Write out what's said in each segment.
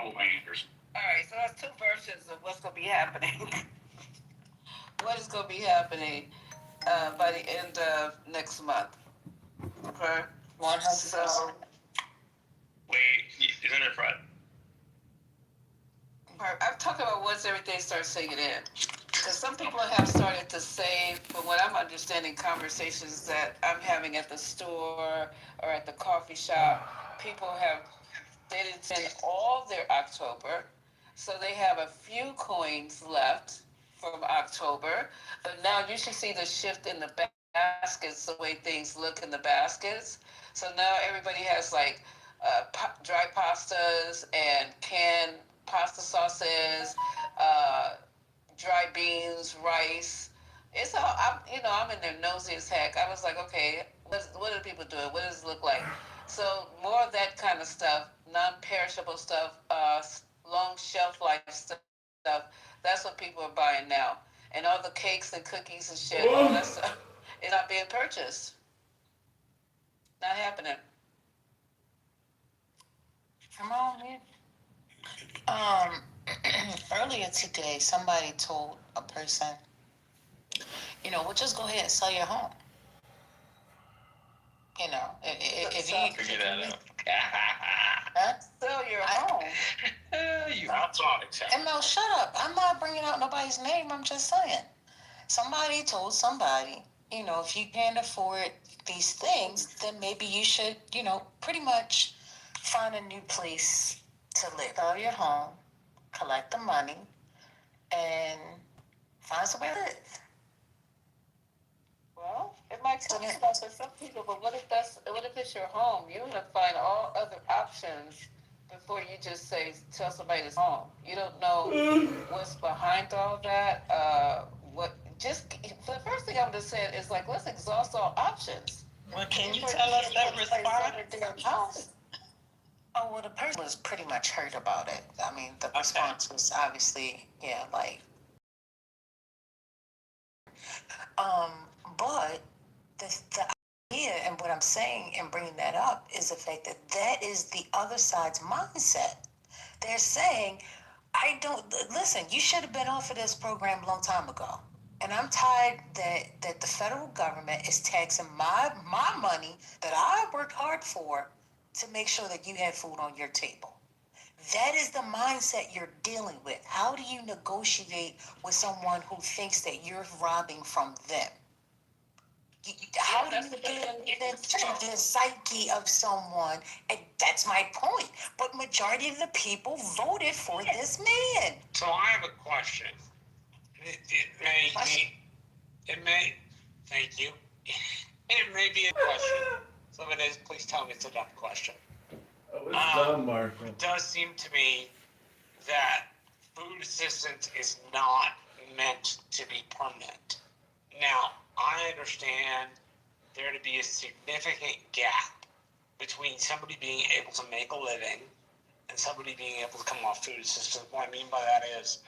couple majors. All right, so that's two versions of what's going to be happening. What is going to be happening by the end of next month? Okay. 100%. So, Wait, isn't it Fred? I'm talking about once everything starts sinking in. Because some people have started to save, from what I'm understanding, conversations that I'm having at the store or at the coffee shop, they didn't spend all their October, so they have a few coins left from October. But now you should see the shift in the baskets, the way things look in the baskets. So now everybody has like dry pastas and canned pasta sauces, dry beans, rice. It's all, I'm in there nosy as heck. I was like, okay, what are people doing? What does it look like? So more of that kind of stuff, non-perishable stuff, long shelf life stuff. That's what people are buying now. And all the cakes and cookies and shit, all that stuff is not being purchased. Not happening. Come on, man. Earlier today, somebody told a person, well, just go ahead and sell your home. If you figure that out. Sell your home. That's not acceptable. ML, shut up. I'm not bringing out nobody's name. I'm just saying. Somebody told somebody, if you can't afford these things, then maybe you should, pretty much find a new place to live. Sell your home, collect the money, and find somewhere to live. Well, it might cost stuff for some people, but what if it's your home? You have to find all other options before you just tell somebody it's home. You don't know what's behind all that. The first thing I would have said is like, let's exhaust all options. Well, can you tell us that response? Oh, well, the person was pretty much hurt about it. I mean, the response was obviously, but the idea and what I'm saying and bringing that up is the fact that is the other side's mindset. They're saying, listen, you should have been off of this program a long time ago. And I'm tired that the federal government is taxing my money that I worked hard for to make sure that you have food on your table. That is the mindset you're dealing with. How do you negotiate with someone who thinks that you're robbing from them? How do you get into the psyche of someone? And that's my point. But majority of the people voted for this man. So I have a question. Thank you. It may be a question. So if it is, please tell me it's a dumb question. Oh, it's dumb, Marshall. It does seem to me that food assistance is not meant to be permanent. Now, I understand there to be a significant gap between somebody being able to make a living and somebody being able to come off food assistance. What I mean by that is,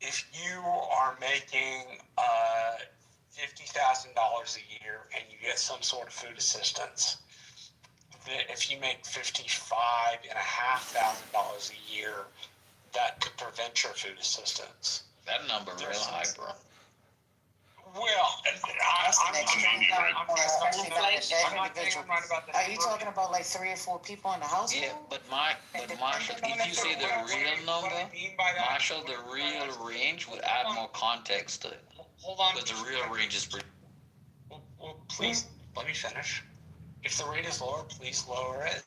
if you are making $50,000 a year and you get some sort of food assistance, if you make $55,500 a year, that could prevent your food assistance. That number real high, bro. Well, Are you talking about like 3 or 4 people in the household? Yeah, but Marshall, if you say the real number, Marshall, the real range would add more context to it. Hold on. But the real range is pretty. Well, please let me finish. If the rate is lower, please lower it.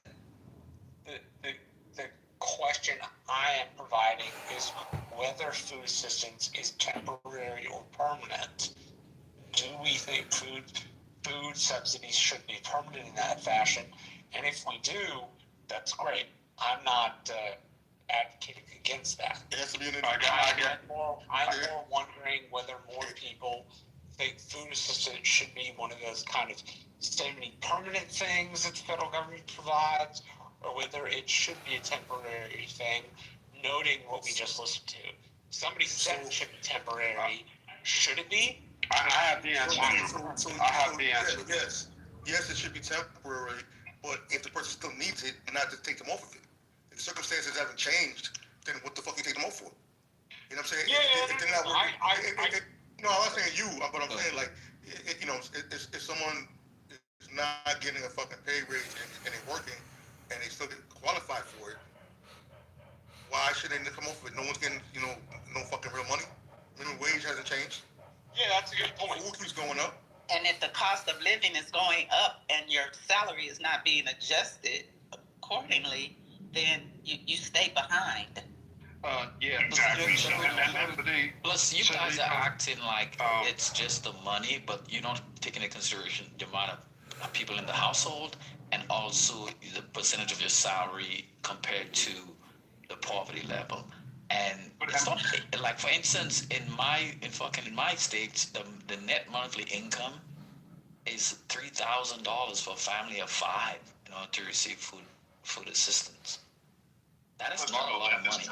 The question I am providing is whether food assistance is temporary or permanent. Do we think food subsidies should be permanent in that fashion? And if we do, that's great. I'm not advocating against that. I'm more wondering whether more people think food assistance should be one of those kind of semi-permanent things that the federal government provides, or whether it should be a temporary thing, noting what we just listened to. Somebody said it should be temporary. Should it be? I have the answer. I have the answer. Yes, it should be temporary, but if the person still needs it, not to take them off of it. If circumstances haven't changed, then what the fuck you take them off for? You know what I'm saying? Yeah, if they're not working, no, I'm not saying you, but I'm saying like, if someone is not getting a fucking pay raise and they're working and they still get qualified for it, why should they come off of it? No one's getting, no fucking real money. Minimum wage hasn't changed. Yeah, that's a good point. Food keeps going up. And if the cost of living is going up and your salary is not being adjusted accordingly, then you stay behind. Yeah, exactly. Plus, you guys are acting like it's just the money, but you don't take into consideration the amount of people in the household and also the percentage of your salary compared to the poverty level. And it's not like, for instance, in my states, the net monthly income is $3,000 for a family of 5 in order to receive food assistance. That is not a lot of money.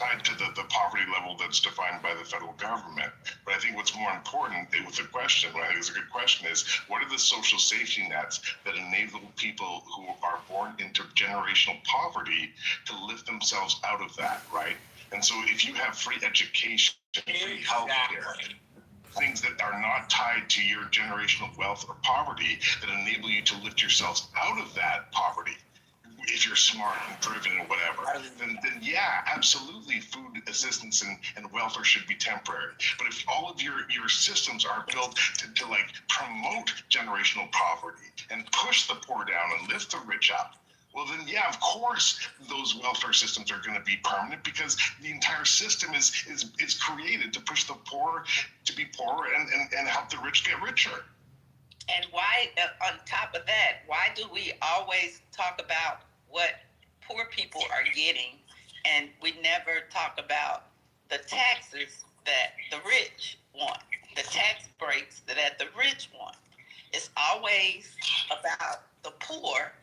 Tied to the poverty level that's defined by the federal government. But I think what's more important with the question, what I think is a good question, is what are the social safety nets that enable people who are born into generational poverty to lift themselves out of that, right? And so if you have free education, free health care, things that are not tied to your generational wealth or poverty that enable you to lift yourselves out of that poverty, if you're smart and driven and whatever, then yeah, absolutely, food assistance and welfare should be temporary. But if all of your systems are built to like promote generational poverty and push the poor down and lift the rich up, well then yeah, of course those welfare systems are going to be permanent, because the entire system is created to push the poor to be poorer and help the rich get richer. And why, on top of that, why do we always talk about what poor people are getting, and we never talk about the taxes that the rich want, the tax breaks that the rich want? It's always about the poor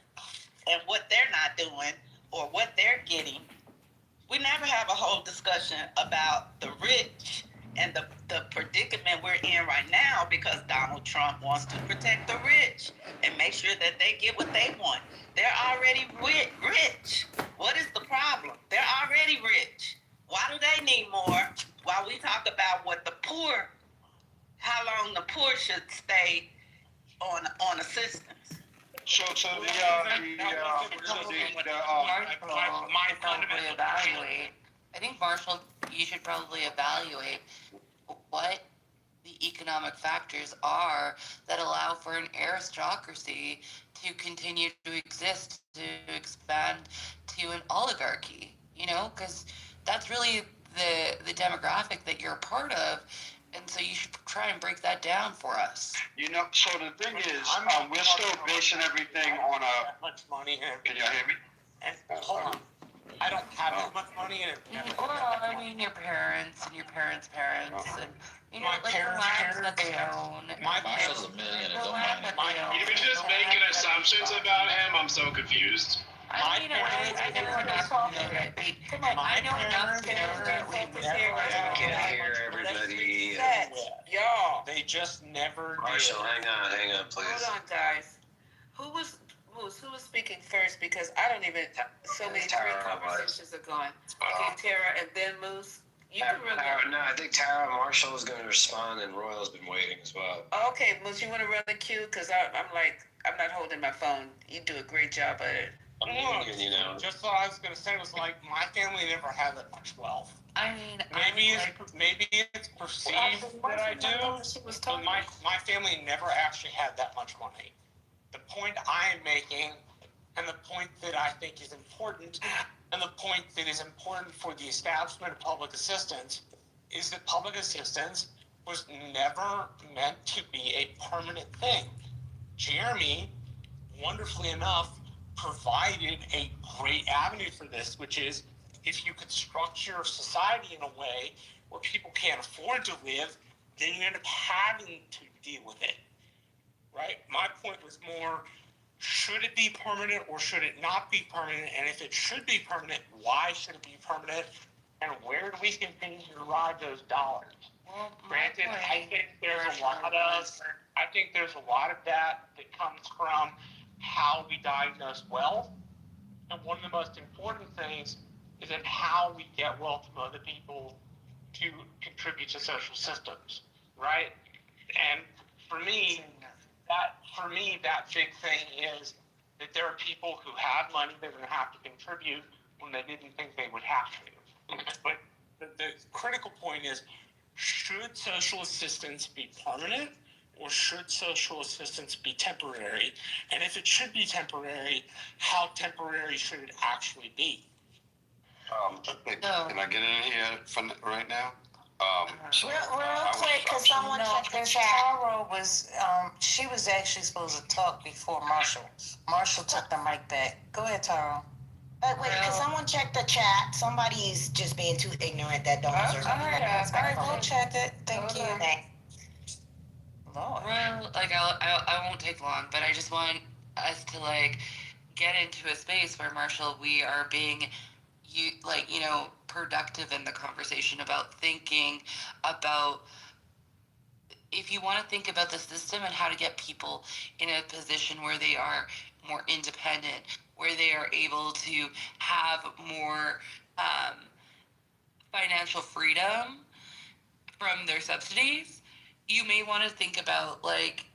and what they're not doing or what they're getting. We never have a whole discussion about the rich and the predicament we're in right now, because Donald Trump wants to protect the rich and make sure that they get what they want. They're already rich. What is the problem? They're already rich. Why do they need more while we talk about what the poor, how long the poor should stay on assistance? I think, Marshall, you should probably evaluate what the economic factors are that allow for an aristocracy to continue to exist, to expand to an oligarchy, because that's really the demographic that you're a part of. And so you should try and break that down for us. So the thing is, we're still basing everything on much money. Can you hear me? And hold on. I don't have as much money in it. Well, I mean, your parents and your parents' parents, and My like parents' the lands parents, that they own. Marshall's a millionaire, don't mind him. You're just making assumptions about him. I'm so confused. I know enough to know that I know enough to know that we Can't hear everybody. Y'all. They just never did. Marshall, hang on, please. Hold on, guys. Who was speaking first? Because I don't even. So many three conversations are going. Okay, Tara, and then Moose. You can run No, I think Tara Marshall was going to respond, and Royal's been waiting as well. Okay, Moose, you want to run the queue? Because I'm not holding my phone. You do a great job at it. Just what I was going to say was like, my family never had that much wealth. I mean, Maybe it's perceived that I do, but my family never actually had that much money. The point I am making, and the point that I think is important, and the point that is important for the establishment of public assistance, is that public assistance was never meant to be a permanent thing. Jeremy, wonderfully enough, provided a great avenue for this, which is if you could structure society in a way where people can't afford to live, then you end up having to deal with it, right? My point was more, should it be permanent or should it not be permanent? And if it should be permanent, why should it be permanent? And where do we continue to derive those dollars? well, Granted, I think there's a lot of that comes from how we diagnose wealth, And one of the most important things is in how we get wealth from other people to contribute to social systems, right? And for me, that big thing is that there are people who have money they're going to have to contribute when they didn't think they would have to. But the critical point is, should social assistance be permanent or should social assistance be temporary? And if it should be temporary, how temporary should it actually be? Can I get in here for right now? Real quick, because someone checked the chat. Tara was, she was actually supposed to talk before Marshall. Marshall took the mic back. Go ahead, Tara. Wait, can someone check the chat? Somebody's just being too ignorant that don't deserve All right, we'll check it. Thank you. Lord. Well, like I won't take long, but I just want us to like get into a space where Marshall, we are being productive in the conversation about thinking about if you want to think about the system and how to get people in a position where they are more independent, where they are able to have more financial freedom from their subsidies, you may want to think about like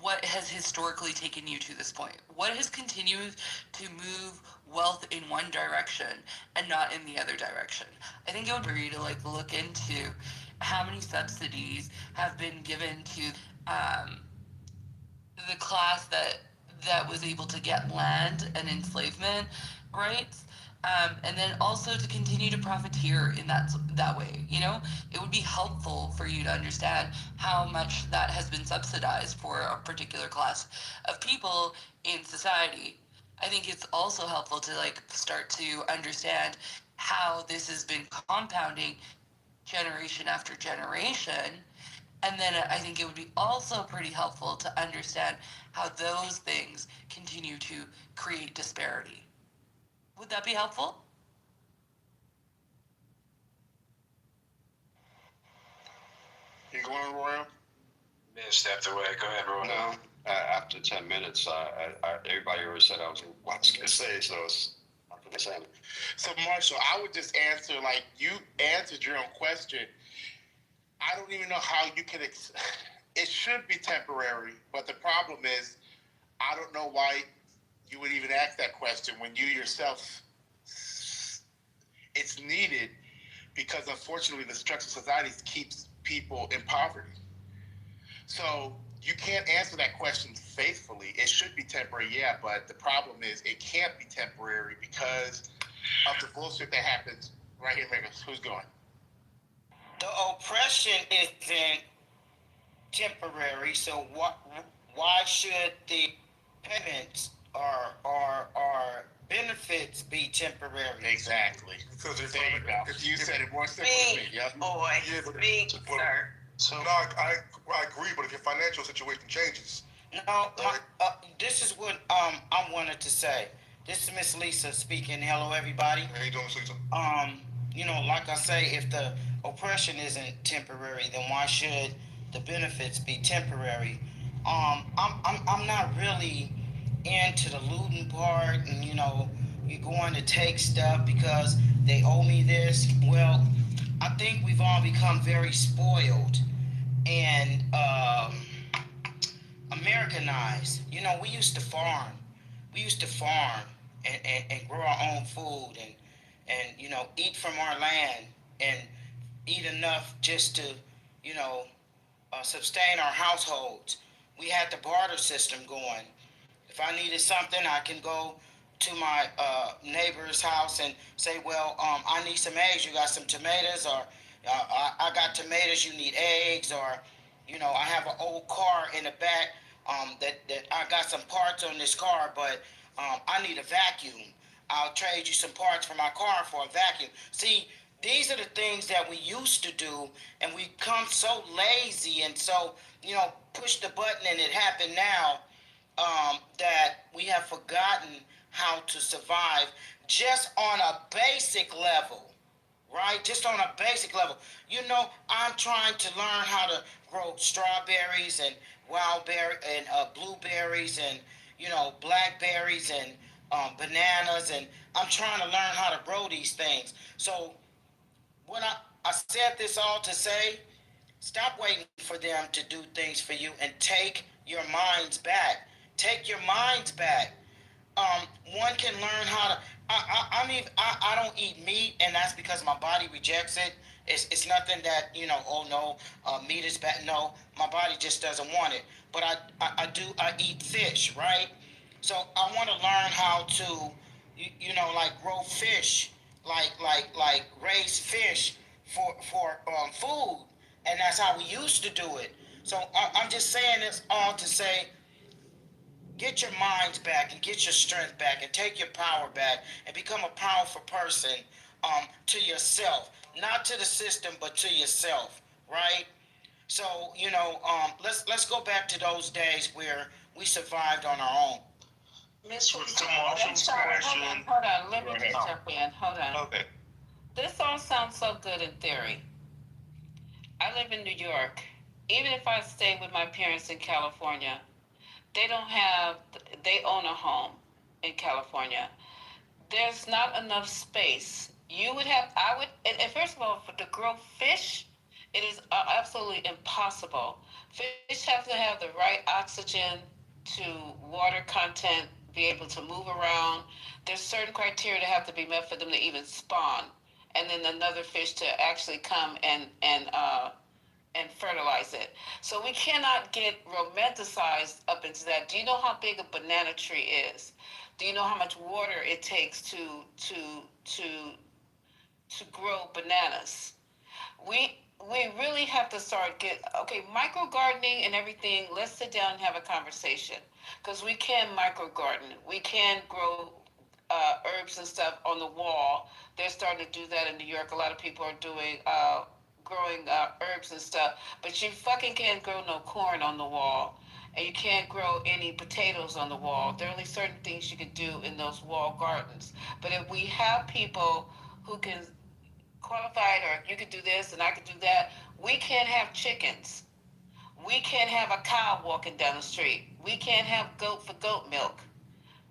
what has historically taken you to this point. What has continued to move wealth in one direction and not in the other direction? I think it would be great to like look into how many subsidies have been given to the class that was able to get land and enslavement rights, and then also to continue to profiteer in that way. It would be helpful for you to understand how much that has been subsidized for a particular class of people in society. I think it's also helpful to like start to understand how this has been compounding generation after generation. And then I think it would be also pretty helpful to understand how those things continue to create disparity. Would that be helpful? You going, Royal? May have stepped away. Go ahead, Roy. No, after 10 minutes, everybody already said I was going to say, so it's nothing to say. So, Marshall, I would just answer, like, you answered your own question. I don't even know how you can, it should be temporary, but the problem is, I don't know why you would even ask that question when you yourself, it's needed because unfortunately the structure of society keeps people in poverty. So you can't answer that question faithfully. It should be temporary, yeah, but the problem is it can't be temporary because of the bullshit that happens right here in Vegas. Who's going? The oppression isn't temporary, so why should the payments or benefits be temporary? Exactly. Because There you go. If you said it more simply than me, yeah. Boy, Yeah, but- speak, sir. So, No, I agree, but if your financial situation changes, No, this is what I wanted to say. This is Miss Lisa speaking. Hello, everybody. how you doing, Caesar? Like I say, if the oppression isn't temporary, then why should the benefits be temporary? I'm not really into the looting part, and you're going to take stuff because they owe me this. Well, I think we've all become very spoiled and Americanized. We used to farm. We used to farm and grow our own food and eat from our land and eat enough just to sustain our households. We had the barter system going. If I needed something, I can go to my neighbor's house and say, well, I need some eggs. You got some tomatoes? Or I got tomatoes. You need eggs? Or, I have an old car in the back that I got some parts on this car, but I need a vacuum. I'll trade you some parts for my car for a vacuum. See, these are the things that we used to do, and we come so lazy and so, push the button and it happened now, that we have forgotten how to survive just on a basic level, right? Just on a basic level. I'm trying to learn how to grow strawberries and wild berry and blueberries and, blackberries and bananas, and I'm trying to learn how to grow these things. So what I said this all to say, stop waiting for them to do things for you and take your minds back. Take your minds back. One can learn how to. I don't eat meat, and that's because my body rejects it. It's nothing that Oh no, meat is bad. No, my body just doesn't want it. But I eat fish, right? So I want to learn how to, like grow fish, like raise fish for food, and that's how we used to do it. So I'm just saying this all to say, get your minds back and get your strength back and take your power back and become a powerful person, to yourself, not to the system, but to yourself, right? So let's go back to those days where we survived on our own. Mr. Marshall's question. Hold on, let me Go just ahead. jump in. Hold on. Okay. This all sounds so good in theory. I live in New York. Even if I stay with my parents in California, they own a home in California. There's not enough space. And first of all, to grow fish, it is absolutely impossible. Fish have to have the right oxygen to water content, be able to move around. There's certain criteria that have to be met for them to even spawn, and then another fish to actually come and fertilize it. So we cannot get romanticized up into that. Do you know how big a banana tree is? Do you know how much water it takes to grow bananas? We really have to start micro gardening and everything. Let's sit down and have a conversation, because we can micro garden. We can grow herbs and stuff on the wall. They're starting to do that in New York. A lot of people are doing growing herbs and stuff, but you fucking can't grow no corn on the wall, and you can't grow any potatoes on the wall. There are only certain things you can do in those wall gardens. But if we have people who can qualified, or you could do this and I could do that, we can't have chickens. We can't have a cow walking down the street. We can't have goat for goat milk.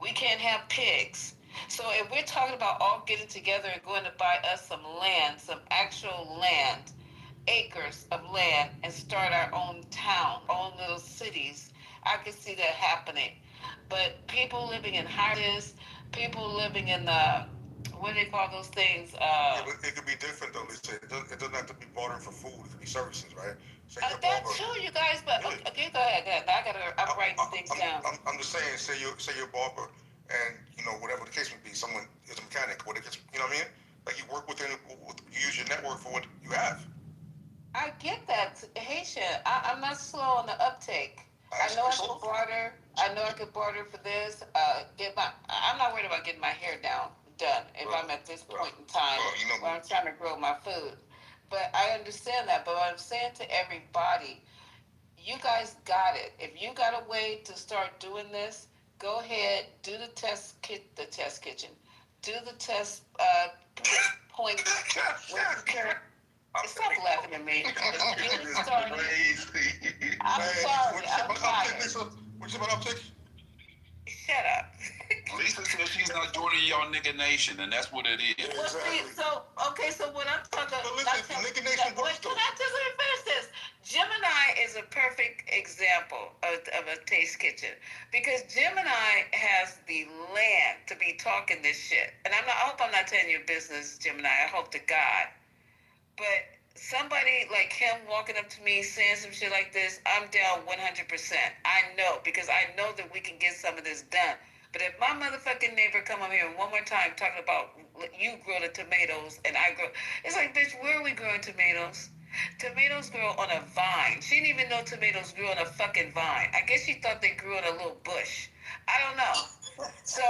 We can't have pigs. So if we're talking about all getting together and going to buy us some land, some actual land, acres of land, and start our own town, own little cities, I could see that happening. But people living in houses, people living in what do they call those things? Yeah, but it could be different though. Lisa. It doesn't have to be bartering for food. It could be services, right? Say your that barber. too, you guys. But Yeah. okay, go ahead. I'm writing things down. I'm just saying, say you're a barber, and whatever the case may be, someone is a mechanic, what you know what I mean? Like you work you use your network for what you have. I get that, Haitian. I'm not slow on the uptake. I know I could barter. I know I could barter for this. I'm not worried about getting my hair done if I'm at this point in time where I'm trying to grow my food. But I understand that. But what I'm saying to everybody, you guys got it. If you got a way to start doing this, go ahead, do the test kitchen, do the test point. Stop laughing at me. I'm sorry. I'm tired. What's about uptake? Shut up. Lisa says she's not joining y'all nigga nation, and that's what it is. Well, see, so what I'm talking about. But listen, nigga nation works though. Can I just finish this? Gemini is a perfect example of a taste kitchen, because Gemini has the land to be talking this shit. And I hope I'm not telling your business, Gemini. I hope to God. But somebody like him walking up to me saying some shit like this, I'm down 100%. I know, because I know that we can get some of this done. But if my motherfucking neighbor come up here one more time talking about you grow the tomatoes and I grow, it's like, bitch, where are we growing tomatoes? Tomatoes grow on a vine. She didn't even know tomatoes grew on a fucking vine. I guess she thought they grew on a little bush. I don't know. So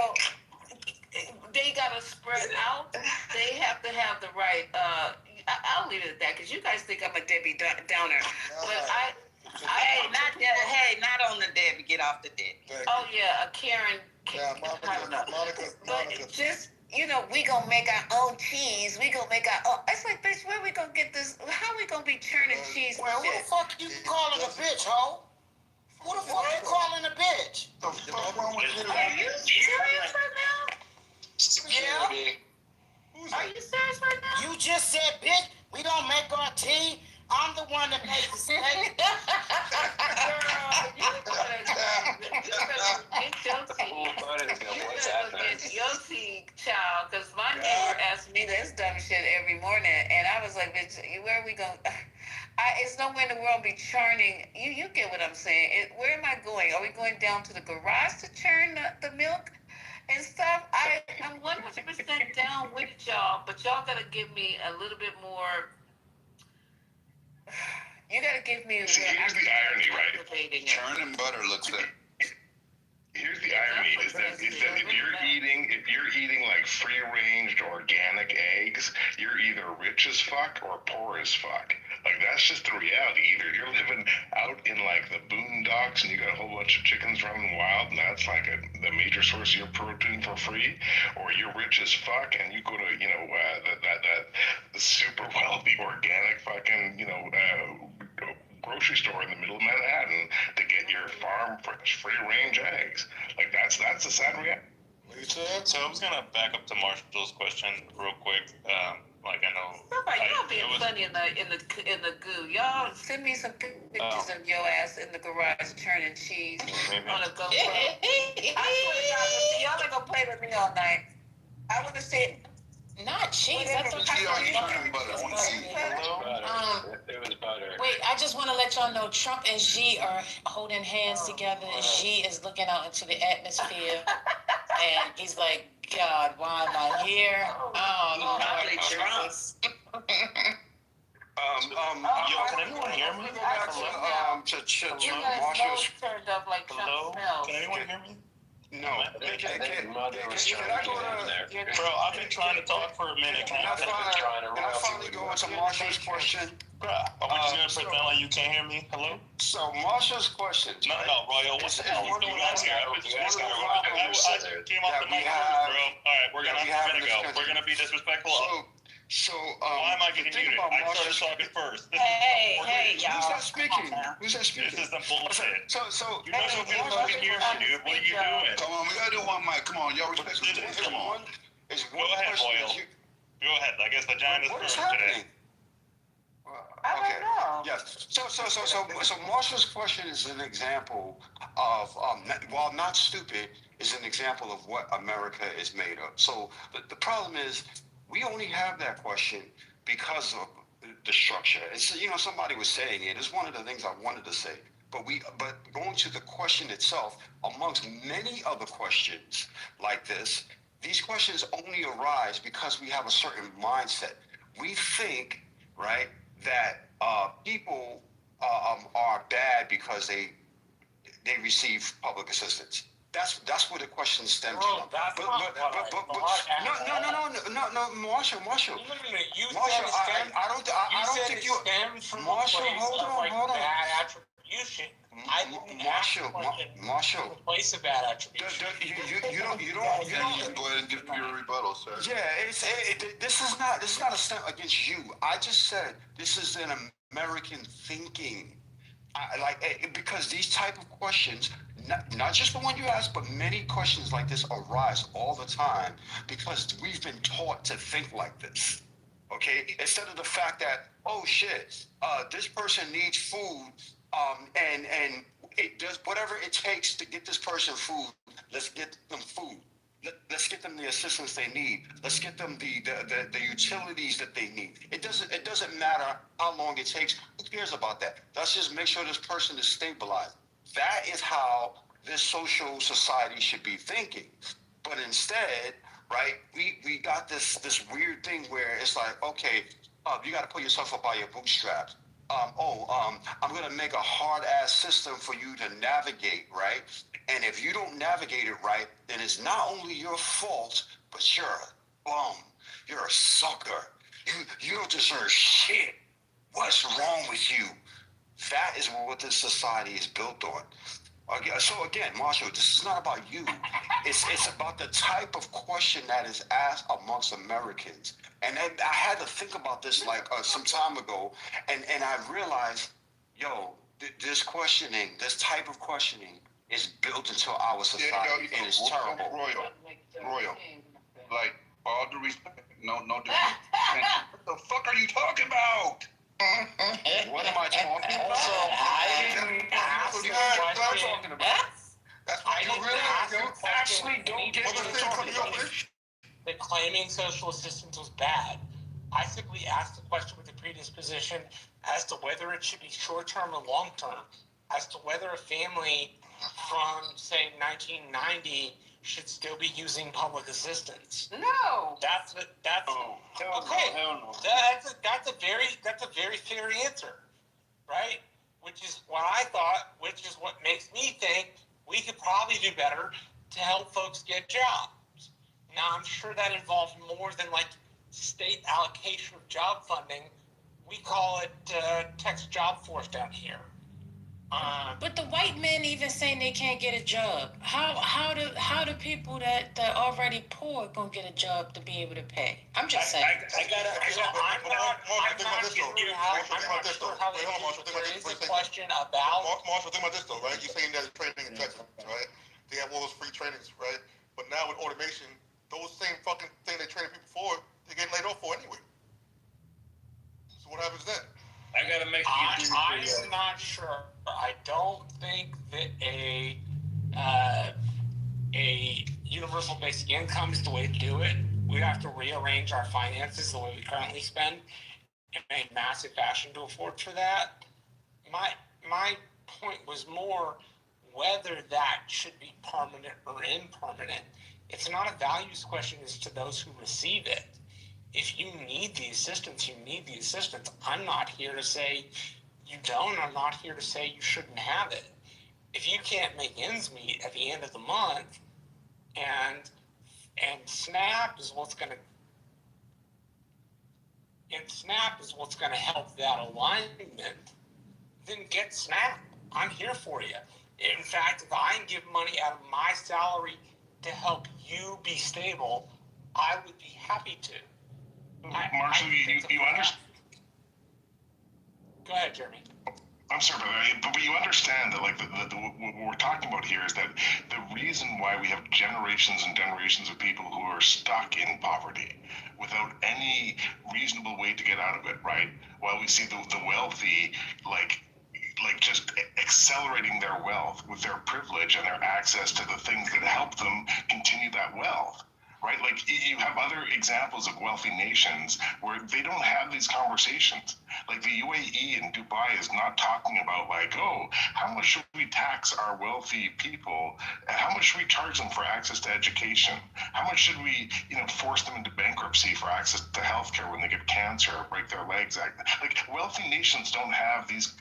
they gotta spread out. They have to have the right. I'll leave it at that, because you guys think I'm a Debbie Downer, but not on the Debbie. Get off the Debbie. Oh yeah, a Karen. Yeah, I don't know. Monica. Just we gonna make our own cheese. We gonna make our own. It's like, bitch, where we gonna get this? How we gonna be churning cheese? Well, who the fuck you calling a bitch, ho? Who the fuck you calling a bitch? The fuck wrong with you? Are you serious right now? gotta go get your seed, child, because my neighbor asked me this dumb shit every morning, and I was like, bitch, where are we going? It's nowhere in the world be churning. You get what I'm saying? Where am I going? Are we going down to the garage to churn the milk and stuff? I'm 100% down with y'all, but y'all gotta give me a little bit more. You gotta give me. See, here's the irony, right? Churning butter looks good. Here's the irony is that if you're eating like free-range organic eggs, you're either rich as fuck or poor as fuck. Like that's just the reality. Either you're living out in like the boondocks and you got a whole bunch of chickens running wild and that's like the major source of your protein for free, or you're rich as fuck and you go to that super wealthy organic fucking grocery store in the middle of Manhattan to get your farm fresh free range eggs. Like that's the sad reality. So I was gonna back up to Marshall's question real quick. Like I know. Y'all being funny in the goo. Y'all send me some pictures of your ass in the garage churning cheese on a GoPro. I swear to God, y'all ain't gonna play with me all night. I would have said. Not cheese. I thought It was butter. Wait, I just want to let y'all know Trump and Xi are holding hands together. Xi is looking out into the atmosphere, and he's like, "God, why am I here?" Probably Trump. Yo, can anyone hear me? Marshall's turned up like Trump smells. Can anyone hear me? No. Bro, I've been trying to talk for a minute. Can I finally go into Marshall's question? Bro, are we just gonna pretend like you can't hear me? Hello? So Marshall's question. No, Royal. What the hell you asking? I came off the mic first, bro. All right, we're gonna go. We're gonna be disrespectful. So why am I getting muted? I started talking first. Hey, y'all. Who's that speaking? Who's that speaking? This is the bullshit. So You're not supposed to be fucking here, dude. What are you doing? Come on, we gotta do one mic. Come on, y'all respect the Come on. Go ahead, Royal. Go ahead. I guess the giant is first today. I don't know. Yes. So Marshall's question is an example of, while not stupid, is an example of what America is made of. So the problem is, we only have that question because of the structure. It's, somebody was saying it. It's one of the things I wanted to say. But going to the question itself, amongst many other questions like this, these questions only arise because we have a certain mindset. We think, right, that people are bad because they receive public assistance. That's where the question stems from. That's No, Marshall. You Marshall, said I don't think you. stems from Marshall, a place hold on. bad attribution. I didn't Marshall. From a place of bad attribution. You don't. Go ahead and give your rebuttal, sir. Yeah, this is not a step against you. I just said this is an American thinking. Because these type of questions, not just the one you asked, but many questions like this arise all the time because we've been taught to think like this. Okay, instead of the fact that, oh shit, this person needs food, and it does whatever it takes to get this person food. Let's get them food. Let's get them the assistance they need. Let's get them the utilities that they need. It doesn't matter how long it takes. Who cares about that? Let's just make sure this person is stabilized. That is how this social society should be thinking. But instead, right, we got this weird thing where it's like, okay, you got to pull yourself up by your bootstraps. I'm going to make a hard-ass system for you to navigate, right? And if you don't navigate it right, then it's not only your fault, but you're a bum. You're a sucker. You don't deserve shit. What's wrong with you? That is what this society is built on. So again, Marshall, this is not about you. It's about the type of question that is asked amongst Americans. And then I had to think about this some time ago, and I realized, this type of questioning is built into our society, and it's terrible. Royal, like, all due respect, no disrespect. What the fuck are you talking about? What am I talking about? So I didn't ask What are you talking about? That's what you actually don't get that claiming social assistance was bad. I simply asked the question with a predisposition as to whether it should be short-term or long-term, as to whether a family from, say, 1990 should still be using public assistance. No. That's okay. Hell no. That's a very fair answer, right? Which is what I thought, which is what makes me think we could probably do better to help folks get jobs. Now, I'm sure that involves more than like state allocation of job funding. We call it Texas Job Force down here. But the white men even saying they can't get a job. How do people that already poor gonna get a job to be able to pay? I'm just saying. I'm not sure how they raise the question about. Marshall, think about this though, right? You're saying there's training in Texas, right? They have all those free trainings, right? But now with automation, those same fucking thing they train people for, they're getting laid off for anyway. So what happens then? I gotta make sure I'm not sure. I don't think that a universal basic income is the way to do it. We have to rearrange our finances the way we currently spend in a massive fashion to afford for that. My point was more whether that should be permanent or impermanent. It's not a values question as to those who receive it. If you need the assistance, you need the assistance. I'm not here to say you don't. I'm not here to say you shouldn't have it. If you can't make ends meet at the end of the month, and SNAP is what's gonna help that alignment, then get SNAP. I'm here for you. In fact, if I can give money out of my salary to help you be stable, I would be happy to. Marshall, you understand? Go ahead, Jeremy. I'm sorry, but you understand that, like, what we're talking about here is that the reason why we have generations and generations of people who are stuck in poverty without any reasonable way to get out of it, right? While we see the wealthy, like just accelerating their wealth with their privilege and their access to the things that help them continue that wealth. Right? Like, you have other examples of wealthy nations where they don't have these conversations. Like the UAE and Dubai is not talking about, like, oh, how much should we tax our wealthy people? And how much should we charge them for access to education? How much should we, force them into bankruptcy for access to healthcare when they get cancer or break their legs? Like, wealthy nations don't have these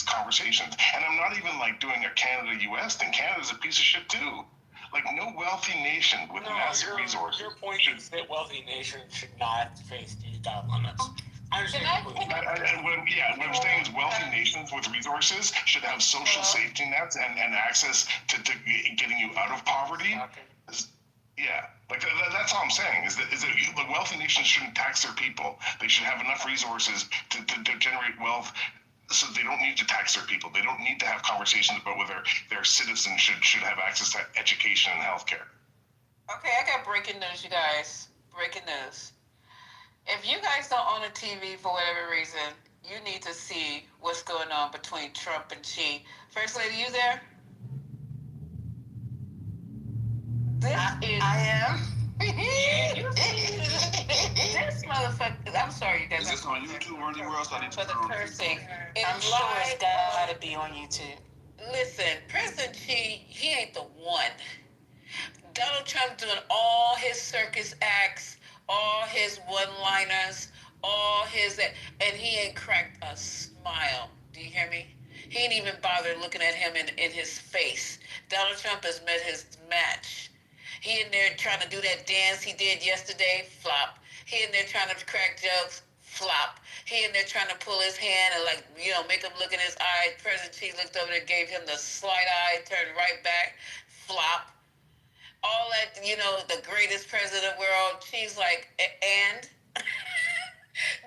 conversations. And I'm not even like doing a Canada-US thing. Canada's a piece of shit too. Like, no wealthy nation with massive resources. Your point is that wealthy nations should not face these limits. I understand. What I'm saying is wealthy nations with resources should have social safety nets and access to getting you out of poverty. That's all I'm saying is that the wealthy nations shouldn't tax their people. They should have enough resources to generate wealth. So they don't need to tax their people. They don't need to have conversations about whether their citizens should have access to education and healthcare. Okay, I got breaking news, you guys. Breaking news. If you guys don't own a TV for whatever reason, you need to see what's going on between Trump and Xi. First Lady, you there? I am. This motherfucker, I'm sorry, you guys. Is this on YouTube or anywhere else? I need to For the cursing. I'm sure it's got to be on YouTube. Listen, President Xi, he ain't the one. Donald Trump doing all his circus acts, all his one-liners, and he ain't cracked a smile. Do you hear me? He ain't even bothered looking at him in his face. Donald Trump has met his match. He in there trying to do that dance he did yesterday, flop. He in there trying to crack jokes, flop. He in there trying to pull his hand and make him look in his eye. President Xi looked over there, gave him the slight eye, turned right back, flop. All that, the greatest president of the world. She's like, and?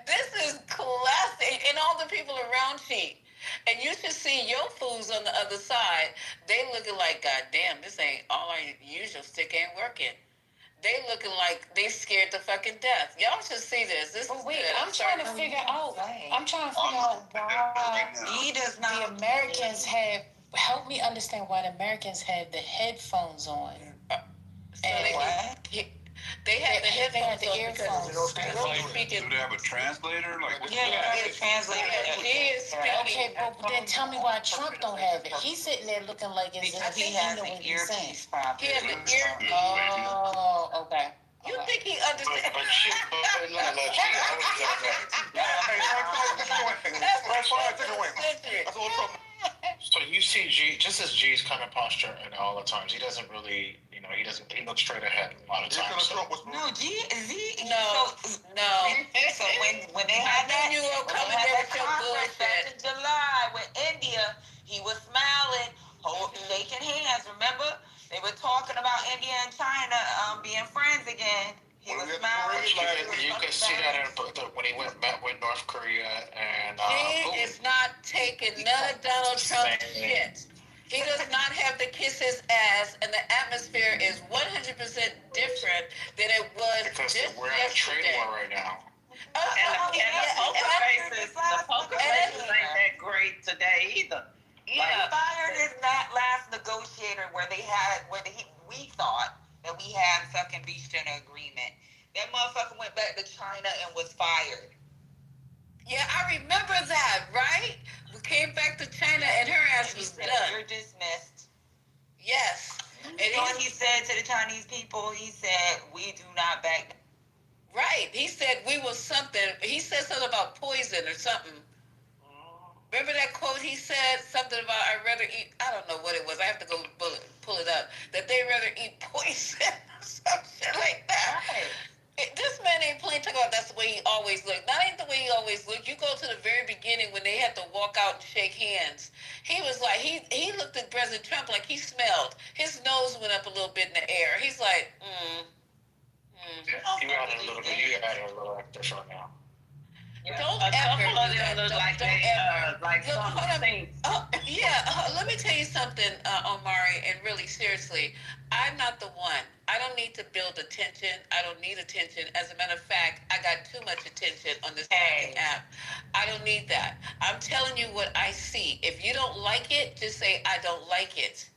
This is classic. And all the people around Xi. And you should see your fools on the other side. They looking like, God damn, this ain't all our usual stick ain't working. They looking like they scared to fucking death. Y'all should see this. This is Wait, good. I'm trying to figure out why the Americans have, help me understand why the Americans have the headphones on. And what? They had the headphones the on earphones. because they were speaking. Do they have a translator? Like, what's Yeah, you get a translator. He is speaking. Okay, but then tell me why Trump don't have it. He's sitting there looking like as if he has know the what he's saying. He has the ear. Oh, okay. You think he understands? But she, but no, she always does that. Hey, Frank, take it away. That's all Trump. So you see G, just as G's kind of posture at all the times, he doesn't really, he looks straight ahead a lot of times. So. No, Z. No. So when they had that, you were coming there with your conference back bullshit. in July with India, he was smiling, shaking hands. Remember, they were talking about India and China being friends again. He was smiling. You can see that when he met with North Korea and He Putin. is not taking none of Donald Trump's shit. He does not have to kiss his ass, and the atmosphere is 100% different than it was Because just we're in a trade war right now. And the poker faces ain't that great today either. Yeah. Like, fired his last negotiator where we thought that we had fucking reached an agreement. That motherfucker went back to China and was fired. Yeah, I remember that, right? We came back to China and her ass was done. You're dismissed. Yes. And he said to the Chinese people, he said, we do not back. Right. He said we were something. He said something about poison or something. Remember that quote he said? Something about I'd rather eat, I don't know what it was. I have to go pull it up. That they'd rather eat poison or some shit like that. Right. This man ain't playing talk about that's the way he always looked. That ain't the way he always looked. You go to the very beginning when they had to walk out and shake hands. He was like, he looked at President Trump like he smelled. His nose went up a little bit in the air. He's like, You added a little bit. You added a little extra show now. Don't ever do that. Don't ever. Let me tell you something, Omari, and really seriously, I'm not the one. I don't need to build attention. I don't need attention. As a matter of fact, I got too much attention on this app. I don't need that. I'm telling you what I see. If you don't like it, just say, I don't like it.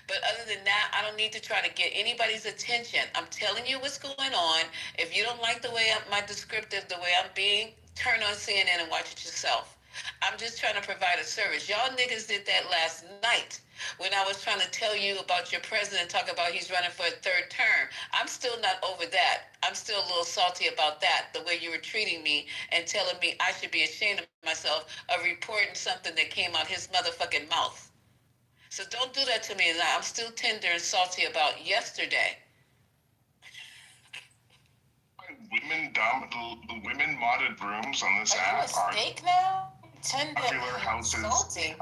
But other than that, I don't need to try to get anybody's attention. I'm telling you what's going on. If you don't like the way my descriptive, the way I'm being, turn on CNN and watch it yourself. I'm just trying to provide a service. Y'all niggas did that last night when I was trying to tell you about your president, talk about he's running for a third term. I'm still not over that. I'm still a little salty about that, the way you were treating me and telling me I should be ashamed of myself of reporting something that came out his motherfucking mouth. So don't do that to me. I'm still tender and salty about yesterday. Women modded rooms on this app are now? Tender popular houses. Salty.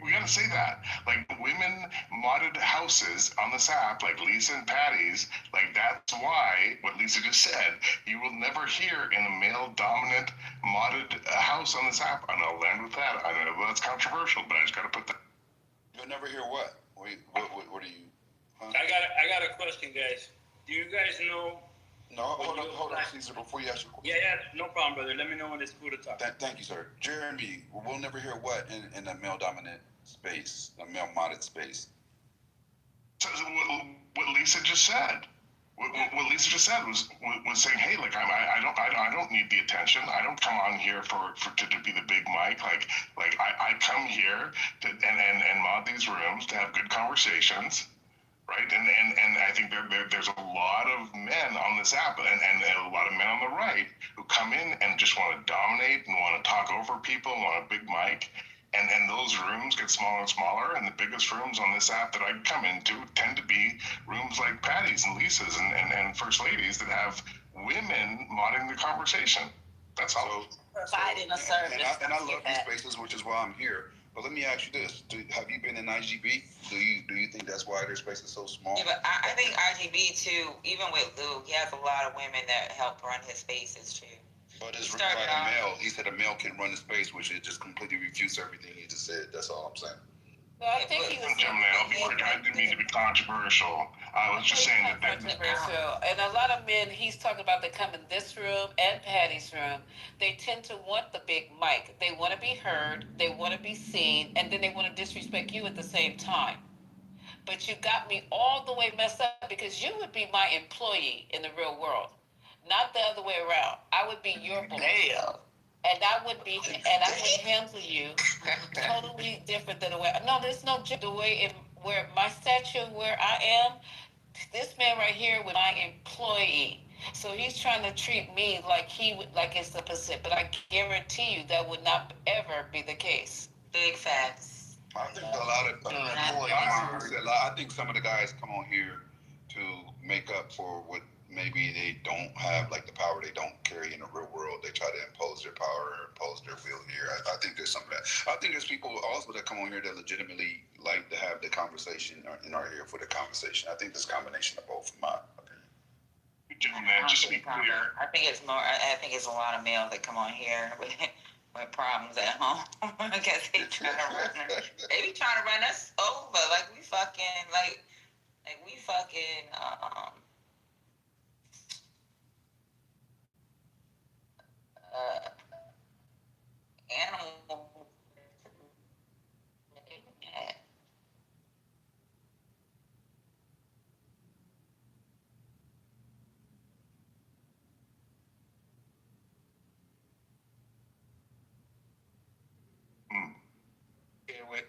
We gotta say that. Like women modded houses on this app, like Lisa and Patty's, like that's why what Lisa just said, you will never hear in a male dominant modded house on this app. And I'll land with that. I know that's controversial, but I just gotta put that. You'll never hear what? Wait, what are you? Huh? I got a question, guys. Do you guys know? No, hold on, Caesar, before you ask your question. Yeah, no problem, brother. Let me know when it's cool to talk. Thank you, sir. Jeremy, we'll never hear what in a male-dominant space, a male-modded space. So what Lisa just said. What Lisa just said was saying, hey, like I don't need the attention. I don't come on here to be the big mic. Like I come here to and mod these rooms to have good conversations, right? And I think there's a lot of men on this app and a lot of men on the right who come in and just want to dominate and want to talk over people and want a big mic. And those rooms get smaller and smaller, and the biggest rooms on this app that I come into tend to be rooms like Patty's and Lisa's and First Ladies that have women modding the conversation. That's all. Providing a service. And I love these spaces, which is why I'm here. But let me ask you this: have you been in IGB? Do you think that's why their space is so small? Yeah, but I think IGB too. Even with Lou, he has a lot of women that help run his spaces too. But it's run by a male. He said a male can run the space, which it just completely refutes everything he just said. That's all I'm saying. Well, I think he was. I didn't mean to be controversial. I was just saying that. Controversial, and a lot of men he's talking about that come in this room and Patty's room. They tend to want the big mic. They want to be heard. They want to be seen, and then they want to disrespect you at the same time. But you got me all the way messed up because you would be my employee in the real world, not the other way around. I would be your boss. Damn. And I would handle you totally different than the way. No, there's no the way where my stature, where I am. This man right here was my employee, so he's trying to treat me like it's the position. But I guarantee you that would not ever be the case. Big facts. I think a lot of, I think some of the guys come on here to make up for what maybe they don't have, like the power they don't carry in the real world. They try to impose their power or impose their will here. I think there's some of that. I think there's people also that come on here that legitimately like to have the conversation and are here for the conversation. I think this combination of both, in my opinion. Gentlemen, just to be clear. I think it's more. I think it's a lot of males that come on here with problems at home because they be trying to run us over like we fucking animal.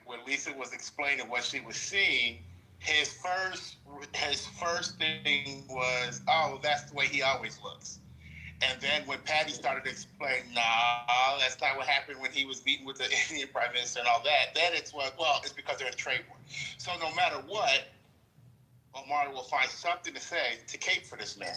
When Lisa was explaining what she was seeing, his first thing was, oh, that's the way he always looks. And then when Patty started to explain, nah, that's not what happened when he was meeting with the Indian Prime Minister and all that, then it's it's because they're in trade war. So no matter what, Omar will find something to say to cape for this man.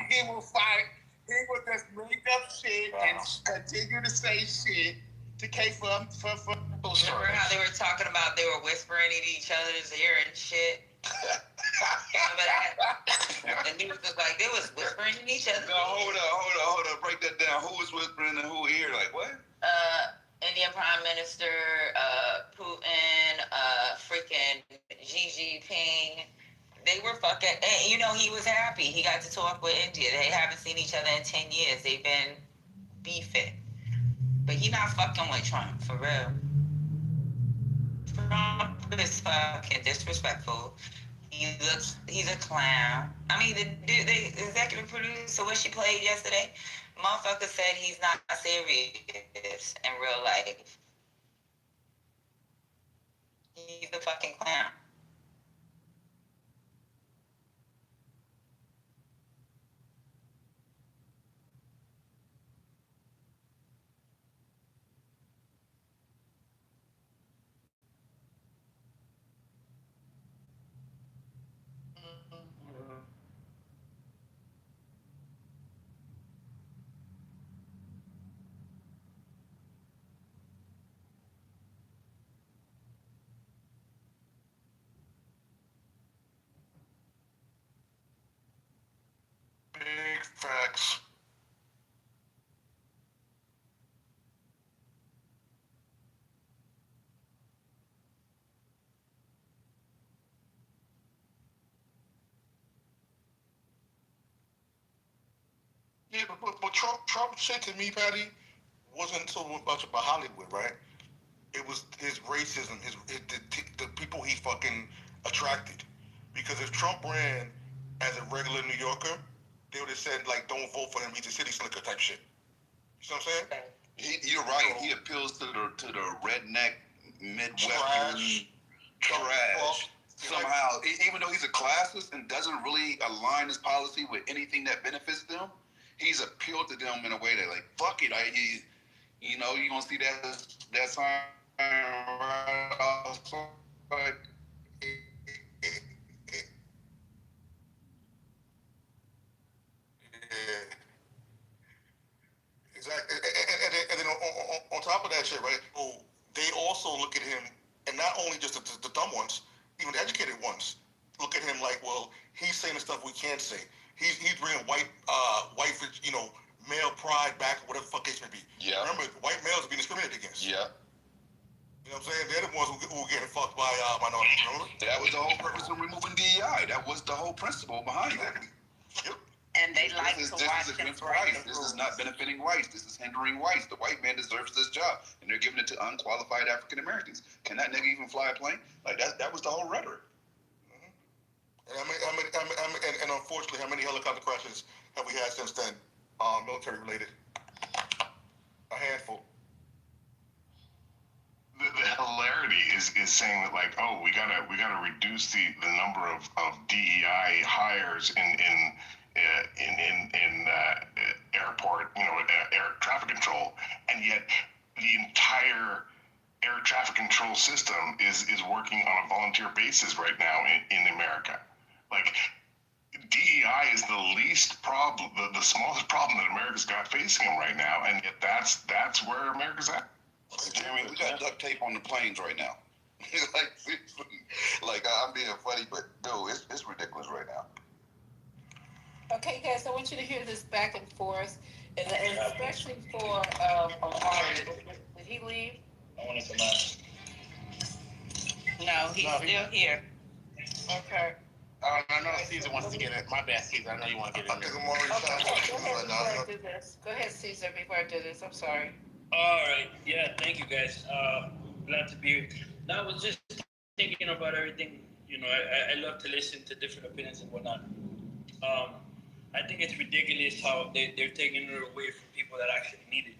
He will just make up shit and continue to say shit to cape for. Remember how they were talking about they were whispering in each other's ear and shit? Remember that? The news was like they was whispering in each other. No, hold up. Break that down. Who was whispering and who ear? Like what? Indian Prime Minister, Putin, freaking Xi Jinping. They were fucking, and he was happy. He got to talk with India. They haven't seen each other in 10 years. They've been beefing. But he not fucking with Trump, for real. Trump is fucking disrespectful. He's a clown. I mean, the executive producer, what she played yesterday, motherfucker said he's not serious in real life. He's a fucking clown. Big facts. Yeah, but Trump shit to me, Patty, wasn't so much about Hollywood, right? It was his racism, the people he fucking attracted. Because if Trump ran as a regular New Yorker, they would have said, like, don't vote for him, he's a city slicker type shit. You know what I'm saying? You're right. He appeals to the redneck Midwestern trash. Somehow, even though he's a classist and doesn't really align his policy with anything that benefits them, he's appealed to them in a way that, like, fuck it. You gonna see that sign right outside. Yeah. Exactly. And then on top of that shit, right? So they also look at him, and not only just the dumb ones, even the educated ones, look at him like, well, he's saying the stuff we can't say. He's bringing white, male pride back, whatever the fuck case may be. Yeah. Remember, white males are being discriminated against. Yeah. You know what I'm saying? They're the ones who are getting fucked by minorities, remember? That was the whole purpose of removing DEI. That was the whole principle behind it. Yep. And and they like to watch This is him against break whites. the This rules. is not benefiting whites. This is hindering whites. The white man deserves this job, and they're giving it to unqualified African Americans. Can that nigga even fly a plane? Like that was the whole rhetoric. And unfortunately, how many helicopter crashes have we had since then? Military related. A handful. The hilarity is saying that, like, oh, we gotta reduce the number of DEI hires in airport, air traffic control, and yet the entire air traffic control system is working on a volunteer basis right now in America. Like, DEI is the least problem, the smallest problem that America's got facing them right now, and yet that's where America's at. I mean, we got duct tape on the planes right now. like I'm being funny, but no, it's ridiculous right now. Okay, guys, I want you to hear this back and forth, and especially for Omari. Did he leave? I want to come out. No, he's still here. Okay. I know Caesar wants to get it. My bad, Caesar. I know you want to get in there. Go ahead do this. Go ahead, Caesar, before I do this. I'm sorry. All right. Yeah, thank you, guys. Glad to be here. Now, I was just thinking about everything. I love to listen to different opinions and whatnot. I think it's ridiculous how they're taking it away from people that actually need it,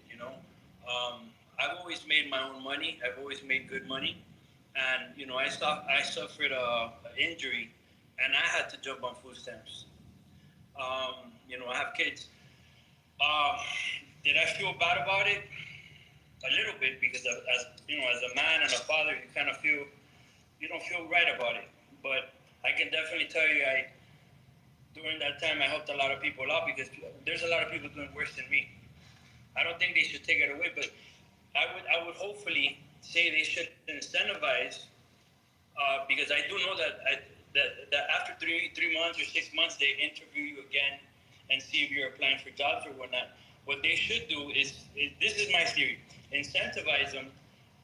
I've always made my own money. I've always made good money. And, I suffered an injury, and I had to jump on food stamps. I have kids. Did I feel bad about it? A little bit, because as a man and a father, you don't feel right about it. But I can definitely tell you, during that time, I helped a lot of people out, because there's a lot of people doing worse than me. I don't think they should take it away, but I would hopefully say they should incentivize, because I do know that after three months or 6 months, they interview you again and see if you're applying for jobs or whatnot. What they should do is this is my theory, incentivize them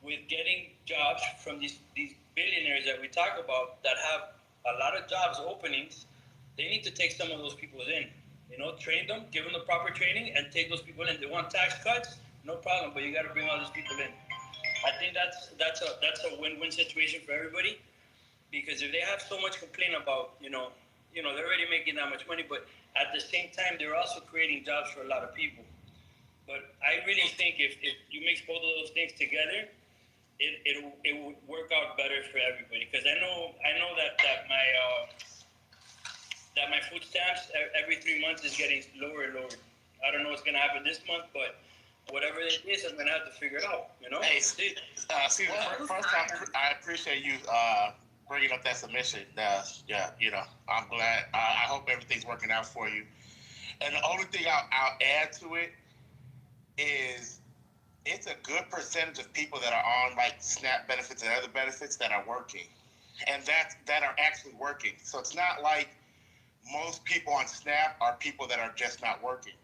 with getting jobs from these billionaires that we talk about that have a lot of jobs openings. They need to take some of those people in, train them, give them the proper training, and take those people in. They want tax cuts, no problem, but you got to bring all these people in. I think that's a win-win situation for everybody, because if they have so much complaint about, they're already making that much money, but at the same time, they're also creating jobs for a lot of people. But I really think if you mix both of those things together, it would work out better for everybody. Because I know that my food stamps every 3 months is getting lower and lower. I don't know what's gonna happen this month, but whatever it is, I'm gonna have to figure it out. Hey, Caesar, first off, I appreciate you bringing up that submission. I'm glad. I hope everything's working out for you. And the only thing I'll add to it is it's a good percentage of people that are on like SNAP benefits and other benefits that are working, and that are actually working. So it's not like most people on SNAP are people that are just not working.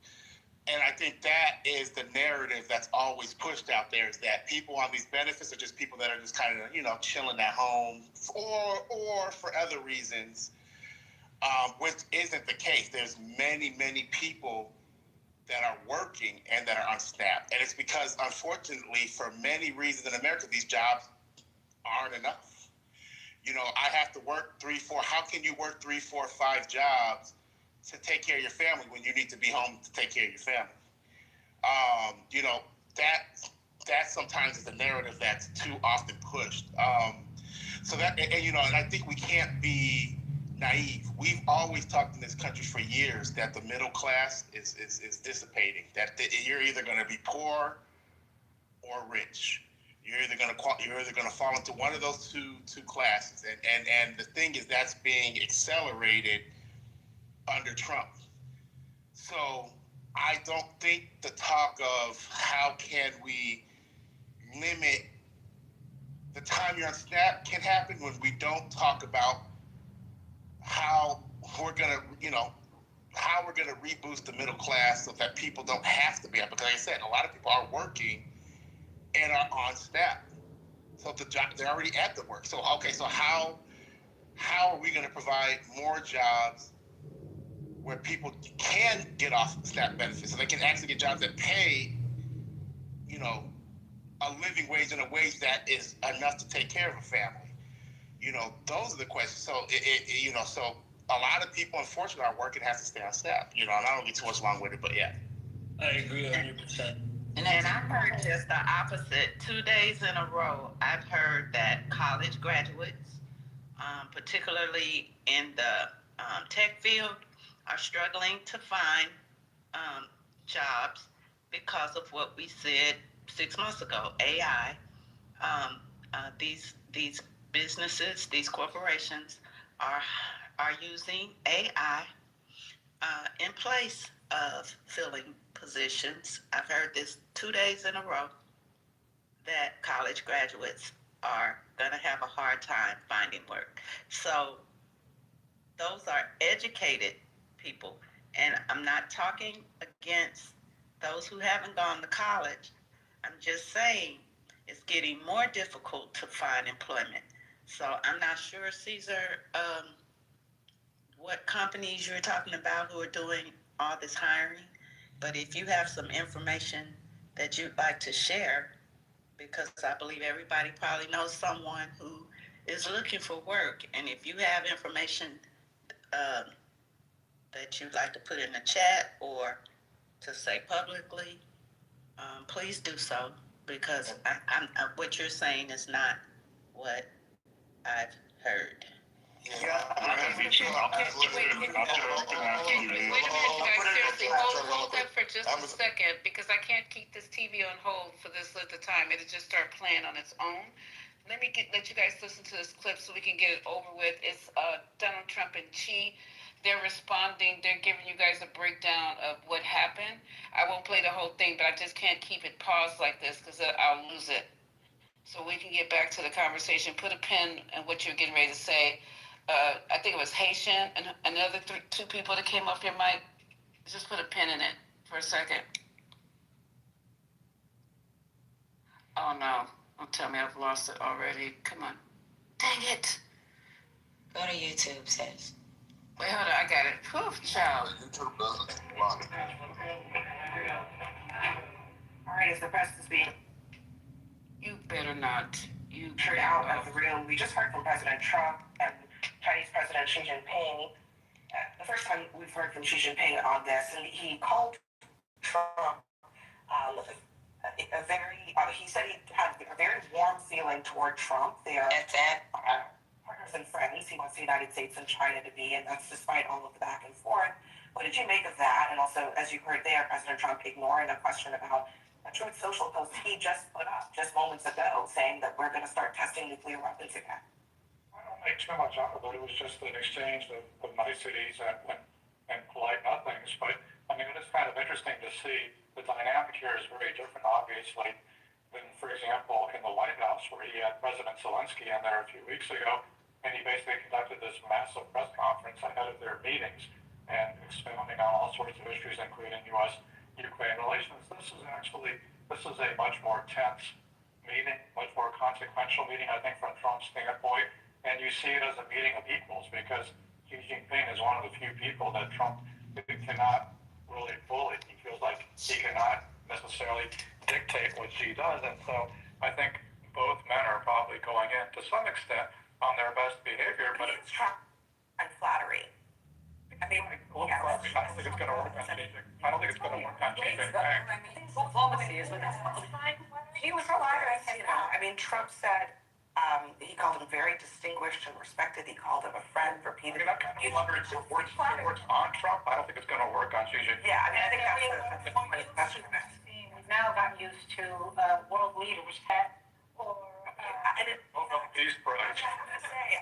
And I think that is the narrative that's always pushed out there, is that people on these benefits are just people that are just kind of, chilling at home or for other reasons, which isn't the case. There's many, many people that are working and that are on SNAP. And it's because, unfortunately, for many reasons in America, these jobs aren't enough. I have to work 3, 4. How can you work 3, 4, 5 jobs to take care of your family when you need to be home to take care of your family? That sometimes is the narrative that's too often pushed. So that, and I think we can't be naive. We've always talked in this country for years that the middle class is dissipating. That you're either going to be poor or rich. You're either going to fall into one of those two classes. And the thing is, that's being accelerated under Trump. So I don't think the talk of how can we limit the time you're on SNAP can happen when we don't talk about how we're gonna reboost the middle class so that people don't have to be up. Because like I said, a lot of people are working and are on SNAP. So they're already at the work. So how are we gonna provide more jobs where people can get off SNAP benefits, so they can actually get jobs that pay, you know, a living wage and a wage that is enough to take care of a family. You know, those are the questions. So, you know, so a lot of people, unfortunately, are working, have to stay on SNAP. You know, and I don't get too much wrong with it, but yeah. I agree 100%. And I heard just the opposite. 2 days in a row, I've heard that college graduates, particularly in the tech field, are struggling to find jobs because of what we said 6 months ago, AI. These businesses, these corporations are using AI in place of filling positions. I've heard this 2 days in a row that college graduates are going to have a hard time finding work. So those are educated people. And I'm not talking against those who haven't gone to college. I'm just saying it's getting more difficult to find employment. So I'm not sure, Caesar, what companies you're talking about who are doing all this hiring. But if you have some information that you'd like to share, because I believe everybody probably knows someone who is looking for work. And if you have information that you'd like to put in the chat or to say publicly, please do so, because what you're saying is not what I've heard. Yeah. Wait a minute, you guys. Seriously, hold that for just a second, because I can't keep this TV on hold for this length of time. It'll just start playing on its own. Let you guys listen to this clip so we can get it over with. It's Donald Trump and Xi. They're responding. They're giving you guys a breakdown of what happened. I won't play the whole thing, but I just can't keep it paused like this because I'll lose it. So we can get back to the conversation. Put a pin in what you're getting ready to say. I think it was Haitian and another two people that came off your mic. Just put a pin in it for a second. Oh no, don't tell me I've lost it already. Come on. Dang it. Go to YouTube, sis. Wait, hold on, I got it. Poof, child. YouTube doesn't block. All right, is the press to speak? You better not. You Straight out of the room. We just heard from President Trump and Chinese President Xi Jinping. The first time we've heard from Xi Jinping on this, and he called Trump he said he had a very warm feeling toward Trump. They are partners and friends. He wants the United States and China to be, and that's despite all of the back and forth. What did you make of that? And also, as you heard there, President Trump ignoring a question about a Truth Social post he just put up just moments ago, saying that we're going to start testing nuclear weapons again. I don't make too much out of it. It was just an exchange of niceties and polite nothings. But I mean, it is kind of interesting to see the dynamic here is very different, obviously, than, for example, in the White House, where he had President Zelensky in there a few weeks ago, and he basically conducted this massive press conference ahead of their meetings and expounding on all sorts of issues, including U.S.-Ukraine relations. This is a much more tense meeting, much more consequential meeting, I think, from Trump's standpoint. And you see it as a meeting of equals because Xi Jinping is one of the few people that Trump cannot really bully. He feels like he cannot necessarily dictate what Xi does. And so I think both men are probably going in to some extent on their best behavior. But it's Trump and flattery. I mean, I don't think it's going to work on changing. I don't think it's going to work on changing things. Diplomacy is what it's called. He was flattering. I mean, Trump said he called him very distinguished and respected. He called him a friend repeatedly. That kind of leverage works on Trump. I don't think it's going to work on Xi Jinping. Yeah, I mean, I think that's the point of the question. We've now gotten used to world leaders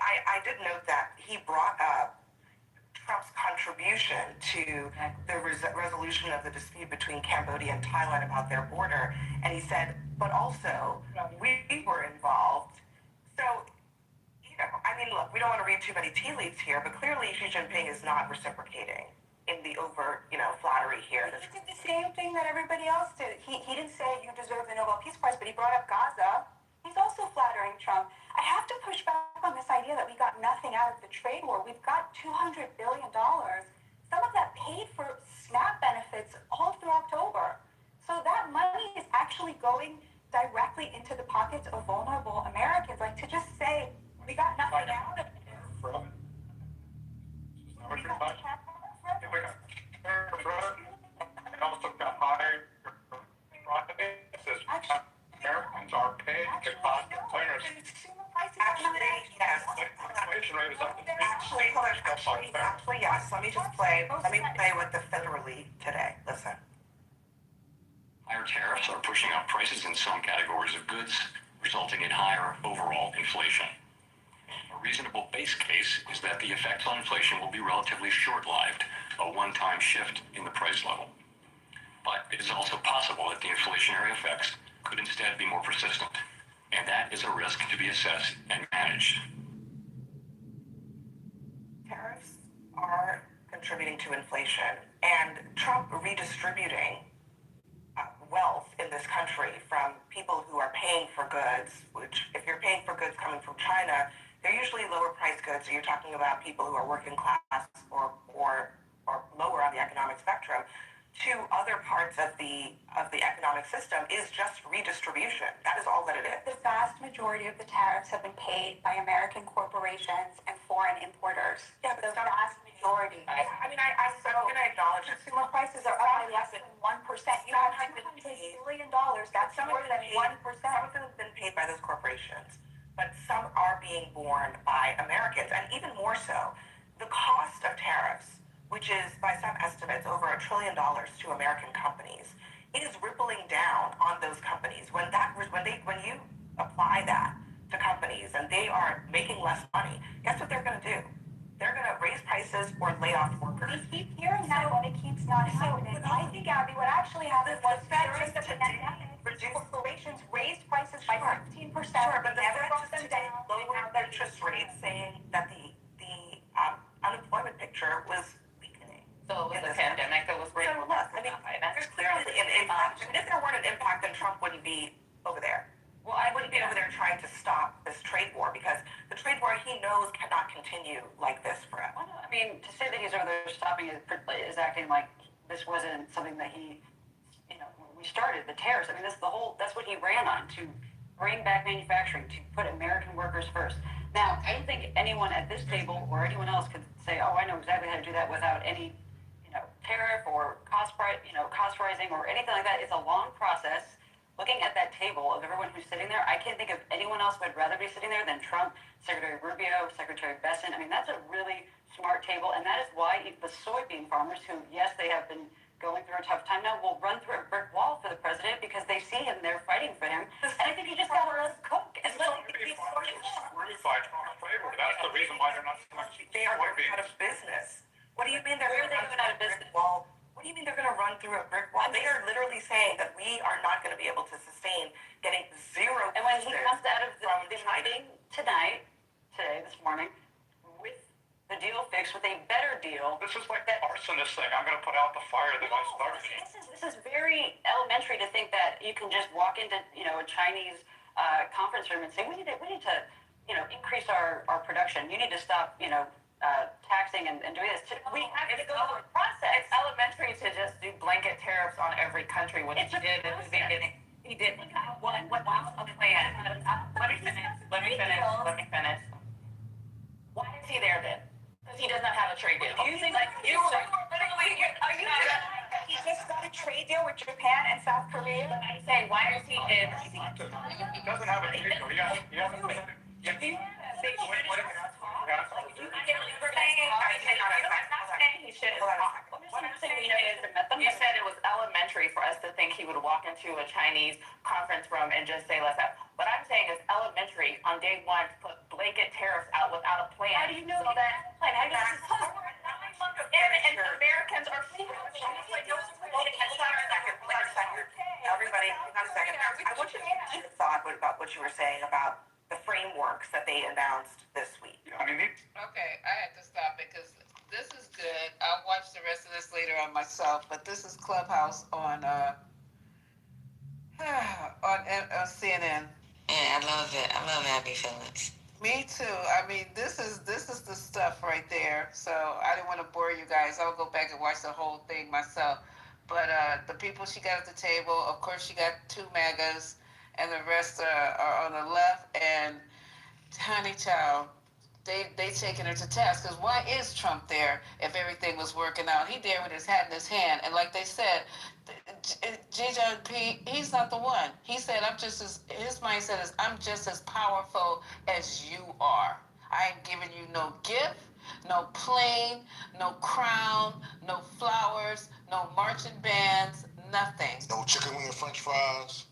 I did note that he brought up Trump's contribution to the resolution of the dispute between Cambodia and Thailand about their border. And he said, but also, we were involved. So, I mean, look, we don't want to read too many tea leaves here, but clearly Xi Jinping is not reciprocating in the overt, flattery here. He did the same thing that everybody else did. He didn't say you deserve the Nobel Peace Prize, but he brought up Gaza. He's also flattering Trump. I have to push back on this idea that we got nothing out of the trade war. We've got $200 billion. Some of that pockets of vulnerable Americans, like to just say, we got nothing out of it. Fraud. Is that what you're talking about? Yeah, we got fraud. We also got higher fraud. It says Americans are paying the cost of players. Actually, yes. Inflation rate is up to Actually, yes. Let me play with the federally today. Listen. Higher tariffs are pushing up prices in some categories of goods, resulting in higher overall inflation. A reasonable base case is that the effects on inflation will be relatively short-lived, a one-time shift in the price level. But it is also possible that the inflationary effects could instead be more persistent, and that is a risk to be assessed and managed. Tariffs are contributing to inflation, and Trump redistributing wealth in this country from people who are paying for goods, which if you're paying for goods coming from China, they're usually lower priced goods. So you're talking about people who are working class or lower on the economic spectrum, to other parts of the economic system is just redistribution. That is all that it is. The vast majority of the tariffs have been paid by American corporations and foreign importers. Yeah, but the vast majority. I'm going to acknowledge it. Consumer prices are up by less than 1%. You have $200 billion. That's more than 1%. Some of them have been paid by those corporations, but some are being borne by Americans, and even more so, the cost of tariffs, which is by some estimates over $1 trillion to American companies, it is rippling down on those companies. When you apply that to companies and they are making less money, guess what they're going to do? They're going to raise prices or lay off workers. We keep hearing that, but it keeps not happening. I think, Abby, what actually happened was during the pandemic, corporations raised prices by 15%. Sure, but the Fed just today lowered their interest rates, saying that the unemployment picture was weakening. So it was the pandemic that was bringing So look, there's clearly an impact. And if there weren't an impact, then Trump wouldn't be over there. Well, I wouldn't be over there trying to stop this trade war, because the trade war he knows cannot continue like this forever. Well, no, I mean, to say that he's over there stopping is acting like this wasn't something that he, we started the tariffs. I mean, that's what he ran on, to bring back manufacturing, to put American workers first. Now, I don't think anyone at this table or anyone else could say, oh, I know exactly how to do that without any, tariff or cost rising or anything like that. It's a long process. Looking at that table of everyone who's sitting there, I can't think of anyone else who would rather be sitting there than Trump, Secretary Rubio, Secretary Besson. I mean, that's a really smart table, and that is why the soybean farmers, who, yes, they have been going through a tough time now, will run through a brick wall for the president because they see him there fighting for him. And I think you just got to let him cook and let him be That's the reason why they're not so much. They are out of business. What do you mean they're going to run out of business? Wall? What do you mean they're going to run through a brick wall? They are literally saying that we are not going to be able to sustain getting zero. And when he comes out of the meeting today, this morning, with the deal fixed, with a better deal. This is like the arsonist thing. I'm going to put out the fire that I started. This is very elementary to think that you can just walk into a Chinese conference room and say we need to increase our production. You need to stop taxing and doing this. We have to go through a process. It's elementary to just do blanket tariffs on every country, which he did at the beginning. He did. What was the plan? Let me finish. Why is he there then? Because he does not have a trade deal. He just got a trade deal with Japan and South Korea? I'm saying, why is he in? He doesn't have a trade deal. You said it was elementary for us to think he would walk into a Chinese conference room and just say, let's have. What I'm saying is elementary on day one to put blanket tariffs out without a plan. How do you know that plan? How do you know and Americans are Everybody, hang on a second. I want you to finish your thought about what you were saying about the frameworks that they announced this week. Okay, I had to stop it because this is good. I'll watch the rest of this later on myself, but this is Clubhouse on CNN. Yeah, I love it. I love Abby Phillips. Me too. I mean, this is the stuff right there. So I didn't want to bore you guys. I'll go back and watch the whole thing myself. But the people she got at the table, of course, she got two MAGAs, and the rest are on the left. And honey child, they taking her to task, because why is Trump there if everything was working out? He there with his hat in his hand, and like they said, P, he's not the one. He said, his mindset is, I'm just as powerful as you are. I ain't giving you no gift, no plane, no crown, no flowers, no marching bands, nothing. No chicken wing and french fries.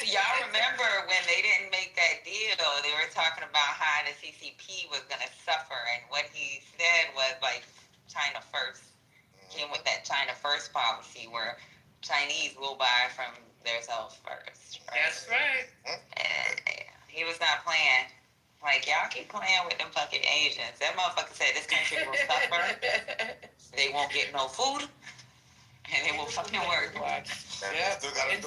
Y'all remember when they didn't make that deal, they were talking about how the CCP was going to suffer, and what he said was like China first. Came with that China first policy where Chinese will buy from themselves first. Right? That's right. And he was not playing. Like, y'all keep playing with them fucking Asians. That motherfucker said this country will suffer. They won't get no food. And it will fucking work. Yeah. And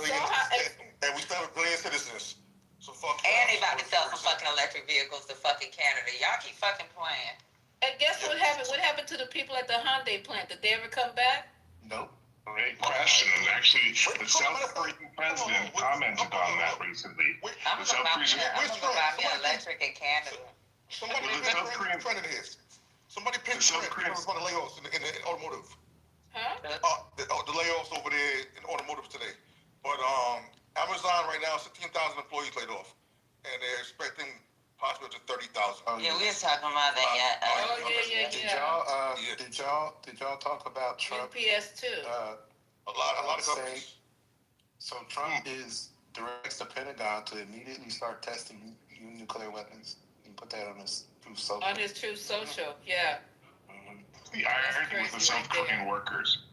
we still have a billion citizens. So fuck. And they about to sell some fucking electric vehicles to fucking Canada. Y'all keep fucking playing. And guess what happened? What happened to the people at the Hyundai plant? Did they ever come back? Nope. Great question. And actually, the South Korean president commented on that recently. I'm gonna buy me an electric in Canada. Somebody trend in his. Somebody pinned trend. There was about the layoffs in the automotive. Huh? The layoffs over there in automotive today. But Amazon right now, 16,000 employees laid off, and they're expecting possibly to 30,000. Yeah, we were talking about that yet. Yeah. Did y'all talk about Trump? UPS too. A lot of companies. So Trump directs the Pentagon to immediately start testing nuclear weapons and put that on his Truth Social. On his Truth Social, yeah. The irony with the South Korean workers.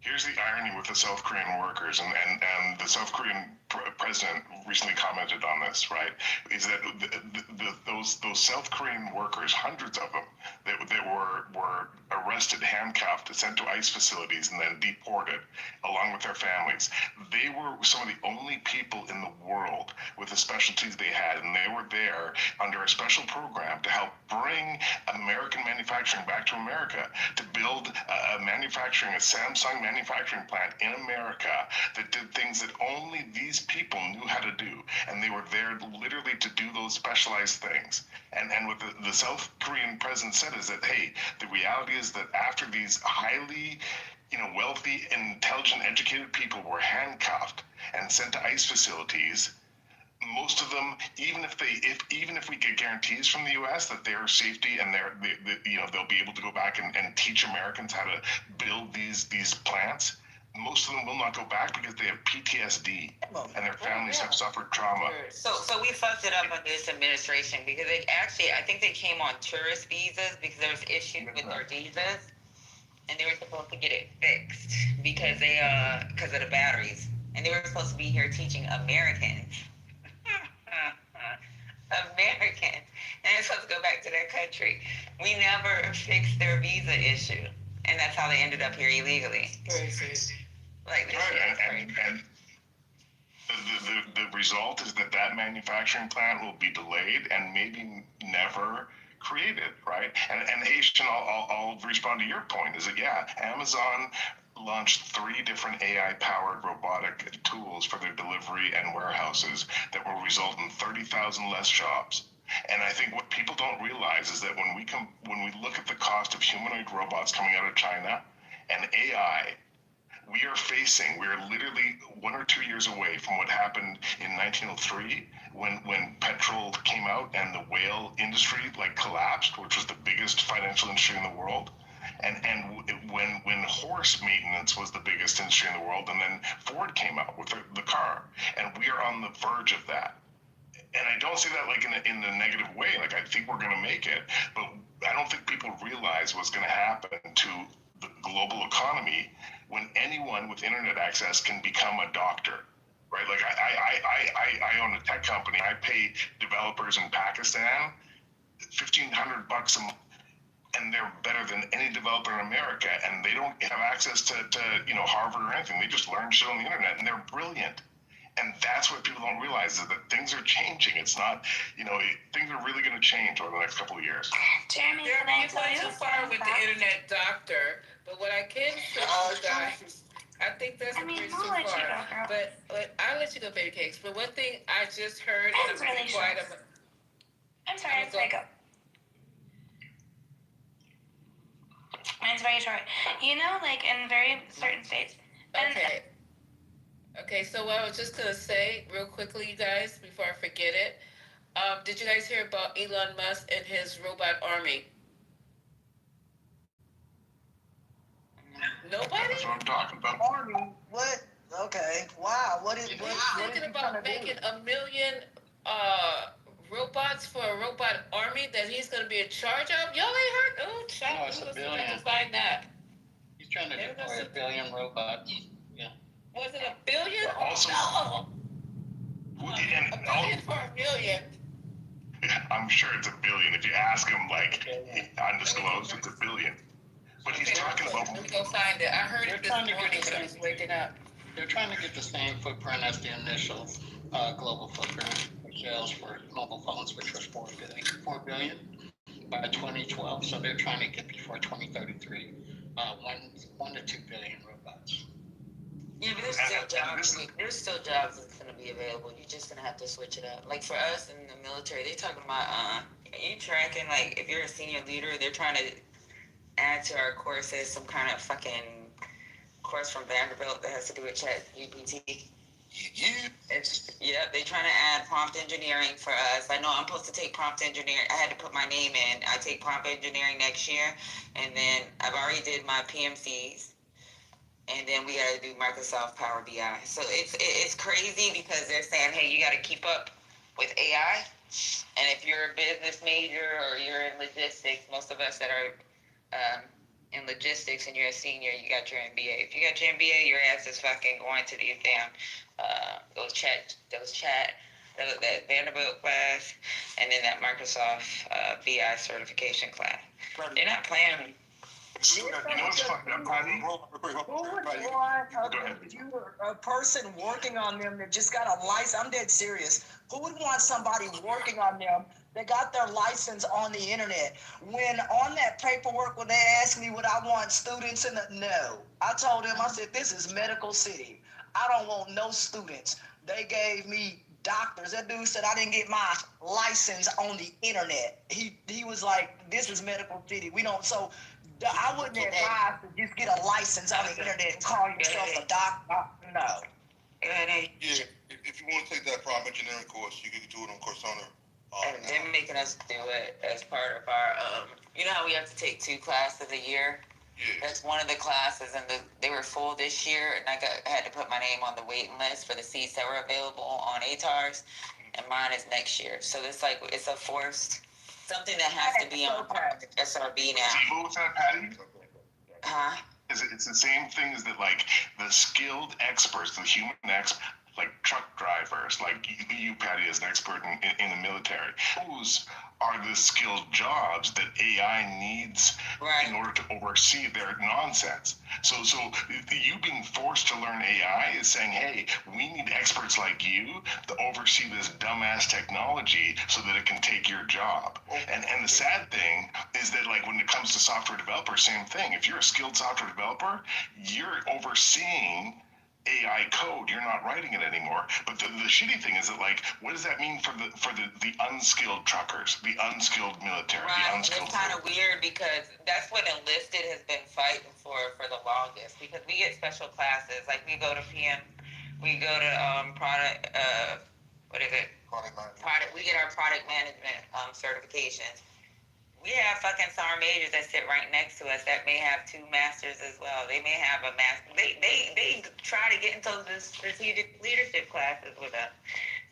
Here's the irony with the South Korean workers, and the South Korean president recently commented on this, right? Is that those South Korean workers, hundreds of them, that were arrested, handcuffed, sent to ICE facilities, and then deported along with their families. They were some of the only people in the world with the specialties they had, and they were there under a special program to help bring American manufacturing back to America, to build a Samsung manufacturing plant in America that did things that only these people knew how to do, and they were there literally to do those specialized things. And what the South Korean president said is that, hey, the reality is that after these highly wealthy, intelligent, educated people were handcuffed and sent to ICE facilities, most of them, even if we get guarantees from the U.S. that their safety and they'll be able to go back and teach Americans how to build these plants, most of them will not go back because they have PTSD and their families have suffered trauma. So we fucked it up on this administration because I think they came on tourist visas because there was issues with their visas, and they were supposed to get it fixed because of the batteries, and they were supposed to be here teaching Americans. Americans, and they're supposed to go back to their country. We never fixed their visa issue, and that's how they ended up here illegally. Crazy. Like this and the result is that manufacturing plant will be delayed and maybe never created, right? And Haitian, I'll respond to your point, is that Amazon launched 3 different AI-powered robotic tools for their delivery and warehouses that will result in 30,000 less jobs. And I think what people don't realize is that when we look at the cost of humanoid robots coming out of China and AI, we are literally 1 or 2 years away from what happened in 1903 when petrol came out and the whale industry collapsed, which was the biggest financial industry in the world. And when horse maintenance was the biggest industry in the world, and then Ford came out with the car, and we are on the verge of that. And I don't say that in a negative way. I think we're going to make it, but I don't think people realize what's going to happen to the global economy when anyone with internet access can become a doctor. Right? I own a tech company. I pay developers in Pakistan $1,500 a month. And they're better than any developer in America, and they don't have access to Harvard or anything. They just learn shit on the internet, and they're brilliant. And that's what people don't realize, is that things are changing. It's not, things are really going to change over the next couple of years. Jeremy, you're going too far with the internet doctor, but what I can say to you guys, I think that's a bridge too I'll let you far. go, girl. But I'll let you go, baby cakes. But one thing I just heard, and I'm really quiet sure. about. I'm sorry, I say go. Mine's very short. You know, like in very certain states. Okay. Okay, so what I was just gonna say real quickly, you guys, before I forget it. Did you guys hear about Elon Musk and his robot army? Nobody? That's what I'm talking about. Army, what? Okay, wow, what is He's what is thinking he about trying to making do? 1 million robots for a robot army that he's gonna be in charge of. Y'all ain't heard? Oh, child, No, it's we a must have billion. to find that. He's trying to deploy 1 billion robots. Yeah. Was it 1 billion? Also, No. and 1 billion for 1 million. I'm sure it's 1 billion. If you ask him, like, undisclosed, it's 1 billion. But he's talking about. Let me go find it. I heard it this morning when I was waking up. They're trying to get the same footprint as the initial global footprint for sales for mobile phones, which was 4 billion by 2012. So they're trying to get before 2033, 1 to 2 billion robots. Yeah, but there's still jobs. There's still jobs that's gonna be available. You're just gonna have to switch it up. Like for us in the military, they're talking about are you tracking, like if you're a senior leader, they're trying to add to our courses some kind of fucking course from Vanderbilt that has to do with ChatGPT. They're trying to add prompt engineering for us. I know I'm supposed to take prompt engineering. I had to put my name in. I take prompt engineering next year, and then I've already did my PMCs. And then we got to do Microsoft Power BI. So it's crazy because they're saying, hey, you got to keep up with AI. And if you're a business major or you're in logistics, most of us that are in logistics and you're a senior, you got your MBA. If you got your MBA, your ass is fucking going to these damn that Vanderbilt class, and then that Microsoft BI certification class. They're not playing. You know what's fucked up, Patty? Who would want a person working on them that just got a license? I'm dead serious. Who would want somebody working on them that got their license on the internet? When on that paperwork, when they asked me would I want students in the, no. I told them, I said, this is Medical City. I don't want no students. They gave me doctors. That dude said I didn't get my license on the internet. He was like, this is Medical City. We don't, so I wouldn't advise to just get a license on the internet and call yourself a doctor. No. Yeah, if you want to take that prompt engineering course, you can do it on Coursera. And they're making us do it as part of our, you know how we have to take 2 classes a year? Yeah. That's one of the classes, and they were full this year, and I had to put my name on the waiting list for the seats that were available on ATARS, and mine is next year. So it's like, it's a forced, something that has to be on SRB now. What was that, Patty? Huh? It's the same thing as that, like, the skilled experts, the human experts, like truck drivers, like you, Patty, as an expert in the military. Those are the skilled jobs that AI needs in order to oversee their nonsense. So you being forced to learn AI is saying, hey, we need experts like you to oversee this dumbass technology so that it can take your job. And the sad thing is that, like, when it comes to software developers, same thing. If you're a skilled software developer, you're overseeing AI code, you're not writing it anymore. But the shitty thing is that, like, what does that mean for the unskilled truckers, the unskilled military, the unskilled? It's kind of weird because that's what enlisted has been fighting for the longest. Because we get special classes, like we go to PM, we go to product, what is it? Product management. We get our product management certifications. We have fucking sergeant majors that sit right next to us that may have 2 masters as well. They may have a master. They try to get into the strategic leadership classes with us.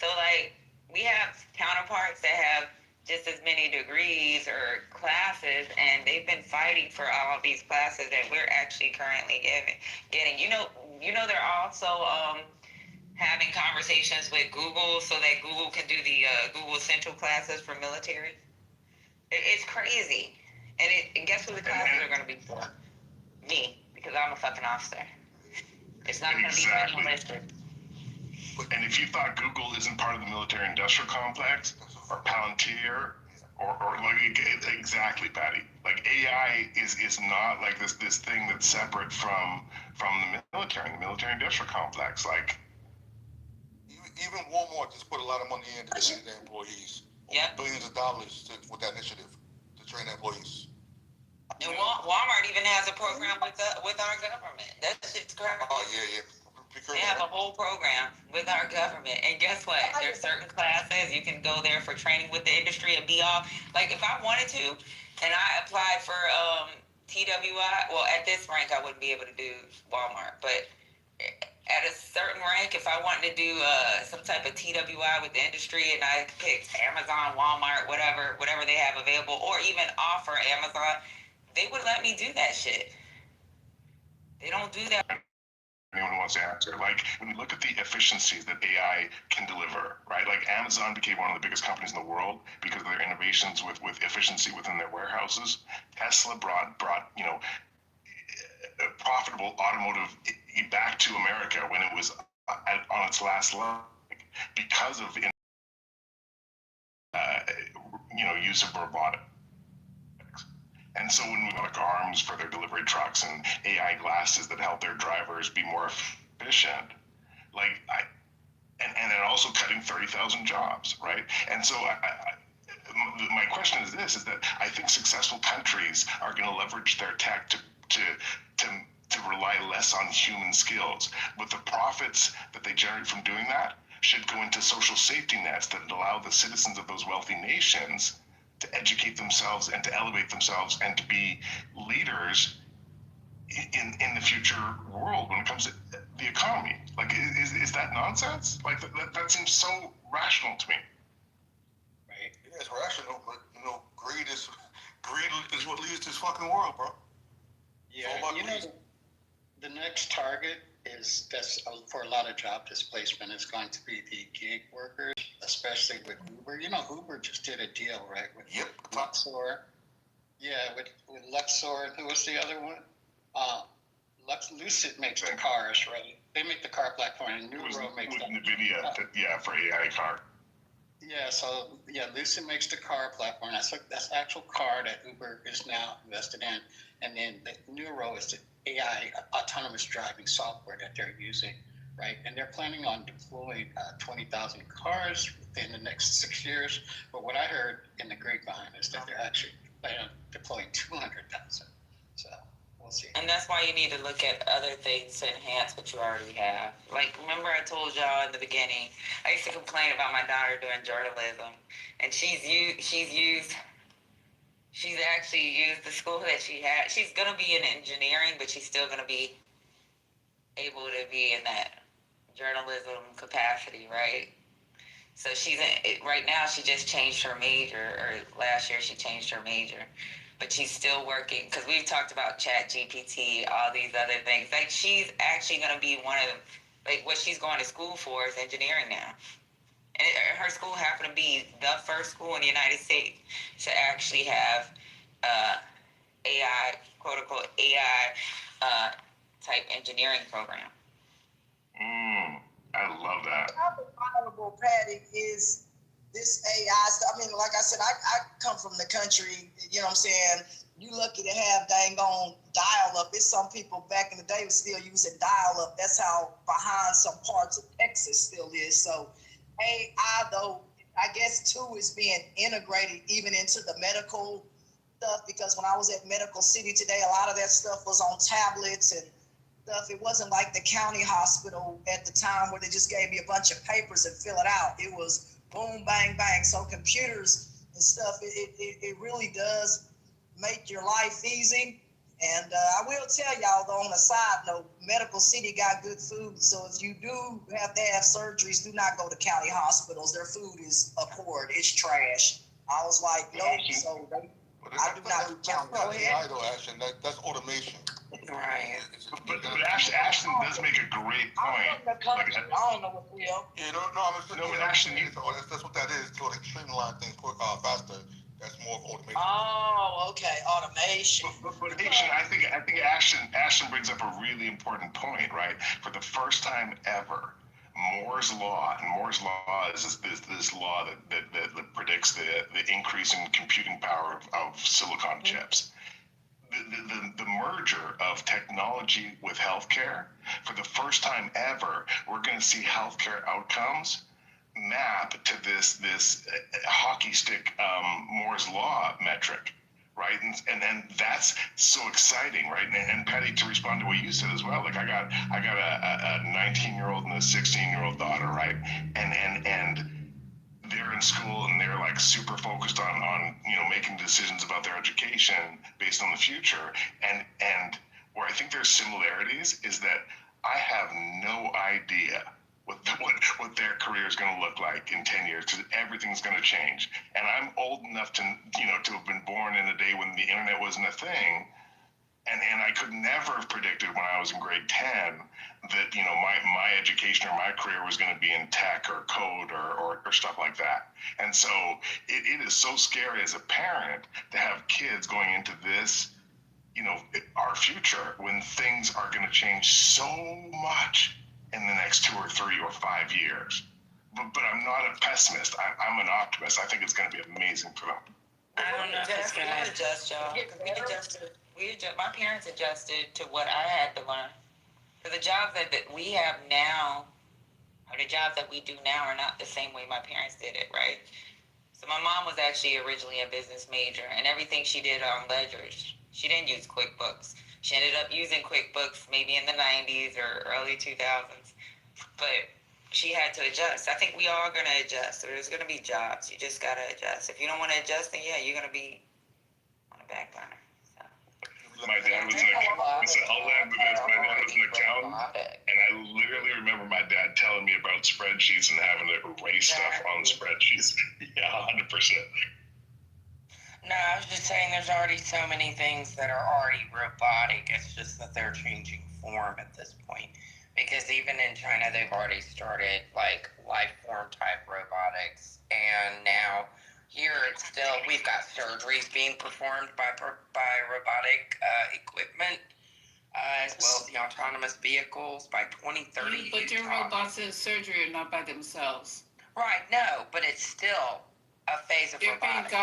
So, like, we have counterparts that have just as many degrees or classes, and they've been fighting for all of these classes that we're actually currently getting. You know, they're also having conversations with Google so that Google can do the Google Central classes for military. It's crazy. And guess what the classes are going to be for? Me, because I'm a fucking officer. It's not going to be anyone listed. And if you thought Google isn't part of the military industrial complex, or Palantir, or like exactly, Patty. Like AI is not like this thing that's separate from the military industrial complex. Like even Walmart just put a lot of money into their employees. Yeah. Billions of dollars with that initiative to train employees. And Walmart even has a program with our government. That shit's crazy. Oh yeah. They have a whole program with our government, and guess what? There's certain classes you can go there for training with the industry and be off. Like if I wanted to, and I applied for TWI. Well, at this rank, I wouldn't be able to do Walmart, but at a certain rank, if I wanted to do some type of TWI with the industry, and I picked Amazon, Walmart, whatever they have available, or even offer Amazon, they would let me do that shit. They don't do that. Anyone who wants to answer, like when you look at the efficiencies that AI can deliver, right? Like Amazon became one of the biggest companies in the world because of their innovations with efficiency within their warehouses. Tesla brought profitable automotive back to America when it was on its last leg because of use of robotics. And so when we like arms for their delivery trucks and AI glasses that help their drivers be more efficient, and then also cutting 30,000 jobs, right? And so my question is this: is that I think successful countries are going to leverage their tech to rely less on human skills, but the profits that they generate from doing that should go into social safety nets that allow the citizens of those wealthy nations to educate themselves and to elevate themselves and to be leaders in the future world when it comes to the economy. Like, is that nonsense? Like, that seems so rational to me. Right? Yeah, it's rational, but greed is what leads to this fucking world, bro. Yeah, the next target that's for a lot of job displacement is going to be the gig workers, especially with Uber. Uber just did a deal, right, with Luxor. Yeah, with Luxor. Who was the other one? Lucid makes the cars, right? They make the car platform, and Nuro makes the NVIDIA, for AI car. Yeah, so Lucid makes the car platform. That's the actual car that Uber is now invested in, and then the Nuro is the AI autonomous driving software that they're using, right? And they're planning on deploying 20,000 cars within the next 6 years. But what I heard in the grapevine is that they're actually planning on deploying 200,000. So we'll see. And that's why you need to look at other things to enhance what you already have. Like, remember I told y'all in the beginning, I used to complain about my daughter doing journalism, and she's actually used the school that she had. She's going to be in engineering, but she's still going to be able to be in that journalism capacity, right? So right now she just changed her major, or last year she changed her major. But she's still working, because we've talked about ChatGPT, all these other things. Like, she's actually going to be one of them. Like, what she's going to school for is engineering now. And her school happened to be the first school in the United States to actually have AI, quote unquote, AI type engineering program. I love that. Honorable Patty is this AI stuff. I mean, like I said, I come from the country, you know what I'm saying? You lucky to have dang on dial-up. It's some people back in the day was still using dial-up. That's how behind some parts of Texas still is. So AI, though, I guess, too, is being integrated even into the medical stuff, because when I was at Medical City today, a lot of that stuff was on tablets and stuff. It wasn't like the county hospital at the time where they just gave me a bunch of papers and fill it out. It was boom, bang, bang. So computers and stuff, it really does make your life easy. And I will tell y'all, though, on a side note, Medical City got good food. So if you do have to have surgeries, do not go to county hospitals. Their food is abhorrent. It's trash. I was like, no. So I do not do county. That's not AI, though, Ashton. That's automation. Right. But Ashton does make a great point. I don't know what the hell. Yeah, but Ashton, that's what that is. So they streamline things faster. That's more of automation. Oh, okay, automation. But I think Ashton brings up a really important point, right? For the first time ever, Moore's law, and Moore's law is this law that predicts the increase in computing power of silicon chips. The merger of technology with healthcare, for the first time ever, we're going to see healthcare outcomes map to this hockey stick Moore's law metric, right? And that's so exciting, right? And Patty, to respond to what you said as well, like I got a 19-year-old and a 16-year-old daughter, right? And they're in school and they're like super focused on making decisions about their education based on the future. And where I think there's similarities is that I have no idea what their career is going to look like in 10 years, because everything's going to change. And I'm old enough to have been born in a day when the internet wasn't a thing. And I could never have predicted when I was in grade 10 that, my education or my career was going to be in tech or code or stuff like that. And so it is so scary as a parent to have kids going into this, our future, when things are going to change so much in the next 2 or 3 or 5 years. But I'm not a pessimist. I'm an optimist. I think it's going to be amazing for them. I don't know if it's gonna adjust, y'all. My parents adjusted to what I had to learn. So the jobs that we have now, or the jobs that we do now, are not the same way my parents did it, right? So my mom was actually originally a business major, and everything she did on ledgers. She didn't use QuickBooks. She ended up using QuickBooks maybe in the 90s or early 2000s, but she had to adjust. I think we all are going to adjust. So there's going to be jobs. You just got to adjust. If you don't want to adjust, then yeah, you're going to be on the back burner. So. My dad was an accountant. I'll add to this. My dad was an accountant, and I literally remember my dad telling me about spreadsheets and having to erase stuff on spreadsheets. Yeah, 100%. No, I was just saying there's already so many things that are already robotic. It's just that they're changing form at this point. Because even in China, they've already started like life form type robotics. And now here it's still, we've got surgeries being performed by robotic equipment, as well as the autonomous vehicles by 2030. But your robots in surgery are not by themselves. Right, no, but it's still a phase of robotics.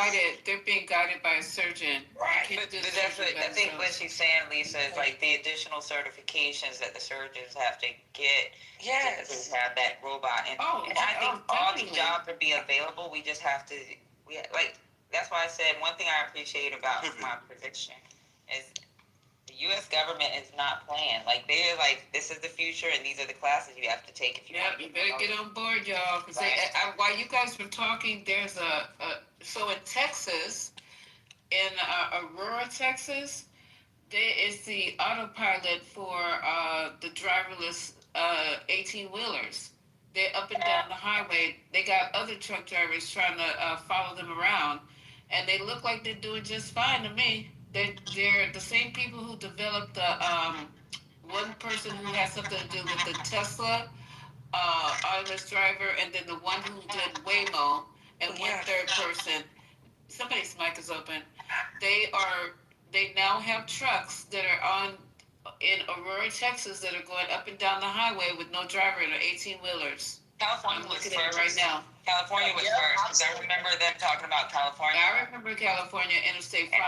They're being guided by a surgeon. Right. But that's what I think what she's saying, Lisa, is like the additional certifications that the surgeons have to get to have that robot. And I think all these jobs will be available. We just have to, that's why I said one thing I appreciate about my prediction is the U.S. government is not playing. Like, they're like, this is the future, and these are the classes you have to take if you want to. You better get on board, y'all. Because while you guys were talking, there's so in Texas, in Aurora, Texas, there is the autopilot for the driverless 18-wheelers. They're up and down the highway. They got other truck drivers trying to follow them around, and they look like they're doing just fine to me. They're the same people who developed the one person who has something to do with the Tesla autonomous driver, and then the one who did Waymo, and one third person. Somebody's mic is open. They now have trucks that are in Aurora, Texas, that are going up and down the highway with no driver, and are 18-wheelers. California was first. Right now. California was first, because I remember them talking about California. I remember California, Interstate 5.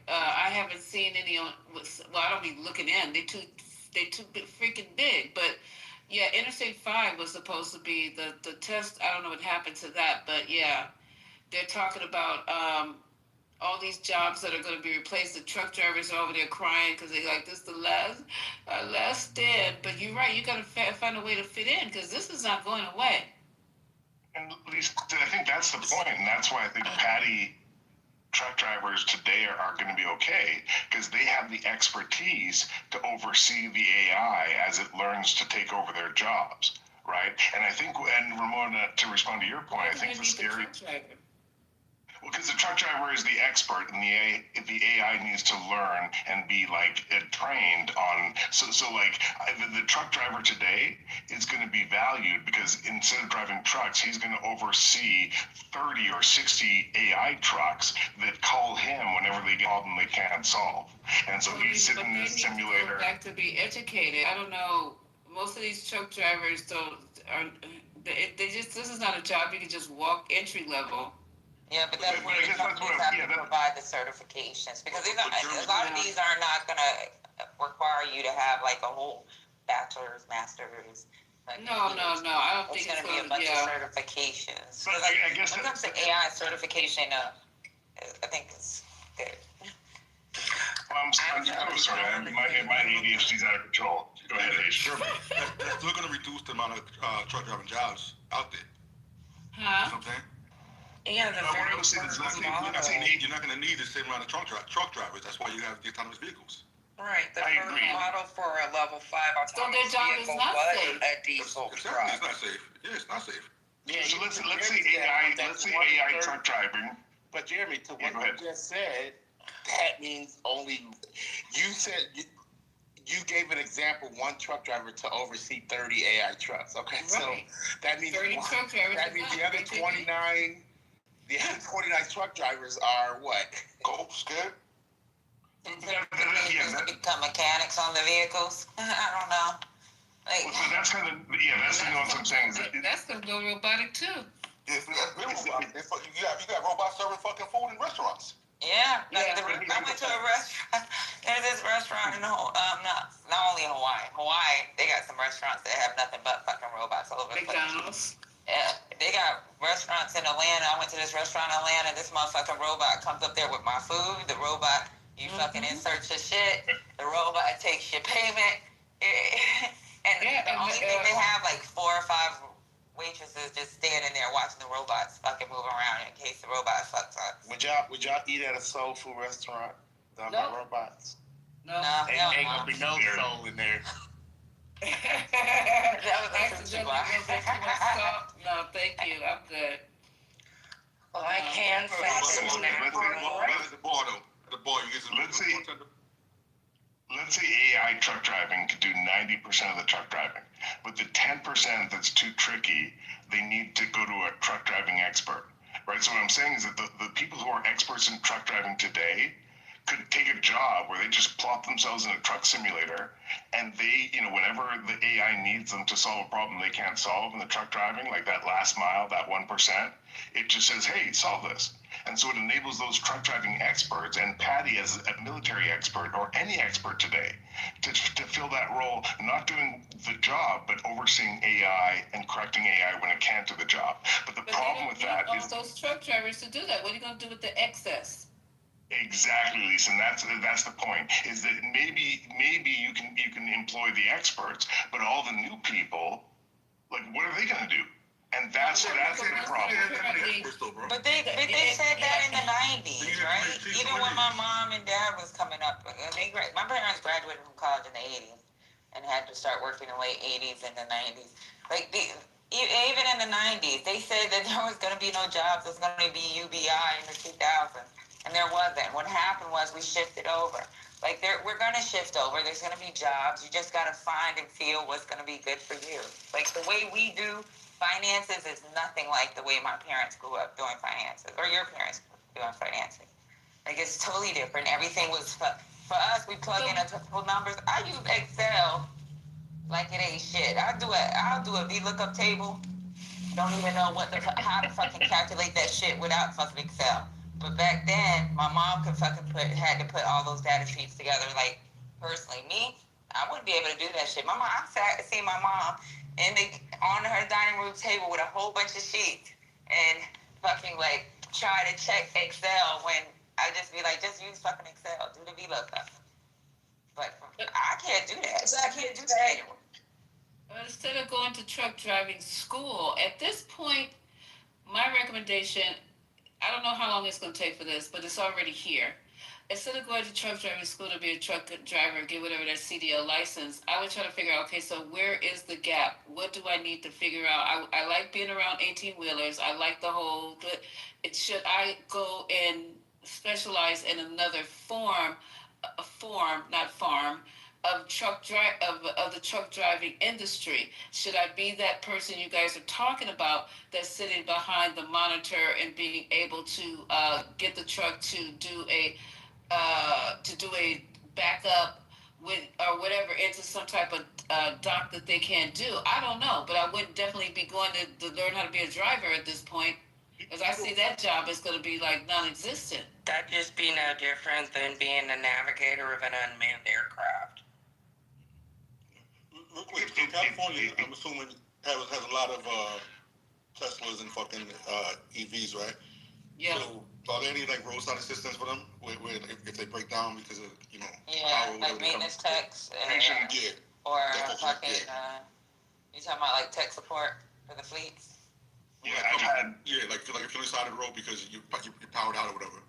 I haven't seen any on, well, I don't be looking in. They too freaking big. But yeah, Interstate 5 was supposed to be the test. I don't know what happened to that, but yeah, they're talking about all these jobs that are going to be replaced. The truck drivers are over there crying because they're like, this is the last stand. But you're right, you got to find a way to fit in, because this is not going away. And Lisa, I think that's the point, and that's why I think Patty truck drivers today are going to be okay, because they have the expertise to oversee the AI as it learns to take over their jobs, right? And I think, and Ramona, to respond to your point, I think the scary... Well, because the truck driver is the expert, and the AI needs to learn and be trained on. So the truck driver today is going to be valued, because instead of driving trucks, he's going to oversee 30 or 60 AI trucks that call him whenever they get a problem they can't solve. And so he's sitting in this simulator. Back to be educated. I don't know most of these truck drivers this is not a job you can just walk entry level. Yeah, but that's where the companies have to provide the certifications, because a lot of these are not gonna require you to have like a whole bachelor's, master's. Like, no, I don't think it's gonna be a bunch of certifications. But Like, I guess when it comes to AI certification, I think it's good. I'm sorry, my ADHD's out of control. Go ahead, Ace. That's still going to reduce the amount of truck driving jobs out there. Huh? You know what I'm saying? Yeah, the very first you're not saying you're not going to need the same amount of truck drivers. That's why you have the autonomous vehicles. Right, the first model for a level 5 autonomous vehicle was a diesel truck. It's not safe. Yeah, it's not safe. Yeah, so let's say AI truck driving. But Jeremy, to what you just said, that means only you said you gave an example, one truck driver to oversee 30 AI trucks. Okay, right. So that means 30 truck drivers. That means the other 29 truck drivers are what? Scared? Become mechanics on the vehicles. I don't know. Like, well, that's kind of that's what I'm saying. That's gonna go robotic too. You got robots serving fucking food in restaurants. Yeah, I went to a restaurant. There's this restaurant in not only in Hawaii, they got some restaurants that have nothing but fucking robots all over the place. McDonald's. Yeah, they got restaurants in Atlanta. I went to this restaurant in Atlanta. This motherfucking robot comes up there with my food. The robot, you fucking insert your shit. The robot takes your payment. The only thing they have, like 4 or 5 waitresses just standing there watching the robots fucking move around in case the robot fucks up. Would y'all eat at a soul food restaurant done by robots? No. Ain't gonna be no soul in there. That was No, thank you. I'm good. Well, I can say let's say AI truck driving could do 90% of the truck driving, but the 10% that's too tricky, they need to go to a truck driving expert, right? So what I'm saying is that the people who are experts in truck driving today could take a job where they just plop themselves in a truck simulator and they, whenever the AI needs them to solve a problem they can't solve in the truck driving, like that last mile, that 1%, it just says, hey, solve this. And so it enables those truck driving experts and Patty as a military expert or any expert today to fill that role, not doing the job, but overseeing AI and correcting AI when it can't do the job. But the problem with that is those truck drivers to do that. What are you going to do with the excess? Exactly, Lisa, and that's the point. Is that maybe you can employ the experts, but all the new people, like, what are they going to do? And that's the problem. But they said that in the 90s, right? Even when my mom and dad was coming up, my parents graduated from college in the 80s and had to start working in the late 80s and the 90s. Like, even in the 90s, they said that there was going to be no jobs. There was going to be UBI in the 2000s. And there wasn't. What happened was we shifted over. Like, we're going to shift over. There's going to be jobs. You just got to find and feel what's going to be good for you. Like, the way we do finances is nothing like the way my parents grew up doing finances, or your parents doing financing. Like, it's totally different. Everything was, for us, we plug in a couple numbers. I use Excel like it ain't shit. I'll do a VLOOKUP table. Don't even know how to fucking calculate that shit without fucking Excel. But back then, my mom had to put all those data sheets together. Like, personally, me, I wouldn't be able to do that shit. I see my mom on her dining room table with a whole bunch of sheets and fucking like try to check Excel when I just be like, just use fucking Excel, do the VLOOKUP. But I can't do that. I can't do that. Instead of going to truck driving school, at this point, my recommendation, I don't know how long it's going to take for this, but it's already here. Instead of going to truck driving school to be a truck driver and get whatever that CDL license, I would try to figure out, okay, so where is the gap? What do I need to figure out? I like being around 18-wheelers. I like should I go and specialize in another farm of the truck driving industry? Should I be that person you guys are talking about that's sitting behind the monitor and being able to get the truck to do a backup with or whatever into some type of dock that they can't do. I don't know, but I would definitely be going to learn how to be a driver at this point, because I see that job is going to be like non-existent. That'd just be no different than being a navigator of an unmanned aircraft. Real quick, so California, I'm assuming, has a lot of Teslas and fucking EVs, right? Yeah. So are there any like roadside assistance for them, where if they break down because of Yeah, power, like maintenance techs, yeah. or fucking. You talking about like tech support for the fleets? Yeah, I've had like if you're on the side of the road because you're powered out or whatever.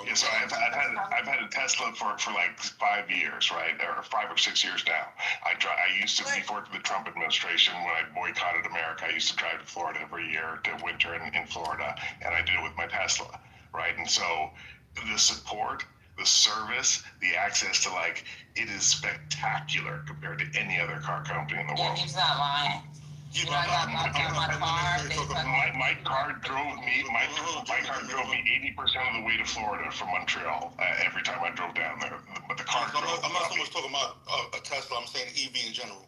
Yeah, so I've had a Tesla for like 5 years, right, or 5 or 6 years now. I used to, before the Trump administration, when I boycotted America, I used to drive to Florida every year to winter in Florida, and I did it with my Tesla, right? And so the support, the service, the access to it is spectacular compared to any other car company in the world. Yeah, he's not lying. You know, I got locked out of my car. My car drove me 80% of the way to Florida from Montreal every time I drove down there. But the car I'm not so much talking about a Tesla. I'm saying EV in general,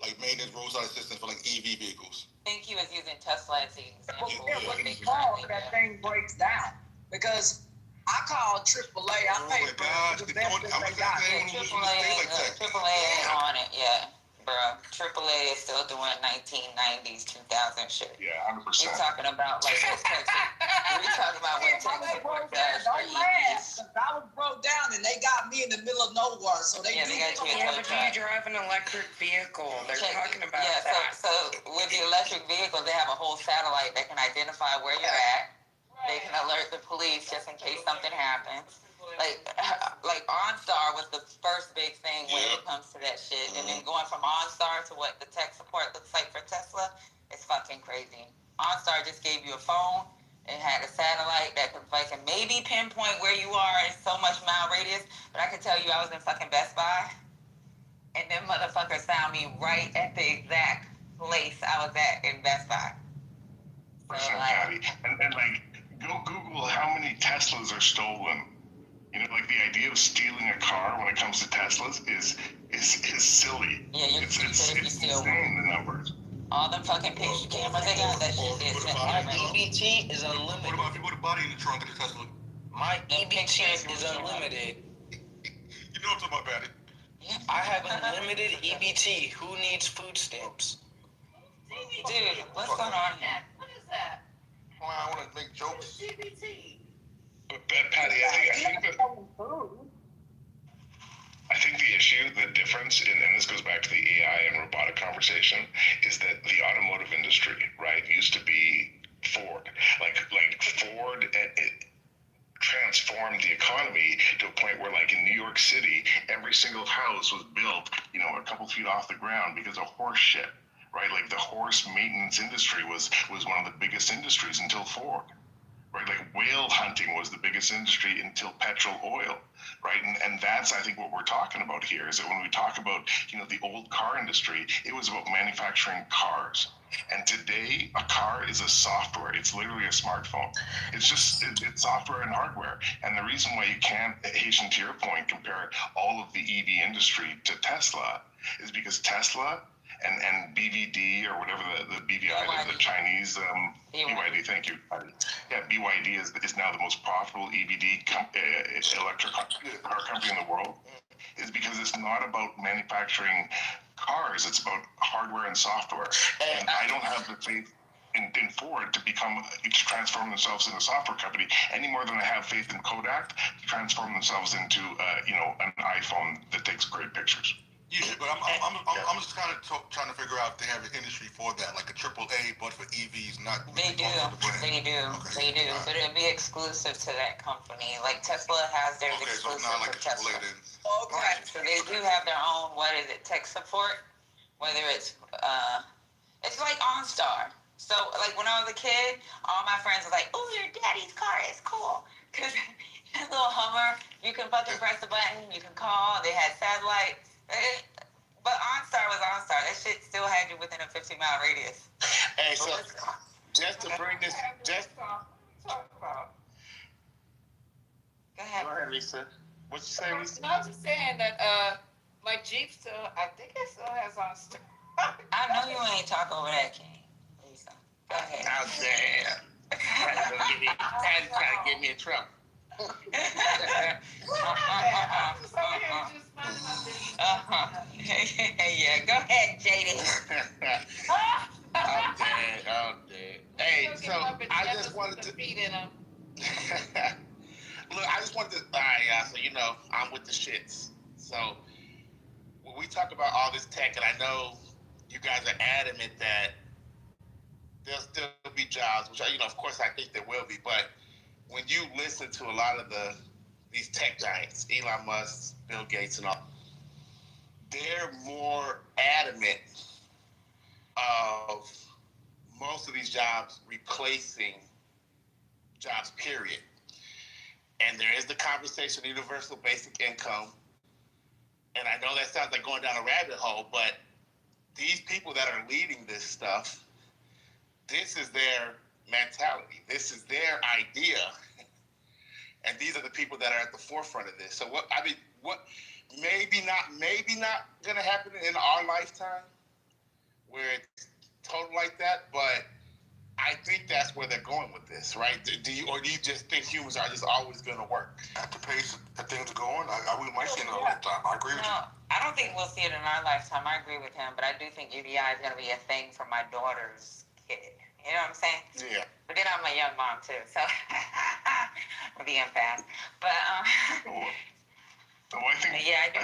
like maintenance, roadside assistance for like EV vehicles. I think he was using Tesla as the example. Yeah, what you call that thing breaks down, because I called AAA. I paid for the best that they got. AAA ain't on it yet. Bro, AAA is still doing 1990s, 2000 shit. Yeah, 100%. You're talking about what Texas. We're talking about what Texas does for EVs. I was broke down and they got me in the middle of nowhere, so they got you. Yeah, but you drive an electric vehicle. They're talking about that. So with the electric vehicles, they have a whole satellite that can identify where you're at. They can alert the police just in case something happens. Like OnStar was the first big thing when it comes to that shit. And then going from OnStar to what the tech support looks like for Tesla, it's fucking crazy. OnStar just gave you a phone. It had a satellite that could fucking maybe pinpoint where you are in so much mile radius. But I can tell you I was in fucking Best Buy. And them motherfuckers found me right at the exact place I was at in Best Buy. So, and go Google how many Teslas are stolen. You know, the idea of stealing a car when it comes to Teslas is silly. Yeah, it's insane, the numbers. All them fucking picture cameras they got, that shit is EBT is unlimited. What about if you put a body in the trunk of the Tesla? My EBT is unlimited. You know what I'm talking about, Patty. Yeah. I have unlimited EBT. Who needs food stamps? Dude, what's going on here? What is that? Well, I want to make jokes. But Patty, I think the issue, the difference, and this goes back to the AI and robotic conversation, is that the automotive industry, right, used to be Ford. Like Ford, it transformed the economy to a point where, in New York City, every single house was built, a couple feet off the ground because of horse shit, right? The horse maintenance industry was one of the biggest industries until Ford. Right, whale hunting was the biggest industry until petrol oil, right? And that's, I think, what we're talking about here, is that when we talk about, the old car industry, it was about manufacturing cars. And today, a car is a software. It's literally a smartphone. It's just, it's software and hardware. And the reason why you can't, Haitian, to your point, compare all of the EV industry to Tesla is because Tesla and BVD, or whatever the BVI, the Chinese BYD, thank you. Yeah, BYD is now the most profitable EVD electric car company in the world, is because it's not about manufacturing cars, it's about hardware and software. And I don't have the faith in Ford to transform themselves into a software company any more than I have faith in Kodak to transform themselves into an iPhone that takes great pictures. Yeah, but I'm just kind of trying to figure out if they have an industry for that, like a AAA, but for EVs, not. They do. But it'll be exclusive to that company. Like Tesla has theirs exclusive so not like to Tesla. Okay. So they do have their own, tech support. Whether it's like OnStar. So when I was a kid, all my friends were like, "Oh, your daddy's car is cool," because that little Hummer, you can fucking press the button, you can call. They had satellite. But OnStar was OnStar. That shit still had you within a 50-mile radius. Hey, so just to bring this, Go ahead. Go ahead, Lisa. What you saying, Lisa? No, I was just saying that, My Jeep still, I think it still has on. I know you ain't talk over that, King. Lisa. Go ahead. Oh, damn. Trying to get me in trouble. Yeah, go ahead, JD. I'm dead. Hey, so I just wanted to. Look, I just wanted to. All right, y'all. So I'm with the shits. So when we talk about all this tech, and I know you guys are adamant that there'll still be jobs, which of course, I think there will be. But when you listen to a lot of these tech giants, Elon Musk, Bill Gates, and all, they're more adamant of most of these jobs replacing jobs, period. And there is the conversation of universal basic income. And I know that sounds like going down a rabbit hole, but these people that are leading this stuff, this is their mentality. This is their idea. And these are the people that are at the forefront of this. So what maybe not gonna happen in our lifetime where it's total like that, but I think that's where they're going with this, right? Do you just think humans are just always going to work? At the pace that things are going, we might see it in our lifetime. I agree with you. I don't think we'll see it in our lifetime. I agree with him, but I do think UBI is going to be a thing for my daughter's kid. You know what I'm saying? Yeah. But then I'm a young mom too, so I'm being fast. But I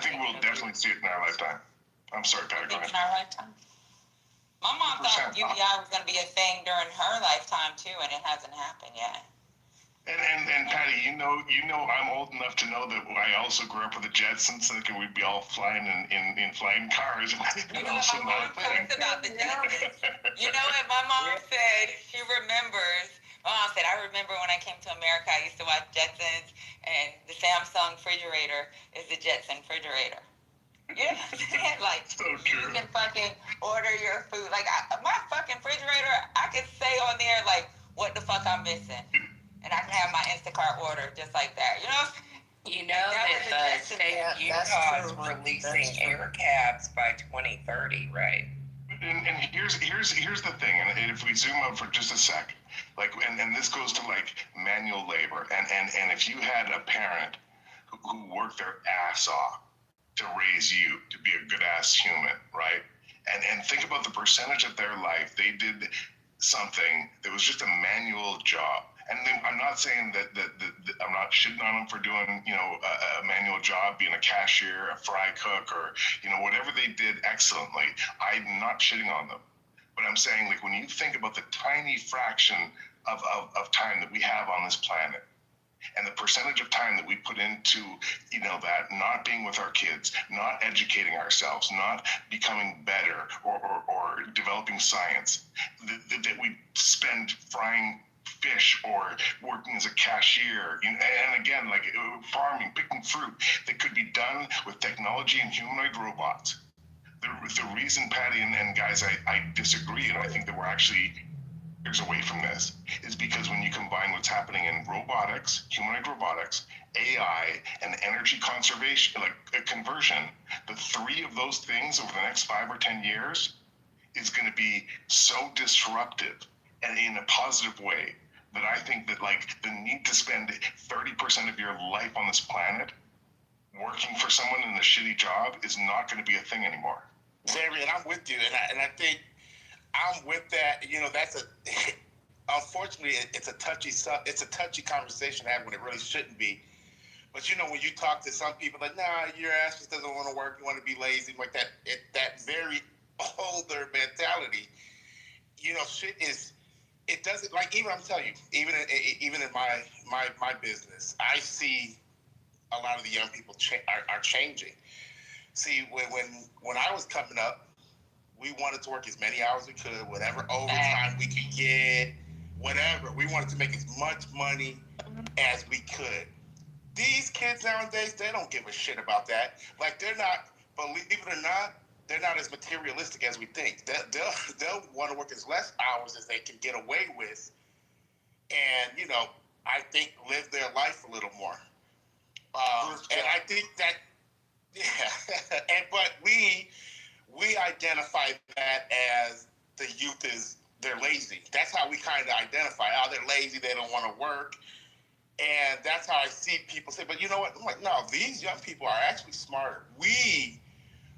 think we'll definitely see it in our lifetime. I'm sorry, Patty, go ahead. In our lifetime. My mom thought UBI was going to be a thing during her lifetime too, and it hasn't happened yet. And Patty, you know, I'm old enough to know that I also grew up with the Jetsons, so we'd be all flying in flying cars. You know what my mom talks about the Jetsons? You know what my mom said? She remembers. My mom said, I remember when I came to America, I used to watch Jetsons, and the Samsung refrigerator is the Jetson refrigerator. You know what I'm saying? Like, so true. You can fucking order your food. Like, my fucking refrigerator, I can say on there, like, what the fuck I'm missing. And I can have my Instacart order just like that. You know? You know that the state of Utah is releasing air cabs by 2030, right? And here's the thing, and if we zoom out for just a sec, like, and this goes to like manual labor, and if you had a parent who worked their ass off to raise you to be a good ass human, right? And think about the percentage of their life they did something that was just a manual job. And then I'm not saying that I'm not shitting on them for doing, a manual job, being a cashier, a fry cook, or, whatever they did excellently. I'm not shitting on them. But I'm saying, like, when you think about the tiny fraction of time that we have on this planet, and the percentage of time that we put into, that not being with our kids, not educating ourselves, not becoming better or developing science, that we spend frying fish or working as a cashier, and again, like farming, picking fruit, that could be done with technology and humanoid robots. The reason, Patty and guys, I disagree, and I think that we're actually years away from this, is because when you combine what's happening in robotics, humanoid robotics, AI, and energy conservation, like conversion, the three of those things over the next 5 or 10 years is going to be so disruptive and in a positive way that I think that, like, the need to spend 30% of your life on this planet working for someone in a shitty job is not going to be a thing anymore. Xavier, I'm with you, and I think I'm with that. That's unfortunately, it's a touchy conversation to have when it really shouldn't be. But when you talk to some people, like, nah, your ass just doesn't want to work, you want to be lazy, like that. That very older mentality. Shit is. It doesn't, like, even I'm telling you, even in my business, I see a lot of the young people are changing. See, when I was coming up, we wanted to work as many hours as we could, whatever overtime we could get, whatever. We wanted to make as much money as we could. These kids nowadays, they don't give a shit about that. Like, they're not, believe it or not, they're not as materialistic as we think. They'll want to work as less hours as they can get away with, and I think live their life a little more. And I think that, yeah. But identify that as the youth they're lazy. That's how we kind of identify. Oh, they're lazy. They don't want to work. And that's how I see people say, but you know what? I'm like, no, these young people are actually smarter. We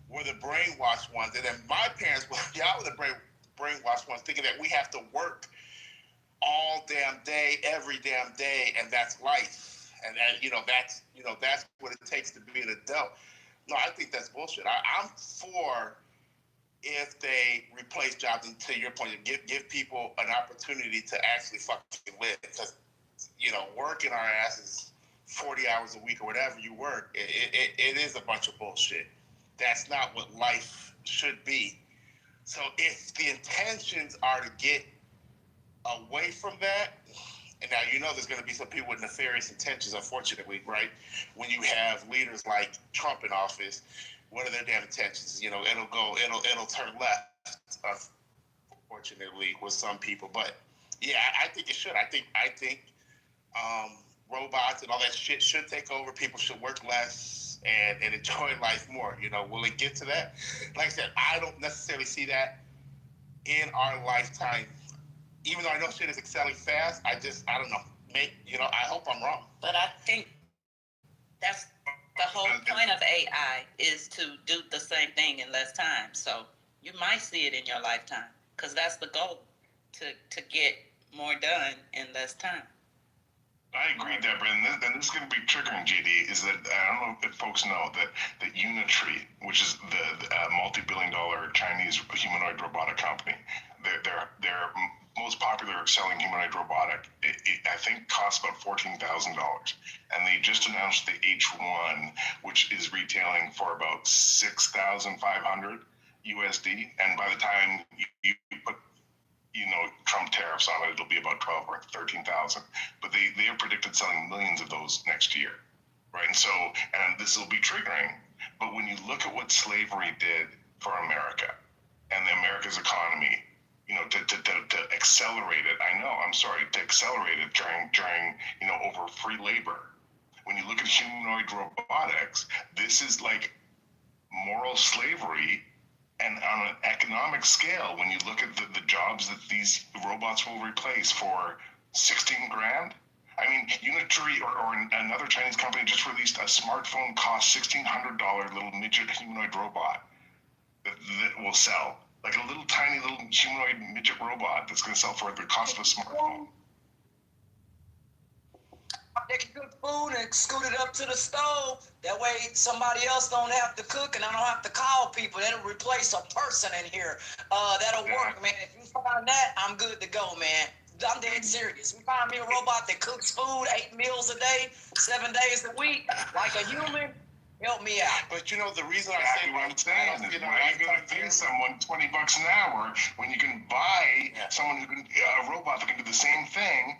were the brainwashed ones. And then my parents, y'all were the brainwashed ones, thinking that we have to work all damn day, every damn day, and that's life. And that's what it takes to be an adult. No, I think that's bullshit. I'm for if they replace jobs, and to your point, give people an opportunity to actually fucking live. Because, working our asses 40 hours a week or whatever you work, it is a bunch of bullshit. That's not what life should be. So if the intentions are to get away from that, and now there's going to be some people with nefarious intentions, unfortunately, right? When you have leaders like Trump in office, what are their damn intentions? It'll turn left, unfortunately, with some people. But yeah, I think it should. I think robots and all that shit should take over. People should work less and enjoy life more. Will it get to that? Like I said, I don't necessarily see that in our lifetime. Even though I know shit is excelling fast, I don't know. I hope I'm wrong. But I think that's the whole point of AI is to do the same thing in less time. So you might see it in your lifetime because that's the goal, to get more done in less time. I agree, Deborah, and this is going to be triggering, JD, is that I don't know if folks know that Unitree, which is the multi-billion-dollar Chinese humanoid robotic company, their most popular selling humanoid robotic, I think costs about $14,000, and they just announced the H1, which is retailing for about $6,500 USD, and by the time you put Trump tariffs on it, it'll be about 12 or 13,000. But they are predicted selling millions of those next year, right? And so, and this will be triggering. But when you look at what slavery did for America and America's economy, to accelerate it, to accelerate it during over free labor. When you look at humanoid robotics, this is like moral slavery. And on an economic scale, when you look at the jobs that these robots will replace for 16 grand, I mean, Unitree or another Chinese company just released a smartphone cost $1,600 little midget humanoid robot that will sell. Like a little tiny little humanoid midget robot that's going to sell for the cost of a smartphone. They can cook food and scoot it up to the stove. That way somebody else don't have to cook and I don't have to call people. That'll replace a person in here. That'll work, man. If you find that, I'm good to go, man. I'm dead serious. You find me a robot that cooks food 8 meals a day, 7 days a week, like a human, help me out. But the reason I say what I'm saying is why are you going to pay someone $20 an hour when you can buy someone a robot that can do the same thing,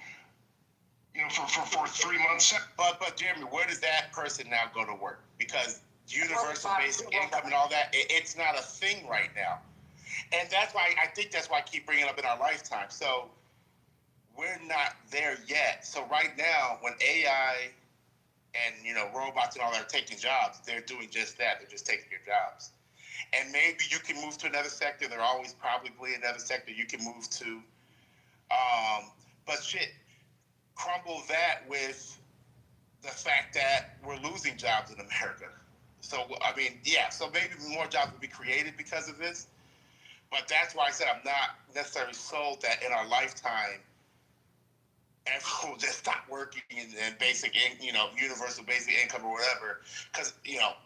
for 3 months. But Jeremy, where does that person now go to work? Because universal basic income and all that, it's not a thing right now. And that's why I keep bringing it up in our lifetime. So we're not there yet. So right now, when AI and robots and all that are taking jobs, they're doing just that. They're just taking your jobs. And maybe you can move to another sector. There's always probably another sector you can move to. But shit, crumble that with the fact that we're losing jobs in America. So, so maybe more jobs will be created because of this. But that's why I said I'm not necessarily sold that in our lifetime, everyone will just stop working and universal basic income or whatever. Because,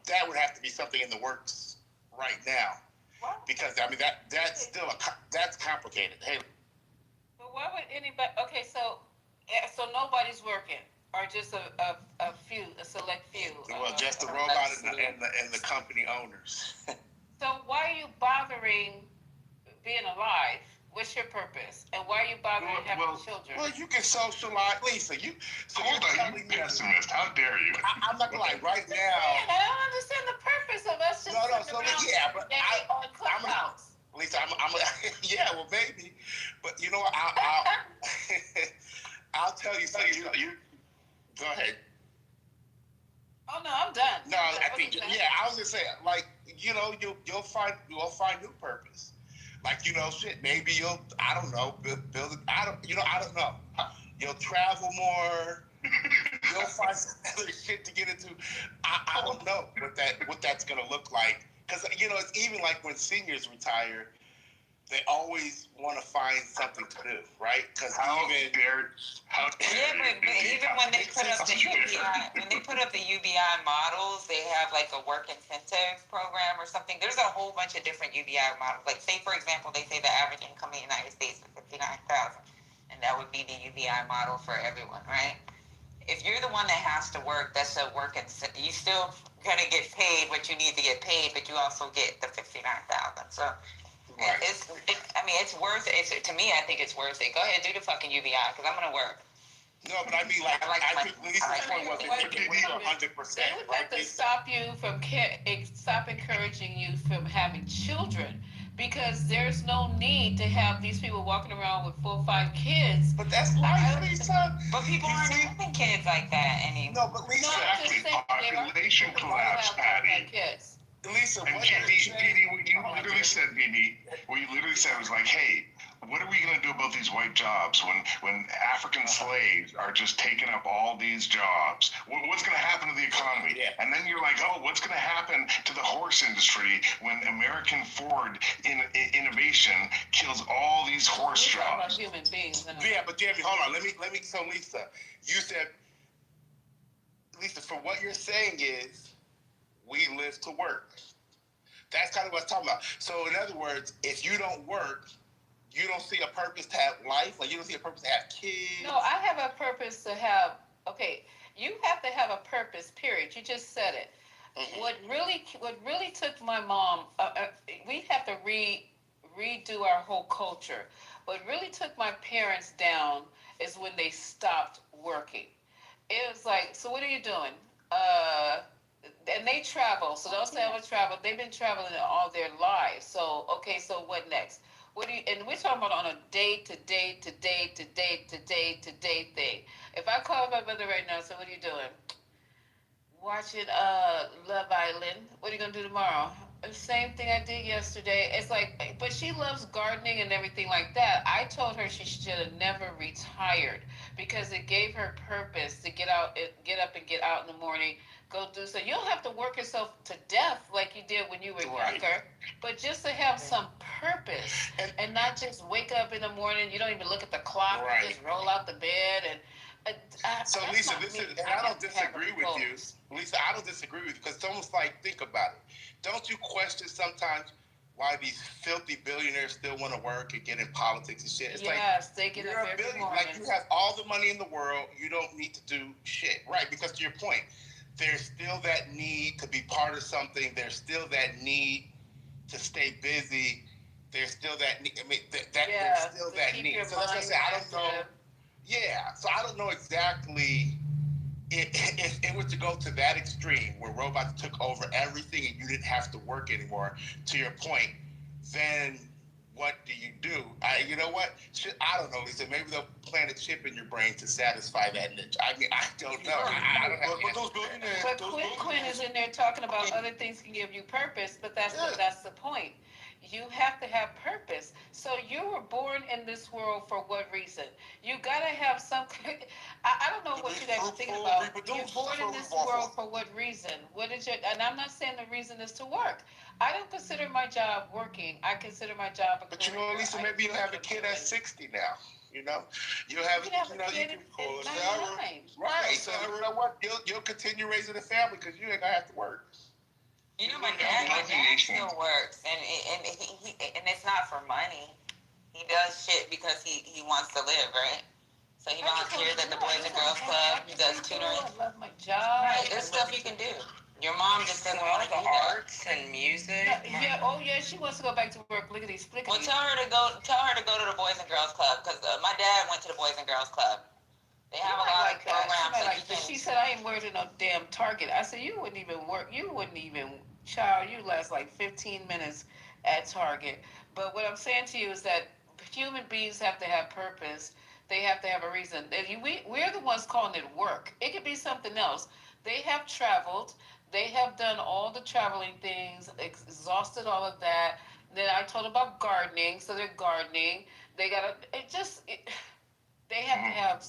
that would have to be something in the works right now. What? Because, that's still that's complicated. Hey. But why would anybody, okay, so nobody's working, or just a select few? Well, just the robot and the company owners. So why are you bothering being alive? What's your purpose? And why are you bothering having children? Well, you can socialize. Lisa, Hold on, you pessimist. How dare you? I'm not gonna lie, right now. Man, I don't understand the purpose of us just but on Clubhouse. Lisa, yeah, well, maybe. But you know what? I'll tell you something. You go ahead. Oh no, I'm done. No, I think I was gonna say, like, you'll find new purpose. Like, shit, maybe I don't know, build it. I don't know. You'll travel more. You'll find some other shit to get into. I don't know what that's gonna look like. Because it's even like when seniors retire, they always want to find something to do, right? Because but even when they put up the UBI models, they have like a work incentive program or something. There's a whole bunch of different UBI models. Like, say for example, they say the average income in the United States is $59,000, and that would be the UBI model for everyone, right? If you're the one that has to work, that's a work incentive. You still gonna get paid what you need to get paid, but you also get the $59,000. So. Right. It's worth it. To me, I think it's worth it. Go ahead, do the fucking UBI, because I'm going to work. No, but I mean, like, I think Lisa's point was it could be 100%. They would have to stop encouraging you from having children, because there's no need to have these people walking around with 4 or 5 kids. But that's life, Lisa. But people aren't having kids like that anymore. No, but Lisa, population collapse, Patty. Kids. Lisa, and Didi, what you literally said, was like, hey, what are we going to do about these white jobs when African slaves are just taking up all these jobs? What's going to happen to the economy? Yeah. And then you're like, oh, what's going to happen to the horse industry when American Ford innovation kills all these horse jobs? Human beings. Yeah, but Jeremy, hold on. Let me. So Lisa, you said, Lisa, for what you're saying is, we live to work. That's kind of what I'm talking about. So in other words, if you don't work, you don't see a purpose to have life. Like, you don't see a purpose to have kids. No, I have a purpose to have. Okay, you have to have a purpose. Period. You just said it. Mm-hmm. What really took my mom. We have to redo our whole culture. What really took my parents down is when they stopped working. It was like, so what are you doing? And they travel, so those that have traveled, they've been traveling all their lives. So, okay, so what next? And we're talking about on a day to day thing. If I call my mother right now and say, what are you doing? Watching Love Island. What are you gonna do tomorrow? The same thing I did yesterday. It's like, but she loves gardening and everything like that. I told her she should have never retired, because it gave her purpose to get up and get out in the morning, go do so. You don't have to work yourself to death like you did when you were younger, but just to have some purpose and not just wake up in the morning. You don't even look at the clock. Right. You just roll out the bed and. So Lisa, and I don't disagree with you. Lisa, I don't disagree with you, because it's almost like, think about it. Don't you question sometimes why these filthy billionaires still want to work and get in politics and shit? It's yes, they get you're up a every morning. Like, you have all the money in the world, you don't need to do shit, right? Because to your point, there's still that need to be part of something. There's still that need to stay busy. There's still that need. I mean, there's still that need. So that's what I say. I don't know. Yeah, so I don't know exactly if it was to go to that extreme where robots took over everything and you didn't have to work anymore, to your point, then what do you do? You know what? I don't know, Lisa. Maybe they'll plant a chip in your brain to satisfy that niche. I mean, I don't know. I don't have But Quinn is in there talking about other things can give you purpose, but that's the point. You have to have purpose. So you were born in this world for what reason? You gotta have some. I don't know what you guys are thinking about. You're born in this world for what reason? What is your? And I'm not saying the reason is to work. I don't consider my job working. I consider my job a career. But you know, Lisa, maybe you'll have a kid at 60 now. You know, you'll have you can call it right. So you know what? You'll continue raising a family because you ain't gonna have to work. You know, my dad still works, and it's not for money. He does shit because he wants to live, right? So he volunteers at the Boys and Girls Club. He does tutoring. I love my job. Right, there's stuff you can do. Your mom just doesn't want to do that. Arts and music. Yeah, she wants to go back to work. Look at these flickers. Well, tell her to go to the Boys and Girls Club, because my dad went to the Boys and Girls Club. They have a lot of programs. She said, I ain't working no damn Target. I said, you wouldn't even work. Child, you last like 15 minutes at Target. But what I'm saying to you is that human beings have to have purpose. They have to have a reason. We're the ones calling it work. It could be something else. They have traveled. They have done all the traveling things, exhausted all of that. Then I told about gardening, so they're gardening. They gotta, they have to have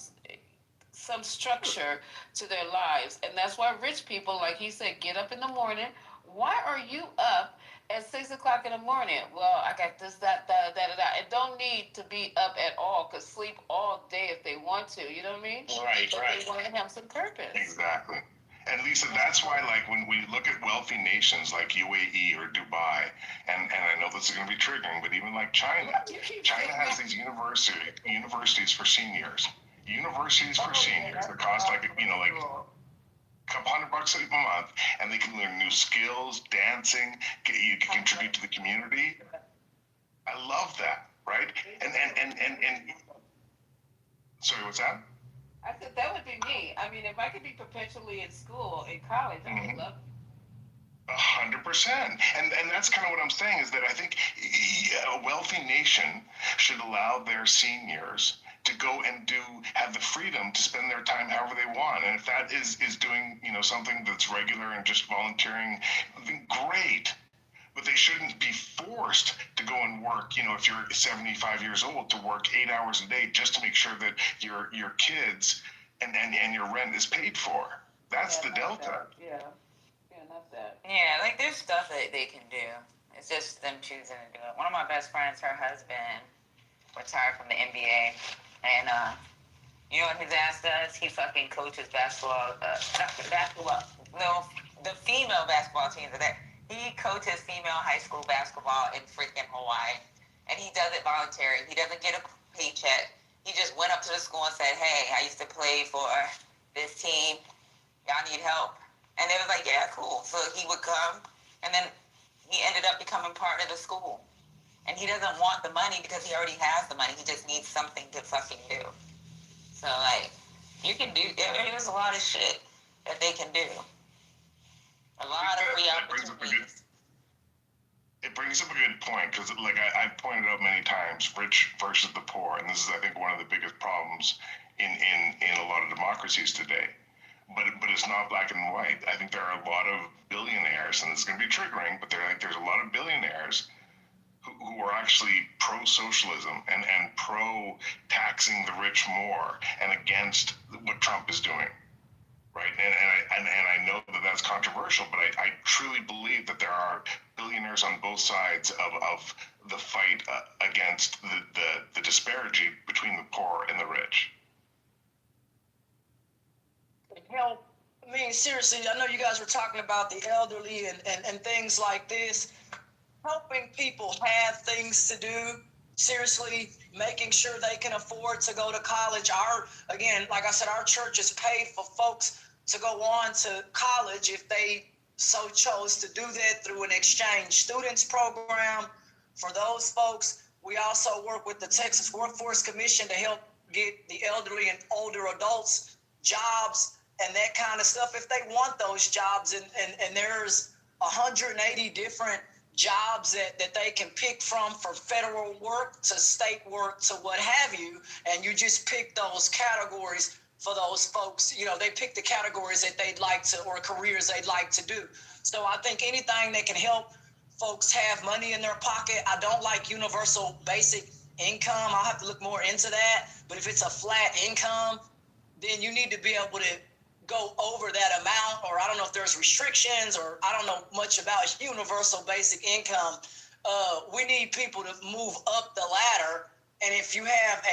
some structure to their lives. And that's why rich people, like he said, get up in the morning. Why are you up at 6 o'clock in the morning? Well, I got this, that. It don't need to be up at all, because sleep all day if they want to. You know what I mean? Right, but right. They want to have some purpose. Exactly. And Lisa, that's why, like, when we look at wealthy nations like UAE or Dubai, and I know this is going to be triggering, but even like China has these universities for seniors. Universities for seniors that cost like, like a couple $100 a month, and they can learn new skills, dancing, you can contribute to the community. I love that, right? And sorry, what's that? I said that would be me. I mean, if I could be perpetually in school, in college, I would love it. 100%. And that's kind of what I'm saying, is that I think a wealthy nation should allow their seniors to go and have the freedom to spend their time however they want. And if that is doing, something that's regular and just volunteering, then great. But they shouldn't be forced to go and work, if you're 75 years old, to work 8 hours a day just to make sure that your kids and your rent is paid for. That's the delta. Yeah, not that. Yeah, like there's stuff that they can do. It's just them choosing to do it. One of my best friends, her husband, retired from the NBA, and you know what his ass does? He fucking coaches basketball. No, the female basketball teams are there. He coaches female high school basketball in freaking Hawaii, and he does it voluntary. He doesn't get a paycheck. He just went up to the school and said, "Hey, I used to play for this team. Y'all need help?" And they was like, "Yeah, cool." So he would come, and then he ended up becoming part of the school. And he doesn't want the money because he already has the money. He just needs something to fucking do. So, like, you can do, there's a lot of shit that they can do. A lot of free opportunities. It brings up a good point, because like I've pointed out many times, rich versus the poor, and this is, I think, one of the biggest problems in a lot of democracies today. But it's not black and white. I think there are a lot of billionaires, and it's going to be triggering, but there's a lot of billionaires who are actually pro-socialism and pro-taxing the rich more and against what Trump is doing. Right, and I know that that's controversial, but I truly believe that there are billionaires on both sides of the fight against the disparity between the poor and the rich. Help. I mean, seriously, I know you guys were talking about the elderly and things like this. Helping people have things to do. Seriously, making sure they can afford to go to college. Again, like I said, our church is paid for folks to go on to college if they so chose to do that through an exchange students program. For those folks, we also work with the Texas Workforce Commission to help get the elderly and older adults jobs and that kind of stuff if they want those jobs. And there's 180 different jobs that they can pick from federal work to state work to what have you, and you just pick those categories for those folks. They pick the categories that they'd like to, or careers they'd like to do. So I think anything that can help folks have money in their pocket. I don't like universal basic income. I'll have to look more into that, but if it's a flat income, then you need to be able to go over that amount, or I don't know if there's restrictions, or I don't know much about universal basic income. We need people to move up the ladder, and if you have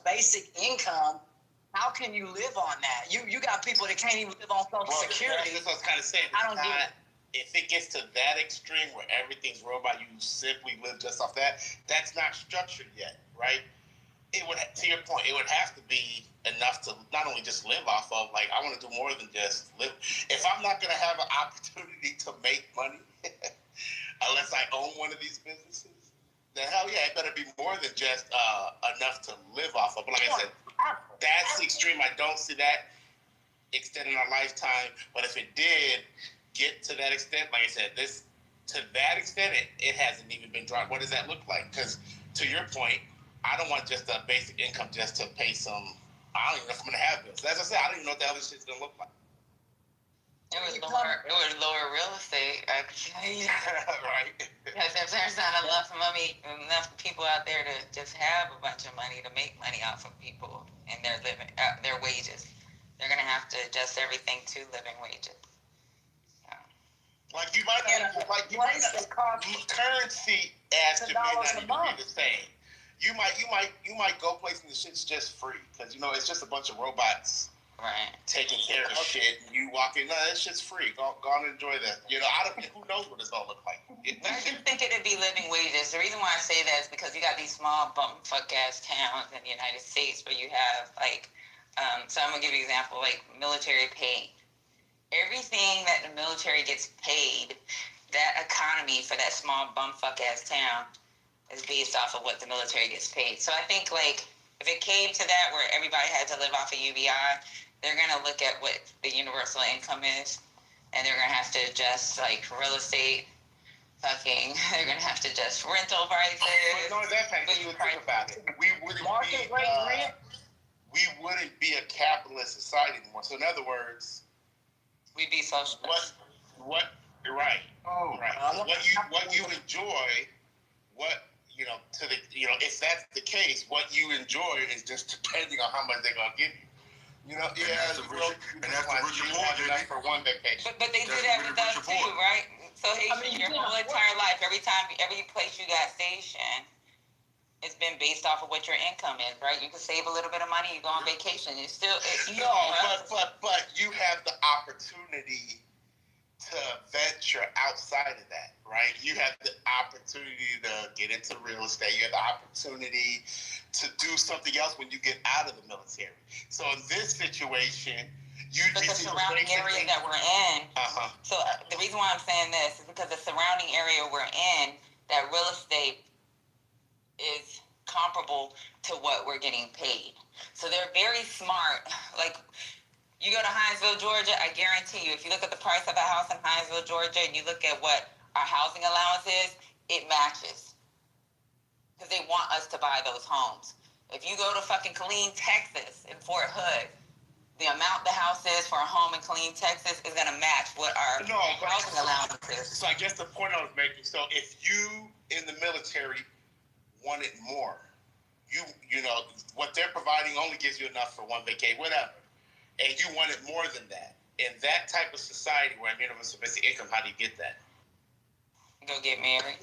basic income, how can you live on that? You got people that can't even live on Social Security. That's what I was kind of saying. I don't get it. If it gets to that extreme where everything's robot, you simply live just off that, that's not structured yet, right? It would, to your point, it would have to be enough to not only just live off of, like, I want to do more than just live. If I'm not going to have an opportunity to make money, unless I own one of these businesses, then hell yeah, it better be more than just enough to live off of. But like I said, that's the extreme. I don't see that extending our lifetime. But if it did get to that extent, like I said, to that extent, it hasn't even been dropped. What does that look like? Because to your point, I don't want just a basic income just to pay some. I don't even know if I'm gonna have bills. As I said, I don't even know what the other shit's gonna look like. It was lower real estate, actually. Right. Because if there's not enough people out there to just have a bunch of money to make money off of people and their wages, they're gonna have to adjust everything to living wages. Like you might currency as to may not even be the same. You might go places and the shit's just free because it's just a bunch of robots. Right. Taking care of shit, and you walk in, no, that shit's free. Go and enjoy that. I don't. Who knows what it's gonna look like? But I didn't think it'd be living wages. The reason why I say that is because you got these small bumfuck ass towns in the United States where you have so I'm gonna give you an example, like military pay. Everything that the military gets paid, that economy for that small bumfuck ass town is based off of what the military gets paid. So I think if it came to that where everybody had to live off of UBI, they're going to look at what the universal income is, and they're going to have to adjust, real estate, they're going to have to adjust rental prices. But no, that fact, think about it. We wouldn't be a capitalist society anymore. So in other words, we'd be socialist. Right. Oh, right. What you enjoy, if that's the case, what you enjoy is just depending on how much they're going to give you. That's the richer poor, baby. For one vacation. But they do that with us too, right? So Haitian, your whole entire life, every place you got stationed, it's been based off of what your income is, right? You can save a little bit of money, you go on vacation. But you have the opportunity to venture outside of that, right? You have the opportunity to get into real estate. You have the opportunity to do something else when you get out of the military. So in this situation, the surrounding area that we're in. So the reason why I'm saying this is because the surrounding area we're in, that real estate is comparable to what we're getting paid. So they're very smart. You go to Hinesville, Georgia, I guarantee you, if you look at the price of a house in Hinesville, Georgia, and you look at what our housing allowance is, it matches. Because they want us to buy those homes. If you go to fucking Killeen, Texas, in Fort Hood, the amount the house is for a home in Killeen, Texas is going to match what our housing allowance is. So I guess the point I was making, so if you in the military wanted more, what they're providing only gives you enough for one vacation, whatever. And you wanted more than that. In that type of society where I'm universal basic income, how do you get that? Go get married.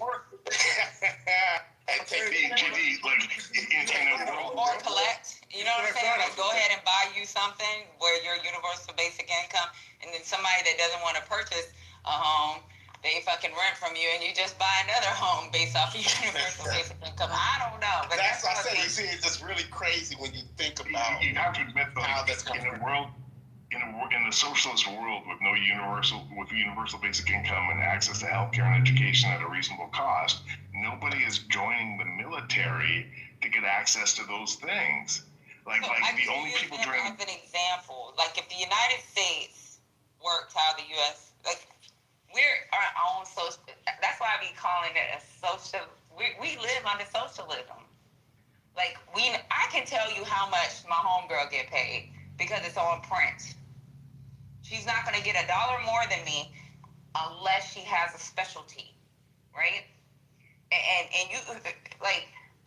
And take the GD, or collect. You know what I'm saying? Go ahead and buy you something where your universal basic income, and then somebody that doesn't want to purchase a home, they fucking rent from you, and you just buy another home based off of your universal basic income. I don't know, but that's what I say. You see, it's just really crazy when you think about. You have to admit, though, how that's in the socialist world with universal basic income and access to healthcare and education at a reasonable cost, nobody is joining the military to get access to those things. The only people joining. As an example, if the United States worked how the U.S. We're our own social. That's why I be calling it a social. We live under socialism. I can tell you how much my homegirl get paid because it's on print. She's not going to get $1 more than me unless she has a specialty, right? And you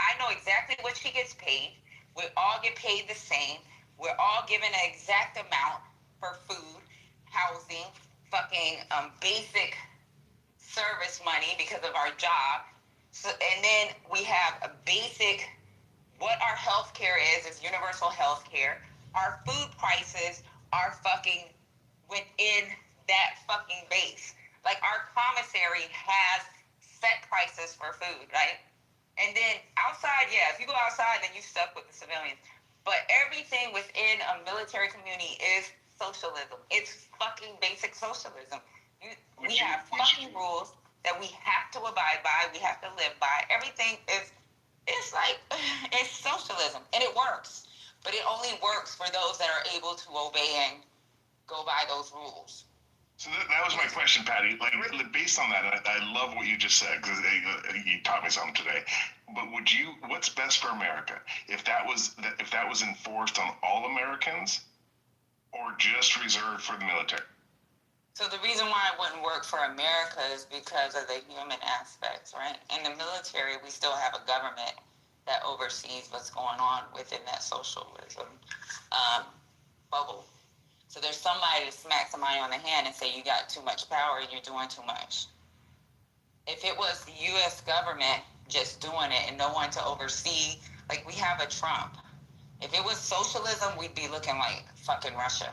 I know exactly what she gets paid. We all get paid the same. We're all given an exact amount for food, housing, fucking basic service money because of our job. So, and then we have a basic, what our health care is universal health care. Our food prices are fucking within that fucking base. Our commissary has set prices for food, right? And then outside, if you go outside, then you stuck with the civilians. But everything within a military community is socialism. It's fucking basic socialism. We have fucking rules that we have to abide by. We have to live by. Everything is, it's socialism. And it works. But it only works for those that are able to obey and go by those rules. So that was my question, Patty. Based on that, I love what you just said because you taught me something today. But what's best for America? If that was enforced on all Americans, or just reserved for the military? So the reason why it wouldn't work for America is because of the human aspects, right? In the military, we still have a government that oversees what's going on within that socialism bubble. So there's somebody to smack somebody on the hand and say you got too much power and you're doing too much. If it was the U.S. government just doing it and no one to oversee, like we have a Trump. If it was socialism, we'd be looking like fucking Russia.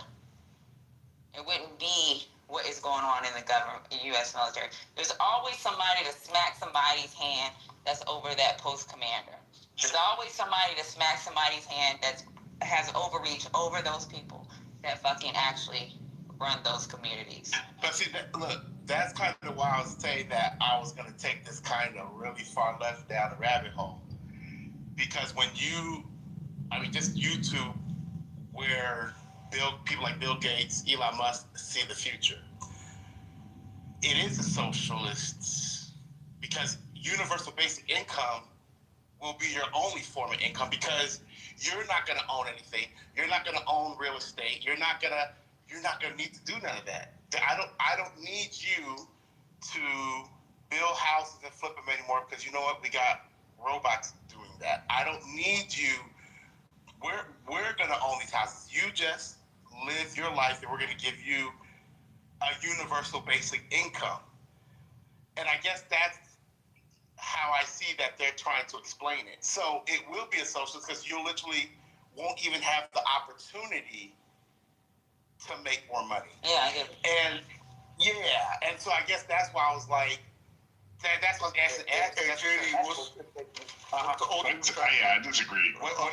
It wouldn't be what is going on in the government, U.S. military. There's always somebody to smack somebody's hand that's over that post commander. There's always somebody to smack somebody's hand that has overreach over those people that fucking actually run those communities. But see, look, that's kind of why I was saying that I was going to take this kind of really far left down the rabbit hole. Because when just YouTube, where people like Bill Gates, Elon Musk see the future. It is a socialist because universal basic income will be your only form of income because you're not going to own anything. You're not going to own real estate. You're not going to need to do none of that. I don't need you to build houses and flip them anymore because you know what? We got robots doing that. I don't need you. We're going to own these houses. You just live your life and we're going to give you a universal basic income. And I guess that's how I see that they're trying to explain it. So it will be a socialist because you literally won't even have the opportunity to make more money. Yeah, I get it. And so I guess that's why I was like, that's what JD, what's the oldest profession? I disagree. What's the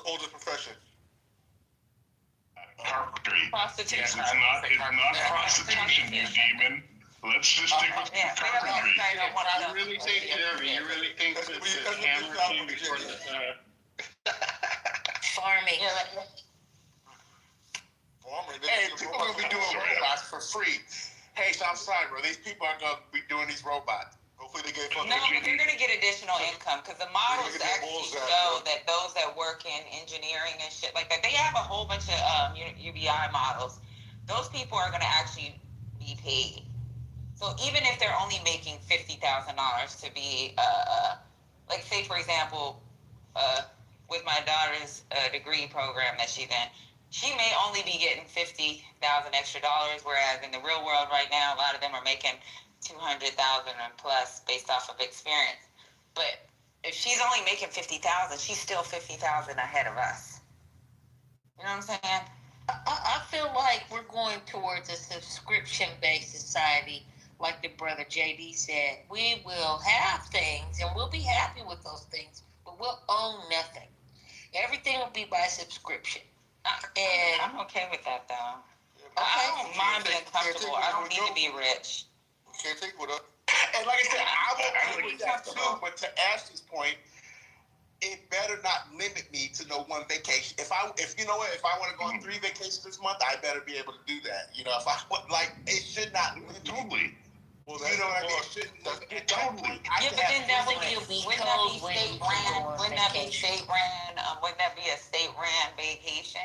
oldest profession? Carpentry. Prostitution. It's not prostitution, you demon. Let's just stick with carpentry. You really think, Jeremy, that the hammer came before the Farming. Hey, people are going to be doing robots for free. Hey, so I'm sorry, bro. These people are going to be doing these robots. Hopefully they get fucking. No, but they're going to get additional income because the models actually show that those that work in engineering and shit like that, they have a whole bunch of UBI models. Those people are going to actually be paid. So even if they're only making $50,000 to be, like say for example, with my daughter's degree program that she's in, she may only be getting $50,000 extra dollars, whereas in the real world right now, a lot of them are making $200,000 and plus based off of experience. But if she's only making $50,000, she's still $50,000 ahead of us. You know what I'm saying? I feel like we're going towards a subscription-based society, like the brother JD said. We will have things, and we'll be happy with those things, but we'll own nothing. Everything will be by subscription. And I'm okay with that, though. Okay. I don't mind being comfortable. I don't need to be rich. Can't take what up. And like I said, I'm okay with that too. But to Ashley's point, it better not limit me to no one vacation. If you know what, if I want to go on 3 vacations this month, I better be able to do that. You know, if I want, like, it should not limit me. Well, you know what I mean? Totally. Yeah, but then that would be state ran. Wouldn't that be state ran? Wouldn't that be a state ran vacation?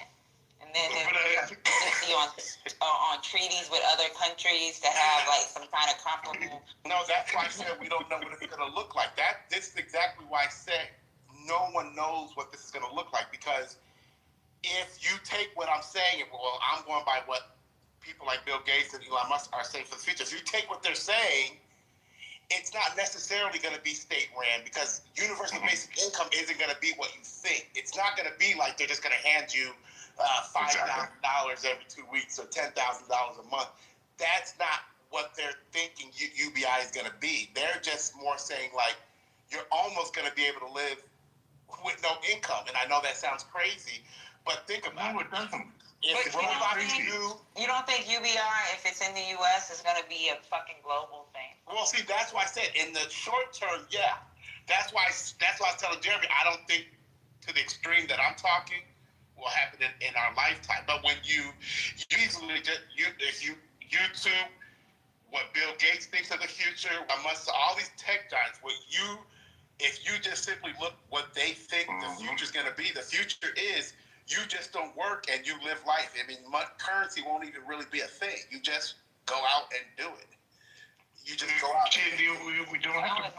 And then be on treaties with other countries to have like some kind of comparable. No, that's why I said we don't know what it's going to look like. This is exactly why I said no one knows what this is going to look like, because if you take what I'm saying, well, I'm going by what people like Bill Gates and Elon Musk are saying for the future. If you take what they're saying, it's not necessarily going to be state ran, because universal basic income isn't going to be what you think. It's not going to be like they're just going to hand you $5,000 every 2 weeks or $10,000 a month. That's not what they're thinking UBI is going to be. They're just more saying like you're almost going to be able to live with no income. And I know that sounds crazy, but think about it. You don't think UBI, if it's in the U.S., is going to be a fucking global thing? Well, see, that's why I said in the short term, yeah. That's why I was telling Jeremy, I don't think to the extreme that I'm talking will happen in our lifetime. But when you easily just if you YouTube what Bill Gates thinks of the future, amongst all these tech giants, if you just simply look what they think the future is going to be, the future is you just don't work and you live life. I mean, currency won't even really be a thing. You just go out and do it. You just go out. We don't have to.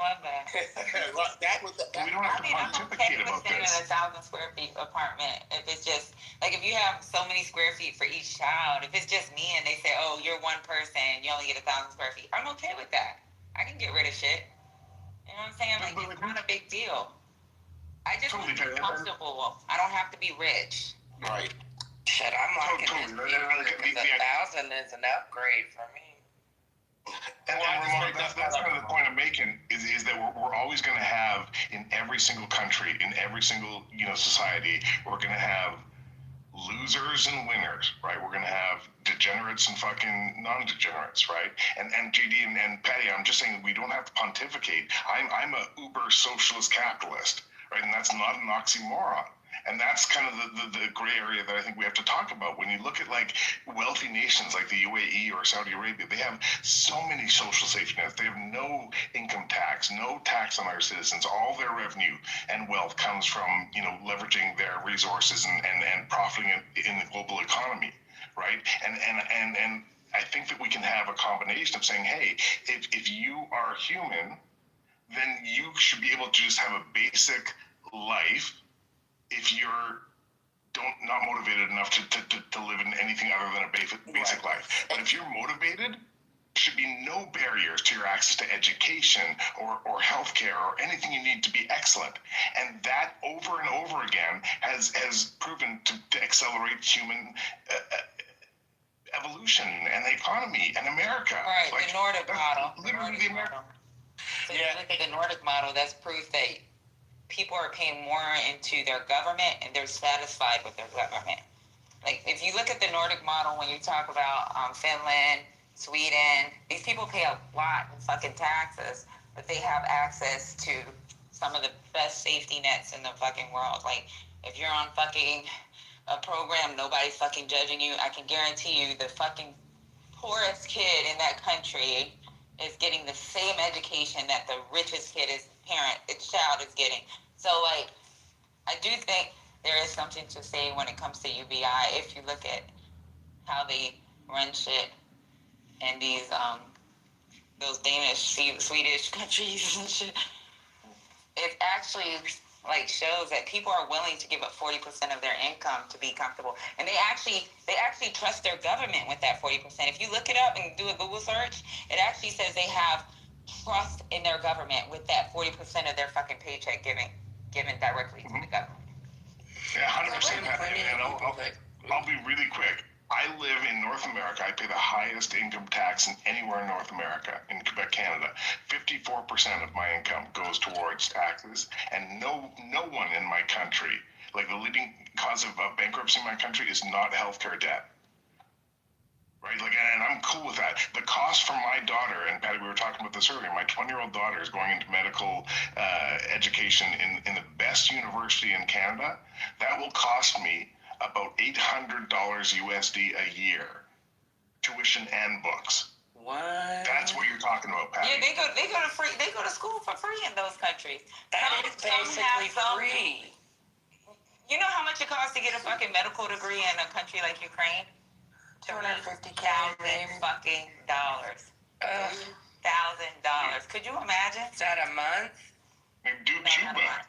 That was the, We don't have to pontificate about in this. a 1,000 square feet apartment. If it's just like if you have so many square feet for each child, if it's just me and they say, "Oh, you're one person, you only get 1,000 square feet," I'm okay with that. I can get rid of shit. You know what I'm saying? Like it's not a big deal. I just want to be comfortable. I don't have to be rich. Right. Shit, I'm liking this because 1,000 is an upgrade for me. And Ramon, that's kind of the point I'm making is that we're always going to have in every single country, in every single society, we're going to have losers and winners, right? We're going to have degenerates and fucking non-degenerates, right? And JD and Patty, I'm just saying we don't have to pontificate. I'm a uber socialist capitalist, right? And that's not an oxymoron. And that's kind of the gray area that I think we have to talk about. When you look at like wealthy nations like the UAE or Saudi Arabia, they have so many social safety nets. They have no income tax, no tax on their citizens. All their revenue and wealth comes from leveraging their resources and profiting in the global economy, right? And I think that we can have a combination of saying, hey, if you are human, then you should be able to just have a basic life. If you're not motivated enough to live in anything other than a basic life. But if you're motivated, there should be no barriers to your access to education or healthcare or anything you need to be excellent. And that over and over again has proven to accelerate human evolution and the economy and America. Right, like, the Nordic model. Literally the American. So you look at the Nordic model, that's proof that people are paying more into their government and they're satisfied with their government. Like if you look at the Nordic model, when you talk about Finland, Sweden, these people pay a lot in fucking taxes, but they have access to some of the best safety nets in the fucking world. Like if you're on fucking a program, nobody's fucking judging you. I can guarantee you the fucking poorest kid in that country is getting the same education that the richest kid, its child is getting. So, like, I do think there is something to say when it comes to UBI. If you look at how they run shit in these, those Danish, Swedish countries and shit, it actually, like, shows that people are willing to give up 40% of their income to be comfortable. And they actually trust their government with that 40%. If you look it up and do a Google search, it actually says they have trust in their government with that 40% of their fucking paycheck given directly to the government. Yeah, 100%. And I'll be really quick. I live in North America. I pay the highest income tax in anywhere in North America, in Quebec, Canada. 54% of my income goes towards taxes, and no one in my country, like the leading cause of bankruptcy in my country is not healthcare debt. Right, like, and I'm cool with that. The cost for my daughter, and Patty, we were talking about this earlier, my 20-year-old daughter is going into medical education in the best university in Canada. That will cost me about $800 USD a year, tuition and books. What? That's what you're talking about, Patty. Yeah, they go to school for free in those countries. That is basically free. You know how much it costs to get a fucking medical degree in a country like Ukraine? $250,000 fucking dollars. $1,000. Could you imagine? Is that a month? Do Cuba.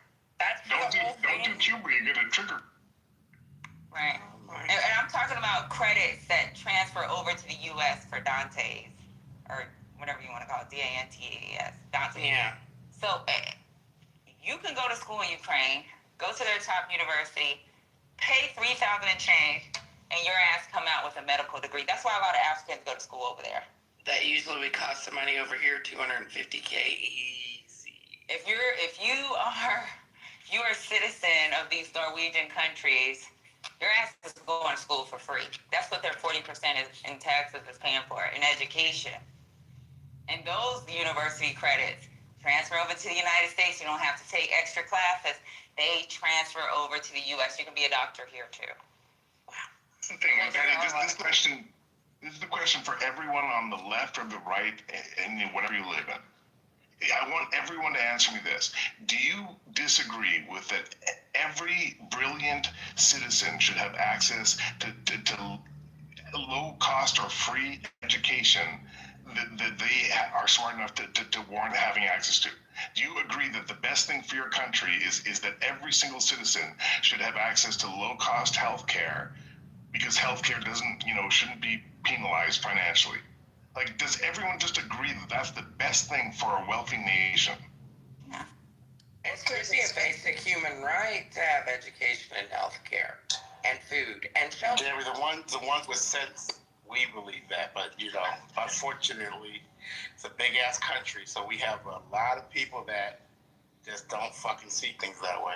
Don't do Cuba. You get a trigger. Right. And I'm talking about credits that transfer over to the U.S. for Dante's, or whatever you want to call it, DANTES, Dante's. Yeah. So you can go to school in Ukraine, go to their top university, pay $3,000 and change, and your ass come out with a medical degree. That's why a lot of Africans go to school over there. That usually would cost the money over here, $250K easy. If you are a citizen of these Norwegian countries, your ass is going to school for free. That's what their 40% in taxes is paying for, in education. And those university credits transfer over to the United States. You don't have to take extra classes. They transfer over to the U.S. You can be a doctor here, too. The thing, this is the question for everyone on the left or the right, and whatever you live in. I want everyone to answer me this. Do you disagree with that every brilliant citizen should have access to low cost or free education that they are smart enough to warrant having access to? Do you agree that the best thing for your country is that every single citizen should have access to low cost health care, because health care shouldn't be penalized financially? Like, does everyone just agree that that's the best thing for a wealthy nation? It should be a basic human right to have education and health care and food and shelter. Jerry, the ones with sense, we believe that, but unfortunately, it's a big ass country, so we have a lot of people that just don't fucking see things that way.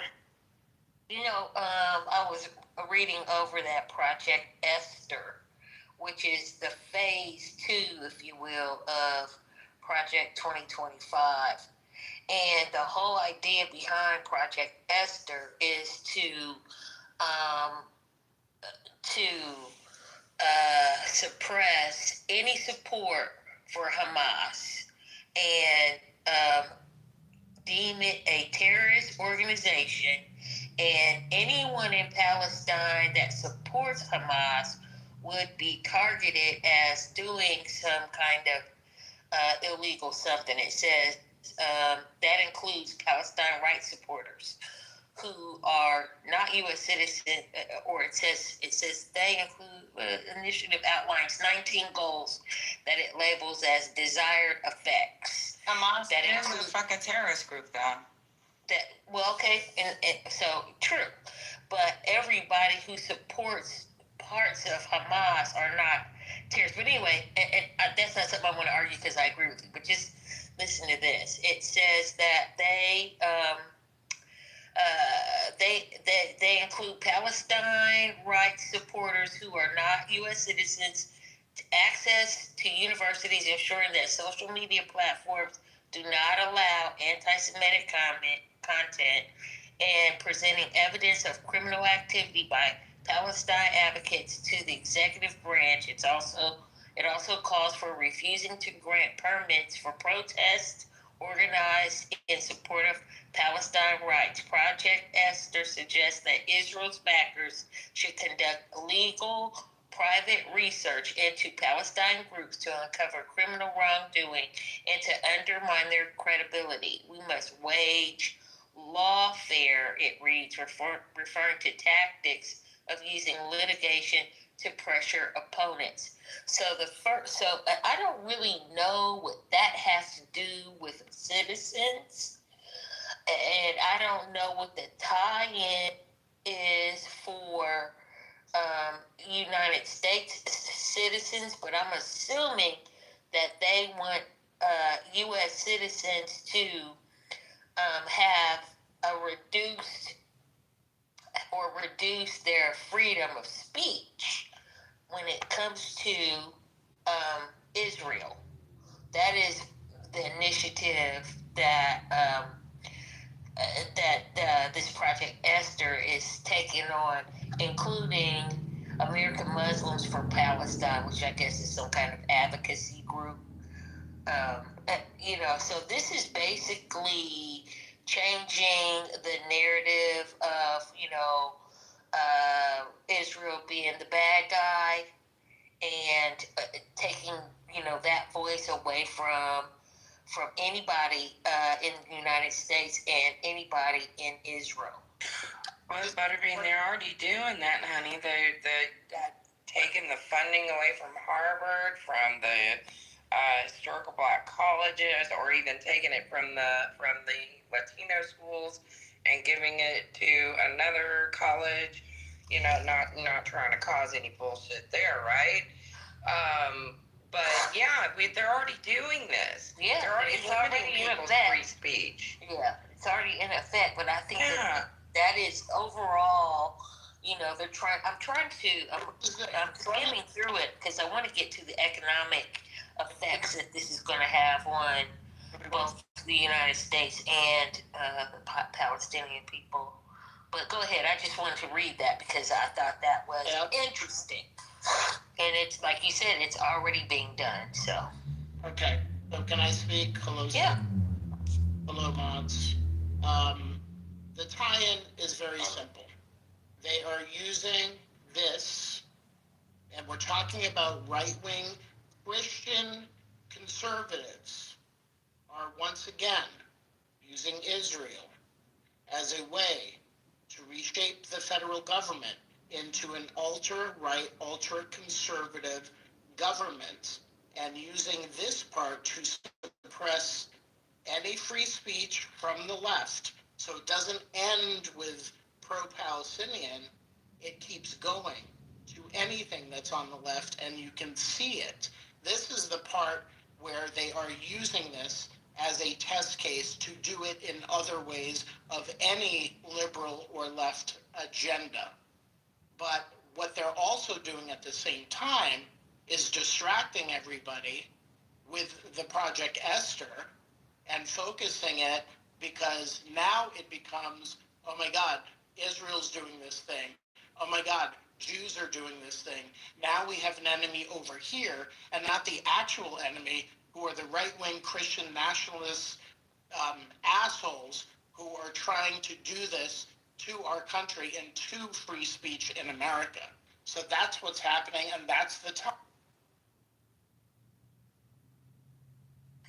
I was reading over that Project Esther, which is the phase 2, if you will, of Project 2025. And the whole idea behind Project Esther is to suppress any support for Hamas and deem it a terrorist organization, and anyone in Palestine that supports Hamas would be targeted as doing some kind of illegal something. It says that includes Palestine rights supporters who are not U.S. citizens, or it says they include, initiative outlines 19 goals that it labels as desired effects. Hamas is a fucking terrorist group, though. So true, but everybody who supports parts of Hamas are not terrorists. But anyway, that's not something I want to argue because I agree with you. But just listen to this. It says that they include Palestine rights supporters who are not U.S. citizens, access to universities, ensuring that social media platforms do not allow anti-Semitic content, and presenting evidence of criminal activity by Palestine advocates to the executive branch. It also calls for refusing to grant permits for protests organized in support of Palestine rights. Project Esther suggests that Israel's backers should conduct legal private research into Palestine groups to uncover criminal wrongdoing and to undermine their credibility. We must wage lawfare, it reads, referring to tactics of using litigation to pressure opponents. So I don't really know what that has to do with citizens, and I don't know what the tie-in is for United States citizens, but I'm assuming that they want U.S. citizens to have reduce their freedom of speech when it comes to Israel. That is the initiative that this Project Esther is taking on, including American Muslims for Palestine, which I guess is some kind of advocacy group. So this is basically changing the narrative of, Israel being the bad guy and taking, that voice away from anybody in the United States and anybody in Israel. Well, Butterbean, they're already doing that, honey. They're taking the funding away from Harvard, from the historical black colleges, or even taking it from the Latino schools and giving it to another college. Not trying to cause any bullshit there, right? But yeah, they're already doing this. Yeah, they're already limiting people's free speech. Yeah, it's already in effect. But I think that is overall. They're trying. I'm skimming through it because I want to get to the economic effects that this is going to have on both the United States and the Palestinian people. But go ahead. I just wanted to read that because I thought that was interesting. And it's like you said, it's already being done. So. Okay. So can I speak? Hello. Yeah. Hello, mods. The tie-in is very simple. They are using this, and we're talking about right-wing Christian conservatives are once again using Israel as a way to reshape the federal government into an ultra-right, ultra-conservative government, and using this part to suppress any free speech from the left. So it doesn't end with pro-Palestinian, it keeps going to anything that's on the left, and you can see it. This is the part where they are using this as a test case to do it in other ways of any liberal or left agenda. But what they're also doing at the same time is distracting everybody with the Project Esther and focusing it, because now it becomes, oh my God, Israel's doing this thing. Oh my God, Jews are doing this thing. Now we have an enemy over here, and not the actual enemy, who are the right-wing Christian nationalist assholes who are trying to do this to our country and to free speech in America. So that's what's happening, and that's the time.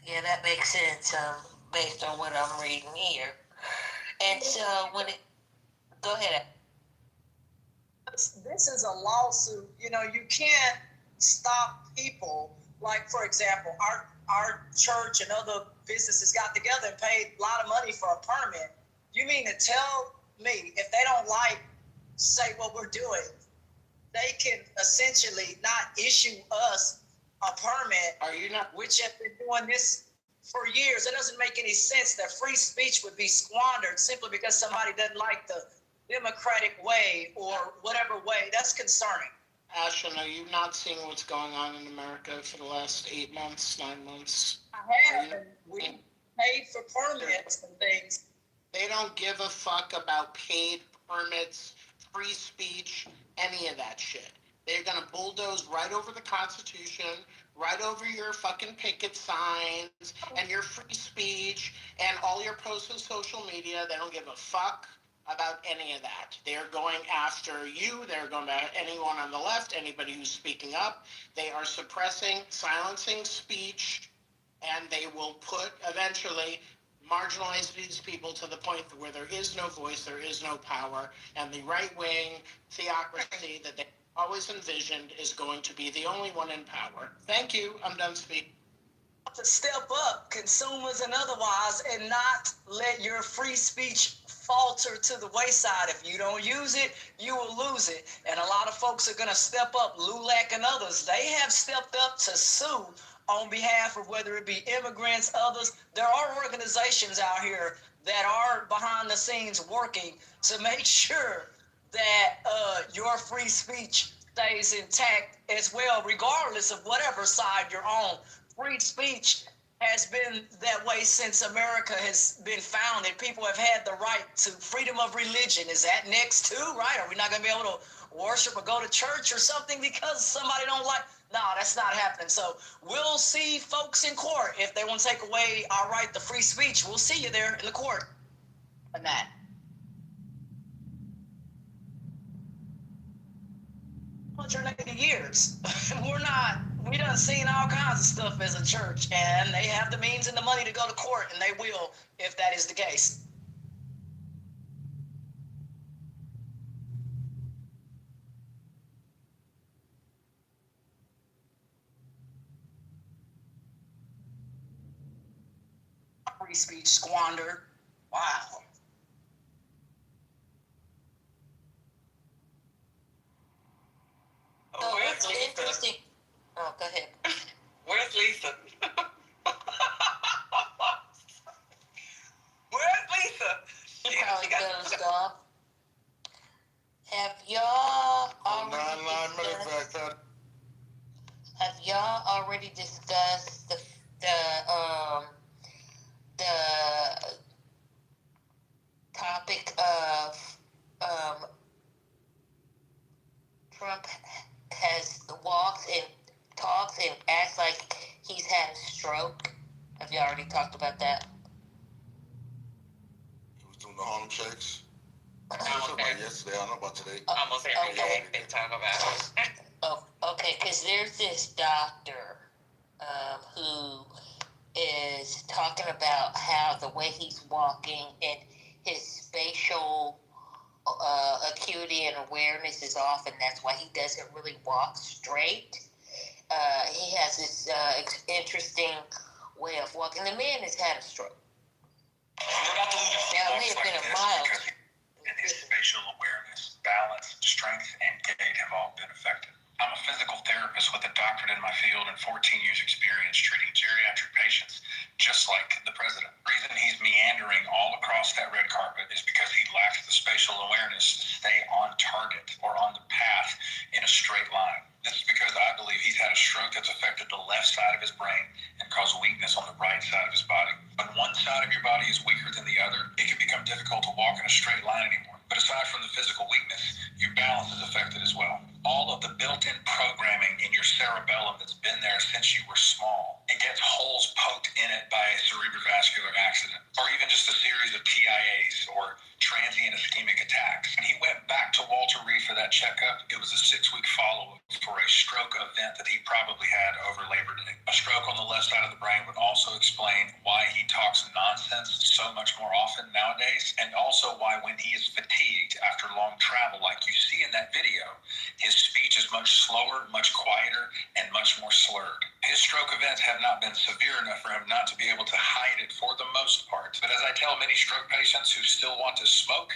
Yeah, that makes sense, based on what I'm reading here. And so when it, go ahead. This is a lawsuit. You know, you can't stop people. Like, for example, our church and other businesses got together and paid a lot of money for a permit. You mean to tell me if they don't like, say, what we're doing, they can essentially not issue us a permit? Are you not? Which have been doing this for years. It doesn't make any sense that free speech would be squandered simply because somebody doesn't like the democratic way or whatever way. That's concerning. Ashton, are you not seeing what's going on in America for the last 8 months, 9 months? I have, and we paid for permits and things. They don't give a fuck about paid permits, free speech, any of that shit. They're gonna bulldoze right over the Constitution, right over your fucking picket signs and your free speech and all your posts on social media. They don't give a fuck about any of that. They're going after you. They're going after anyone on the left, anybody who's speaking up. They are suppressing, silencing speech, and they will put, eventually, marginalize these people to the point where there is no voice, there is no power, and the right-wing theocracy that they always envisioned is going to be the only one in power. Thank you. I'm done speaking. To step up, consumers and otherwise, and not let your free speech falter to the wayside. If you don't use it, you will lose it. And a lot of folks are going to step up. LULAC and others, they have stepped up to sue on behalf of whether it be immigrants, others. There are organizations out here that are behind the scenes working to make sure that your free speech stays intact as well, regardless of whatever side you're on. Free speech has been that way since America has been founded. People have had the right to freedom of religion. Is that next too, right? Are we not going to be able to worship or go to church or something because somebody don't like? No, that's not happening. So we'll see folks in court if they want to take away our right to free speech. We'll see you there in the court on that. 180 years. We done seen all kinds of stuff as a church, and they have the means and the money to go to court, and they will if that is the case. Free speech squandered. Wow. So what's interesting? Oh, go ahead. Where's Lisa? Where's Lisa? She probably dozed off. Have y'all already discussed the topic of Trump has walks and talks and acts like he's had a stroke? Have you already talked about that? was doing the Harlem Shakes. I was about yesterday. I don't know about today. Almost every day they talk about it. Oh, okay, because there's this doctor who is talking about how the way he's walking and his spatial acuity and awareness is off, and that's why he doesn't really walk straight. He has this interesting way of walking. The man has had a stroke. Now, it may have been a mild. And his spatial awareness, balance, strength, and gait have all been affected. I'm a physical therapist with a doctorate in my field and 14 years experience treating geriatric patients, just like the president. The reason he's meandering all across that red carpet is because he lacks the spatial awareness to stay on target or on the path in a straight line. This is because I believe he's had a stroke that's affected the left side of his brain and caused weakness on the right side of his body. When one side of your body is weaker than the other, it can become difficult to walk in a straight line anymore. But aside from the physical weakness, your balance is affected as well. All of the built-in programming in your cerebellum that's been there since you were small, it gets holes poked in it by a cerebrovascular accident, or even just a series of TIAs or transient ischemic attacks. And he went back to Walter Reed for that checkup. It was a 6-week follow-up for a stroke event that he probably had over Labor Day. A stroke on the left side of the brain would also explain why he talks nonsense so much more often nowadays, and also why when he is fatigued after long travel, like you see in that video, his speech is much slower, much quieter, and much more slurred. His stroke events have not been severe enough for him not to be able to hide it for the most part. But as I tell many stroke patients who still want to smoke,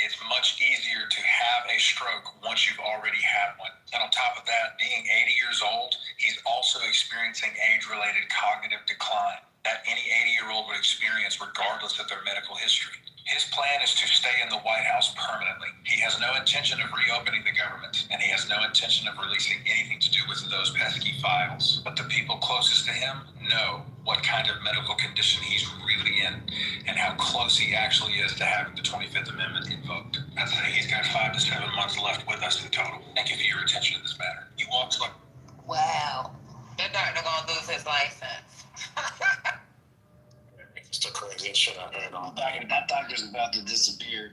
it's much easier to have a stroke once you've already had one. And on top of that, being 80 years old, he's also experiencing age-related cognitive decline that any 80-year-old would experience regardless of their medical history. His plan is to stay in the White House permanently. He has no intention of reopening the government, and he has no intention of releasing anything to do with those pesky files. But the people closest to him know what kind of medical condition he's really in and how close he actually is to having the 25th Amendment invoked. I'd say he's got 5 to 7 months left with us in total. Thank you for your attention to this matter. He walks like... Wow. The doctor gonna lose his license. It's the craziest shit I've heard all day. That doctor's about to disappear.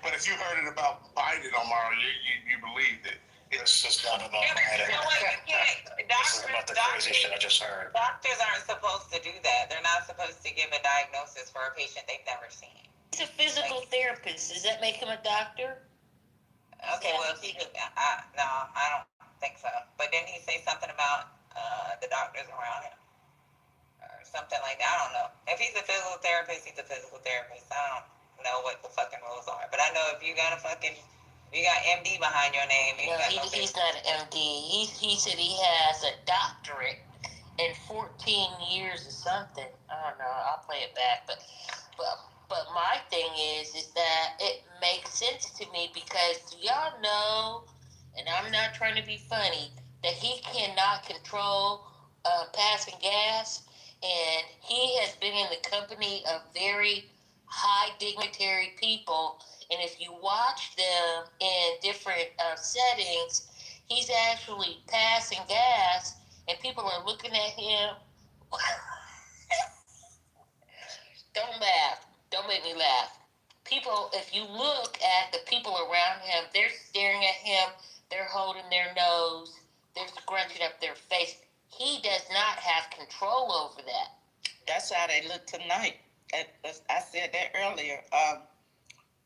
But if you heard it about Biden tomorrow, you believed it. It's just not about Biden. You know what? You can't. This is about the crazy shit I just heard. Doctors aren't supposed to do that. They're not supposed to give a diagnosis for a patient they've never seen. He's a physical therapist. Does that make him a doctor? Okay, well, no, I don't think so. But didn't he say something about the doctors around him? Or something like that. I don't know. If he's a physical therapist, he's a physical therapist. I don't know what the fucking rules are. But I know if you got you got MD behind your name. No, he's not an MD. He said he has a doctorate in 14 years or something. I don't know. I'll play it back. But my thing is that it makes sense to me because y'all know, and I'm not trying to be funny, that he cannot control passing gas. And he has been in the company of very high dignitary people. And if you watch them in different settings, he's actually passing gas and people are looking at him. Don't laugh. Don't make me laugh. People, if you look at the people around him, they're staring at him. They're holding their nose. They're scrunching up their face. He does not have control over that. That's how they look tonight. I said that earlier.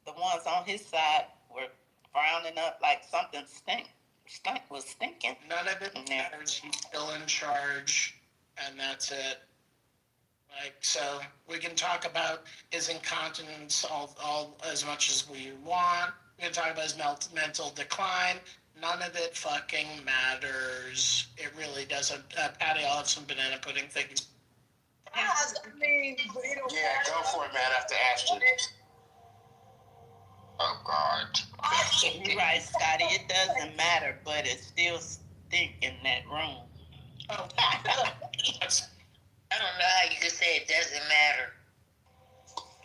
The ones on his side were frowning up like something was stinking. None of it matters. He's still in charge, and that's it. Like, so we can talk about his incontinence all as much as we want. We can talk about his mental decline. None of it fucking matters. It really doesn't. Patty, I'll have some banana pudding things. I mean, Yeah, go for it, man, after Ashton. Oh, God. You're right, Scotty. It doesn't matter, but it still stink in that room. Oh, I don't know how you could say it doesn't matter.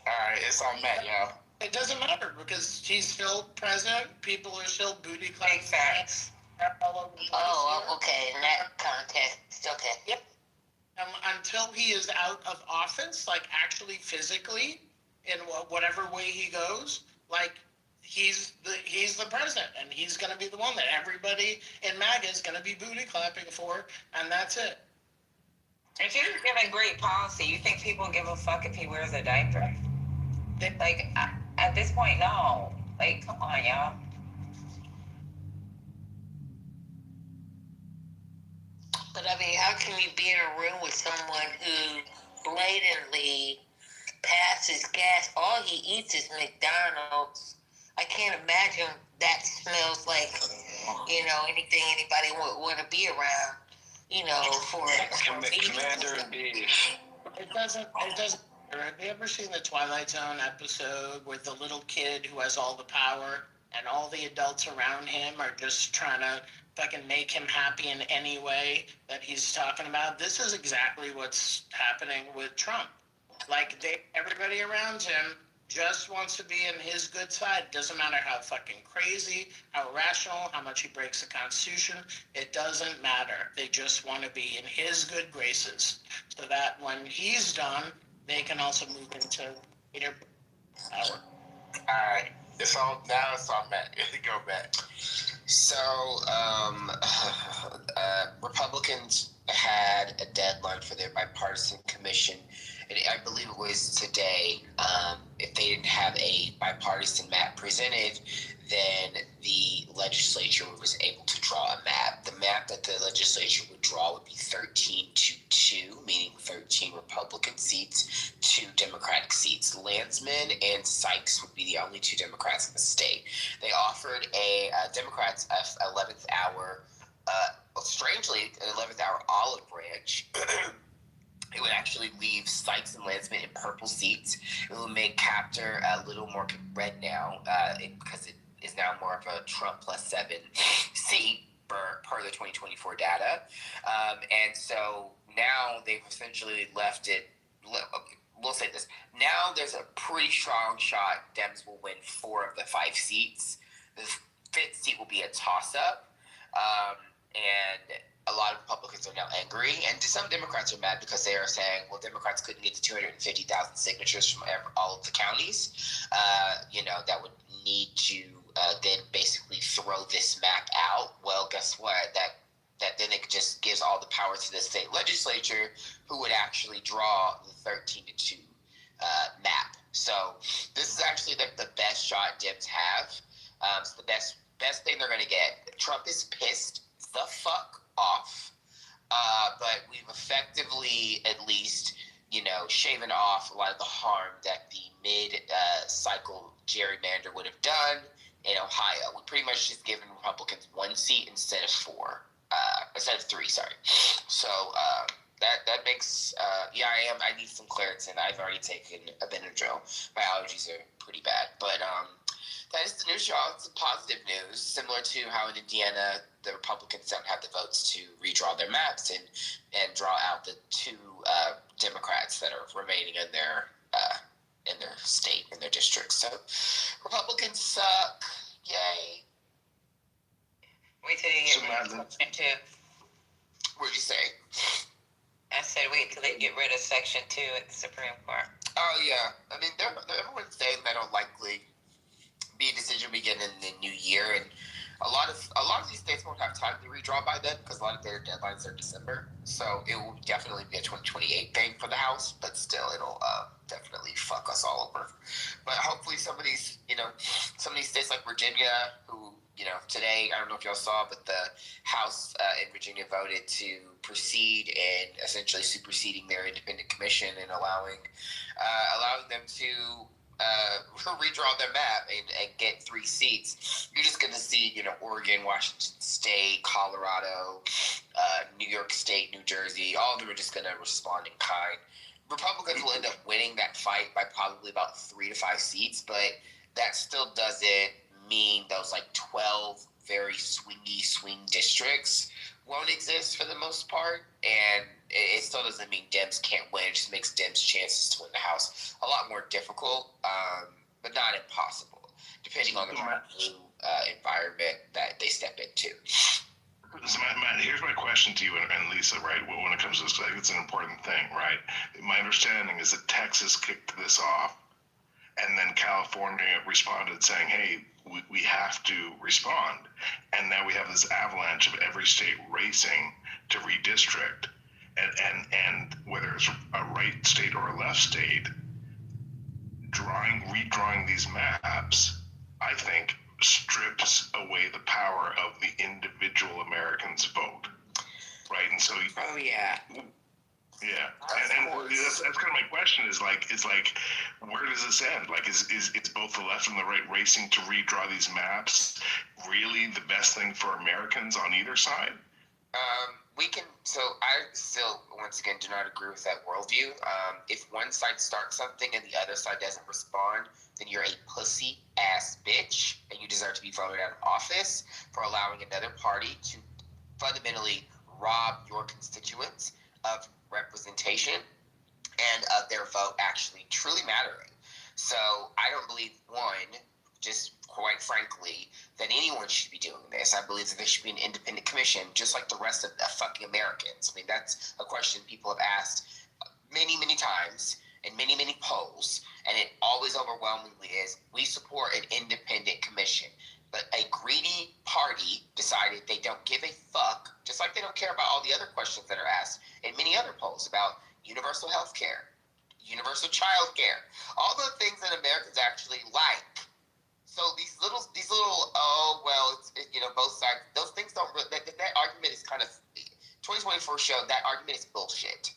All right, it's on Matt, y'all. it doesn't matter because he's still president. People are still booty clapping. Facts. All over the place. Oh, okay. In that context, okay. Yep. Until he is out of office, like actually physically, in whatever way he goes, like he's the president, and he's going to be the one that everybody in MAGA is going to be booty clapping for, and that's it. If you're giving great policy, you think people give a fuck if he wears a diaper? Like, at this point, no. Like, come on, y'all. But I mean, how can you be in a room with someone who blatantly passes gas? All he eats is McDonald's. I can't imagine that smells like, anything anybody would want to be around, for Commander and Beef. It doesn't matter. Have you ever seen the Twilight Zone episode with the little kid who has all the power and all the adults around him are just trying to fucking make him happy in any way that he's talking about? This is exactly what's happening with Trump. Like, everybody around him just wants to be in his good side. Doesn't matter how fucking crazy, how irrational, how much he breaks the Constitution. It doesn't matter. They just want to be in his good graces, so that when he's done, they can also move into greater power. All right. It's all back. Go back. So, Republicans had a deadline for their bipartisan commission, and I believe it was today. If they didn't have a bipartisan map presented, then the legislature was able to draw a map. The map that the legislature would draw would be 13-2, meaning 13 Republican seats, 2 Democratic seats. Landsman and Sykes would be the only 2 Democrats in the state. They offered Democrats 11th hour, strangely, an 11th hour olive branch. It would actually leave Sykes and Landsman in purple seats. It would make Capter a little more red now, because it is now more of a Trump +7 seat per the 2024 data. And so now they've essentially left it. We'll say this. Now there's a pretty strong shot Dems will win 4 of the 5 seats. The 5th seat will be a toss-up. And a lot of Republicans are now angry, and some Democrats are mad because they are saying, well, Democrats couldn't get to 250,000 signatures from all of the counties. That would need to then basically throw this map out. Well, guess what? That then it just gives all the power to the state legislature, who would actually draw the 13-2 map. So this is actually the best shot Dems have. It's the best thing they're going to get. Trump is pissed the fuck off, but we've effectively at least shaven off a lot of the harm that the mid-cycle gerrymander would have done in Ohio. We pretty much just given Republicans 1 seat instead of 3, sorry. So that makes I need some Claritin. I've already taken a Benadryl. My allergies are pretty bad, but that is the news, y'all. It's positive news, similar to how in Indiana the Republicans don't have the votes to redraw their maps and draw out the 2 Democrats that are remaining in their state, in their districts. So Republicans suck. Yay. Wait till they get rid of Section 2. What'd you say? I said wait till they get rid of Section 2 at the Supreme Court. Oh yeah. I mean, everyone's saying that'll likely be a decision we get in the new year, and a lot of these states won't have time to redraw by then because a lot of their deadlines are December. So it will definitely be a 2028 thing for the House, but still it'll definitely fuck us all over. But hopefully some of these states like Virginia, who today, I don't know if y'all saw, but the House in Virginia voted to proceed in essentially superseding their independent commission and allowing them to redraw their map and get 3 seats. You're just going to see, Oregon, Washington State, Colorado, New York State, New Jersey, all of them are just going to respond in kind. Republicans will end up winning that fight by probably about 3 to 5 seats, but that still doesn't mean those 12 very swing districts won't exist for the most part, and it still doesn't mean Dems can't win. It just makes Dems' chances to win the House a lot more difficult, but not impossible, depending on the environment that they step into. So Matt, here's my question to you and Lisa, right? When it comes to this, I think it's an important thing, right? My understanding is that Texas kicked this off, And then California responded saying, hey, we have to respond. And now we have this avalanche of every state racing to redistrict. And whether it's a right state or a left state, redrawing these maps, I think, strips away the power of the individual American's vote. Right? And so... Oh, yeah. Yeah, and that's kind of my question is like, where does this end? Like, is it's both the left and the right racing to redraw these maps really the best thing for Americans on either side? So I still, once again, do not agree with that worldview. If one side starts something and the other side doesn't respond, then you're a pussy ass bitch and you deserve to be voted out of office for allowing another party to fundamentally rob your constituents of representation and of their vote actually truly mattering. So I don't believe, one, just quite frankly, that anyone should be doing this. I believe that there should be an independent commission, just like the rest of the fucking Americans. I mean, that's a question people have asked many, many times in many, many polls, and it always overwhelmingly is, we support an independent commission. But a greedy party decided they don't give a fuck, just like they don't care about all the other questions that are asked in many other polls about universal health care, universal child care, all the things that Americans actually like. So these little, oh, well, both sides, those things don't, that argument is kind of, 2024 showed that argument is bullshit.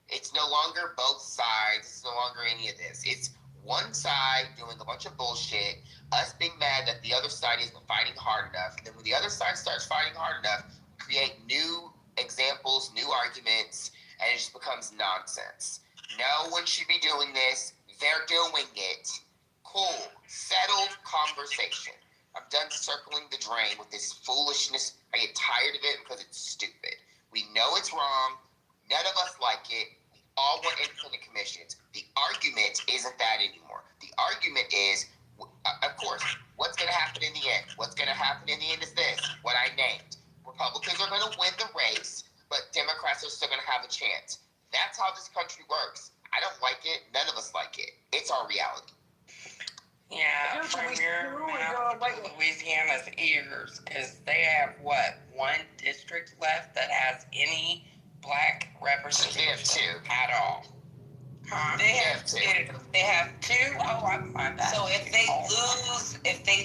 It's no longer both sides, it's no longer any of this. It's one side doing a bunch of bullshit, us being mad that the other side isn't fighting hard enough, and then when the other side starts fighting hard enough, create new examples, new arguments, and it just becomes nonsense. No one should be doing this. They're doing it. Cool. Settled conversation. I'm done circling the drain with this foolishness. I get tired of it because it's stupid. We know it's wrong. None of us like it. We all want independent commissions. The argument isn't that anymore. The argument is, of course, what's going to happen in the end? What's going to happen in the end is this, what I named. Republicans are going to win the race, but Democrats are still going to have a chance. That's how this country works. I don't like it. None of us like it. It's our reality. Yeah, from your mouth to Louisiana's ears, because they have, one district left that has any black representation? They have two. At all. Huh? They have two. They have two? Oh, I'm fine. So if they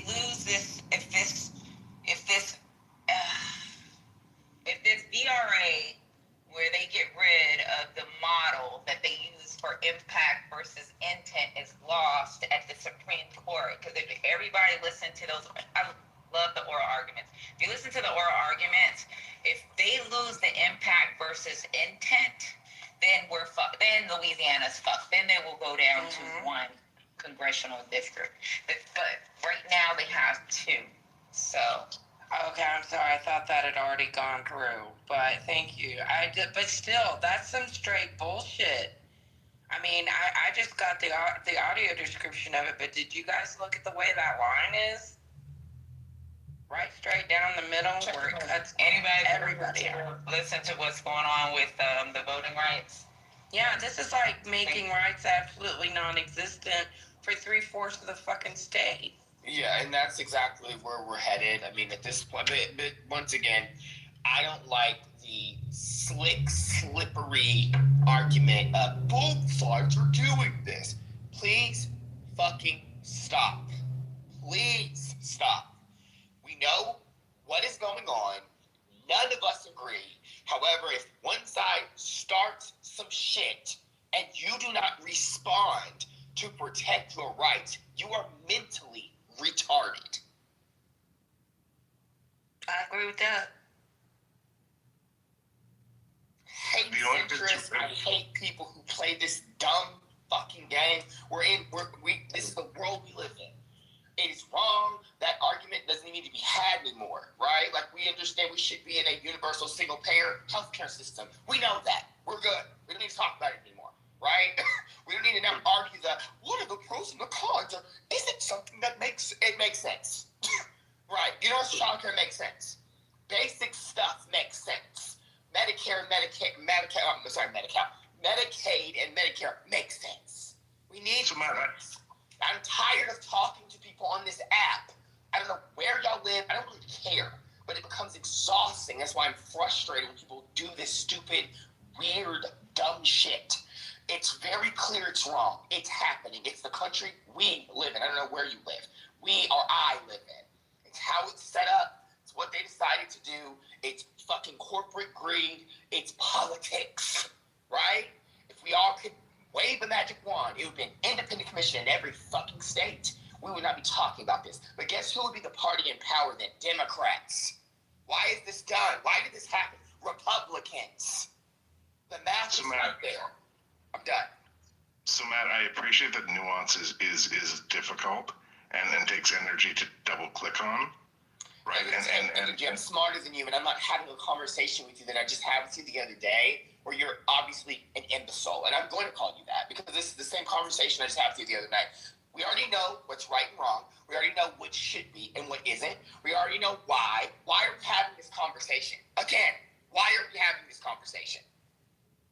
lose this, if this VRA, where they get rid of the model that they use for impact versus intent, is lost at the Supreme Court, because if everybody listened to those, I love the oral arguments. If you listen to the oral arguments, if they lose the impact versus intent, then we're fucked. Then Louisiana's fucked. Then they will go down to one congressional district. But right now they have two. So. Okay, I'm sorry. I thought that had already gone through, but thank you. But still, that's some straight bullshit. I mean, I just got the audio description of it, but did you guys look at the way that line is? Right straight down the middle where it cuts everybody out. Listen to what's going on with the voting rights. Yeah, this is like making rights absolutely non-existent for 3/4 of the fucking state. Yeah, and that's exactly where we're headed. I mean, at this point, but once again, I don't like the slick, slippery argument of both sides are doing this. Please fucking stop. Please stop. We know what is going on. None of us agree. However, if one side starts some shit and you do not respond to protect your rights, you are mentally retarded. I agree with that. Hate centrists. I hate people who play this dumb fucking game. This is the world we live in. It is wrong. That argument doesn't need to be had anymore, right? Like, we understand we should be in a universal single-payer healthcare system. We know that. We're good. We don't need to talk about it anymore, right? We don't need to now argue what are the pros and the cons? Is it something that makes sense? Right. Universal child care makes sense. Basic stuff makes sense. Medicare and Medicaid and Medicare makes sense. We need to. I'm tired of talking to people on this app. I don't know where y'all live. I don't really care. But it becomes exhausting. That's why I'm frustrated when people do this stupid, weird, dumb shit. It's very clear it's wrong. It's happening. It's the country we live in. I don't know where you live. We or I live in. It's how it's set up. It's what they decided to do. It's fucking corporate greed. It's politics. Right? If we all could wave a magic wand, it would be an independent commission in every fucking state. We would not be talking about this. But guess who would be the party in power then? Democrats. Why is this done? Why did this happen? Republicans. The math is right there. I'm done. So Matt, I appreciate that nuance is difficult and takes energy to double click on. Right. And I'm smarter than you, and I'm not having a conversation with you that I just had with you the other day, where you're obviously an imbecile. And I'm going to call you that because this is the same conversation I just had with you the other night. We already know what's right and wrong. We already know what should be and what isn't. We already know why. Why are we having this conversation? Again, why are we having this conversation?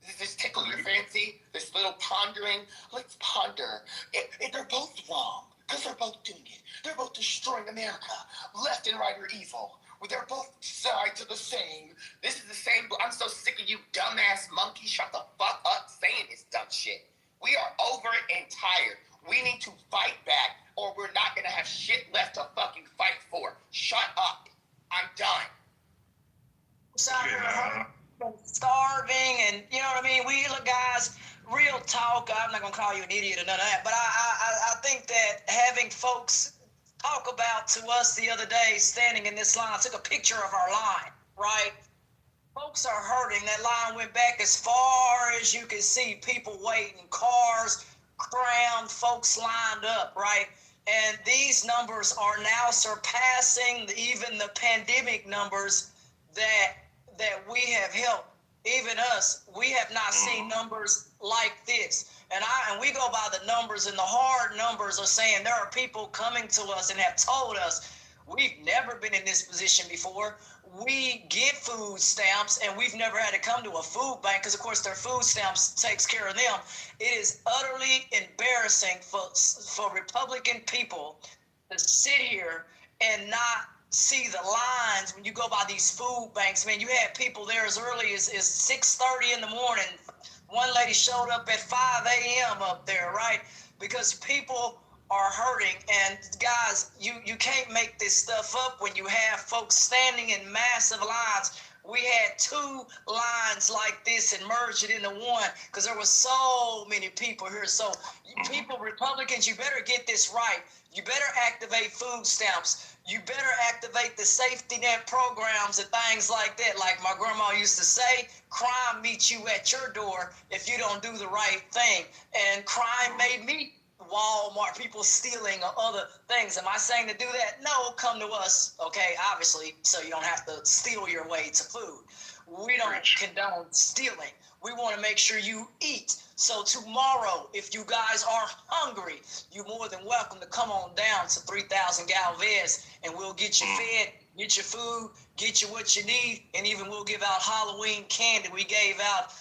Does this tickle your fancy? This little pondering? Let's ponder. They're both wrong because they're both doing it. They're both destroying America. Left and right are evil. They're both sides of the same. This is the same. I'm so sick of you dumbass monkey. Shut the fuck up saying this dumb shit. We are over it and tired. We need to fight back or we're not going to have shit left to fucking fight for. Shut up. I'm done. Starving and you know what I mean. We look, guys. Real talk. I'm not gonna call you an idiot or none of that, but I think that having folks talk about to us the other day, standing in this line, I took a picture of our line. Right, folks are hurting. That line went back as far as you can see. People waiting, cars crammed, folks lined up. Right. And these numbers are now surpassing even the pandemic numbers that we have helped. Even us, we have not seen numbers like this. And we go by the numbers, and the hard numbers are saying there are people coming to us and have told us we've never been in this position before. We get food stamps, and we've never had to come to a food bank because, of course, their food stamps takes care of them. It is utterly embarrassing for Republican people to sit here and not see the lines when you go by these food banks. Man, you had people there as early as 6:30 in the morning. One lady showed up at 5 a.m. up there, right? Because people are hurting. And guys, you can't make this stuff up when you have folks standing in massive lines. We had 2 lines like this and merged it into one because there were so many people here. So people, Republicans, you better get this right. You better activate food stamps. You better activate the safety net programs and things like that. Like my grandma used to say, crime meets you at your door if you don't do the right thing. And crime may meet Walmart, people stealing or other things. Am I saying to do that? No, come to us, okay, obviously, so you don't have to steal your way to food. We don't condone stealing. We want to make sure you eat. So tomorrow, if you guys are hungry, you're more than welcome to come on down to 3000 Galvez, and we'll get you fed, get your food, get you what you need, and even we'll give out Halloween candy. We gave out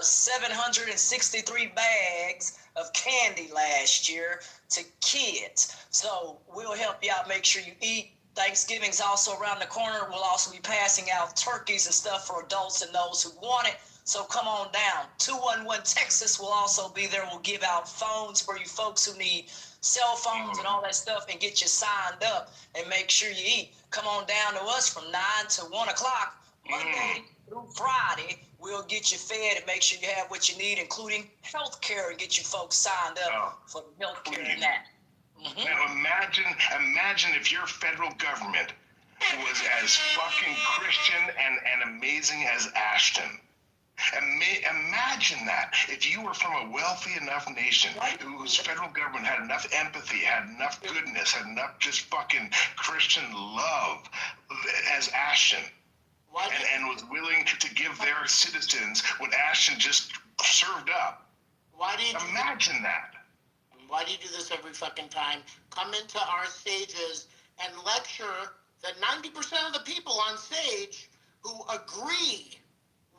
763 bags of candy last year to kids. So we'll help you out, make sure you eat. Thanksgiving's also around the corner. We'll also be passing out turkeys and stuff for adults and those who want it. So come on down. 211 Texas will also be there. We'll give out phones for you folks who need cell phones and all that stuff and get you signed up and make sure you eat. Come on down to us from 9 to 1 o'clock, Monday through Friday. We'll get you fed and make sure you have what you need, including health care, and get you folks signed up for the health care and that. Now imagine if your federal government was as fucking Christian and amazing as Ashton. Imagine that if you were from a wealthy enough nation whose federal government had enough empathy, had enough goodness, had enough just fucking Christian love as Ashton, and was willing to give their citizens what Ashton just served up. Imagine that. Why do you do this every fucking time? Come into our stages and lecture the 90% of the people on stage who agree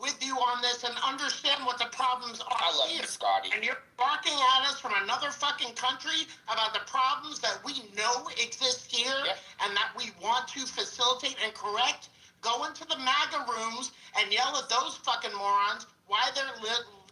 with you on this and understand what the problems are. I love you, Scotty. And you're barking at us from another fucking country about the problems that we know exist here and that we want to facilitate and correct. Go into the MAGA rooms and yell at those fucking morons why they're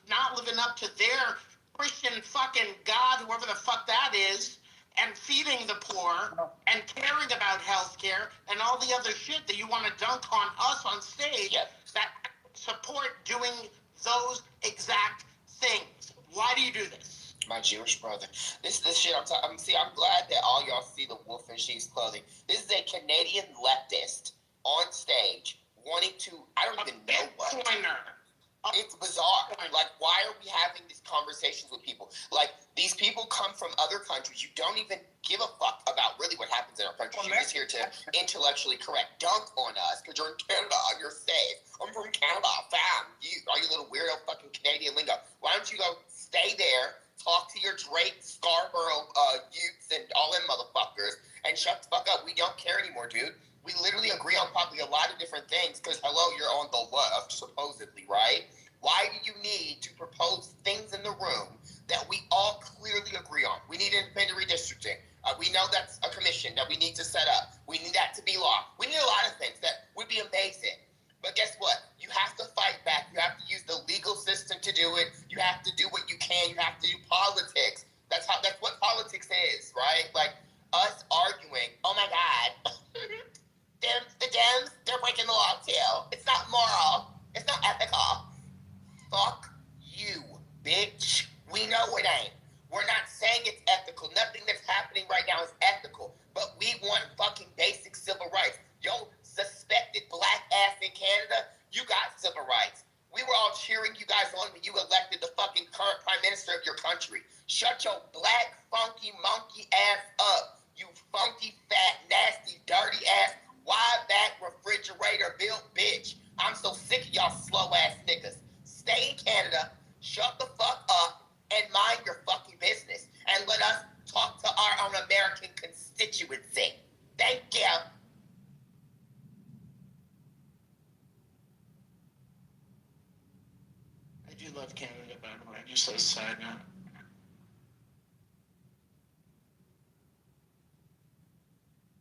not living up to their Christian fucking God, whoever the fuck that is, and feeding the poor and caring about healthcare and all the other shit that you want to dunk on us on stage that support doing those exact things. Why do you do this? My Jewish brother. This shit I'm talking. I'm glad that all y'all see the wolf in sheep's clothing. This is a Canadian leftist on stage wanting to. I don't even know what. It's bizarre. Like, why are we having these conversations with people? Like, these people come from other countries. You don't even give a fuck about really what happens in our country. You're just here to intellectually correct, dunk on us because you're in Canada and you're safe. I'm from Canada, fam. All you little weirdo fucking Canadian lingo. Why don't you go stay there, talk to your Drake, Scarborough youths and all them motherfuckers, and shut the fuck up. We don't care anymore, dude. We literally agree on probably a lot of different things because, hello, you're on the left, supposedly, right? Why do you need to propose things in the room that we all clearly agree on? We need independent redistricting. We know that's a commission that we need to set up. We need that to be law. We need a lot of things that would be amazing. But guess what? You have to fight back. You have to use the legal system to do it. You have to do what you can. You have to do politics. That's what politics is, right? Like us arguing, oh my God, the Dems, they're breaking the law too. It's not moral. It's not ethical. Fuck you, bitch. We know it ain't. We're not saying it's ethical. Nothing that's happening right now is ethical. But we want fucking basic civil rights. Yo, suspected black ass in Canada, you got civil rights. We were all cheering you guys on when you elected the fucking current prime minister of your country. Shut your black, funky, monkey ass up. You funky, fat, nasty, dirty ass, wide back refrigerator built bitch. I'm so sick of y'all slow ass niggas. Stay in Canada, shut the fuck up, and mind your fucking business. And let us talk to our own American constituency. Thank you. I do love Canada, by the way, just as a side note.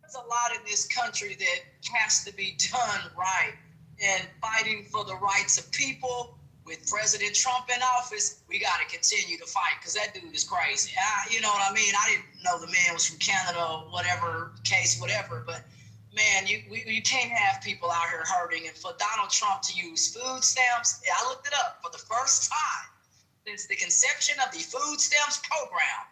There's a lot in this country that has to be done right. And fighting for the rights of people, with President Trump in office, we got to continue to fight because that dude is crazy. You know what I mean? I didn't know the man was from Canada or whatever case, whatever. But man, you can't have people out here hurting. And for Donald Trump to use food stamps, I looked it up for the first time since the conception of the food stamps program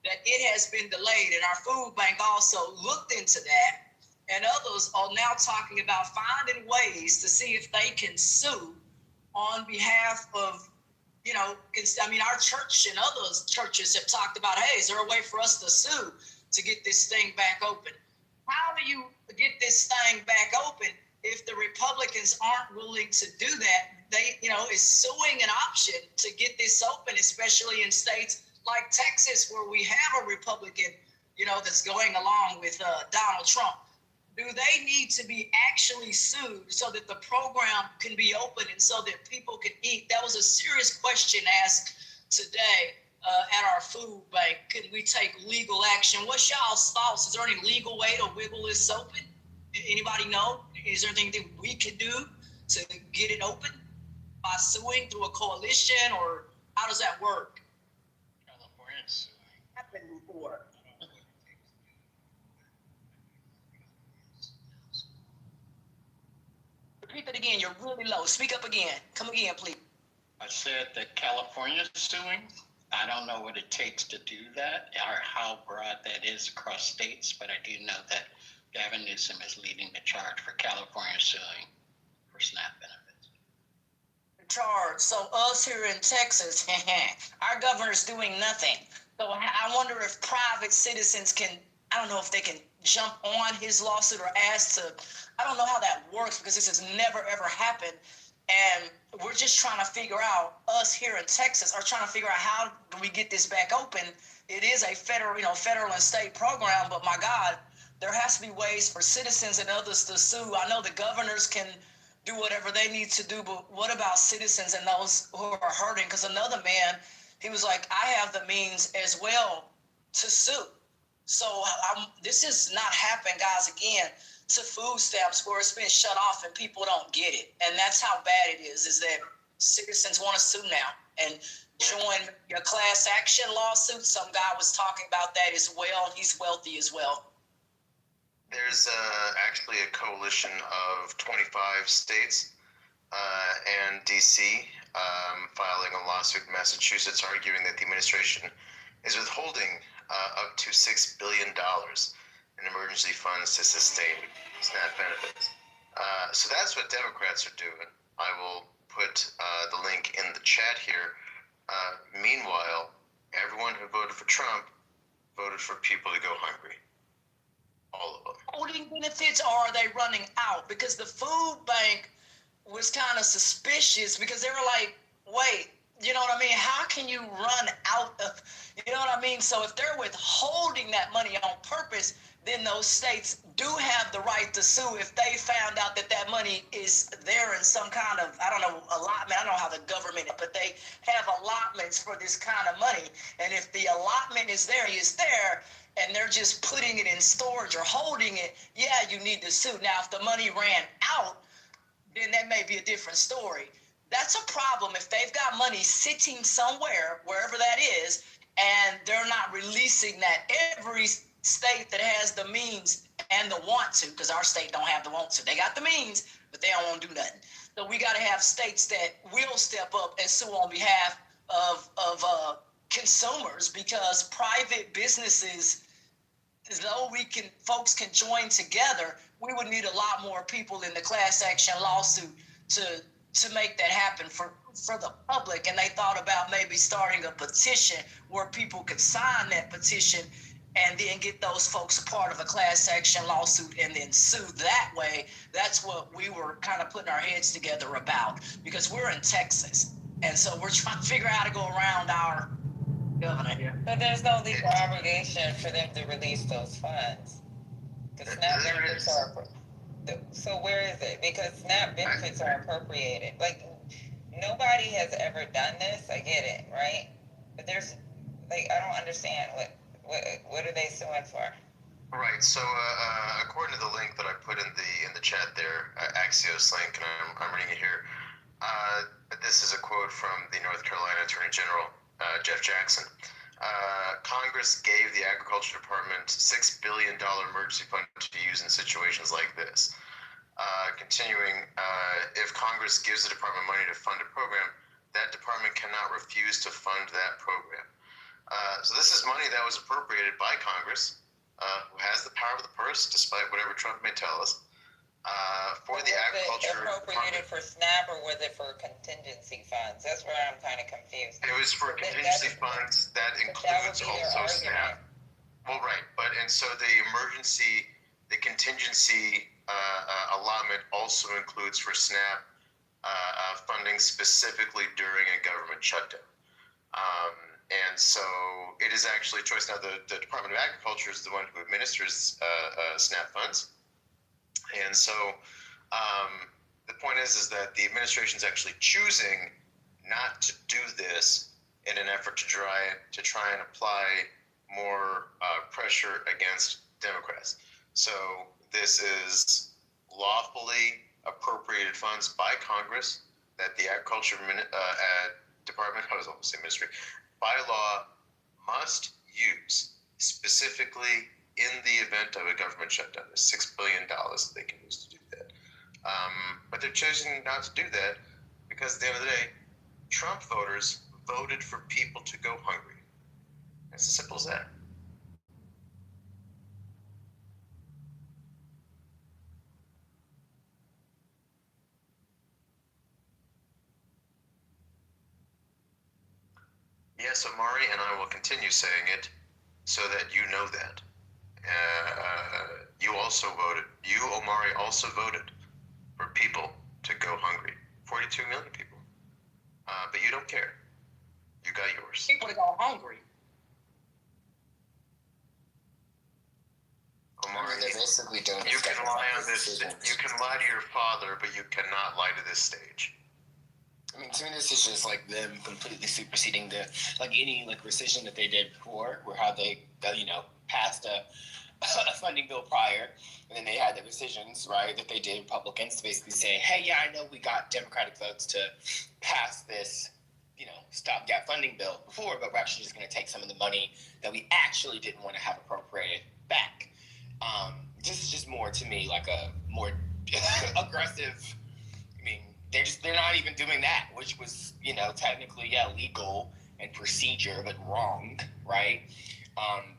that it has been delayed. And our food bank also looked into that. And others are now talking about finding ways to see if they can sue on behalf of, our church and other churches have talked about, hey, is there a way for us to sue to get this thing back open? How do you get this thing back open if the Republicans aren't willing to do that? Is suing an option to get this open, especially in states like Texas, where we have a Republican, that's going along with Donald Trump. Do they need to be actually sued so that the program can be open and so that people can eat? That was a serious question asked today at our food bank. Could we take legal action? What's y'all's thoughts? Is there any legal way to wiggle this open? Anybody know? Is there anything that we could do to get it open by suing through a coalition, or how does that work? California's Happened before. Repeat that again. You're really low. Speak up again. Come again, please. I said that California's suing. I don't know what it takes to do that or how broad that is across states, but I do know that Gavin Newsom is leading the charge for California suing for SNAP benefits. Charge. So us here in Texas, our governor's doing nothing. So I wonder if private citizens can, I don't know if they can jump on his lawsuit or ask to, I don't know how that works because this has never ever happened. And we're just trying to figure out, us here in Texas are trying to figure out how do we get this back open. It is a federal and state program, but my God, there has to be ways for citizens and others to sue. I know the governors can do whatever they need to do, but what about citizens and those who are hurting? Because another man, he was like, I have the means as well to sue. So this is not happening, guys, again, to food stamps where it's been shut off and people don't get it. And that's how bad it is that citizens want to sue now and join your class action lawsuit. Some guy was talking about that as well. He's wealthy as well. There's actually a coalition of 25 states and D.C. Filing a lawsuit in Massachusetts arguing that the administration is withholding up to $6 billion in emergency funds to sustain SNAP benefits. So that's what Democrats are doing. I will put the link in the chat here. Meanwhile, everyone who voted for Trump voted for people to go hungry. All of them. Holding benefits, or are they running out? Because the food bank was kind of suspicious because they were like, wait, you know what I mean? How can you run out of, you know what I mean? So if they're withholding that money on purpose, then those states do have the right to sue if they found out that that money is there in some kind of, I don't know, allotment. I don't know how the government, but they have allotments for this kind of money. And if the allotment is there, and they're just putting it in storage or holding it, yeah, you need to sue. Now, if the money ran out, then that may be a different story. That's a problem if they've got money sitting somewhere, wherever that is, and they're not releasing that. Every state that has the means and the want to, because our state don't have the want to. They got the means, but they don't want to do nothing. So we got to have states that will step up and sue on behalf of consumers, because private businesses, though folks can join together, we would need a lot more people in the class action lawsuit to make that happen for the public. And they thought about maybe starting a petition where people could sign that petition and then get those folks a part of a class action lawsuit and then sue that way. That's what we were kind of putting our heads together about, because we're in Texas. And so we're trying to figure out how to go around our governor here. But there's no legal obligation for them to release those funds. Because SNAP benefits are, so where is it? Because SNAP benefits are appropriated. Like, nobody has ever done this. I get it, right? But there's, like, I don't understand what are they suing for? Right. So according to the link that I put in the chat there, Axios link, and I'm reading it here. This is a quote from the North Carolina Attorney General, Jeff Jackson. Congress gave the Agriculture Department $6 billion emergency fund to use in situations like this. Continuing, if Congress gives the department money to fund a program, that department cannot refuse to fund that program. So this is money that was appropriated by Congress, who has the power of the purse, despite whatever Trump may tell us, for the agriculture. Was it appropriated for SNAP, or was it for contingency funds? That's where I'm kind of confused. It was for contingency funds. That includes also SNAP. Well, right, and so the contingency allotment also includes for SNAP funding specifically during a government shutdown. And so it is actually a choice. Now, the Department of Agriculture is the one who administers SNAP funds. And so the point is that the administration is actually choosing not to do this in an effort to try and apply more pressure against Democrats. So this is lawfully appropriated funds by Congress that the Agriculture Department, I was almost saying ministry, by law must use specifically in the event of a government shutdown. There's $6 billion that they can use to do that. But they're choosing not to do that because at the end of the day, Trump voters voted for people to go hungry. It's as simple as that. Yes, Omari, and I will continue saying it so that you know that. You also voted. You, Omari, also voted for people to go hungry. 42 million people. But you don't care. You got yours. People to go hungry. Omari, Remember, this basically doing. You can lie on this. You can lie to your father, but you cannot lie to this stage. I mean, to me, this is just like them completely superseding the any rescission that they did before, where how they passed a funding bill prior, and then they had the rescissions, right, that they did Republicans to basically say, hey, yeah, I know we got Democratic votes to pass this, stopgap funding bill before, but we're actually just going to take some of the money that we actually didn't want to have appropriated back. This is just more, to me, like a more aggressive. I mean, they're not even doing that, which was, technically, legal and procedure, but wrong, right?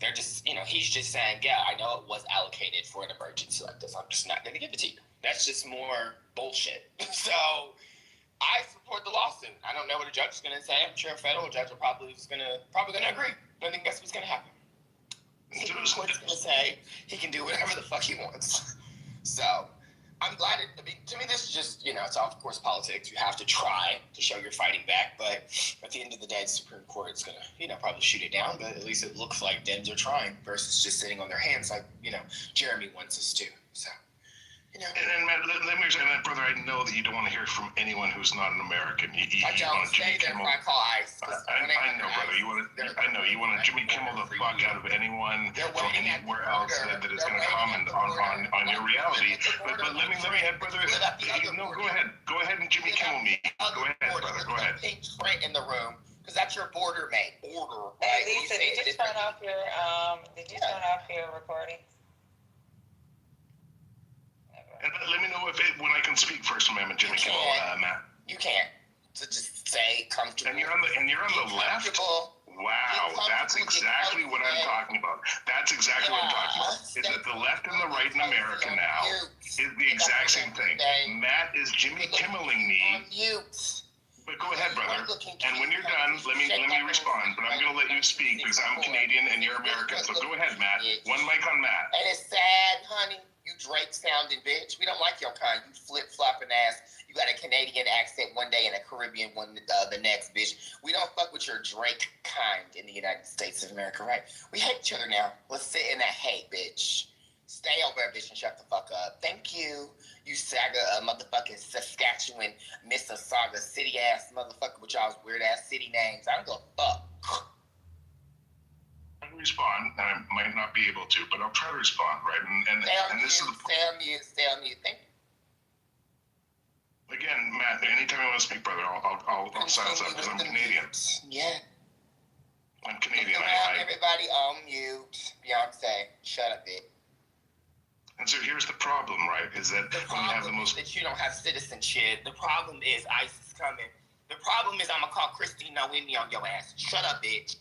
They're just, he's just saying, yeah, I know it was allocated for an emergency like this. I'm just not going to give it to you. That's just more bullshit. So I support the lawsuit. I don't know what a judge is going to say. I'm sure a federal judge will probably going to agree. I think that's what's going to happen. The court's going to say he can do whatever the fuck he wants. So I'm glad to me, this is just, it's of course politics. You have to try to show you're fighting back, but at the end of the day, the Supreme Court is going to, probably shoot it down, but at least it looks like Dems are trying versus just sitting on their hands like, Jeremy wants us to. So, And Matt, let me say that, brother, I know that you don't want to hear from anyone who's not an American. I don't stay there before I call ICE. I know, brother. You want to Jimmy Kimmel the fuck out of anyone from anywhere else that is going to comment on your reality. But let me add, brother. No, go ahead and Jimmy Kimmel me. Go ahead, brother. Go ahead. Pink print in the room because that's your border mate. Border. Hey, Lisa, did you turn off your recording? And let me know when I can speak First Amendment, Jimmy Kimmel, Matt. You can't. So just say comfortable. And you're on the left? Wow, that's exactly what I'm talking about. That's exactly what I'm talking about. Is that the left and the right in America now is the exact same thing. Matt is Jimmy Kimmeling me. But go ahead, brother. And when you're done, let me respond. But I'm going to let you speak because I'm Canadian and you're American. So go ahead, Matt. One mic on Matt. And it's sad, honey. You Drake sounding bitch. We don't like your kind. You flip flopping ass. You got a Canadian accent one day and a Caribbean one the next, bitch. We don't fuck with your Drake kind in the United States of America, right? We hate each other now. Let's sit in that hate, bitch. Stay over there, bitch, and shut the fuck up. Thank you. You saga motherfucking Saskatchewan, Mississauga city ass motherfucker with y'all's weird ass city names. I don't give a fuck. Respond, and I might not be able to, but I'll try to respond, right? And this is the stay on mute. Thank you. Again, Matt. Anytime you want to speak, brother, I'll silence up because I'm Canadian. Yeah. I'm Canadian. Everybody on mute. Beyonce, shut up, bitch. And so here's the problem, right? Is that when you have the most that you don't have citizenship. The problem is ICE is coming. The problem is I'm gonna call Christine Nowini on your ass. Shut up, bitch.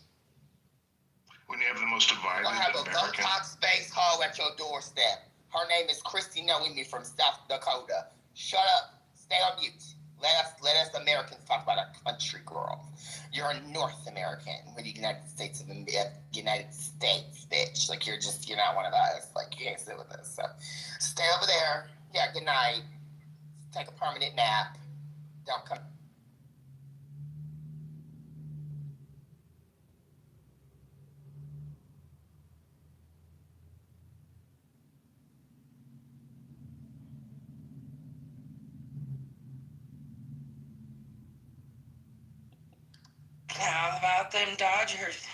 When you have the most divided You're gonna have American. a Botox face hoe at your doorstep. Her name is Christine Nowini from South Dakota. Shut up. Stay on mute. Let us Americans talk about a country, girl. You're a North American with the United States, bitch. Like you're not one of us. Like you can't sit with us. So stay over there. Yeah, good night. Take a permanent nap. Don't come. How about them Dodgers?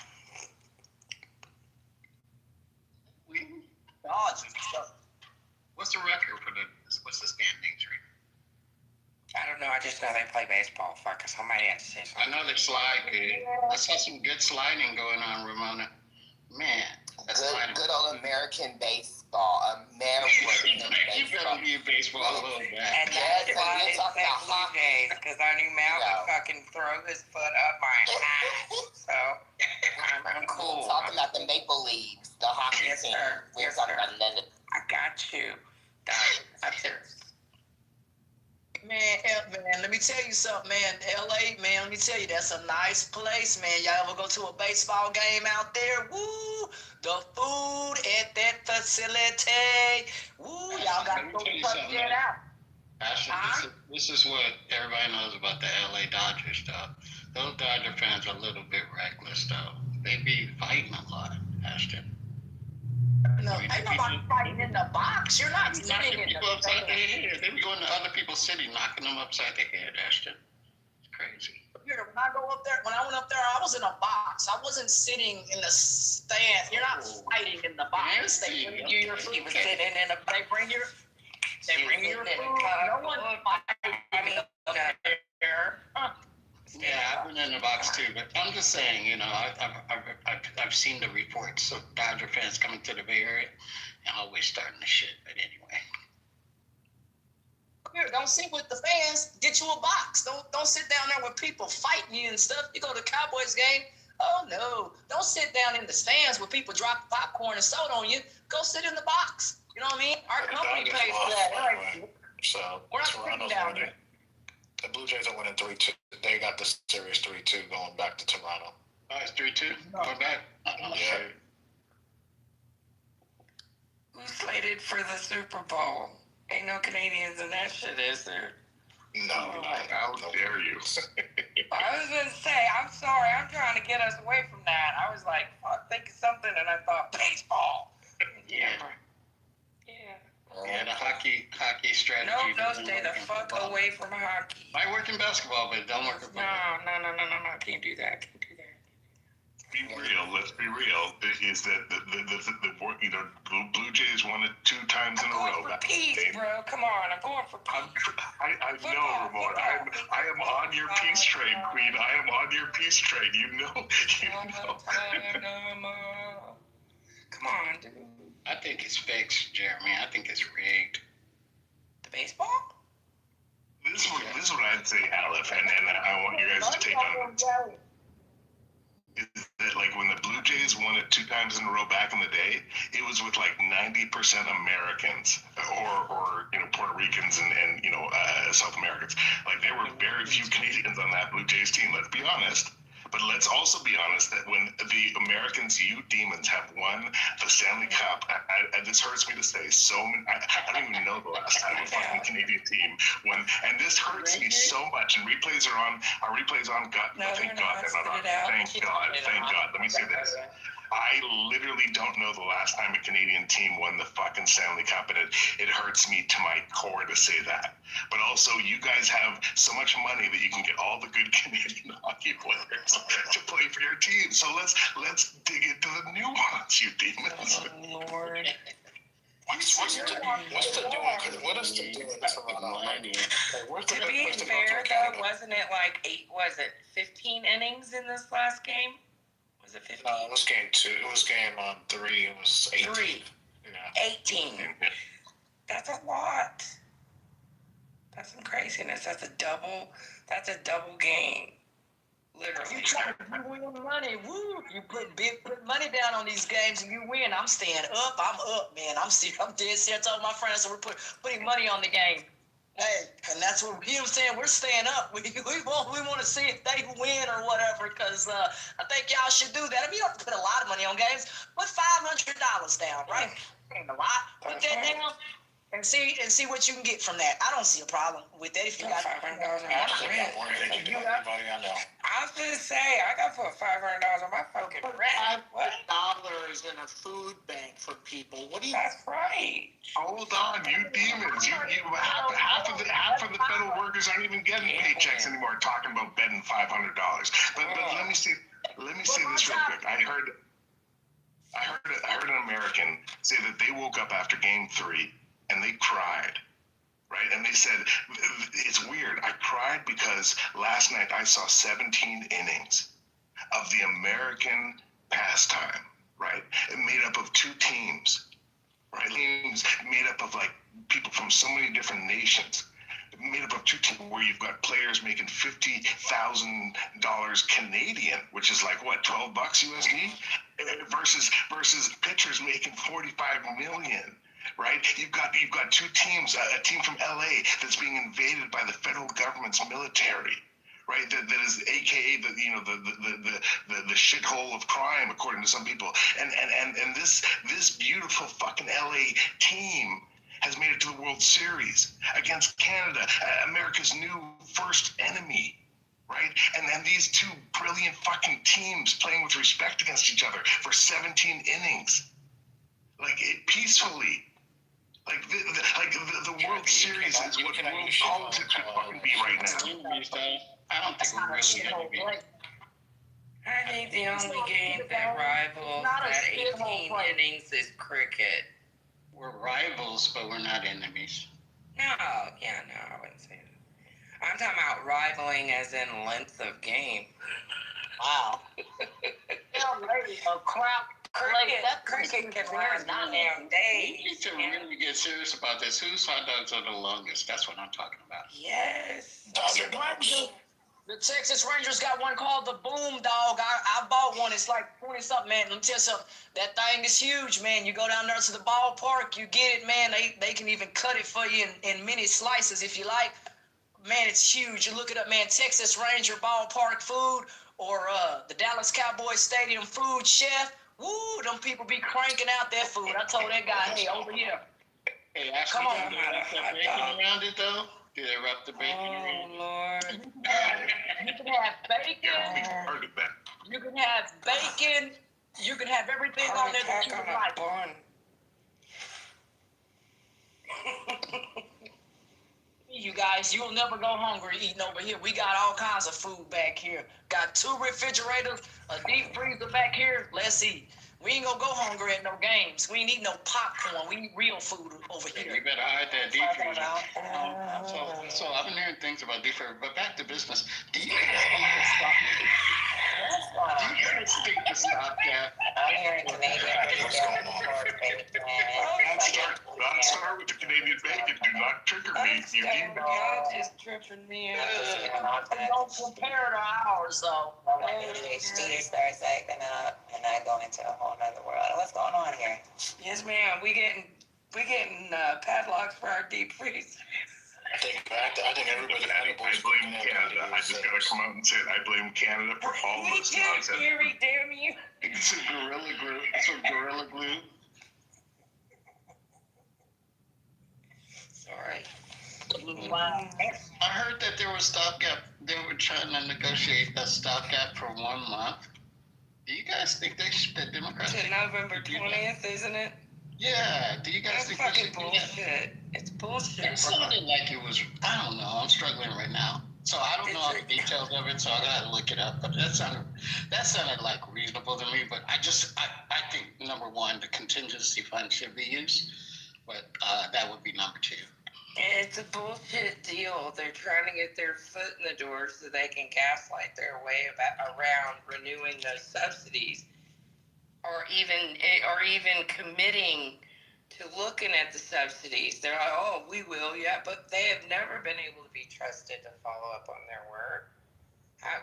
Dodgers. What's the record for what's the standings right? I don't know. I just know they play baseball. Fuck, somebody had to say something. I know they slide good. I saw some good sliding going on, Ramona. Man, that's good old American baseball. American You better leave baseball alone, man. And that's why it's Blue Jays, because I knew Mal would fucking throw his foot up my ass. So, I'm cool. We're talking about the Maple Leaves, the hockey team. We're talking about London. I got you. Dodgers. Man, let me tell you something, man. LA, man, let me tell you, that's a nice place, man. Y'all ever go to a baseball game out there? Woo! The food at that facility. Woo! Y'all got to go check that out. Ashley, this is what everybody knows about the LA Dodgers, though. Those Dodger fans are a little bit reckless, though. They be fighting a lot, Ashton. No, ain't nobody fighting in the box. box. You're not sitting knocking in people the upside their stands. head. They be going to other people's city, knocking them upside their head, Ashton. It's crazy. Here, when I went up there, I was in a box. I wasn't sitting in the stands. You're not fighting in the box. They bring you your food. He was sitting in a. They bring your food. No one fighting. I mean, there. Yeah, I've been in the box too, but I'm just saying, you know, I've seen the reports of Dodger fans coming to the Bay Area and always starting the shit. But anyway. Here, don't sit with the fans. Get you a box. Don't sit down there with people fighting you and stuff. You go to the Cowboys game. Oh no! Don't sit down in the stands where people drop popcorn and soda on you. Go sit in the box. You know what I mean? Our company pays for that. Right? So We're not sitting down there. The Blue Jays are winning 3-2. They got the series 3-2 going back to Toronto. Oh, it's 3-2. Going back. Yeah. Who's slated for the Super Bowl? Ain't no Canadians in that shit, is there? No, how dare you? I was gonna say, I'm sorry, I'm trying to get us away from that. I was like, fuck, think of something, and I thought baseball. Yeah. Yeah, the hockey strategy. No, stay the fuck away from hockey. Might work in basketball, but it don't work in football. No, can't do that. Be real. Let's be real. Is that the Blue Jays won it 2 times in a row. For peace, bro. Come on, I'm going for peace. I know, Ramon. I am on your peace train, Queen. I am on your peace train. You know. Come on, dude. I think it's fixed, Jeremy. I think it's rigged. The baseball? This is what I'd say, Aleph, and I want you guys to take on it. Is that like when the Blue Jays won it 2 times in a row back in the day, it was with like 90% Americans or Puerto Ricans and South Americans. Like there were very few Canadians on that Blue Jays team. Let's be honest. But let's also be honest that when the Americans, you demons, have won the Stanley Cup, this hurts me to say, I don't even know the last time a fucking Canadian team won, and this hurts me so much. And replays are on. Our replays on. Thank God they're not on. Thank God. Let me say this. I literally don't know the last time a Canadian team won the fucking Stanley Cup, and it hurts me to my core to say that. But also, you guys have so much money that you can get all the good Canadian hockey players to play for your team. So let's dig into the nuance, you demons. Oh, Lord. What's the doing? What is the doing in Toronto? To be fair, though, wasn't it 15 innings in this last game? Was it 15? No, it was game 2. It was game 3. It was 18. 3. Yeah. 18. That's a lot. That's some craziness. That's a double game. Literally. You win money. Woo! You put money down on these games and you win. I'm staying up. I'm up, man. I'm dead serious. I told my friends, so we're putting money on the game. Hey, and that's what I'm saying. We're staying up. We want to see if they win or whatever, because I think y'all should do that. I mean, you don't have to put a lot of money on games. Put $500 down, right? Ain't a lot. Put that down and see what you can get from that. I don't see a problem with that if you got $500 on my rent. I was gonna say I got to put $500 on my fucking rent. $5 in a food bank for people. What do you? That's right. Hold on, you demons! You half of the federal workers aren't even getting paychecks anymore. Talking about betting $500. But let me say this real quick. I heard an American say that they woke up after Game 3 and they cried. Right? And they said, it's weird. I cried because last night I saw 17 innings of the American pastime, right? Made up of 2 teams, right? Teams made up of like people from so many different nations. Made up of 2 teams where you've got players making $50,000 Canadian, which is like what, $12 USD, versus pitchers making $45 million. Right? You've got 2 teams, a team from LA that's being invaded by the federal government's military, right? That is AKA the shithole of crime, according to some people. And this beautiful fucking LA team has made it to the World Series against Canada, America's new first enemy. Right? And then these 2 brilliant fucking teams playing with respect against each other for 17 innings. Like, peacefully. Like the World Series is what world politics should fucking be right now. I don't think we're really. I think the only game that rivals that 18 innings is cricket. We're rivals, but we're not enemies. No, I wouldn't say that. I'm talking about rivaling as in length of game. Wow. Cricket can last 9 damn days. You need to really get serious about this. Whose hot dogs are the longest? That's what I'm talking about. Yes. The Texas Rangers got one called the Boom Dog. I bought one. It's like 20-something, man. Let me tell you something. That thing is huge, man. You go down there to the ballpark, you get it, man. They can even cut it for you in mini slices if you like. Man, it's huge. You look it up, man. Texas Ranger ballpark food or the Dallas Cowboys Stadium food chef. Woo, them people be cranking out their food. I told that guy, hey, over here. Hey, actually, Come on. do they wrap the bacon around it, though? Do they wrap the bacon around it? Lord. You can have bacon. Heard of that. You can have bacon. You can have everything on there that you would like. You guys, you'll never go hungry eating over here. We got all kinds of food back here. Got 2 refrigerators, a deep freezer back here. Let's eat. We ain't gonna go hungry at no games. We ain't eat no popcorn. We eat real food over here. You better hide that deep freezer. So I've been hearing things about deep freezer, but back to business. Do you guys think the stopgap? I'm hearing Canadian. Don't start with the Canadian bacon. Do not trigger me. Y'all just tripping me out. Don't compare to ours, though. My ADHD starts acting up, and I go into a whole nother world. What's going on here? Yes, ma'am. We getting padlocks for our deep freeze. I think everybody I blame Canada. I just gotta come out and say it. I blame Canada for all this nonsense. Gary, damn you. It's a gorilla glue. It's a gorilla glue. Sorry. Wow. I heard that there was stopgap. They were trying to negotiate a stopgap for 1 month. Do you guys think the Democrats? To November 20th, isn't it? Yeah. Do you guys That's think fucking bullshit. It's bullshit. It sounded like it was. I don't know. I'm struggling right now, so I don't know all the details of it. So I gotta look it up. But that sounded like reasonable to me. But I think number one, the contingency fund should be used. But that would be number 2. It's a bullshit deal. They're trying to get their foot in the door so they can gaslight their way around renewing those subsidies, or even committing to looking at the subsidies. They're like, oh, we will, yeah, but they have never been able to be trusted to follow up on their word.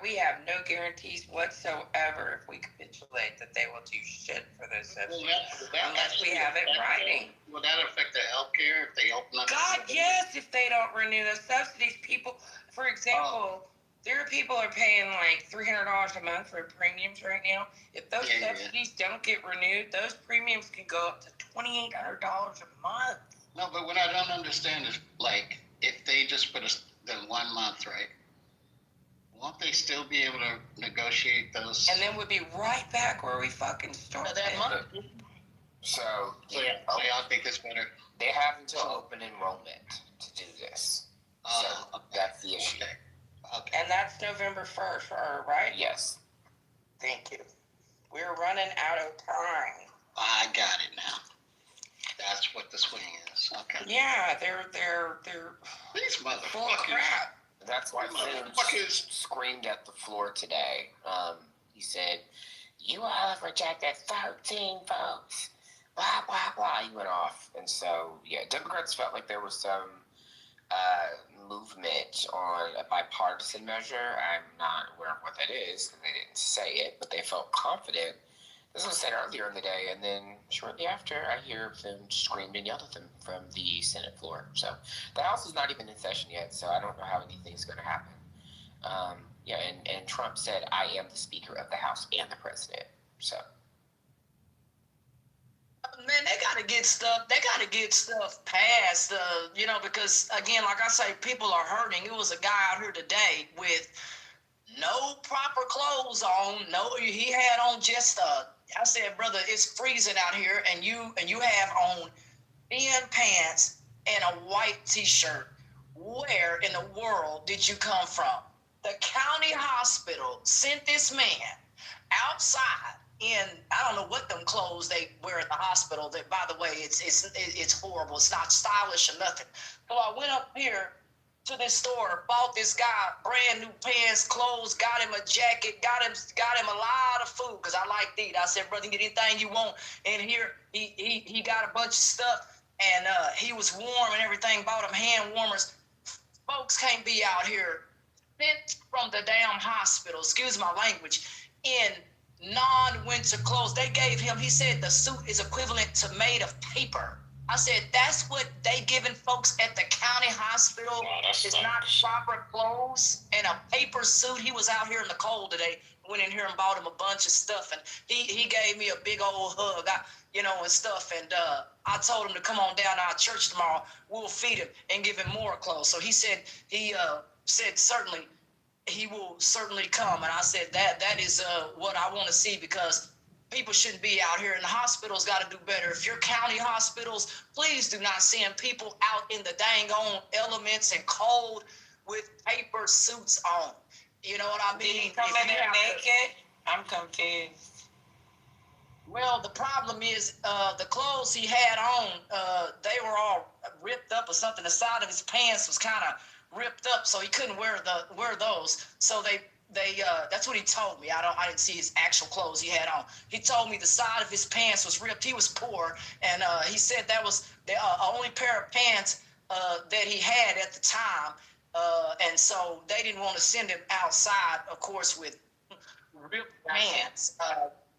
We have no guarantees whatsoever if we capitulate that they will do shit for those subsidies unless we have it in writing. Will that affect the health care if they open up? God, yes, if they don't renew those subsidies, people, for example, there are people are paying like $300 a month for premiums right now. If those subsidies don't get renewed, those premiums can go up to $2,800 a month. No, but what I don't understand is, like, if they just put the 1 month, right? Won't they still be able to negotiate those? And then we'll be right back where we fucking started. That month. So I think it's better. They have until open enrollment to do this. So that's the issue. Okay. And that's November 1st, right? Yes. Thank you. We're running out of time. I got it now. That's what the swing is. Okay. Yeah, they're these full motherfuckers. Crap. That's why Food screamed at the floor today. He said, "You all have rejected 13 votes." Blah blah blah. He went off, and so yeah, Democrats felt like there was some movement on a bipartisan measure. I'm not aware of what that is because they didn't say it, but they felt confident. This was said earlier in the day, and then shortly after, I hear them screamed and yelled at them from the Senate floor. So the House is not even in session yet, so I don't know how anything's going to happen. And Trump said, "I am the Speaker of the House and the President." So. Man, they gotta get stuff. They gotta get stuff passed. Because again, like I say, people are hurting. It was a guy out here today with no proper clothes on. No, he had on just I said, brother, it's freezing out here, and you have on thin pants, and a white t-shirt. Where in the world did you come from? The county hospital sent this man outside in, I don't know what them clothes they wear at the hospital. That, by the way, it's horrible. It's not stylish or nothing. So I went up here to this store, bought this guy brand new pants, clothes, got him a jacket, got him a lot of food because I like to eat. I said, brother, get anything you want in here. He got a bunch of stuff, and he was warm and everything. Bought him hand warmers. Folks can't be out here sent from the damn hospital, excuse my language, in non-winter clothes. They gave him, he said the suit is equivalent to made of paper. I said, that's what they giving folks at the county hospital. It's not proper clothes and a paper suit. He was out here in the cold today. Went in here and bought him a bunch of stuff, and he gave me a big old hug, and stuff. And I told him to come on down to our church tomorrow. We'll feed him and give him more clothes. So he said certainly he will certainly come. And I said that is what I want to see, because people shouldn't be out here, and the hospitals got to do better. If your county hospitals, please do not send people out in the dang on elements and cold with paper suits on. You know what I mean? Did he come in there naked? I'm confused. Well, the problem is the clothes he had on, they were all ripped up or something. The side of his pants was kind of ripped up, so he couldn't wear those. So they that's what he told me. I didn't see his actual clothes he had on. He told me the side of his pants was ripped. He was poor, and he said that was the only pair of pants that he had at the time. And so they didn't want to send him outside, of course, with ripped pants.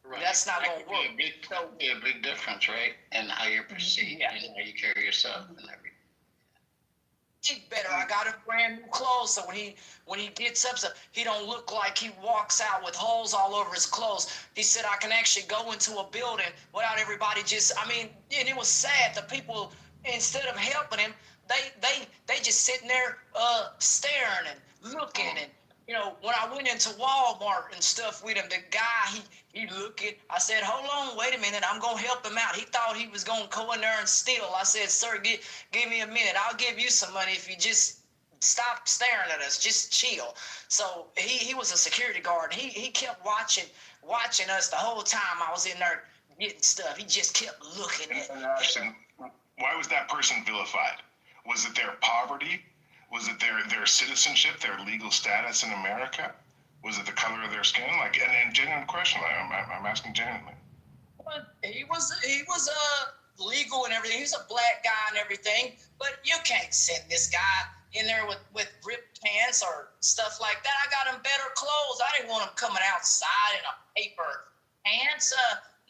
Right. That's not That going to could work. be a big difference, right? In how you're perceived and how you carry yourself and everything. Better. I got him brand new clothes, so when he gets up, so he don't look like he walks out with holes all over his clothes. He said I can actually go into a building without everybody and it was sad. The people, instead of helping him, they just sitting there staring and looking. And when I went into Walmart and stuff with him, the guy he looking. I said, hold on, wait a minute, I'm gonna help him out. He thought he was gonna go in there and steal. I said, sir, give me a minute. I'll give you some money if you just stop staring at us. Just chill. So he was a security guard. He kept watching us the whole time I was in there getting stuff. He just kept looking at me. Why was that person vilified? Was it their poverty? Was it their citizenship, their legal status in America? Was it the color of their skin? And genuine question. I'm asking genuinely. Well, he was legal and everything. He's a black guy and everything, but you can't send this guy in there with ripped pants or stuff like that. I got him better clothes. I didn't want him coming outside in a paper pants.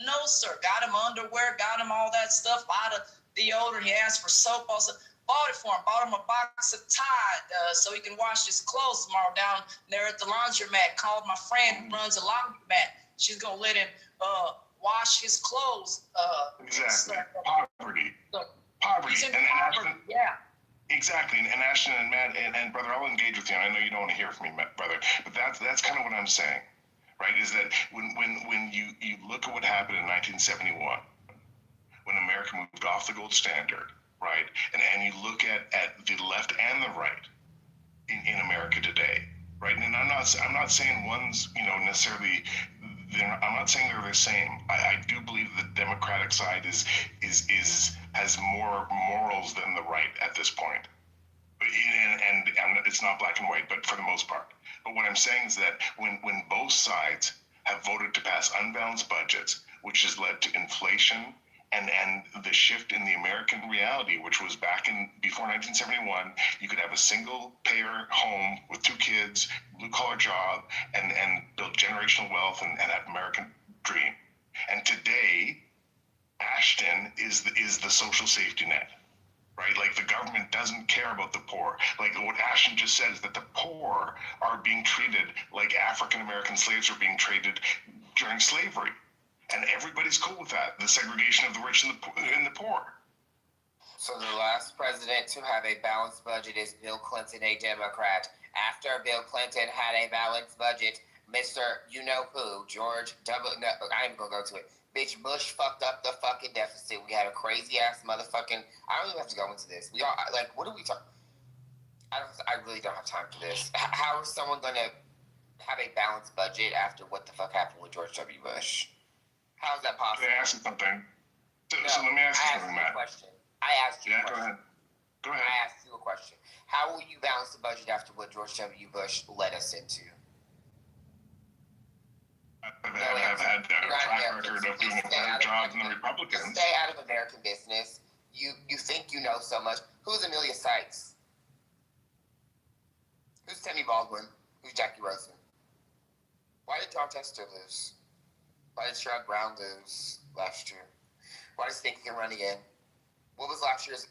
No, sir. Got him underwear. Got him all that stuff. Bought a deodorant. He asked for soap. Also bought it for him. Bought him a box of Tide so he can wash his clothes tomorrow down there at the laundromat. Called my friend who runs a laundromat. She's gonna let him wash his clothes. Exactly. Poverty. Poverty. He's in and poverty. Ashton, Yeah. exactly. And Ashton and Matt and brother, I'll engage with you. And I know you don't want to hear from me, brother, but that's kind of what I'm saying, right? Is that when you look at what happened in 1971, when America moved off the gold standard, right? And you look at the left and the right in America today, right? And I'm not saying one's necessarily. I'm not saying they're the same. I do believe the Democratic side has more morals than the right at this point, and it's not black and white, but for the most part. But what I'm saying is that when both sides have voted to pass unbalanced budgets, which has led to inflation and the shift in the American reality, which was before 1971, you could have a single payer home with 2 kids, blue collar job, and build generational wealth and have American dream. And today, Ashton is the social safety net, right? Like the government doesn't care about the poor. Like what Ashton just said is that the poor are being treated like African American slaves are being treated during slavery. And everybody's cool with that, the segregation of the rich and the poor. So the last president to have a balanced budget is Bill Clinton, a Democrat. After Bill Clinton had a balanced budget, Mr. You know who, George W. No, I ain't gonna go to it. Bitch, Bush fucked up the fucking deficit. We had a crazy ass motherfucking. I don't even have to go into this. We all like. What are we talking? I really don't have time for this. How is someone gonna have a balanced budget after what the fuck happened with George W. Bush? How is that possible? Can I ask you something? So let me ask you something, Matt. I asked you a question. Go ahead. I asked you a question. How will you balance the budget after what George W. Bush led us into? I've had a track record of doing a better job than the Republicans. Stay out of American business. You think you know so much. Who's Amelia Sykes? Who's Tammy Baldwin? Who's Jackie Rosen? Why did John Tester lose? Why did Sherrod Brown lose last year? Why does Stinky can run again? What was last year's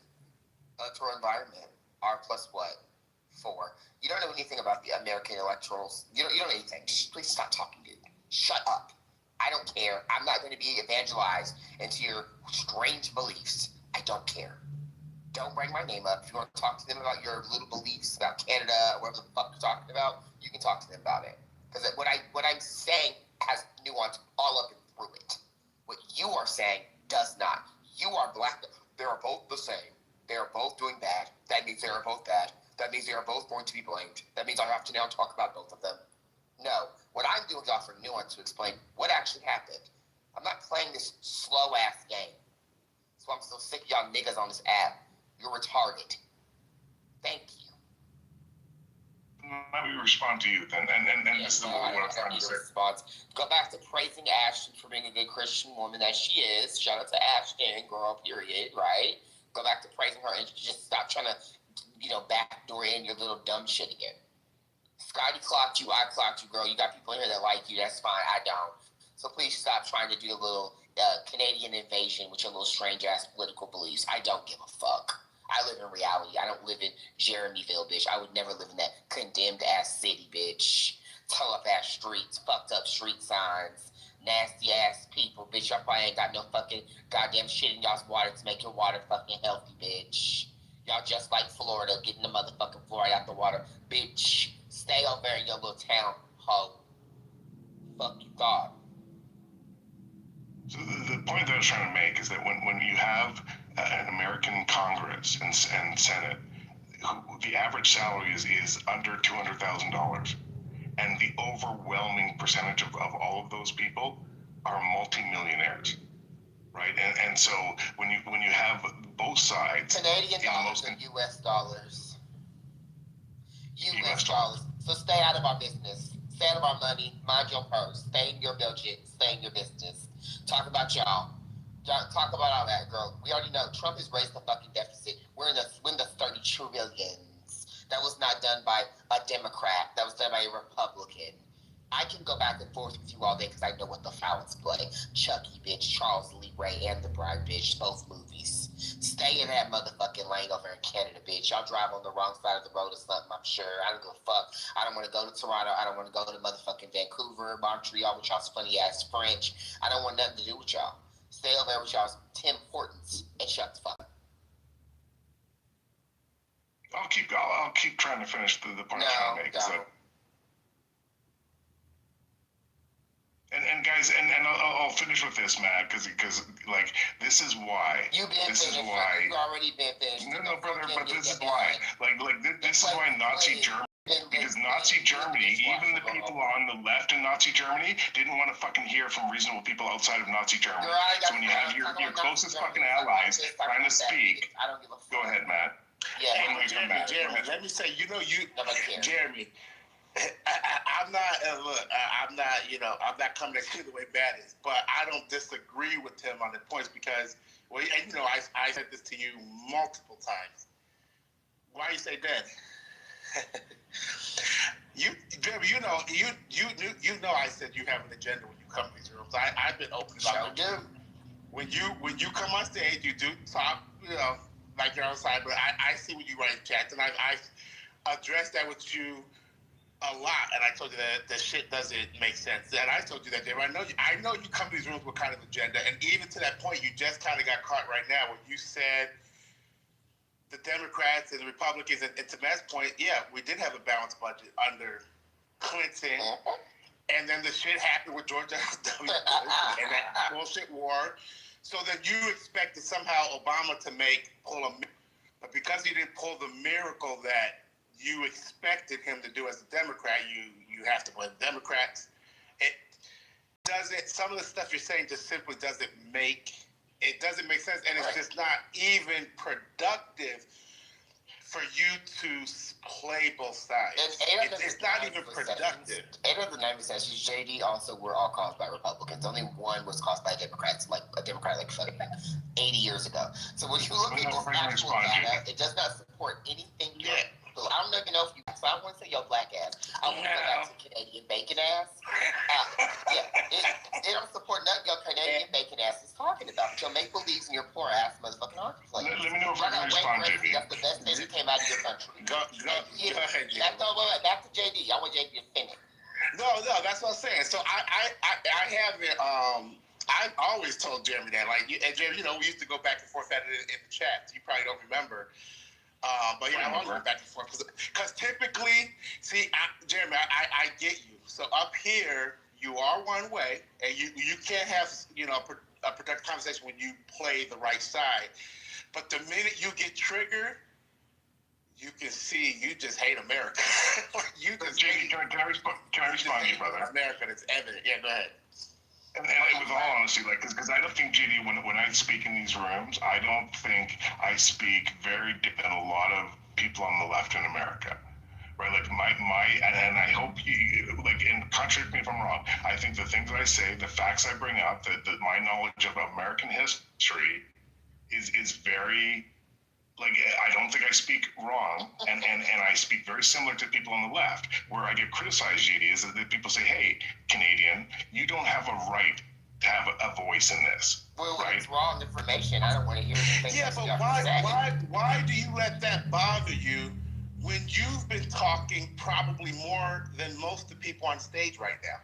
electoral environment? R plus what? 4. You don't know anything about the American electorals. You don't know anything. Just please stop talking, dude. Shut up. I don't care. I'm not going to be evangelized into your strange beliefs. I don't care. Don't bring my name up. If you want to talk to them about your little beliefs about Canada or whatever the fuck you're talking about, you can talk to them about it. Because what I'm saying has nuance all up and through it. What you are saying does not. You are black. They are both the same. They are both doing bad. That means they are both bad. That means they are both going to be blamed. That means I have to now talk about both of them. No. What I'm doing is offering nuance to explain what actually happened. I'm not playing this slow-ass game. So I'm so sick of y'all niggas on this app. You're retarded. Thank you. Let me respond to you then, and this is what I'm trying to say. Response. Go back to praising Ashton for being a good Christian woman that she is. Shout out to Ashton, girl, period, right? Go back to praising her and just stop trying to, backdoor in your little dumb shit again. Scotty clocked you, I clocked you, girl. You got people here that like you, that's fine, I don't. So please stop trying to do a little Canadian invasion with your little strange-ass political beliefs. I don't give a fuck. I live in reality. I don't live in Jeremyville, bitch. I would never live in that condemned-ass city, bitch. Toe-up-ass streets, fucked-up street signs, nasty-ass people, bitch. Y'all probably ain't got no fucking goddamn shit in y'all's water to make your water fucking healthy, bitch. Y'all just like Florida, getting the motherfucking fluoride out the water. Bitch, stay over there in your little town, ho. Fuck you thought. So the point that I was trying to make is that when you have an American Congress and Senate, the average salary is under $200,000, and the overwhelming percentage of all of those people are multimillionaires, right? And so when you have both sides, Canadian dollars and U.S. dollars. U.S. dollars. So stay out of our business. Stay out of our money. Mind your purse. Stay in your budget. Stay in your business. Talk about y'all. Talk about all that, girl. We already know Trump has raised the fucking deficit. We're in the 30 trillions. That was not done by a Democrat. That was done by a Republican. I can go back and forth with you all day because I know what the violence play. Chucky, bitch, Charles Lee Ray, and The Bride, bitch. Both movies. Stay in that motherfucking lane over in Canada, bitch. Y'all drive on the wrong side of the road or something, I'm sure. I don't give a fuck. I don't want to go to Toronto. I don't want to go to motherfucking Vancouver, Montreal with y'all's funny-ass French. I don't want nothing to do with y'all. Stay over there with y'all's Tim Hortons and shut the fuck up. I'll keep trying to finish the point I'm trying to make. And guys, and I'll finish with this, Matt, because like this is why. You've already been finished. No, brother, but this is why. This is why Nazi Germany. Because Nazi Germany, even the people on the left in Nazi Germany didn't want to fucking hear from reasonable people outside of Nazi Germany. So when you have your closest fucking allies trying to speak, go ahead, Matt. Yeah, Jeremy, let me say, Jeremy, I'm not coming at you the way Matt is, but I don't disagree with him on the points because, I said this to you multiple times. Why you say that? Jeremy, I said you have an agenda when you come to these rooms. I've been open about it. When you come on stage, you do talk, like you're outside, but I see what you write in chat, and I addressed that with you a lot, and I told you that the shit doesn't make sense. And I told you that, David, I know you come to these rooms with kind of agenda, and even to that point, you just kind of got caught right now when you said the Democrats and the Republicans, and to Matt's point, yeah, we did have a balanced budget under Clinton And then the shit happened with George W. Bush and that bullshit war. So then you expected somehow Obama to but because he didn't pull the miracle that you expected him to do as a Democrat, you have to blame Democrats. It doesn't. Some of the stuff you're saying just simply doesn't make sense, and it's just not even productive for you to play both sides. It's not even productive. 8 of the 9 recessions, JD, also were all caused by Republicans. Only one was caused by Democrats, like a Democrat like 80 years ago. So when you look at this actual data, it does not support anything. Yeah. I don't even know if you. So I want to say your black ass. I want to go back to Canadian bacon ass. It don't support nothing your Canadian bacon ass is talking about. Your make believes in your poor ass motherfucking arms. Let me know if I can respond, JB. That's the best thing that came out of your country. Go ahead, JB. Back to JD. I want JD to finish. No, that's what I'm saying. So I haven't. I've always told Jeremy that, like, and Jeremy, we used to go back and forth at it in the chat. You probably don't remember. But yeah, I always went back and forth because typically, Jeremy, I get you. So up here, you are one way, and you can't have a productive conversation when you play the right side. But the minute you get triggered, you can see you just hate America. You just JD, can I respond to you, brother? America, it's evident. Yeah, go ahead. And with all honesty, because I don't think, JD, when I speak in these rooms, I don't think I speak very different than a lot of people on the left in America, right? Like and I hope you, and contradict me if I'm wrong, I think the things that I say, the facts I bring up, that my knowledge of American history is very, I don't think I speak wrong, and I speak very similar to people on the left. Where I get criticized, JD, is that people say, hey, Canadian, you don't have a right to have a voice in this. Well, right? It's wrong information. I don't want to hear anything. Yeah, but why do you let that bother you when you've been talking probably more than most of the people on stage right now?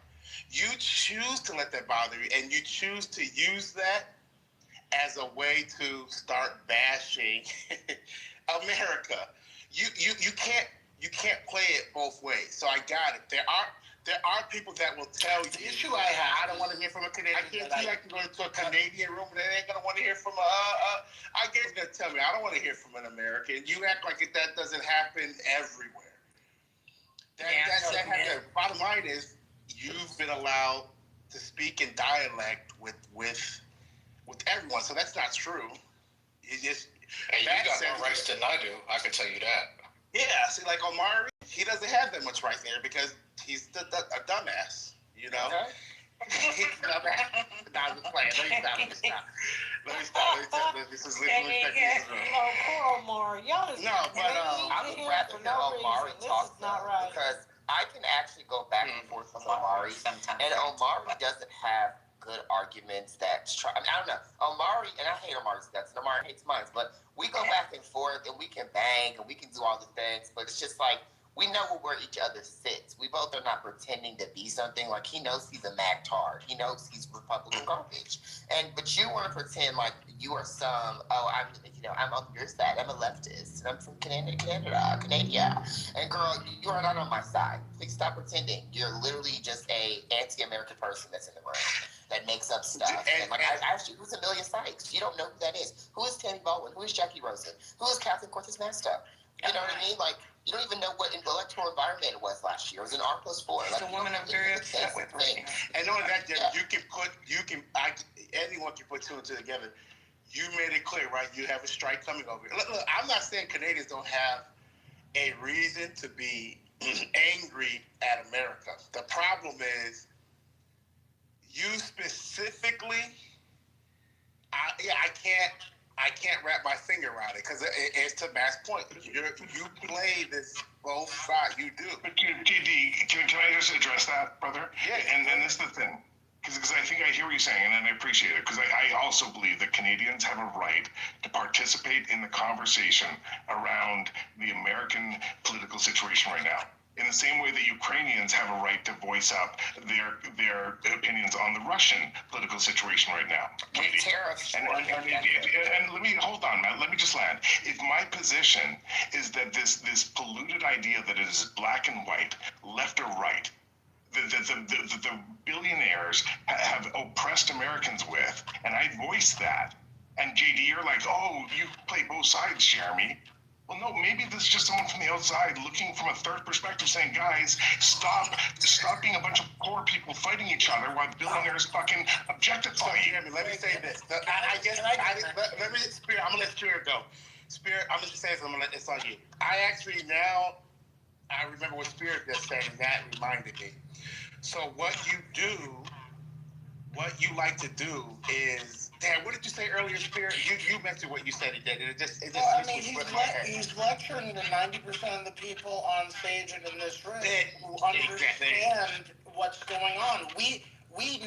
You choose to let that bother you, and you choose to use that as a way to start bashing America. You can't play it both ways. So I got it. There are people that will tell you. The issue I have, I don't want to hear from a Canadian. I can go into a Canadian room and they ain't gonna want to hear from I guess they're gonna tell me I don't want to hear from an American. You act like that doesn't happen everywhere. Bottom line is you've been allowed to speak in dialect with everyone, so that's not true. You just you got more rights than I do. I can tell you that. Yeah, see, like Omari, he doesn't have that much right there because he's a dumbass. He's a dumbass. Nah, I'm just playing. Let me stop. This is literally poor Omari. Y'all is I would rather hear Omari talk because I can actually go back and forth with Omari, and Omari doesn't have good arguments I don't know. Omari, and I hate Omari's guts, and Omari hates mine, but we go back and forth, and we can bang, and we can do all the things, but it's just like, we know where each other sits. We both are not pretending to be something. Like, he knows he's a MAGTard. He knows he's Republican garbage. But you want to pretend like you are some, I'm on your side. I'm a leftist. And I'm from Canada. And girl, you are not on my side. Please stop pretending. You're literally just a anti-American person that's in the room that makes up stuff. And I asked you, who's Amelia Sykes? You don't know who that is. Who is Tammy Baldwin? Who is Jackie Rosen? Who is Catherine Cortez Masto? You know what I mean? Like, you don't even know what electoral environment it was last year. It was an R+4. It's a woman I'm very upset with right now. And knowing that, anyone can put two and two together. You made it clear, right? You have a strike coming over here. Look, I'm not saying Canadians don't have a reason to be angry at America. The problem is, you specifically, I can't wrap my finger around it because it's to Matt's point. You play this both sides. You do. But JD, can I just address that, brother? Yeah. And this is the thing. Because I think I hear what you're saying, and I appreciate it. Because I also believe that Canadians have a right to participate in the conversation around the American political situation right now. In the same way that Ukrainians have a right to voice up their opinions on the Russian political situation right now. Tariffs. And let me hold on, Matt. Let me just land. If my position is that this polluted idea that it is black and white, left or right, the billionaires have oppressed Americans with, and I voiced that. And JD, you're like, oh, you play both sides, Jeremy. Well, no, maybe this is just someone from the outside looking from a third perspective saying, guys, stop being a bunch of poor people fighting each other while billionaires fucking objectify you. Jeremy, let me say this. Let me, Spirit, I'm going to let Spirit go. Spirit, I'm just saying something, it's on you. I remember what Spirit just said, and that reminded me. So what you like to do is, Dan, what did you say earlier, Spirit? You mentioned what you said it did. He's lecturing the 90% of the people on stage and in this room who understand what's going on. We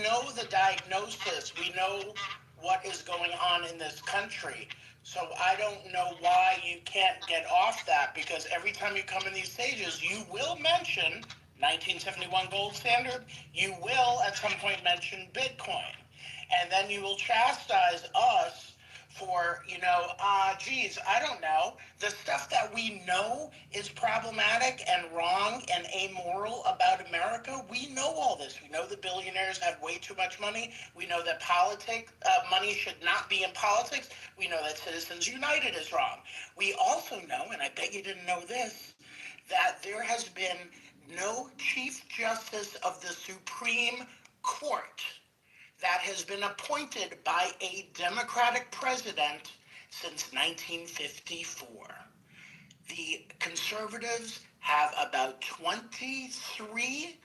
know the diagnosis. We know what is going on in this country. So I don't know why you can't get off that, because every time you come in these stages, you will mention 1971 gold standard. You will at some point mention Bitcoin. And then you will chastise us for, geez, I don't know. The stuff that we know is problematic and wrong and amoral about America. We know all this. We know the billionaires have way too much money. We know that money should not be in politics. We know that Citizens United is wrong. We also know, and I bet you didn't know this, that there has been no Chief Justice of the Supreme Court that has been appointed by a Democratic president since 1954. The conservatives have about 23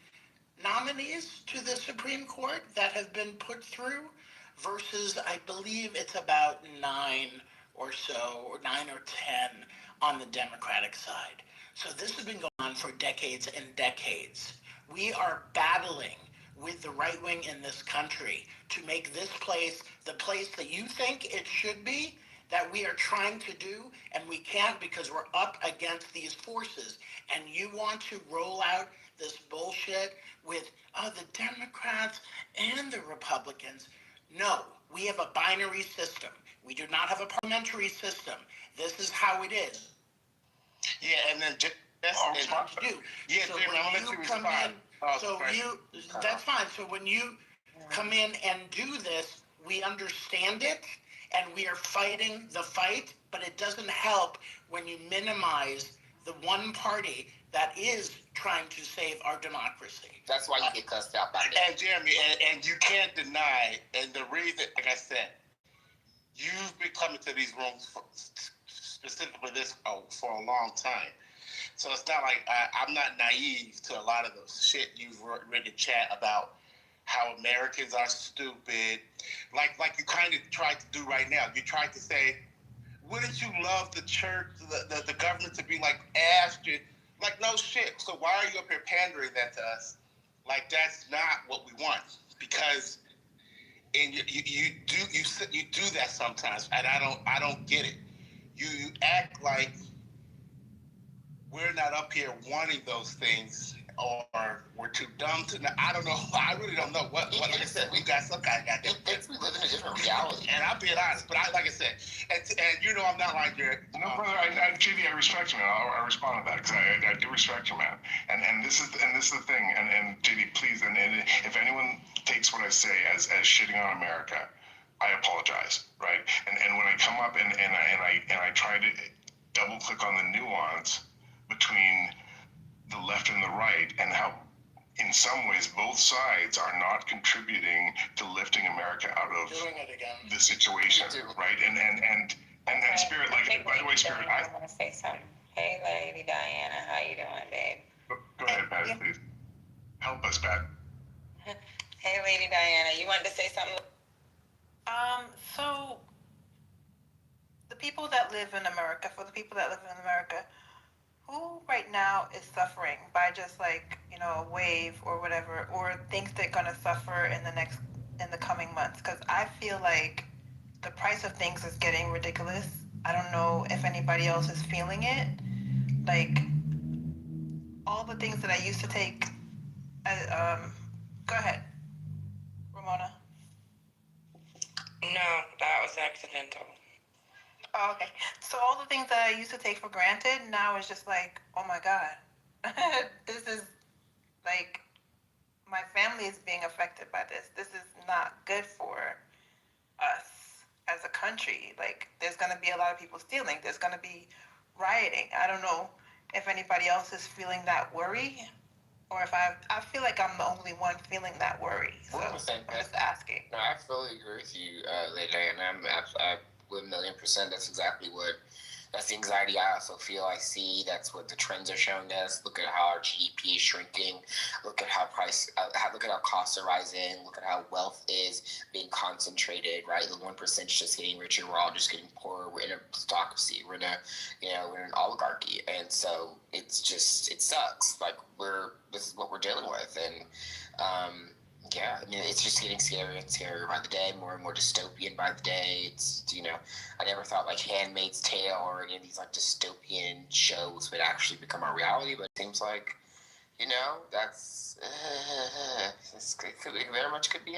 nominees to the Supreme Court that have been put through versus, I believe it's about 9 or 10 on the Democratic side. So this has been going on for decades and decades. We are battling with the right wing in this country to make this place the place that you think it should be, that we are trying to do, and we can't because we're up against these forces. And you want to roll out this bullshit with the Democrats and the Republicans. No, we have a binary system. We do not have a parliamentary system. This is how it is. Yeah, and then that's what you do. Yeah, so Jimmy, I'm gonna let you respond. That's fine. So when you come in and do this, we understand it, and we are fighting the fight, but it doesn't help when you minimize the one party that is trying to save our democracy. That's why you get cussed out by that. And Jeremy, and you can't deny, and the reason, like I said, you've been coming to these rooms specifically for a long time. So it's not like I'm not naive to a lot of the shit you've written in chat about how Americans are stupid. Like you kind of tried to do right now. You tried to say, wouldn't you love the church, the government to be like Ashton? Like, no shit. So why are you up here pandering that to us? Like, that's not what we want. Because and you do that sometimes, and I don't get it. You act like we're not up here wanting those things, or we're too dumb to. I don't know. I really don't know what. Like I said, we got some kind of goddamn. We live in a different reality. And I'm being honest, but like I said, and I'm not like Jared. No, brother, JD, I respect you, man. I'll respond to that because I do respect you, man. And this is the thing. And JD, please, and if anyone takes what I say as shitting on America, I apologize, right? And when I come up and I try to double click on the nuance between the left and the right, and how in some ways both sides are not contributing to lifting America out of the situation, right? And Spirit, like, by the way, Spirit, I want to say something. Hey, Lady Diana, how you doing, babe? Go ahead, Patty, please. Help us, Pat. Hey, Lady Diana, you wanted to say something? So the people that live in America, who right now is suffering by just like, a wave or whatever, or thinks they're gonna suffer in the coming months? Because I feel like the price of things is getting ridiculous. I don't know if anybody else is feeling it. Like all the things that I used to take. Go ahead, Ramona. No, that was accidental. Oh, okay. So all the things that I used to take for granted now is just like, oh my God, this is like my family is being affected by this. This is not good for us as a country. Like, there's going to be a lot of people stealing. There's going to be rioting. I don't know if anybody else is feeling that worry, or if I feel like I'm the only one feeling that worry. So I'm just asking. No, I fully agree with you, Lady, and I 1,000,000%. That's the anxiety I also feel. I see that's what the trends are showing us. Look at how our GDP is shrinking. Look at how look at how costs are rising. Look at how wealth is being concentrated. Right, the 1% is just getting richer. We're all just getting poorer. We're in a plutocracy. We're in an oligarchy, and so it sucks. Like this is what we're dealing with, and yeah, I mean, it's just getting scarier and scarier by the day, more and more dystopian by the day. It's, I never thought like Handmaid's Tale or any of these like dystopian shows would actually become our reality, but it seems like, that's, it very much could be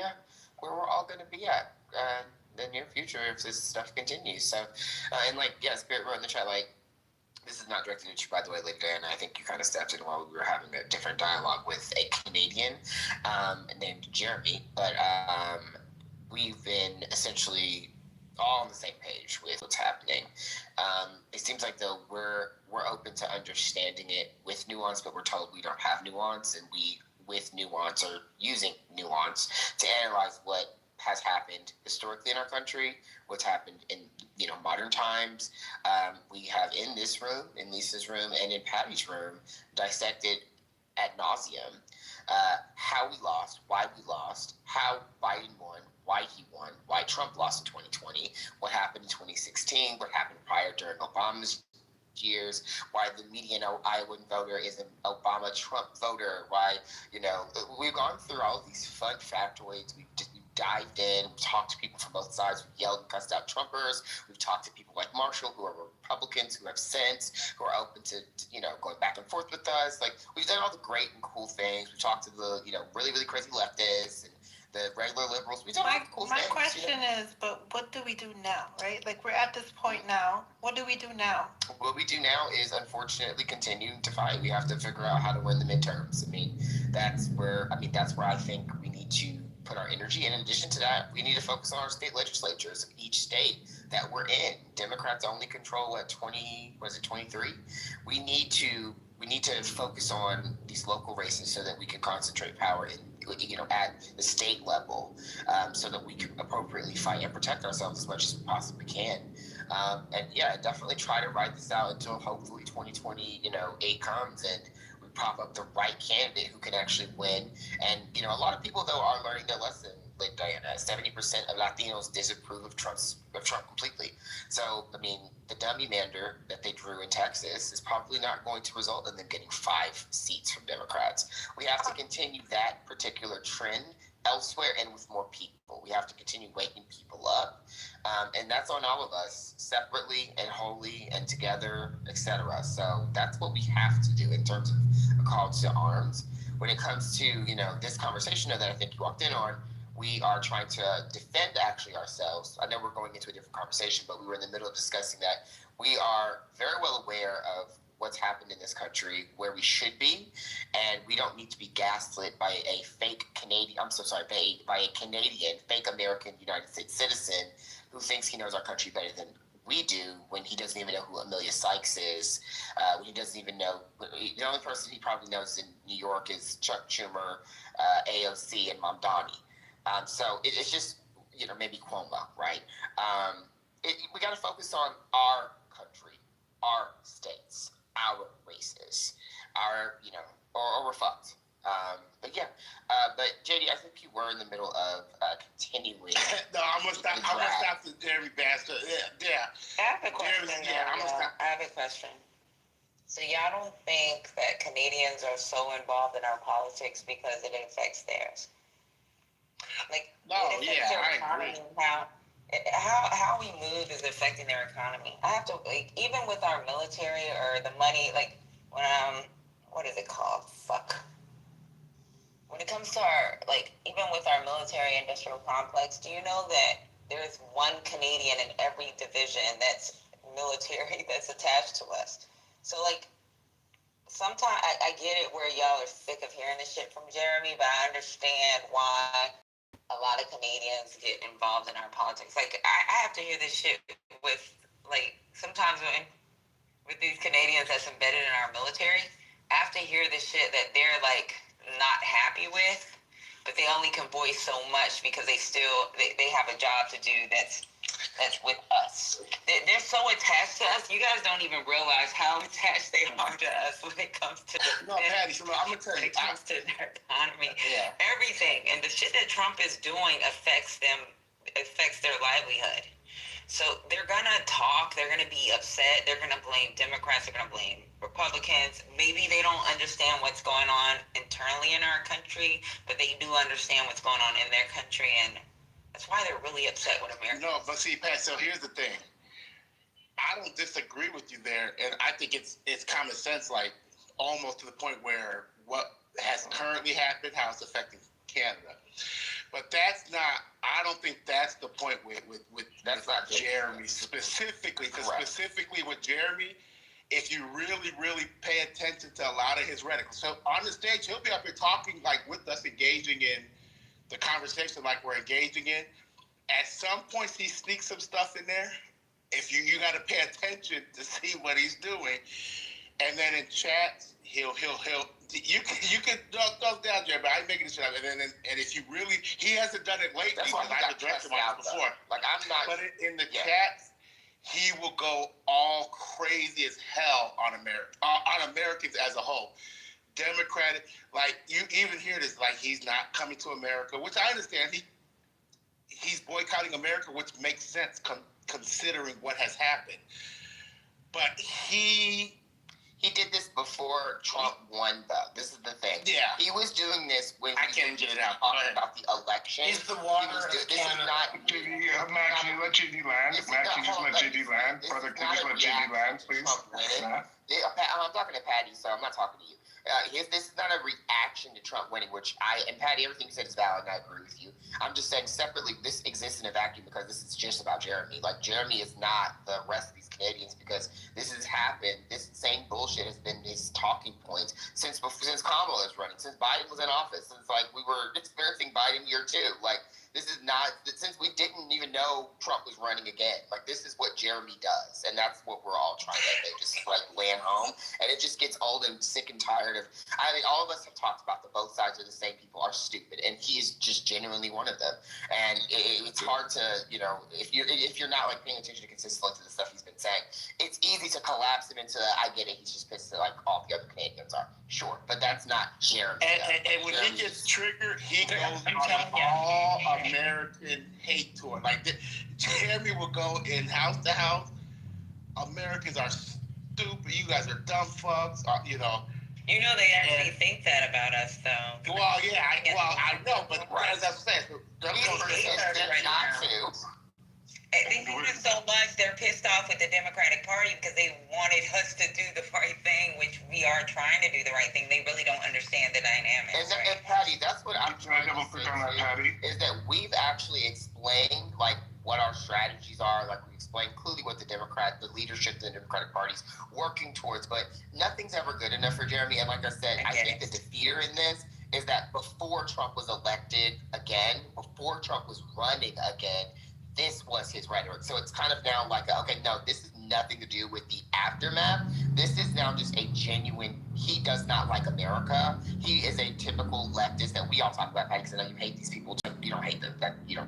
where we're all going to be at in the near future if this stuff continues. So, and like, yeah, Spirit wrote in the chat, like, this is not directed at you, by the way, Lady Diana. I think you kind of stepped in while we were having a different dialogue with a Canadian named Jeremy. But we've been essentially all on the same page with what's happening. It seems like, though, we're open to understanding it with nuance, but we're told we don't have nuance, and we, with nuance, are using nuance to analyze what has happened historically in our country, what's happened in modern times. We have in this room, in Lisa's room, and in Patty's room, dissected ad nauseum how we lost, why we lost, how Biden won, why he won, why Trump lost in 2020, what happened in 2016, what happened prior during Obama's years, why the median Iowan voter is an Obama-Trump voter, why, we've gone through all of these fun factoids. We've dived in, we've talked to people from both sides, we've yelled and cussed out Trumpers, we've talked to people like Marshall who are Republicans, who have sense, who are open to going back and forth with us. Like, we've done all the great and cool things. We've talked to the, really, really crazy leftists and the regular liberals. We've done all the cool things. My question is, but what do we do now, right? Like, we're at this point now. What do we do now? What we do now is, unfortunately, continue to fight. We have to figure out how to win the midterms. That's where I think we need to put our energy. And in addition to that, we need to focus on our state legislatures of each state that we're in. Democrats only control 23? We need to focus on these local races so that we can concentrate power at the state level, so that we can appropriately fight and protect ourselves as much as we possibly can. And yeah, definitely try to ride this out until hopefully 2028 comes and we prop up the right candidate who can actually win. And a lot of people, though, are learning their lesson. Like Diana, 70% of Latinos disapprove of Trump completely. So, the dummy mander that they drew in Texas is probably not going to result in them getting 5 seats from Democrats. We have to continue that particular trend elsewhere and with more people. We have to continue waking people up. And that's on all of us, separately and wholly and together, etc. So that's what we have to do in terms of a call to arms. When it comes to, this conversation that I think you walked in on, we are trying to defend actually ourselves. I know we're going into a different conversation, but we were in the middle of discussing that. We are very well aware of what's happened in this country, where we should be, and we don't need to be gaslit by a fake Canadian, by a Canadian, fake American United States citizen who thinks he knows our country better than we do, when he doesn't even know who Amelia Sykes is, when he doesn't even know, the only person he probably knows in New York is Chuck Schumer, AOC, and Mamdani. So it's just, maybe Cuomo, right? We got to focus on our country, our states, our races, or we're fucked. But yeah, but JD, I think you were in the middle of continuing. No, I'm gonna stop the Jeremy bastard. Yeah. I have a question. I have a question. So y'all don't think that Canadians are so involved in our politics because it affects theirs? Like, no, yeah, I agree. How we move is affecting their economy. I have to, like, even with our military or the money, like, when what is it called? When it comes to our, like, even with our military industrial complex, do you know that there's one Canadian in every division that's military that's attached to us? So, like, sometimes I get it where y'all are sick sick of hearing this shit from Jeremy, but I understand why a lot of Canadians get involved in our politics. Like, I have to hear this shit with, like, sometimes with these Canadians that's embedded in our military, I have to hear this shit that they're, like, not happy with, but they only can voice so much because they have a job to do that's with us. They're so attached to us. You guys don't even realize how attached they are to us when it comes to No, Patty, so I'm gonna tell you, when it comes to their economy, Yeah. everything, and the shit that Trump is doing affects their livelihood. So they're gonna talk. They're gonna be upset. They're gonna blame Democrats. They're gonna blame Republicans. Maybe they don't understand what's going on internally in our country, but they do understand what's going on in their country, and that's why they're really upset with America. No, but see, Pat, so here's the thing. I don't disagree with you there, and I think it's common sense, like almost to the point where what has currently happened, how it's affecting Canada. But that's not, I don't think that's the point with That's not Jeremy specifically. Because specifically with Jeremy, if you really, really pay attention to a lot of his rhetoric. So on the stage, he'll be up here talking like with us, engaging in the conversation like we're engaging in. At some points, he sneaks some stuff in there. If you got to pay attention to see what he's doing. And then in chats, you can throw down, Jerry, but I'm making this shit up. And if you really, he hasn't done it lately because I've addressed him on this before. Like, I'm not. But in the chats, he will go all crazy as hell on Americans as a whole. Democratic, like you even hear this, like he's not coming to America, which I understand. He's boycotting America, which makes sense considering what has happened. But he did this before Trump won, though. This is the thing. Yeah. He was doing this when I can't get it out. Talking about the election. He's the water of This is Canada. not. Matt, can you let JD land? Matt, can you just let JD land? Brother, can you just let JD land, please? I'm talking to Patty, so I'm not talking to you. This is not a reaction to Trump winning, and Patty, everything you said is valid, and I agree with you. I'm just saying separately, this exists in a vacuum because this is just about Jeremy. Like, Jeremy is not the rest of these Canadians because this has happened. This same bullshit has been his talking points since Kamala was running, since Biden was in office, since, like, we were experiencing Biden year 2. Like, this is not, since we didn't even know Trump was running again. Like, this is what Jeremy does, and that's what we're all trying to just, like, land home. And it just gets old and sick and tired of, I mean, all of us have talked about that both sides of the same people are stupid, and he is just genuinely one of them. And it's hard to, if you're not, like, paying attention consistently to the stuff he's been saying, it's easy to collapse him into, I get it, he's just pissed at, like, all the other Canadians are. Sure, but that's not Jeremy. And when he gets triggered, he goes on an all-American hate tour. Like, Jeremy will go in house to house. Americans are stupid. You guys are dumb fucks. You know they actually think that about us, though. Well, yeah, I know, but as I'm saying, they think it so much they're pissed off with the Democratic Party because they wanted us to do the right thing, which we are trying to do the right thing. They really don't understand the dynamics. And Patty, that's what I'm trying to say is that we've actually explained, like, what our strategies are. Like, we explained clearly what the leadership of the Democratic Party's working towards, but nothing's ever good enough for Jeremy. And like I said, I think that the fear in this is that before Trump was elected again, before Trump was running again, this was his rhetoric. So it's kind of now like, okay, no, this is nothing to do with the aftermath. This is now just a genuine, he does not like America. He is a typical leftist that we all talk about, Patty, because I know you hate these people. You don't hate them.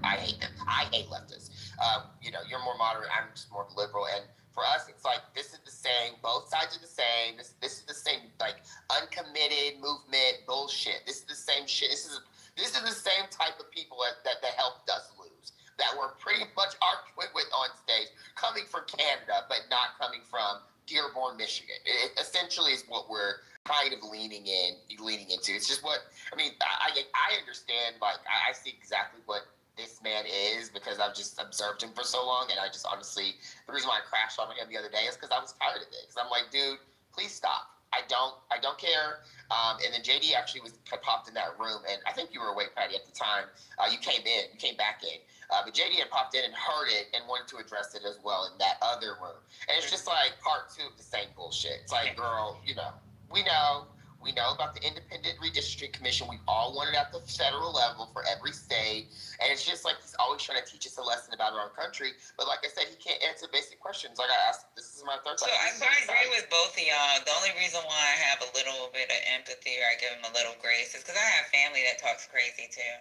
I hate them. I hate leftists. You're more moderate. I'm just more liberal. And for us, it's like, this is the same. Both sides are the same. This is the same, like, uncommitted movement bullshit. This is the same shit. This is the same type of people that helped us lose, that were pretty much arguing with on stage, coming from Canada, but not coming from Dearborn, Michigan. It essentially is what we're kind of leaning into. It's just what, I mean, I understand, like, I see exactly what this man is because I've just observed him for so long, and I just honestly, the reason why I crashed on him the other day is because I was tired of it. Because I'm like, dude, please stop. I don't care. And then JD actually popped in that room, and I think you were awake, Patty, at the time. You came back in. But JD had popped in and heard it and wanted to address it as well in that other room. And it's just like part 2 of the same bullshit. It's like, girl, we know We know about the Independent Redistricting Commission. We've all wanted at the federal level for every state. And it's just like he's always trying to teach us a lesson about our country. But like I said, he can't answer basic questions. Like I asked, this is my third So question. I agree with both of y'all. The only reason why I have a little bit of empathy or I give him a little grace is because I have family that talks crazy too.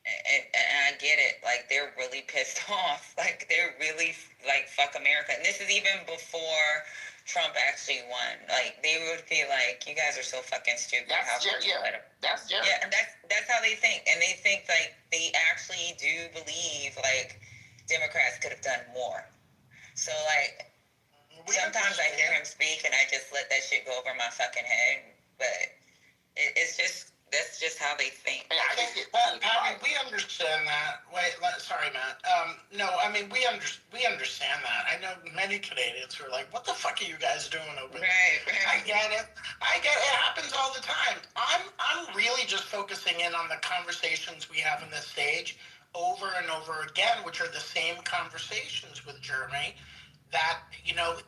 And I get it. Like, they're really pissed off. Like, they're really, like, fuck America. And this is even before Trump actually won. Like, they would be like, you guys are so fucking stupid. That's Jerry. Yeah, and that's how they think. And they think, like, they actually do believe, like, Democrats could have done more. So, like, sometimes I hear him speak and I just let that shit go over my fucking head. But it's just... That's just how they think. Patty, we understand that. Wait, sorry, Matt. No, I mean, we understand that. I know many Canadians who are like, what the fuck are you guys doing over there? Right. I get it. It happens all the time. I'm really just focusing in on the conversations we have on this stage over and over again, which are the same conversations with Jeremy that,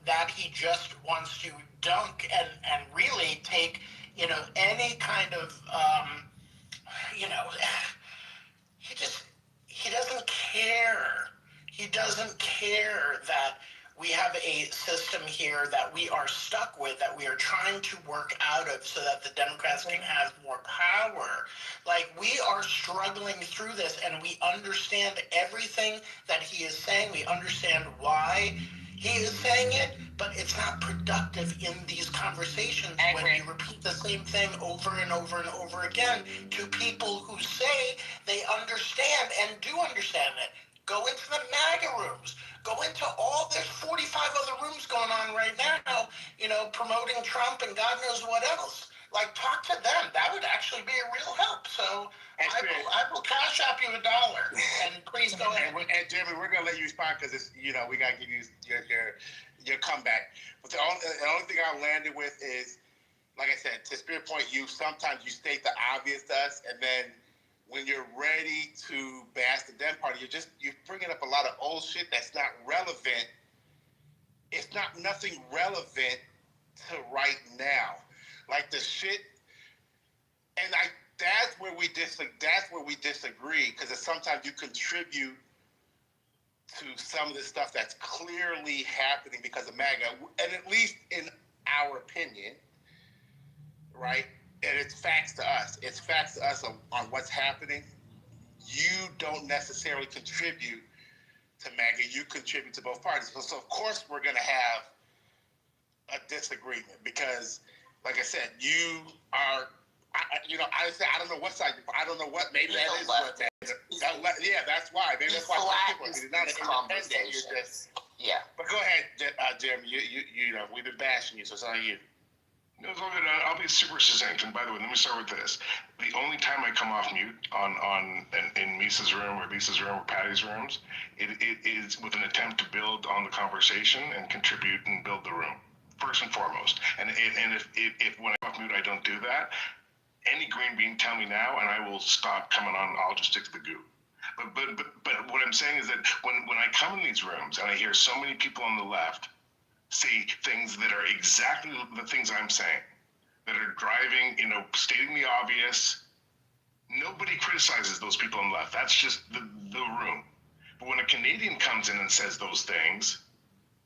that he just wants to dunk and really take, any kind of, he doesn't care. He doesn't care that we have a system here that we are stuck with, that we are trying to work out of so that the Democrats can have more power. Like, we are struggling through this, and we understand everything that he is saying. We understand why he is saying it, but it's not productive in these conversations when you repeat the same thing over and over and over again to people who say they understand and do understand it. Go into the MAGA rooms. Go into all, there's 45 other rooms going on right now, promoting Trump and God knows what else. Like, talk to them. That would actually be a real help. So I will cash up you $1. And please go ahead. And Jeremy, we're gonna let you respond because it's we gotta give you your comeback. But the only thing I landed with is, like I said, to Spirit Point, sometimes you state the obvious to us, and then when you're ready to bash the Dem Party, you're bringing up a lot of old shit that's not relevant. It's nothing relevant to right now. Like the shit, and that's where we disagree, because sometimes you contribute to some of the stuff that's clearly happening because of MAGA, and at least in our opinion, right? And it's facts to us. It's facts to us on what's happening. You don't necessarily contribute to MAGA. You contribute to both parties. So of course we're going to have a disagreement because, like I said, you are. I don't know what side. I don't know what. Maybe that is what that is. Yeah, that's why. Maybe that's why people are not independent. You're just. Yeah. But go ahead, Jeremy. We've been bashing you, so it's on you. No, I'll be super succinct. And by the way, let me start with this. The only time I come off mute in Misa's room or Lisa's room or Patty's rooms, it is with an attempt to build on the conversation and contribute and build the room, first and foremost. And if when I'm off mute I don't do that, any green bean, tell me now, and I will stop coming on. I'll just stick to the goo. But what I'm saying is that when I come in these rooms and I hear so many people on the left say things that are exactly the things I'm saying, that are driving, stating the obvious. Nobody criticizes those people on the left. That's just the room. But when a Canadian comes in and says those things,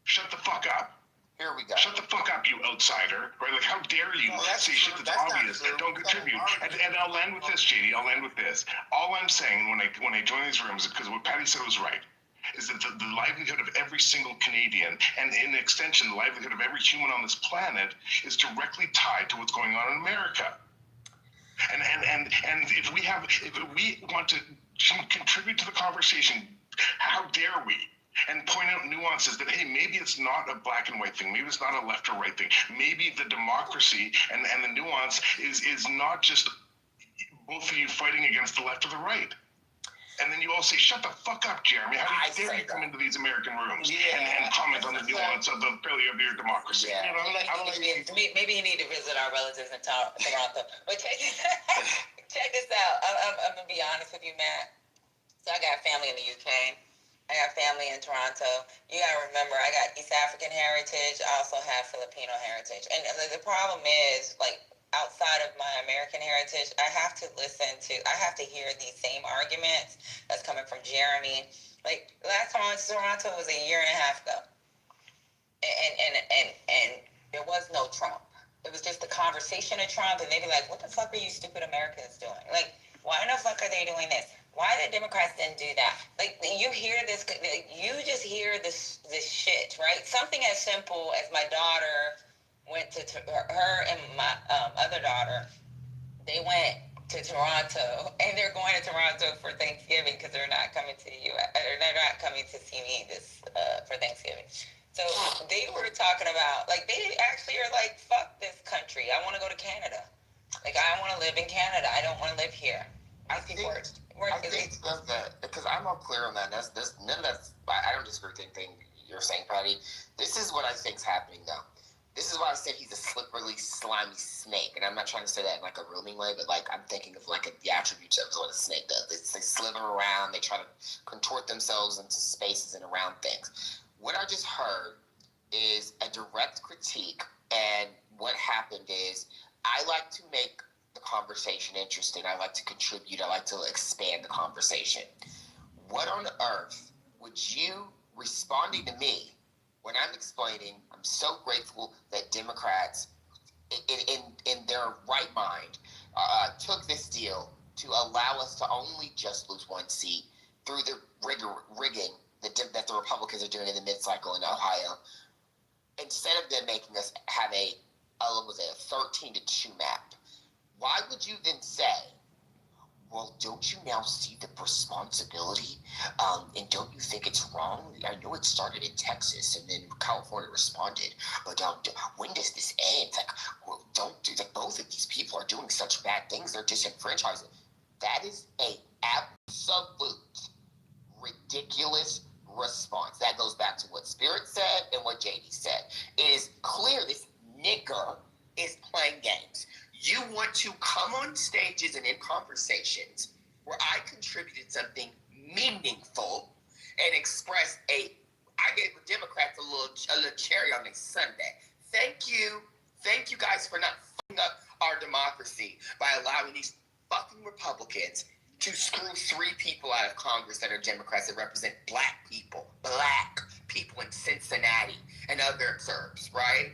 shut the fuck up. Here we go. Shut the fuck up, you outsider. Right? Like, how dare you say shit that's obvious? Don't contribute. And I'll land with this, JD. I'll land with this. All I'm saying when I join these rooms is because what Patty said was right. Is that the livelihood of every single Canadian, and in extension, the livelihood of every human on this planet, is directly tied to what's going on in America. And if we want to contribute to the conversation, how dare we? And point out nuances that, hey, maybe it's not a black and white thing. Maybe it's not a left or right thing. Maybe the democracy and the nuance is not just both of you fighting against the left or the right. And then you all say, shut the fuck up, Jeremy. How dare you come into these American rooms and comment on the nuance of the failure of your democracy? Yeah. Maybe you need to visit our relatives in Toronto. But check this out. I'm going to be honest with you, Matt. So I got family in the UK. I got family in Toronto. You got to remember, I got East African heritage. I also have Filipino heritage. And the problem is, like, outside of my American heritage, I have to hear these same arguments that's coming from Jeremy. Like, last time I went to Toronto was a year and a half ago. And there was no Trump. It was just the conversation of Trump, and they'd be like, what the fuck are you stupid Americans doing? Like, why in the fuck are they doing this? Why the Democrats didn't do that? Like, you hear this, you just hear this shit, right? Something as simple as my daughter went to her and my other daughter, they went to Toronto, and they're going to Toronto for Thanksgiving because they're not coming to the U.S. Or they're not coming to see me for Thanksgiving. So they were talking about, like, they actually are like, fuck this country. I want to go to Canada. Like, I want to live in Canada. I don't want to live here. I think that, because I'm all clear on that. That's none of that's. I don't disagree with anything you're saying, Patty. This is what I think's happening though. This is why I said he's a slippery, slimy snake, and I'm not trying to say that in like a grooming way, but like I'm thinking of like the attributes of what a snake does. They slither around. They try to contort themselves into spaces and around things. What I just heard is a direct critique, and what happened is I like to make the conversation interesting. I like to contribute. I like to expand the conversation. What on earth would you, responding to me when I'm explaining, I'm so grateful that Democrats in their right mind took this deal to allow us to only just lose one seat through the rigging that the Republicans are doing in the mid-cycle in Ohio, instead of them making us have a 13-2 map. Why would you then say, well, don't you now see the responsibility? And don't you think it's wrong? I know it started in Texas and then California responded, but when does this end? Like, well, don't do that. Both of these people are doing such bad things. They're disenfranchising. That is a absolute ridiculous response. That goes back to what Spirit said and what JD said. It is clear this nigger is playing games. You want to come on stages and in conversations where I contributed something meaningful and expressed I gave the Democrats a little cherry on their Sunday. Thank you guys for not fucking up our democracy by allowing these fucking Republicans to screw 3 people out of Congress that are Democrats that represent black people in Cincinnati and other suburbs, right?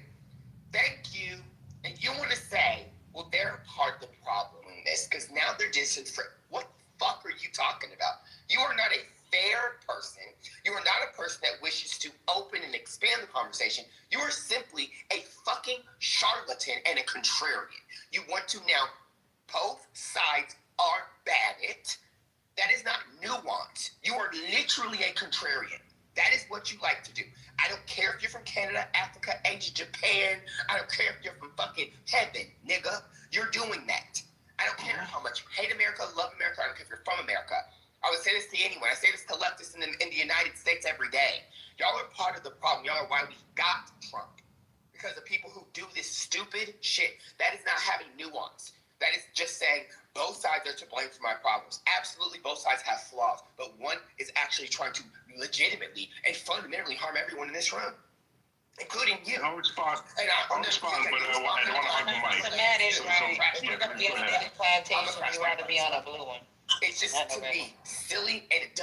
Thank you. And you want to say, well, they're part of the problem in this because now they're disenfranchised. What the fuck are you talking about? You are not a fair person. You are not a person that wishes to open and expand the conversation. You are simply a fucking charlatan and a contrarian. You want to now, both sides are bad at it. That is not nuance. You are literally a contrarian. That is what you like to do. I don't care if you're from Canada, Africa, Asia, Japan. I don't care if you're from fucking heaven, nigga. You're doing that. I don't care how much you hate America, love America. I don't care if you're from America. I would say this to anyone. I say this to leftists in the United States every day. Y'all are part of the problem. Y'all are why we got Trump. Because the people who do this stupid shit, that is not having nuance. That is just saying both sides are to blame for my problems. Absolutely, both sides have flaws, but one is actually trying to legitimately and fundamentally harm everyone in this room, including you. I'll respond. And I'll respond, but I don't want to hug the mic. Matt is right. If you're going to be on a plantation, you'd rather be on a blue one. It's just to me silly, and it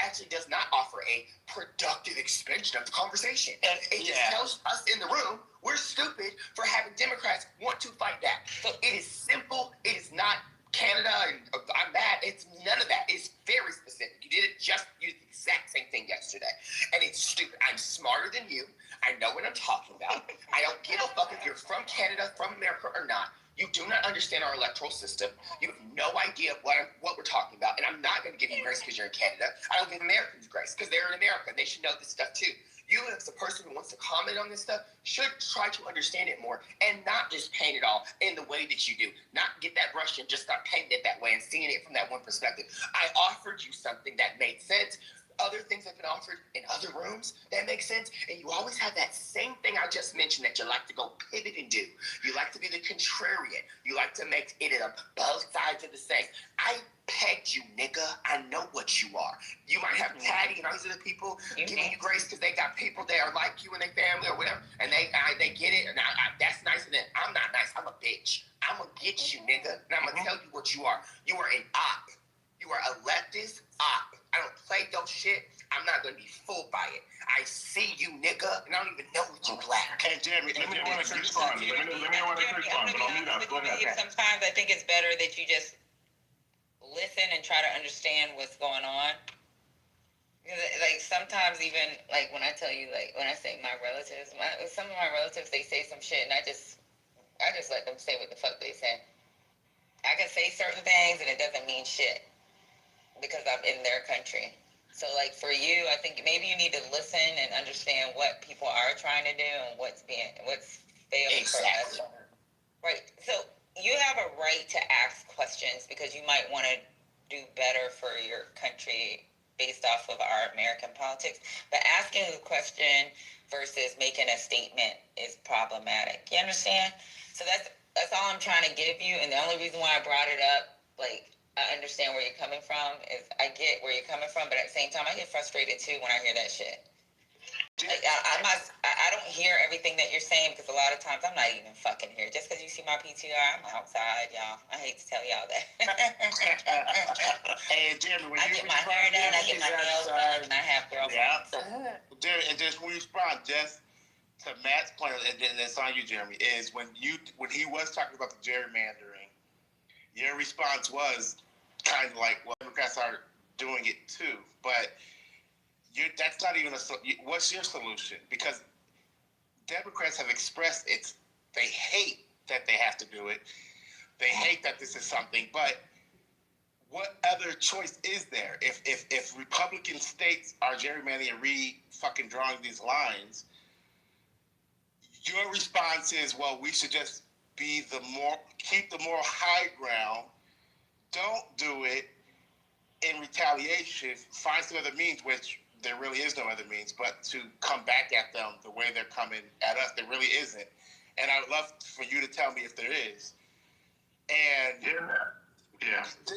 actually does not offer a productive expansion of the conversation. It just tells us in the room we're stupid for having Democrats want to fight back. So it is simple. It is not Canada and I'm mad. It's none of that. It's very specific. You did the exact same thing yesterday, and it's stupid. I'm smarter than you. I know what I'm talking about. I don't give a fuck if you're from Canada, from America, or not. You do not understand our electoral system. You have no idea what we're talking about. And I'm not going to give you grace because you're in Canada. I don't give Americans grace because they're in America. They should know this stuff too. You as a person who wants to comment on this stuff should try to understand it more and not just paint it all in the way that you do. Not get that brush and just start painting it that way and seeing it from that one perspective. I offered you something that made sense. Other things have been offered in other rooms that make sense, and you always have that same thing I just mentioned that you like to go pivot and do. You like to be the contrarian. You like to make it both sides of the same. I pegged you, nigga. I know what you are. You might have Patty and all these other people giving you grace because they got people that are like you and their family or whatever, and they get it, and that's nice of them. I'm not nice. I'm a bitch. I'm gonna get you, nigga. And I'm gonna tell you what you are. You are an op. You are a leftist op. I don't play your shit. I'm not gonna be fooled by it. I see you, nigga, and I don't even know what you black. Hey, Jeremy, Let me know when I respond. Let me know when I respond, but I'll mute up. Go ahead. Sometimes I think it's better that you just listen and try to understand what's going on. Like sometimes even like when I tell you, like when I say my relatives, some of my relatives, they say some shit and I just let them say what the fuck they say. I can say certain things and it doesn't mean shit because I'm in their country. So like for you, I think maybe you need to listen and understand what people are trying to do and what's failing exactly. for us. Right. So you have a right to ask questions because you might want to do better for your country based off of our American politics. But asking a question versus making a statement is problematic. You understand? So that's all I'm trying to give you. And the only reason why I brought it up, like, I understand where you're coming from, is I get where you're coming from, but at the same time, I get frustrated too when I hear that shit. Like, I don't hear everything that you're saying because a lot of times I'm not even fucking here. Just because you see my PTR, I'm outside, y'all. I hate to tell y'all that. Hey, Jeremy, when I get my hair done, I get my nails done, and I have girlfriends. Yeah. Jeremy, and just when you respond, just to Matt's point, and it's on you, Jeremy, is when he was talking about the gerrymandering, your response was kind of like, well, Democrats are doing it too, but that's not even what's your solution? Because Democrats have expressed they hate that they have to do it. They hate that this is something, but what other choice is there? If Republican states are gerrymandering and fucking drawing these lines, your response is, well, we should just keep the moral high ground. Don't do it in retaliation. Find some other means, which there really is no other means, but to come back at them the way they're coming at us, there really isn't. And I would love for you to tell me if there is. And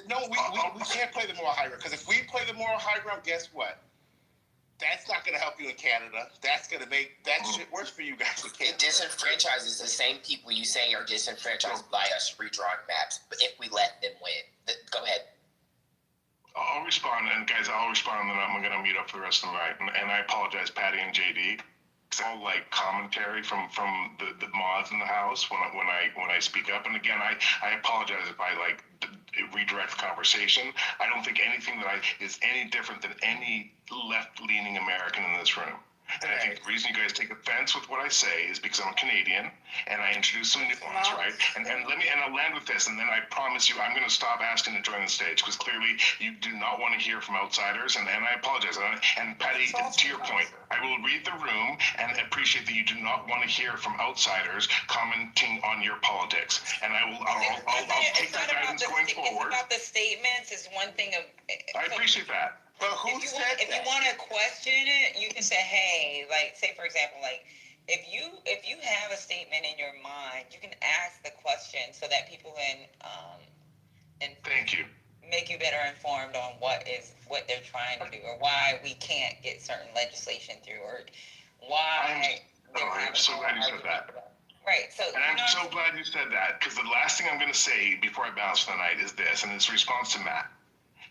no, we can't play the moral high ground, because if we play the moral high ground, guess what? That's not going to help you in Canada. That's going to make that shit worse for you guys in Canada. It disenfranchises the same people you say are disenfranchised by us redrawing maps, but if we let them win. Go ahead. I'll respond, and guys, I'll respond, and then I'm going to mute up for the rest of the night. And I apologize, Patty and JD. It's all like commentary from the mods in the house when I speak up. And again, I apologize if I like redirect the conversation. I don't think anything that is any different than any left-leaning American in this room. And I think the reason you guys take offense with what I say is because I'm a Canadian and I introduce some nuance, right? And I'll land with this, and then I promise you I'm going to stop asking to join the stage, because clearly you do not want to hear from outsiders, and I apologize. And Patty, to your point, I will read the room and appreciate that you do not want to hear from outsiders commenting on your politics. And I'll take that guidance going forward. It's about the statements. Is one thing of. I appreciate that. But if you want to question it, you can say, hey, like, say for example, like, if you have a statement in your mind, you can ask the question so that people can thank you. Make you better informed on what they're trying to do, or why we can't get certain legislation through, or why. I'm so glad you said that. Right. So. And I'm so glad you said that, because the last thing I'm going to say before I bounce for the night is this, and it's response to Matt.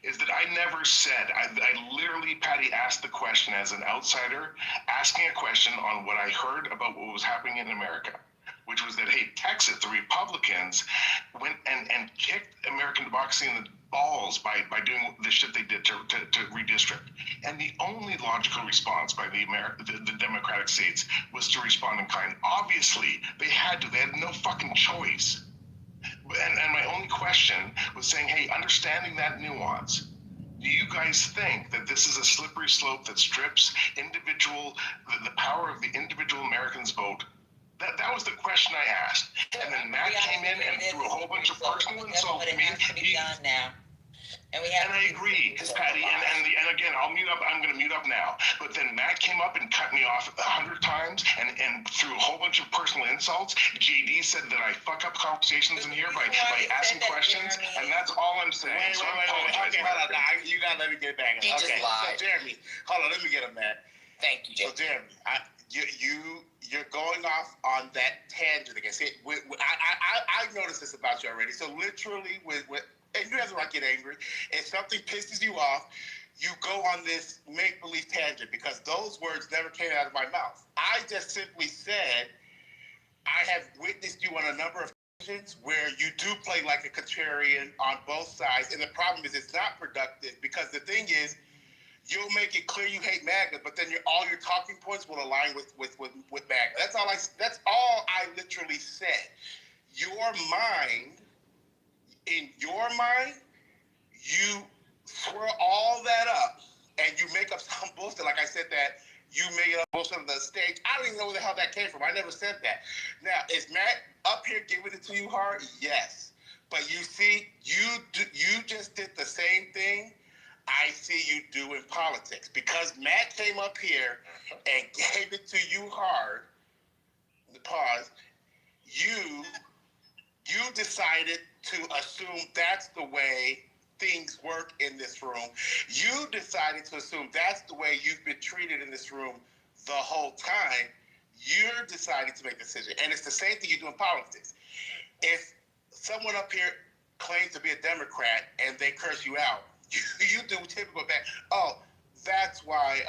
Is that I never said, I literally, Patty, asked the question as an outsider, asking a question on what I heard about what was happening in America, which was that, hey, Texas, the Republicans went and kicked American democracy in the balls by doing the shit they did to redistrict. And the only logical response by the Democratic states was to respond in kind. Obviously, they had no fucking choice. And my only question was saying, hey, understanding that nuance, do you guys think that this is a slippery slope that strips the power of the individual Americans' vote? That was the question I asked. And then Matt came in and threw a whole bunch of personal insults to me. And I agree, Patty, and again, I'll mute up. I'm going to mute up now. But then Matt came up and cut me off 100 times and threw a whole bunch of personal insults. JD said that I fuck up conversations in here by asking questions, and that's all I'm saying. Wait. Okay, hold on. You got to let me get back. He just lied. So Jeremy, hold on. Let me get him, Matt. Thank you, Jeremy. So Jeremy, you're going off on that tangent again. See, I noticed this about you already. So literally, and you have the right to get angry. If something pisses you off, you go on this make-believe tangent because those words never came out of my mouth. I just simply said, I have witnessed you on a number of occasions where you do play like a contrarian on both sides, and the problem is it's not productive because the thing is, you'll make it clear you hate MAGA, but then all your talking points will align with MAGA. That's all I literally said. In your mind, you swirl all that up and you make up some bullshit. Like I said that you made up bullshit on the stage. I don't even know where the hell that came from. I never said that. Now, is Matt up here giving it to you hard? Yes. But you see, you just did the same thing I see you do in politics. Because Matt came up here and gave it to you hard, pause, you decided to assume that's the way things work in this room. You decided to assume that's the way you've been treated in this room the whole time. You're deciding to make a decision. And it's the same thing you do in politics. If someone up here claims to be a Democrat and they curse you out, you do typical back. Oh, that's why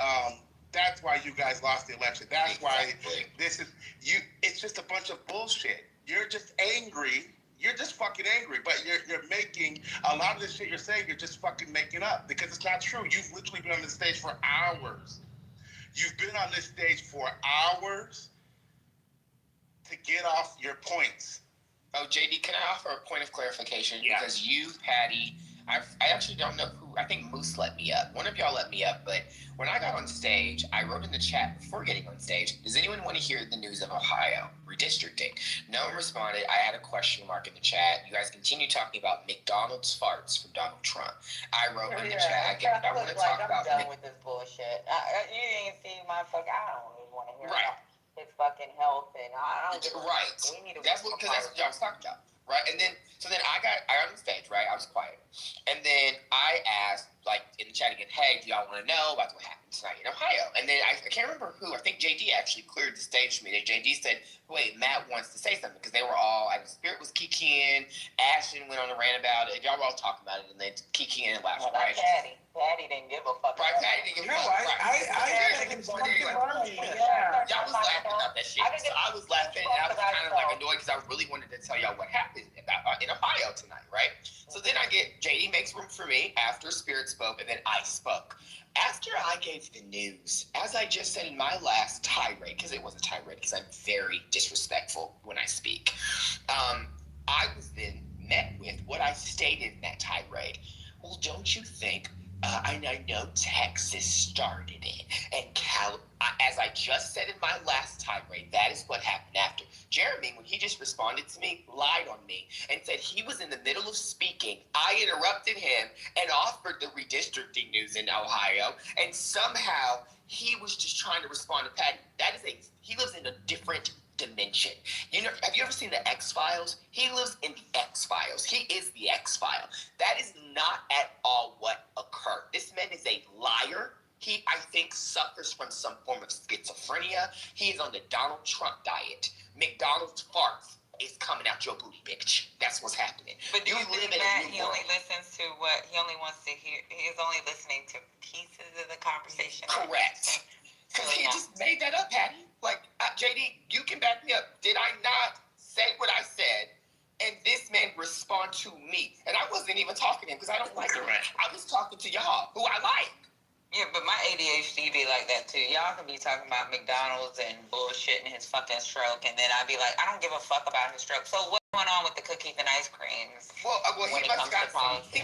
you guys lost the election. That's why this is you. It's just a bunch of bullshit. You're just angry. You're just fucking angry. But you're making a lot of this shit you're saying. You're just fucking making up because it's not true. You've literally been on this stage for hours. You've been on this stage for hours to get off your points. Oh, JD, can I offer a point of clarification? Yeah. Because you, Patty, I actually don't know who. I think Moose let me up. One of y'all let me up, but when I got on stage, I wrote in the chat before getting on stage, does anyone want to hear the news of Ohio redistricting? No one responded. I had a question mark in the chat. You guys continue talking about McDonald's farts from Donald Trump. I wrote in the chat, I want to talk about I'm done with this bullshit. You didn't see my fucking. I don't even want to hear about his fucking health and I don't. Right. We need to. That's what y'all was talking about. Right, and then I got on the stage, right? I was quiet, and then I asked, like in the chat again, hey, do y'all want to know about what happened tonight in Ohio? And then I can't remember who. I think JD actually cleared the stage for me. JD said, wait, Matt wants to say something because they were all. Spirit was kikiing, Ashton went on a rant about it. Y'all were all talking about it, and then kikiing and laughing. Well, right? Patty didn't give a fuck. Right, Patty didn't give a fuck. Y'all was laughing about that shit. So I was laughing, and I was kind of like annoyed because I really wanted to tell y'all what happened in Ohio tonight, right? So then I get JD makes room for me after Spirit spoke, and then I spoke. After I gave the news, as I just said in my last tirade, because it was a tirade, because I'm very disrespectful when I speak, I was then met with what I stated in that tirade. Well, don't you think? I know Texas started it, and as I just said in my last tirade, that is what happened after. Jeremy, when he just responded to me, lied on me and said he was in the middle of speaking. I interrupted him and offered the redistricting news in Ohio, and somehow he was just trying to respond to Patty. He lives in a different dimension. Have you ever seen the X-Files? He lives in the X-Files. He is the X-File. That is not at all what occurred. This man is a liar. He, I think, suffers from some form of schizophrenia. He is on the Donald Trump diet. McDonald's farts is coming out your booty, bitch. That's what's happening. But do you think that he only listens to what he only wants to hear? He's only listening to pieces of the conversation. Correct. Because he just made that up, Patty. Like, JD, you can back me up. Did I not say what I said? And this man respond to me. And I wasn't even talking to him because I don't like him. I was talking to y'all, who I like. Yeah, but my ADHD be like that too. Y'all can be talking about McDonald's and bullshit and his fucking stroke, and then I'd be like, I don't give a fuck about his stroke. So what's going on with the cookies and ice creams? Well, he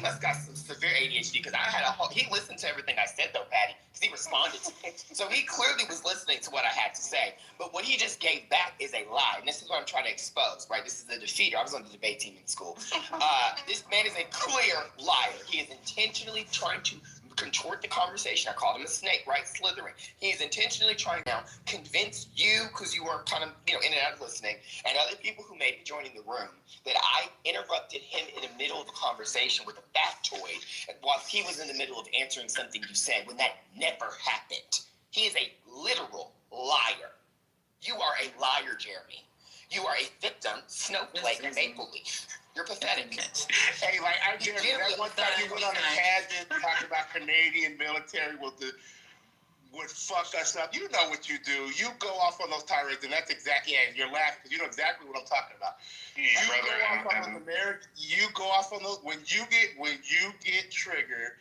must got some severe ADHD because he listened to everything I said though, Patty, because he responded to me. So he clearly was listening to what I had to say. But what he just gave back is a lie, and this is what I'm trying to expose, right? This is a defeater. I was on the debate team in school. This man is a clear liar. He is intentionally trying to contort the conversation. I called him a snake, right? Slithering. He's intentionally trying to convince you, because you were kind of, in and out of listening, and other people who may be joining the room, that I interrupted him in the middle of a conversation with a factoid while he was in the middle of answering something you said when that never happened. He is a literal liar. You are a Jeremy. You are a victim, snowflake, maple leaf. You're pathetic. Hey, like I get it. That one time you went on a tangent talking about Canadian military would fuck us up. You know what you do. You go off on those tirades, and that's exactly, and you're laughing because you know exactly what I'm talking about. Yeah, you brother, go off on American. You go off on those when you get triggered.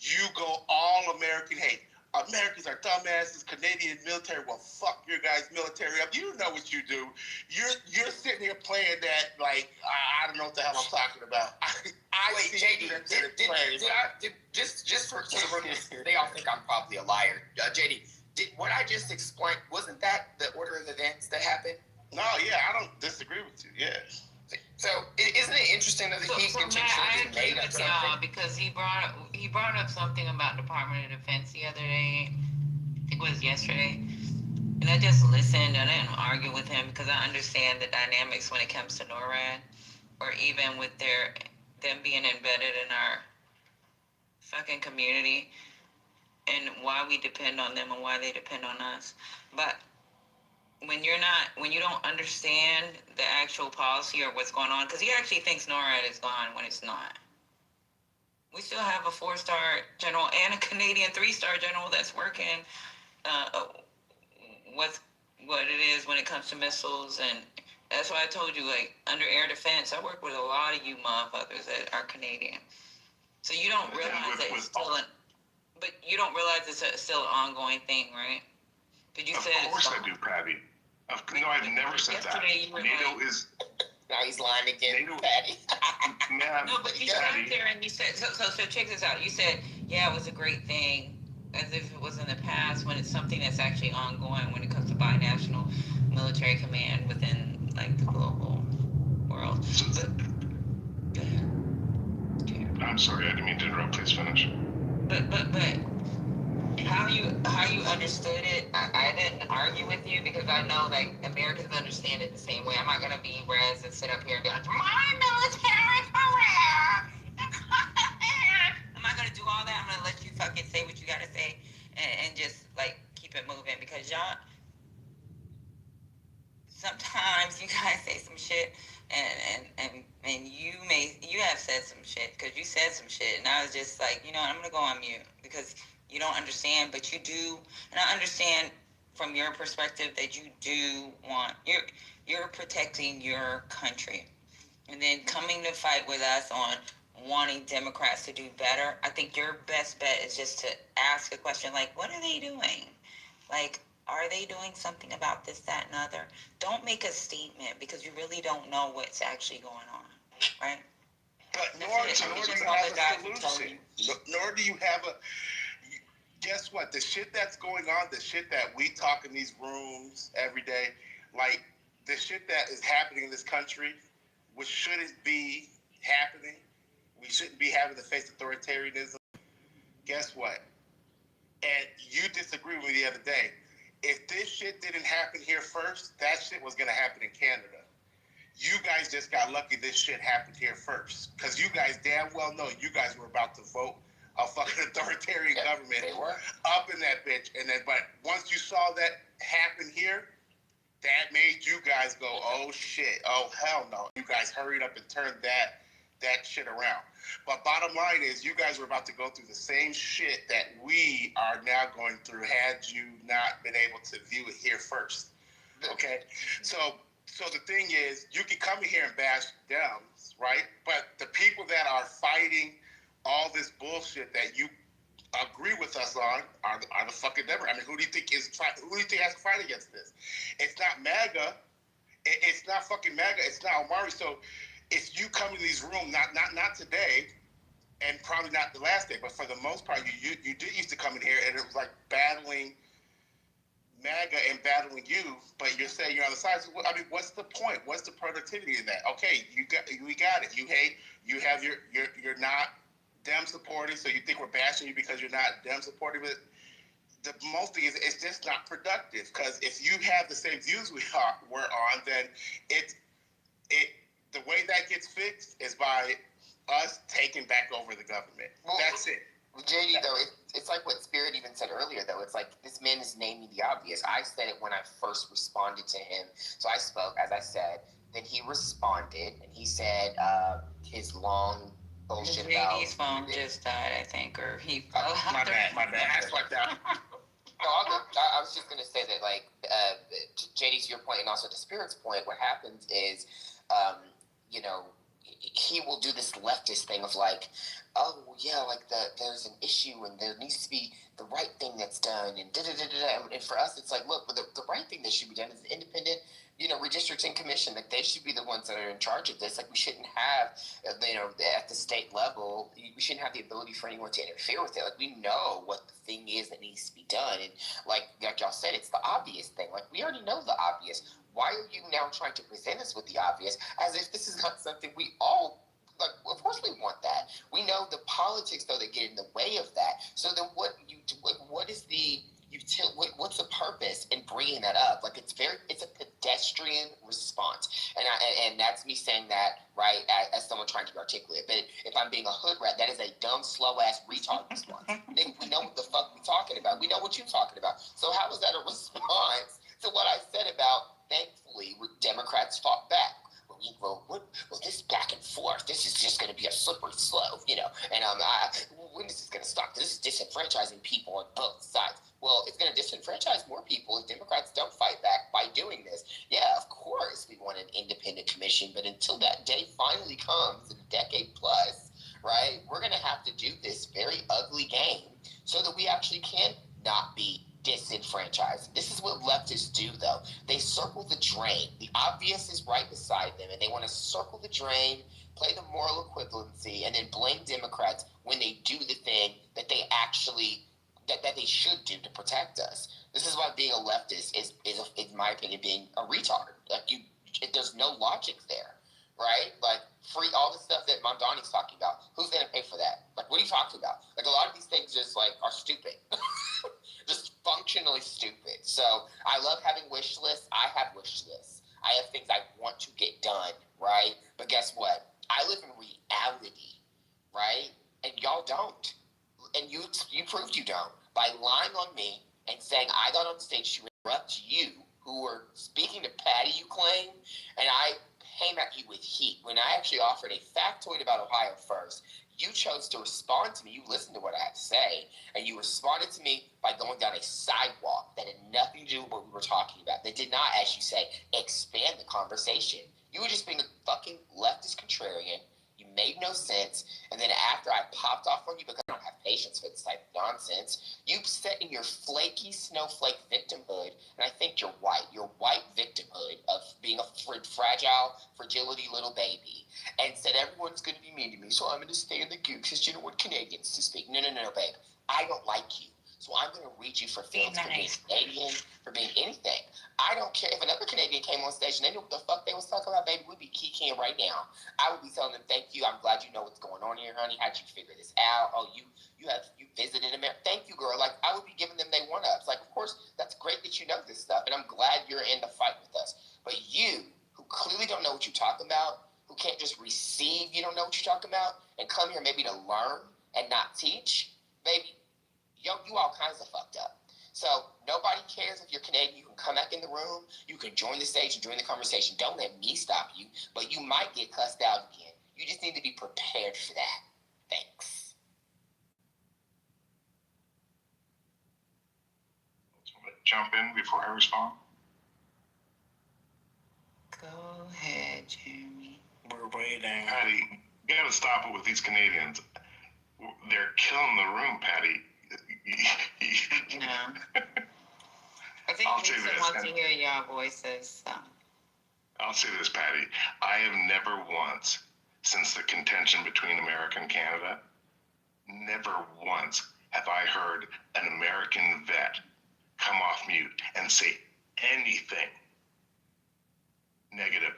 You go all American hate. Americans are dumbasses. Canadian military will fuck your guys' military up. You know what you do. You're sitting here playing that like I don't know what the hell I'm talking about. Wait, JD, just for the room, they all think I'm probably a liar. JD, what I just explained, wasn't that the order of events that happened? No, yeah, I don't disagree with you. Yeah. So isn't it interesting that he intentionally made up something? Because he brought up something about Department of Defense the other day. I think it was yesterday. And I just listened. I didn't argue with him because I understand the dynamics when it comes to NORAD, or even with them being embedded in our fucking community, and why we depend on them and why they depend on us. But when you don't understand the actual policy or what's going on, because he actually thinks NORAD is gone when it's not. We still have a 4-star general and a Canadian 3-star general that's working what it is when it comes to missiles. And that's why I told you, like, under air defense, I work with a lot of you motherfuckers that are Canadian. So you don't realize that it's still but you don't realize it's still an ongoing thing, right? But you said of course I do, Patty. No, I've never said that. NATO is. Now he's lying again, Patty. No, but you sat there and you said, so check this out. You said, yeah, it was a great thing, as if it was in the past, when it's something that's actually ongoing when it comes to binational military command within, like, the global world. But, go ahead. I'm sorry, I didn't mean to interrupt. Please finish. But how you understood it, I didn't argue with you because I know, like, Americans understand it the same way. I'm not gonna be Rez and sit up here and be like, my military career. I'm not gonna do all that. I'm gonna let you fucking say what you gotta say and just, like, keep it moving, because y'all sometimes you guys say some shit and you have said some shit, because you said some shit, and I was just like, you know, I'm gonna go on mute because you don't understand, but you do. And I understand from your perspective that you do want, you're protecting your country, and then coming to fight with us on wanting Democrats to do better. I think your best bet is just to ask a question like, what are they doing? Like, are they doing something about this, that, and other? Don't make a statement because you really don't know what's actually going on, right? But nor do you have a solution. Nor do you have a. Guess what? The shit that's going on, the shit that we talk in these rooms every day, like the shit that is happening in this country, which shouldn't be happening. We shouldn't be having to face authoritarianism. Guess what? And you disagreed with me the other day. If this shit didn't happen here first, that shit was going to happen in Canada. You guys just got lucky this shit happened here first. Because you guys damn well know you guys were about to vote a fucking authoritarian government up in that bitch. And then, but once you saw that happen here, that made you guys go, oh shit, oh hell no. You guys hurried up and turned that shit around. But bottom line is, you guys were about to go through the same shit that we are now going through had you not been able to view it here first. Okay? So the thing is, you can come in here and bash Dems, right? But the people that are fighting all this bullshit that you agree with us on are the fucking Democrats. I mean, who do you think has to fight against this? It's not MAGA. It's not fucking MAGA. It's not Omari. So it's you coming to these rooms, not today, and probably not the last day, but for the most part, you did used to come in here, and it was like battling MAGA and battling you, but you're saying you're on the side. So, I mean, what's the point? What's the productivity in that? Okay, we got it. You hate. You have you're not Dem supporting, so you think we're bashing you because you're not Dem supporting. But the most thing is it's just not productive, because if you have the same views we're on, then the way that gets fixed is by us taking back over the government. Well, that's it. JD, though, it's like what Spirit even said earlier, though. It's like this man is naming the obvious. I said it when I first responded to him. So I spoke, as I said. Then he responded, and he said his long bullshit about... JD's phone just died, I think, or he... My bad. I swiped out. No, I was just going to say that, like, JD, to your point, and also to Spirit's point, what happens is, you know, he will do this leftist thing of like, oh, yeah, like there's an issue and there needs to be the right thing that's done and da-da-da-da-da. And for us, it's like, look, the right thing that should be done is the independent, you know, redistricting commission. Like, they should be the ones that are in charge of this. Like, we shouldn't have, you know, at the state level, we shouldn't have the ability for anyone to interfere with it. Like, we know what the thing is that needs to be done. And like y'all said, it's the obvious thing. Like, we already know the obvious. Why are you now trying to present us with the obvious as if this is not something we all, like, of course we want that. We know the politics, though, that get in the way of that. So then what is the what's the purpose in bringing that up? Like, it's a pedestrian response. And that's me saying that, right, as someone trying to be articulate. But if I'm being a hood rat, that is a dumb, slow-ass retard response. Nigga, we know what the fuck we're talking about. We know what you're talking about. So how is that a response to what I said about, thankfully, Democrats fought back? Well, this back and forth, this is just going to be a slippery slope, you know. And when is this going to stop? This is disenfranchising people on both sides. Well, it's going to disenfranchise more people if Democrats don't fight back by doing this. Yeah, of course we want an independent commission, but until that day finally comes, in a decade plus, right, we're going to have to do this very ugly game so that we actually can not be disenfranchised. This is what leftists do, though. They circle the drain. The obvious is right beside them, and they want to circle the drain, play the moral equivalency, and then blame Democrats when they do the thing that they actually that they should do to protect us. This is why being a leftist is in my opinion, being a retard. Like, there's no logic there, right? Like, free all the stuff that Mamdani's talking about. Who's going to pay for that? Like, what are you talking about? Like, a lot of these things just, like, are stupid. Just functionally stupid. So I love having wish lists. I have wish lists. I have things I want to get done, right? But guess what? I live in reality, right? And y'all don't. And you proved you don't by lying on me and saying I got on stage to interrupt you, who were speaking to Patty, you claim, and I came at you with heat when I actually offered a factoid about Ohio first. You chose to respond to me. You listened to what I had to say, and you responded to me by going down a sidewalk that had nothing to do with what we were talking about. That did not, as you say, expand the conversation. You were just being a fucking leftist contrarian. You made no sense. And then after I popped off on you because I don't have patience for this type of nonsense, you sat in your flaky snowflake victimhood, and I think you're white. Your white victimhood of being a fragile, fragility little baby, and said everyone's going to be mean to me, so I'm going to stay in the goose because you don't want Canadians to speak. No, babe. I don't like you. So I'm going to read you for feelings, for being Canadian, for being anything. I don't care if another Canadian came on stage and they knew what the fuck they was talking about, baby, we'd be kikiing right now. I would be telling them, thank you, I'm glad you know what's going on here, honey. How'd you figure this out? Oh, you visited America. Thank you, girl. Like, I would be giving them they one-ups. Like, of course, that's great that you know this stuff, and I'm glad you're in the fight with us. But you, who clearly don't know what you're talking about, who can't just receive you don't know what you're talking about, and come here maybe to learn and not teach, baby, you all kinds of fucked up. So nobody cares if you're Canadian. You can come back in the room. You can join the stage and join the conversation. Don't let me stop you, but you might get cussed out again. You just need to be prepared for that. Thanks. Jump in before I respond. Go ahead, Jeremy. We're waiting. Patty, you gotta stop it with these Canadians. They're killing the room, Patty. No. I think Lisa wants to hear your voices. So. I'll say this, Patty. I have never once, since the contention between America and Canada, never once have I heard an American vet come off mute and say anything negative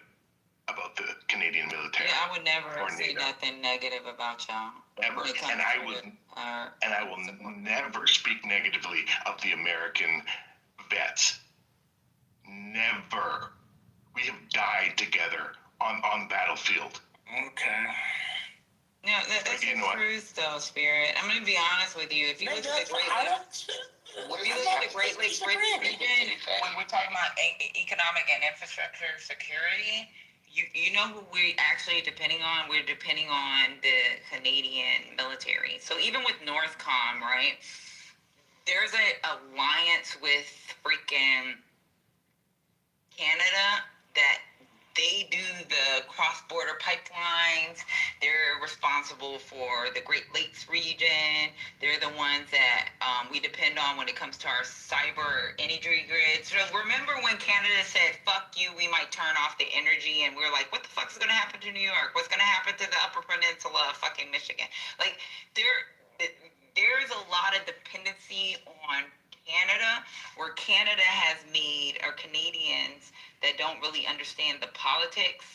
about the Canadian military. Yeah, I would never say nothing negative about y'all. Ever. And I will never speak negatively of the American vets. Never. We have died together on battlefield. Okay. No, that's the truth, though, Spirit. I'm gonna be honest with you. If you look at the Great Lakes, Great Lakes region, when we're talking about economic and infrastructure security, you know who we actually depending on? We're depending on the Canadian military. So even with Northcom, right? There's an alliance with freaking Canada that they do the cross-border pipelines. They're responsible for the Great Lakes region. They're the ones that we depend on when it comes to our cyber energy grid. So remember when Canada said, fuck you, we might turn off the energy, and we're like, what the fuck's gonna happen to New York? What's gonna happen to the Upper Peninsula of fucking Michigan? Like, there's a lot of dependency on Canada, where Canada has made, or Canadians that don't really understand the politics,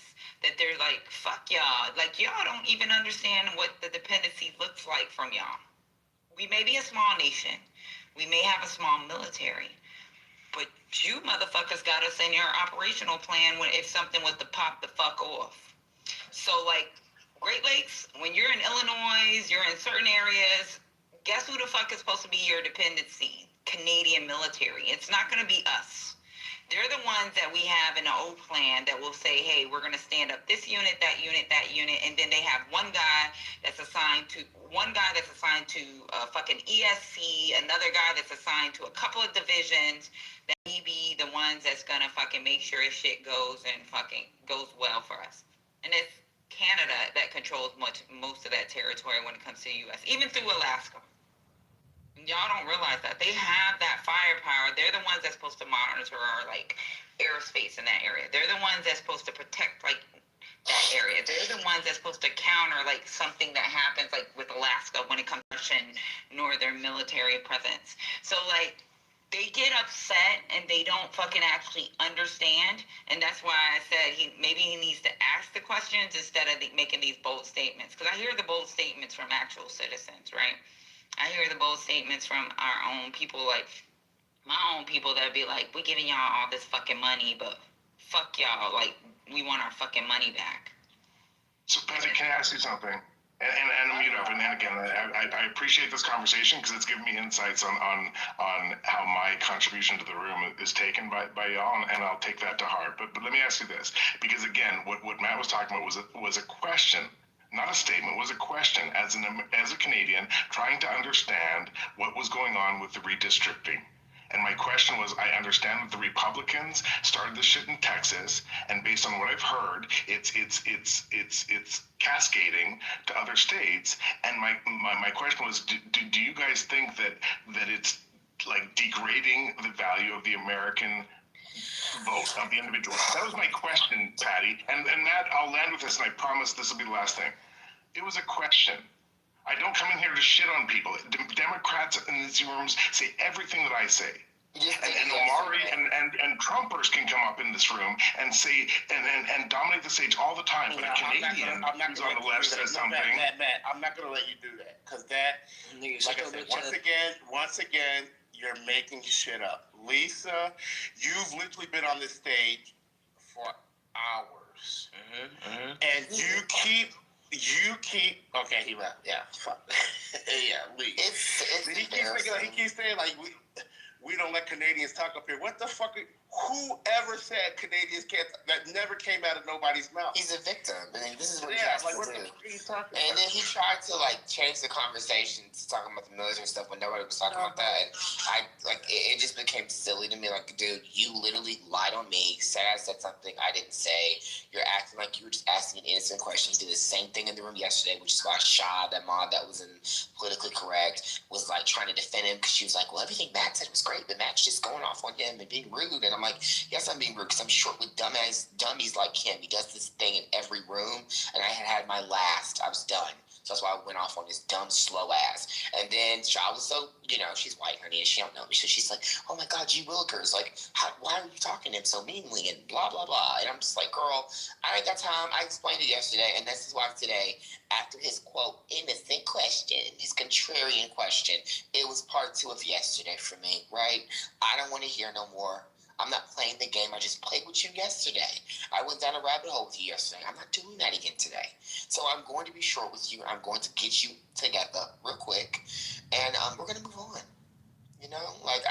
that they're like, fuck y'all. Like, y'all don't even understand what the dependency looks like from y'all. We may be a small nation. We may have a small military. But you motherfuckers got us in your operational plan if something was to pop the fuck off. So, like, Great Lakes, when you're in Illinois, you're in certain areas, guess who the fuck is supposed to be your dependency? Canadian military. It's not going to be us. They're the ones that we have in the old plan that will say, hey, we're going to stand up this unit, that unit, and then they have one guy that's assigned to fucking ESC, another guy that's assigned to a couple of divisions, that he be the ones that's going to fucking make sure shit goes and fucking goes well for us. And it's Canada that controls most of that territory when it comes to the U.S., even through Alaska. Y'all don't realize that. They have that firepower. They're the ones that's supposed to monitor our, like, airspace in that area. They're the ones that's supposed to protect, like, that area. They're the ones that's supposed to counter, like, something that happens, like, with Alaska when it comes to Russian northern military presence. So, like, they get upset and they don't fucking actually understand. And that's why I said maybe he needs to ask the questions instead of making these bold statements. Because I hear the bold statements from actual citizens, right? I hear the bold statements from our own people, like my own people that be like, we're giving y'all all this fucking money, but fuck y'all, like, we want our fucking money back. So, Patty, can I ask you something? And mute up. And again, I appreciate this conversation because it's given me insights on how my contribution to the room is taken by y'all, and I'll take that to heart. But let me ask you this, because again, what Matt was talking about was a question. Not a statement, was a question as a Canadian trying to understand what was going on with the redistricting. And my question was, I understand that the Republicans started this shit in Texas, and based on what I've heard, it's cascading to other states. And my question was, do you guys think that it's like degrading the value of the American vote of the individual? That was my question, Patty. And Matt, I'll land with this, and I promise this will be the last thing. It was a question. I don't come in here to shit on people. Democrats in these rooms say everything that I say. And Omari and Trumpers can come up in this room and say and dominate the stage all the time. But a Canadian who's on the left says something. Matt, I'm not going to let you do that, because that, like I said, once again, you're making shit up. Lisa, you've literally been on this stage for hours, and you keep. Okay, he left. Yeah, fuck. Yeah, leave. He keeps saying like we don't let Canadians talk up here. What the fuck? Whoever said Canadians can't? That never came out of nobody's mouth. He's a victim. I mean, this is what he has to do. And then he tried to like change the conversation to talking about the military stuff when nobody was talking about that. And it just became silly to me. Like, dude, you literally lied on me. Said I said something I didn't say. You're acting like you were just asking an innocent question. He did the same thing in the room yesterday, which is why Shah, that mod that was politically correct, was like trying to defend him because she was like, well, everything Matt said was great, but Matt's just going off on him and being rude. And I'm like, yes, I'm being rude because I'm short with dummies like him. He does this thing in every room, and I had my last. I was done. So that's why I went off on this dumb, slow ass. And then Shah was so, she's white, honey, and she don't know me. So she's like, oh my God, G. Willikers. Like, why are you talking to him so meanly and blah, blah, blah. And I'm just like, girl, I ain't got time. I explained it yesterday. And this is why today, after his, quote, innocent question, his contrarian question, it was part 2 of yesterday for me, right? I don't want to hear no more. I'm not playing the game I just played with you yesterday. I went down a rabbit hole with you yesterday. I'm not doing that again today. So I'm going to be short with you. I'm going to get you together real quick, and we're going to move on. You know, like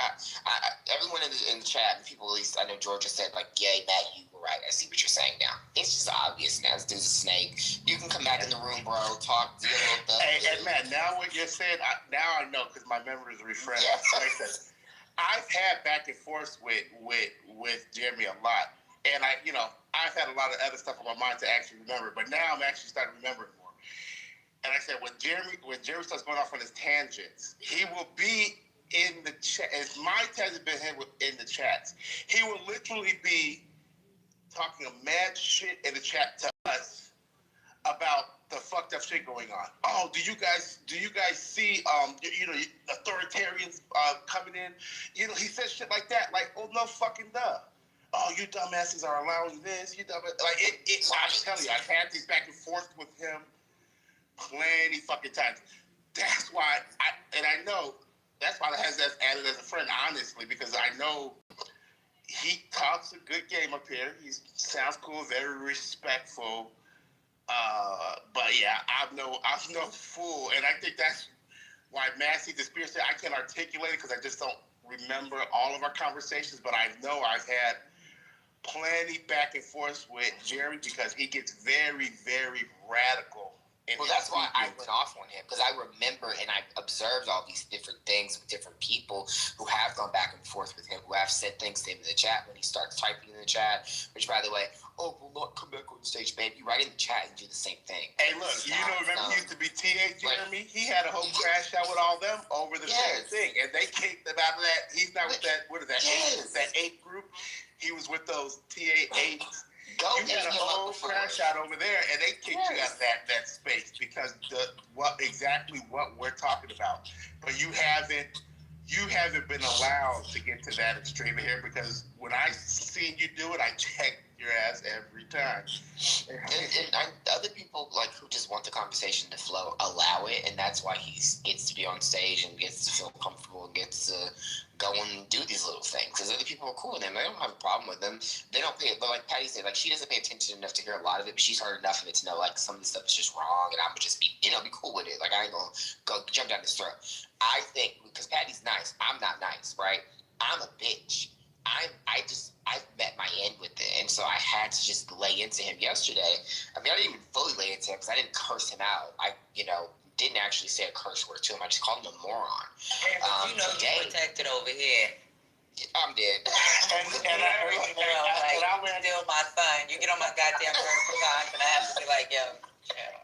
everyone in the chat, and people, at least I know Georgia said, like, yay, Matt, you were right. I see what you're saying now. It's just obvious now. This dude's a snake. You can come back in the room, bro. Talk, deal with the. Hey, Matt, now what you're saying, now I know because my memory is refreshed. Yes. Like this. I've had back and forth with Jeremy a lot, and I've had a lot of other stuff on my mind to actually remember, but now I'm actually starting remembering more. And I said, when Jeremy starts going off on his tangents, he will be in the chat. As my has been here in the chats, he will literally be talking mad shit in the chat to us about the fucked up shit going on. Oh, do you guys see authoritarians coming in? He says shit like that. Like, oh no fucking duh. Oh, you dumbasses are allowing this. You dumb. Like I'm telling you, I've had these back and forth with him plenty fucking times. That's why I know that's why I has that added as a friend, honestly, because I know he talks a good game up here. He sounds cool, very respectful. But yeah, I'm no fool, and I think that's why Massey the Spear said I can't articulate it because I just don't remember all of our conversations. But I know I've had plenty back and forth with Jerry because he gets very, very radical. Well, that's why I went off on him, because I remember and I observed all these different things with different people who have gone back and forth with him, who have said things to him in the chat when he starts typing in the chat, which, by the way, will not come back on stage, baby. Right in the chat and do the same thing. Hey, look, remember he used to be TA Jeremy? He had a whole crash out with all them over the same thing, and they kicked him out of that. He's not with that, what is that, that 8 group? He was with those TA 8s. You had a whole crash out over there, and they kicked you out of that space because what we're talking about. But you haven't been allowed to get to that extreme here because when I seen you do it, I checked your ass every time. And other people who just want the conversation to flow allow it, and that's why he gets to be on stage and gets to feel comfortable and gets to go and do these little things. Because other people are cool with him. They don't have a problem with them. They don't pay, but like Patty said, she doesn't pay attention enough to hear a lot of it, but she's heard enough of it to know some of the stuff is just wrong, and I'm gonna just be cool with it. I ain't gonna go jump down his throat. I think because Patty's nice, I'm not nice, right? I'm a bitch. I've met my end with it, and so I had to just lay into him yesterday. I mean, I didn't even fully lay into him because I didn't curse him out. I didn't actually say a curse word to him. I just called him a moron. You protected over here. I'm dead. And I went steal my son. You get on my goddamn nerves sometimes, and I have to be like, yo.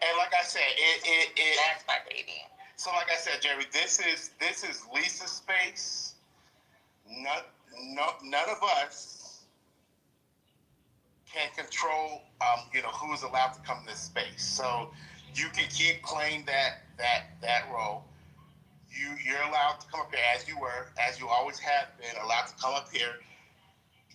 And like I said, that's my baby. So like I said, Jerry, this is Lisa's space. None of us can control, who's allowed to come to this space. So you can keep playing that role. You're allowed to come up here as you always have been allowed to come up here.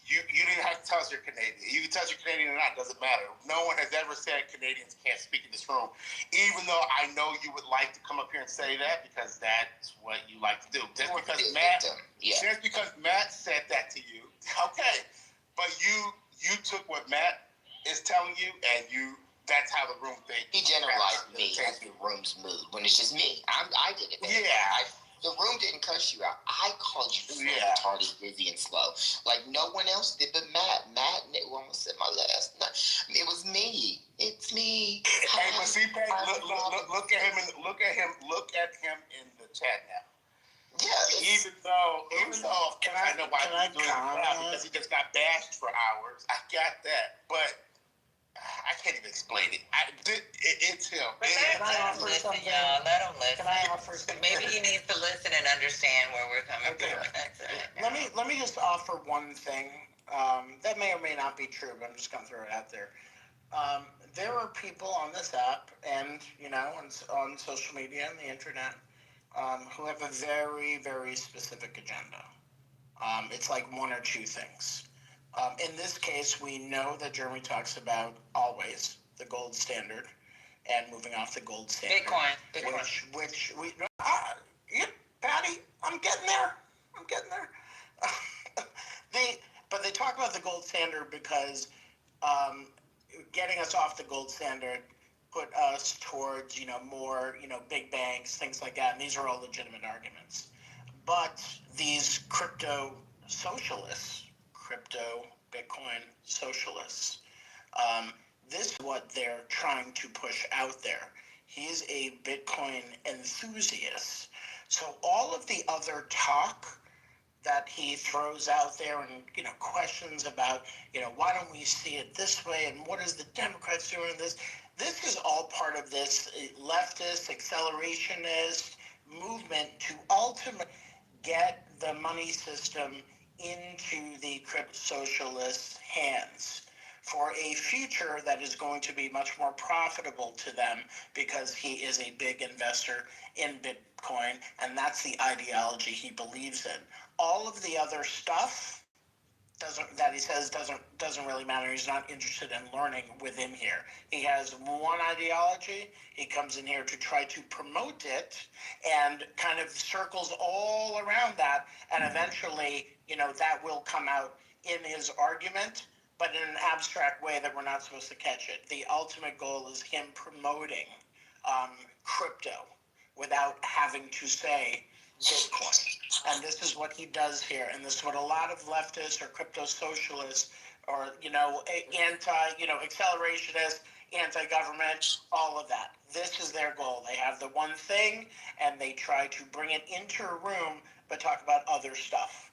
You didn't have to tell us you're Canadian. You can tell us you're Canadian or not, doesn't matter. No one has ever said Canadians can't speak in this room, even though I know you would like to come up here and say that because that's what you like to do. Just because Matt said that to you, okay, but you took what Matt is telling you and that's how the room thinks. He generalized me as the room's mood when it's just me. I did it. Yeah. The room didn't cuss you out. I called you retarded, busy, and slow. No one else did but Matt. Matt, I almost said my last name. It was me. It's me. Hey, but see, look at him in the chat now. Yeah. Even though I know why he's doing it because he just got bashed for hours. I got that, but I can't even explain it. It's him. But let him listen, y'all. Let him listen. Can I offer something? Maybe he needs to listen and understand where we're coming from. That's it. Let me just offer one thing that may or may not be true, but I'm just going to throw it out there. There are people on this app and on social media and the internet who have a very, very specific agenda. It's like one or two things. In this case, we know that Jeremy talks about always the gold standard and moving off the gold standard. Bitcoin. Which we, Patty, I'm getting there. But they talk about the gold standard because getting us off the gold standard put us towards, more, big banks, things like that. And these are all legitimate arguments. But these crypto socialists, crypto Bitcoin socialists, this is what they're trying to push out there. He's a Bitcoin enthusiast. So all of the other talk that he throws out there and, questions about, why don't we see it this way and what is the Democrats doing this? This is all part of this leftist, accelerationist movement to ultimately get the money system into the crypto socialists' hands for a future that is going to be much more profitable to them because he is a big investor in Bitcoin, and that's the ideology he believes in. All of the other stuff doesn't really matter. He's not interested in learning within here. He has one ideology. He comes in here to try to promote it and kind of circles all around that, and eventually, that will come out in his argument, but in an abstract way that we're not supposed to catch it. The ultimate goal is him promoting crypto without having to say Bitcoin. And this is what he does here. And this is what a lot of leftists or crypto socialists or, accelerationist, anti-government, all of that. This is their goal. They have the one thing and they try to bring it into a room, but talk about other stuff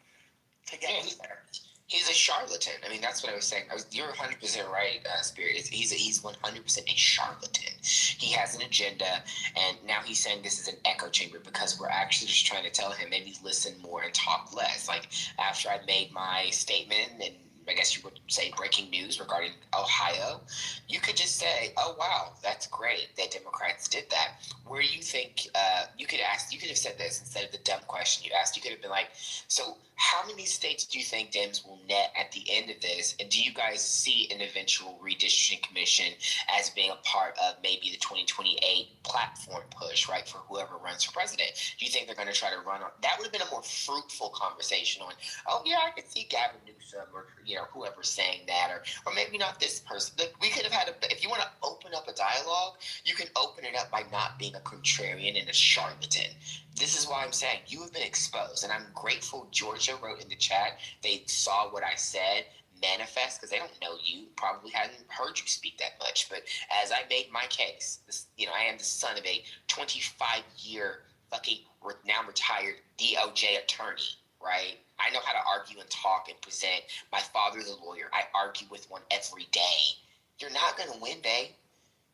to get us there. He's a charlatan. I mean, that's what I was saying. You're 100% right, Spirit. He's 100% a charlatan. He has an agenda, and now he's saying this is an echo chamber because we're actually just trying to tell him maybe listen more and talk less. Like, after I made my statement, and I guess you would say breaking news regarding Ohio, you could just say, oh, wow, that's great that Democrats did that. Where you think, you could have said this instead of the dumb question you asked. You could have been like, so how many states do you think Dems will net at the end of this? And do you guys see an eventual redistricting commission as being a part of maybe the 2028 platform push, right, for whoever runs for president? Do you think they're going to try to run on? That would have been a more fruitful conversation on, oh, yeah, I could see Gavin Newsom or, whoever's saying that, or maybe not this person. Like, we could have had if you want to open up a dialogue, you can open it up by not being a contrarian and a charlatan. This is why I'm saying you have been exposed, and I'm grateful Georgia wrote in the chat they saw what I said manifest because they don't know you, probably hadn't heard you speak that much. But as I made my case, I am the son of a 25-year fucking now retired DOJ attorney, right? I know how to argue and talk and present. My father's a lawyer. I argue with one every day. You're not going to win, babe.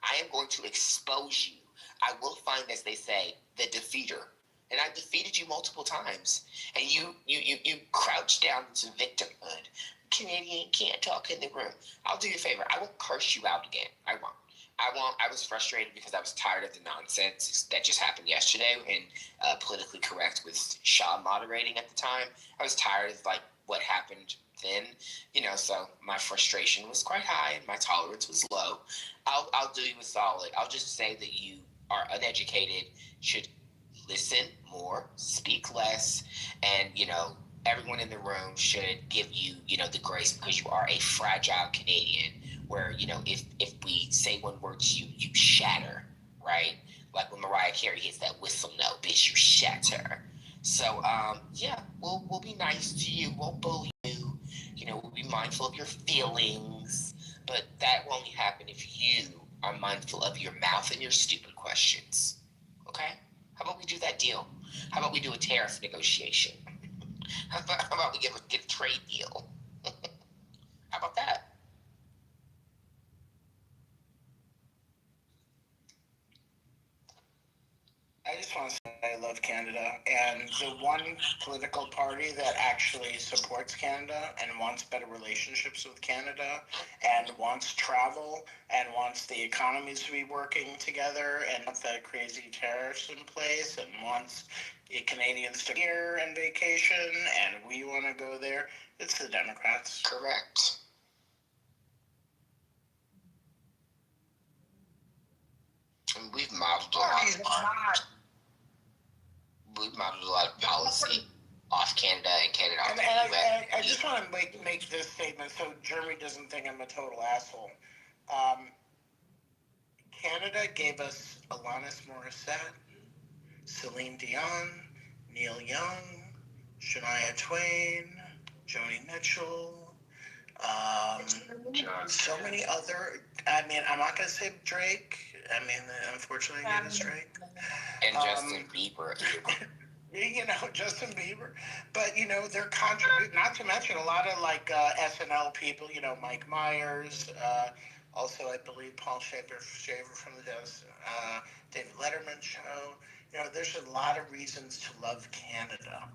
I am going to expose you. I will find, as they say, the defeater. And I defeated you multiple times. And you crouched down into victimhood. Canadian can't talk in the room. I'll do you a favor. I won't curse you out again. I won't. I was frustrated because I was tired of the nonsense that just happened yesterday and politically correct with Shaw moderating at the time. I was tired of what happened then, so my frustration was quite high and my tolerance was low. I'll do you a solid. I'll just say that you are uneducated, should listen more, speak less, and, everyone in the room should give you, the grace because you are a fragile Canadian where, if we say one word to you, you shatter, right? Like when Mariah Carey hits that whistle note, bitch, you shatter. So, we'll be nice to you. Won't bully you. We'll be mindful of your feelings. But that will only happen if you are mindful of your mouth and your stupid questions. Okay? How about we do that deal? How about we do a tariff negotiation? How about we get a trade deal? How about that? I just want to say I love Canada, and the one political party that actually supports Canada and wants better relationships with Canada and wants travel and wants the economies to be working together and wants the crazy tariffs in place and wants the Canadians to here and vacation and we want to go there, it's the Democrats. Correct. And we've modeled a lot of policy. off Canada and Canada off And, the and US. I just want to make this statement so Jeremy doesn't think I'm a total asshole. Canada gave us Alanis Morissette, Celine Dion, Neil Young, Shania Twain, Joni Mitchell, so many other. I mean, I'm not gonna say Drake. I mean, unfortunately, I gave us Drake. And Justin Bieber. You know, Justin Bieber. But, you know, they're not to mention a lot of, like, SNL people, you know, Mike Myers, also, I believe, Paul Shaver from the David Letterman show. You know, there's a lot of reasons to love Canada.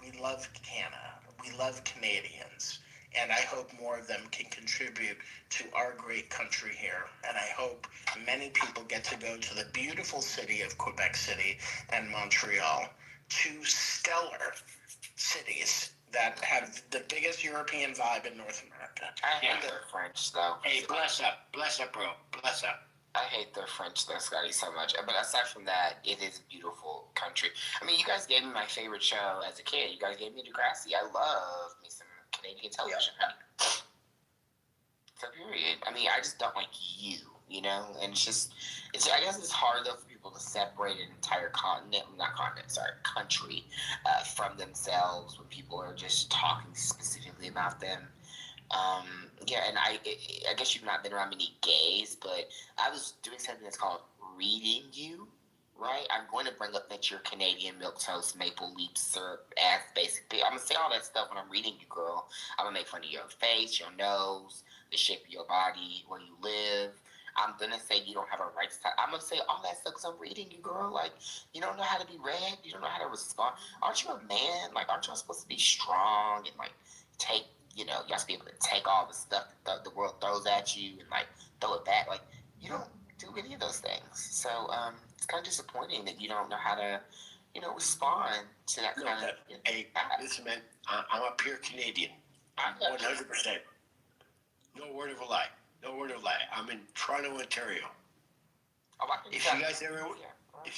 We love Canada. We love Canadians. And I hope more of them can contribute to our great country here. And I hope many people get to go to the beautiful city of Quebec City and Montreal, two stellar cities that have the biggest European vibe in North America. I hate their French, though. Hey, bless up, bro, bless up. I hate their French, though, Scotty, so much. But aside from that, it is a beautiful country. I mean, you guys gave me my favorite show as a kid. You guys gave me Degrassi. I love me some Canadian television, honey. So, period. I mean, I just don't like you, you know? And I guess it's hard, though, for people to separate an entire country from themselves when people are just talking specifically about them. And I guess you've not been around many gays, but I was doing something that's called reading you, right? I'm going to bring up that you're Canadian milquetoast maple leaf syrup ass basically. I'm gonna say all that stuff when I'm reading you, girl. I'm gonna make fun of your face, your nose, the shape of your body, where you live. I'm gonna say you don't have a right to talk. I'm gonna say all that stuff because I'm reading you, girl. Like, you don't know how to be read. You don't know how to respond. Aren't you a man? Like, aren't y'all supposed to be strong and, like, take, you know, y'all should be able to take all the stuff that the world throws at you and, like, throw it back. Like, you don't do any of those things. So, it's kind of disappointing that you don't know how to, you know, respond to that kind of... Hey, listen, man, I'm a pure Canadian. 100%. No word of a lie. No word of a lie. I'm in Toronto, Ontario. If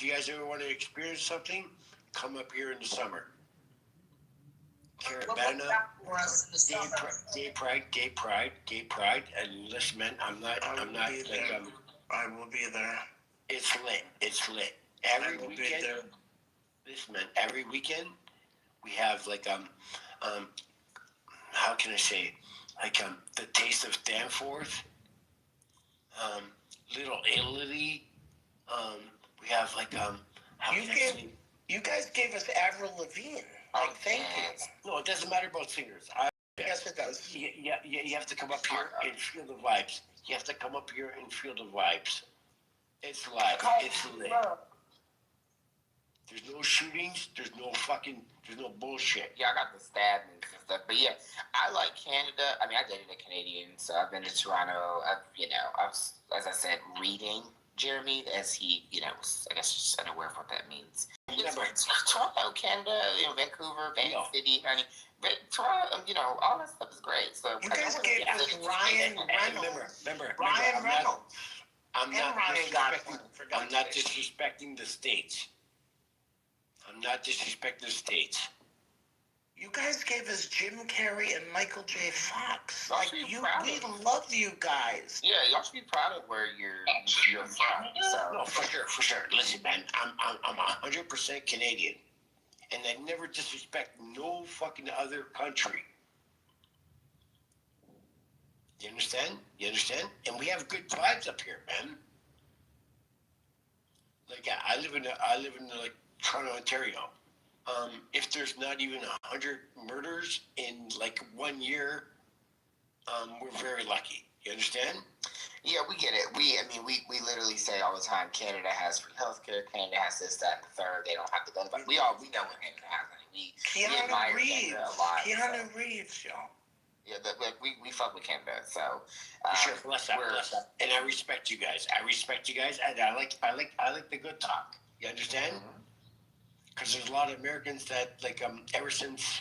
you guys ever want to experience something, come up here in the summer. Carabana, gay pride, and listen, man, I will be there. It's lit. Every weekend. Listen, man, every weekend we have like how can I say, like the Taste of Danforth, Little Italy. We have like you guys gave us Avril Lavigne. Like, thank you. No, it doesn't matter about singers. Yes, it does. You have to come up here and feel the vibes. You have to come up here and feel the vibes. It's live. It's lit. There's no shootings. There's no bullshit. Yeah, I got the stabbings and stuff. But yeah, I like Canada. I mean, I dated a Canadian, so I've been to Toronto. I was, as I said, reading Jeremy as he, you know, I guess just unaware of what that means. Toronto, Canada, you know, Vancouver, City, honey. But Toronto, you know, all that stuff is great. So you guys gave us Ryan Reynolds. Remember, Ryan Reynolds. I'm not disrespecting the States. I'm not disrespecting the States. You guys gave us Jim Carrey and Michael J. Fox. Like, we love you guys. Yeah, y'all should be proud of where you're from. So. No, for sure. Listen, man, I'm 100% Canadian, and I never disrespect no fucking other country. You understand? And we have good vibes up here, man. Like I live in like Toronto, Ontario. If there's not even 100 murders in like 1 year, we're very lucky. You understand? Yeah, we get it. We literally say all the time, Canada has free healthcare. Canada has this, that, and the third. They don't have to go. But we know what Canada has. We admire Canada a lot. Keanu Reeves, y'all. Yeah, we fuck with Canada. So sure, bless up. And I respect you guys. And I like the good talk. You understand? Because there's a lot of Americans that, like, ever since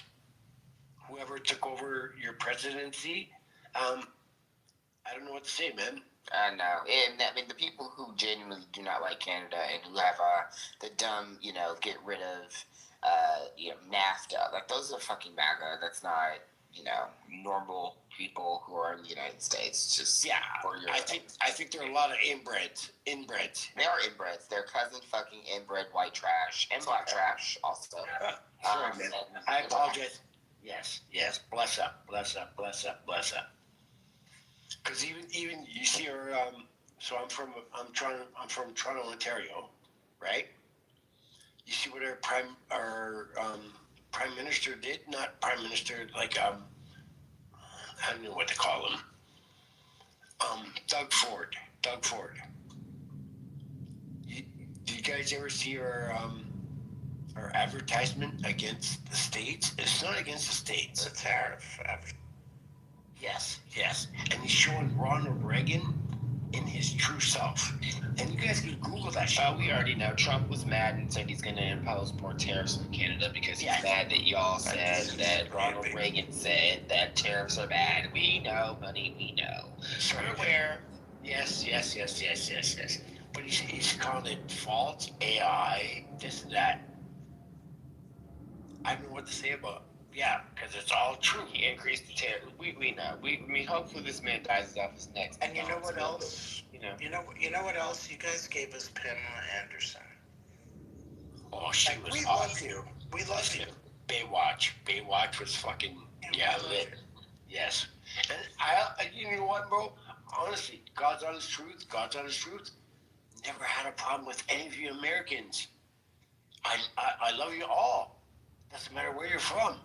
whoever took over your presidency, I don't know what to say, man. I know. And I mean, the people who genuinely do not like Canada and who have the dumb, you know, get rid of NAFTA. Like, those are fucking MAGA. That's not, normal people who are in the United States. Just for your. I think there are a lot of inbreds. They are inbreds. They're cousin fucking inbred white trash and black trash also. Sorry, man. I apologize. Yes. Bless up. Because even you see our so I'm from Toronto, Ontario, right? You see what our prime minister did? Not prime minister, like I don't know what to call him. Doug Ford. Did you guys ever see our advertisement against the states? It's not against the states. The tariff. Yes. And he's showing Ronald Reagan in his true self. And you guys can Google that shit. We already know Trump was mad and said he's going to impose more tariffs on Canada because he's mad that y'all said that Ronald Reagan said that tariffs are bad. We know, honey, we know. We're aware. Yes. But he's calling it false AI, this and that. I don't know what to say about it. Yeah, because it's all true. He increased the tariff. We know. I mean, hopefully this man dies off his next. And you know what else? You know what else? You guys gave us Pamela Anderson. Oh, she was we awesome. love you. We love you. Baywatch was fucking lit. Yes. And you know what, bro? Honestly, God's honest truth. Never had a problem with any of you Americans. I love you all. Doesn't matter where you're from.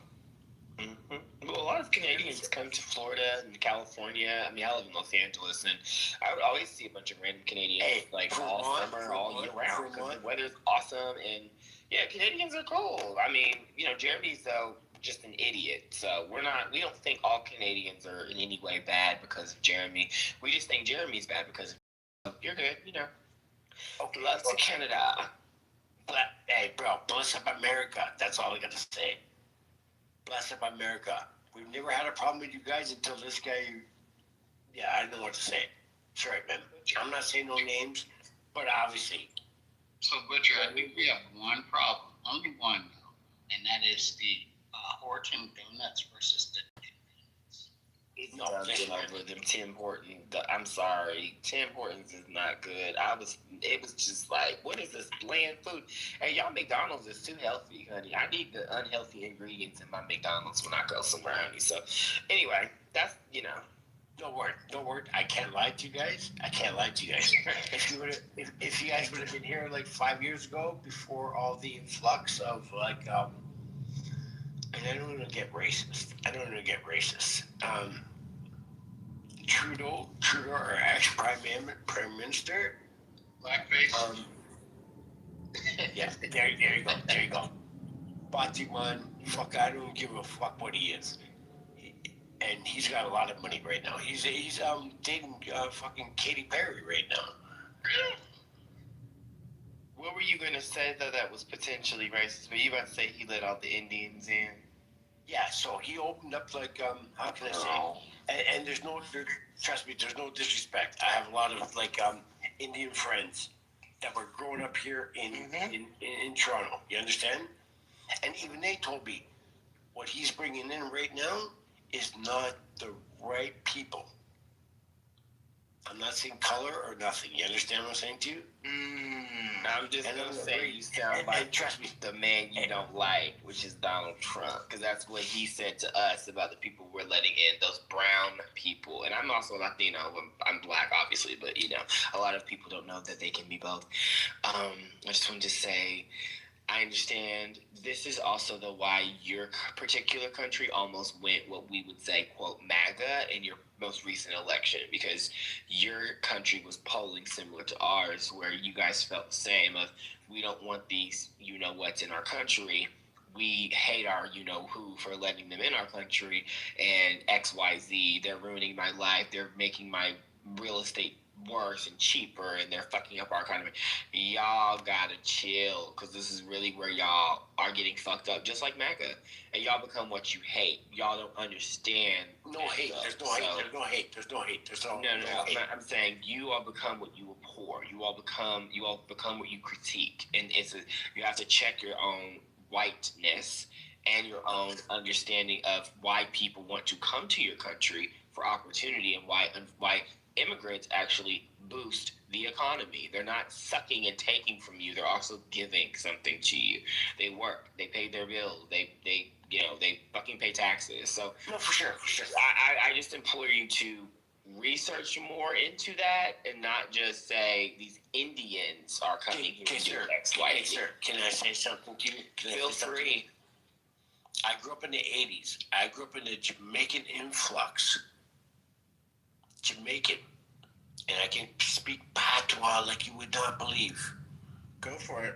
Mm-hmm. Well, a lot of Canadians come to Florida and California. I mean, I live in Los Angeles, and I would always see a bunch of random Canadians all summer, all year round, because the weather's awesome. And Canadians are cool. I mean, Jeremy's though just an idiot. So we don't think all Canadians are in any way bad because of Jeremy. We just think Jeremy's bad because of you're good. Okay. Love to Canada. Hey, bro, bless up America. That's all I got to say. Bless up America. We've never had a problem with you guys until this guy. Yeah, I don't know what to say. Sorry, man. I'm not saying no names, but obviously. So, Butcher, I think we have one problem, only one, and that is the Horton Donuts versus the over them Tim Hortons. I'm sorry, Tim Hortons is not good. It was just like, what is this bland food? Hey, y'all McDonald's is too healthy, honey. I need the unhealthy ingredients in my McDonald's when I go somewhere, honey. So, anyway, that's Don't worry. I can't lie to you guys. If you guys would have been here like 5 years ago, before all the influx of and I don't want to get racist. Trudeau, our ex-prime minister. Blackface. Yeah, there you go. Batiman, fuck, I don't give a fuck what he is. And he's got a lot of money right now. He's dating fucking Katy Perry right now. What were you gonna say though that was potentially racist? Were you about to say he let all the Indians in? Yeah, so he opened up how can I say? And trust me, there's no disrespect. I have a lot of Indian friends that were growing up here in Toronto. You understand? And even they told me what he's bringing in right now is not the right people. I'm not saying color or nothing. You understand what I'm saying to you? I'm just going to say you sound like trust me, the man you don't like, which is Donald Trump, because that's what he said to us about the people we're letting in, those brown people. And I'm also Latino. I'm black, obviously, but, a lot of people don't know that they can be both. I just wanted to say, I understand this is also why your particular country almost went what we would say, quote, MAGA in your most recent election, because your country was polling similar to ours, where you guys felt the same of, we don't want these you-know-what's in our country. We hate our you-know-who for letting them in our country, and XYZ, they're ruining my life. They're making my real estate worse and cheaper, and they're fucking up our economy. Y'all gotta chill, because this is really where y'all are getting fucked up, just like MAGA. And y'all become what you hate. Y'all don't understand. No hate. There's no hate. No. I'm saying you all become what you abhor. You all become what you critique, and you have to check your own whiteness and your own understanding of why people want to come to your country for opportunity and why immigrants actually boost the economy. They're not sucking and taking from you. They're also giving something to you. They work. They pay their bills. They fucking pay taxes. So No, for sure. I just implore you to research more into that and not just say these Indians are coming here to do X, Y, Hey, sir, can I say something to you? Feel free. I grew up in the 80s. I grew up in the Jamaican influx. Jamaican. And I can speak patois like you would not believe. Go for it.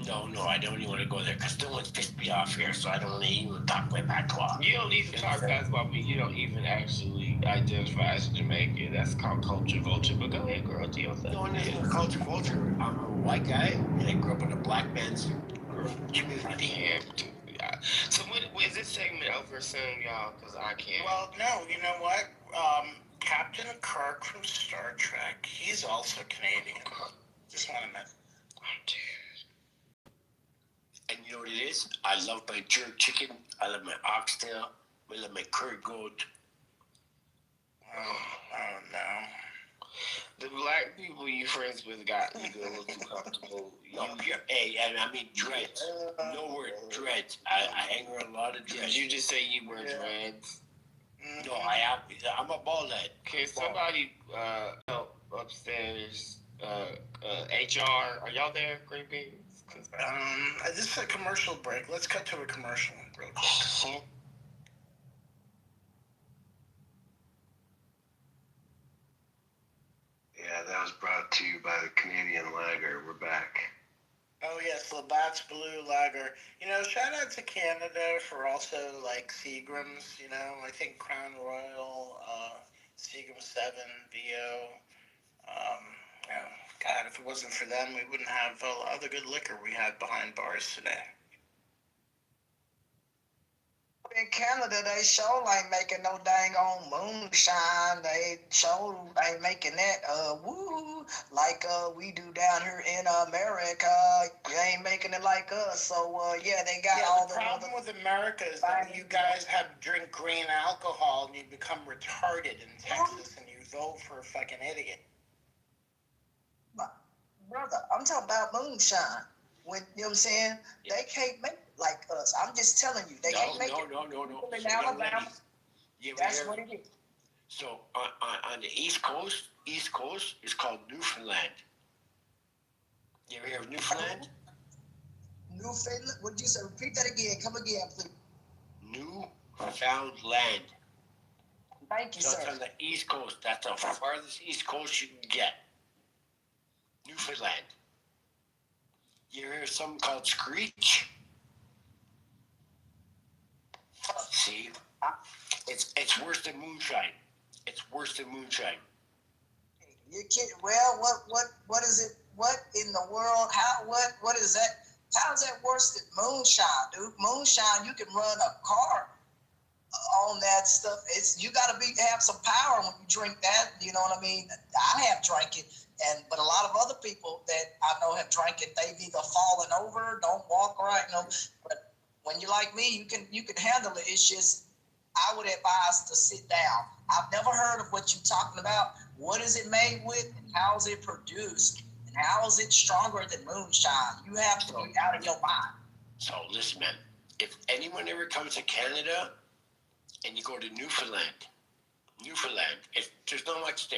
No, I don't even want to go there because no one's pissed me off here, so I don't want to even talk my patois. You don't need to talk patois, but you don't even actually identify as Jamaican. That's called culture vulture. But go ahead, girl, do your thing. No, it isn't culture vulture. I'm a white guy, and I grew up in a black man's community. So when is this segment over soon, y'all? Because I can't. Well, no, you know what? Captain Kirk from Star Trek, he's also Canadian. Just want to mention. And you know what it is? I love my jerk chicken. I love my oxtail. I love my curry goat. Oh no. The black people you friends with got you a little too comfortable. Hey, and I mean dreads. No word, dreads. I hang around a lot of dreads. Did you just say you wear dreads? No, I'm a ball head. Can somebody help upstairs? HR, are y'all there, Green Beans? This is a commercial break. Let's cut to a commercial real quick. Yeah, that was brought to you by the Canadian Lager. We're back. Oh yes, Labatt's Blue Lager. You know, shout out to Canada for also like Seagram's. You know, I think Crown Royal, Seagram 7, VO. God, if it wasn't for them, we wouldn't have all the good liquor we had behind bars today. In Canada, they sure ain't making no dang on moonshine. They sure ain't making that like we do down here in America. You ain't making it like us. So yeah, they got all the problem with America is that you guys drink green alcohol and you become retarded in Texas and you vote for a fucking idiot. Brother, I'm talking about moonshine. When you know what I'm saying, they can't make it like us. I'm just telling you, they can't make it. No. In Alabama, that's what it is. So on the East Coast is called Newfoundland. You ever hear of Newfoundland? Newfoundland? What did you say? Repeat that again. Come again, please. Newfoundland. Thank you, so sir. It's on the East Coast. That's the farthest East Coast you can get. Newfoundland. You hear something called screech? See? It's worse than moonshine. It's worse than moonshine. You kidding? Well, what is it? What in the world? What is that? How's that worse than moonshine, dude? Moonshine, you can run a car on that stuff. You got to have some power when you drink that. You know what I mean? I have drank it, but a lot of other people that I know have drank it. They've either fallen over, don't walk right, you know. But when you're like me, you can handle it. It's just I would advise to sit down. I've never heard of what you're talking about. What is it made with, and how is it produced, and how is it stronger than moonshine? You have to be out of your mind. So listen, man. If anyone ever comes to Canada and you go to Newfoundland, there's not much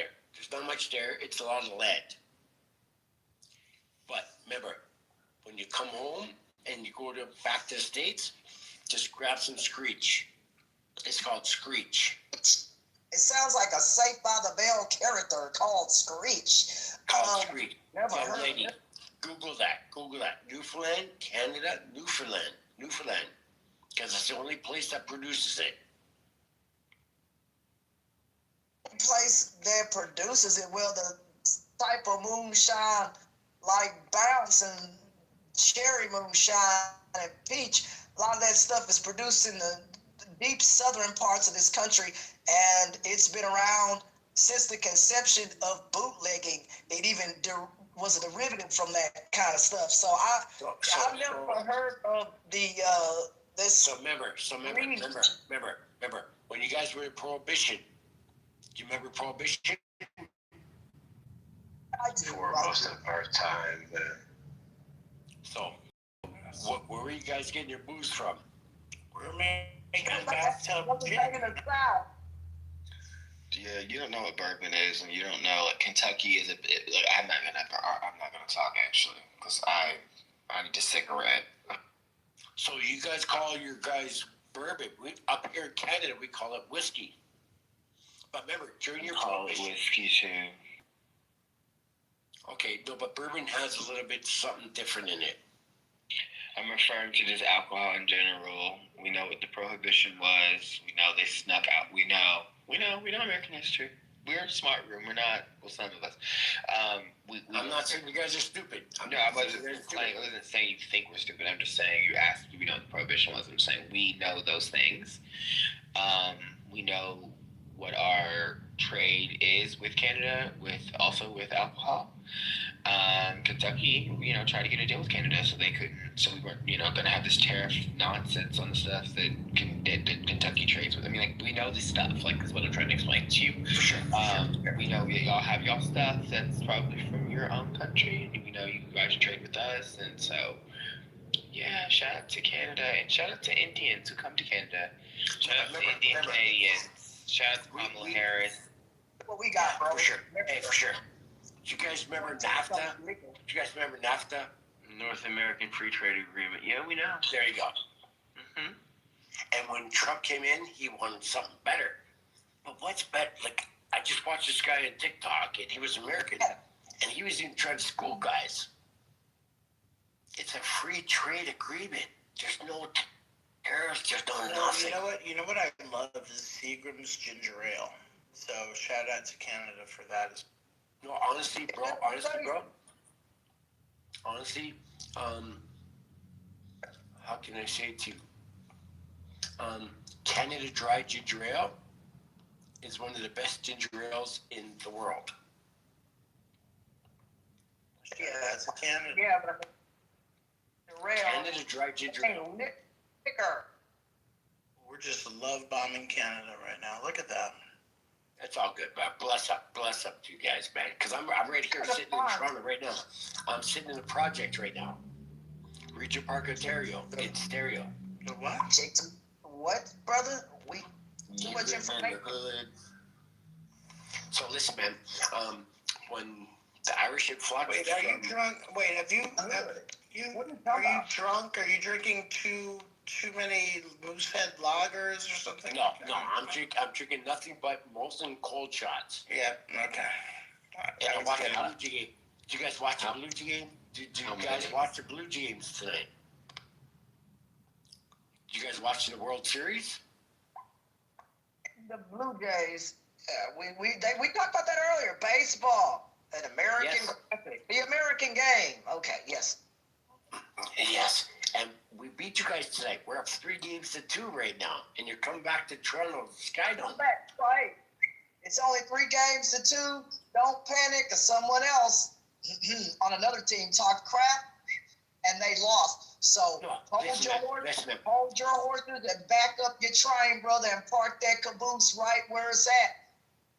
there. It's a lot of lead. But remember, when you come home and you go back to the States, just grab some screech. It's called screech. It sounds like a Saved by the Bell character called Screech. Screech. Never heard lady, of it. Google that. Newfoundland, Canada, Newfoundland. Because it's the only place that produces it. Place that produces it, well, the type of moonshine like Bounce and cherry moonshine and peach, a lot of that stuff is produced in the deep southern parts of this country, and it's been around since the conception of bootlegging, it even was a derivative from that kind of stuff. So I've never heard of the this. So remember, when you guys were in Prohibition, do you remember Prohibition? For most of our time. So, where were you guys getting your booze from? We're making bathtub gin. Yeah, you don't know what bourbon is, and you don't know like Kentucky is a bit. Like, I'm not gonna talk actually, because I need a cigarette. So you guys call your guys bourbon. Up here in Canada, we call it whiskey. But remember, during your Prohibition, whiskey too. Okay, no, but bourbon has a little bit something different in it. I'm referring to just alcohol in general. We know what the Prohibition was. We know they snuck out. We know American history. We're a smart room. We're not, well, some of us. I'm not saying you guys are stupid. I wasn't saying you think we're stupid. I'm just saying you asked, do we know what the Prohibition was? I'm saying we know those things. We know what our trade is with Canada, also with alcohol. Kentucky, tried to get a deal with Canada, so they couldn't. So we weren't, going to have this tariff nonsense on the stuff that Kentucky trades with. I mean, like, we know this stuff. Like, that's what I'm trying to explain to you. For sure. We know y'all have y'all stuff that's probably from your own country. We know you guys trade with us, and so yeah. Shout out to Canada, and shout out to Indians who come to Canada. Shout out to Indian Canadians. Shout out to Kamala Harris. What we got, bro? For sure. Hey, for sure. Do you guys remember NAFTA? Do you guys remember NAFTA? North American Free Trade Agreement. Yeah, we know. There you go. Mm-hmm. And when Trump came in, he wanted something better. But what's better? Like, I just watched this guy on TikTok, and he was American, and he was even trying to school guys. It's a free trade agreement. There's no tariffs. There's no nothing. You know what I love is Seagram's ginger ale. So shout out to Canada for that. No, honestly, bro. How can I say it to you? Canada Dry Ginger Ale is one of the best ginger ales in the world. Yeah, that's a Canada. Yeah, but the rail. Canada Dry Ginger Ale. We're just love bombing Canada right now. Look at that. That's all good, man. Bless up to you guys, man. Because I'm right here sitting in Toronto right now. I'm sitting in a project right now. Regent Park, Ontario, in stereo. The what? What, brother? Too much information. So listen, man. When the Irish and flock. Wait, are you drunk? Wait, are you drunk? Are you drinking too many Moosehead lagers or something? No, I'm drinking nothing but Molson cold shots. Yeah, okay. And I'm watching the Blue Jay game. Did you guys watch the Blue Jay game? Did you guys watch the Blue Jay games tonight? Did you guys watch the World Series? The Blue Jays. We talked about that earlier. Baseball, an American, the American game. Okay, yes. Yes. And we beat you guys tonight. We're up 3-2 right now. And you're coming back to Toronto Skydome. Right. It's only 3-2. Don't panic, because someone else on another team talked crap and they lost. So hold your horses and back up your train, brother, and park that caboose right where it's at.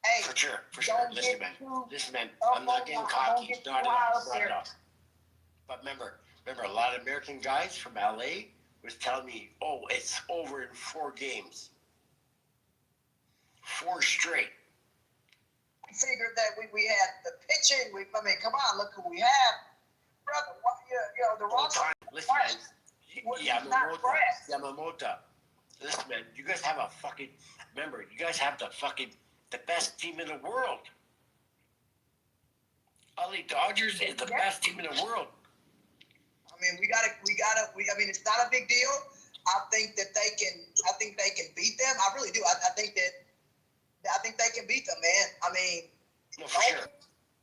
Hey, for sure. Listen, man. I'm not getting cocky. Not at all. But remember, a lot of American guys from LA was telling me, oh, it's over in 4 games. 4 straight. We figured that we had the pitching. Come on, look who we have. Brother, the Rockford. Listen, man. Yamamoto. Listen, man, you guys have you guys have the best team in the world. LA Dodgers is the best team in the world. It's not a big deal. I think they can beat them. I really do. I think they can beat them, man.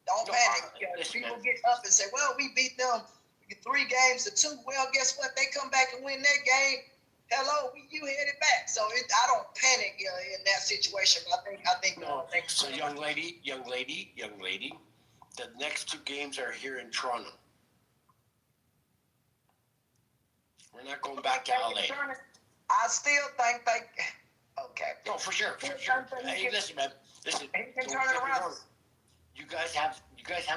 Don't panic. People get up and say, well, we beat them 3-2. Well, guess what? They come back and win that game. hello, you headed back. So I don't panic in that situation. I think. No. So young lady, the next two games are here in Toronto. We're not going back to LA. I still think they. Okay. No, for sure. Hey, listen, man. Listen. He can turn it around. You guys have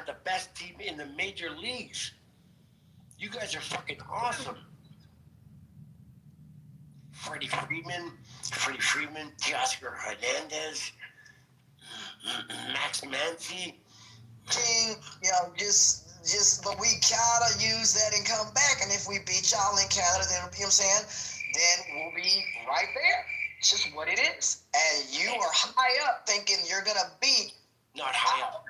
the best team in the major leagues. You guys are fucking awesome. Freddie Freeman, Teoscar Hernandez, Max Manzi. King, just but we gotta use that and come back. And if we beat y'all in Canada, then you know what I'm saying, then we'll be right there. It's just what it is. And you are high up thinking you're gonna beat. Not high up.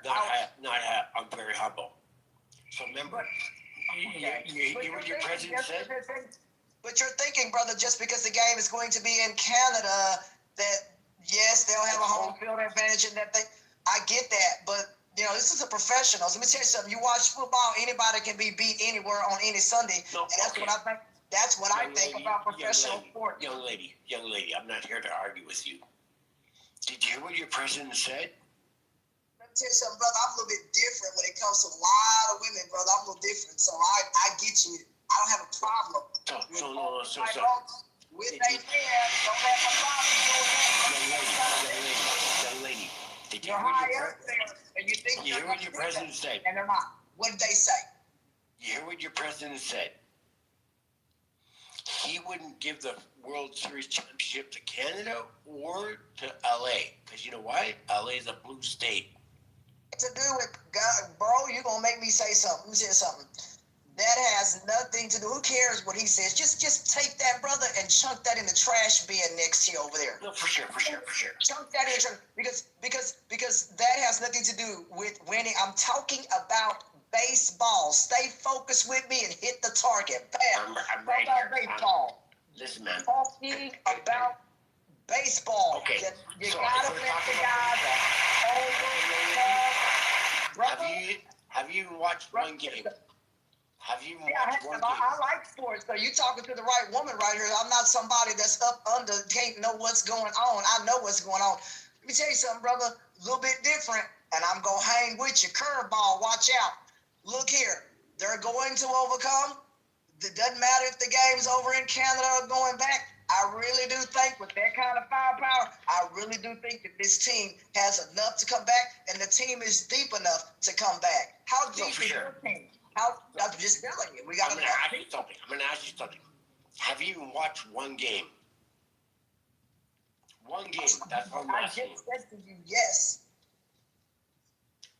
I'm very humble. So remember, you hear what your president said? But you're thinking, brother, just because the game is going to be in Canada, that yes, they'll have a home field advantage and that thing. I get that, but this is a professionals. Let me tell you something. You watch football, anybody can be beat anywhere on any Sunday. No, and that's what I think. That's what I think about professional sports. Young lady, I'm not here to argue with you. Did you hear what your president said? Let me tell you something, brother. I'm a little bit different when it comes to a lot of women, brother. I'm a little different, so I get you. I don't have a problem. No. With they men, don't have a problem doing that. Young lady. Did you You're high up there, and you think you hear what your president said? And they're not. What did they say? You hear what your president said? He wouldn't give the World Series championship to Canada or to LA. Because you know why? LA is a blue state. To do with God, bro, you're gonna make me say something. Let me say something. That has nothing to do. Who cares what he says? Just take that, brother, and chunk that in the trash bin next to you over there. No, for sure. Chunk that in the trash because that has nothing to do with winning. I'm talking about baseball. Stay focused with me and hit the target. Bam. I'm right here. Baseball. Listen, man. Talking about baseball. Okay. You gotta let the guys over. Have you watched one game? Have you watched one game? I like sports, so you talking to the right woman right here. I'm not somebody that's up under, can't know what's going on. I know what's going on. Let me tell you something, brother. A little bit different, and I'm going to hang with you. Curveball, watch out. Look here. They're going to overcome. It doesn't matter if the game's over in Canada or going back. I really do think with that kind of firepower, I really do think that this team has enough to come back, and the team is deep enough to come back. How deep is your team? I'm just telling you. I'm going to ask you something. Have you even watched one game? One game. That's what I'm asking. I just said to you, yes.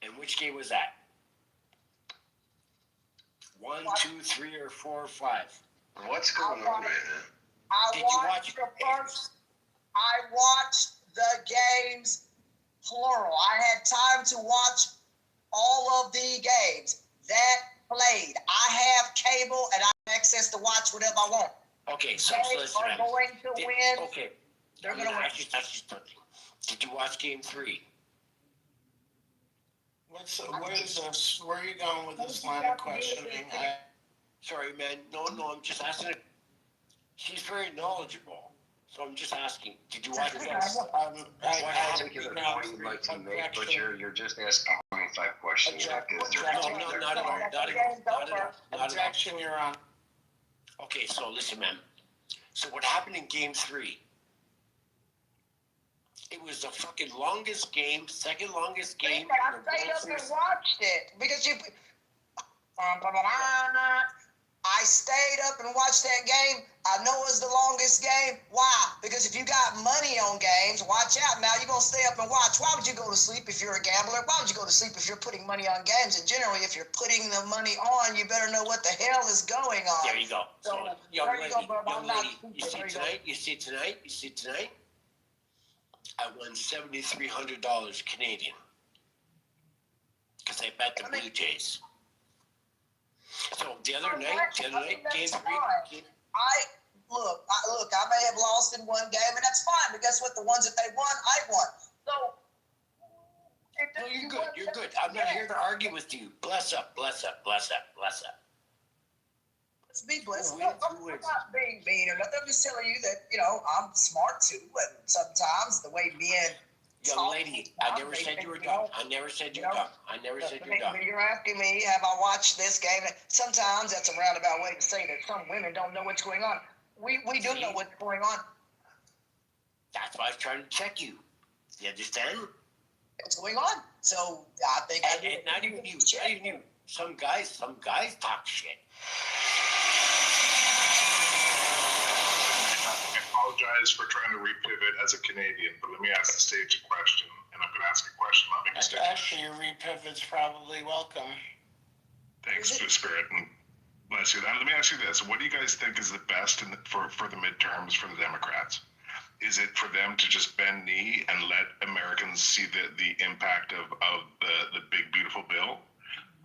And which game was that? 1, 2, 3, or 4, or 5? What's going on right now? I watched the games, plural. I had time to watch all of the games that played. I have cable and I have access to watch whatever I want. Okay, so listen, are going to win. Okay, they're going to win. Did you watch Game 3? Where are you going with this line of questioning? Sorry, man. No, I'm just asking. She's very knowledgeable, so I'm just asking. Did you watch this? I think it's a point you'd like to make, but you're just asking 25 questions. Not at all. Objection, Your Honor. Okay, so listen, man. So what happened in Game 3? It was the fucking longest game, second longest game. I stayed up and watched it because I stayed up and watched that game. I know it's the longest game. Why? Because if you got money on games, watch out. Now you're going to stay up and watch. Why would you go to sleep if you're a gambler? Why would you go to sleep if you're putting money on games? And generally, if you're putting the money on, you better know what the hell is going on. There you go. So, young lady, you see tonight, I won $7,300 Canadian because I bet the Blue Jays. So the other night, Game 3. I may have lost in one game, and that's fine. But guess what? The ones that they won, I won. So. No, you're good. I'm not here to argue with you. Bless up. Let's be blessed. Who No, wins? I'm not being mean or nothing. I'm just telling you that, I'm smart too. And sometimes the way men Young talk, lady, I never said you were dumb. I never said you were dumb. I never said you were dumb. You're asking me, have I watched this game? Sometimes that's a roundabout way to say that some women don't know what's going on. We do know what's going on. That's why I was trying to check you. You understand? What's going on? So I think and not even you. Not even you. Some guys talk shit. I apologize for trying to repivot as a Canadian, but let me ask the stage a question, and I'm going to ask a question, not make a statement. Actually, your repivot's probably welcome. Thanks, Spirit, and bless you. Now, let me ask you this. What do you guys think is the best for the midterms for the Democrats? Is it for them to just bend knee and let Americans see the impact of the big, beautiful bill?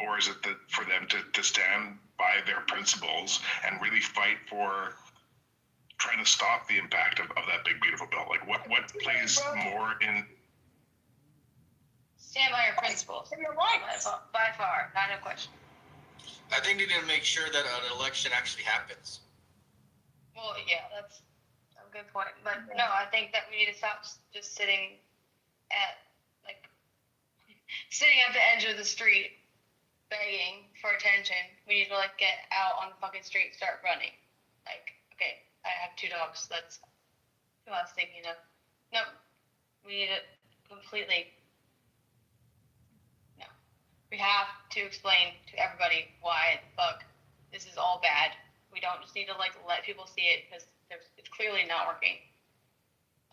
Or is it for them to stand by their principles and really fight for trying to stop the impact of that big, beautiful bill? Like, what plays more in... Stand by your principles. You're right. By far, not a question. I think they need to make sure that an election actually happens. Well, yeah, that's a good point. But no, I think that we need to stop just sitting at the edge of the street begging for attention. We need to get out on the fucking street and start running. Okay, I have 2 dogs. That's who I was thinking of. No, we need to completely. No, we have to explain to everybody why the fuck this is all bad. We don't just need to let people see it because it's clearly not working.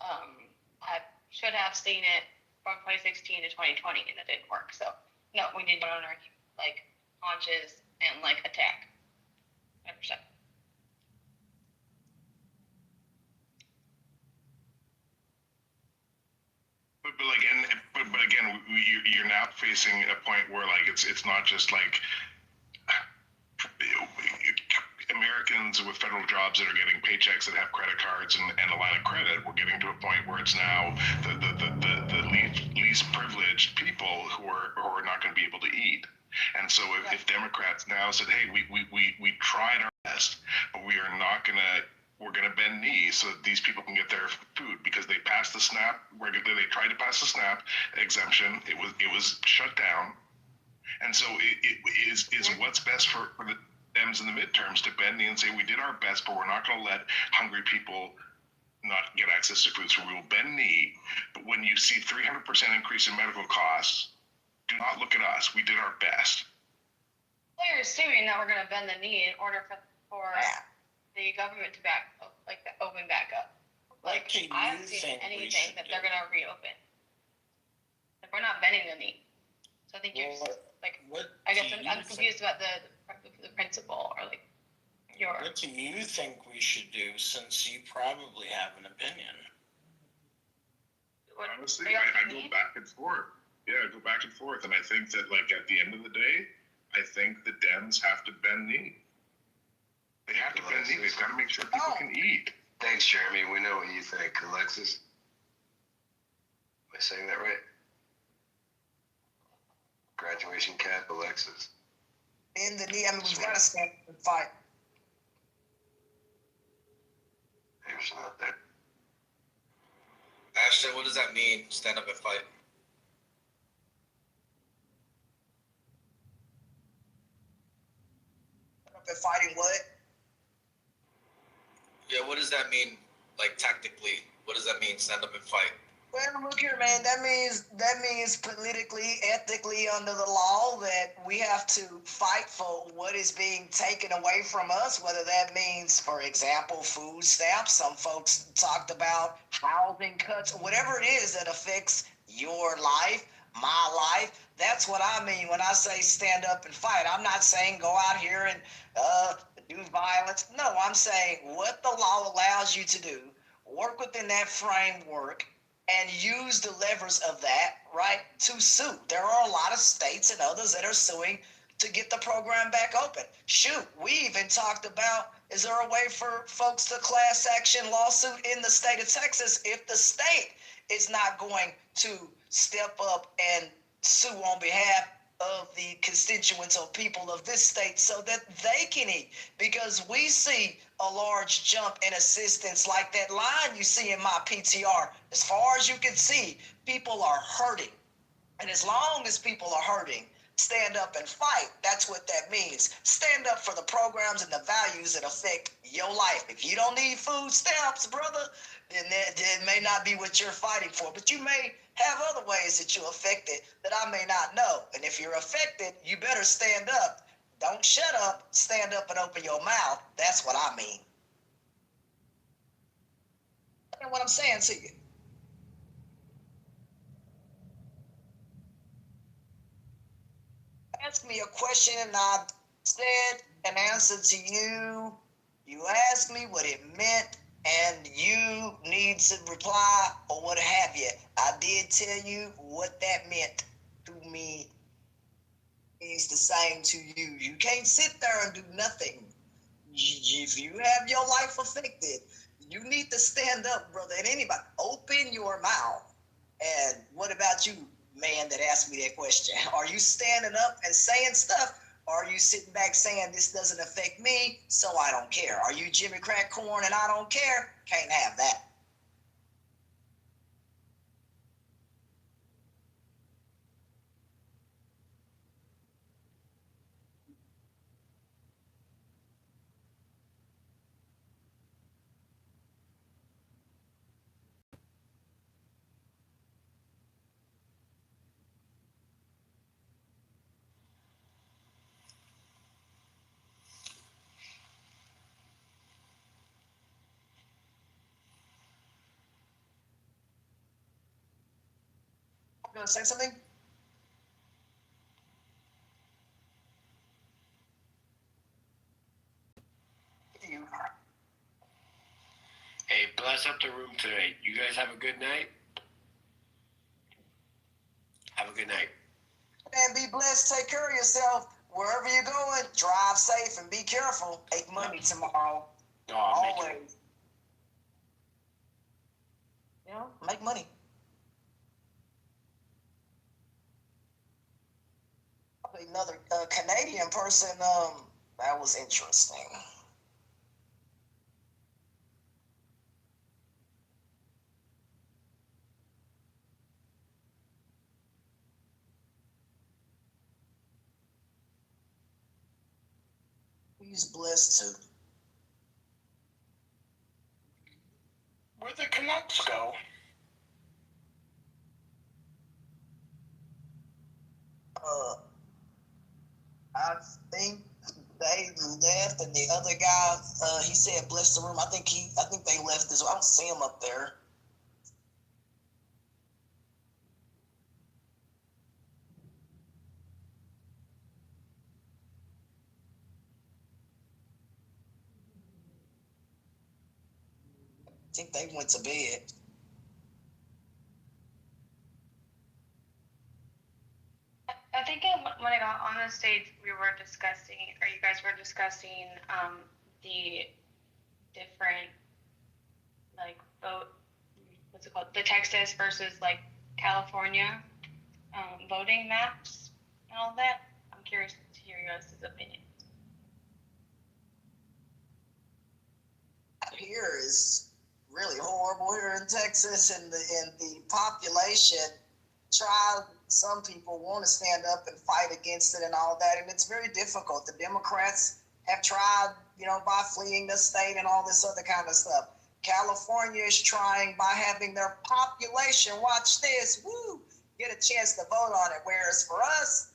I should have seen it from 2016 to 2020 and it didn't work. So no, we need to put on our haunches and attack. 100%. But again, you're now facing a point where it's not just Americans with federal jobs that are getting paychecks that have credit cards and a line of credit. We're getting to a point where it's now the least privileged people who are not going to be able to eat. And so if Democrats now said, hey, we tried our best, but we are not going to. We're going to bend knees so that these people can get their food because they passed the SNAP. They tried to pass the SNAP exemption. It was shut down, and so it is what's best for the Dems in the midterms to bend knee and say we did our best, but we're not going to let hungry people not get access to food. So we will bend knee. But when you see 300% increase in medical costs, do not look at us. We did our best. Well, you're assuming that we're going to bend the knee in order for the government to open back up. I haven't seen anything that they're going to reopen. We're not bending the knee. So I think you're I'm confused about the principle or your. What do you think we should do since you probably have an opinion? Honestly, I go back and forth. Yeah, I go back and forth. And I think that at the end of the day, I think the Dems have to bend knee. They have to bend knee. They've got to make sure people can eat. Thanks, Jeremy. We know what you think. Alexis? Am I saying that right? Graduation cap, Alexis. In the knee, we've got to stand and fight. There's not there. Ashton, what does that mean? Stand up and fight. They're fighting what? Yeah, what does that mean, tactically? What does that mean, stand up and fight? Well, look here, man. That means politically, ethically, under the law, that we have to fight for what is being taken away from us. Whether that means, for example, food stamps. Some folks talked about housing cuts. Whatever it is that affects your life, my life. That's what I mean when I say stand up and fight. I'm not saying go out here and do violence. No, I'm saying what the law allows you to do. Work within that framework. And use the levers of that, right, to sue. There are a lot of states and others that are suing to get the program back open. Shoot, we even talked about, is there a way for folks to class action lawsuit in the state of Texas if the state is not going to step up and sue on behalf of the constituents or people of this state so that they can eat. Because we see a large jump in assistance like that line you see in my PTR. As far as you can see, people are hurting. And as long as people are hurting, stand up and fight. That's what that means. Stand up for the programs and the values that affect your life. If you don't need food stamps, brother, then that may not be what you're fighting for. But you may have other ways that you're affected that I may not know. And if you're affected, you better stand up. Don't shut up. Stand up and open your mouth. That's what I mean. That's what I'm saying to you. Ask me a question and I said an answer to you. You asked me what it meant and you need to reply or what have you. I did tell you what that meant to me. It's the same to you. You can't sit there and do nothing. If you have your life affected, you need to stand up, brother. And anybody, open your mouth. And what about you, man, that asked me that question? Are you standing up and saying stuff? Or are you sitting back saying this doesn't affect me, so I don't care? Are you Jimmy Crack Corn and I don't care? Can't have that. You gonna say something? Hey, bless up the room today. You guys have a good night. Have a good night. And be blessed. Take care of yourself. Wherever you're going, drive safe and be careful. Make money tomorrow. Oh, always. You know, make money. Another Canadian person, that was interesting. He's blessed too. Where'd the Canucks go? I think they left, and the other guy, he said bless the room. I think they left as well. I don't see him up there. I think they went to bed. I think when I got on the stage, we were discussing, or you guys were discussing, the different, like, vote, what's it called? The Texas versus, like, California, voting maps and all that. I'm curious to hear your guys' opinion. Here is really horrible here in Texas, and the population some people want to stand up and fight against it and all that, and it's very difficult. The Democrats have tried, by fleeing the state and all this other kind of stuff. California is trying by having their population, watch this, get a chance to vote on it, whereas for us,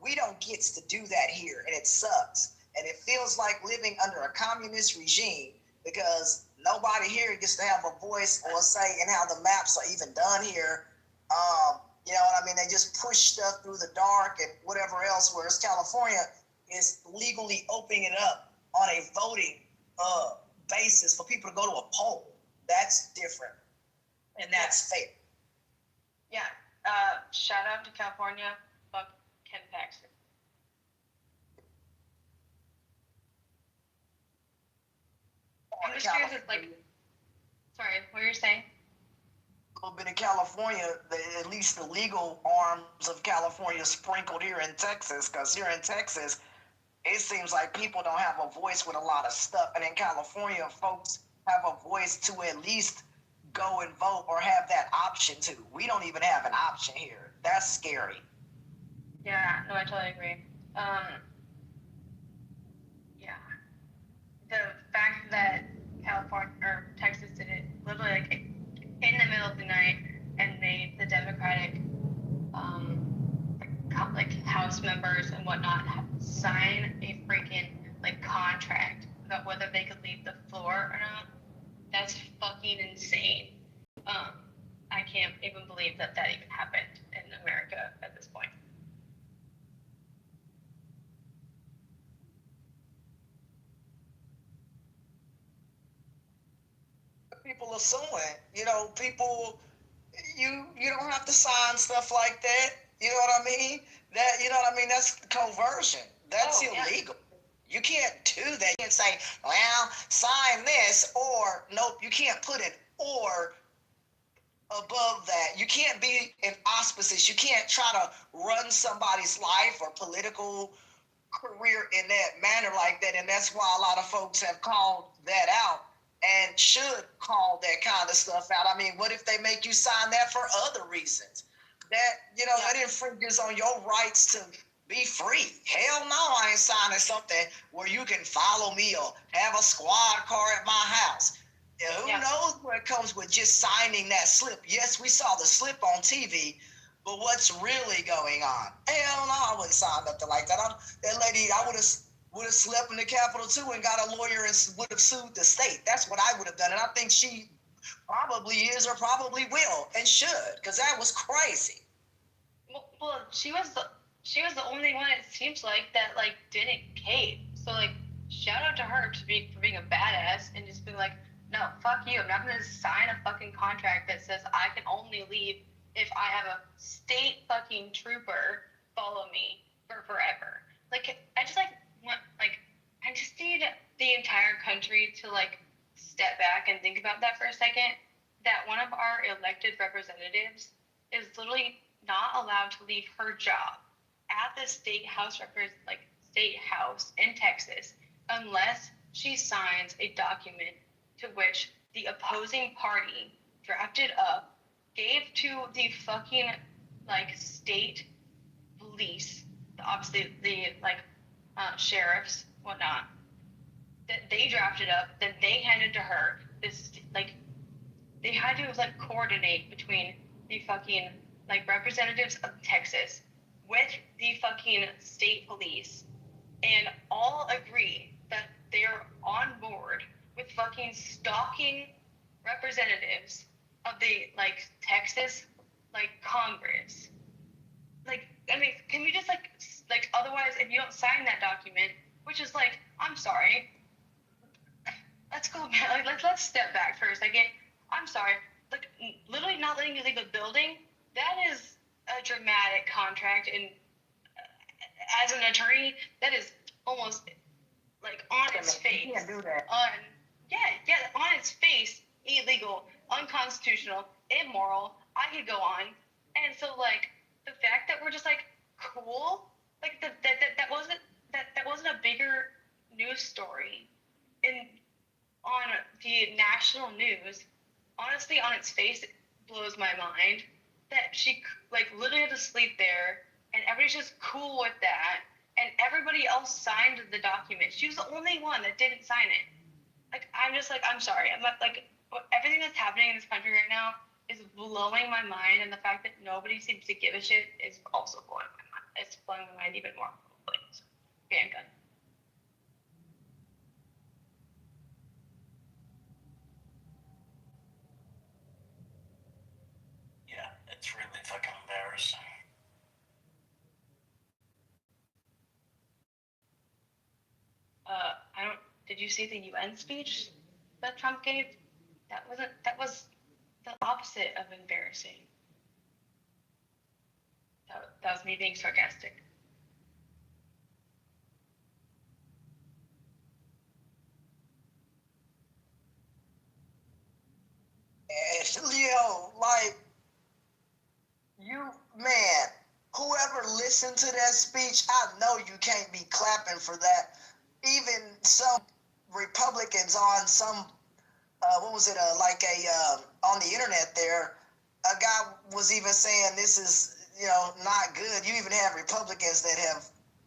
we don't get to do that here, and it sucks. And it feels like living under a communist regime, because nobody here gets to have a voice or a say in how the maps are even done here. You know what I mean? They just push stuff through the dark and whatever else, whereas California is legally opening it up on a voting basis for people to go to a poll. That's different, and that's fair. Yeah. Shout out to California. Fuck Ken Paxton. I'm just curious, sorry, what you're saying? little bit of California, at least the legal arms of California sprinkled here in Texas, because here in Texas, it seems like people don't have a voice with a lot of stuff. And in California, folks have a voice to at least go and vote or have that option to. We don't even have an option here. That's scary. Yeah, no, I totally agree. Yeah. The fact that California or Texas did it literally like in the middle of the night and made the Democratic like House members and whatnot sign a freaking like contract about whether they could leave the floor or not. That's fucking insane. I can't even believe that even happened in America at this point. People assuming, people, you don't have to sign stuff like that. You know what I mean? That's coercion. That's illegal. You can't do that. You can't say, well, sign this, or nope, you can't put an or above that. You can't be an auspices. You can't try to run somebody's life or political career in that manner like that. And that's why a lot of folks have called that out and should call that kind of stuff out. I mean, what if they make you sign that for other reasons? That infringes on your rights to be free. Hell no, I ain't signing something where you can follow me or have a squad car at my house. Who knows what comes with just signing that slip? Yes, we saw the slip on TV, but what's really going on? Hell no, I wouldn't sign nothing like that. That lady, I would have slept in the Capitol too and got a lawyer and would have sued the state. That's what I would have done. And I think she probably is or probably will and should, because that was crazy. Well, she was the only one, it seems like, that like didn't cave. So like, shout out to her for being a badass and just being like, no, fuck you. I'm not gonna sign a fucking contract that says I can only leave if I have a state fucking trooper follow me for forever. Like, I just I just need the entire country to like step back and think about that for a second. That one of our elected representatives is literally not allowed to leave her job at the state house in Texas unless she signs a document to which the opposing party drafted up, gave to the fucking like state police, obviously the sheriffs, whatnot, that they drafted up, that they handed to her. This like they had to like coordinate between the fucking like representatives of Texas with the fucking state police and all agree that they're on board with fucking stalking representatives of the like Texas like Congress. Like, I mean, can we just like otherwise if you don't sign that document, which is like, I'm sorry, let's go back, like let's step back for a second. I'm sorry, like literally not letting you leave the building, that is a dramatic contract, and as an attorney, that is almost like on its face. You can't do that. On its face, illegal, unconstitutional, immoral. I could go on. And so like the fact that we're just like cool, like that wasn't a bigger news story on the national news. Honestly, on its face, it blows my mind that she like literally had to sleep there, and everybody's just cool with that, and everybody else signed the document. She was the only one that didn't sign it. Like, I'm just like, I'm sorry. I'm not like, everything that's happening in this country right now is blowing my mind, and the fact that nobody seems to give a shit is also blowing my mind. It's blowing my mind even more. So, handgun. Yeah, it's really fucking embarrassing. Did you see the UN speech that Trump gave? That was the opposite of embarrassing. That was me being sarcastic. Like, ever listened to that speech, I know you can't be clapping for that. Even some Republicans on some, what was it, on the internet there, a guy was even saying this is, not good. You even have Republicans that have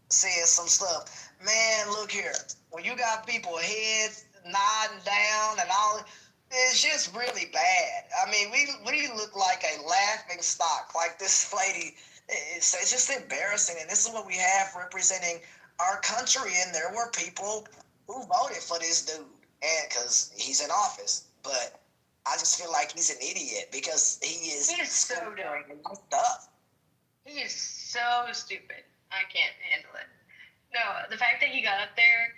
said some stuff. Man, look here. When you got people heads nodding down and all, it's just really bad. I mean, we look like a laughing stock, like this lady. It's just embarrassing, and this is what we have representing our country, and there were people who voted for this dude, and because he's in office, but I just feel like he's an idiot because he is so dumb. Stuff. He is so stupid. I can't handle it. No, the fact that he got up there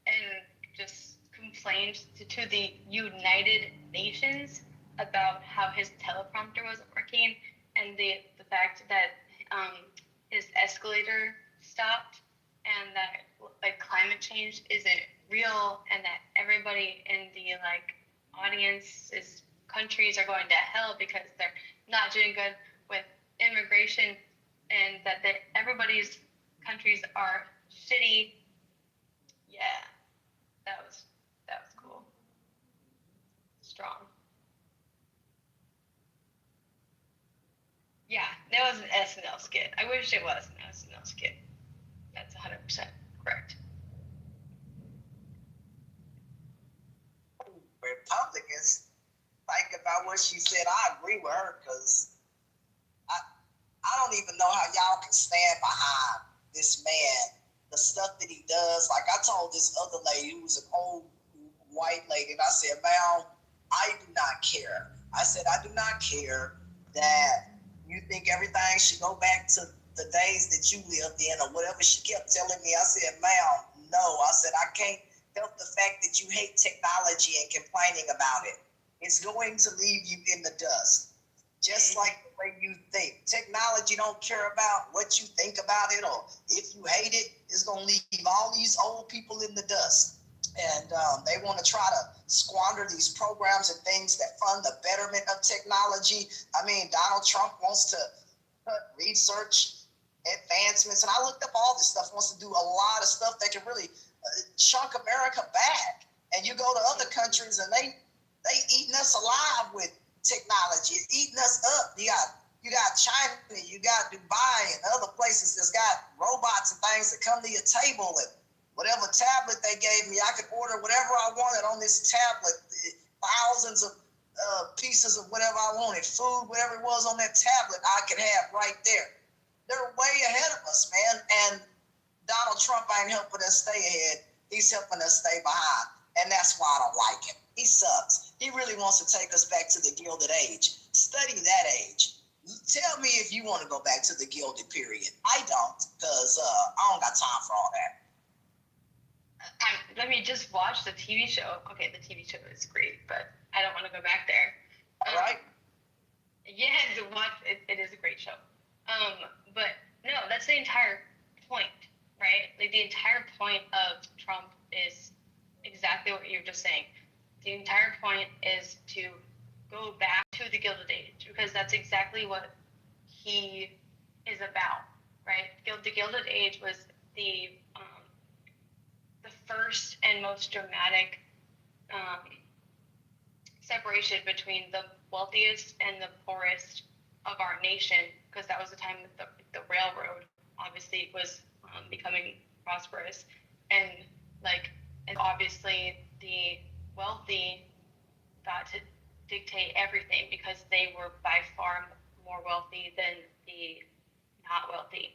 and just complained to the United Nations about how his teleprompter wasn't working, and the fact that his escalator stopped, and that climate change isn't real, and that everybody in the audience's countries are going to hell because they're not doing good with immigration, and that everybody's countries are shitty. Yeah, that was cool. Strong. Yeah, that was an SNL skit. I wish it was an SNL skit. That's 100% correct. Republicans, think about what she said. I agree with her because I don't even know how y'all can stand behind this man, the stuff that he does. Like I told this other lady who was an old white lady, and I said, "Ma'am, I do not care." I said, "I do not care that you think everything should go back to the days that you lived in or whatever." She kept telling me. I said, "Ma'am, no." I said, "I can't help the fact that you hate technology and complaining about it. It's going to leave you in the dust. Just like the way you think. Technology don't care about what you think about it, or if you hate it, it's going to leave all these old people in the dust." And they want to try to squander these programs and things that fund the betterment of technology. I mean, Donald Trump wants to cut research advancements, and I looked up all this stuff, wants to do a lot of stuff that can really chunk America back. And you go to other countries and they eating us alive with technology, eating us up. You got China, you got Dubai and other places that's got robots and things that come to your table, and whatever tablet they gave me, I could order whatever I wanted on this tablet, thousands of pieces of whatever I wanted, food, whatever it was on that tablet, I could have right there. They're way ahead of us, man. And Donald Trump ain't helping us stay ahead. He's helping us stay behind. And that's why I don't like him. He sucks. He really wants to take us back to the Gilded Age. Study that age. Tell me if you want to go back to the Gilded Period. I don't, because I don't got time for all that. Let me just watch the TV show. Okay, the TV show is great, but I don't want to go back there. All right. Yeah, to watch it. It is a great show. But no, that's the entire point, right? Like the entire point of Trump is exactly what you're just saying. The entire point is to go back to the Gilded Age, because that's exactly what he is about, right? The Gilded Age was the first and most dramatic separation between the wealthiest and the poorest of our nation, because that was the time that the railroad obviously was becoming prosperous, and obviously the wealthy got to dictate everything because they were by far more wealthy than the not wealthy,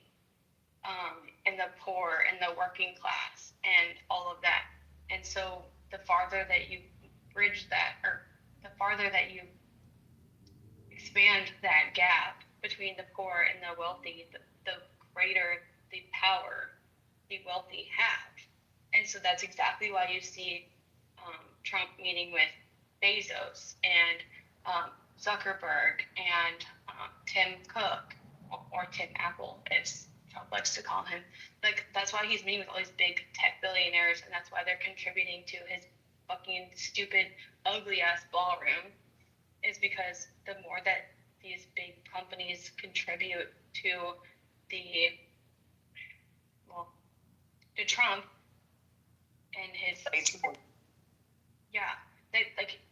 and the poor and the working class and all of that. And so the farther that you bridge that, or the farther that you expand that gap between the poor and the wealthy, the greater the power the wealthy have. And so that's exactly why you see Trump meeting with Bezos and Zuckerberg and Tim Cook, or Tim Apple, as Trump likes to call him. Like, that's why he's meeting with all these big tech billionaires, and that's why they're contributing to his fucking stupid, ugly-ass ballroom, is because the more that these big companies contribute to to Trump and his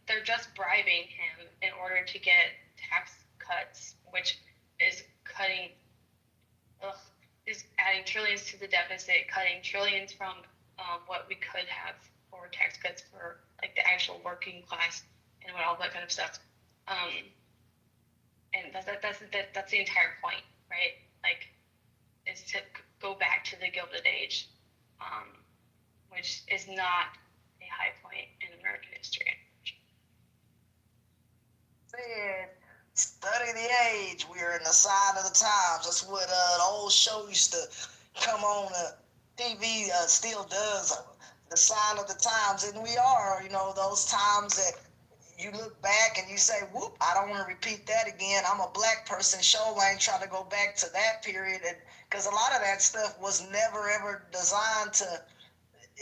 they're just bribing him in order to get tax cuts, which is is adding trillions to the deficit, cutting trillions from what we could have for tax cuts for like the actual working class and all that kind of stuff. And that's the entire point, right? Like, is to go back to the Gilded Age, which is not a high point in American history. Said, study the age. We're in the sign of the times. That's what the old show used to come on TV. Still does. The sign of the times, and we are. Those times that you look back and you say, "Whoop! I don't want to repeat that again." I'm a black person. Show ain't trying to go back to that period, and because a lot of that stuff was never ever designed to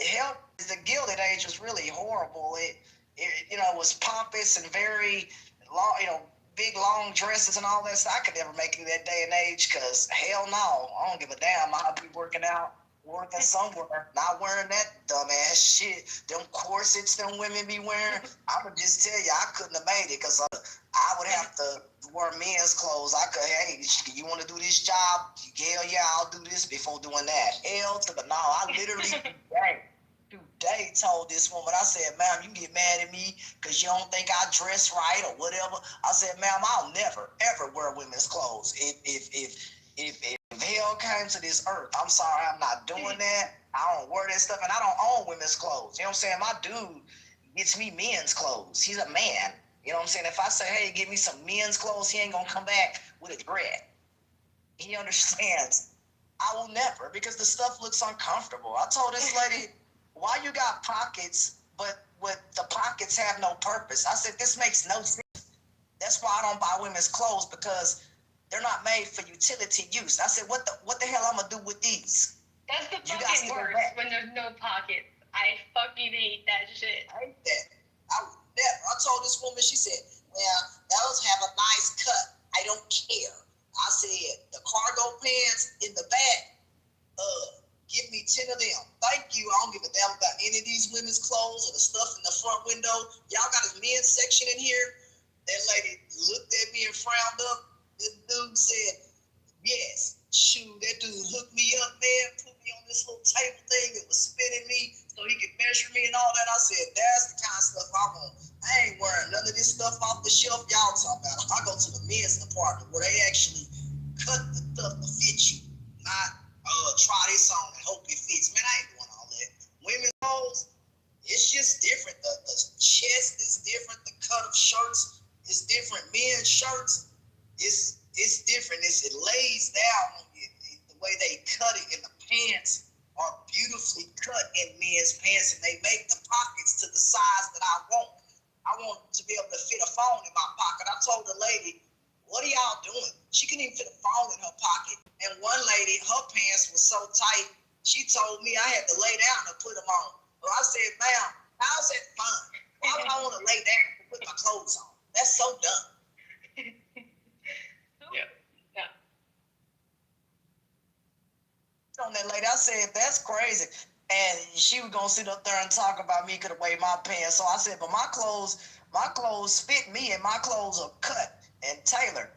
help. The Gilded Age was really horrible. It was pompous and very long, big long dresses and all that stuff. I could never make it in that day and age because hell no, I don't give a damn. I'll be working somewhere, not wearing that dumbass shit. Them corsets them women be wearing. I'ma just tell you, I couldn't have made it because I would have to wear men's clothes. I could, hey, you want to do this job? Yeah, I'll do this before doing that. Hell to the no. I literally today told this woman, I said, "Ma'am, you get mad at me because you don't think I dress right or whatever." I said, "Ma'am, I'll never, ever wear women's clothes. If hell came to this earth, I'm sorry, I'm not doing that. I don't wear that stuff, and I don't own women's clothes." You know what I'm saying? My dude gets me men's clothes. He's a man. You know what I'm saying? If I say, "Hey, give me some men's clothes," he ain't gonna come back with a dread. He understands. I will never, because the stuff looks uncomfortable. I told this lady, "Why you got pockets, but the pockets have no purpose?" I said, "This makes no sense." That's why I don't buy women's clothes, because they're not made for utility use. I said, what the hell I'm gonna do with these? That's the fucking worst, when there's no pockets. I fucking hate that shit. I hate that. I would never. I told this woman, she said, "Well, those have a nice cut. I don't care." I said, "The cargo pants in the back, give me 10 of them. Thank you. I don't give a damn about any of these women's clothes or the stuff in the front window. Y'all got a men's section in here?" That lady looked at me and frowned up. This dude said, "Yes." Shoot, that dude hooked me up, man, put me on this little table thing that was spinning me so he could measure me and all that. I said, "That's the kind of stuff I want. I ain't wearing none of this stuff off the shelf y'all talking about. I go to the men's department where they actually cut the stuff to fit you, not try this on and hope it fits." Man, I ain't doing all that. Women's clothes, it's just different. The chest is different. The cut of shirts is different. Men's shirts, it's different. It lays down on you. The way they cut it, and the pants are beautifully cut in men's pants, and they make the pockets to the size that I want. I want to be able to fit a phone in my pocket. I told the lady, "What are y'all doing?" She couldn't even fit a phone in her pocket. And one lady, her pants was so tight, she told me I had to lay down to put them on. So I said, "Ma'am, how's that fun? Why would I want to lay down to put my clothes on? That's so dumb." On that lady, I said, "That's crazy." And she was gonna sit up there and talk about me could have weighed my pants. So I said, "But my clothes fit me, and my clothes are cut and tailored.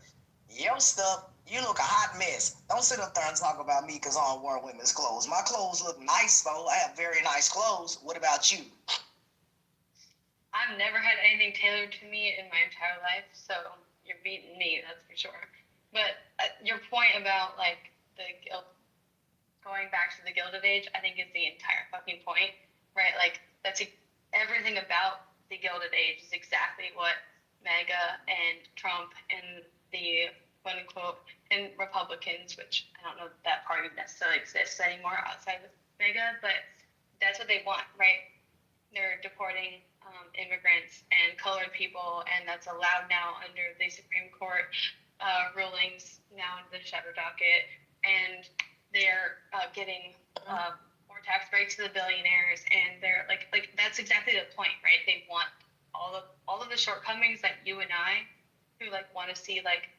Your stuff, you look a hot mess. Don't sit up there and talk about me because I don't wear women's clothes. My clothes look nice though. I have very nice clothes. What about you?" I've never had anything tailored to me in my entire life, so you're beating me, that's for sure. But your point about like going back to the Gilded Age, I think is the entire fucking point, right? Like that's everything about the Gilded Age is exactly what MAGA and Trump and the quote unquote and Republicans, which I don't know if that party necessarily exists anymore outside of MAGA, but that's what they want, right? They're deporting immigrants and colored people, and that's allowed now under the Supreme Court rulings now in the shadow docket, and they're getting more tax breaks to the billionaires, and they're like that's exactly the point, right? They want all of the shortcomings that you and I, who like want to see like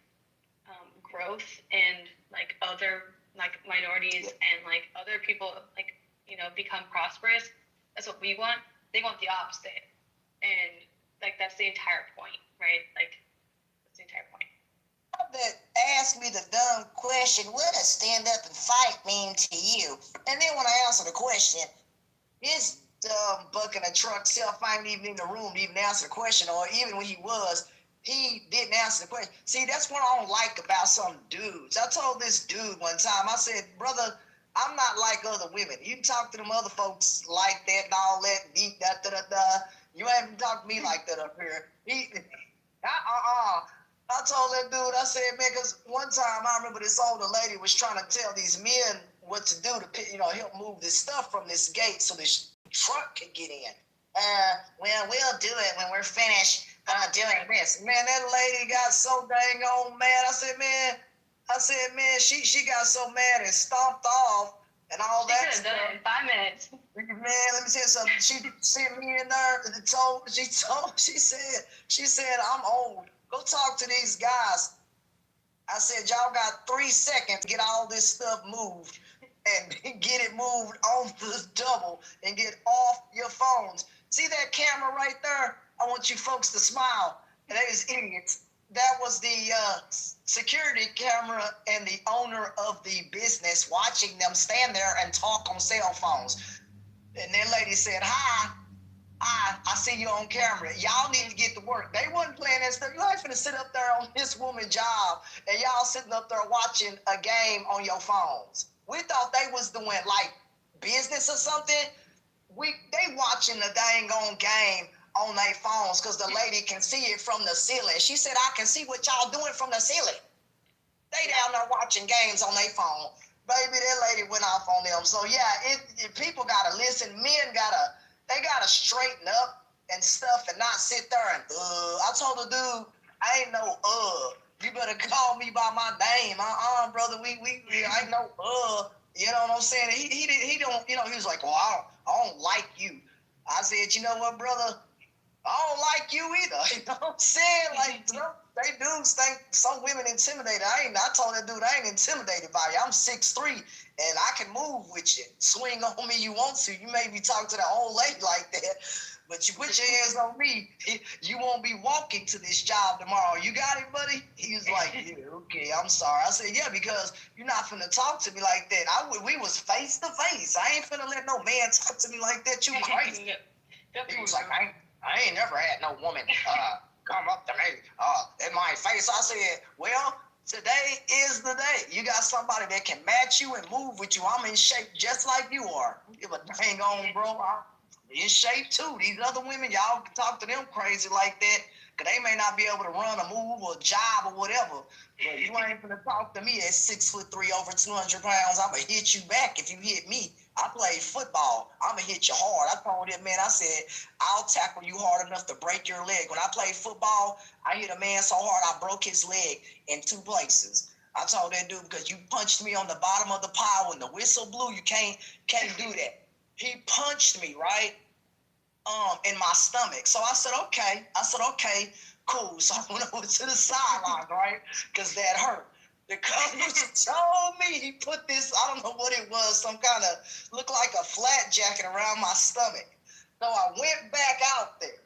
growth and like other like minorities and like other people like, you know, become prosperous. That's what we want. They want the opposite. And like that's the entire point, right? Like that's the entire point. That asked me the dumb question, what does stand up and fight mean to you? And then when I answer the question, his dumb buck in a truck self ain't even in the room to even answer the question, or even when he was, he didn't answer the question. See, that's what I don't like about some dudes. I told this dude one time, I said, brother, I'm not like other women. You can talk to them other folks like that and all that, You ain't talk to me like that up here. I told that dude, I said, man, because one time I remember this older lady was trying to tell these men what to do to, you know, help move this stuff from this gate so this truck could get in. Well, we'll do it when we're finished doing this. Man, that lady got so dang on mad. I said, man, she got so mad and stomped off and all she that stuff. She could have done it in 5 minutes. Man, let me tell you something. She sent me in there and she said, I'm old. Go talk to these guys. I said, y'all got 3 seconds to get all this stuff moved and get it moved on the double and get off your phones. See that camera right there? I want you folks to smile. And that is idiots. That was the security camera and the owner of the business watching them stand there and talk on cell phones. And that lady said, hi. I see you on camera. Y'all need to get to work. They wasn't playing that stuff. You ain't finna sit up there on this woman's job and y'all sitting up there watching a game on your phones. We thought they was doing like business or something. They watching the dang on game on their phones because the lady can see it from the ceiling. She said, I can see what y'all doing from the ceiling. They down there watching games on their phone. Baby, that lady went off on them. So yeah, people gotta listen. Men gotta straighten up and stuff and not sit there and I told the dude, I ain't no you better call me by my name. Brother, we I ain't no you know what I'm saying? He don't, you know, he was like, well, I don't like you. I said, you know what, brother? I don't like you either. You know what I'm saying? Like, they dudes think some women intimidated. I told that dude I ain't intimidated by you. I'm 6'3", and I can move with you. Swing on me you want to. You maybe talk to that old lady like that, but you put your hands on me, you won't be walking to this job tomorrow. You got it, buddy? He was like, yeah, okay, I'm sorry. I said, yeah, because you're not finna talk to me like that. We was face to face. I ain't finna let no man talk to me like that. You crazy. He was like, I ain't never had no woman come up to me in my face. I said, well, today is the day. You got somebody that can match you and move with you. I'm in shape just like you are. Give a dang on, bro. I'm in shape too. These other women, y'all can talk to them crazy like that, because they may not be able to run or move or job or whatever. But you ain't gonna talk to me at 6'3", over 200 pounds. I'm gonna hit you back if you hit me. I played football. I'm gonna hit you hard. I told him, man, I said, I'll tackle you hard enough to break your leg. When I played football, I hit a man so hard I broke his leg in 2 places. I told that dude, because you punched me on the bottom of the pile when the whistle blew, you can't do that. He punched me, right? In my stomach. So I said, okay, cool. So I went over to the sideline, right? Because that hurt. The coach told me he put this, I don't know what it was, some kind of, looked like a flat jacket around my stomach. So I went back out there.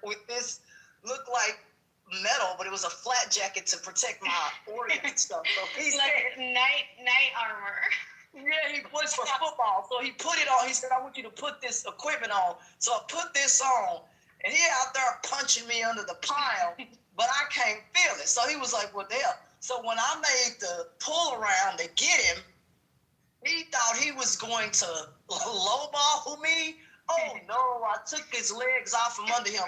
With this, looked like metal, but it was a flat jacket to protect my organs and stuff. So he like night armor. Yeah, he was for football. So he put it on. He said, I want you to put this equipment on. So I put this on, and he out there punching me under the pile, but I can't feel it. So he was like, well, there. So when I made the pull around to get him, he thought he was going to lowball me. Oh, no, I took his legs off from under him.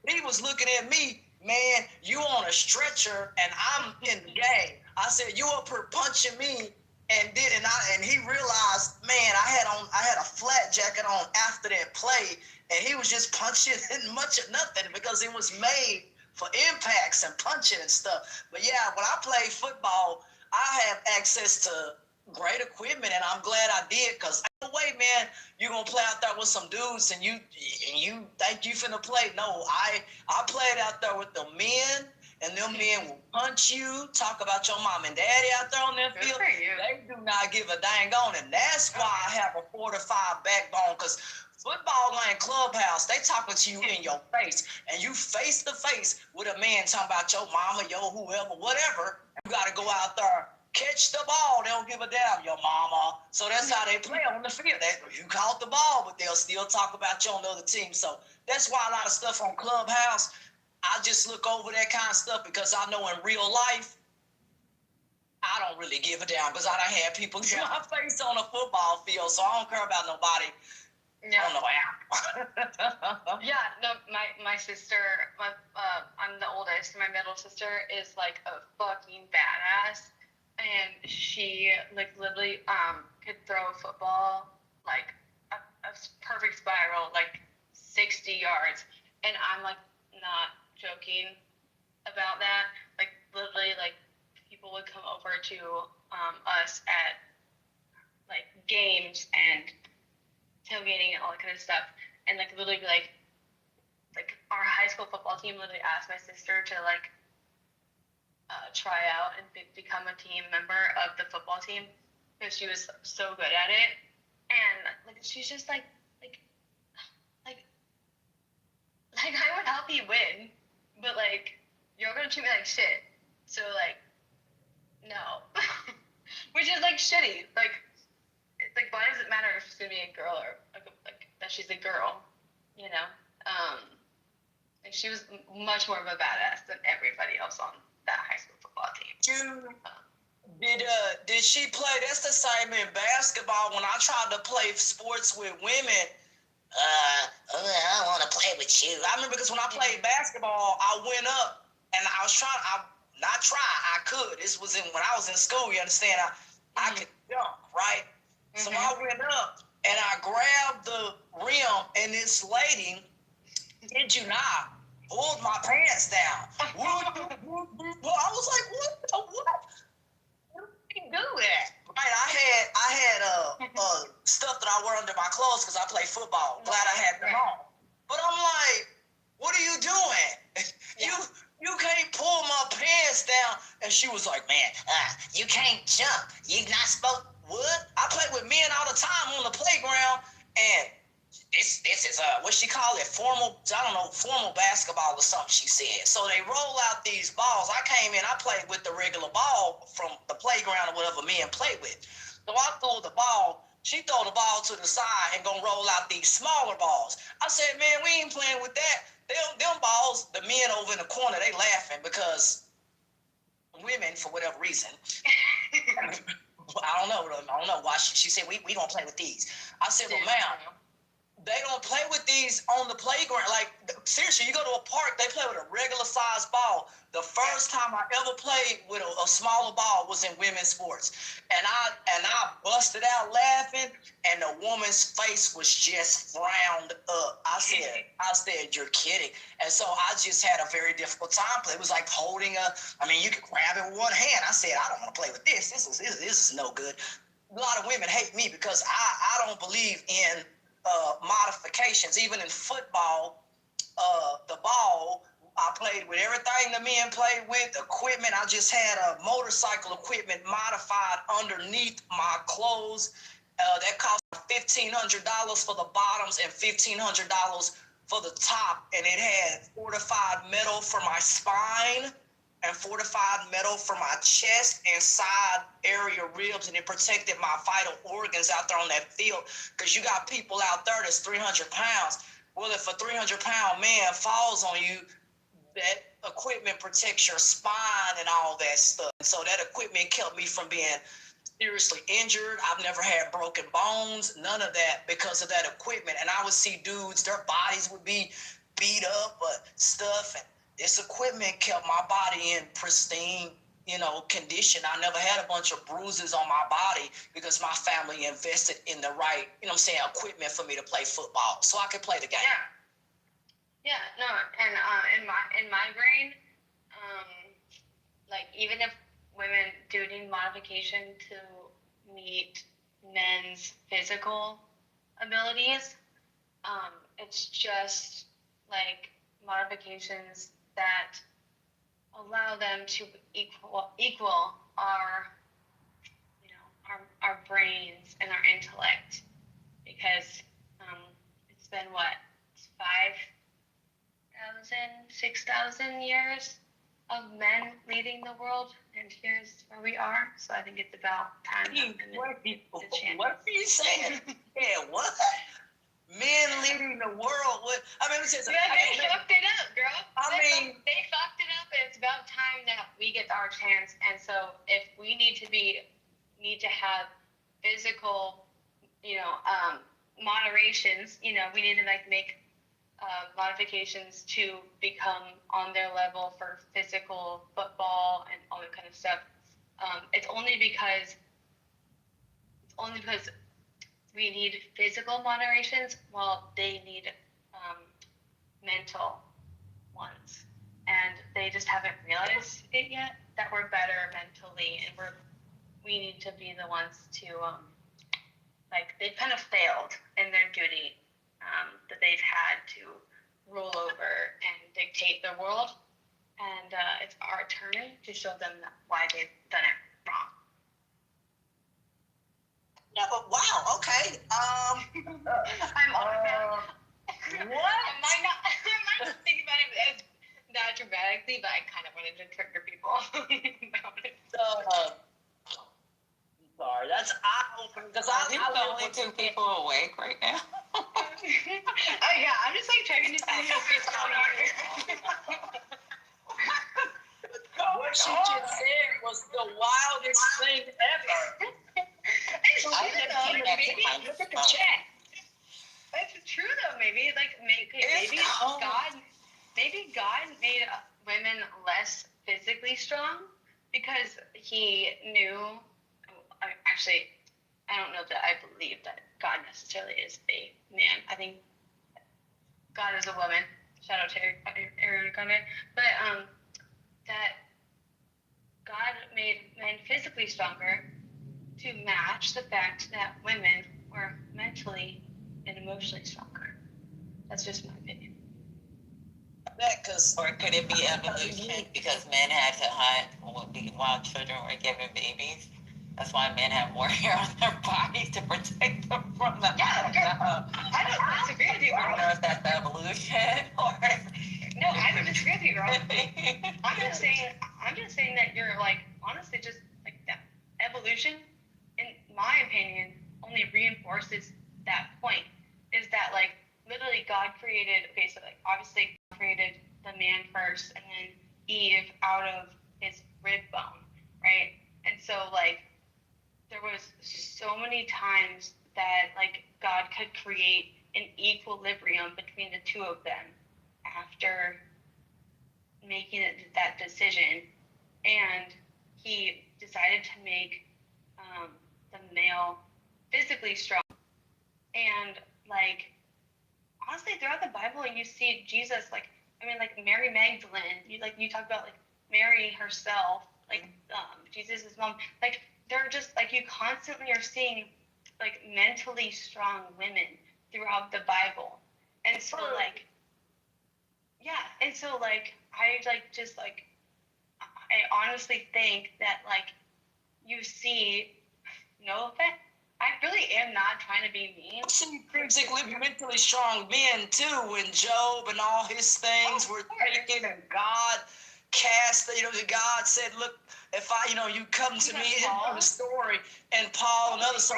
He was looking at me, man, you on a stretcher, and I'm in the game. I said, you up here punching me. And he realized, man, I had a flat jacket on after that play, and he was just punching much of nothing because it was made for impacts and punching and stuff. But yeah, when I played football, I have access to great equipment, and I'm glad I did, because no way, man, you're gonna play out there with some dudes and you think you finna play. No, I played out there with the men and them men will punch you, talk about your mom and daddy out there on their field. They do not give a dang on, and that's why I have a fortified backbone, because football ain't clubhouse. They talking to you in your face, and you face to face with a man talking about your mama, your whoever, whatever. You got to go out there, catch the ball. They don't give a damn, your mama. So that's how they play on the field. You caught the ball, but they'll still talk about you on the other team. So that's why a lot of stuff on Clubhouse, I just look over that kind of stuff, because I know in real life, I don't really give a damn, because I done had people get my face on a football field, so I don't care about nobody. Yeah. On the app. Yeah, no, my sister, I'm the oldest, my middle sister is like a fucking badass, and she like literally could throw a football like a perfect spiral like 60 yards, and I'm like not joking about that. Like literally, like people would come over to us at like games and tailgating and all that kind of stuff, and like literally be like our high school football team literally asked my sister to like try out and become a team member of the football team, because she was so good at it, and like she's just like I would help you win, but like you're gonna treat me like shit, so like no. Which is like shitty. Like it's like, why does it matter if she's gonna be a girl or like that she's a girl, you know? Like she was much more of a badass than everybody else on that high school football team. Did she play? That's the same in basketball. When I tried to play sports with women, I don't want to play with you. I remember because when I played basketball, I went up and I was trying. I could. This was when I was in school. You understand? I could jump, right? So I went up and I grabbed the rim, and this lady, did you not, pulled my pants down. I was like, what? How did you do that? Right, I had stuff that I wear under my clothes because I play football. Glad I had them on. But I'm like, what are you doing? You can't pull my pants down. And she was like, man, you can't jump. You're not supposed. What? I play with men all the time on the playground, and this is what she call it, formal basketball or something, she said. So they roll out these balls. I came in, I played with the regular ball from the playground or whatever men play with. So I threw the ball, she throw the ball to the side and gonna roll out these smaller balls. I said, man, we ain't playing with that. Them balls, the men over in the corner, they laughing because women, for whatever reason, I don't know why she said we gonna play with these. I said, well, ma'am, they don't play with these on the playground. Like, seriously, you go to a park, they play with a regular size ball. The first time I ever played with a smaller ball was in women's sports. And I busted out laughing, and the woman's face was just frowned up. I said, you're kidding. And so I just had a very difficult time playing. It was like holding you could grab it with one hand. I said, I don't want to play with this. This is no good. A lot of women hate me because I don't believe in modifications. Even in football, the ball, I played with everything the men played with. Equipment, I just had a motorcycle equipment modified underneath my clothes. That cost $1,500 for the bottoms and $1,500 for the top. And it had fortified metal for my spine and fortified metal for my chest and side area ribs, and it protected my vital organs out there on that field. Because you got people out there that's 300 pounds. Well, if a 300-pound man falls on you, that equipment protects your spine and all that stuff. So that equipment kept me from being seriously injured. I've never had broken bones, none of that, because of that equipment. And I would see dudes, their bodies would be beat up, but stuff, and this equipment kept my body in pristine, condition. I never had a bunch of bruises on my body because my family invested in the right, equipment for me to play football, so I could play the game. Yeah, no, and in my brain, like even if women do need modification to meet men's physical abilities, it's just like modifications that allow them to equal our, you know, our brains and our intellect, because it's been what, 5,000, 6,000 years of men leading the world, and here's where we are. So I think it's about time. What are you saying? Yeah, what? Men leading the world? What? I mean, they fucked it up, girl. They fucked it up, and it's about time that we get our chance. And so if we need to have physical, you know, moderations, you know, we need to like make modifications to become on their level for physical football and all that kind of stuff. It's only because we need physical moderations while they need mental ones, and they just haven't realized it yet that we're better mentally, and we need to be the ones to like they've kind of failed in their duty that they've had to rule over and dictate the world, and it's our turn to show them why they've done it wrong. Yeah, but wow, okay. I'm what? I might not think about it as that dramatically, but I kind of wanted to trigger people about it. Sorry, that's eye-opening because I think the only two people awake right now. Oh yeah, I'm just like trying to see what she just said was the wildest thing ever. I never maybe look at the chat. It's true though. Maybe God made women less physically strong because He knew. Actually, I don't know that I believe that God necessarily is a man. I think God is a woman. Shout out to Ariana Grande. But that God made men physically stronger to match the fact that women were mentally and emotionally stronger. That's just my opinion. Or could it be evolution because men had to hunt while children were given babies? That's why men have more hair on their bodies to protect them from the. Yeah, I don't disagree with you, girl. I don't know if that's evolution or. No, I don't disagree with you, girl. I'm just saying that you're like honestly just like that evolution, in my opinion, only reinforces that point. Is that like literally God created? Okay, so like obviously God created the man first, and then Eve out of his rib bone, right? And so like. There was so many times that like God could create an equilibrium between the two of them after making that decision, and He decided to make the male physically strong. And like honestly, throughout the Bible, you see Jesus like like Mary Magdalene. You talk about like Mary herself, like Jesus' mom, like. They're just like you constantly are seeing like mentally strong women throughout the Bible, and so like I honestly think that like you see, no offense, I really am not trying to be mean. You see physically mentally strong men too when Job and all his things were taken, and God cast, God said, look, if you come to me in the story, and Paul and others. So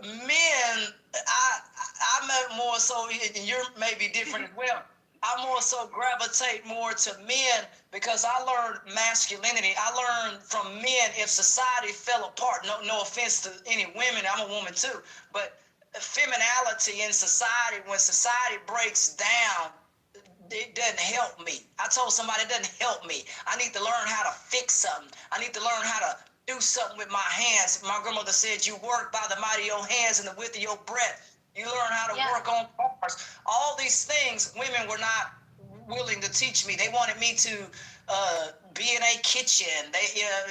men, I meant more so, and you're maybe different as well. I more so gravitate more to men because I learned masculinity. I learned from men if society fell apart. No offense to any women, I'm a woman too, but femininity in society, when society breaks down, it doesn't help me. I told somebody it doesn't help me. I need to learn how to fix something. I need to learn how to do something with my hands. My grandmother said, you work by the might of your hands and the width of your breath. You learn how to work on cars. All these things women were not willing to teach me. They wanted me to be in a kitchen.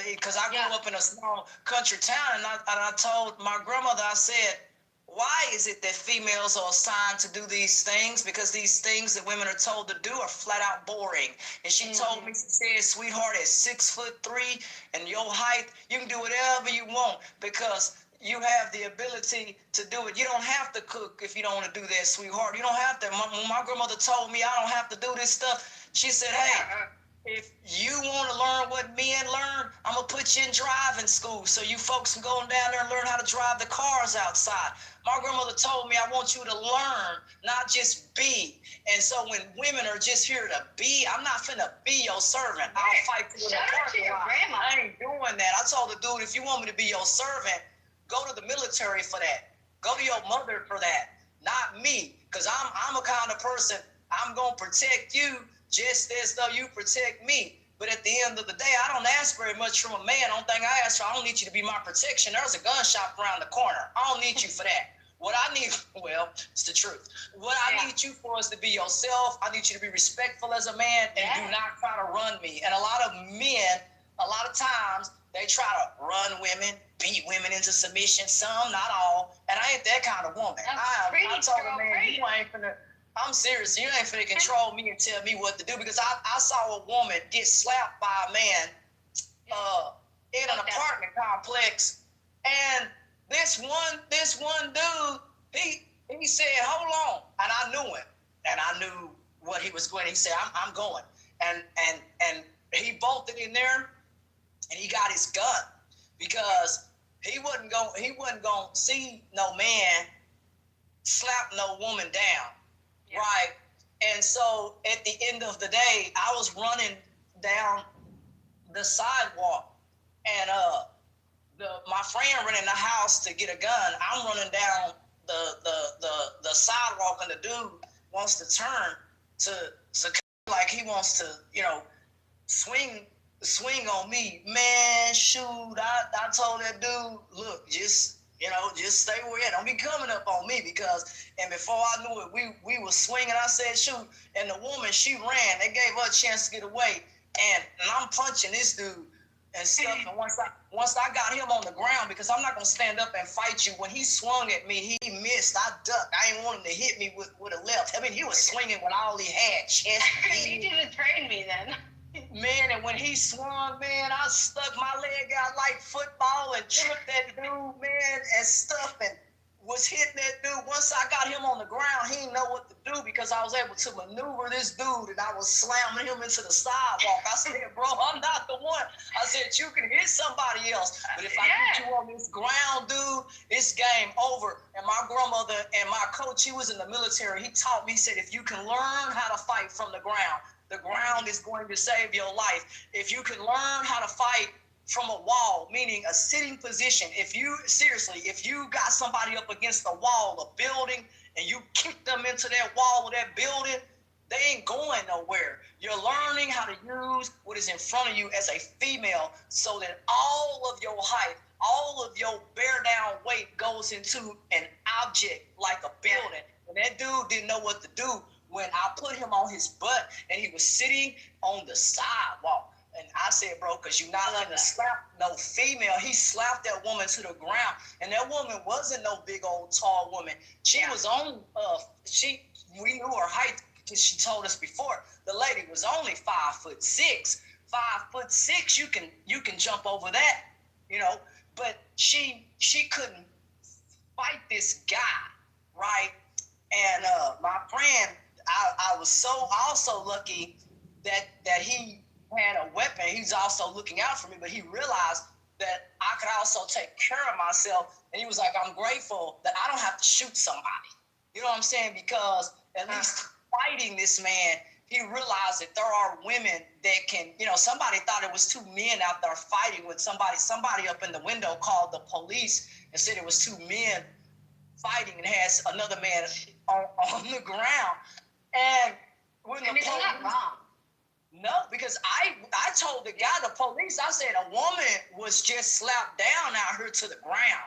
Because I grew up in a small country town, and I told my grandmother, I said, why is it that females are assigned to do these things? Because these things that women are told to do are flat out boring. And she told me, she said, sweetheart, at 6'3" and your height, you can do whatever you want because you have the ability to do it. You don't have to cook if you don't want to do that, sweetheart. You don't have to. My grandmother told me I don't have to do this stuff. She said, hey, if you want to learn what men learn, I'm going to put you in driving school so you folks can go down there and learn how to drive the cars outside. My grandmother told me I want you to learn, not just be. And so when women are just here to be, I'm not finna be your servant. I'll fight you in the parking lot. I ain't doing that. I told the dude, if you want me to be your servant, go to the military for that. Go to your mother for that. Not me. Because I'm a kind of person, I'm going to protect you just as though you protect me. But at the end of the day, I don't ask very much from a man. The only thing I ask for, I don't need you to be my protection. There's a gun shop around the corner. I don't need you for that. What I need, well, it's the truth. What I need you for is to be yourself. I need you to be respectful as a man and do not try to run me. And a lot of men, a lot of times, they try to run women, beat women into submission. Some, not all. And I ain't that kind of woman. I told a man, you ain't finna, I'm serious. You ain't finna control me and tell me what to do because I saw a woman get slapped by a man in an apartment complex, and this one dude, he said, hold on, and I knew him, and I knew what he was going. He said, I'm going, and he bolted in there, and he got his gun because he wasn't going to see no man slap no woman down. Right. And so at the end of the day, I was running down the sidewalk and my friend running the house to get a gun. I'm running down the sidewalk and the dude wants to turn to like he wants to, swing on me. Man, shoot, I told that dude, look, just stay where you're at. Don't be coming up on me and before I knew it, we were swinging. I said, shoot. And the woman, she ran. They gave her a chance to get away. And I'm punching this dude and stuff. And once I got him on the ground, because I'm not going to stand up and fight you. When he swung at me, he missed. I ducked. I didn't want him to hit me with a left. I mean, he was swinging with all he had. You didn't train me then. Man, and when he swung, man, I stuck my leg out like football and tripped that dude, man, and stuff, and was hitting that dude. Once I got him on the ground, he didn't know what to do because I was able to maneuver this dude, and I was slamming him into the sidewalk. I said, bro, I'm not the one. I said, you can hit somebody else, but if I get you on this ground, dude, it's game over. And my grandmother and my coach, he was in the military. He taught me, he said, if you can learn how to fight from the ground is going to save your life. If you can learn how to fight from a wall, meaning a sitting position, if you got somebody up against the wall, a building, and you kick them into that wall of that building, they ain't going nowhere. You're learning how to use what is in front of you as a female so that all of your height, all of your bear down weight goes into an object like a building. And that dude didn't know what to do when I put him on his butt and he was sitting on the sidewalk. And I said, bro, because you're not going to slap no female. He slapped that woman to the ground. And that woman wasn't no big old tall woman. She was only, we knew her height because she told us before. The lady was only 5'6". 5'6", you can jump over that, But she couldn't fight this guy, right? And my friend, I was so also lucky that he had a weapon. He's also looking out for me, but he realized that I could also take care of myself. And he was like, I'm grateful that I don't have to shoot somebody. You know what I'm saying? Because at least fighting this man, he realized that there are women that can, somebody thought it was two men out there fighting with somebody up in the window called the police and said it was two men fighting and has another man on the ground. And when the police, not wrong. No, because I told the guy, the police, I said a woman was just slapped down out here to the ground.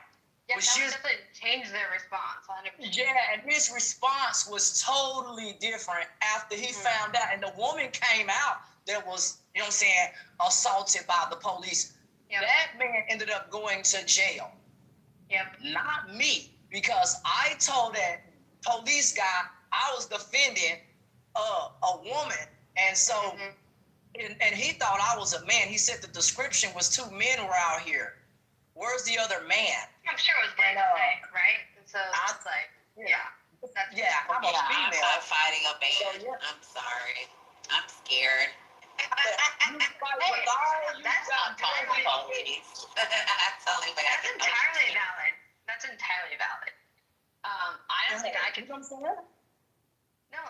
Yeah, that would definitely change their response. 100%. Yeah, and his response was totally different after he found out. And the woman came out that was, assaulted by the police. Yep. That man ended up going to jail. Yep. Not me. because I told that police guy I was defending a woman, and so and he thought I was a man. He said the description was 2 men were out here. Where's the other man? I'm sure it was black and white, right? And so it's like, yeah. I'm a female. I'm not fighting a man. So, yeah. I'm sorry. I'm scared. That's not totally police. That's the only way I can entirely valid. That's entirely valid. I don't think I could. No,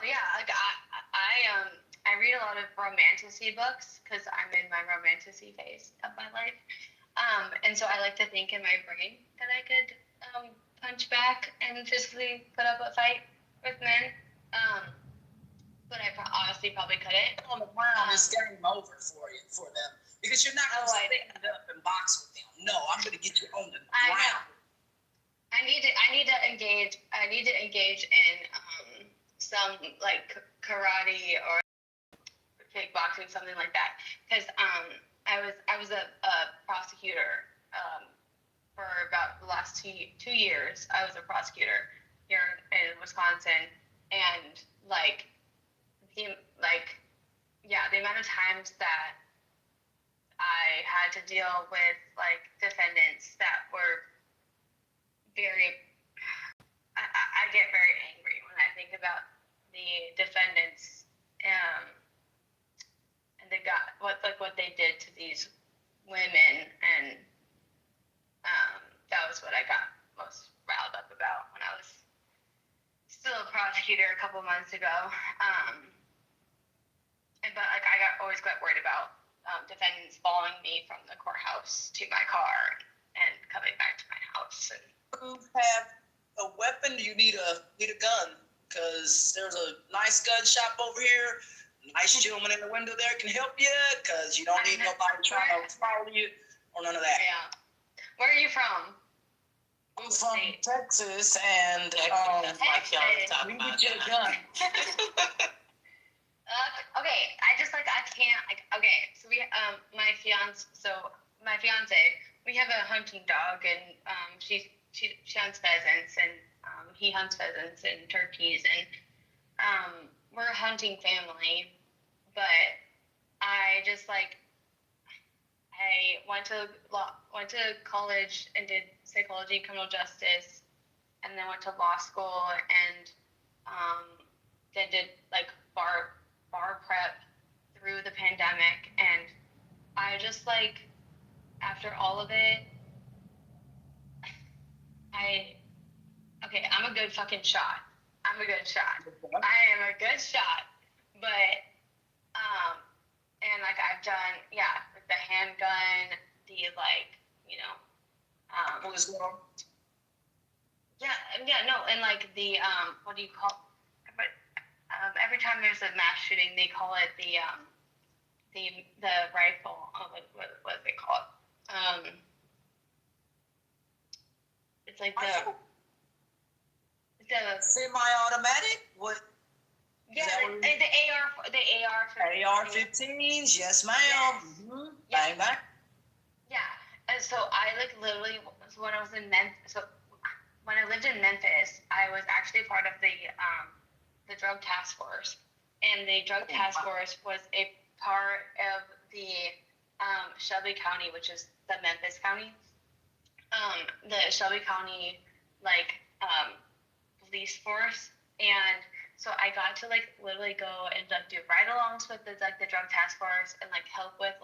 yeah, like I read a lot of romanticy books because I'm in my romanticy phase of my life. And so I like to think in my brain that I could punch back and physically put up a fight with men. But I honestly probably couldn't. On the ground, it's game over for them because you're not going to stand up and box with them. No, I'm going to get you on the ground. I need to engage in some like karate or kickboxing, something like that. Because I was a prosecutor for about the last two years. I was a prosecutor here in Wisconsin, and the amount of times that I had to deal with like defendants that were very, I get very angry when I think about the defendants and what they did to these women, and that was what I got most riled up about when I was still a prosecutor a couple months ago. But I always got worried about defendants following me from the courthouse to my car and coming back to my house. And you have a weapon, you need a gun, because there's a nice gun shop over here. Nice gentleman in the window there can help you, because you don't need nobody trying to follow you or none of that. Yeah. Where are you from? I'm from Texas, and we get you a gun. Okay, I can't, so my fiance, we have a hunting dog, and she hunts pheasants, and he hunts pheasants and turkeys, and we're a hunting family, but I went to college and did psychology, criminal justice, and then went to law school, and then did like bar prep through the pandemic, and I just after all of it, I'm a good fucking shot. I'm a good shot. I am a good shot, but and I've done the handgun, the and the what do you call? But every time there's a mass shooting, they call it the rifle. What do they call it? It's like the semi-automatic. What? Yeah, the AR-15s. Yes, ma'am. Yes. Mm-hmm. Bang bang. Yeah, and so I literally when I was in Memphis. So when I lived in Memphis, I was actually part of the drug task force, and the drug task force was a part of the Shelby County, which is the Memphis County. The Shelby County police force, and so I got to literally go and do ride-alongs with the drug task force and help with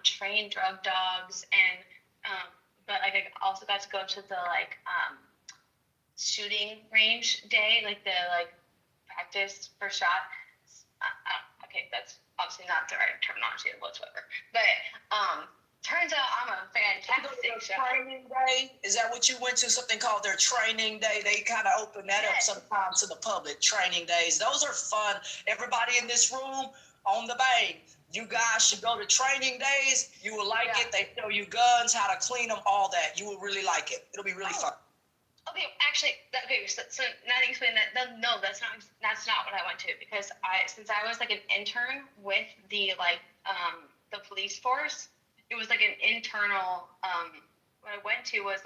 train drug dogs, and but I also got to go to the shooting range day, the practice for shot. Okay, that's obviously not the right terminology whatsoever, but turns out I'm a fantastic shot. Training day? Is that what you went to? Something called their training day? They kind of open that up sometimes to the public. Training days. Those are fun. Everybody in this room on the bang. You guys should go to training days. You will like it. They show you guns, how to clean them, all that. You will really like it. It'll be really fun. Okay, actually, so now that you explain that, no, that's not what I went to, because since I was an intern with the police force, it was an internal. What I went to was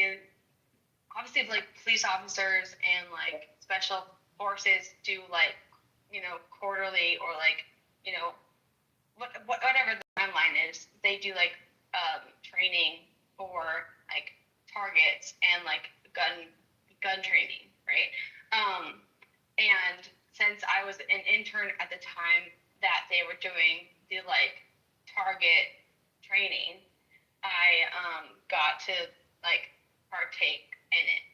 and obviously like police officers and like special forces do like, quarterly or like, whatever the timeline is, they do like training for like targets and like gun training, right? And since I was an intern at the time that they were doing the like target training, I got to like partake in it.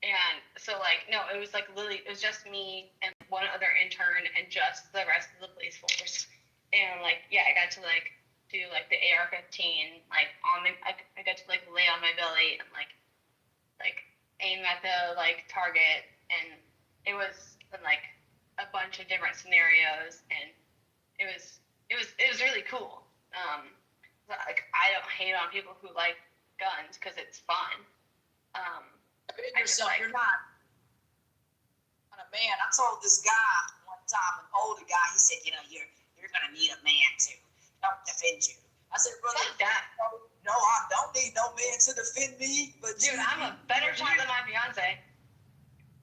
And so like no, it was like literally it was just me and one other intern and just the rest of the police force. And like yeah, I got to like do like the AR-15 like on the I got to like lay on my belly and like aim at the like target, and it was like a bunch of different scenarios, and it was really cool. Like I don't hate on people who like guns because it's fun. Yourself, you're not a man. I told this guy one time, an older guy, he said, you're gonna need a man to help defend you. I said, brother, no, I don't need no man to defend me. But dude, I'm a better shot than my fiance.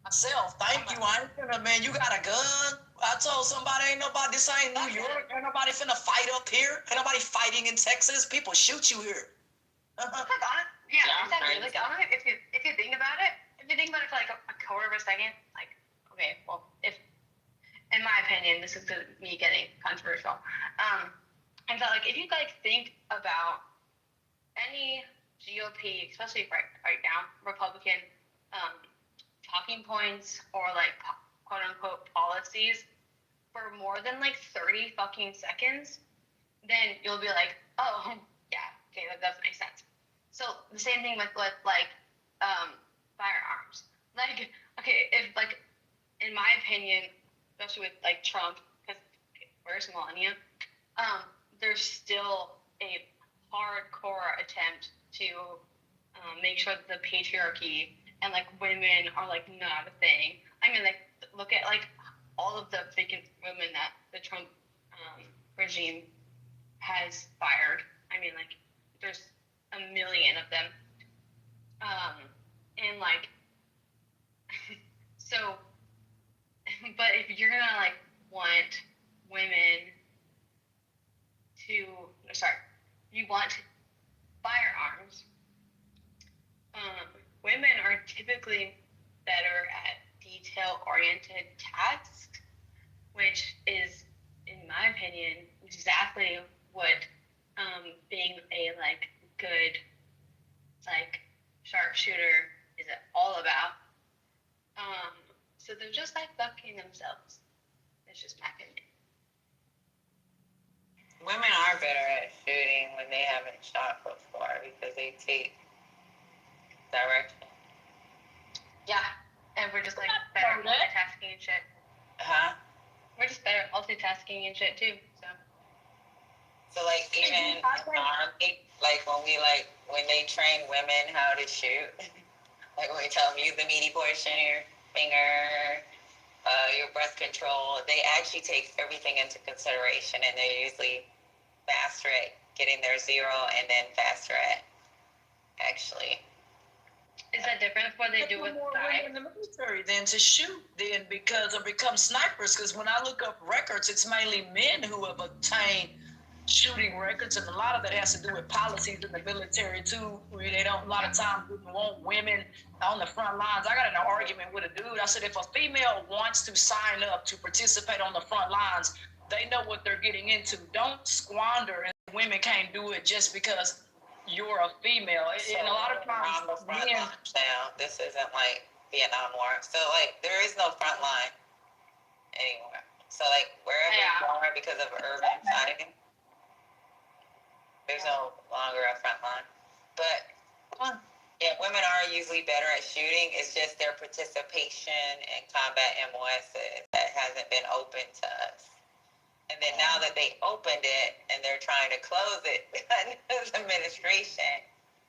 Myself, thank you. I ain't gonna, man. You got a gun? I told somebody, this ain't New York. Ain't nobody finna fight up here. Ain't nobody fighting in Texas. People shoot you here. Yeah, exactly. Like, if you think about it, for like a quarter of a second, like, okay, well, if, in my opinion, this is me getting controversial. And so, like, if you like think about any GOP, especially right now, Republican, talking points or like quote unquote policies for more than like 30 fucking seconds, then you'll be like, oh yeah, okay, that does make sense. So the same thing with like firearms. Like, okay, if like in my opinion, especially with like Trump, because where's Melania? There's still a hardcore attempt to make sure that the patriarchy and like women are like not a thing. I mean, like look at like all of the vacant women that the Trump regime has fired. I mean, like there's a million of them. And like so, but if you're gonna like want women to, you want firearms. Women are typically better at detail-oriented tasks, which is, in my opinion, exactly what being a like good like sharpshooter is all about. So they're just like fucking themselves. It's just my opinion. Women are better at shooting when they haven't shot before because they take direction. Yeah, and we're just like better at multitasking and shit. Huh? We're just better at multitasking and shit too. So like even army, like when they train women how to shoot, like when we tell them use the meaty portion of your finger, your breath control, they actually take everything into consideration, and they're usually faster at getting their zero and then faster at actually. Is that different from what they do with guys? In the military than to shoot then because or become snipers, because when I look up records, it's mainly men who have obtained shooting records, and a lot of that has to do with policies in the military too, where they don't a lot of times want women on the front lines. I got in an argument with a dude. I said, if a female wants to sign up to participate on the front lines, they know what they're getting into. Don't squander, and women can't do it just because you're a female. And a lot of times, men. Now, this isn't like Vietnam War, so like there is no front line anymore. So like wherever you are, because of urban fighting, there's no longer a front line. But yeah, women are usually better at shooting. It's just their participation in combat MOSs that hasn't been open to us. And then now that they opened it and they're trying to close it under this administration,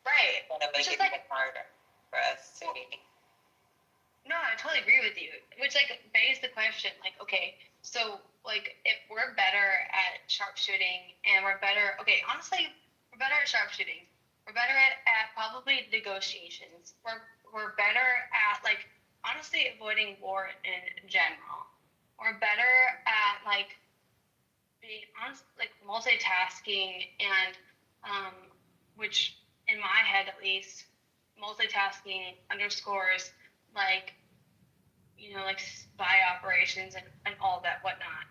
right? It's gonna make it even harder for us to be. No, I totally agree with you. Which like begs the question, like, okay, so like if we're better at sharpshooting and we're better, okay, honestly, we're better at sharpshooting. We're better at probably negotiations. We're better at like honestly avoiding war in general. We're better at like being honest, like multitasking and which in my head at least, multitasking underscores like like spy operations and all that whatnot.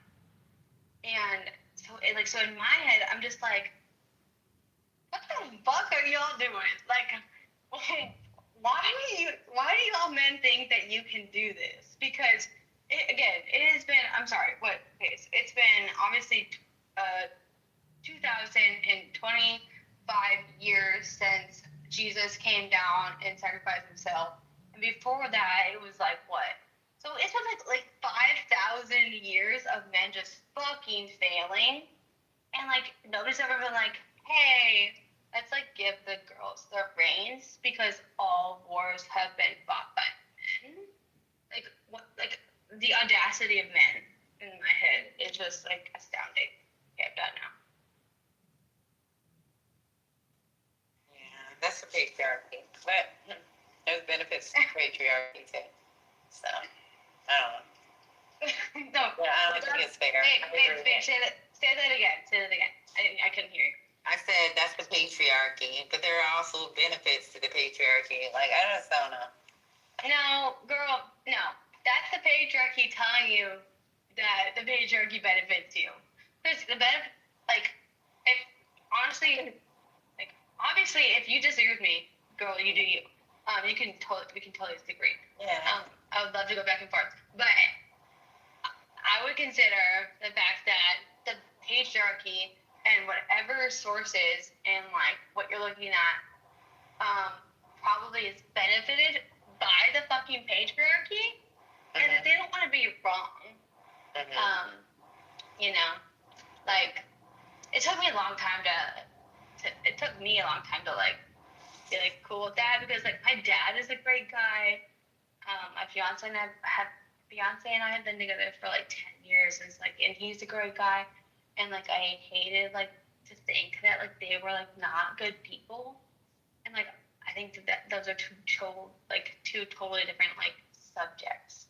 And so in my head, I'm just like, what the fuck are y'all doing? Like, why do y'all men think that you can do this? Because it has been, I'm sorry, it's been obviously 2025 years since Jesus came down and sacrificed himself. And before that, it was like what? So it's been like 5,000 years of men just fucking failing. And like nobody's ever been like, hey, let's like give the girls the reins because all wars have been fought by men. Like what? Like the audacity of men in my head is just like astounding. Okay, I'm done now. Yeah, that's the patriarchy. But there's benefits to patriarchy too. So I don't know. No, yeah, I don't think it's fair. Say that again. Say that again. I couldn't hear you. I said that's the patriarchy, but there are also benefits to the patriarchy. Like I just don't know. No, girl, no. That's the patriarchy telling you that the patriarchy benefits you. Because the benefit, like, if honestly, like, obviously, if you disagree with me, girl, you do you. We can totally disagree. Yeah. I would love to go back and forth, but I would consider the fact that the patriarchy and whatever sources and like what you're looking at, probably is benefited by the fucking patriarchy, and that they don't want to be wrong. Like it took me a long time to like be like cool with that because like my dad is a great guy. My fiance and I have been together for like 10 years, and he's a great guy, and like I hated like to think that like they were like not good people, and like I think that those are two totally different like subjects,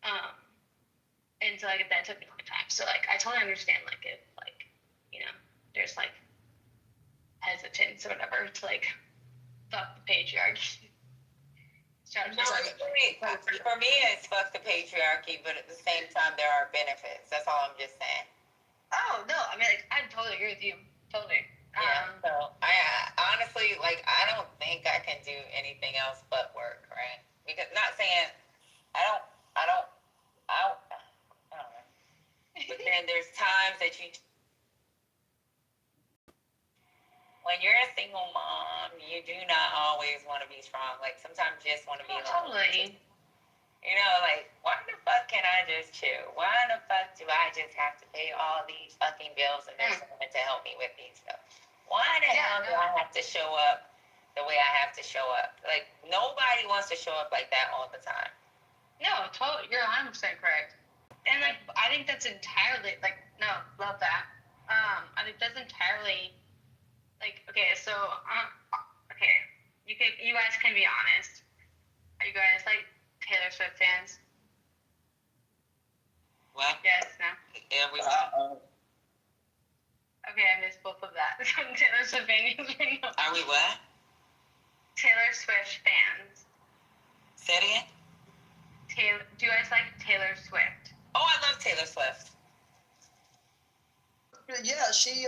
and so like that took me a long time. So like I totally understand like if like there's like hesitance or whatever to like fuck the patriarchy. No, for me, it's fuck the patriarchy, but at the same time, there are benefits. That's all I'm just saying. Oh no, I mean, like, I totally agree with you. Totally. Yeah. So I honestly, like, I don't think I can do anything else but work, right? Because not saying I don't know. But then there's times that when you're a single mom, you do not always want to be strong. Like sometimes you just want to be alone. Totally. Like why the fuck can I just chill? Why the fuck do I just have to pay all these fucking bills and there's someone to help me with these stuff? Why the hell do I have to show up the way I have to show up? Like nobody wants to show up like that all the time. No, totally. You're 100% correct. And like I think that's entirely love that. I think that's entirely. Like, okay, so, you guys can be honest. Are you guys, like, Taylor Swift fans? What? Yes, no? Yeah, we Okay, I missed both of that. Taylor Swift fans. Are we what? Taylor Swift fans. Say it again? Do you guys like Taylor Swift? Oh, I love Taylor Swift. Yeah, she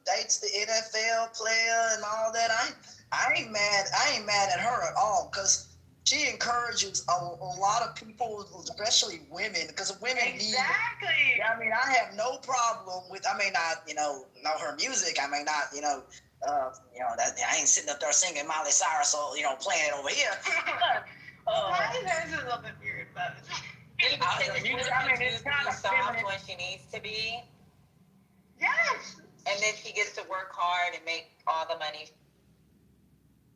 dates the NFL player and all that. I ain't mad at her at all because she encourages a lot of people, especially women, because women need. Exactly. I mean, I have no problem with. I may not, know her music. I may not, that I ain't sitting up there singing Miley Cyrus or playing it over here. Miley Cyrus is a little bit weird, but. It's kind of soft when she needs to be. Yes. And then she gets to work hard and make all the money.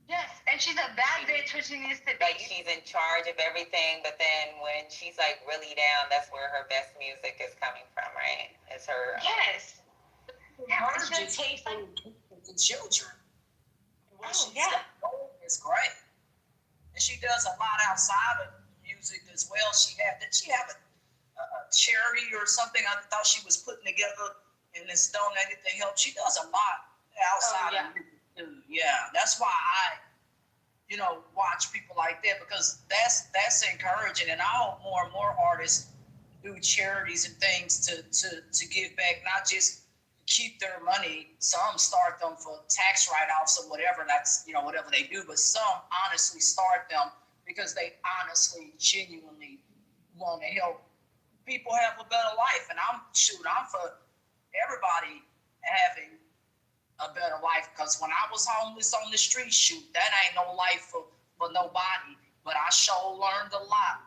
Yes, and she's a bad bitch when she needs to be. Like she's in charge of everything, but then when she's like really down, that's where her best music is coming from, right? It's her. Yes. Her just taste like the children. what she's doing is great. And she does a lot outside of music as well. She have a charity or something I thought she was putting together and it's donated to help. She does a lot outside of music too. Yeah, that's why I, watch people like that because that's encouraging. And I hope more and more artists do charities and things to give back, not just keep their money. Some start them for tax write-offs or whatever. That's, whatever they do. But some honestly start them because they honestly, genuinely want to help people have a better life. And I'm for everybody having a better life. Because when I was homeless on the street, that ain't no life for nobody. But I sure learned a lot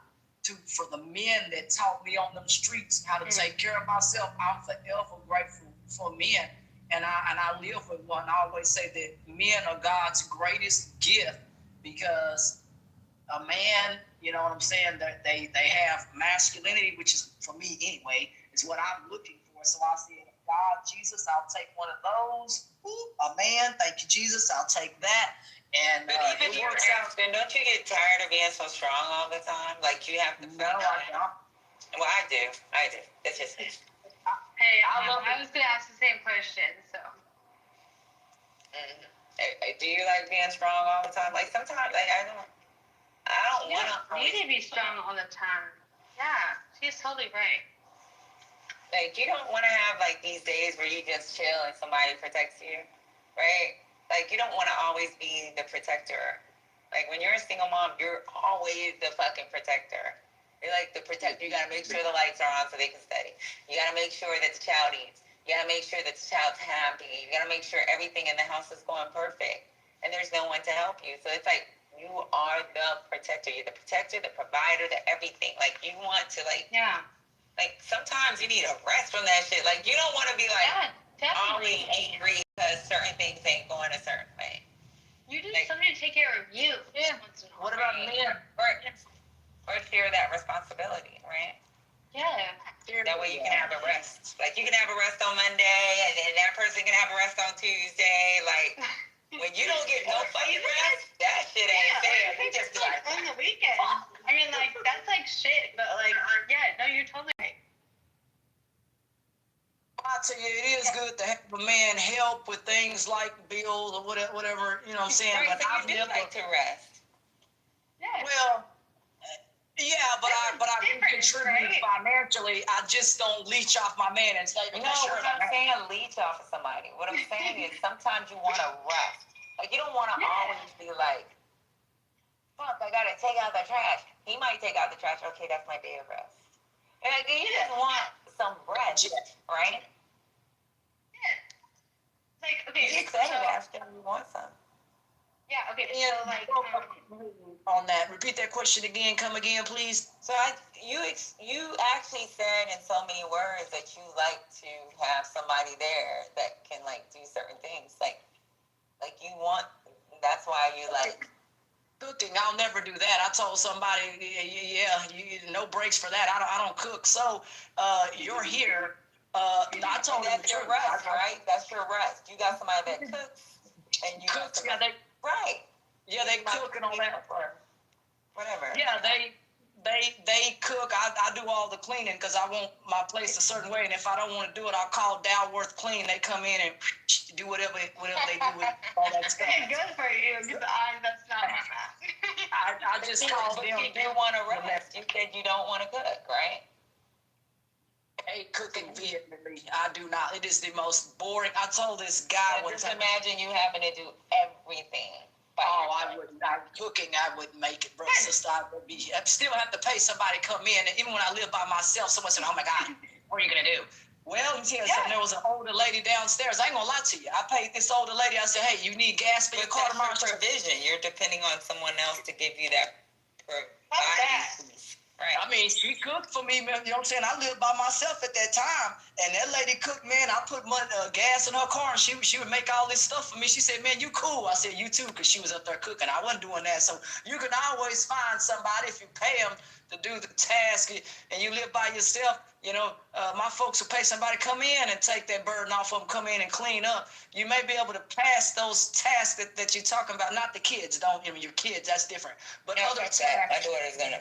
for the men that taught me on them streets how to take care of myself. I'm forever grateful for men. And I live with one. I always say that men are God's greatest gift because a man, you know what I'm saying, that they have masculinity, which is, for me anyway, is what I'm looking for. So I said, God, Jesus, I'll take one of those. A man, thank you, Jesus, I'll take that. And but even your husband, don't you get tired of being so strong all the time? Like you have to. No, I don't. Well, I do. It's just. Hey, I was gonna ask the same question. So. Do you like being strong all the time? Like sometimes, like I don't want to. You need to be strong all the time. Yeah, she's totally right. Like you don't want to have like these days where you just chill and somebody protects you, right? Like you don't want to always be the protector. Like when you're a single mom, you're always the fucking protector. You're like the protector. You gotta make sure the lights are on so they can study. You gotta make sure that the child eats. You gotta make sure that the child's happy. You gotta make sure everything in the house is going perfect. And there's no one to help you. So it's like you are the protector. You're the protector, the provider, the everything. Like you want to like. Yeah. Like sometimes you need a rest from that shit. Like you don't want to be like always angry because certain things ain't going a certain way. You need somebody to take care of you. Yeah. What about men? Or share that responsibility, right? Yeah. That way you can have a rest. Like you can have a rest on Monday, and then that person can have a rest on Tuesday. Like when you don't get no fucking rest, that shit ain't fair. You just like on the weekend. I mean, like that's like shit, but like, no, you're totally right. I tell you, it is good to have a man help with things like bills or whatever, you know what I'm saying? Right, but so I've you do never like to rest. Yeah. Well, yeah, but I contribute financially. I just don't leech off my man and say, no, we're not saying leech off of somebody. What I'm saying is sometimes you want to rest. Like you don't want to always be like, fuck, I gotta take out the trash. He might take out the trash. Okay, that's my day of rest. And like, you just want some rest, right? Yeah. Like, okay, you say that, you want some. Yeah, okay, yeah, so like on that. Repeat that question again. Come again, please. So you actually said in so many words that you like to have somebody there that can like do certain things. Like you want. That's why you like. Cooking, I'll never do that. I told somebody, no breaks for that. I don't cook. So you're here. I told them that's your rest, right? That's your rest. You got somebody that cooks, and you cooks. Yeah, they cook and all that. Whatever. Yeah, they cook. I do all the cleaning because I want my place a certain way, and if I don't want to do it, I'll call Dalworth Clean. They come in and do whatever they do with all that stuff. Good for you, because that's not my bad. I just call them. You do want to rest. You said you don't want to cook, right? I hate cooking vehemently. I do not. It is the most boring. I told this guy one time. Just imagine you having to do everything. I wouldn't. Cooking, I wouldn't make it, bro. Sister, I still have to pay somebody to come in. And even when I live by myself, someone said, "Oh my God, what are you gonna do?" Well, you tell something. There was an older lady downstairs. I ain't gonna lie to you. I paid this older lady. I said, "Hey, you need gas for your car tomorrow?" Provision. You're depending on someone else to give you that providing. Right. I mean, she cooked for me, man. You know what I'm saying? I lived by myself at that time, and that lady cooked, man. I put gas in her car, and she would make all this stuff for me. She said, "Man, you cool." I said, "You too," because she was up there cooking. I wasn't doing that. So you can always find somebody if you pay them to do the task, and you live by yourself. My folks will pay somebody to come in and take that burden off of them, come in and clean up. You may be able to pass those tasks that you're talking about, not the kids, your kids, that's different. But other tasks.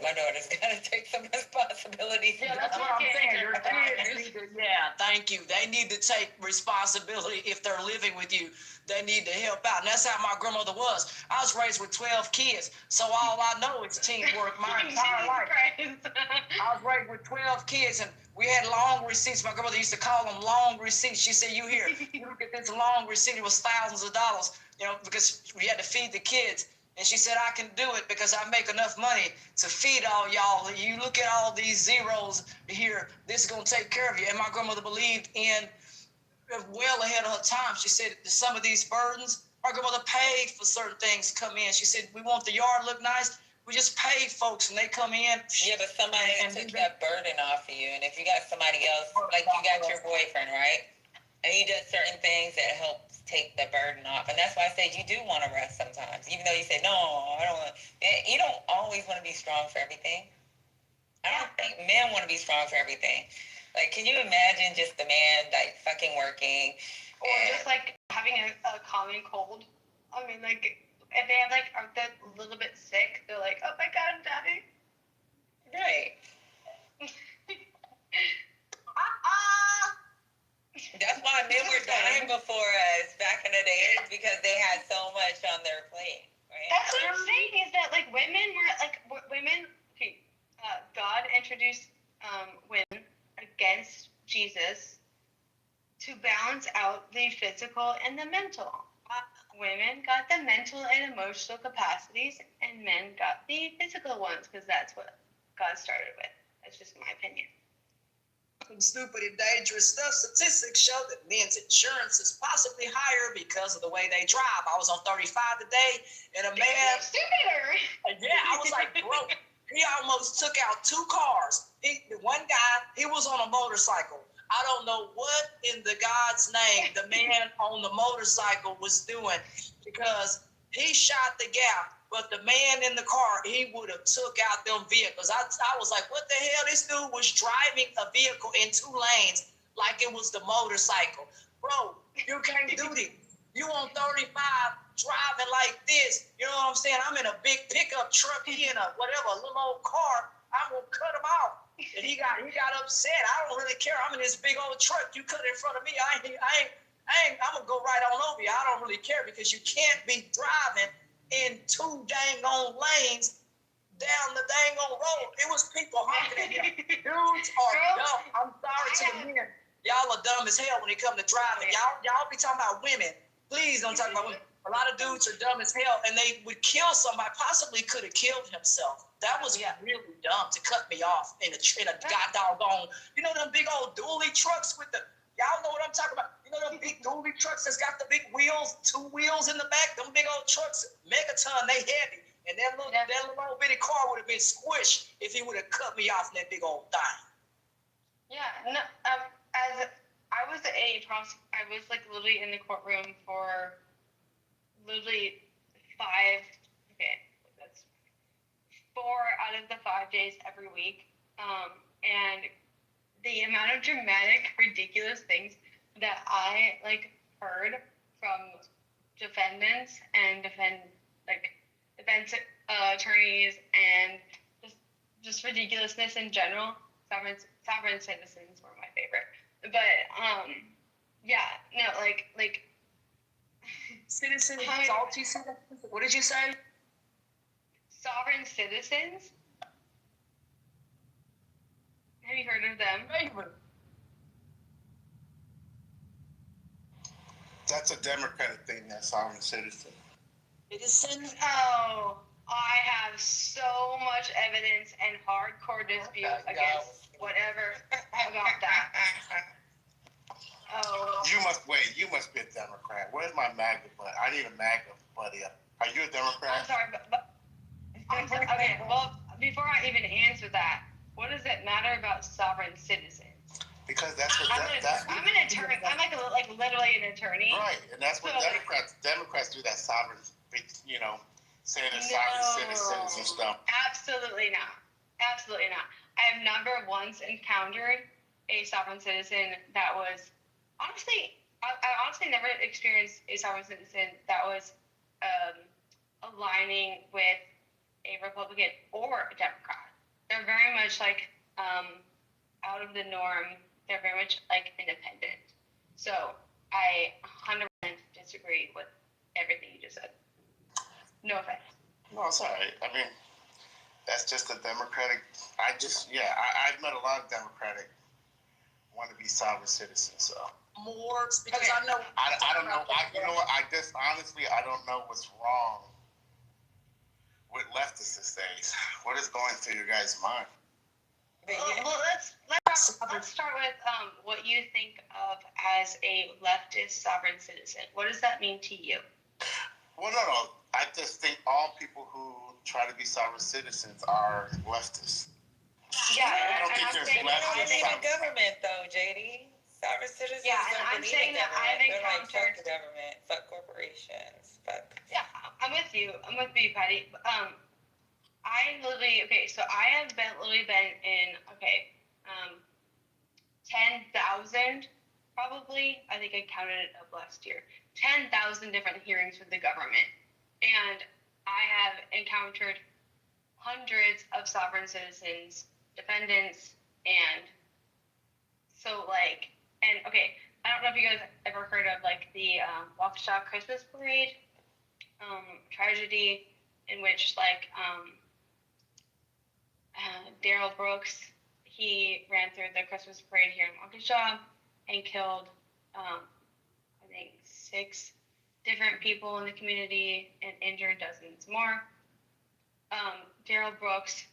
My daughter's gonna take some responsibility. Yeah, that's what I'm saying. Your kids need to, thank you. They need to take responsibility if they're living with you. They need to help out. And that's how my grandmother was. I was raised with 12 kids, so all I know is teamwork my entire life. I was raised with 12 kids, and we had long receipts. My grandmother used to call them long receipts. She said, you look at this long receipt. It was thousands of dollars, because we had to feed the kids. And she said, I can do it because I make enough money to feed all y'all. You look at all these zeros here. This is going to take care of you. And my grandmother believed in well ahead of her time. She said, some of these burdens, my grandmother paid for certain things to come in. She said, we want the yard to look nice. We just pay folks and they come in. Yeah, but somebody took that burden off of you. And if you got somebody else, like you got your boyfriend, right? And he does certain things that help take the burden off. And that's why I said you do want to rest sometimes. Even though you say, no, I don't want to. You don't always want to be strong for everything. I don't think men want to be strong for everything. Like, can you imagine just the man, like, fucking working? Or just, like, having a common cold. I mean, like, if they have, like, are they a little bit sick, they're like, oh my God, I'm dying. Right. That's why men were dying before us back in the day, because they had so much on their plate, right? That's what I'm saying, is that, like, women were, like, God introduced women against Jesus to balance out the physical and the mental. Women got the mental and emotional capacities, and men got the physical ones, because that's what God started with. That's just my opinion. Some stupid and dangerous stuff. Statistics show that men's insurance is possibly higher because of the way they drive. I was on 35 today, and a man. Stupider. Yeah, I was like, bro, he almost took out 2 cars. One guy, he was on a motorcycle. I don't know what in the God's name the man on the motorcycle was doing, because he shot the gap, but the man in the car, he would have took out them vehicles. I was like, what the hell? This dude was driving a vehicle in 2 lanes like it was the motorcycle. Bro, you can't do this. You on 35 driving like this. You know what I'm saying? I'm in a big pickup truck. He in a little old car. I'm going to cut him off. And he got upset. I don't really care. I'm in this big old truck. You cut in front of me. I'm going to go right on over you. I don't really care, because you can't be driving in 2 dang on lanes down the dang on road. It was people honking at him. Dudes are dumb. I'm sorry to the men. Y'all are dumb as hell when it comes to driving. Y'all be talking about women. Please don't talk about women. A lot of dudes are dumb as hell, and they would kill somebody, possibly could have killed himself. That was really dumb to cut me off in a god doggone, them big old dually trucks with the, y'all know what I'm talking about. Them big dually trucks that's got the big wheels, 2 wheels in the back, them big old trucks, megaton, they heavy. And that little bitty car would have been squished if he would have cut me off in that big old thing. Yeah, no, as I was I was like literally in the courtroom for literally 4 out of the 5 days every week. And the amount of dramatic, ridiculous things that I heard from defendants and defense attorneys, and just ridiculousness in general. Sovereign citizens were my favorite. But citizens, salty citizens. What did you say? Sovereign citizens. Have you heard of them? That's a Democratic thing, that sovereign citizen. Citizen? Oh, I have so much evidence and hardcore dispute against whatever about that. Oh. You must be a Democrat. Where's my MAGA buddy? I need a MAGA buddy. Are you a Democrat? I'm sorry, but okay, well, before I even answer that, what does it matter about sovereign citizens? Because that's what I'm an attorney. I'm literally an attorney. Right, and that's what Democrats do. That sovereign, saying they're sovereign citizens and stuff. Absolutely not. Absolutely not. I have never once encountered a sovereign citizen that was honestly, I honestly never experienced a sovereign citizen that was aligning with a Republican or a Democrat. They're very much like out of the norm. They're very much like independent. So I 100% disagree with everything you just said. No offense. No, it's all right. I mean, that's just a Democratic. I've met a lot of Democratic wannabe sovereign citizens. So More because I know. I don't know. You know what? I just honestly I don't know what's wrong with leftists these days. What is going through your guys' mind? Well, let's start with what you think of as a leftist sovereign citizen. What does that mean to you? Well, no. I just think all people who try to be sovereign citizens are leftists. Yeah, I don't think there's They don't believe in leftists. government, though, JD. Sovereign citizens Yeah, don't I'm believe saying in that government. I've They're like, fuck encountered. the government, fuck corporations, fuck. Yeah, I'm with you. I'm with you, Patty. I have literally been in 10,000 probably. I think I counted it up last year. 10,000 different hearings with the government, and I have encountered hundreds of sovereign citizens, defendants, and so I don't know if you guys ever heard of like the Waukesha Christmas parade tragedy in which Daryl Brooks, he ran through the Christmas parade here in Waukesha and killed I think 6 different people in the community and injured dozens more. Daryl Brooks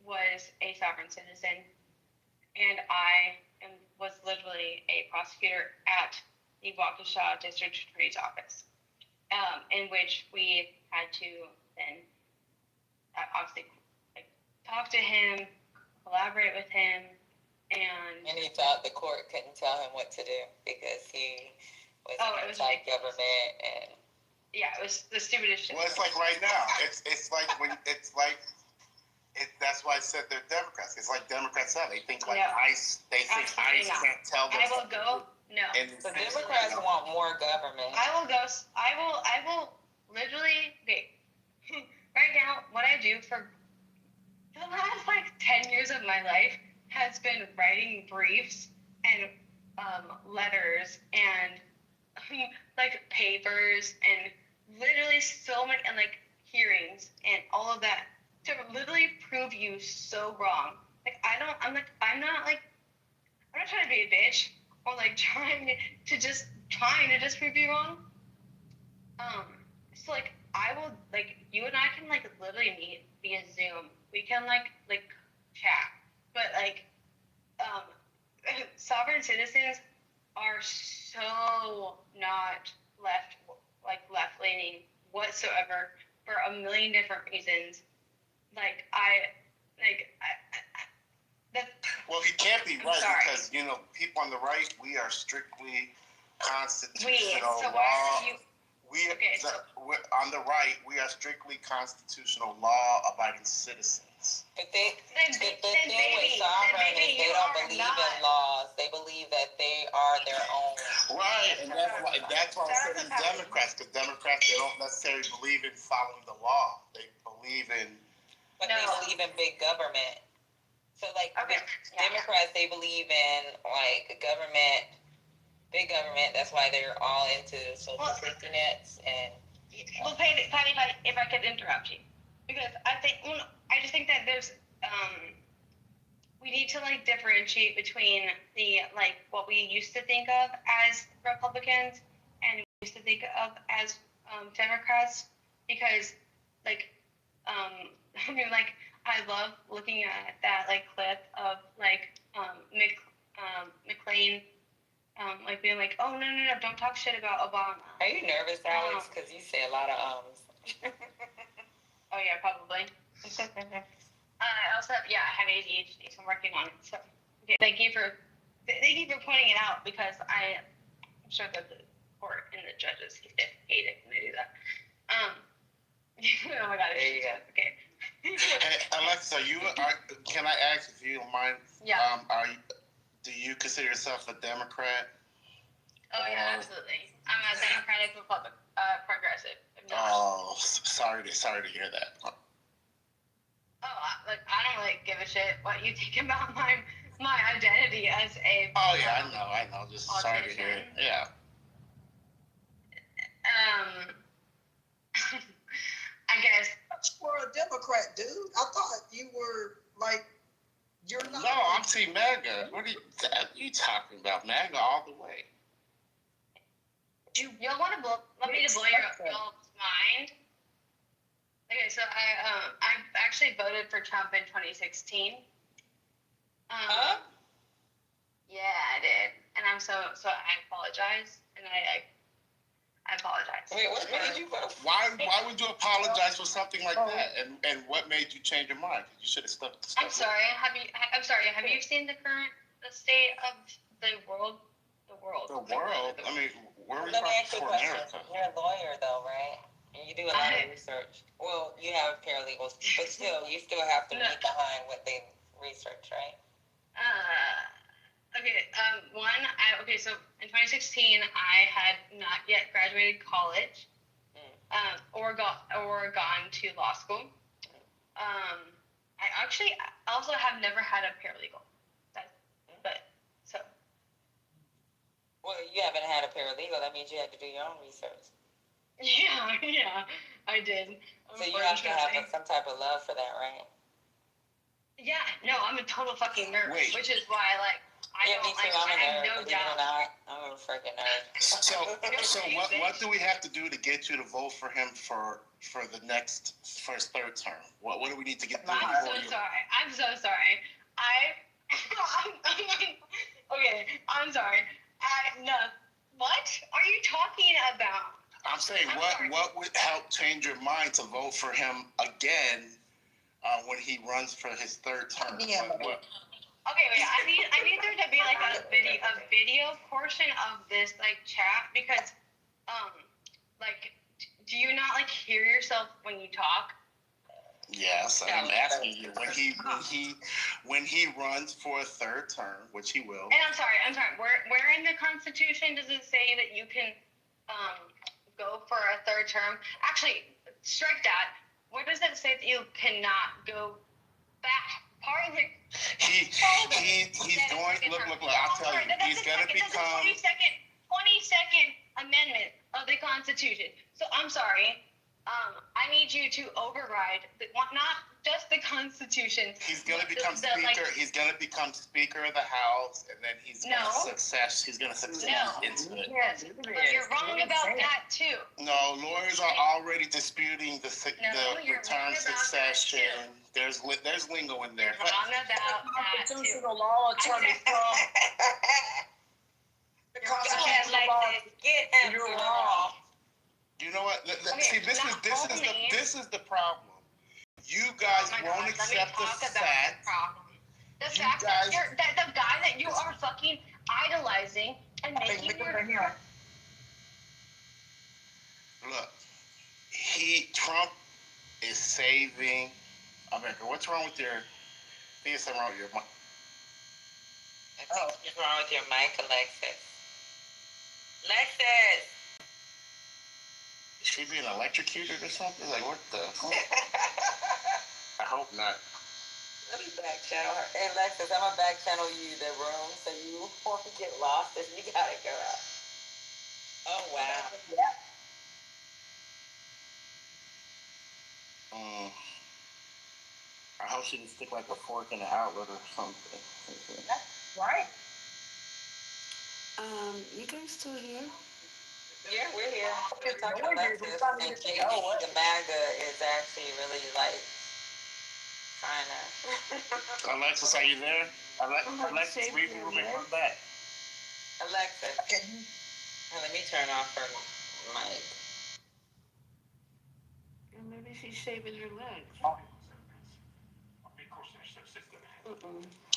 was a sovereign citizen, and I was literally a prosecutor at the Waukesha District Attorney's Office, in which we had to then obviously talk to him, collaborate with him, and he thought the court couldn't tell him what to do because he was anti-government and. Yeah, it was the stupidest shit. Well, it's like right now. It's like that's why I said they're Democrats. It's like Democrats are. They think like ICE. They think ICE can't tell them. I will go. No. The Democrats want more government. I will literally. Okay. Right now, what I do for the last 10 years of my life has been writing briefs and letters and papers and literally so many and hearings and all of that to literally prove you so wrong. I'm not trying to be a bitch or trying to just prove you wrong. So I will you and I can literally meet via Zoom. We can chat. But sovereign citizens are so not left leaning whatsoever for a million different reasons. Well, he can't be right because people on the right, we are strictly constitutional law. We're on the right, we are strictly constitutional law-abiding citizens. But the thing with sovereign is they don't believe in laws. They believe that they are their own. Right, and that's why I said Democrats, because Democrats, they don't necessarily believe in following the law. They believe in... But they believe in big government. So, Democrats, they believe in, government, big government. That's why they're all into social safety nets and... Well, Patty, if I could interrupt you. Because I just think that there's, we need to differentiate between the what we used to think of as Republicans and we used to think of as Democrats, because I love looking at that clip of McLean being oh no, don't talk shit about Obama. Are you nervous, Alex? Because you say a lot of Oh yeah, probably. I also have ADHD, so I'm working on it. So thank you for pointing it out, because I'm sure that the court and the judges hate it when they do that. Oh my god. There you go. Okay. Hey, Alexa, can I ask if you don't mind? Yeah. Do you consider yourself a Democrat? Oh yeah, absolutely. I'm a Democratic Republic, progressive. Oh, sorry to hear that. Oh, I don't really give a shit what you think about my identity as a. Oh yeah, I know. Just sorry to hear it. Yeah. I guess. For a Democrat, dude, I thought you were like, you're not. No, I'm Team MAGA. What are you talking about? MAGA all the way. Y'all want to let me blow y'all's mind? Okay, so I actually voted for Trump in 2016. Yeah, I did, and I'm so I apologize, and I apologize. Wait, what made you vote? Why would you apologize for something like that? And what made you change your mind? You should have stuck. I'm sorry. Have you seen the state of the world? The world. The world. I mean, where are we Let me ask from you a for question. America? You're a lawyer, though, right? And you do a lot of research. Well, you have paralegals, but still, you still have to read behind what they research, right? Okay. So in 2016, I had not yet graduated college, or gone to law school. I also have never had a paralegal. Well, you haven't had a paralegal. That means you had to do your own research. Yeah, I did. So you have to have some type of love for that, right? Yeah, no, I'm a total fucking nerd, which is why I me too. I'm a nerd. Believe it or not, I'm a freaking nerd. So what do we have to do to get you to vote for him for his third term? What do we need to get? I'm so sorry. Okay, I'm sorry. No. What are you talking about? I'm saying what would help change your mind to vote for him again when he runs for his third term? Okay, wait. I need there to be like a video portion of this like chat because do you not like hear yourself when you talk? Yes, I'm asking you when he runs for a third term, which he will. And I'm sorry. Where in the Constitution does it say that you can go for a third term? Actually, strike that. Where does it say that you cannot go back? He's going. Look. I'll tell you. He's gonna become. 22nd Amendment of the Constitution. So I'm sorry. I need you to override not just the Constitution. He's gonna become speaker. He's gonna become Speaker of the House, and then he's gonna success. He's gonna succeed into it. Yes, but you're wrong about that too. No, lawyers are already disputing the term succession. There's lingo in there. You're wrong about that too. Constitutional law attorney from the constitutional law. You're wrong. You know what? See, this is the problem. You guys won't accept the fact. The fact that the guy that you are fucking idolizing and making your. Look, Trump is saving America. What's wrong with your? I think it's something wrong with your mic. What's wrong with your mic, Alexis? Alexis. Is she being electrocuted or something? Like, what the? I hope not. Let me back channel her. Hey, Alexis, I'm gonna back channel you the room so you won't get lost if you gotta go out. Oh, wow. I hope she didn't stick like a fork in the outlet or something. That's right. You guys still here? Yeah, we're here. We're talking about this. And Katie, the MAGA is actually really like trying to. Alexis, are you there? Alexis, leave the room and come back. Alexis. Let me turn off her mic. Maybe she's shaving her legs.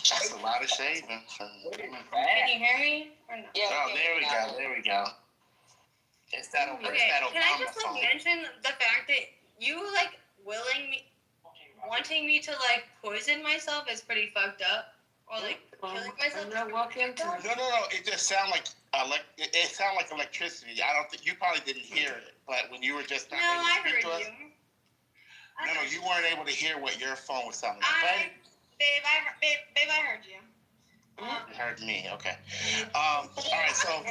That's a lot of shaving. Can you hear me? Or no? Yeah. Oh, there we go. It's that Obama Can I just phone. mention the fact that you wanting me to poison myself is pretty fucked up. or like killing myself. I'm not walking into it. No. It just sounded like it sounded like electricity. I don't think you probably didn't hear it, but when you were just not No, able to I speak heard to us, you. no, you weren't able to hear what your phone was sounding like. Babe, I heard you. You heard me. Okay. All right. So,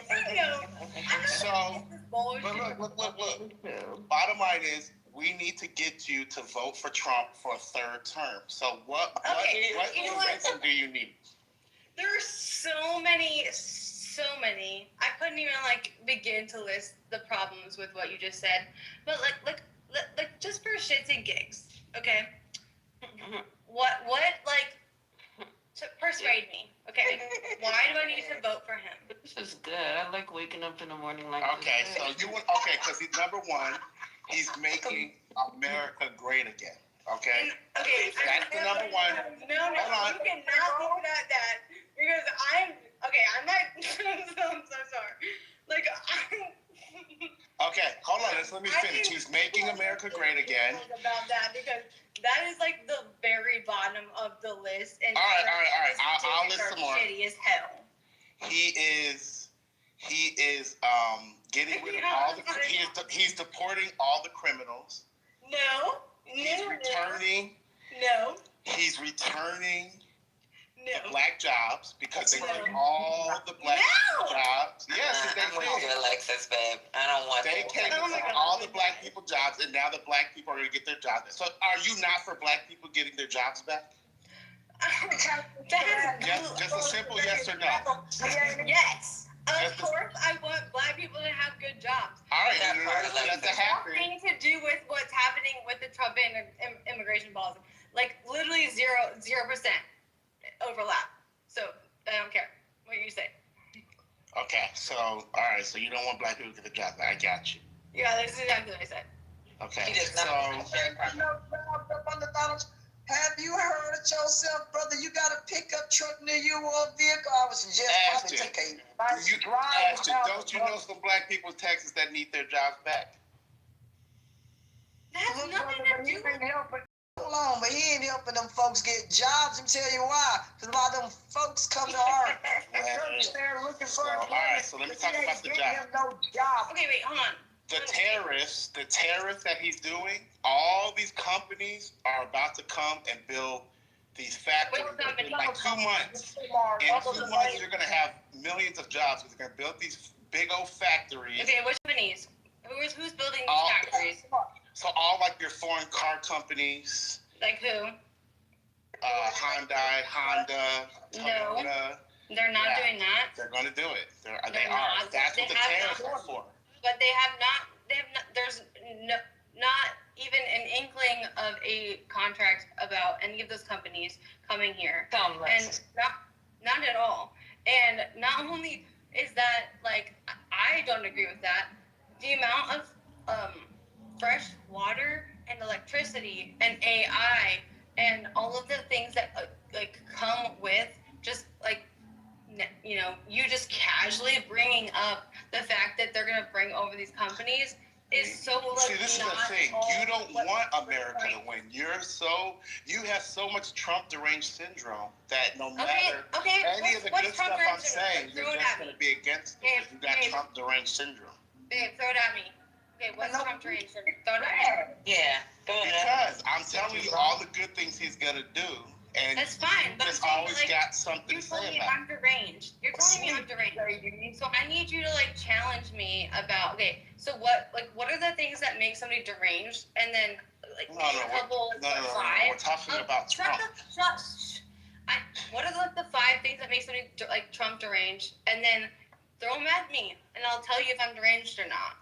look. Bottom line is, we need to get you to vote for Trump for a third term. So what convincing do you need? There are so many. I couldn't even like begin to list the problems with what you just said. But like just for shits and gigs, okay? What like to persuade me, okay? Why do I need to vote for him? This is good. I like waking up in the morning like Okay, this. so because he's number one, he's making America great again. Okay? That's the number one. No, Hold on. you cannot leave it at that because I'm so sorry. Like Okay, hold on. Let me finish. He's making America great again. About that because that is like the very bottom of the list. And all right. I'll list some more. Shitty as hell. He is getting rid of all the. He's deporting all the criminals. No. He's returning. No. He's returning No. the black jobs because they took all the black jobs. Yes, they I'm with you, Alexis, babe. I don't want They came and all the black people jobs, and now the black people are going to get their jobs. So, are you not for black people getting their jobs back? Just a simple yes or no. Yes. Of course, I want black people to have good jobs. All right, that's happen. Nothing to do with what's happening with the Trump immigration policy. Like literally 0% overlap. So I don't care what you say. Okay, so all right, so you don't want black people to get the job. I got you. Yeah, that's exactly what I said. Okay, have you heard it yourself, brother? You got a pickup truck near you or a vehicle? I was just probably take a Ashton, don't you know some black people in Texas that need their jobs back? That's nothing to do with it. Hold on, but he ain't helping them folks get jobs. Let me tell you why. Because a lot of them folks come to our church there looking for all right, so let me talk about the job. No job. Okay, wait, hold on. The tariffs that he's doing, all these companies are about to come and build these factories in like 2 months. In 2 months, you're going to have millions of jobs. They're going to build these big old factories. Okay, which companies? Who's building these factories? So all like your foreign car companies. Like who? Honda, Toyota. No, they're not doing that. They're going to do it. They are. That's what the tariffs are for. But they have not. There's not even an inkling of a contract about any of those companies coming here. And not at all. And not only is that, like, I don't agree with that. The amount of fresh water and electricity and AI and all of the things that like come with just like, you know, you just casually bringing up the fact that they're going to bring over these companies is so like. See, this is the thing. You don't want America to win. You have so much Trump deranged syndrome that no matter any of the good stuff I'm saying, you're just going to be against it because you got Trump deranged syndrome. Babe, throw it at me. Okay, what's Trump deranged syndrome? Throw it at me. Yeah. Because I'm telling you all the good things he's going to do. And that's fine, but he's always got something to say about it. You're telling me I'm deranged. You're telling me I'm deranged. So I need you to like challenge me about so what are the things that make somebody deranged? And then like we're talking about Trump. What are the 5 things that make somebody like Trump deranged? And then throw them at me, and I'll tell you if I'm deranged or not.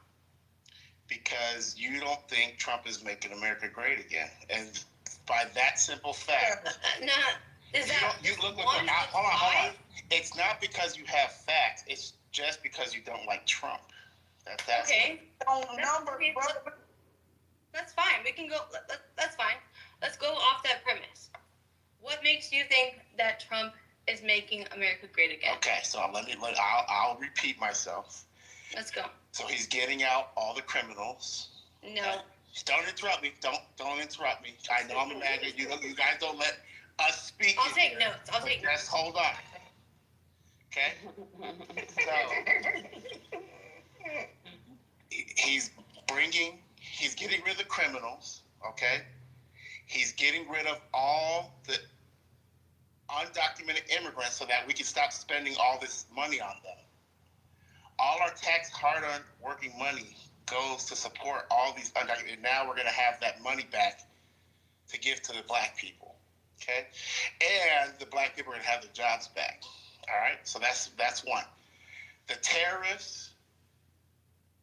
Because you don't think Trump is making America great again, and by that simple fact, hold on. It's not because you have facts. It's just because you don't like Trump. That's okay. That's fine. We can go. That's fine. Let's go off that premise. What makes you think that Trump is making America great again? Okay, so I'll repeat myself. Let's go. So he's getting out all the criminals. No. Don't interrupt me. Don't interrupt me. I know I'm a maggot. You guys don't let us speaking. I'll take notes. I'll take notes. Just hold on. Okay? So, he's getting rid of the criminals, okay? He's getting rid of all the undocumented immigrants so that we can stop spending all this money on them. All our tax hard-earned working money goes to support all these undocumented. Now we're going to have that money back to give to the black people, okay? And the black people are going to have their jobs back, all right? So that's one. The terrorists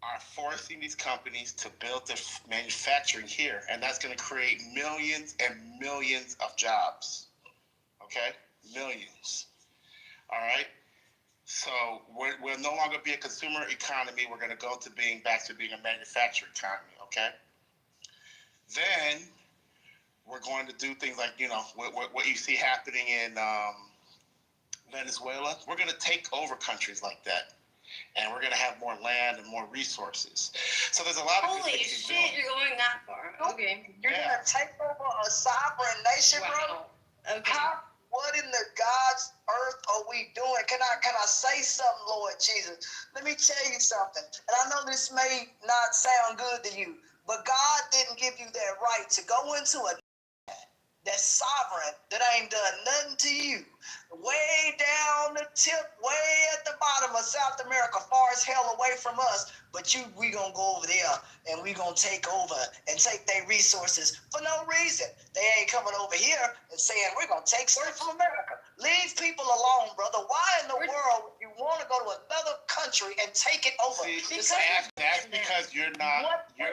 are forcing these companies to build their manufacturing here, and that's going to create millions and millions of jobs, okay? Millions, all right? So we'll no longer be a consumer economy. We're going to go to back to being a manufacturing economy, okay? Then we're going to do things like, what you see happening in Venezuela. We're going to take over countries like that. And we're going to have more land and more resources. So there's a lot of Holy shit, you're going that far. Okay. You're gonna take over a sovereign nation, bro? Okay. What in the God's earth are we doing? Can I say something, Lord Jesus? Let me tell you something. And I know this may not sound good to you, but God didn't give you that right to go into a that's sovereign, that ain't done nothing to you. Way down the tip, way at the bottom of South America, far as hell away from us. But we gonna go over there and we gonna take over and take their resources for no reason. They ain't coming over here and saying we're gonna take stuff from America. Leave people alone, brother. Why in the world would you want to go to another country and take it over? That's because you're not for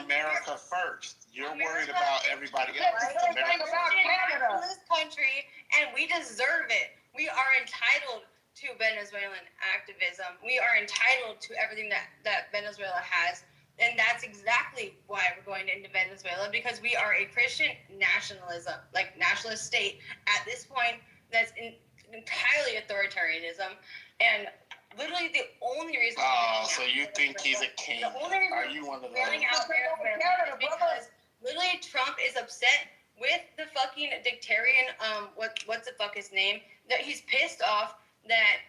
America first. You're worried about everybody else. We're in this country, and we deserve it. We are entitled to Venezuelan activism. We are entitled to everything that Venezuela has. And that's exactly why we're going into Venezuela, because we are a Christian nationalist state at this point that's entirely authoritarianism. And literally the only reason... Oh, so you think he's a king? Are you one of those? Out because literally Trump is upset with the fucking dictarian, what's the fuck his name? That he's pissed off that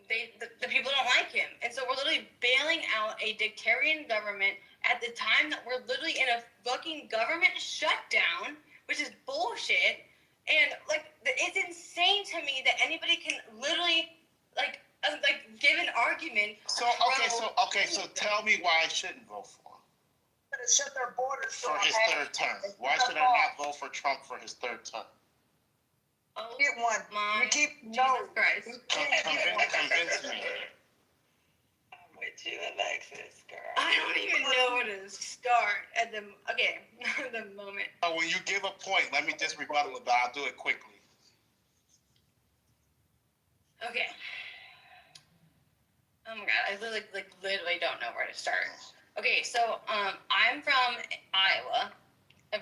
the people don't like him. And so we're literally bailing out a dictarian government at the time that we're literally in a fucking government shutdown, which is bullshit. And it's insane to me that anybody can literally give an argument. So tell me why I shouldn't vote for him. Shut their borders for his third term. Why should I not vote for Trump for his third term? Get one. You keep Christ. Convince me. I'm with you, Alexis, girl. I don't even know where to start at the moment. When you give a point, let me just rebuttal it, but I'll do it quickly. Okay. Oh my god, I literally don't know where to start. Okay, so I'm from Iowa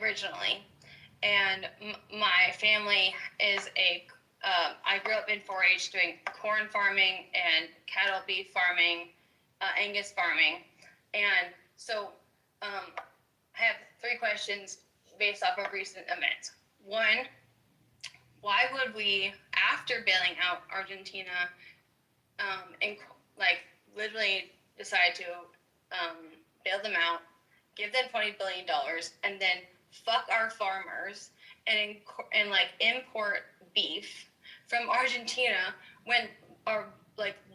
originally, and my family is I grew up in 4-H doing corn farming and cattle beef farming, Angus farming, and so I have 3 questions based off of recent events. 1, why would we, after bailing out Argentina, literally decide to bail them out, give them $20 billion, and then fuck our farmers and import beef from Argentina when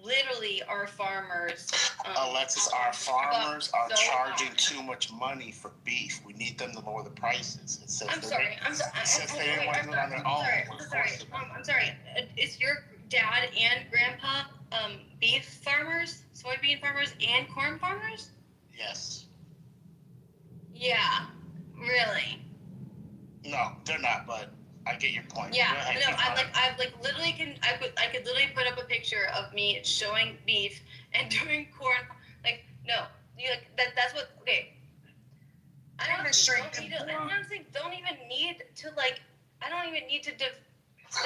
literally our farmers. Alexis, our farmers are charging too much money for beef. We need them to lower the prices. Since they didn't want to do it on their own. I'm sorry. Is your dad and grandpa beef farmers, soybean farmers, and corn farmers? Yes. Yeah. Really? No, they're not, but I get your point. Yeah, no, I could literally put up a picture of me showing beef and doing corn. That's what. Okay. I don't even need to.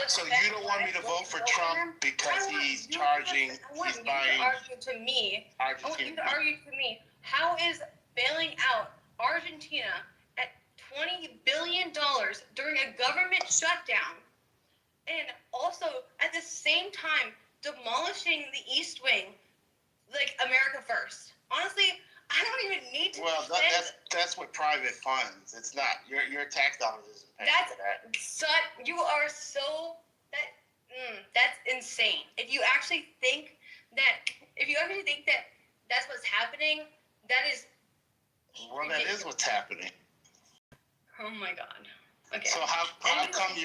So you don't want me to vote for Trump because he's charging? He's buying. I want you to argue to me. How is bailing out Argentina at $20 billion during a a government shutdown, and also at the same time demolishing the East Wing, like America First. Honestly, I don't even need to. Well, that's with private funds. It's not your tax dollars isn't paying That's for that. you are so that's insane. If you actually think that that's what's happening, that is. Well, that is what's happening. Oh my God. Okay. So how come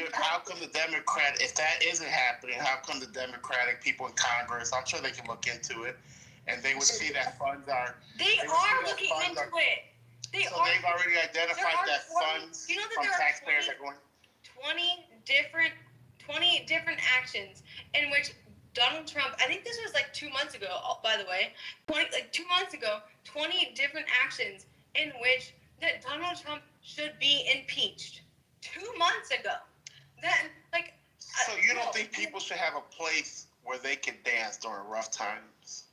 the Democrat, if that isn't happening, how come the Democratic people in Congress, I'm sure they can look into it, and they would see that funds are. They are looking into it. They've already identified that funds from taxpayers are going. 20 different actions in which Donald Trump, I think this was like 2 months ago, by the way, 2 months ago, 20 different actions in which that Donald Trump should be impeached. 2 months ago. So you don't think people should have a place where they can dance during rough times?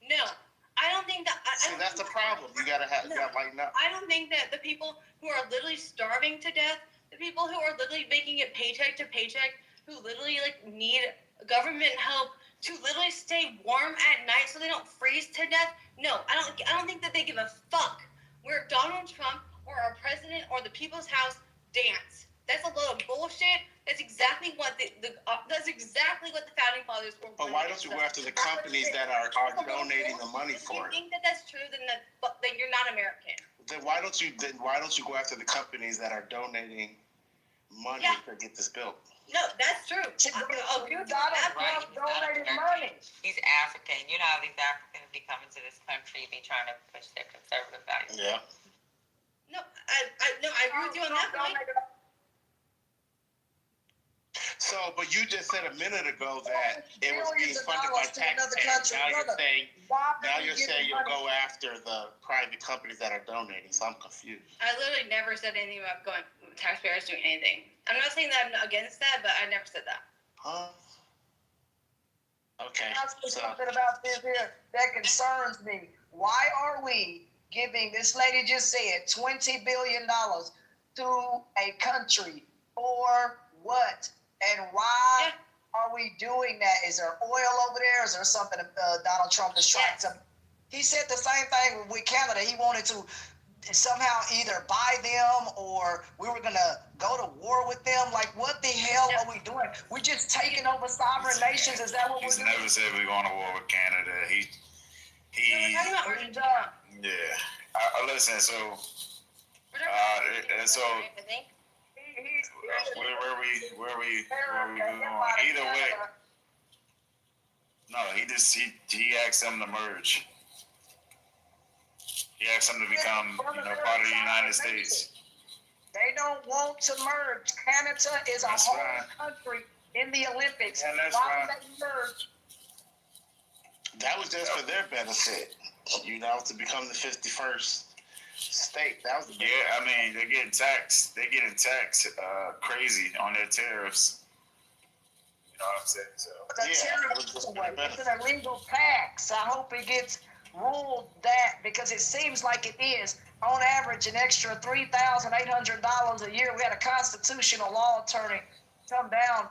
No, I don't think that. See, that's the problem. You gotta lighten up. I don't think that the people who are literally starving to death, the people who are literally making it paycheck to paycheck, who literally need government help to literally stay warm at night so they don't freeze to death. No, I don't think that they give a fuck where Donald Trump or our president or the people's house dance. That's a load of bullshit. That's exactly what that's exactly what the founding fathers were. But why don't you go after the companies that are donating the money for it? If you think that that's true, then you're not American. Then why don't you go after the companies that are donating money to get this built? No, that's true. Right. He's African. You know how these Africans be coming to this country, be trying to push their conservative values. Yeah. No, I agree with you on that point. So, but you just said a minute ago that it was being funded by taxpayers. Now you're saying you'll go after the private companies that are donating. So I'm confused. I literally never said anything about going taxpayers doing anything. I'm not saying that I'm against that, but I never said that. Huh? Okay. I'll say something about this here that concerns me. Why are we giving, this lady just said, $20 billion to a country for what? And why are we doing that? Is there oil over there? Is there something Donald Trump is trying to? He said the same thing with Canada. He wanted to somehow either buy them or we were going to go to war with them. Like, what the hell are we doing? We're just taking over sovereign nations. Is that what we're doing? He's never said we're going to war with Canada. Listen, so, where we going? Either way, no, he asked them to merge. He asked them to become, part of the United States. They don't want to merge. Canada is a whole country in the Olympics. Why would they merge? That was just for their benefit, to become the 51st state. That was I mean, they're getting taxed. They're getting taxed crazy on their tariffs. You know what I'm saying? So it's an illegal tax. I hope it gets ruled that, because it seems like it is on average an extra $3,800 a year. We had a constitutional law attorney come down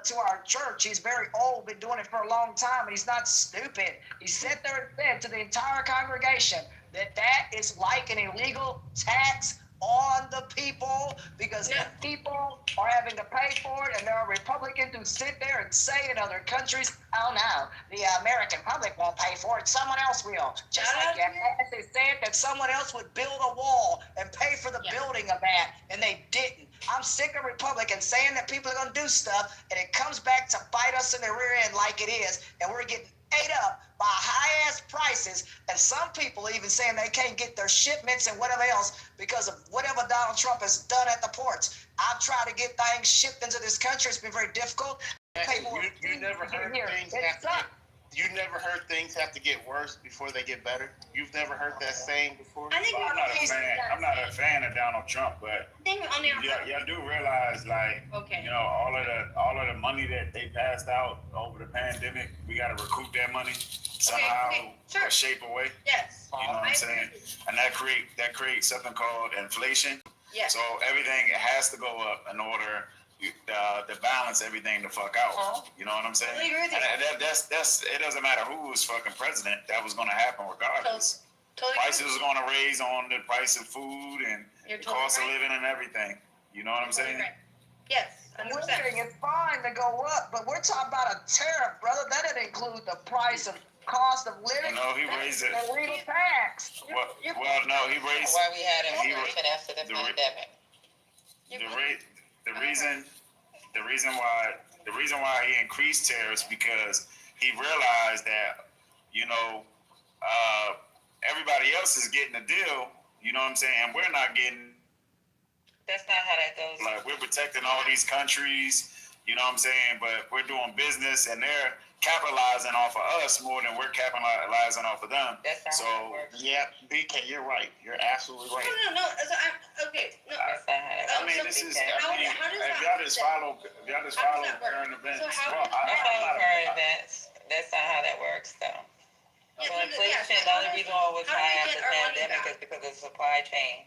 to our church. He's very old, been doing it for a long time, and he's not stupid. He sat there and said to the entire congregation that is like an illegal tax on the people, because the people are having to pay for it, and there are Republicans who sit there and say in other countries, oh no, the American public won't pay for it, someone else will. Just like they said that someone else would build a wall and pay for the building of that, and they didn't. I'm sick of Republicans saying that people are going to do stuff, and it comes back to bite us in the rear end like it is, and we're getting ate up by high-ass prices, and some people even saying they can't get their shipments and whatever else because of whatever Donald Trump has done at the ports. I've tried to get things shipped into this country. It's been very difficult. You never heard things have to get worse before they get better? You've never heard that saying before? I'm not a fan of Donald Trump, but y'all do realize, all of the money that they passed out over the pandemic, we got to recoup that money somehow, or shape away. Yes. You know what I'm saying? And that creates something called inflation. Yes. So everything has to go up in order to balance everything the fuck out. You know what I'm saying? Totally agree with you. And that's it. Doesn't matter who was fucking president. That was going to happen regardless. Totally Prices was going to raise on the price of food and You're the totally cost right. of living and everything. You know what I'm saying? Right. Yes, One 100%. thing, it's fine to go up, but we're talking about a tariff, brother. That doesn't include the price of cost of living. No, he raised it. The legal tax. Well, no, he raised. Why we had he- inflation after the pandemic. The reason why he increased tariffs because he realized that everybody else is getting a deal. You know what I'm saying? And we're not getting. That's not how that goes. Like we're protecting all these countries. You know what I'm saying? But we're doing business and they're capitalizing off of us more than we're capitalizing off of them. That's not how it works. Yeah, BK, you're right. You're absolutely right. No. So okay. No. That's not how that I works. mean, How does if that- y'all just follow How does that work? current events. So how Well, does I- That's I'm all not a- current events. That's not how that works, though. Yeah, So but inflation, so the how only does- reason why it was how do we high get after the our money pandemic back? is because of the supply chain.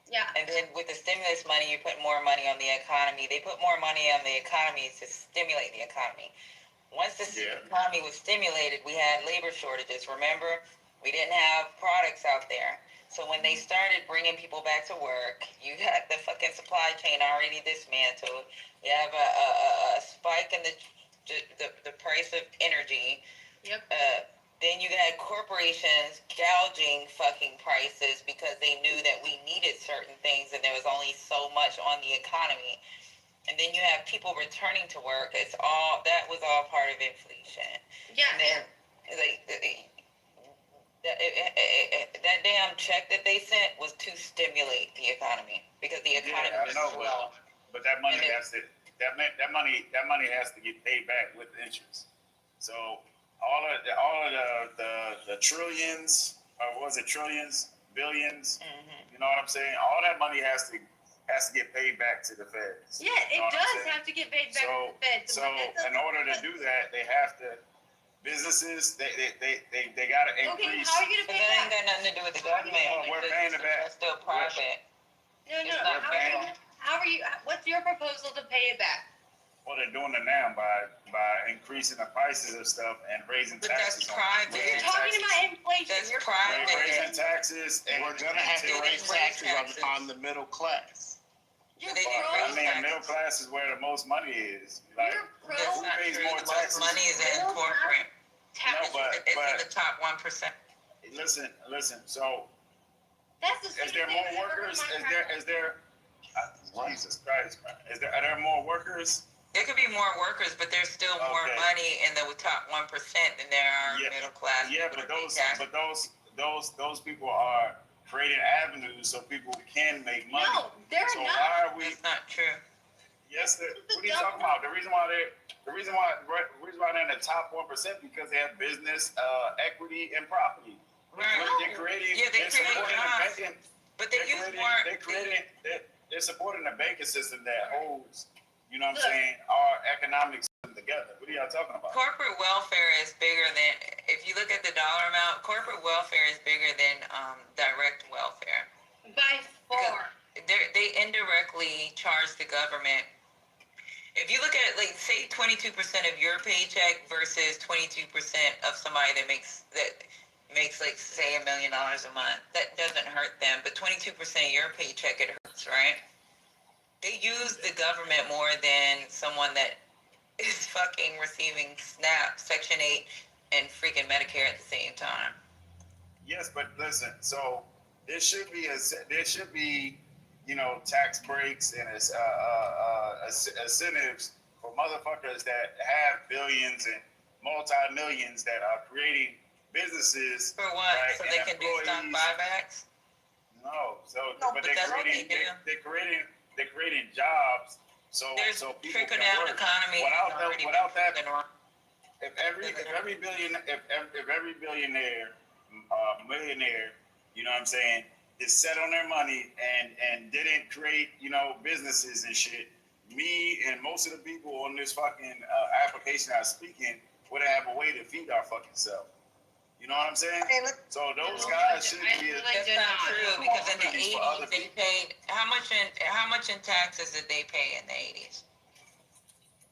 Yeah. And then with the stimulus money, you put more money on the economy. They put more money on the economy to stimulate the economy. Once the economy was stimulated, we had labor shortages. Remember, we didn't have products out there. So when they started bringing people back to work, you had the fucking supply chain already dismantled. You have a spike in the price of energy. Yep. Then you had corporations gouging fucking prices because they knew that we needed certain things and there was only so much on the economy. And then you have people returning to work. That was all part of inflation. Yeah. And then that damn check that they sent was to stimulate the economy because the economy was slow. But that money has to get paid back with interest. So all of the trillions, or was it trillions, billions? Mm-hmm. You know what I'm saying? All that money has to get paid back to the feds. Yeah, it does have to get paid back to the feds. So in order to do that, they have to. Businesses, they gotta increase. Okay, how are you But gonna pay that ain't back? got nothing to do with the government. We're paying it back. That's still private. No. It's not How are you? What's your proposal to pay it back? Well, they're doing it now by increasing the prices of stuff and raising But that's taxes. private. You're talking about inflation. That's You're private. Raising taxes, and We're gonna have to raise taxes on the middle class. You're They didn't pro. I mean, the middle class is where the most money is. Like, You're pro. That's who not pays true. more The most taxes? money is in Middle class corporate. tax. No, It's in the top 1%. Listen. So, That's the is same there thing more as working workers? my Is there? Jesus Christ, man! Are there more workers? There could be more workers, but there's still more Okay. money in the top 1% than there are middle class. Yeah, people but that pay taxes. those people are creating avenues so people can make money. No, they're so not. why are we? That's not true. Yes, what are you talking about? The reason why they're in the top 1% because they have business, equity, and property. Right. They're creating. Yeah, they they're create supporting the jobs. banking. But they use more. They're supporting the banking system that holds. You know what I'm Look. saying? Our economic system together. What are y'all talking about? Corporate welfare is bigger than, if you look at the dollar amount, corporate welfare is bigger than direct welfare. By far. They indirectly charge the government. If you look at, like, say 22% of your paycheck versus 22% of somebody that makes like, say, $1 million a month, that doesn't hurt them. But 22% of your paycheck, it hurts, right? They use the government more than someone that is fucking receiving SNAP, Section 8, and freaking Medicare at the same time. Yes, but listen. So there should be tax breaks and incentives for motherfuckers that have billions and multi-millions that are creating businesses. For what? Right, So and they can do stock employees. buybacks? No, but that's what they do. they're creating jobs. So There's people trickle can down work. economy. Without that, if every billionaire, millionaire, you know what I'm saying, is set on their money and didn't create, businesses and shit, me and most of the people on this fucking application I speak in would have a way to feed our fucking self. You know what I'm saying? Hey, look, So those guys shouldn't be. That's not true because in the 80s they paid how much in taxes did they pay in the 80s?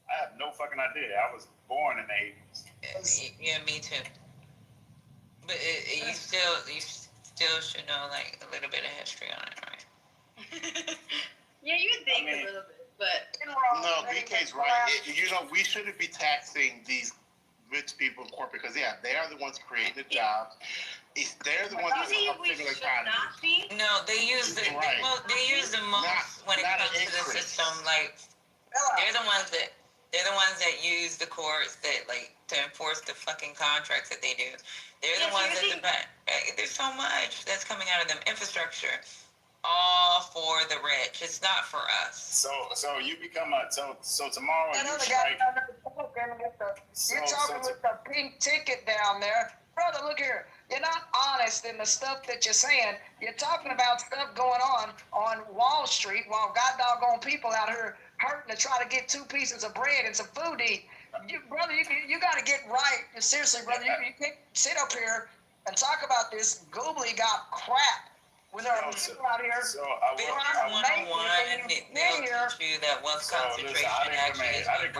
I have no fucking idea. I was born in the 80s. Yeah, me too. But you still should know like a little bit of history on it, right? Yeah, you would think a little bit, but No, BK's right. We shouldn't be taxing these rich people in corporate because they are the ones creating the jobs. They're the ones that you are think we helping the should economy. not be? No, they use the most when it not comes an to the increase. system. Like they're the ones that use the courts that like to enforce the fucking contracts that they do. They're the ones that depend. There's so much that's coming out of them. Infrastructure, all for the rich. It's not for us. So you become so tomorrow that you other strike. guy you're talking with the pink ticket down there. Brother, look here. You're not honest in the stuff that you're saying. You're talking about stuff going on Wall Street while god doggone people out here hurting to try to get 2 pieces of bread and some food to eat. Brother, you got to get right. Seriously, brother, you can't sit up here and talk about this gobbly-gob crap. When there are people out here, Business 101, they'll teach you that wealth concentration actually is I didn't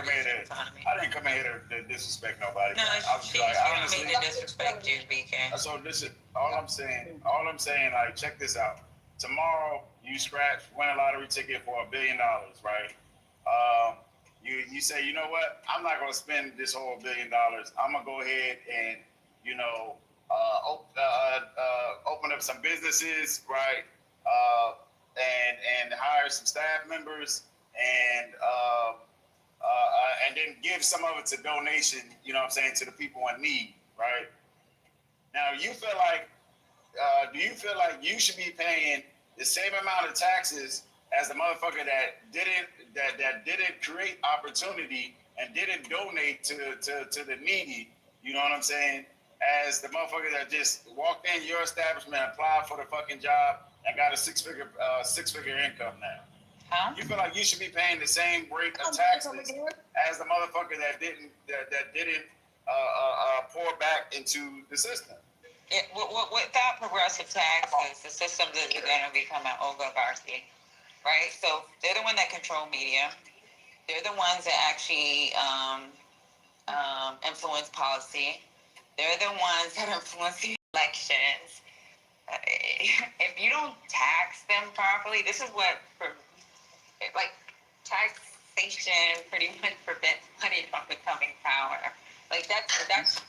come in here to disrespect nobody. No, she don't mean to disrespect you, BK. So listen, all I'm saying, like, check this out. Tomorrow, you win a lottery ticket for $1 billion, right? You say, you know what? I'm not gonna spend this whole $1 billion. I'm gonna go ahead and, open up some businesses, right? And hire some staff members and then give some of it to donation, you know what I'm saying, to the people in need, right? Now, do you feel like you should be paying the same amount of taxes as the motherfucker that didn't create opportunity and didn't donate to the needy, you know what I'm saying, as the motherfucker that just walked in your establishment, applied for the fucking job, and got a six-figure income now? Huh? You feel like you should be paying the same rate of taxes as the motherfucker that didn't pour back into the system? Without progressive taxes, the system is going to become an oligarchy, right? So they're the one that control media. They're the ones that actually influence policy. They're the ones that influence the elections. If you don't tax them properly, this is what, like, taxation pretty much prevents money from becoming power. Like, that's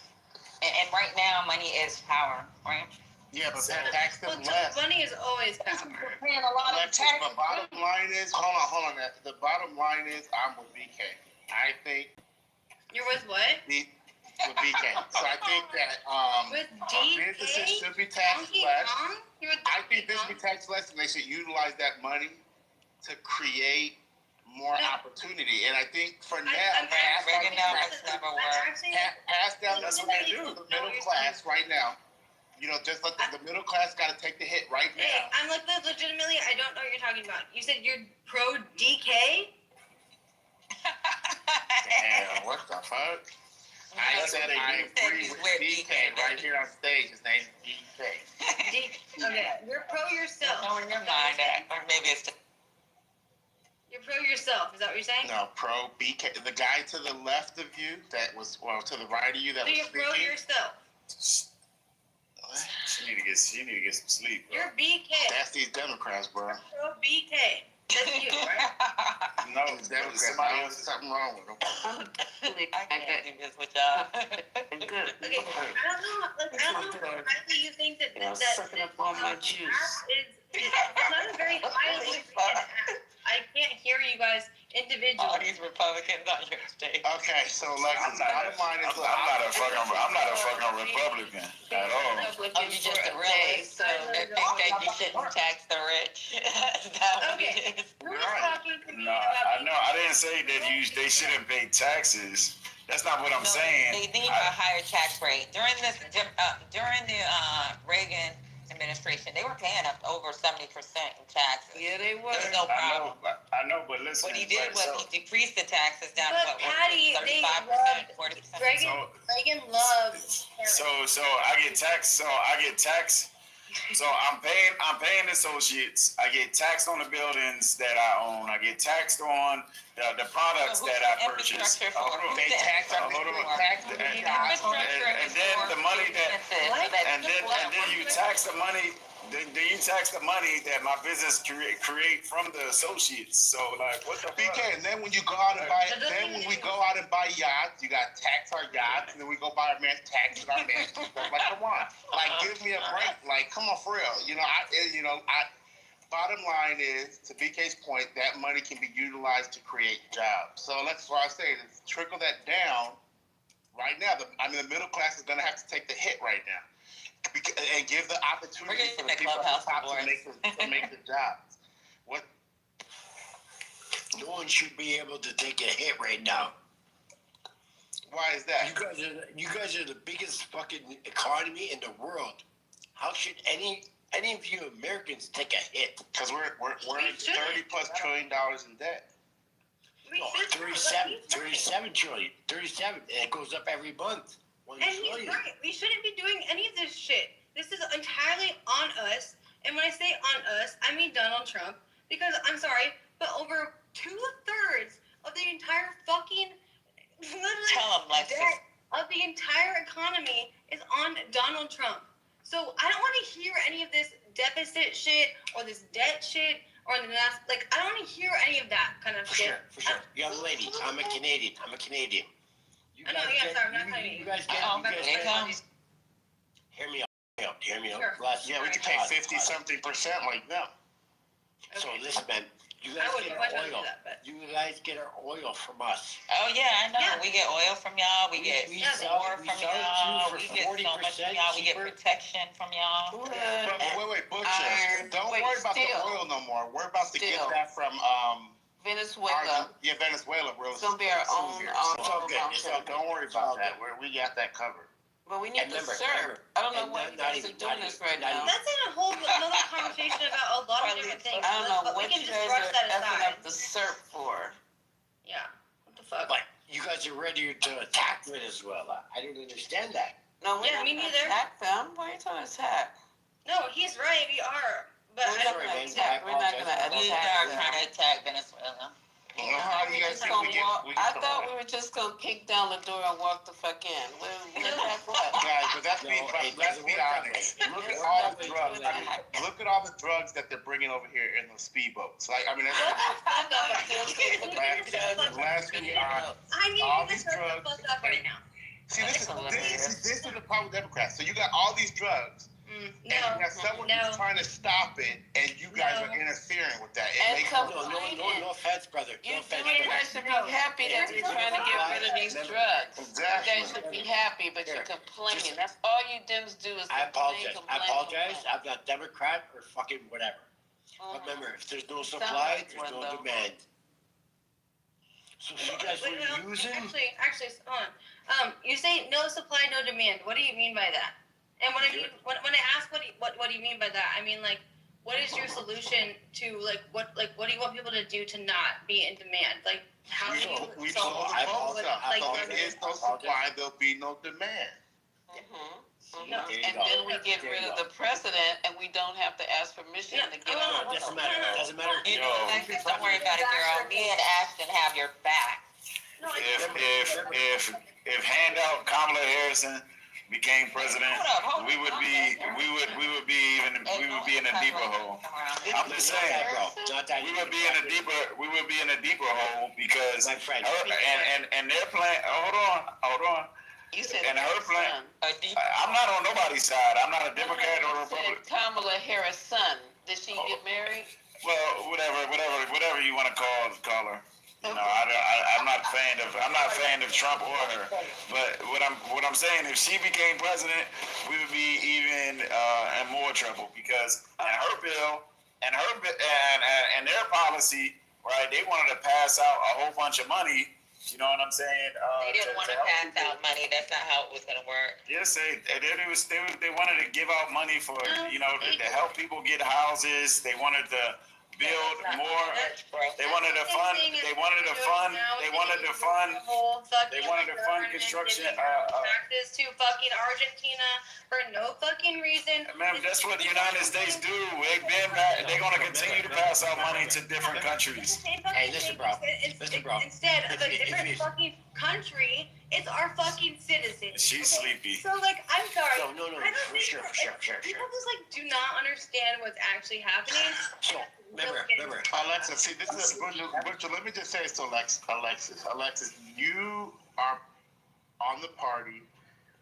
and right now, money is power, right? Yeah, but tax them less. Money is always power. Paying a lot of taxes. The bottom line is, hold on. The bottom line is, I'm with BK. I think. You're with what? With BK. So I think that with DK? Businesses should be taxed less. I think businesses should be taxed less, and they should utilize that money to create more opportunity. And I think for now, pass down the money to the middle class right now. Just let the middle class got to take the hit right now. Hey, I'm legitimately, I don't know what you're talking about. You said you're pro DK? Damn, what the fuck? I said I agree with DK right here on stage. His name's DK. Okay, you're pro yourself. Know in your mind, or maybe it's. You're pro yourself. Is that what you're saying? No, pro BK. The guy to the left of you, to the right of you, that so was you're pro yourself. She need to get some sleep. Bro. You're BK. That's these Democrats, bro. Pro BK. That's you, right? No, Democrats. There's something wrong with them. I can't do this with y'all. Good. Okay, I don't know. Why do you think that sucking up all my juice? It's not a very highly rated app. I can't hear you guys individually. All these Republicans on your stage. Okay, so Alexis, bottom line is, I'm not a fucking Republican at all. You're just a realist, so they think that you shouldn't tax the rich. Is that what it is? Who is talking to me No, about I didn't say that they shouldn't pay taxes. That's not what I'm saying. They need a higher tax rate. During the Reagan administration, they were paying up over 70% in taxes. Yeah, they were. There was no problem. I know, but listen. What he did was so, he decreased the taxes down But to what, Patty, they 35%, 40%. Reagan loved Harris. So I get taxed. So I'm paying associates. I get taxed on the buildings that I own. I get taxed on the products that I purchase. They tax on and then the money that and then you tax the money. Then you tax the money that my business create from the associates. So like, what the BK, fuck? and then when you go out and buy, when we go out and buy yachts, you got tax our yachts, and then we go buy our man's taxes our man's. Like, come on, like, give me a break. Like, come on, for real. Bottom line is, to BK's point, that money can be utilized to create jobs. So that's why I say, trickle that down. Right now, the middle class is going to have to take the hit right now. And give the opportunity for the people at the top to make the jobs. What? No one should be able to take a hit right now. Why is that? You guys are the biggest fucking economy in the world. How should any of you Americans take a hit? Because we're $30+ trillion in debt. No, 37 trillion. 37, and it goes up every month. And he's right. We shouldn't be doing any of this shit. This is entirely on us. And when I say on us, I mean Donald Trump. Because, I'm sorry, but over 2/3 of the entire fucking debt of the entire economy is on Donald Trump. So I don't want to hear any of this deficit shit or this debt shit or the last, I don't want to hear any of that kind of shit. For sure. Young lady, I'm a Canadian. I know, yeah, sorry, I'm not Canadian. You guys get hear me out. Sure. Yeah, we can pay 50-something% like them. So listen, man, you guys get our oil. You guys get our oil from us. Oh yeah, I know. Yeah. We get oil from y'all. We get more from sell it y'all. to We you for get so much 40% from y'all. We get cheaper. protection from y'all. Wait, Butcher. Don't worry about the oil no more. We're about to get that from Venezuela. Venezuela. It's gonna be our own. It's all good. Don't worry about that. We got that covered. But we need the syrup. I don't know why you guys are doing this right now. That's in a whole another conversation about a lot of different things. I don't know but what we can you just guys brush are that effing aside. up the syrup for. Yeah. What the fuck? But you guys are ready to attack Venezuela. I don't understand that. No, we're Yeah, not me gonna neither. attack them. Why are you talking attack? No, he's right. We are. But We're not gonna attack. We're not gonna We attack are them. trying to attack Venezuela. How do you guys think we get? I thought we were just gonna kick down the door and walk the fuck in. We're attack what? Guys, but let's be honest. Look at all the drugs. Look at all the drugs that they're bringing over here in the speedboats. Last week, all these drugs. Right now. See, this is the problem with Democrats. So you got all these drugs. And you got someone who's trying to stop it, and you guys are interfering with that. It makes No offense, brother. You guys should be happy that we're trying to get rid of these drugs. Exactly. You guys should be happy, but you're complaining. That's all you Dems do is I complain, apologize. I'm not Democrat or fucking whatever. But remember, if there's no supply, there's no demand. So you guys were using. Actually, hold on. You say no supply, no demand. What do you mean by that? And when I ask what do you mean by that, I mean what is your solution to what do you want people to do to not be in demand? How do you solve it? If there is no supply, there'll be no demand. No. And then we get rid of the president, and we don't have to ask permission to get rid of it. Doesn't matter. You know, don't worry about it, girl. Me and Ashton have your back. If handout Kamala Harrison became president, we would be in a deeper hole. I'm just saying, we would be in a deeper hole because and their plan. Hold on. You said and her plan. I'm not on nobody's side. I'm not a Democrat or a Republican. Kamala Harris' son. Did she get married? Well, whatever you want to call her. You know, I'm not a fan of Trump or her. But what I'm saying, if she became president, we would be even in more trouble because her bill and their policy, right? They wanted to pass out a whole bunch of money You know what I'm saying? They didn't want to pass out money. That's not how it was going to work. Yes, they wanted to give out money for to help people get houses. They wanted to build more. They wanted to fund. They wanted to fund. They wanted to fund. They wanted to fund construction. Taxes to fucking Argentina for no fucking reason. Man, that's what the United States do. They're going to continue to pass out money to different countries. Hey, listen, bro. Listen, bro. Instead of a different fucking country, it's our fucking citizens. She's sleepy. So, like, I'm sorry. No. I don't think For sure. people just, like, do not understand what's actually happening. So, remember. Alexa, see, this is Butcher. Let me just say this to Alexis, you are on the party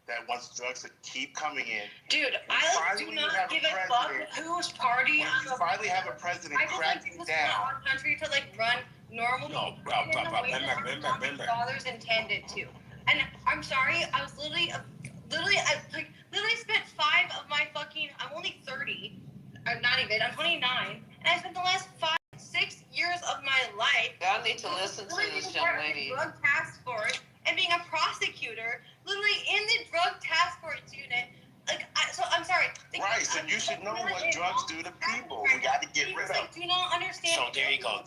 that wants drugs to keep coming in. Dude, I do not give a fuck whose party. When you finally have a president cracking down. Our country to like run normal. No, bro. Remember. Fathers intended to. And I'm sorry, I was literally spent 5 of my fucking. I'm only 30. I'm not even. I'm 29, and I spent the last 5-6 years of my life. Y'all need to listen to this young lady. Drug task force and being a prosecutor, literally in the drug task force unit. Like, so I'm sorry. Right, so you should know what drugs do to people. We got to get rid of them. Do not understand. So there you go.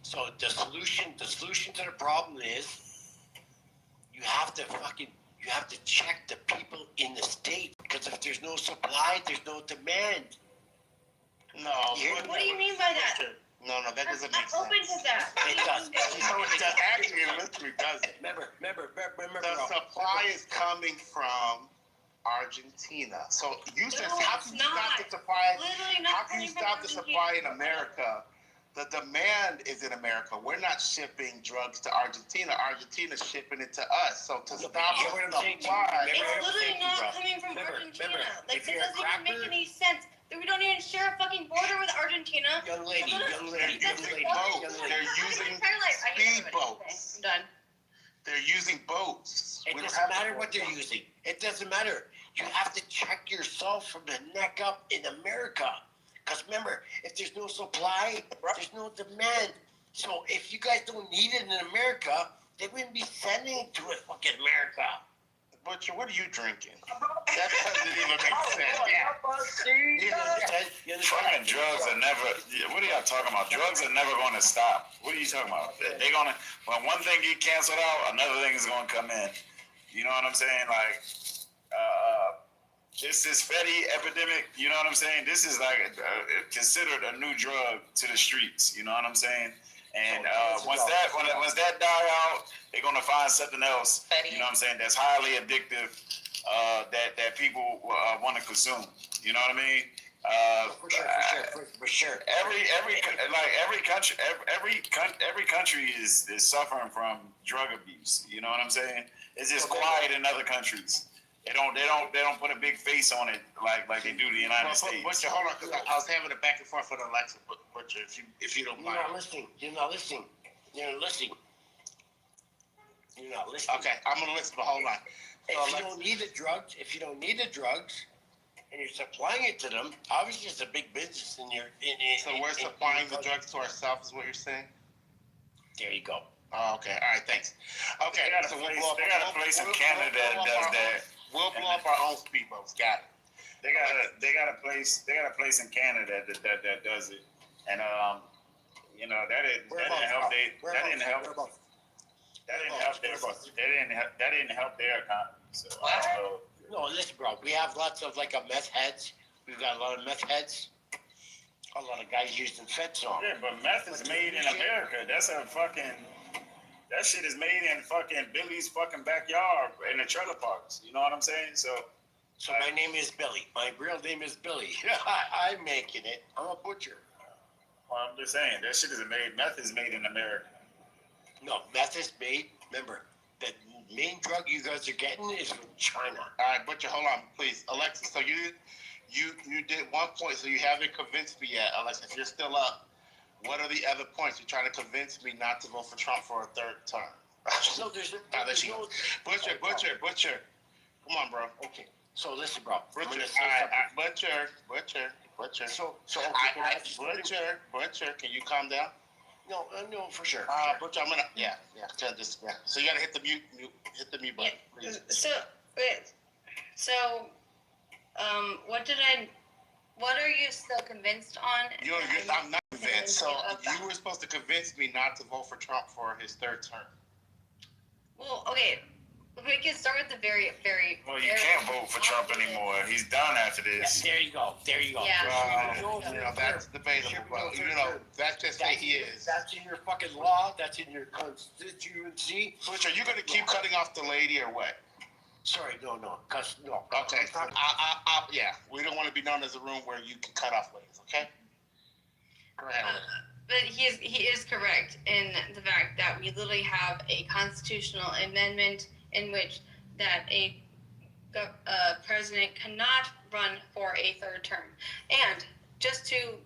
So the solution to the problem is you have to check the people in the state, because if there's no supply, there's no demand. No. What do you mean by that? No, that doesn't make sense. I'm open to that. It does. So it does. Actually, it literally doesn't. Remember. The supply is coming from Argentina. So you said, how can you stop the supply? How can you stop the supply in America? The demand is in America. We're not shipping drugs to Argentina. Argentina's shipping it to us. So to stop the supply, it's literally not coming from Argentina. Like, this doesn't even make any sense. We don't even share a fucking border with Argentina. Young lady. They're using boats. They're using speedboats. I'm done. They're using boats. It doesn't matter what they're using. It doesn't matter. You have to check yourself from the neck up in America. Because remember, if there's no supply, there's no demand. So if you guys don't need it in America, they wouldn't be sending it to fucking America. Butcher, what are you drinking? That doesn't even make sense. Fucking drugs are never. What are y'all talking about? Drugs are never going to stop. What are you talking about? They're gonna. When one thing get canceled out, another thing is going to come in. You know what I'm saying? Like, this Fetty epidemic. You know what I'm saying? This is like considered a new drug to the streets. You know what I'm saying? And once that die out, they're gonna find something else. You know what I'm saying? That's highly addictive. That people want to consume. You know what I mean? For sure. Every country is suffering from drug abuse. You know what I'm saying? It's just quiet in other countries. They don't put a big face on it like they do the United States. Butcher, hold on, because I was having a back and forth with Alexa. Butcher, if you don't mind. You're not listening. Okay, I'm gonna listen, but hold on. If you don't need the drugs, and you're supplying it to them, obviously it's a big business in your. So we're supplying the drugs to ourselves, is what you're saying? There you go. Oh, okay. All right. Thanks. Okay. They got a place in Canada that does that. We'll blow up our own speedboats. Got it. They got a place in Canada that does it, and that didn't help their economy. So I don't know. No, listen, bro. We have lots of meth heads. We've got a lot of meth heads. A lot of guys using fentanyl. Yeah, but meth is made in America. That shit is made in fucking Billy's fucking backyard in the trailer parks. You know what I'm saying? So my name is Billy. My real name is Billy. I'm making it. I'm a butcher. Well, I'm just saying that shit is made. Meth is made in America. No, meth is made. Remember, the main drug you guys are getting is from China. All right, butcher, hold on, please, Alexa. So you did one point, so you haven't convinced me yet, Alexa. If you're still up, what are the other points? You're trying to convince me not to vote for Trump for a third term. No, there's no. Butcher. Come on, bro. Okay. So listen, bro. Butcher. So Butcher. Can you calm down? No, for sure. Butch, I'm gonna, So you gotta hit the mute button, please. So, wait. So, what are you still convinced on? I'm not convinced. So you were supposed to convince me not to vote for Trump for his third term. Well, okay. We can start with the very. Well, you can't vote for Trump anymore. He's done after this. There you go. Yeah. That's debatable, but that's just say he is. That's in your fucking law. That's in your constituency. Butch, are you gonna keep cutting off the lady or what? Sorry, no. Okay, we don't want to be known as a room where you can cut off ladies, okay? Go ahead. But he is correct in the fact that we literally have a constitutional amendment in which that a president cannot run for a third term. And just to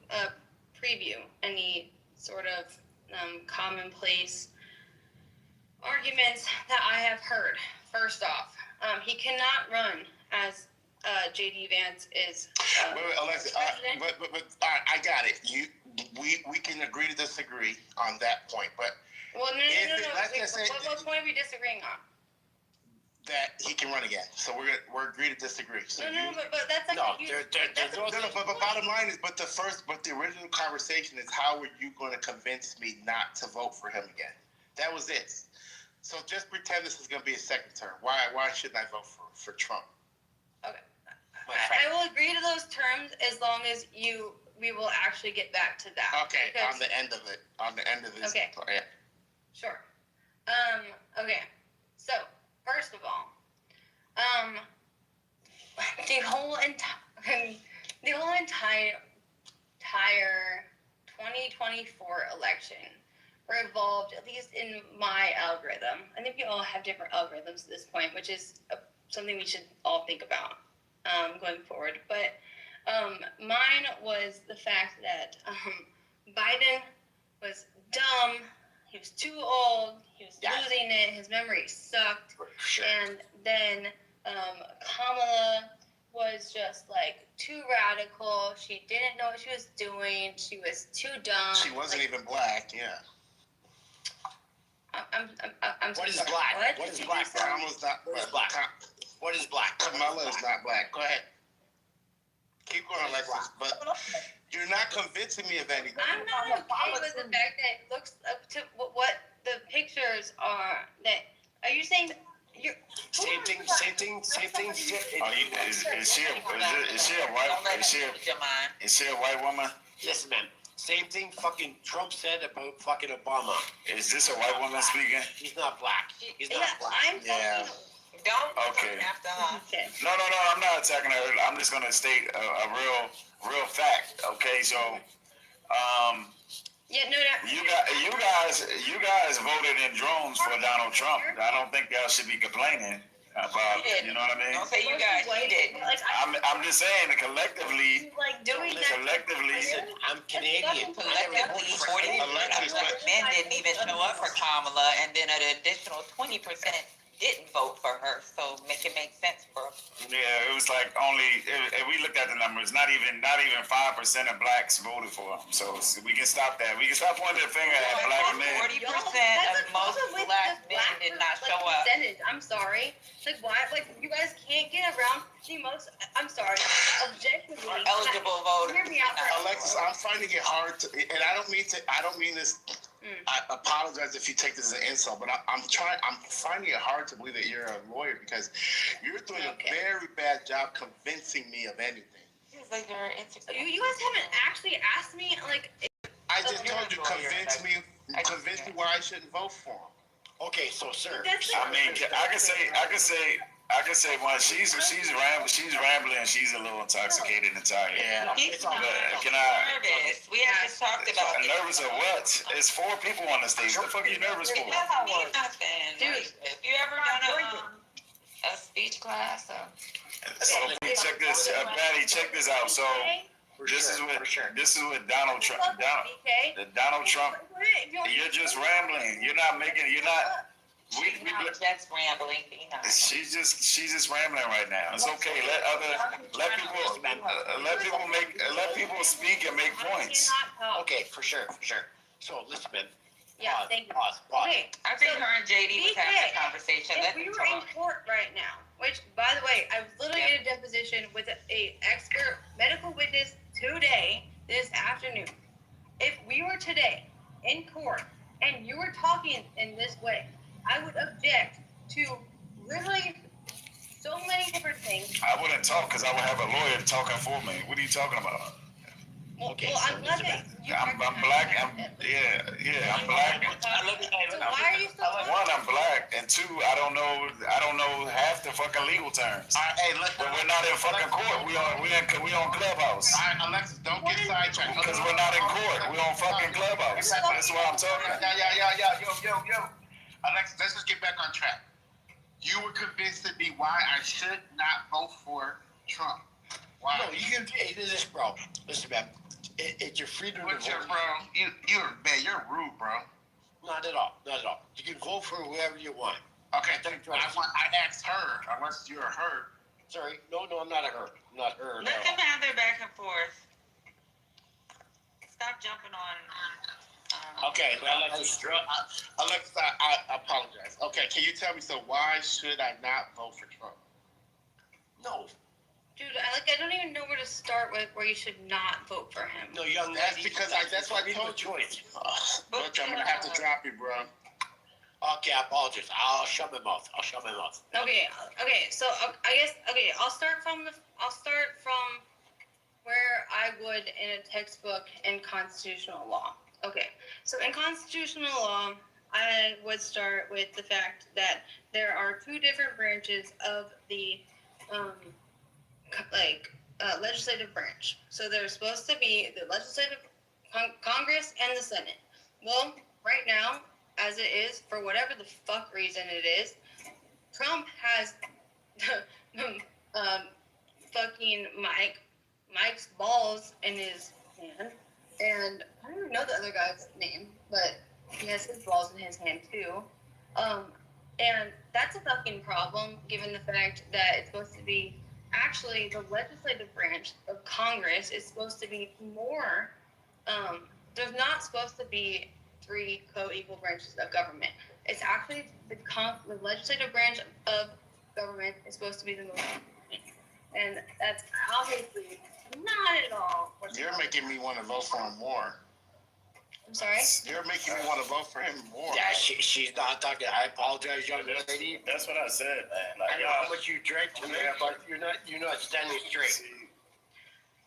preview any sort of commonplace arguments that I have heard, first off, he cannot run as J.D. Vance is wait, Alexa, president. but I got it. We can agree to disagree on that point, but Well, no. What point are we disagreeing on? That he can run again. So we're agreed to disagree. So but that's like but bottom line is, but the original conversation is how are you going to convince me not to vote for him again? That was it. So just pretend this is going to be a second term. Why shouldn't I vote for Trump? Okay. I will agree to those terms as long as we will actually get back to that. Okay, on the end of it. This. Okay. Yeah. Sure. Okay. So, first of all, the whole entire 2024 election revolved, at least in my algorithm. I think we all have different algorithms at this point, which is something we should all think about going forward. But mine was the fact that Biden was dumb. He was too old. He was losing it. His memory sucked. Sure. And then Kamala was just like too radical. She didn't know what she was doing. She was too dumb. She wasn't even black. Yeah. I'm What is sorry. black? What is black? Kamala's not black. What is black? Kamala is not black. Go ahead. Keep going, Alexis. But you're not convincing me of anything. I'm not okay with the fact that it looks up to what the pictures are. Are you saying you're Same thing. Is she a white woman? Yes, ma'am. Same thing fucking Trump said about fucking Obama. Is this a white woman speaking? He's not black. He's not black. I'm talking. Okay. Okay. No, I'm not attacking her. I'm just gonna state a real fact. Okay, so Yeah, no. you guys voted in drones for Donald Trump. I don't think y'all should be complaining about, you know what I mean? Don't say you guys. He didn't. I'm just saying that collectively, I'm Canadian. Collectively, 40% of men didn't even show up for Kamala, and then an additional 20% didn't vote for her. So make it make sense, bro. yeah, it was like only if we looked at the numbers, not even 5% of blacks voted for him. So we can stop that. We can stop pointing the finger at black men. 40% of most black men did not show up. I'm sorry. Like why? Like you guys can't get around the most. I'm sorry. Objectively, Or eligible voters. Hear me out. Alexis, I'm finding it hard to, and I don't mean this. I apologize if you take this as an insult, but I'm finding it hard to believe that you're a lawyer because you're doing a very bad job convincing me of anything. You guys haven't actually asked me like. I just told you, convince me why I shouldn't vote for him. Okay, so sir. I mean, I can say when she's rambling, she's a little intoxicated and tired. Yeah. Can I? Nervous. We have just talked about it. Nervous of what? It's 4 people on the stage. What the fuck are you nervous for? It doesn't mean nothing. Dude, if you ever done a speech class, So check this, Patty. Check this out. So this is what Donald Trump. Donald Trump. You're just rambling. You're not. That's rambling. She's just rambling right now. It's okay. Let people speak and make points. Okay, for sure. So listen, man. Yeah, Pause, thank you. Pause. Okay, I think her and JD was having a conversation. If Let we them were in talk. court right now, which, by the way, I was literally in a deposition with a expert medical witness today, this afternoon. If we were today in court and you were talking in this way, I would object to literally so many different things. I wouldn't talk because I would have a lawyer talking for me. What are you talking about? Well, Okay, well, so I'm glad listen, that you I'm black. I'm black. So why are you still talking? One, I'm black, and two, I don't know half the fucking legal terms. All right, hey, But we're not in fucking court. We on Clubhouse. All right, Alexis, don't get sidetracked. Because we're not in court. We're on fucking Clubhouse. That's why I'm talking. Yo. Alexis, let's just get back on track. You were convincing me why I should not vote for Trump. Why? No, you can. Hey, this, bro. Listen, man. It's your freedom What's to your vote. bro? You're rude, bro. Not at all. Not at all. You can vote for whoever you want. Okay, I asked her, unless you're a her. Sorry. No, I'm not a her. I'm not her. Let them have their back and forth. Stop jumping on. Okay, Alexis, I apologize. Okay, can you tell me, so why should I not vote for Trump? No. Dude, I don't even know where to start with where you should not vote for him. No, young That's lady. because that's why I told you. choice. Butch, I'm gonna have to drop you, bro. Okay, I apologize. I'll shut my mouth. Okay. So I'll start from where I would in a textbook in constitutional law. Okay, so in constitutional law, I would start with the fact that there are two different branches of the legislative branch. So there's supposed to be the legislative Congress and the Senate. Well, right now, as it is, for whatever the fuck reason it is, Trump has fucking Mike's balls in his hand, and I don't even know the other guy's name, but he has his balls in his hand too. And that's a fucking problem, given the fact that it's supposed to be actually the legislative branch of Congress is supposed to be more. There's not supposed to be three co-equal branches of government. It's actually the legislative branch of government is supposed to be the most important. And that's obviously not at all. You're making me want to vote for him more. I'm sorry? You're making me want to vote for him more. Yeah, she's not talking. I apologize, young lady. That's what I said, man. Like, I know how much you drank tonight, but you're not standing straight.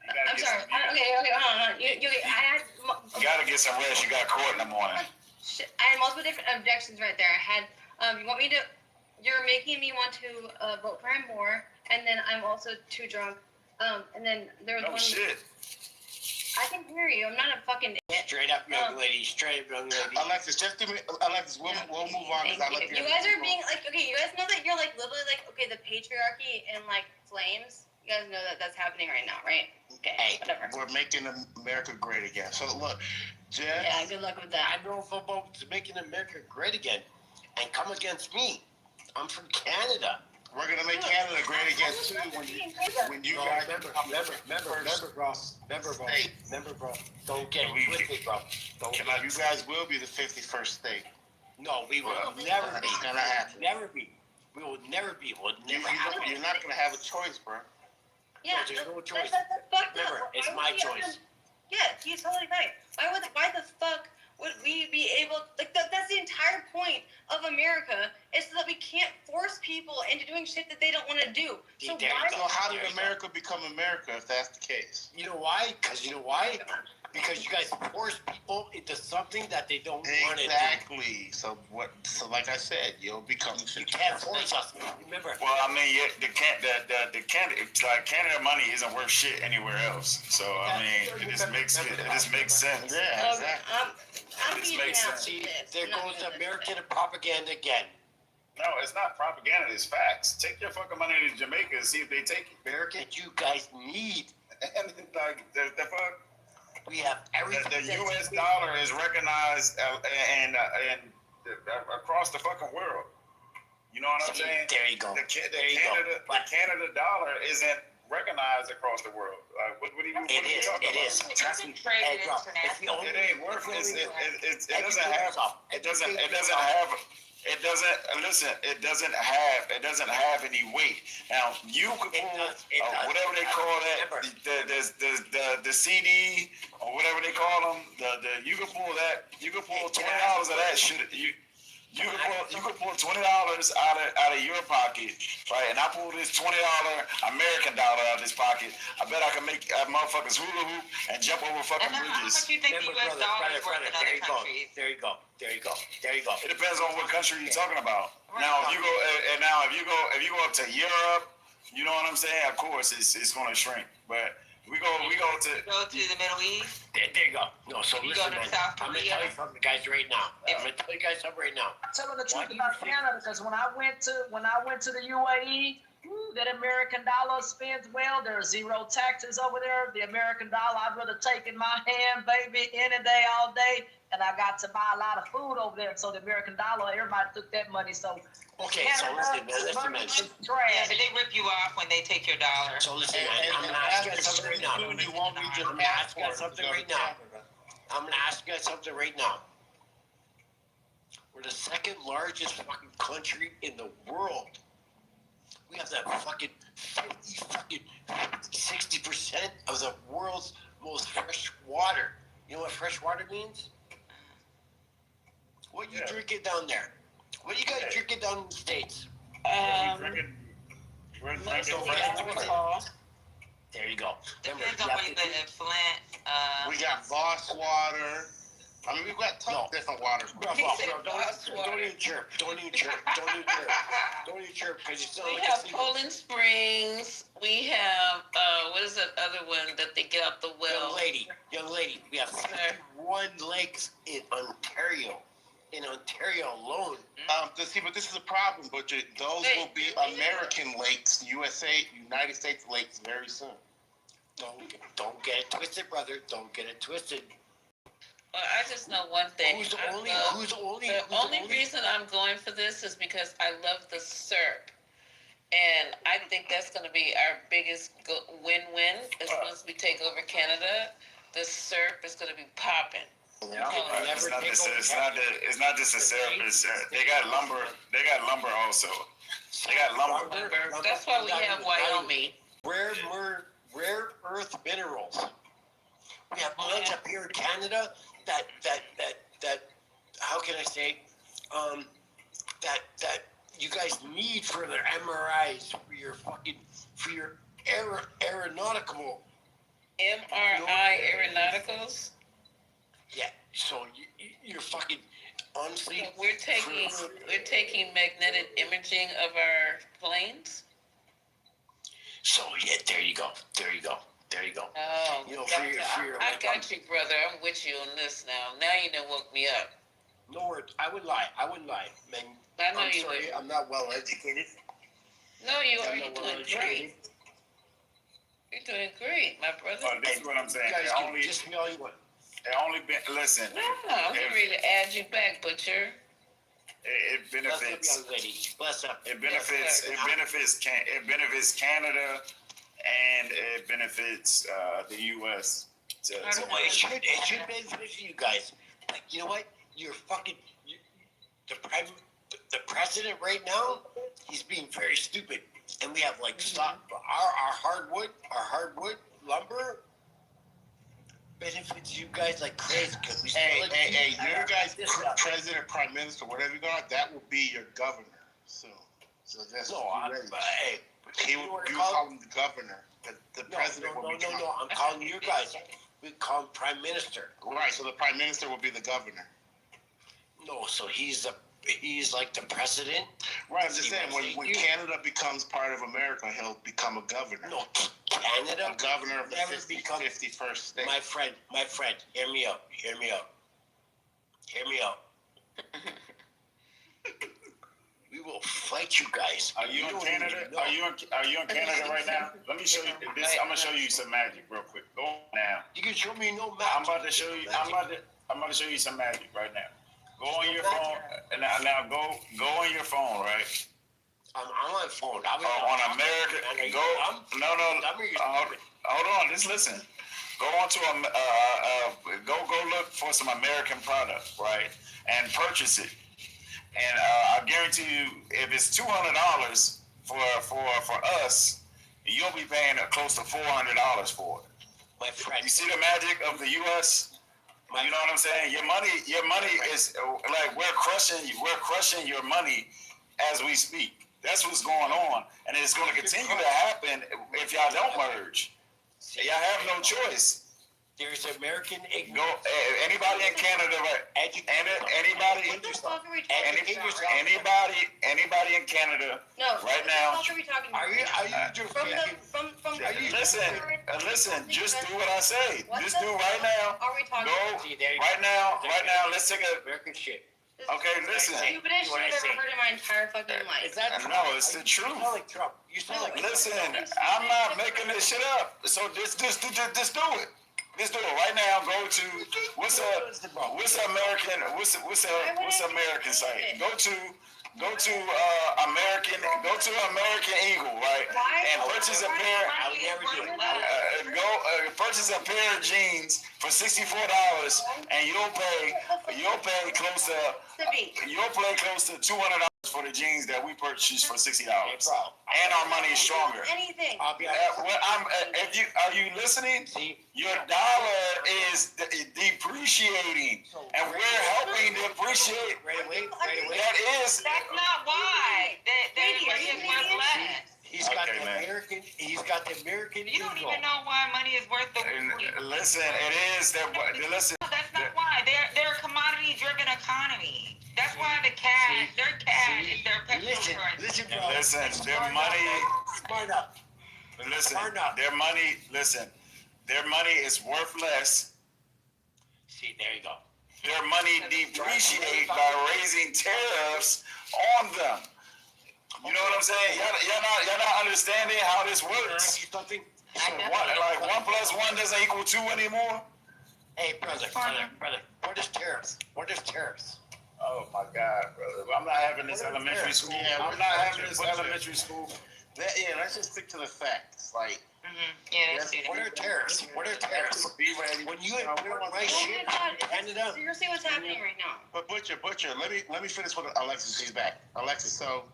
I'm sorry. Okay, hold on. You gotta get some rest. You got court in the morning. I had multiple different objections right there. I had, you want me to, you're making me want to vote for him more, and then I'm also too drunk. And then there was one. Shit. I can hear you. I'm not a fucking idiot. Straight up, young lady. Straight up, young lady. Alexis, we'll move on. You guys are being like, okay, you guys know that you're like literally like, okay, the patriarchy in like flames. You guys know that that's happening right now, right? Okay, hey, whatever. We're making America great again. So look, Jeff. Yeah, good luck with that. I know about making America great again, and come against me. I'm from Canada. We're gonna make Canada great again too. When you guys remember, bro. Don't get twisted, bro. You guys will be the 51st state. No, we will never be. It's gonna happen. Never be. We will never be. We'll never happen. You're not gonna have a choice, bro. Yeah, there's no choice. Remember, it's my choice. Yeah, he's totally right. Why the fuck would we be able, like, that's the entire point of America, is so that we can't force people into doing shit that they don't want to do. So how did America become America if that's the case? You know why? Because you guys force people into something that they don't want to do. Exactly. So like I said, you'll become. You can't force us. Remember. Well, I mean, Canada money isn't worth shit anywhere else. So I mean, it just makes sense. Yeah, exactly. I'm beating out. See, there goes American propaganda again. No, it's not propaganda. It's facts. Take your fucking money to Jamaica and see if they take it. American, you guys need. And like the fuck. We have everything. The U.S. dollar is recognized and across the fucking world. You know what I'm saying? There you go. The Canada dollar isn't recognized across the world. Like, what do you? It is. It is. Trust me. Hey, bro. It ain't worth it. It doesn't have. It doesn't have. It doesn't listen. It doesn't have any weight. Now you could pull whatever they call that, the CD or whatever they call them. You could pull that. You could pull $20 of that shit. You could pull $20 out of your pocket, right? And I pull this $20 American dollar out of this pocket. I bet I can make motherfuckers hula hoop and jump over fucking bridges. How much you think the U.S. dollar is worth in other countries? There you go. It depends on what country you're talking about. Now, if you go up to Europe, you know what I'm saying? Of course, it's going to shrink. But we go to the Middle East. There you go. No, so listen, man. I'm gonna tell you something, guys, right now. I'm telling the truth about Canada, because when I went to the UAE, that American dollar spends well. There are zero taxes over there. The American dollar, I'd rather take in my hand, baby, any day, all day. And I got to buy a lot of food over there. So the American dollar, everybody took that money. So okay, Canada, listen, man. Yeah, but they rip you off when they take your dollar. So listen, man. I'm gonna ask you guys something right now. I'm gonna ask you guys something right now. We're the second largest fucking country in the world. We have that fucking 60% of the world's most fresh water. You know what fresh water means? What you drinking down there? What you guys drinking down in the States? There you go. Depends on where you live in Flint. We got Voss water. I mean, we've got tons of different waters. Don't even chirp. Don't even chirp. Because you still We have Poland Springs. We have what is that other one that they get out the well? Young lady. We have 51 lakes in Ontario. In Ontario alone. But this is a problem, but those will be American lakes, United States lakes very soon. Don't get it twisted, brother. Don't get it twisted. Well, I just know one thing. The only reason I'm going for this is because I love the syrup. And I think that's going to be our biggest win-win is once we take over Canada, the syrup is going to be popping. Yeah, it's not just a syrup. They got lumber. They got lumber also. They got lumber. That's why we have Wyoming. Rare earth minerals. We have mines up here in Canada that how can I say that you guys need for their MRIs for your aeronautical. MRI aeronauticals. Yeah. So you're fucking honestly. So we're taking magnetic imaging of our planes. So yeah, there you go. Oh, you know, I got you, brother. I'm with you on this now. Now you done woke me up. No words. I wouldn't lie, man. I know you would. I'm not well educated. No, you are. You're doing great. You're doing great, my brother. Oh, this is what I'm saying. Just me all you want. Listen. No, I'm ready to add you back, Butcher. It benefits. Bless up. It benefits Canada, and it benefits the U.S. It should benefit you guys. Like, you know what? The president right now, he's being very stupid, and we have like our hardwood lumber benefits you guys like crazy because we your guys, president, prime minister, whatever you got, that will be your governor soon. So that's you call him the governor. The president will be. No. I'm calling you guys. We call him prime minister. Right. So the prime minister will be the governor. No. So he's like the president. Right. I'm just saying when Canada becomes part of America, he'll become a governor. No. Canada. A governor of the 51st state. My friend, hear me out. We will fight you guys. Are you in Canada? Are you in Canada right now? Let me show you this. I'm gonna show you some magic real quick. Go on now. You can show me no magic. I'm about to show you. I'm about to show you some magic right now. Go on your phone. Now go on your phone, right? I'm on the phone. On America, hold on, just listen. Go on to go look for some American product, right, and purchase it. And I guarantee you, if it's $200 for us, you'll be paying close to $400 for it. My friend, you see the magic of the U.S. You know what I'm saying? Your money is like we're crushing your money as we speak. That's what's going on, and it's going to continue to happen if y'all don't merge. Y'all have no choice. There's American ignorance. Go, anybody in Canada, anybody in Canada, right now. Listen, just do what I say. Just do right now. Right now, let's take a American shit. Okay, listen. Stupidest shit I've ever heard in my entire fucking life. Is that No, it's the truth. You sound like Trump. You sound like Listen, I'm not making this shit up. So just do it. Let's do it right now. Go to what's American site? Go to American Eagle, right? And purchase a pair. Purchase a pair of jeans for $64, and you'll pay close to $200 for the jeans that we purchased for $60. And our money is stronger. Anything. Are you listening? Your dollar is depreciating, and we're helping depreciate. That is. That's not why. That money is worth less. He's got the American. You don't even know why money is worth the. Listen, it is that. Listen. No, that's not why. They're a commodity-driven economy. That's why their cash is their petrol currency. Listen, their money. Smart up. Listen, their money is worth less. See, there you go. Their money depreciate by raising tariffs on them. You know what I'm saying? Y'all not understanding how this works. Something. Like 1 + 1 doesn't equal 2 anymore. Hey, brother. What is tariffs? Oh my God, brother! I'm not having this elementary school. I'm not having this elementary school. Let's just stick to the facts. Like, what are tariffs? Be ready. When you import my shit, hand it up. Seriously, what's happening right now? But Butcher, let me finish with Alexis. She's back. Alexis, so.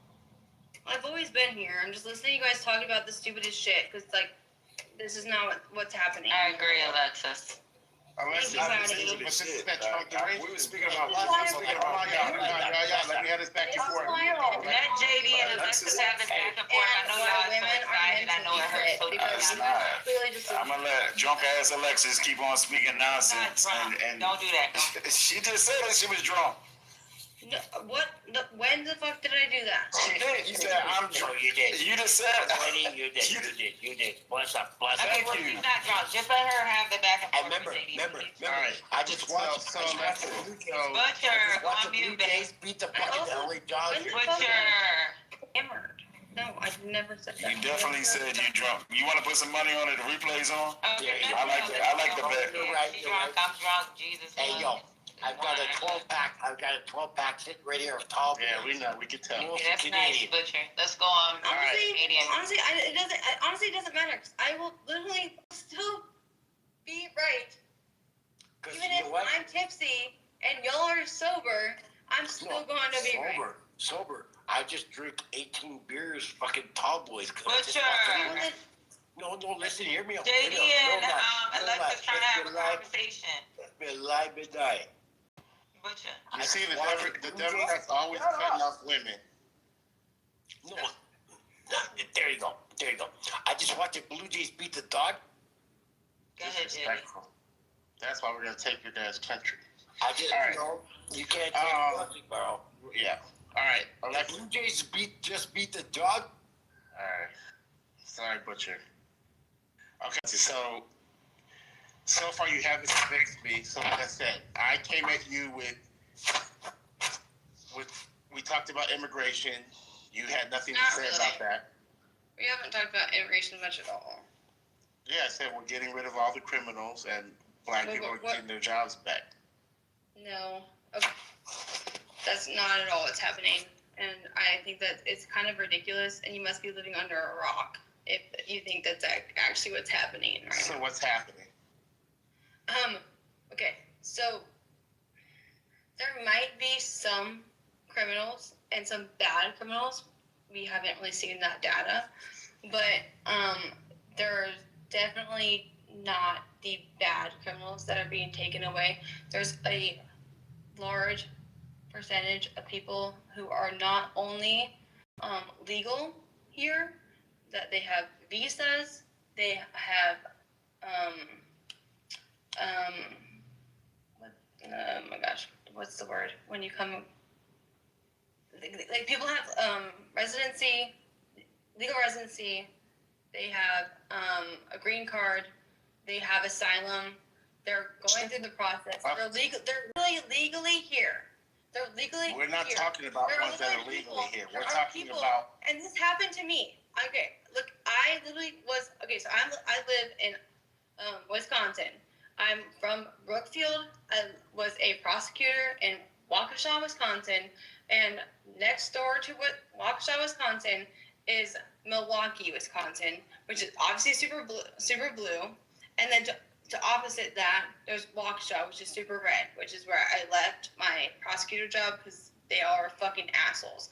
I've always been here. I'm just listening to you guys talk about the stupidest shit because, like, this is not what's happening. I agree, Alexis. Alexis, Thank you, but since that Trump generation, We were speaking about. y'all. Let me have this back and forth. Let JD and Alexis have this back and forth. I know y'all are so excited. I know it hurts so It's bad. not. Clearly just I'm gonna let drunk ass Alexis keep on speaking nonsense. And Don't do that. she just said that she was drunk. no, when the fuck did I do that? She did. You said I'm drunk. You did. You just said. You did. What's up? Okay, well, she's not drunk. Just let her have the back and I forth. remember. All right. I just watched. So Butcher, go on Blue mute, babe. Jays beat the fucking LA Dodgers. Butcher. Hammered. No, I never said that. You definitely said you drunk. You want to put some money on it? The replay's on. Okay, I like the bet. You're right. She's drunk. I'm drunk. Jesus. Hey, yo. I've got a 12-pack sitting right here of tall beer. Yeah, we know. We can tell. Yeah, that's nice, Butcher. Let's go on. Honestly, it doesn't matter. 'Cause I will literally still be right. Even if I'm tipsy and y'all are sober, I'm still going to be right. Sober. I just drink 18 beers, fucking tall boys. Butcher. No, listen, hear me out. JD and Alexis trying to have a conversation. Been live midnight. Butcher. You see, the Democrats always cutting off women. No, there you go. I just watched the Blue Jays beat the dog. Go ahead, JD. Disrespectful. That's why we're gonna take your dad's country. I just, you can't take nothing, bro. Yeah. All right. The Blue Jays just beat the dog. All right. Sorry, Butcher. Okay, so far you haven't convinced me. So like I said, I came at you with we talked about immigration. You had nothing to say about that. We haven't talked about immigration much at all. Yeah, I said we're getting rid of all the criminals and black people are getting their jobs back. No. Okay. That's not at all what's happening. and I think that it's kind of ridiculous, and you must be living under a rock if you think that's actually what's happening right So now. what's happening? Okay, so there might be some criminals and some bad criminals. We haven't really seen that data, but there's definitely not the bad criminals that are being taken away. There's a large percentage of people who are not only legal here, that they have visas, they have oh my gosh, what's the word when you come, like people have residency, legal residency, they have a green card, they have asylum, they're going through the process, they're really legally here. They're legally We're not here. talking about There are ones that are literally legally people- here. there We're are talking people- about. And this happened to me. Okay, look, I literally was, okay, so I live in Wisconsin. I'm from Brookfield. I was a prosecutor in Waukesha, Wisconsin, and next door to Waukesha, Wisconsin is Milwaukee, Wisconsin, which is obviously super blue. And then to opposite that, there's Waukesha, which is super red, which is where I left my prosecutor job because they all are fucking assholes.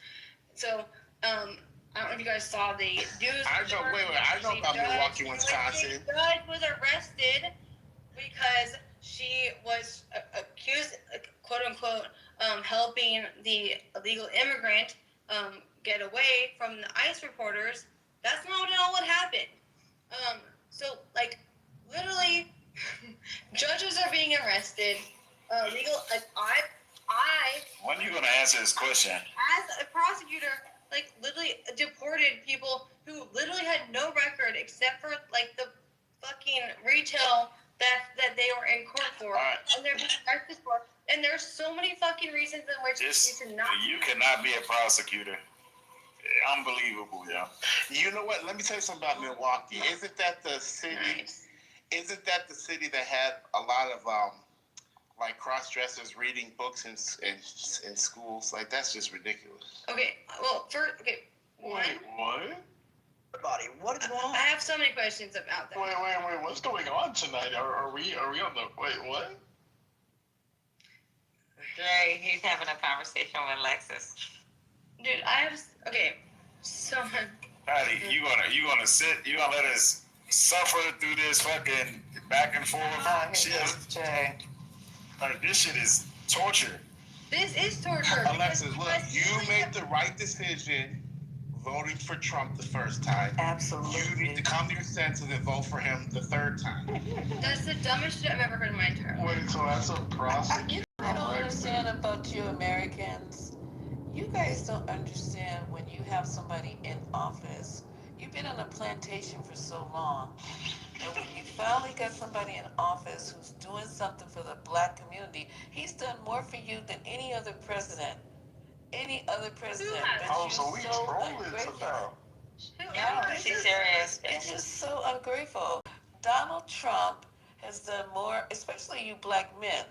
So, I don't know if you guys saw the news. I know about Milwaukee, Wisconsin. The judge was arrested because she was accused, quote unquote, helping the illegal immigrant get away from the ICE reporters. That's not at all what happened. So, like, literally, judges are being arrested. When are you gonna answer this question? As a prosecutor, like, literally deported people who literally had no record except for, like, the fucking retail that they were in court for. Right. And they're being arrested for. And there's so many fucking reasons in which You cannot be a prosecutor. Unbelievable, yeah. You know what? Let me tell you something about Milwaukee. Isn't that the city? Nice. Isn't that the city that had a lot of like cross-dressers reading books in schools? Like, that's just ridiculous. Okay, well, one. What? Everybody, what is going on? I have so many questions about that. Wait, what's going on tonight? Are we on the, wait, what? Dre, he's having a conversation with Lexus. Dude, so much. Patty, you gonna let us suffer through this fucking back and forth shit? Like, this shit is torture. This is torture. Alexis, look, you made the right decision voting for Trump the first time. Absolutely. You need to come to your senses and vote for him the third time. That's the dumbest shit I've ever heard in my entire life. Wait, so that's a prosecutor? I don't understand about you Americans. You guys don't understand when you have somebody in office. You've been on a plantation for so long. And when you finally got somebody in office who's doing something for the black community, he's done more for you than any other president. Any other president. Oh, so we trolling tonight. Yeah, She's serious. it's just so ungrateful. Donald Trump has done more, especially you black men.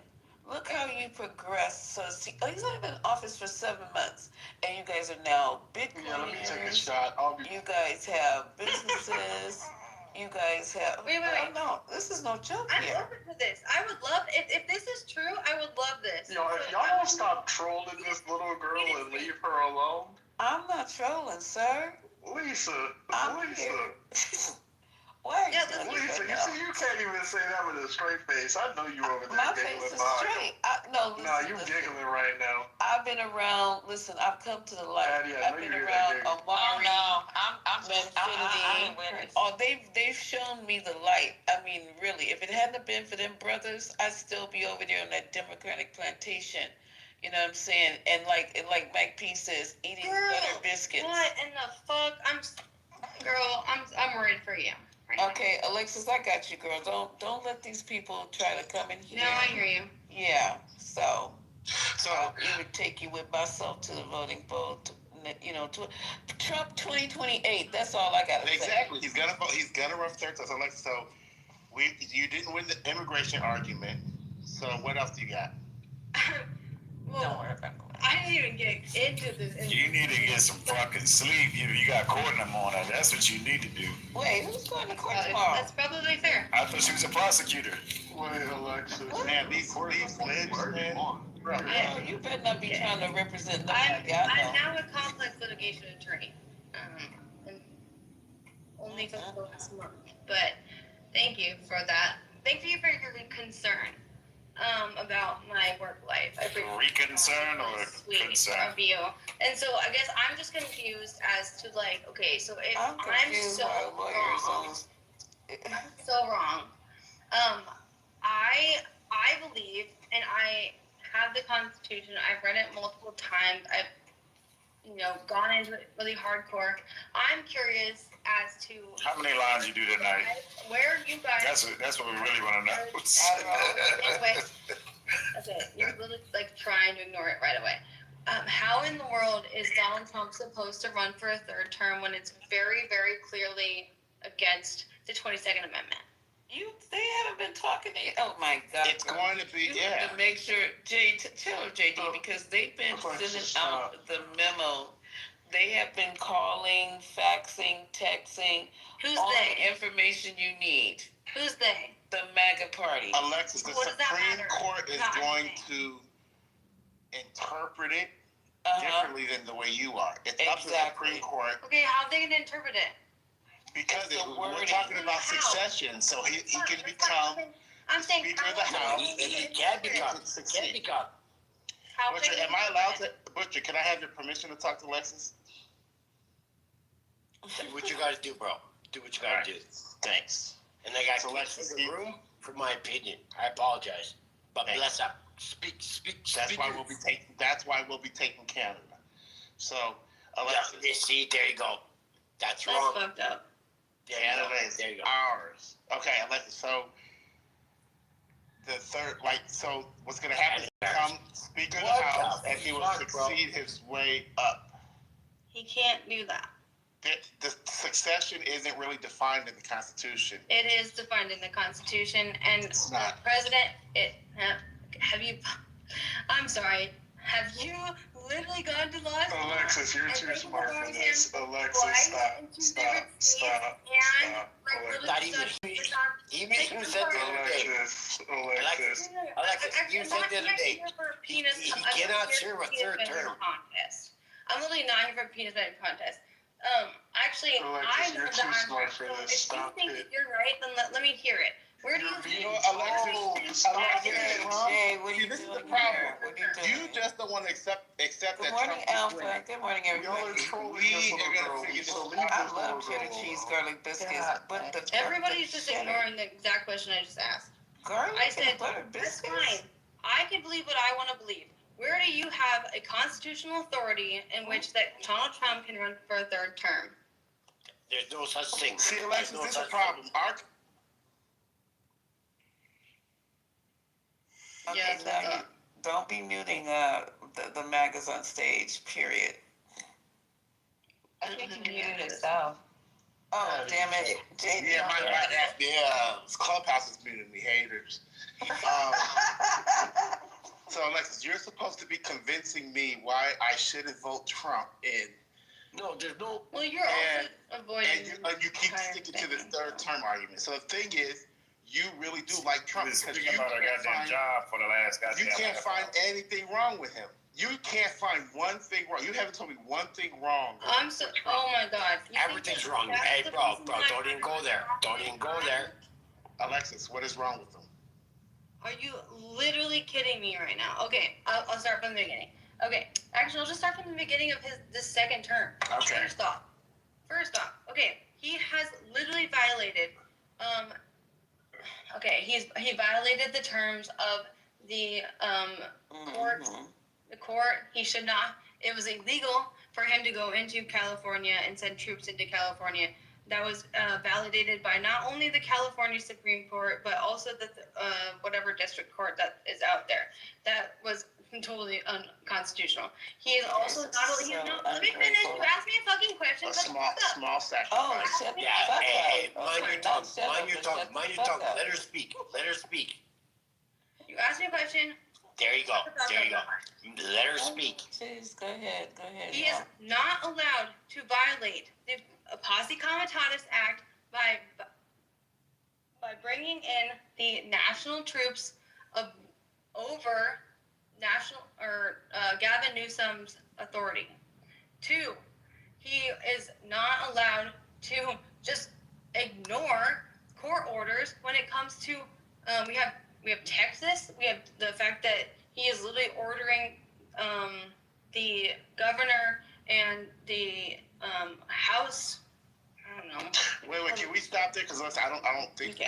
Look how you progressed. So he's only been in office for 7 months, and you guys are now big Yeah, let me take a leaders. shot. You guys have businesses. You guys have. Wait. No, this is no joke I'm here. open to this. I would love, if this is true, I would love this. Yo, if y'all don't stop trolling this little girl and leave her alone. I'm not trolling, sir. Lisa. Why? Yeah, Lisa, you see, you can't even say that with a straight face. I know you over there My giggling face is behind straight. you. No, you giggling right now. I've been around. Listen, I've come to the light. Patty, I know I've been you hear around that giggle. Amari. I'm Infinity. Oh, they've shown me the light. I mean, really, if it hadn't been for them brothers, I'd still be over there on that Democratic plantation. You know what I'm saying? And like Mike P says, eating butter biscuits. What in the fuck? I'm worried for you. Right Okay, Alexis, I got you, girl. Don't let these people try to come in here. No, I hear you. Yeah. So I'll even take you with myself to the voting poll. To Trump 2028. That's all I gotta say. Exactly. He's gonna vote. He's gonna run for third time. So you didn't win the immigration argument. So what else do you got? Well, Don't worry about it. I didn't even get into this. You need to get some fucking sleep. You got court in the morning. That's what you need to do. Wait, who's going to court tomorrow? That's probably fair. I thought she was a prosecutor. Wait, Alexis. Man, these lids, man. Bro, Oh, you better not be trying to represent I'm nobody. I know. now a complex litigation attorney. And only for the last month. But thank you for that. Thank you for your concern about my work life. I appreciate Concern or sweet concern? of you. And so I guess I'm just confused as to like, okay, so if I'm I'm confused so by lawyers wrong, on so wrong. I believe, and I have the Constitution. I've read it multiple times. I've gone into it really hardcore. I'm curious as to How many lines you do tonight? where you guys. That's what we really want to know. Anyway, okay, you're really like trying to ignore it right away. How in the world is Donald Trump supposed to run for a third term when it's very, very clearly against the 22nd Amendment? They haven't been talking to you. Oh my God. It's going to be, You have to make sure, tell her, JD, because they've been sending out the memo. They have been calling, faxing, texting. Who's all they? the information you need. Who's they? The MAGA party. Alexis, the What does that Supreme matter? Court is Not going anything. to interpret it Uh-huh. differently than the way you are. It's up to the Exactly. Supreme Court Okay, how are they going to interpret it? because It's the we're wording. talking about How? succession, so he can become I'm saying Speaker of the how- House. He can become. Can become. How Butcher, they am I interpret allowed it. to? Butcher, can I have your permission to talk to Alexis? Do what you gotta do, bro. Do what you gotta do. Thanks. And I got So kids let's in the see. room for my opinion. I apologize. But Thanks. bless up. Speak. That's why we'll be taking Canada. So, Yeah, Alexis, see, there you go. That's That's wrong. fucked up. There you Canada go. is There you go. ours. Okay, Alexis. So the third, so what's going to happen is he'll become Speaker of the What House, the and he will fuck, bro? succeed his way up. He can't do that. The succession isn't really defined in the Constitution. It is defined in the Constitution, and It's not. President, have you? I'm sorry. Have you literally gone to law school? Alexis, you're and too taken smart for the this. exam Alexis, twice stop, in two stop, different states stop, and, stop. like, literally Not even studied me. for some- Even you said the other day. Alexis, Alexis, Alexis. Alexis, you I'm said not the other here day. for a He penis- I'm not cannot here serve for a penis third bending term. contest. I'm literally not here for a penis bending contest. Actually, Alexis, I know you're that too I'm smart for so this. if you Stop think it. that you're right, then let me hear it. Where do you think? Alexis, Jay, what are See, you this is the doing problem. here? What are you doing? You just don't want to accept Good that morning, Trump is Alpha. winning. Good morning, Y'all are everybody. trolling We this are little gonna girl. figure this So out. leave I this love little cheddar girl cheese alone. garlic biscuits, but the Everybody's just cheddar ignoring the exact question I just asked. garlic I said, and butter that's biscuits. fine. I can believe what I want to believe. Where do you have a constitutional authority in which that Donald Trump can run for a third term? There's no such thing. See, Alexis, There's no this is a such problem. thing. Okay, Yes, now you don't be muting the MAGAs on stage. Period. I think he muted himself. Oh damn it, JD. Yeah, Clubhouse is muting me, haters. So, Alexis, you're supposed to be convincing me why I shouldn't vote Trump in. No, there's no. Well, you're And- also avoiding. And you keep entire sticking to this thing. third term argument. So the thing is, you really do like Trump Been because speaking you about a can't goddamn find, job for the last goddamn. you can't half find hour. anything wrong with him. You can't find one thing wrong. You haven't told me one thing wrong. I'm so. Oh my God. You think Everything's that- wrong. that's Hey, the bro, reason bro, why don't even go there. Don't even go there. Alexis, what is wrong with him? Are you literally kidding me right now? Okay, I'll start from the beginning. Okay, actually, I'll just start from the beginning of this second term. Okay. First off, okay, he has literally violated. Okay, he violated the terms of the court. The court. He should not. It was illegal for him to go into California and send troops into California. That was validated by not only the California Supreme Court, but also the whatever district court that is out there. That was totally unconstitutional. He is also not. He's not. Let me finish. You asked me a fucking question. A Shut the fuck up. small sacrifice. Oh, shut the Yeah, fuck hey, up. mind Okay, your tongue. not shut Mind up, your but tongue. shut the Mind your fuck tongue. up. Let her speak. Let her speak. You asked me a question. There you go. There you go. Let her speak. Jeez, go ahead. He is not allowed to violate the Posse Comitatus Act by bringing in the national troops of over Gavin Newsom's authority. 2, he is not allowed to just ignore court orders when it comes to we have Texas. We have the fact that he is literally ordering the governor and the House. I don't know. Wait, can we stop there? Because I don't think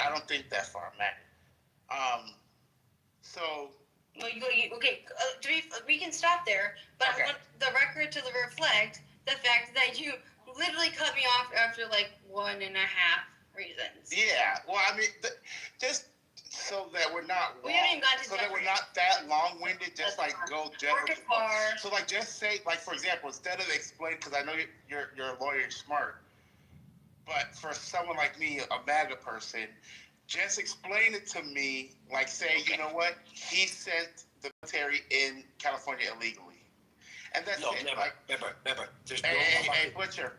that far, Matt. So. Well, okay, we can stop there, but okay. I want the record to reflect the fact that you literally cut me off after like 1.5 reasons. Yeah, well, I mean, just so that we're not we haven't even gotten to that we're not that long-winded, just like go general. So like just say, like for example, instead of explain, because I know you're a lawyer, you're smart, but for someone like me, a MAGA person, just explain it to me, like say, okay. You know what, he sent the military in California illegally. And that's no, it. Remember. There's hey, Butcher.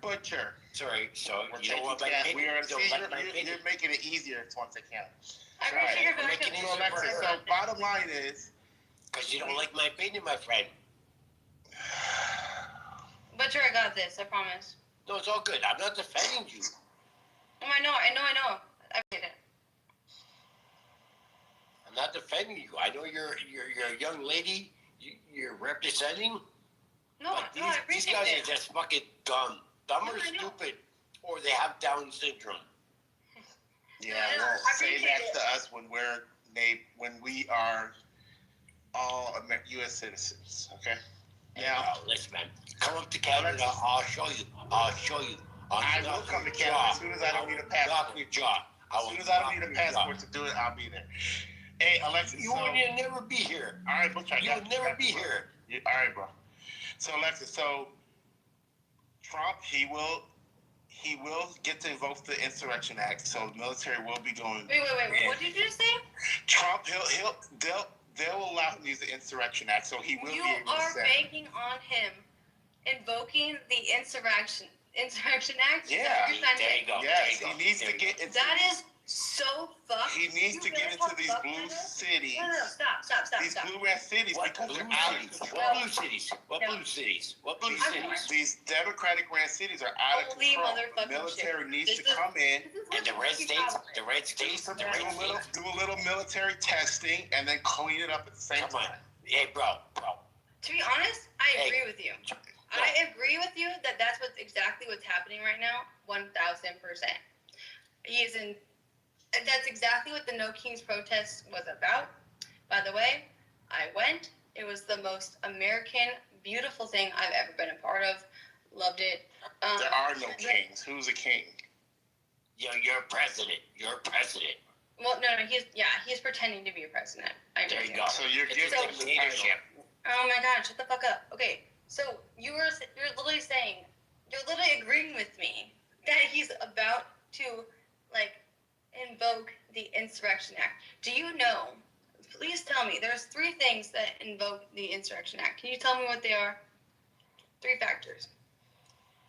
Sorry, so you don't want my opinion. You're making it easier once I can. I appreciate your making it easier. So bottom line is, because you don't like my opinion, my friend. Butcher, I got this. I promise. No, it's all good. I'm not defending you. Oh, I know. I get it. I'm not defending you. I know you're a young lady. You're representing. No, I appreciate these guys are just fucking dumb or stupid, or they have Down syndrome. Yeah, well, say that to us when we are all U.S. citizens. Okay. Yeah. Listen, man. Come up to Canada. I'll show you. I will come to Canada as soon as I don't need a passport. Knock your jaw. As soon as I don't need a passport to do it, I'll be there. Hey, Alexis. You would never be here. All right, Butch. You would never be here. All right, bro. So Alexis, Trump, he will get to invoke the Insurrection Act. So the military will be going. Wait. What did you just say? Trump, they'll allow him to use the Insurrection Act. So he will be able to say. You are banking on him invoking the Insurrection Act. Yeah. There you go. Yes, he needs to get into. That is so fucked. He needs to get into these blue cities. No, stop. These blue red cities because they're out of control. What blue cities? These Democratic red cities are out of control. The military needs to come in. And the red states, do a little military testing and then clean it up at the same time. Hey, bro. To be honest, I agree with you. I agree with you that that's exactly what's happening right now. 1,000%. That's exactly what the No Kings protest was about. By the way, I went. It was the most American, beautiful thing I've ever been a part of. Loved it. There are no kings. Who's a king? You're president. Well, no, he's pretending to be a president. There you go. So you're giving him leadership. Oh my God, shut the fuck up. Okay, so you're literally agreeing with me that he's about to, invoke the Insurrection Act. Do you know, please tell me, there's 3 things that invoke the Insurrection Act. Can you tell me what they are? 3 factors.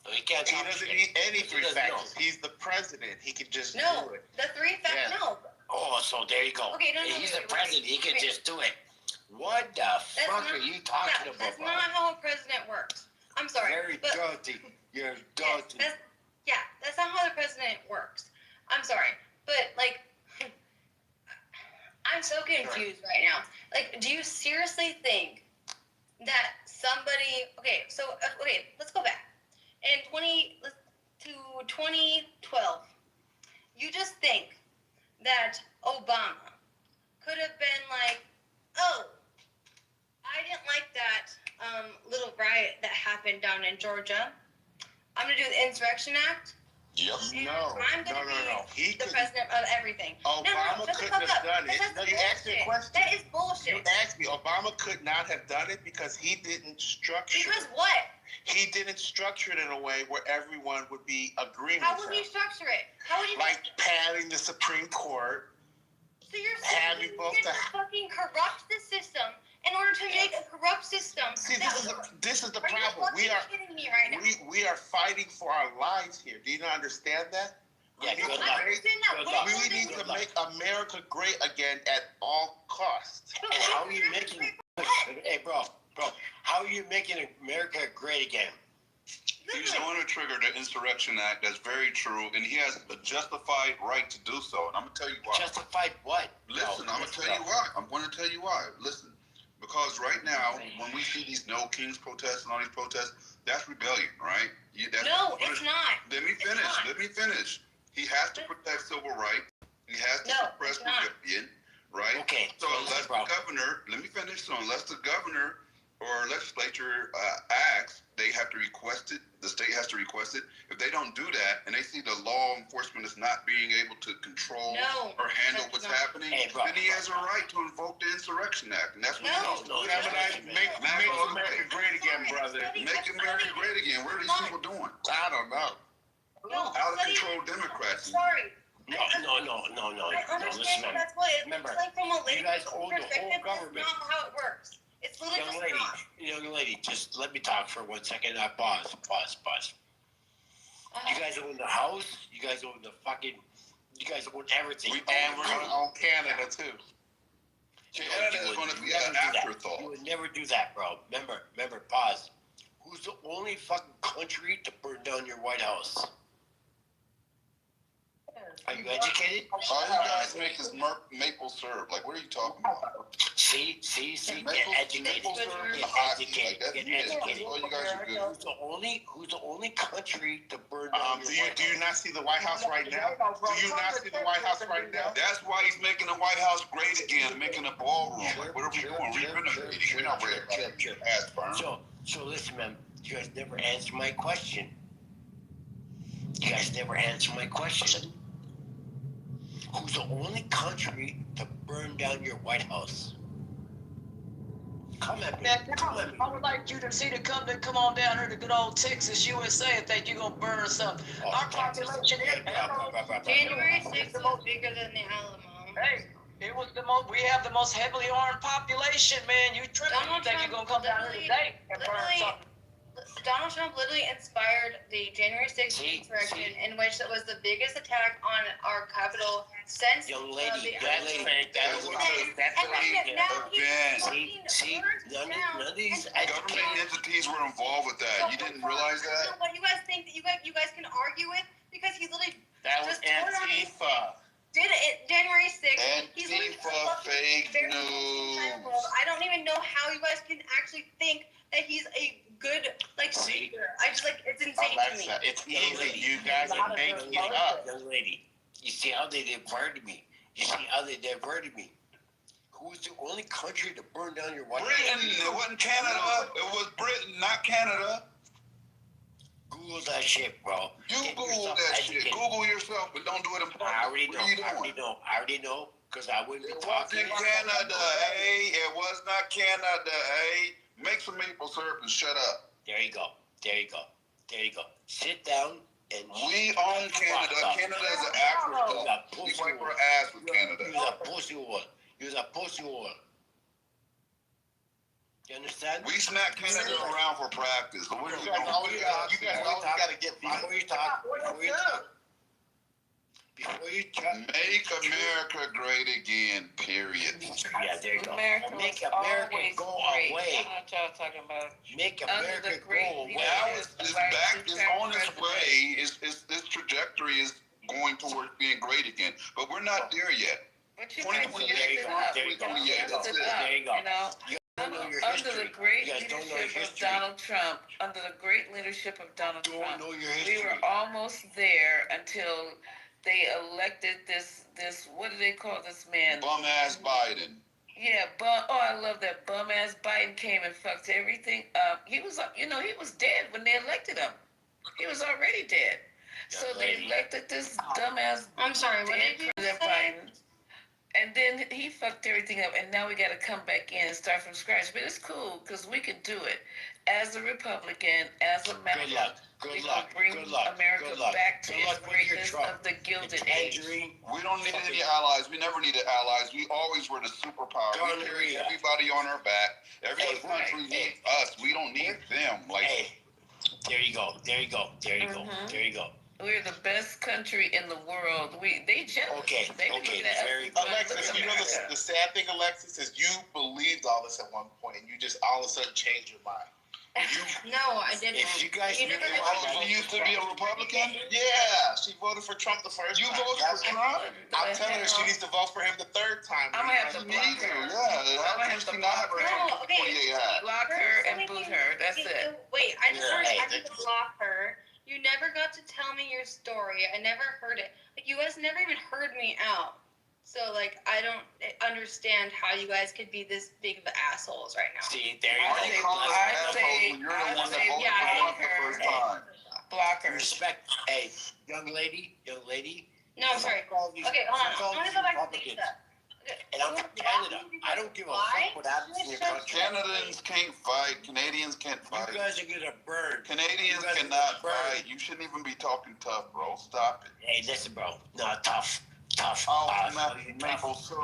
No, he doesn't need any 3 factors. He's the president. He can just do it. The 3 factors, no. Oh, so there you go. Okay, He's the president. He can just do it. What the fuck are you talking about? That's not how a president works. I'm sorry. Very dirty. You're dirty. That's not how the president works. I'm sorry. But, I'm so confused right now. Do you seriously think that somebody... Okay, let's go back. In 2012, you just think that Obama could have been oh, I didn't like that little riot that happened down in Georgia. I'm going to do the Insurrection Act. Yep. I'm going to be the president of everything. Obama couldn't have done it. No, you asked me a question. That is bullshit. You asked me. Obama could not have done it because he didn't structure it. Because what? He didn't structure it in a way where everyone would be agreeing How would he structure it? Padding the Supreme Court. So you're saying you're going to fucking corrupt the system in order to make a corrupt system. See, this is the Are you problem. fucking kidding me right now? We are fighting for our lives here. Do you not understand that? Yeah, good luck. I understand that. We need to make America great again at all costs. And how are you making? Hey, bro, how are you making America great again? He's the one who triggered the Insurrection Act. That's very true, and he has a justified right to do so. And I'm gonna tell you why. Justified what? Listen, I'm gonna tell you why. I'm going to tell you why. Listen, because right now, when we see these No Kings protests and all these protests, that's rebellion, right? No, it's not. Let me finish. He has to protect civil rights. He has to suppress rebellion, right? Okay. So unless the governor, let me finish. So unless the governor or legislature acts, they have to request it. The state has to request it. If they don't do that, and they see the law enforcement is not being able to control or handle what's happening, then he has a right to invoke the Insurrection Act, and that's what he needs to do. Make America great again, brother. Make America great again. What are these people doing? I don't know. Out of control Democrats. Sorry. No. I understand Listen, that's what it remember, looks like from a you guys own the perspective. whole government. That's not how it works. It's literally Young lady, just let me talk for 1 second. Pause. You guys own the house. You guys own the fucking. You guys own everything. And we're gonna own Canada too. Canada's going to be an afterthought. You would never do that, bro. Remember. Pause. Who's the only fucking country to burn down your White House? Are you educated? All you guys make is maple syrup. Like, what are you talking about? See, get educated. Maple syrup and Get hockey. educated. Like, Get that's educated. all you guys are good. Who's the only country to burn down Do your you White House? not see the White House right now? Do you not see the White House right now? That's why he's making the White House great again, making a ballroom. Like, what are we doing? Renovating. We're not worried about it. So listen, man. You guys never answer my question. Who's the only country to burn down your White House? Come at me. I would like you to see the company come on down here to good old Texas, USA, and think you're going to burn something. Our population is... January 6th was bigger than the Alamo. Hey, it was the most... We have the most heavily armed population, man. You tripping. You think you're going to come down here today and burn something. Donald Trump literally inspired the January 6th insurrection, in which that was the biggest attack on our capital since Young lady, none of these government entities were involved with that. You didn't realize that? What you guys think that you guys can argue with, because he literally That was Antifa. did it January 6th. Antifa fake news. I don't even know how you guys can actually think that he's a good speaker. I just it's insane to me. It's easy. You guys are making it up. Young lady, you see how they diverted me. Who's the only country to burn down your White House? Britain. It wasn't Canada. It was Britain, not Canada. Google that shit, bro. You Google that shit. Google yourself, but don't do it in public. I already know, because I wouldn't be talking. It wasn't Canada, eh? It was not Canada, eh? Make some maple syrup and shut up. There you go. Sit down and... We own Canada. Canada is an afterthought. We wipe our ass with Canada. You're a pussy whore. You understand? We smack Canada around for practice. So what are we doing? You guys always gotta get Before you talk. Make America great again, period. Yeah, there you go. Make America go great. away. I know what y'all talking about. Make America go away. Now it's back, it's on its way. Its trajectory is going towards being great again. But we're not there yet. 2028. There you go. That's it. There you go. Under the great leadership of Donald Trump, we were almost there until they elected this what do they call this man? Bum ass Biden. Yeah, I love that bum ass Biden came and fucked everything up. He was dead when they elected him. He was already dead. So they elected this dumbass. I'm sorry, what did you say? Biden. And then he fucked everything up, and now we got to come back in and start from scratch. But it's cool because we can do it as a Republican, as a man. Good luck. Good luck. Bring Good luck. America Good luck. back to Good its luck with your greatness Trump. of the Gilded The Age. tangerine. We don't need any allies. We never needed allies. We always were the superpower. We carry everybody on our back. Every other country needs us. We don't need them. Like, hey, there you go. There you go. There you go. There you go. We're the best country in the world. They jealous. Okay. They Okay. very Alexis, you know the sad thing, Alexis, is you believed all this at one point, and you just all of a sudden changed your mind. No, I didn't. If you guys You never got she used to be a Republican? Yeah, she voted for Trump the first You time. voted for Trump? I'm telling her she needs to vote for him the third time. I'm gonna have to block her. Yeah, I'm gonna have to block her. No, okay. Block her and boot her. That's it. Wait, I just heard Hey, I need to block her. You never got to tell me your story. I never heard it. Like, you guys never even heard me out. So, like, I don't understand how you guys could be this big of assholes right now. See, there you Why go. you call us assholes when you're the one that voted for Trump the first time? Block her. Respect. Hey, young lady. No, I'm sorry. Okay, hold on. I want to go back to Lisa. And I'm from Canada. I don't give a fuck what happens in your country. Canadians can't fight. Canadians can't fight. You guys are gonna burn. Canadians cannot fight. You shouldn't even be talking tough, bro. Stop it. Hey, listen, bro. No, tough. Oh, maple syrup.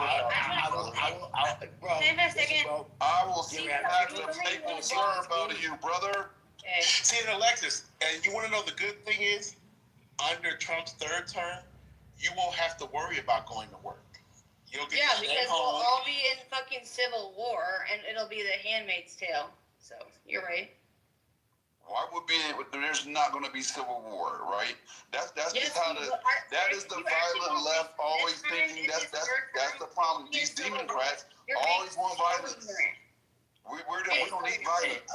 Bro. Stay for a second. Bro, I will smack the maple syrup out of you, brother. Okay. See, and Alexis, and you want to know the good thing is, under Trump's third term, you won't have to worry about going to work. You'll get to stay because we'll home. all be in fucking civil war, and it'll be the Handmaid's Tale. So, you're right. Why would be? There's not going to be civil war, right? That's Yes, just how you the will. that is the You actually violent will left be- always this time thinking in that's this third the term, problem. you're These civil Democrats You're always being want so violence. ignorant. We don't need violence.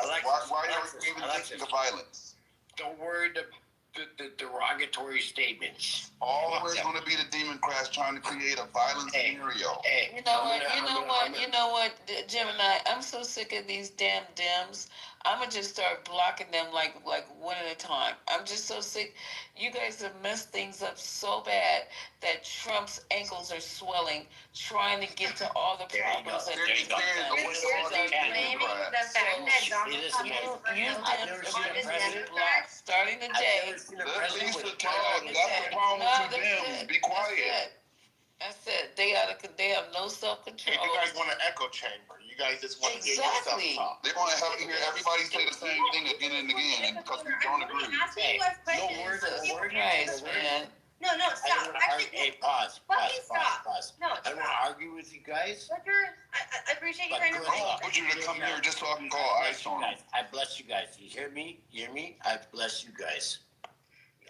Why are you even thinking of violence? don't worry the derogatory statements. Always going to be the Democrats trying to create a violent scenario. Hey, You know what, Gemini? I'm so sick of these damn Dems. I'm gonna just start blocking them like one at a time. I'm just so sick. You guys have messed things up so bad that Trump's ankles are swelling, trying to get to all the problems that There you he's go. done. You're seriously blaming the fact that Donald Trump You is I've never seen a president blocked starting today. I've never seen a Let president Lisa with talk. That's the problem with you Dems. Be quiet. That's it. They have no self-control. Hey, you guys want an echo chamber. You guys just want to hear yourself Exactly. talk. They want to have you hear everybody say the same thing again and again because we don't agree. Hey, no words, Christ, man. No, I stop. don't want to argue. Hey, pause. No, I don't want to argue with you guys. Roger, I appreciate you But trying to good fight. luck. I want you to come here just so I can call ice on them. I bless you guys. You hear me? You hear me? I bless you guys.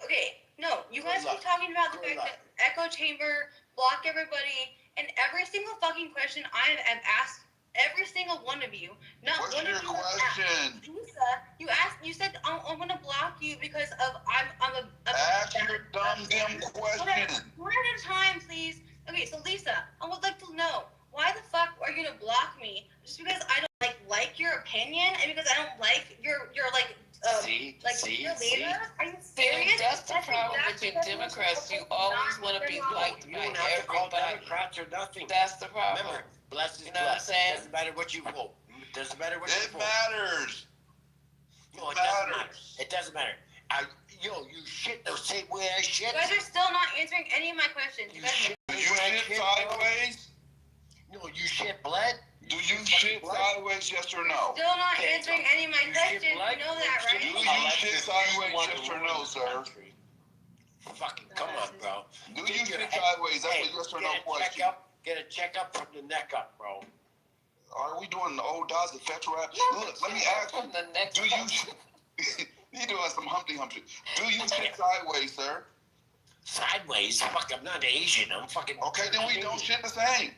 Okay, no, you guys Good keep luck. talking about the Good fact that echo chamber, block everybody, and every single fucking question I have asked every single one of you. Not What's one your of you has asked. question? Lisa, you said I'm gonna block you because of I'm a Ask your dumb question. One at a time, please. Okay, so Lisa, I would like to know why the fuck are you gonna block me? Just because I don't like your opinion and because I don't like your your leader? Are you serious? That's the problem with you Democrats. You always want to be liked You by don't have to call everybody. Democrats or nothing. That's the problem. Remember, blessed is You know what I'm blessed. saying? Doesn't matter what you vote. Doesn't matter what you It vote. matters. No, it doesn't matter. It doesn't matter. You shit the same way I shit. You guys are still not answering any of my questions. You shit Do the you way I shit shit, sideways? No, you shit blood. Do you shit sideways, yes or no? Still not answering any of my questions. You blood? know that, Do right? you shit sideways, yes or no, sir? Fucking come on, bro. Do you shit sideways? That's a yes or no question. Get a checkup from the neck up, bro. Are we doing the old Dodds and Fetch rap? Look, let me ask you. From the next Do you? You doing some Humpty Humpty? Do you shit sideways, sir? Sideways? Fuck, I'm not Asian. I'm fucking. Okay, then we don't shit the same.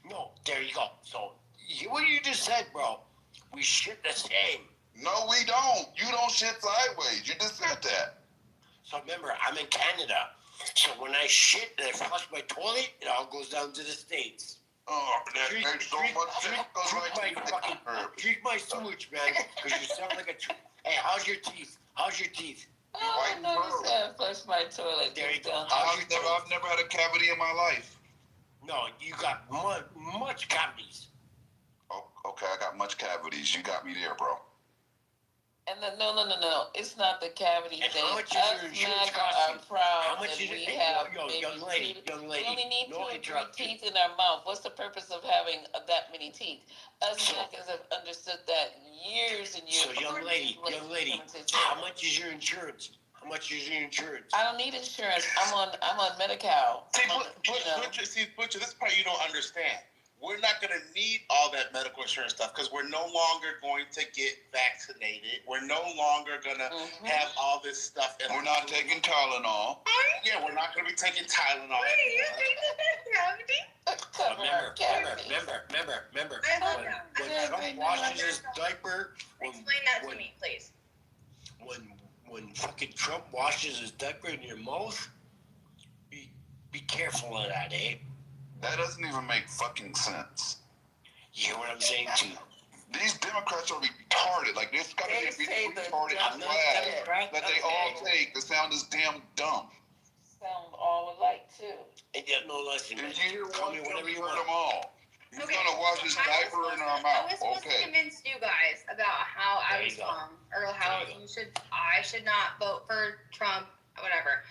No, there you go. So, what you just said, bro, we shit the same. No, we don't. You don't shit sideways. You just said that. So remember, I'm in Canada. So when I shit and I flush my toilet, it all goes down to the States. Oh, that makes so much sense. Goes right to the herb. Treat my sewage, man, because you sound like a. Hey, how's your teeth? How's your teeth? Oh, I know you said flush my toilet. There you go. I've never had a cavity in my life. No, you got much cavities. Oh, okay, I got much cavities. You got me there, bro. And then, no. It's not the cavity And thing. how much is Us your insurance MAGA cost are you? proud How much that is we it? have Young lady. we only need no 2 or 3 interruption. teeth in our mouth. What's the purpose of having that many teeth? Us MAGAs have understood that years and years. So, young lady, how much is your insurance? How much is your insurance? I don't need insurance. I'm on Medi-Cal. See, Butcher, this part you don't understand. We're not going to need all that medical insurance stuff because we're no longer going to get vaccinated. We're no longer going to have all this stuff. We're not taking Tylenol. Yeah, we're not going to be taking Tylenol. Remember. When Trump washes his diaper. Explain that to me, please. When fucking Trump washes his diaper in your mouth, be careful of that, eh? That doesn't even make fucking sense. You hear what I'm saying too? These Democrats are retarded. Like, there's gotta be a retarded flag that they all take. The sound is damn dumb. Sound all alike too. And yet, no, listen. Did you hear Call one? me whatever you Heard want. them all. He's gonna wash his diaper in our mouth. I was supposed to Okay. convince you guys about how I was wrong, or how I should not vote for Trump, whatever.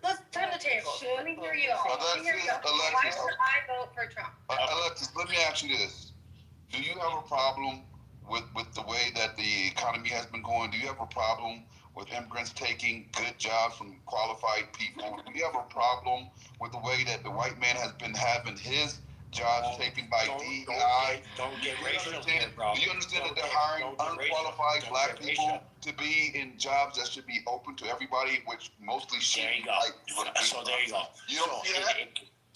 Let's turn the tables. Let me hear you all. Let me hear you all. Why should I vote for Trump? Alexis, let me ask you this. Do you have a problem with the way that the economy has been going? Do you have a problem with immigrants taking good jobs from qualified people? Do you have a problem with the way that the white man has been having his jobs taken by DEI? Don't get racial, bro. Do you understand that they're hiring unqualified black people to be in jobs that should be open to everybody, which mostly should be white people? So there you go. You don't see that?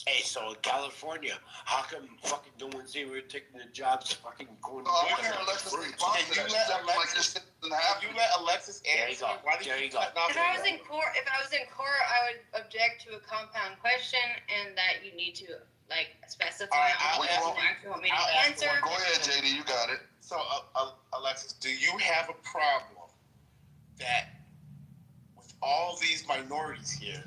Hey, so in California, how come fucking no one's even taking the jobs fucking going to I want to hear Alexis respond to that. She's acting like this doesn't happen. You let Alexis answer. Why did you cut off? If I was in court, I would object to a compound question, and that you need to specify on what you actually want me to answer. Go ahead, JD. You got it. So, Alexis, do you have a problem that with all these minorities here,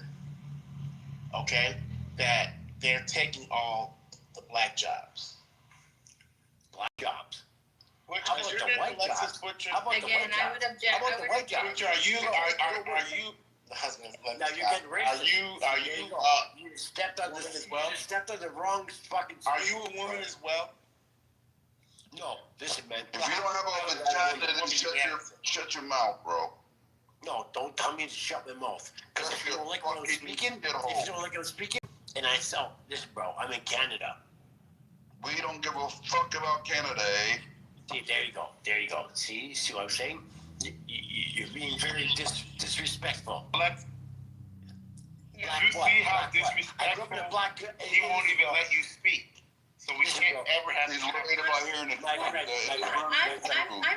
okay, that they're taking all the black jobs? Black jobs? How about the white jobs? Again, I would object. How about the white jobs? Butcher, are you? Now you're getting racist. You stepped on this as well. You stepped on the wrong fucking. Are you a woman as well? No, listen, man. If you don't have a vagina, then shut your mouth, bro. No, don't tell me to shut my mouth. Because if you don't like what I'm speaking, and I sell this, bro. I'm in Canada. We don't give a fuck about Canada, eh? There you go. See what I'm saying? You're being very disrespectful. You see how disrespectful? He won't even let you speak. So we can't ever have. He's worried about hearing it. I'm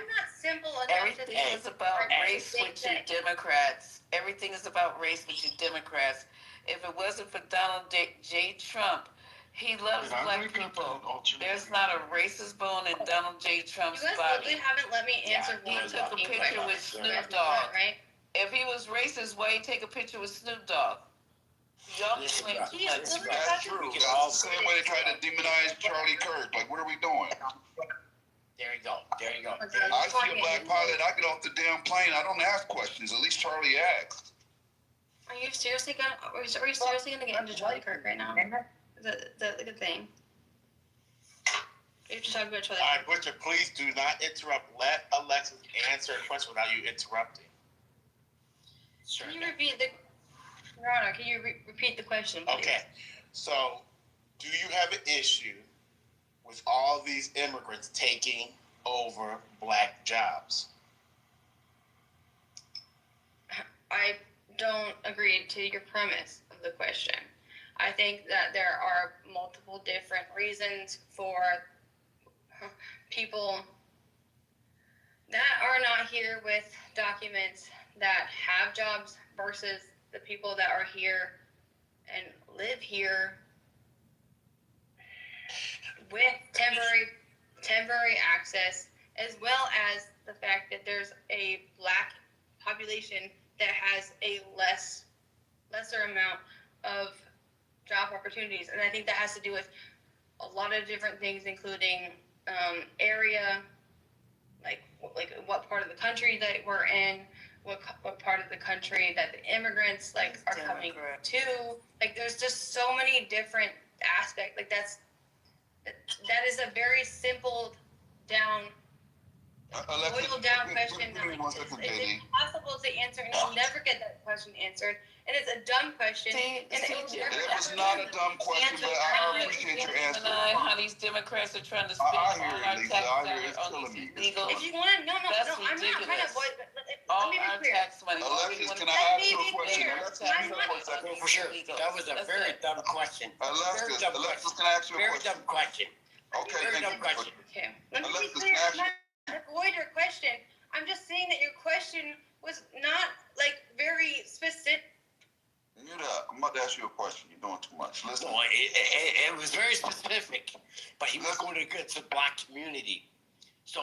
not simple enough to Everything is about race with you Democrats. Everything is about race with you Democrats. If it wasn't for Donald J. Trump, he loves black people. There's not a racist bone in Donald J. Trump's body. You guys literally haven't let me answer one He took a picture with Snoop Dogg. Right? If he was racist, why he take a picture with Snoop Dogg? Y'all That's true. That's the same way they tried to demonize Charlie Kirk. Like, what are we doing? There you go. I see a black pilot. I get off the damn plane. I don't ask questions. At least Charlie asked. Are you seriously gonna get into Charlie Kirk right now? The good thing. You have to talk about Charlie Kirk. All right, Butcher, please do not interrupt. Let Alexis answer a question without you interrupting. Can you repeat the... Your Honor, can you repeat the question, please? Okay, so do you have an issue with all these immigrants taking over black jobs? I don't agree to your premise of the question. I think that there are multiple different reasons for people that are not here with documents that have jobs versus the people that are here and live here with temporary access, as well as the fact that there's a black population that has a lesser amount of job opportunities, and I think that has to do with a lot of different things, including area, like what part of the country that we're in, what part of the country that the immigrants like are coming to. Like, there's just so many different aspects. Like that is a very simple down. Boiled down question. It's impossible to answer, and you'll never get that question answered. And it's a dumb question. It was not a dumb question, but I appreciate your answer. How these Democrats are trying to spend all our tax dollars on these illegal. If you want to, no, I'm not trying to avoid. All our tax money. Alexis, can I ask you a question? For sure. That was a very dumb question. Alexis, can I ask you a question? Very dumb question. Okay, very dumb question. Okay. Let me be clear. I'm not avoid your question. I'm just saying that your question was not like very specific. Mute up. I'm about to ask you a question. You're doing too much. Listen. No, it was very specific, but he was going against the black community. So,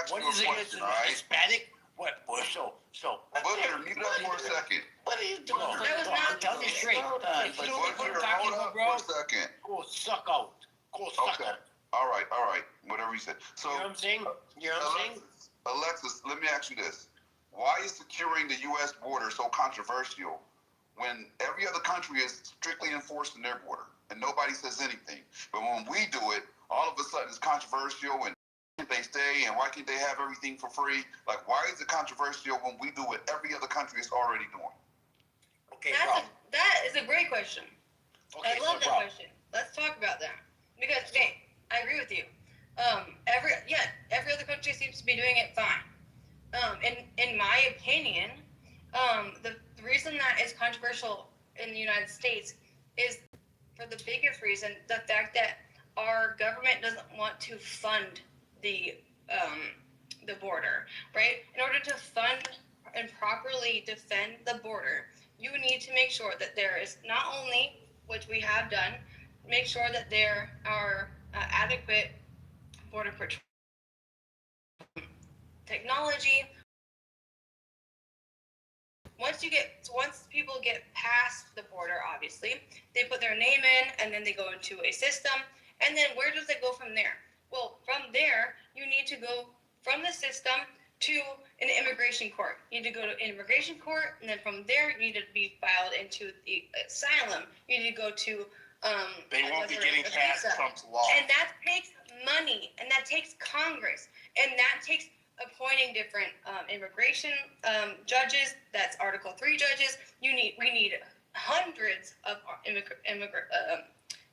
what is it against the Hispanic? What? So. Butcher, mute up for a second. What are you doing? I'm telling you straight. Butcher, hold up for a second. Go suck out. Go suck out. All right. Whatever you said. So, you know what I'm saying? You know what I'm saying? Alexis, let me ask you this. Why is securing the U.S. border so controversial when every other country is strictly enforcing their border and nobody says anything? But when we do it, all of a sudden it's controversial, and they stay, and why can't they have everything for free? Like, why is it controversial when we do what every other country is already doing? Okay, that is a great question. Okay, I love that question. Let's talk about that. Because, okay, I agree with you. Every other country seems to be doing it fine. In my opinion, the reason that it's controversial in the United States is, for the biggest reason, the fact that our government doesn't want to fund the border, right? In order to fund and properly defend the border, you need to make sure that there is not only, which we have done, make sure that there are adequate border patrol technology. Once people get past the border, obviously, they put their name in, and then they go into a system. And then where does it go from there? Well, from there, you need to go from the system to an immigration court. You need to go to immigration court, and then from there, you need to be filed into the asylum. You need to go to they won't be getting past Trump's law. And that takes money, and that takes Congress, and that takes appointing different immigration judges. That's Article 3 judges. We need hundreds of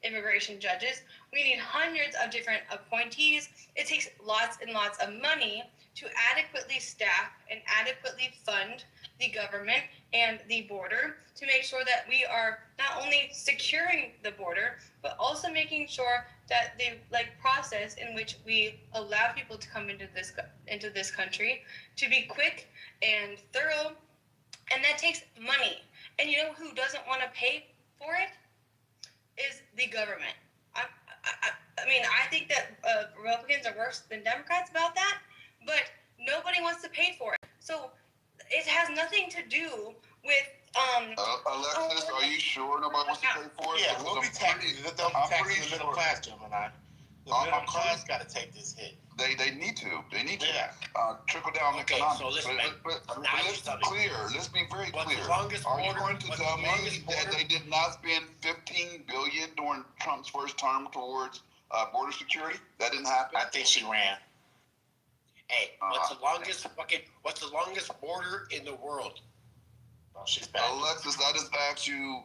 immigration judges. We need hundreds of different appointees. It takes lots and lots of money to adequately staff and adequately fund the government and the border to make sure that we are not only securing the border, but also making sure that the process in which we allow people to come into this country to be quick and thorough, and that takes money. And you know who doesn't want to pay for it? Is the government. I mean, I think that Republicans are worse than Democrats about that, but nobody wants to pay for it. So it has nothing to do with Alexis, are you sure nobody wants to pay for it? Yeah, we'll be taxing the middle class, Gemini. The middle class got to take this hit. They need to. They need to. Yeah. Trickle down economics. So listen, but let's be clear. Let's be very clear. Are you going to tell me that they did not spend $15 billion during Trump's first term towards border security? That didn't happen. I think she ran. Hey, what's the longest border in the world? Oh, she's back. Alexis, I just asked you,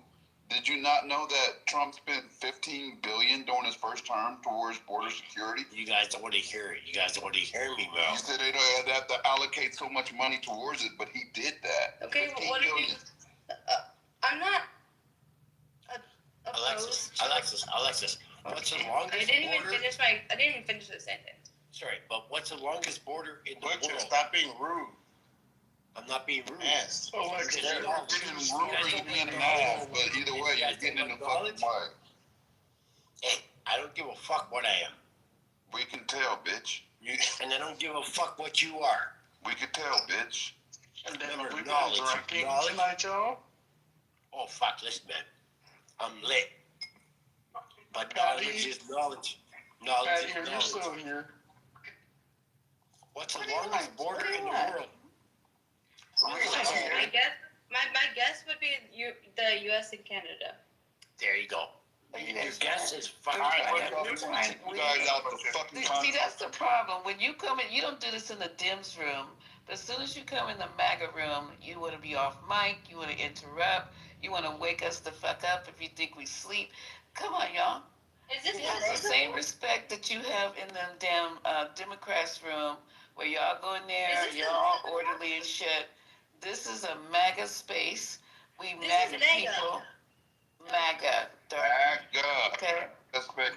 did you not know that Trump spent $15 billion during his first term towards border security? You guys don't want to hear it. You guys don't want to hear me, bro. You said they don't have to allocate so much money towards it, but he did that. Okay, well, what did you... I'm not... Alexis, what's the longest I didn't border? even finish the sentence. Sorry, but what's the longest border in the Butcher, world? stop being rude. I'm not being rude. Yes. Being rude or being mad, but either way, you're getting in the fucking way. Hey, I don't give a fuck what I am. We can tell, bitch. And I don't give a fuck what you are. We can tell, bitch. And then Remember, knowledge tonight, y'all. Oh, fuck, listen, man. I'm lit. But knowledge is knowledge. Knowledge is You're still knowledge. here. What's the longest border in the world? I guess my guess would be the U.S. and Canada. There you go. Your guess is fucking See, that's the problem. When you come in, you don't do this in the Dems room. But as soon as you come in the MAGA room, you want to be off mic. You want to interrupt. You want to wake us the fuck up if you think we sleep. Come on, y'all. Is this You have the same respect that you have in them damn Democrats room where y'all go in there, you're all orderly and shit. This is a MAGA space. We MAGA people. MAGA. Okay.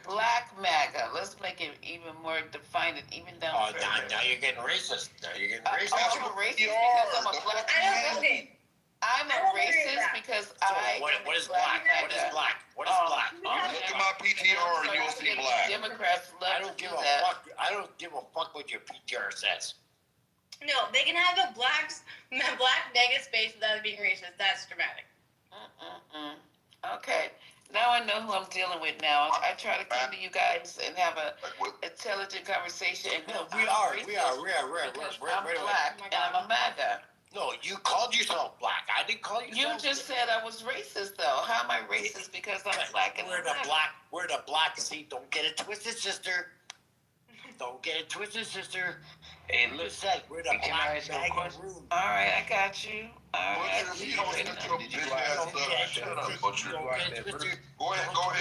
Black MAGA. Let's make it even more defined and even down. Oh, now you're getting racist. Now you're getting racist. I'm a racist because I'm a black man. I'm a racist because What is black? What is black? What is black? Look at my PTR and you'll see black. Democrats love I don't give a fuck. I don't give a fuck what your PTR says. No, they can have a black negative space without being racist. That's dramatic. Okay. Now I know who I'm dealing with now. I try to come to you guys and have a intelligent conversation. No, we are. I'm black and I'm a MAGA. No, you called yourself black. I didn't call you. You just said I was racist, though. How am I racist because I'm black and we're the black. We're the black. See, don't get it twisted, sister. Don't get it twisted, sister. Hey, look, we're the black MAGA room. All right, I got you. All right. Go ahead,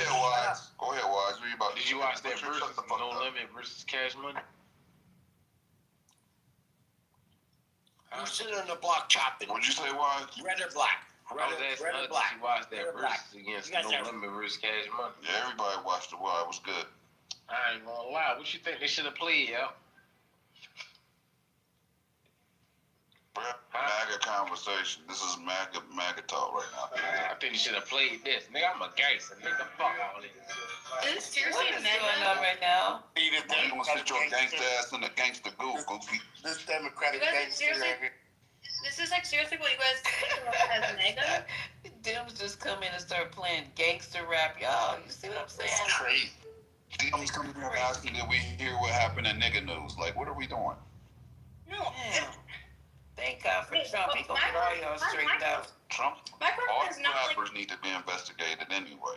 Wise. Go ahead, Wise. What you about? Did you watch that versus No Limit versus Cash Money? You sit on the block chopping. What'd you say, Wise? Red or black? Red or black? Did you watch that versus against No Limit versus Cash Money? Yeah, everybody watched it. Well, it was good. I ain't gonna lie. What you think they should have played, yo? MAGA conversation. This is MAGA talk right now. I think you should have played this. Nigga, I'm a gangster. Nigga, fuck all this. Is this seriously What is going on right now? You gonna sit your gangster ass in the gangster goo, goofy. This Democratic gangster. This is like seriously what you guys as MAGA? Dems just come in and start playing gangster rap. Y'all, you see what I'm saying? It's crazy. Dems come in here asking that we hear what happened in nigga news. Like, what are we doing? No. Yeah. Thank God for Trump. He gonna get all y'all straightened out. Trump? My All question is the not rappers need to be investigated anyway.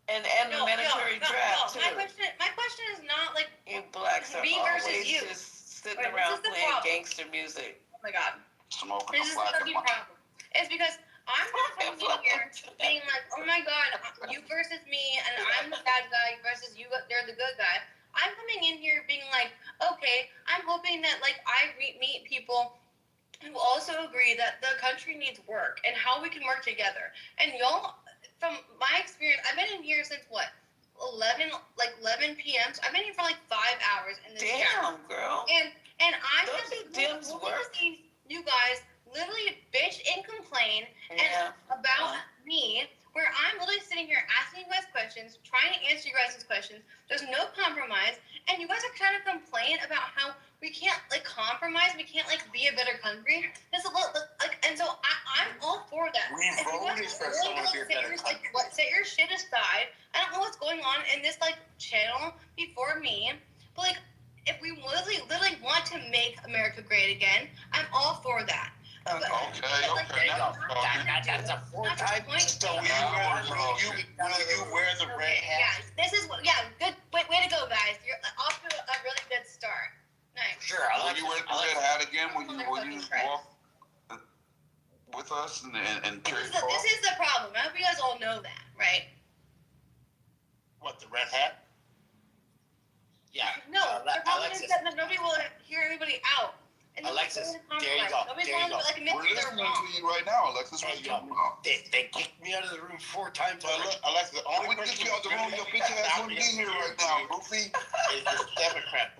And the mandatory draft too. My question is not like You blacks are me versus always you. just sitting around playing gangster music. Oh my God. Smoking This a is black the fucking problem. It's because I'm not coming in here being like, oh my God, you versus me, and I'm the bad guy versus you, they're the good guy. I'm coming in here being like, okay, I'm hoping that like I meet people who also agree that the country needs work and how we can work together. And y'all, from my experience, I've been in here since what? 11 p.m. So I've been here for like 5 hours in this Damn, girl. And I Don't just be Dems work. see you guys literally bitch and complain and about me, where I'm literally sitting here asking you guys questions, trying to answer you guys' questions. There's no compromise, and you guys are trying to complain about how we can't like compromise, we can't like be a better country. There's a lot like, and so I'm all for that. We voted for someone to be a better country. Set your shit aside. I don't know what's going on in this like channel before me, but like if we literally want to make America great again, I'm all for that. Okay. That's a 4-time. So will you wear the red hat? Yeah, this is what. Yeah, good. Way to go, guys. You're off to a really good start. Nice. Sure. Will you wear the red hat again? Will you walk with us and carry forward? This is the problem. I hope you guys all know that, right? What, the red hat? Yeah. No, the problem is that nobody will hear anybody out. And Alexis, there you go. Nobody's There you going go. to admit We're that they're listening wrong. to you right now, Alexis. What are you talking about? They kicked me out of the room 4 times already. Alexis, the only person you out the room, your bitch ass wouldn't be here right now, goofy. Is this Democrat.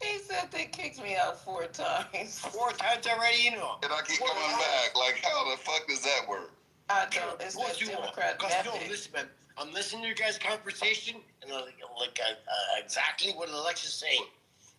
He said they kicked me out 4 times. 4 times already, you know. And I keep coming back. Like, how the fuck does that work? I don't. It's that Democrat method. No, listen, man. I'm listening to your guys' conversation, and exactly what Alexis is saying.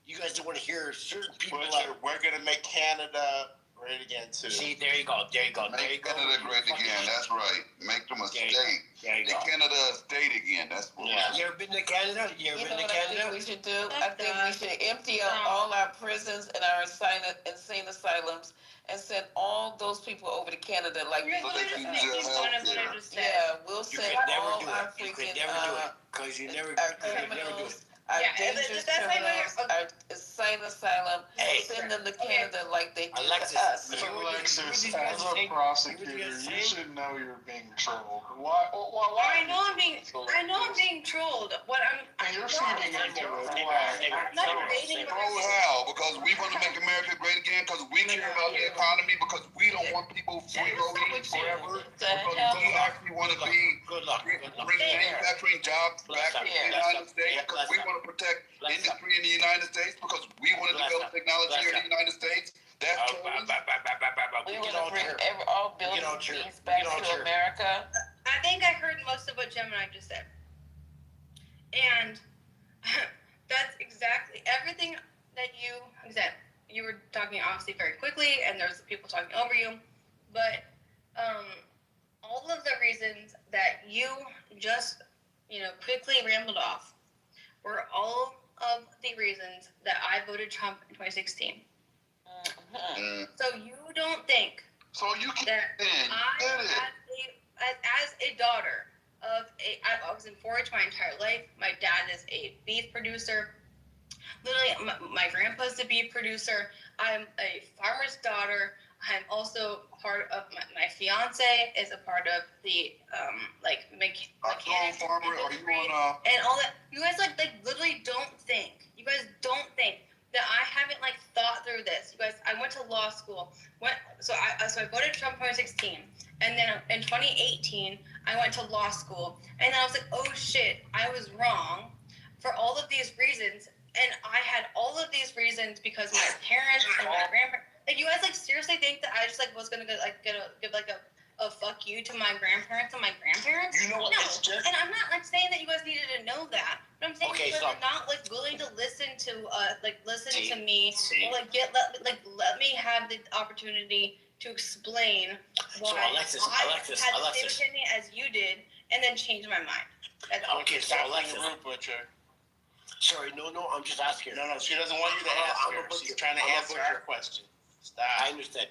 You guys don't want to hear certain people. We're gonna make Canada Great again too. See, there you go. Make Canada great again. That's right. Make them a state. There you Make go. Canada a state again. That's what. Yeah. You ever been to Canada? You ever been to what I Canada? think we should do? I think we should empty out all our prisons and our insane asylums and send all those people over to Canada. Like You're literally just making fun of what I just said. yeah, we'll send all our You could freaking never do it. Because you never our do it. criminals, our Yeah, dangerous that's like criminals, our insane asylum. Hey. Send them to Canada like they did Alexis, to us. Alexis, you as a think- prosecutor, you you think- should know you're being trolled. Why? I know I'm being trolled. What I'm You're not feeding into it. Why? debating. Oh hell, because we want to make America great again, because we care about the economy, because we don't want people freeloading forever, because we actually want to be Good luck. bring manufacturing jobs back to the United States, because we want to protect industry in the United States, because we want to develop technology here in the United States. That's We want to bring all buildings back to America. I think I heard most of what Gemini just said. And that's exactly everything that you said. You were talking obviously very quickly, and there's people talking over you. But all of the reasons that you just, quickly rambled off were all of the reasons that I voted Trump in 2016. So you don't think So you can that as a daughter of I was in 4-H my entire life. My dad is a beef producer. Literally, my grandpa's a beef producer. I'm a farmer's daughter. I'm also part of my fiance is a part of the mechanics farmer. Are you on and all that. You guys like literally don't think. You guys don't think that I haven't thought through this. You guys, I went to law school. So I voted Trump in 2016, and then in 2018 I went to law school, and then I was like, oh shit, I was wrong for all of these reasons, and I had all of these reasons because my parents and my grandparents. You guys seriously think that I just was gonna give a fuck you to my grandparents and my grandparents? You know what? No, It's just. and I'm not saying that you guys needed to know that. But I'm saying you guys are not willing to listen to to me or let me have the opportunity to explain why Alexis, I had the same opinion as you did and then change my mind. That's all. Okay, so Alexis. Butcher. Sorry, no, I'm just asking. No, she doesn't want you to ask her. She's trying to answer our question. Stop. I understand.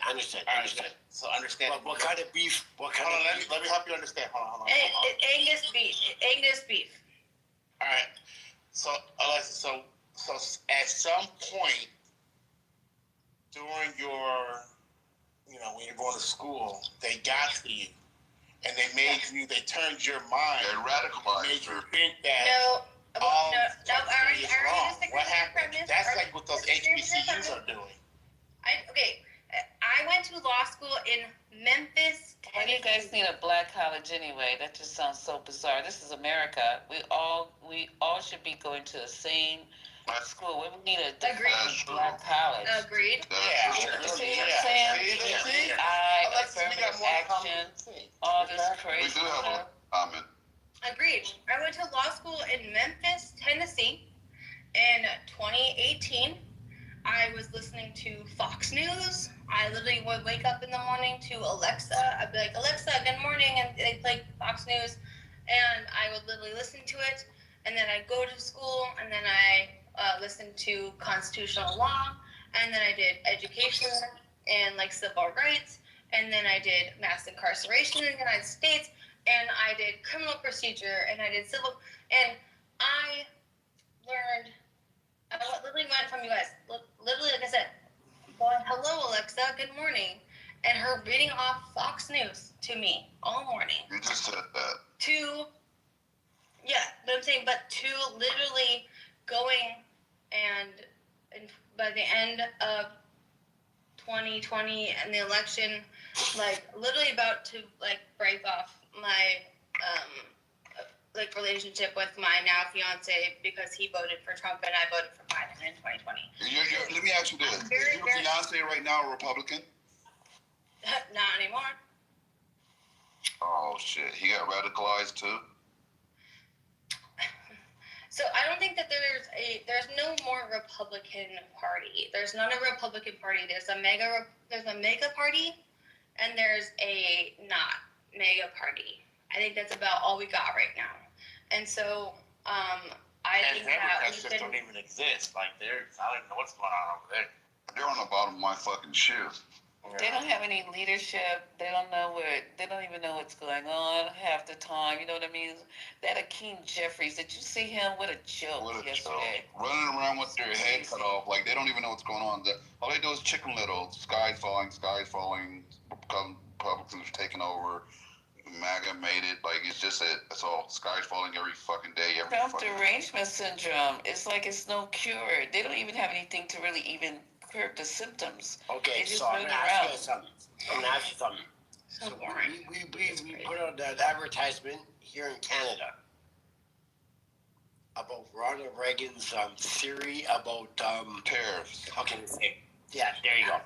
So understand. But what kind of beef? What kind of beef? Let me help you understand. Hold on. Angus beef. All right. So, Alexis, so at some point during your, when you're going to school, they got to you, and they turned your mind. They radicalized made you her. think that No. something is wrong. What happened? That's like what those HBCUs are doing. I went to law school in Memphis. Why do you guys need a black college anyway? That just sounds so bizarre. This is America. We all should be going to the same school. We need a different black college. Agreed. Yeah. See what I'm saying? Affirmative action, all this crazy We do have stuff. a comment. Agreed. I went to law school in Memphis, Tennessee in 2018. I was listening to Fox News. I literally would wake up in the morning to Alexa. I'd be like, Alexa, good morning, and they'd play Fox News, and I would literally listen to it, and then I'd go to school, and then I listened to constitutional law, and then I did education and civil rights, and then I did mass incarceration in the United States, and I did criminal procedure, and I did civil, and I learned. I literally went from you guys, literally, like I said, going, hello, Alexa, good morning, and her reading off Fox News to me all morning. You just said that. But to literally going and by the end of 2020 and the election, literally about to break off my relationship with my now fiance because he voted for Trump and I voted for Biden in 2020. Let me ask you this: is your fiance right now a Republican? Not anymore. Oh shit, he got radicalized too. So I don't think that there's no more Republican Party. There's not a Republican Party. There's a mega party, and there's a not mega party. I think that's about all we got right now. And so, I think that Democrats just don't even exist. Like I don't even know what's going on over there. They're on the bottom of my fucking shoe. They don't have any leadership. They don't know they don't even know what's going on half the time. You know what I mean? That Akeem Jeffries, did you see him? What a joke yesterday. Running around with their head cut off, like they don't even know what's going on. All they do is Chicken Little. Sky's falling. Republicans are taking over. MAGA made it. Like it's just it's all sky's falling every fucking day. Trump derangement syndrome. It's like it's no cure. They don't even have anything to really even curb the symptoms. Okay, so I'm gonna ask you something. So we put out that advertisement here in Canada about Ronald Reagan's theory about tariffs. How can I say? Yeah, there you go.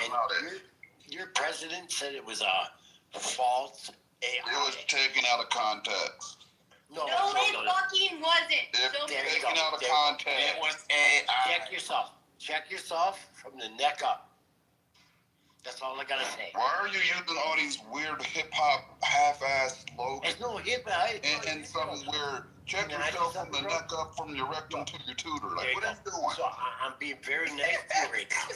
And your president said it was a false AI. It was taken out of context. No, it fucking wasn't. Taken out of context. It was AI. Check yourself from the neck up. That's all I gotta say. Why are you using all these weird hip hop half-ass slogans? It's no hip hop. And some weird check yourself from the neck up, from your rectum to your tutor. Like, what are you doing? So I'm being very nice to you right now.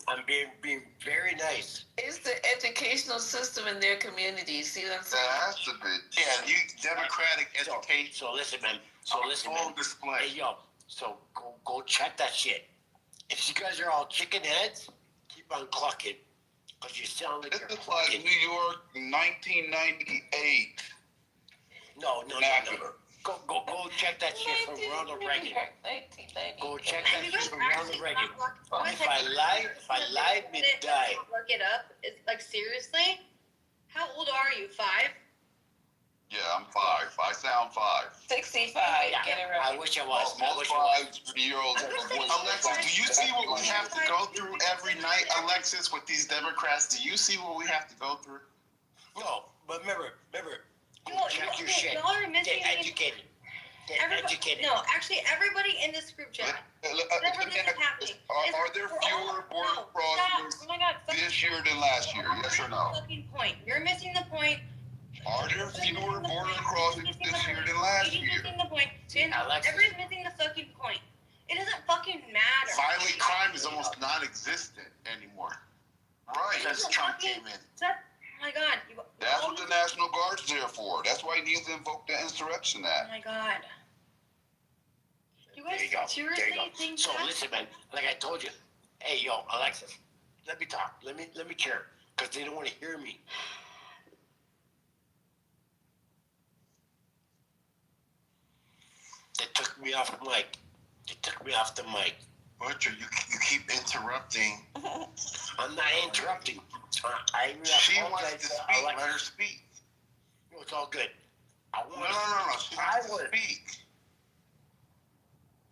I'm being very nice. It's the educational system in their community. See what I'm saying? That has to be. Yeah, you democratic education. So listen, man. Full display. Hey, yo. So go check that shit. If you guys are all chicken heads, keep on clucking. Because you sound like this is like New York 1998. No. Go check that shit from Ronald Reagan. Go check that shit from Ronald Reagan. If I lie, me die. Look it up. It's like, seriously? How old are you? 5? Yeah, I'm 5. I sound 5. 65. Yeah, get it right. I wish I was. Most 5-year-olds have a voice. Alexis, do you see what we have to go through every night, Alexis, with these Democrats? Do you see what we have to go through? No, but remember, check your shit. Y'all are missing Get educated. No, actually, everybody in this group chat. Whatever this is happening. Are there fewer border crossings this year than last year? Yes or no? Point. You're missing the point. Are there fewer border crossings this year than last year? You're missing the point. Everybody's missing the fucking point. It doesn't fucking matter. Violent crime is almost non-existent anymore. Right. Since Trump came in. Oh my God. That's what the National Guard's there for. That's why he needs to invoke the Insurrection Oh Act. my God. You guys seriously think So that? listen, man. Like I told you. Hey, yo, Alexis. Let me talk. Let me share. Because they don't want to hear me. They took me off the mic. Butcher, you keep interrupting. I'm not interrupting. She wants to speak. Let her speak. No, it's all good. No. She wants to speak.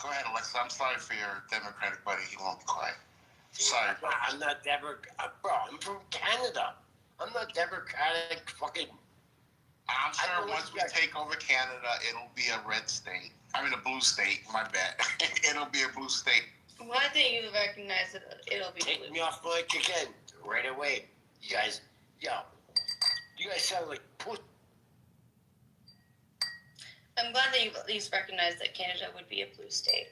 Go ahead, Alexa. I'm sorry for your Democratic buddy. He won't be quiet. Sorry, bro. I'm not Democratic. Bro, I'm from Canada. I'm not Democratic fucking. I'm sure once we take over Canada, it'll be a red state. I mean, a blue state. My bad. It'll be a blue state. Why didn't you recognize that it'll be Take blue? me off mic again. Right away. You guys sound like puss. I'm glad that you've at least recognized that Canada would be a blue state.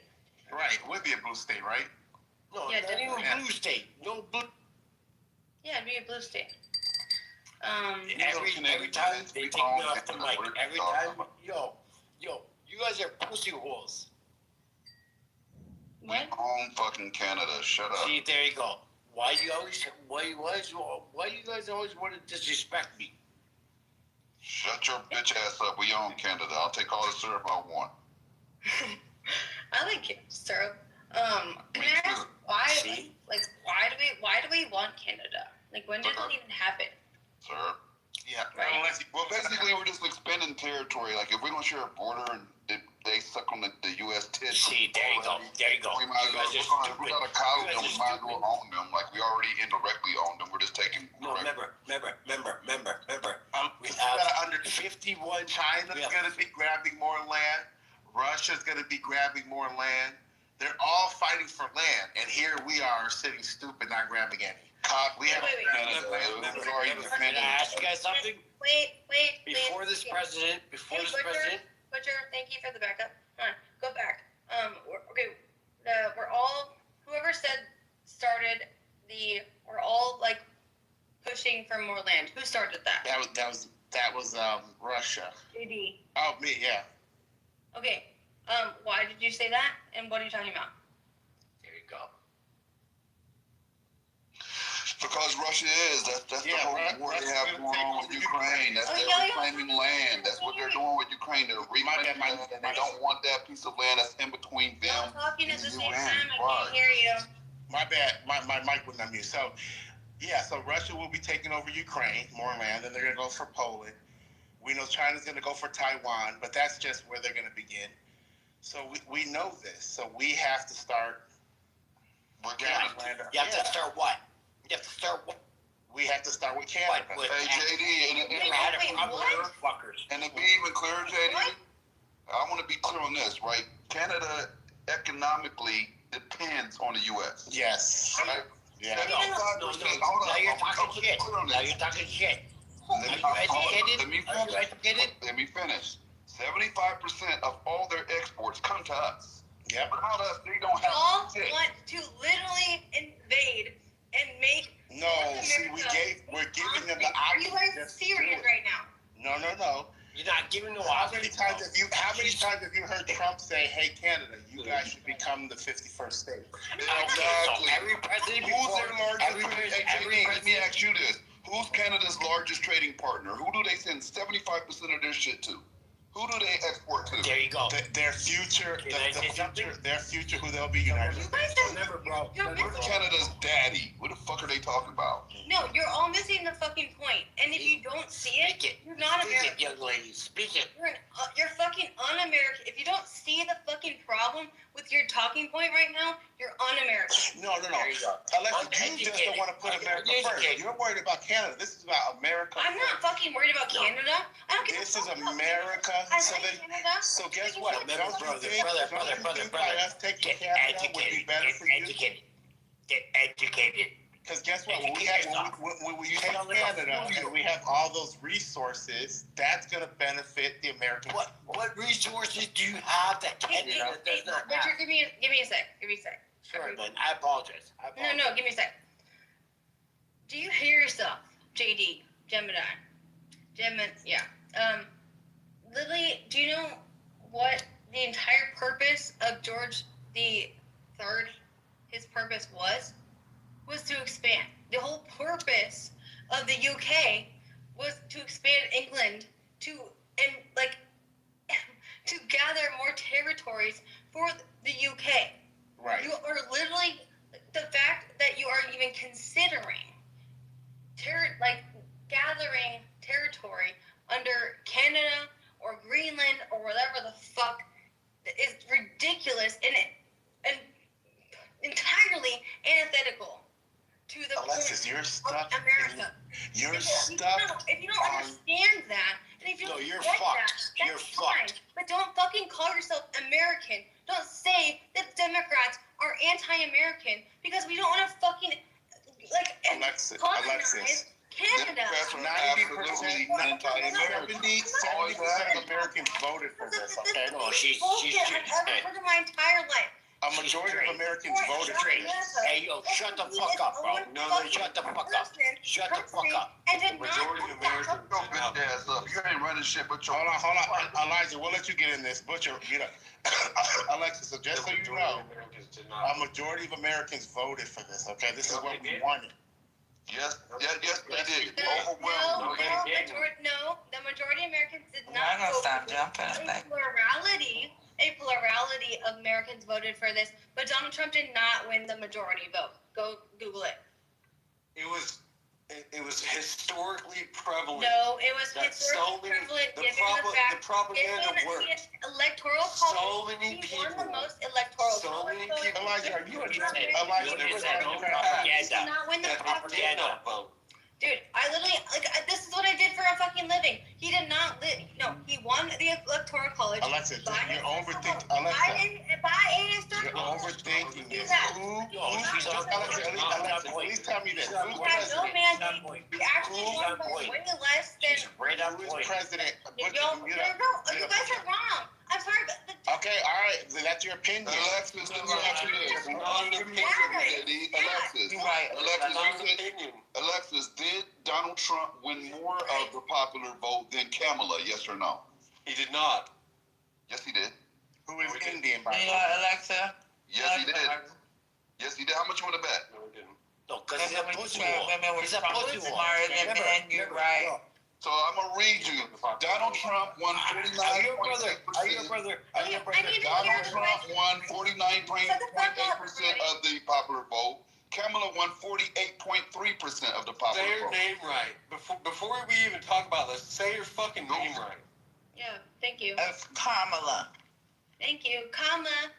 Right. It would be a blue state, right? No, Yeah, not even definitely. blue state. No blue. Yeah, it'd be a blue state. Every time they take me off the mic. Every time, yo, you guys are pussy holes. What? Own fucking Canada. Shut up. See, there you go. Why you guys always want to disrespect me? Shut your bitch ass up. We own Canada. I'll take all the syrup I want. I like syrup. Can I ask why? See? Why do we want Canada? Like, when did it even happen? Syrup. Yeah. Right. Well, basically, we're just expanding territory. Like, if we don't share a border and they suck on the U.S. tits. See, there you go. We might as well. We got a colony them. We might as well own them. Like, we already indirectly own them. We're just taking. No, remember. We have under 51. China's going to be grabbing more land. Russia's going to be grabbing more land. They're all fighting for land, and here we are sitting stupid, not grabbing any. We have Can I ask you guys something? Wait. Before this president, Butcher, thank you for the backup. Hold on, go back. We're all, whoever we're all like pushing for more land. Who started that? That was Russia. JD. Oh, me, yeah. Okay. Why did you say that? And what are you talking about? There you go. Because Russia is. That's the whole war they have going on with Ukraine. That's they're reclaiming land. That's what they're doing with Ukraine. They're reclaiming land, and they don't want that piece of land that's in between them. Talking at the same UN. time, I can't hear you. My bad. My mic wouldn't unmute. So, yeah, so Russia will be taking over Ukraine, more land, and they're going to go for Poland. We know China's going to go for Taiwan, but that's just where they're going to begin. So we know this. So we have to start. You have to start what? You have to start what? We have to start with Canada. Hey, JD, and to be even clearer, JD, I want to be clear on this, right? Canada economically depends on the U.S. Yes. Right? Yeah. No, now you're talking shit. Now you're talking shit. Let me finish. 75% of all their exports come to us. Yep. Without us, they don't have Y'all shit. want to literally invade and make. No, see, we're giving them the option. Are you guys serious right now? No. You're not giving no How option. many times have you heard Trump say, "Hey, Canada, you guys should become the 51st state"? Exactly. Every president Who's their largest? Let me ask you this: who's Canada's largest trading partner? Who do they send 75% of their shit to? Who do they export to? There you go. Their future, their future, who they'll be united with. Remember, bro. Who's Canada's daddy? What the fuck are they talking about? No, you're all missing the fucking point. And if you don't see it, you're not American. Speak it, young lady. Speak it. You're fucking un-American. If you don't see the fucking problem with your talking point right now, you're un-American. No. There you go. Unless you just don't want to put America first. You're worried about Canada. This is about America. I'm not fucking worried about Canada. I don't give a This is fuck about America. I like Canada. So guess what? Brother, Us taking Canada would be better for you? Get educated. Because guess what? When we take Canada and we have all those resources, that's going to benefit the American. What resources do you have that Canada does not have? Richard, give me a sec. Sorry, man. I apologize. No, give me a sec. Do you hear yourself, JD, Gemini, yeah. Lily, do you know what the entire purpose of George III, his purpose was to expand. The whole purpose of the UK was to expand England to gather more territories for the UK. Right. You are literally, the fact that you are even considering gathering territory under Canada or Greenland or whatever the fuck is ridiculous and entirely antithetical to the Alexis, you're stuck. America. If you don't understand that, and if you don't you're get fucked. that, You're that's fine. fucked. But don't fucking call yourself American. Don't say that Democrats are anti-American because we don't want to fucking colonize Canada. 90% of Americans voted for this, okay? No, she's I've ever heard in my entire life. A majority of Americans voted for this. Hey, yo, shut the fuck up, bro. No, shut the fuck up. Shut the fuck up. And did Majority of Americans go bitch ass up. You ain't running shit, but Hold on. Elijah, we'll let you get in this. Butcher, Alexis, so just so you know, a majority of Americans voted for this, okay? This is what we wanted. Yes, they did. No, the majority of Americans did not vote for this. A plurality of Americans voted for this, but Donald Trump did not win the majority vote. Go Google it. It was historically prevalent. No, it was historically prevalent given the fact the propaganda given worked. the electoral college. So many he won people. the most electoral So college. many people. Elijah, are you a He did not win the propaganda vote. Dude, I literally, this is what I did for a fucking fucking living. He did not live. No, he won the electoral college. Alexa, you're overthinking. By Alexa, a historical. you're overthinking this. Alexa, Please tell me this. He has no mandate. He actually won by way less than. Right on Who's point. president? You guys are wrong. I'm sorry, but Okay, all right. That's your opinion. Alexis, let me ask you this. Alexis, did Donald Trump win more of the popular vote than Kamala? Yes or no? He did not. Yes, he did. Who is Indian, by the way? Alexa. Yes, he did. Yes, he did. How much you want to bet? No, he didn't. No, because he's a pussy whore. Women were He's a pussy whore. smarter than men. You're right. So I'm gonna read you. Donald Trump won 49.6%. Donald Trump won 49.8% of the popular vote. Kamala won 48.3% of the popular Say your vote. name right. Before we even talk about this, say your fucking name right. yeah, thank you. It's Kamala. Thank you, comma.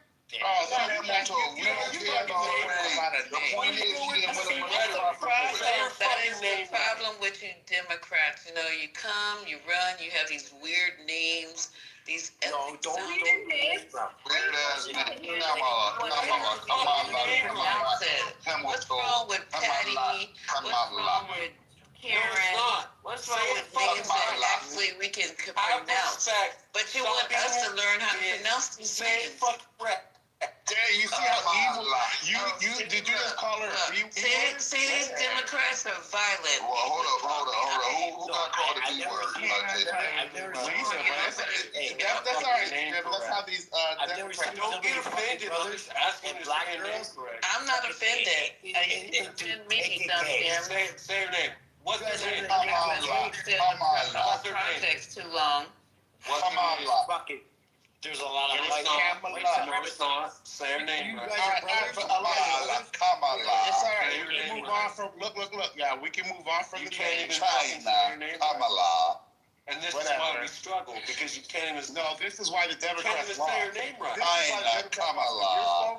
Oh, so we don't care about the point is you didn't win a That is the problem with you Democrats. You know, you come, you run, you have these weird names, these weird ass name. What's wrong with Patty? What's wrong with Karen? What's wrong with names that actually we can pronounce? But you want us to learn how to pronounce these names. Dang, you see how evil you did you just call her See, these Democrats are violent. Well, hold up. Who got called a B word? That's all right. That's how these Democrats Don't get offended. I'm just asking you to say your name correct. I'm not offended. You didn't offend me, dumb Say your name. What's your name? Context too long. What's your name? Fuck it. There's a lot of It's not. No, it's not. Say your name right. It's all right. We can move on from look. Yeah, we can move on from You the can't name. even say your name right. Kamala. And this is why we struggle, because you can't even This is why the Democrats say your name right. Kamala.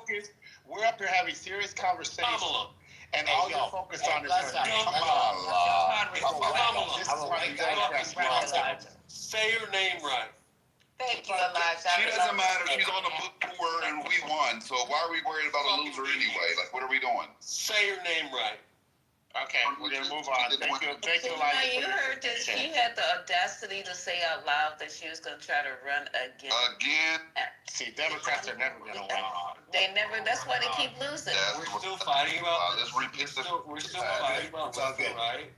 We're up here having serious conversation. Kamala. And all you're focused on is her name. Kamala. This is why the Democrats won. Say your name right. Thank you, Elijah. She doesn't matter. She's on the book tour and we won. So why are we worried about a loser anyway? Like, what are we doing? Say your name right. Okay, we're gonna move on. Thank you, Now you heard that she had the audacity to say out loud that she was gonna try to run again. See, Democrats are never gonna win. They never. That's why they keep losing. We're still fighting about this. We're still fighting about this, right?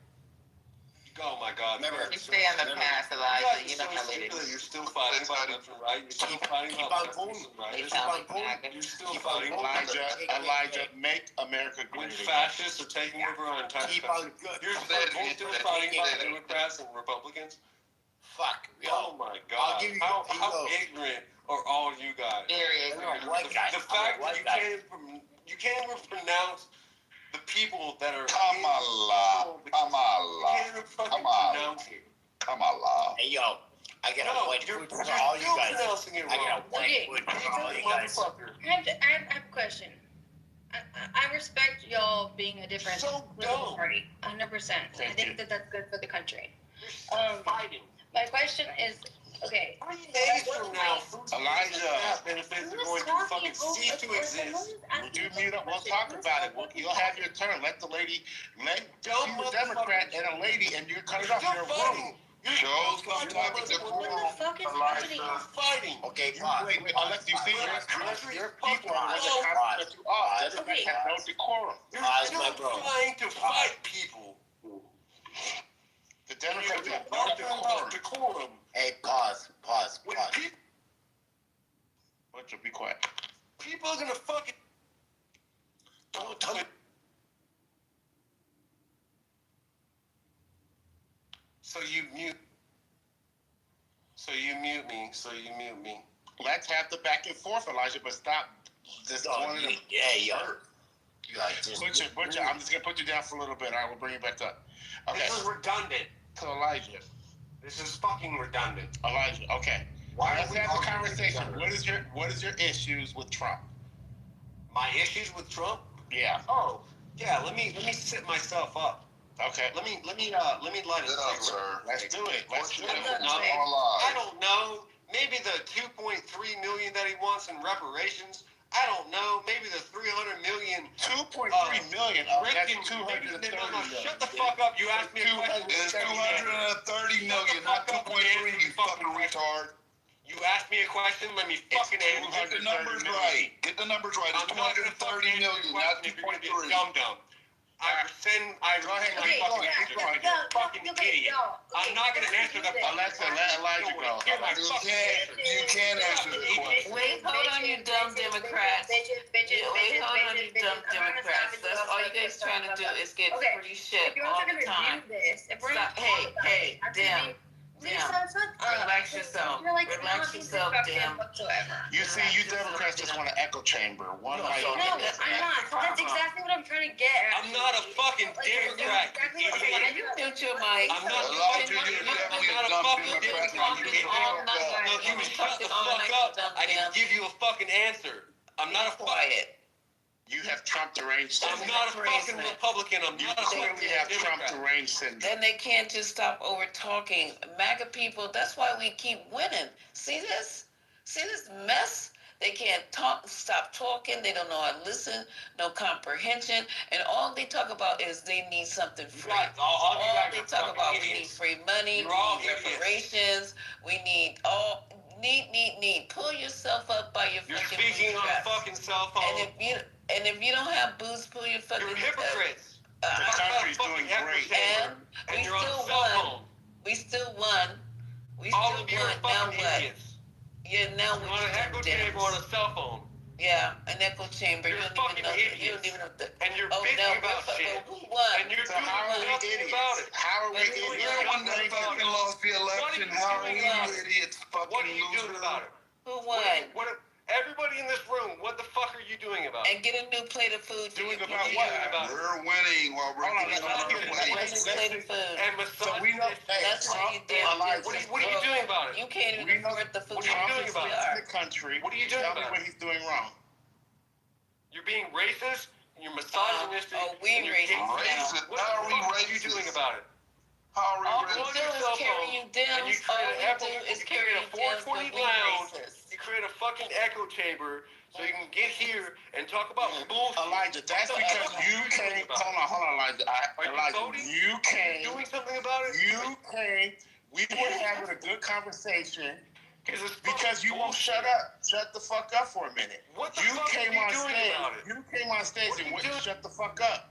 Oh my God! Remember, you stay on the path, Elijah. You know how it is. You're still fighting about left and right. You're still fighting about left and right. You're still fighting Elijah, make America great when again. fascists are taking over our entire country. You're still fighting about Democrats and Republicans. Fuck. Oh my God! How ignorant are all you guys? The fact that you can't even pronounce the people that are Kamala. Hey, yo, I got a point for all you guys. I got a point for all you guys. I have a question. I respect y'all being a different political party, 100%. I think that that's good for the country. My question is, okay. 3 days from now, Elijah benefits are going to fucking cease to exist. Would you mute up? We'll talk about it. You'll have your turn. Let the lady, she's a Democrat and a lady, and you're cut it off. You're rude. Show some type of decorum. Fighting. Okay, wait. Unless you see your people are the Democrats you are. Democrats have no decorum. You're still trying to fight people. The Democrats have no decorum. Hey, pause. What you be quiet? People are gonna fucking. Don't tell me. So you mute me. Let's have the back and forth, Elijah, but stop this one. Butcher, I'm just gonna put you down for a little bit. All right, we'll bring you back up. Okay. This is redundant. To Elijah. This is fucking redundant. Elijah, okay. Let's have the conversation. What is your issues with Trump? My issues with Trump? Yeah. Oh, yeah. Let me sit myself up. Okay. Let me light a cigarette. Let's do it. Let's do it. I don't know. Maybe the 2.3 million that he wants in reparations. I don't know. Maybe the 300 million. 2.3 million. That's 230 million. Shut the fuck up. You asked me a question. It's 230 million, not 2.3. You fucking retard. You asked me a question. Let me fucking answer. Get the numbers right. Get the numbers right. It's 230 million, not 2.3. Dumb. I go ahead. Fucking idiot. I'm not gonna answer the question. Alexa, let Elijah go. You can't answer the question. Wait, hold on, you dumb Democrats. Wait, hold on, you dumb Democrats. That's all you guys trying to do is get free shit all the time. Stop. Hey, damn. Relax yourself. Relax yourself, damn. You see, you Democrats just want an echo chamber. One mic. No, I'm not. That's exactly what I'm trying to get at. I'm not a fucking Democrat. You mute your mic. I'm not Elijah, you're definitely a dumb Democrat. You shut the fuck up. I didn't give you a fucking answer. I'm not a quiet. You have Trump deranged I'm not a fucking Republican. I'm not a clearly have Trump deranged syndrome. And they can't just stop over talking. MAGA people, that's why we keep winning. See this? See this mess? They can't stop talking. They don't know how to listen, no comprehension. And all they talk about is they need something free. Right. All they talk about, we need free money, we need reparations, we need need. Pull yourself up by your fucking bootstraps. You're speaking on a fucking cell phone. And if you don't have booze, pull your fucking. You're hypocrites. The country's doing great. And we still won. We still won. All of you are Now fucking what? idiots. Yeah, now you want an echo chamber on a cell phone. Yeah, an echo chamber. You're You don't even know. idiots. You don't even know the. And you're bitching about shit. Who won? And you're So how are we idiots? How are we idiots? You're the one that fucking lost the election. How are you idiots? Fucking What are you doing about it? Who won? Everybody in this room, what the fuck are you doing about it? And get a new plate of food. Doing for about your what? We're winning while we're getting on our Let's plate. plate of food. And So we know That's what you did. What are you doing about it? You can't even afford the food. What are you doing about it? The country. What are you doing Tell me about what it? he's doing wrong. You're being racist. You're misogynistic. We racist. Racist? How are we What are you racist? doing about it? How are All we we do is carry you down. All we do is carry you down. 420 lounge. You create a fucking echo chamber so you can get here and talk about bullshit. Elijah, that's because you came. Hold on, Elijah. Elijah, you came. Doing something about it? You came. We were having a good conversation. Because you won't shut up. Shut the fuck up for a minute. What the you fuck came are you on doing stage. about it? You came on stage and wouldn't shut the fuck up.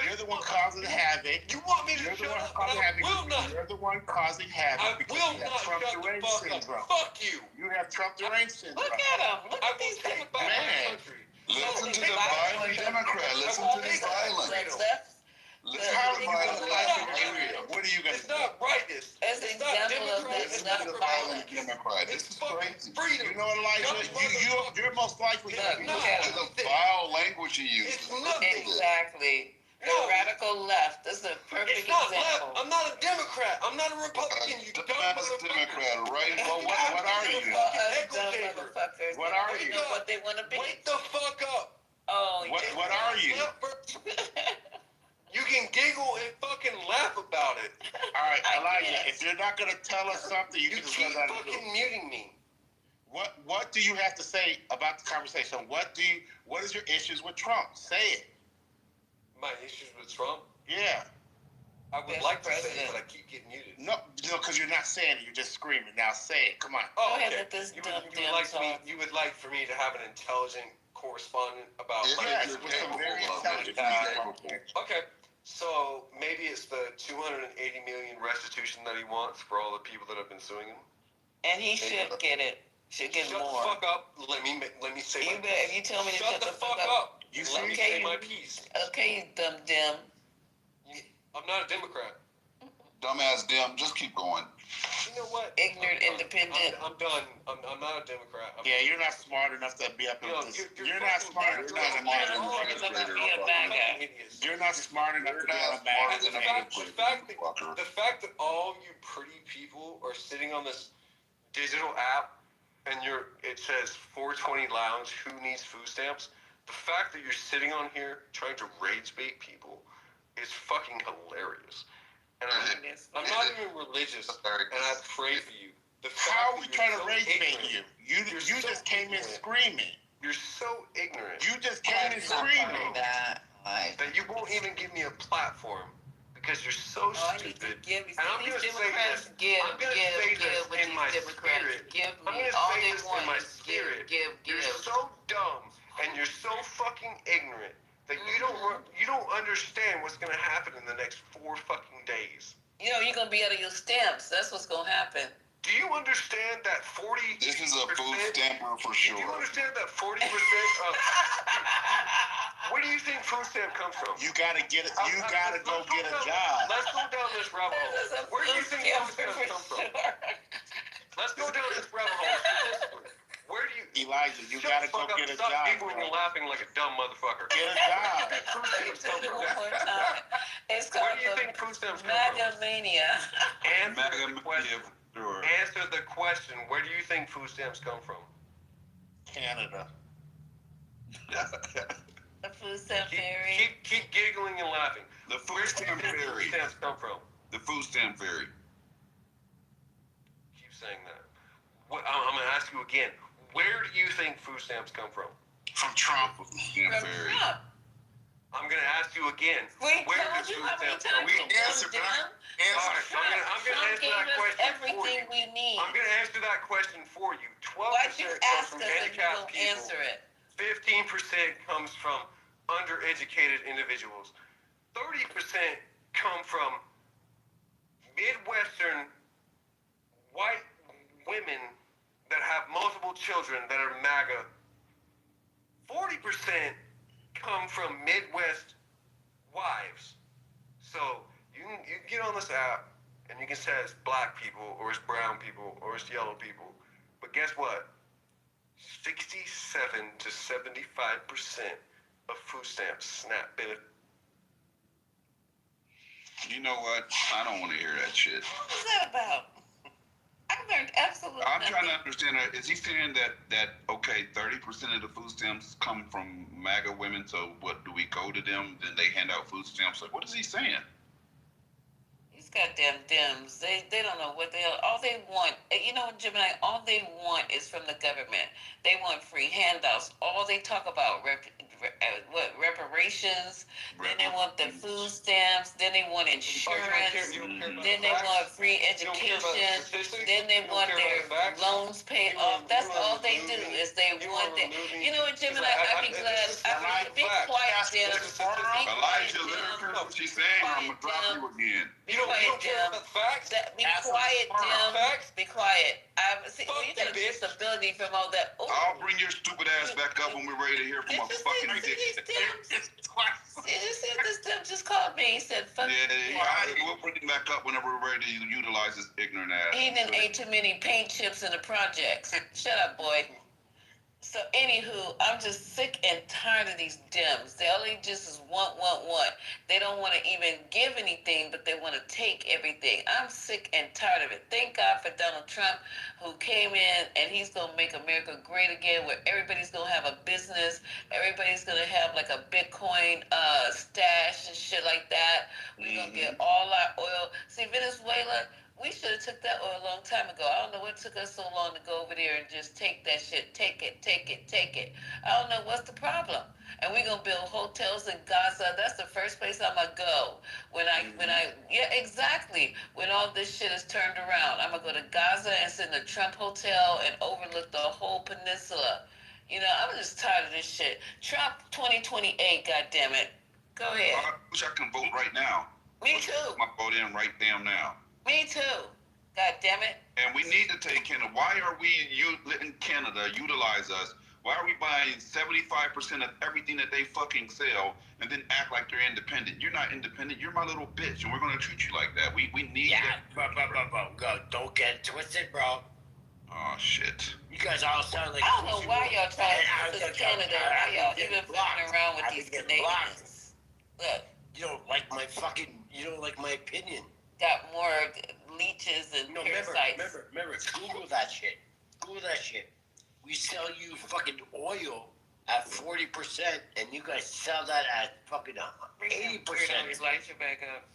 You're the one causing havoc. You want me to You're the shut one up? causing I havoc. will not. You're the one causing havoc I because will you have not Trump shut the deranged fuck syndrome. up. Fuck you. You have Trump deranged syndrome. Look at him. Look at these think about my country. Listen to the violent Democrat. Listen to the violence. Listen to the violent. What are you going to It's do? not rightness. As an It's not example of Democrat. this, It's Listen not to the violence. violent Democrat. This is crazy. Freedom. You know what, Elijah? You're most likely It's not Listen to the vile language you use. It's nothing. Exactly. The No. radical left. This is a perfect It's not example. left. I'm not a Democrat. I'm not a Republican. You dumb Dumbass motherfucker. Democrat, right? Well, what are you? Echo Dumb chamber. motherfuckers. What are They you? know what they want to be. Wake the fuck up. Oh, What are you? You can giggle and fucking laugh about it. All right, I Elijah, can't. if you're not going to tell us something, you You can just keep go down and do fucking it. muting me. What do you have to say about the conversation? What is your issues with Trump? Say it. My issues with Trump? Yeah. I would Best like to say president. it, but I keep getting muted. No, because you're not saying it. You're just screaming. Now say it. Come on. Oh, Go ahead, okay. let this You dumb would like talk. you would like for me to have an intelligent correspondent about my Yes, issues with with some Trump? very intelligent people. Okay, so maybe it's the 280 million restitution that he wants for all the people that have been suing him. And he should get it. Should get Shut more. the fuck up. Let me say You my better, if you tell me to Shut the fuck up. You Let me see? say my piece. Okay, you dumb dim. I'm not a Democrat. Dumbass Dem, just keep going. You know what? Ignorant, independent. I'm done. I'm not a Democrat. Yeah, you're not smart enough to be up You know, with this. you're You're not fucking- smart enough to be on a You're not idiots. You're not smart enough to be on a The bag. fact that all you pretty people are sitting on this digital app and it says 420 lounge, who needs food stamps? The fact that you're sitting on here trying to rage bait people is fucking hilarious. And I'm not even religious, and I pray for you. How are we trying to race bait you? You just came in screaming. You're so ignorant. You just came in screaming. That you won't even give me a platform because you're so stupid. And I'm going to say this. I'm going to say this in my spirit. I'm going to say this in my spirit. You're so dumb and you're so fucking ignorant that you don't understand what's going to happen in the next 4 fucking days. You know, you're going to be out of your stamps. That's what's going to happen. Do you understand that 40%? This is a food stamper for sure. Do you understand that 40% of... Where do you think food stamp comes from? You gotta get it. You gotta go get a job. Let's go down this rabbit hole. Where do you think food stamps come from? Let's go down this rabbit hole. Where do you... Elijah, you gotta go get a job. Stop giggling and laughing like a dumb motherfucker. Get a job. Food stamps come from One more time. It's Where called do you think food stamps come MAGA mania. Answer the question. Answer the question. Where do you think food stamps come from? Canada. The food stamp theory. Keep giggling and laughing. The food stamp theory. Food stamps come from? The food stamp theory. Keep saying that. I'm going to ask you again. Where do you think food stamps come from? From Trump. Stamp theory. Trump. I'm going to ask you again. We Where told does you food how many stamps come times from? we answered that. I'm going to answer that question everything for you. we need. I'm going to answer that question for you. 12% Why'd you comes ask from us if you handicapped don't people. answer it? 15% comes from undereducated individuals. 30% come from Midwestern white women that have multiple children that are MAGA. 40% come from Midwest wives. So you can get on this app and you can say it's black people or it's brown people or it's yellow people. But guess what? 67 to 75% of food stamps SNAP benefit. You know what? I don't want to hear that shit. What was that about? I learned absolutely I'm nothing. trying to understand. Is he saying that okay, 30% of the food stamps come from MAGA women? So what, do we go to them? Then they hand out food stamps? Like, what is he saying? These goddamn Dems, they don't know what all they want, you know, Gemini, all they want is from the government. They want free handouts. All they talk about, reparations, then they want the food stamps, then they want insurance, then they want free education, then they want their loans paid off. That's all they do is they want that. You know what, Gemini, I'd be glad, be quiet, Dems. Elijah, let her hear what she's saying, or I'm going to drop you again. You don't care about facts? Be quiet, Dem. Be quiet. See, you got a disability from all that. Ooh. I'll bring your stupid ass back up when we're ready to hear from a fucking addiction. Did you see this Dem just called me? He said, fuck We'll bring him back up whenever we're ready to utilize his ignorant ass. He didn't ate too many paint chips in the projects. Shut up, boy. So, anywho, I'm just sick and tired of these Dems. They only just is want. They don't want to even give anything, but they want to take everything. I'm sick and tired of it. Thank God for Donald Trump, who came in, and he's going to make America great again, where everybody's going to have a business. Everybody's going to have, like, a Bitcoin stash and shit like that. We're going to get all our oil. See, Venezuela... We should have took that oil a long time ago. I don't know what took us so long to go over there and just take that shit. Take it. I don't know what's the problem. And we're going to build hotels in Gaza. That's the first place I'm going to go. Yeah, exactly. When all this shit is turned around, I'm going to go to Gaza and sit in the Trump Hotel and overlook the whole peninsula. You know, I'm just tired of this shit. Trump 2028, goddammit. Go ahead. I wish I can vote right now. Me too. I'm vote in right damn now. Me too. God damn it. And we need to take Canada. Why are we letting Canada utilize us? Why are we buying 75% of everything that they fucking sell and then act like they're independent? You're not independent. You're my little bitch, and we're going to treat you like that. We need that. Go. Don't get it twisted, bro. Oh, shit. You guys all sound like... I don't know why y'all trying to put Canada. Why y'all even fucking around with these Canadians? Look. You don't like my opinion. Got more leeches and parasites. Remember, Google that shit. We sell you fucking oil at 40%, and you guys sell that at fucking 80%. Light you back up.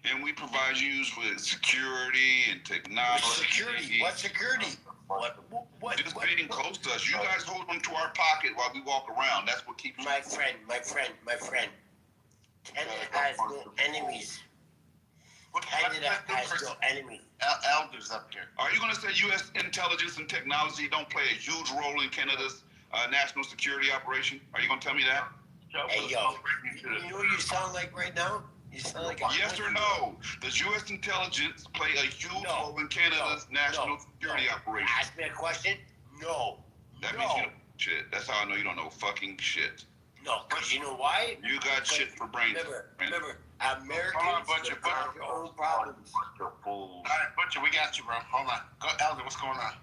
And we provide you with security and technology. Security? What security? What? Just being close to us. You guys hold them to our pocket while we walk around. That's what keeps my friend. Canada has no enemies. Canada has no enemies. Elders up here. Are you going to say U.S. intelligence and technology don't play a huge role in Canada's national security operation? Are you going to tell me that? Hey, yo, you know what you sound like right now? You sound like a yes or no? Does U.S. intelligence play a huge role in Canada's national security operation? Ask me a question. No. That means you don't shit. That's how I know you don't know fucking shit. No, because you know why? You got shit for brains. Remember, Americans have their own problems. All right, Butcher, we got you, bro. Hold on. Go, Elder, what's going on?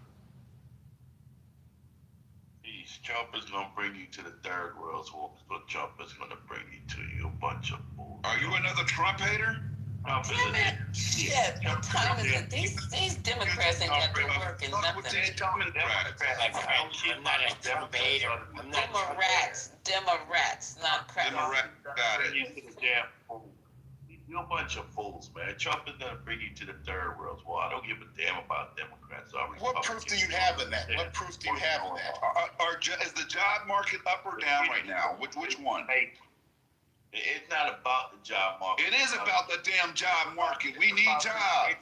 Trump is going to bring you to the third world war. Trump is going to bring you to you a bunch of fools. Are you another Trump hater? Damn it! Shit! What time is it? These Democrats ain't got to work and nothing. I'm not a Trump hater. I'm not Democrats, not crap. Democrat, got it. You're a bunch of fools, man. Trump is going to bring you to the third world war. I don't give a damn about Democrats. What proof do you have in that? What proof do you have in that? Is the job market up or down right now? Which one? It's not about the job market. It is about the damn job market. We need jobs.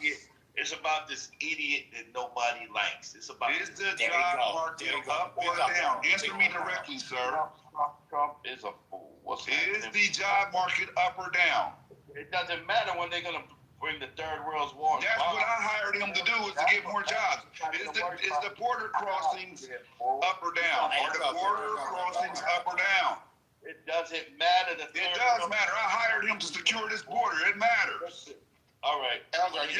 It's about this idiot that nobody likes. It's about is the job market up or down? Answer me directly, sir. Trump is a fool. Is the job market up or down? It doesn't matter when they're gonna bring the third world war. That's what I hired him to do, is to get more jobs. Is the border crossings up or down? Are the border crossings up or down? It doesn't matter. It does matter. I hired him to secure this border. It matters. All right. Elder, are you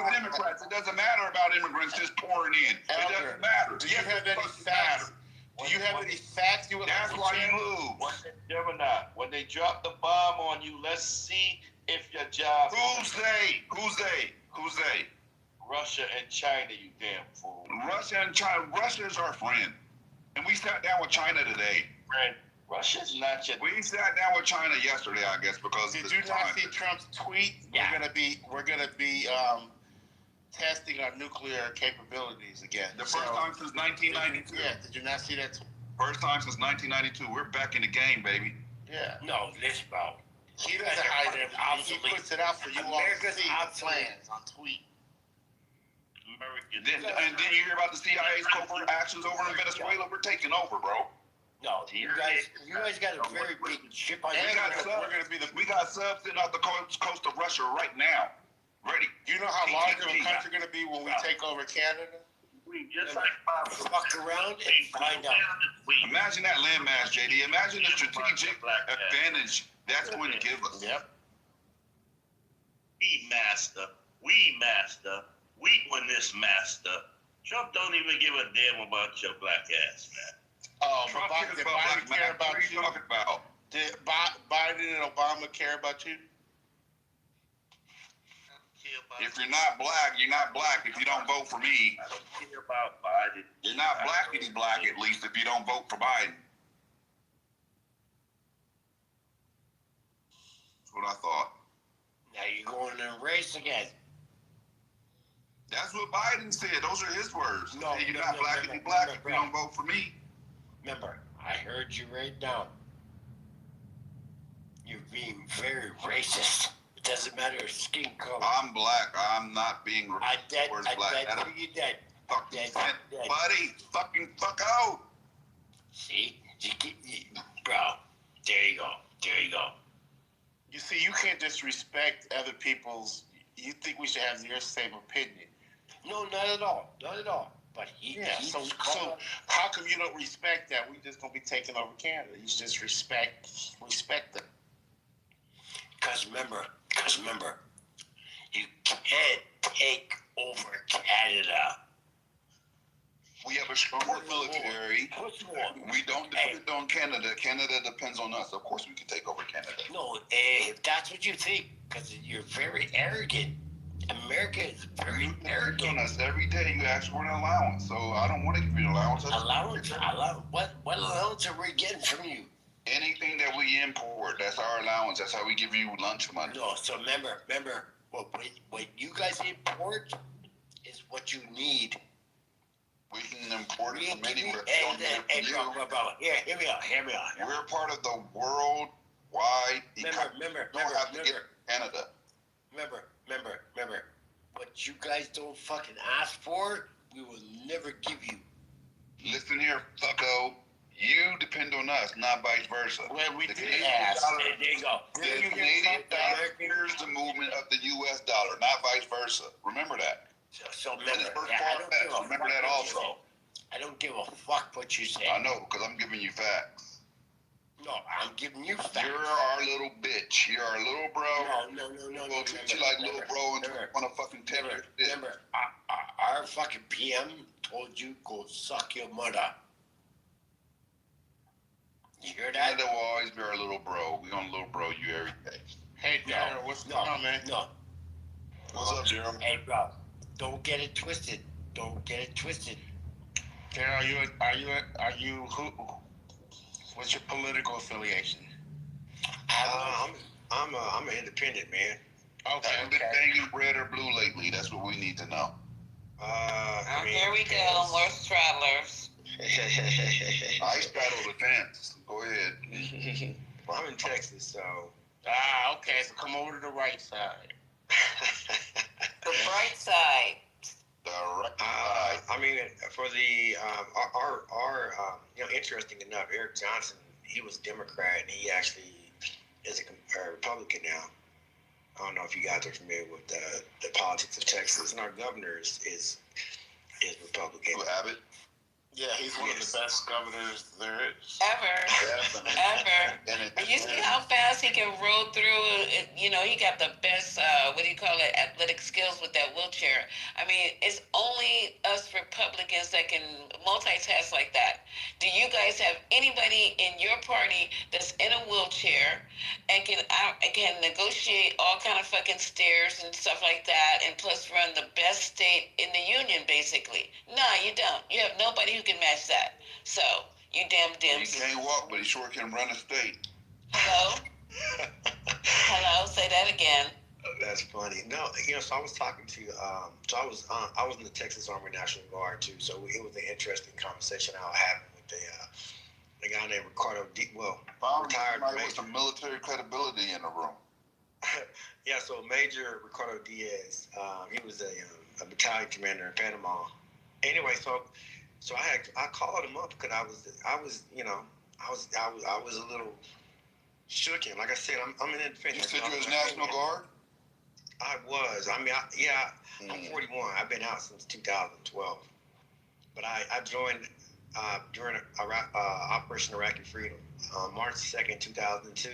with Democrats? It doesn't matter about immigrants just pouring in. It doesn't matter. Do you have any facts? Do you have any facts you would like to share? That's why you lose. Gemini, when they drop the bomb on you, let's see if your job. Who's they? Russia and China, you damn fool. Russia and China. Russia is our friend. And we sat down with China today. Friend. Russia's not your. We sat down with China yesterday, I guess, because did you not see Trump's tweet? Yeah. We're gonna be testing our nuclear capabilities again. The first time since 1992. Did you not see that? First time since 1992. We're back in the game, baby. Yeah. No, listen, bro. He doesn't hide everything. He puts it out for you all to see the plans on tweet. And did you hear about the CIA's covert actions over in Venezuela? We're taking over, bro. No, you guys got a very big ship on your hands. We got subs sitting off the coast of Russia right now. Ready. You know how large of a country we're going to be when we take over Canada? We just like fuck around and find out. Imagine that landmass, JD. Imagine the strategic advantage that's going to give us. Yep. We master. We win this master. Trump don't even give a damn about your black ass, man. Trump cares about black man. What are you talking about? Did Biden and Obama care about you? If you're not black, you're not black if you don't vote for me. I don't care about Biden. You're not blackity black, at least, if you don't vote for Biden. That's what I thought. Now you're going to race again. That's what Biden said. Those are his words. No, you're not blackity black if you don't vote for me. Remember, I heard you right now. You're being very racist. It doesn't matter your skin color. I'm black. I'm not being racist. I dead for you dead. Buddy, fucking fuck out. See? Bro, there you go. You see, you can't disrespect other people's. You think we should have your same opinion? No, not at all. But so how come you don't respect that? We just gonna be taking over Canada. You just respect them. Because remember, you can't take over Canada. We have a strong military. We don't depend on Canada. Canada depends on us. Of course we can take over Canada. No, if that's what you think, because you're very arrogant. America is very American. On us every day, you ask for an allowance, so I don't want to give you an allowance. Allowance? What allowance are we getting from you? Anything that we import, that's our allowance. That's how we give you lunch money. No, so remember, what you guys import is what you need. We can import it from anywhere. Hear me out. We're part of the worldwide economy. Remember, Canada. Remember, what you guys don't fucking ask for, we will never give you. Listen here, fucko. You depend on us, not vice versa. Well, we the did Canadian ask. dollar, There you go. the Canadian dollar mirrors the movement of the U.S. dollar, not vice versa. Remember that. So remember that also. I don't give a fuck what you say. I know, because I'm giving you facts. No, I'm giving you facts. You're our little bitch. You're our little bro. No. We'll treat you like little bro and want to fucking take your shit. Remember, our fucking PM told you go suck your mother. You hear that? Canada will always be our little bro. We gonna little bro you every day. Hey, Darren, what's going on, man? No. What's up, Jeremy? Hey, bro, don't get it twisted. Darren, are you who? What's your political affiliation? I'm an independent man. Okay. Haven't been banging red or blue lately. That's what we need to know. Here we go. More straddlers. I straddle the fence. Go ahead. Well, I'm in Texas, so. Okay. So come over to the right side. The bright side. The right side. I mean, for the interesting enough, Eric Johnson, he was a Democrat, and he actually is a Republican now. I don't know if you guys are familiar with the politics of Texas, and our governor is Republican. Who, Abbott? Yeah, he's one of the best governors there is. Ever. And you see how fast he can roll through. You know, he got the best, athletic skills with that wheelchair. I mean, it's only us Republicans that can multitask like that. Do you guys have anybody in your party that's in a wheelchair and can negotiate all kind of fucking stairs and stuff like that, and plus run the best state in the union, basically? No, you don't. You have nobody who can match that. So, you damn dims. He can't walk, but he sure can run a state. Hello? Hello? Say that again. That's funny. No, so I was talking to, I was in the Texas Army National Guard too, so it was an interesting conversation I was having with the guy named Ricardo retired somebody with some military credibility in the room. Yeah, so Major Ricardo Diaz, he was a battalion commander in Panama. Anyway, so I called him up because I was a little shooken. Like I said, I'm an independent. You said you was National Guard? I was. I mean, I'm 41. I've been out since 2012. But I joined during Operation Iraqi Freedom, March 2nd, 2002.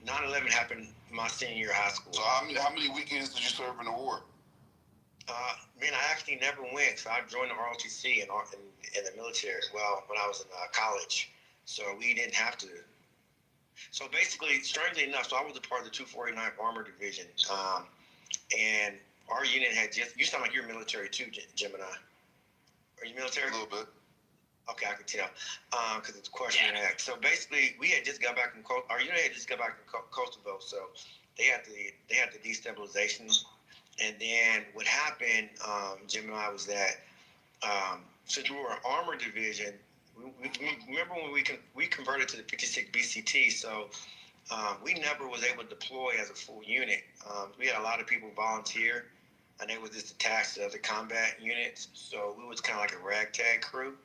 9/11 happened my senior year of high school. So how many weekends did you serve in the war? I actually never went. So I joined the ROTC in the military. Well, when I was in college, so we didn't have to. So basically, strangely enough, so I was a part of the 249th Armored Division, and our unit had just. You sound like you're military too, Gemini. Are you military? A little bit. Okay, I can tell, because it's a question and act. So basically, we had just got back from our unit had just got back from Kosovo, so they had the destabilization. And then what happened, Gemini, was that since we were an armored division, we remember when we converted to the 56 BCT, so we never was able to deploy as a full unit. We had a lot of people volunteer, and they were just attached to other combat units, so we was kind of like a ragtag crew,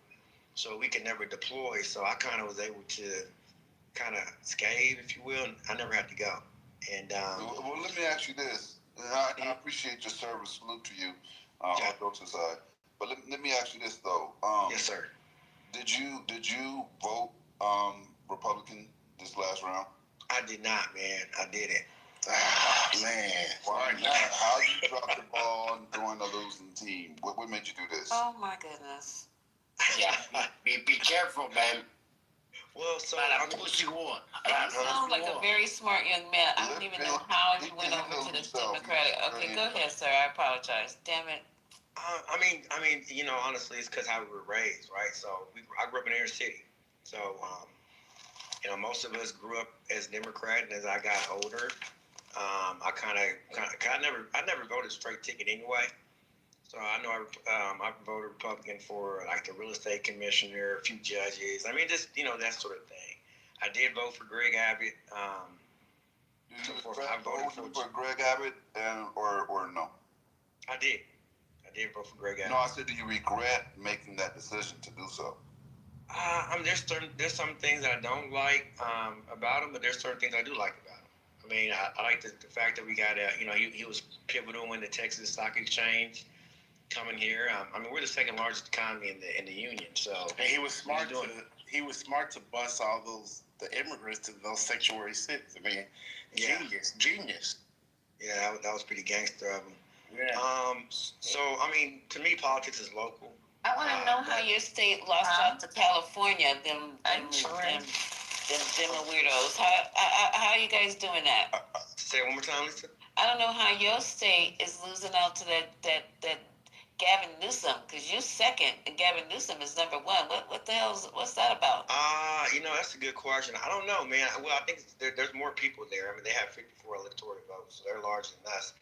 so we could never deploy. So I kind of was able to kind of scathe, if you will, and I never had to go. And well, let me ask you this. I appreciate your service. Salute to you, on jokes aside. But let me ask you this though. Yes, sir. Did you vote Republican this last round? I did not, man. I didn't. Man. Why not? How you dropped the ball and join the losing team? What made you do this? Oh my goodness. Yeah. Be careful, man. Well, so I'm pussy war. You sound like a very smart young man. I don't even know how you went over to the Democratic. Okay, go ahead, sir. I apologize. Damn it. I mean, honestly, it's because how we were raised, right? So I grew up in the inner city. So, most of us grew up as Democrat, and as I got older, I never voted straight ticket anyway. So I know I voted Republican for like the real estate commissioner, a few judges. I mean, just that sort of thing. I did vote for Greg Abbott. I voted for Greg Abbott, or no? I did vote for Greg Abbott. No, I said, do you regret making that decision to do so? There's some things that I don't like about him, but there's certain things I do like about him. I mean, I like the fact that we got he was pivotal in the Texas Stock Exchange coming here. I mean, we're the second largest economy in the union. So and he was smart to bust all the immigrants to those sanctuary cities. I mean, genius. Yeah, that was pretty gangster of him. Yeah. So I mean, to me, politics is local. I want to know how your state lost out to California. Them weirdos. How are you guys doing that? Say it one more time, Lisa. I don't know how your state is losing out to that Gavin Newsom, because you're second and Gavin Newsom is number one. What the what's that about? That's a good question. I don't know, man. Well, I think there's more people there. I mean, they have 54 electoral votes, so they're larger than us.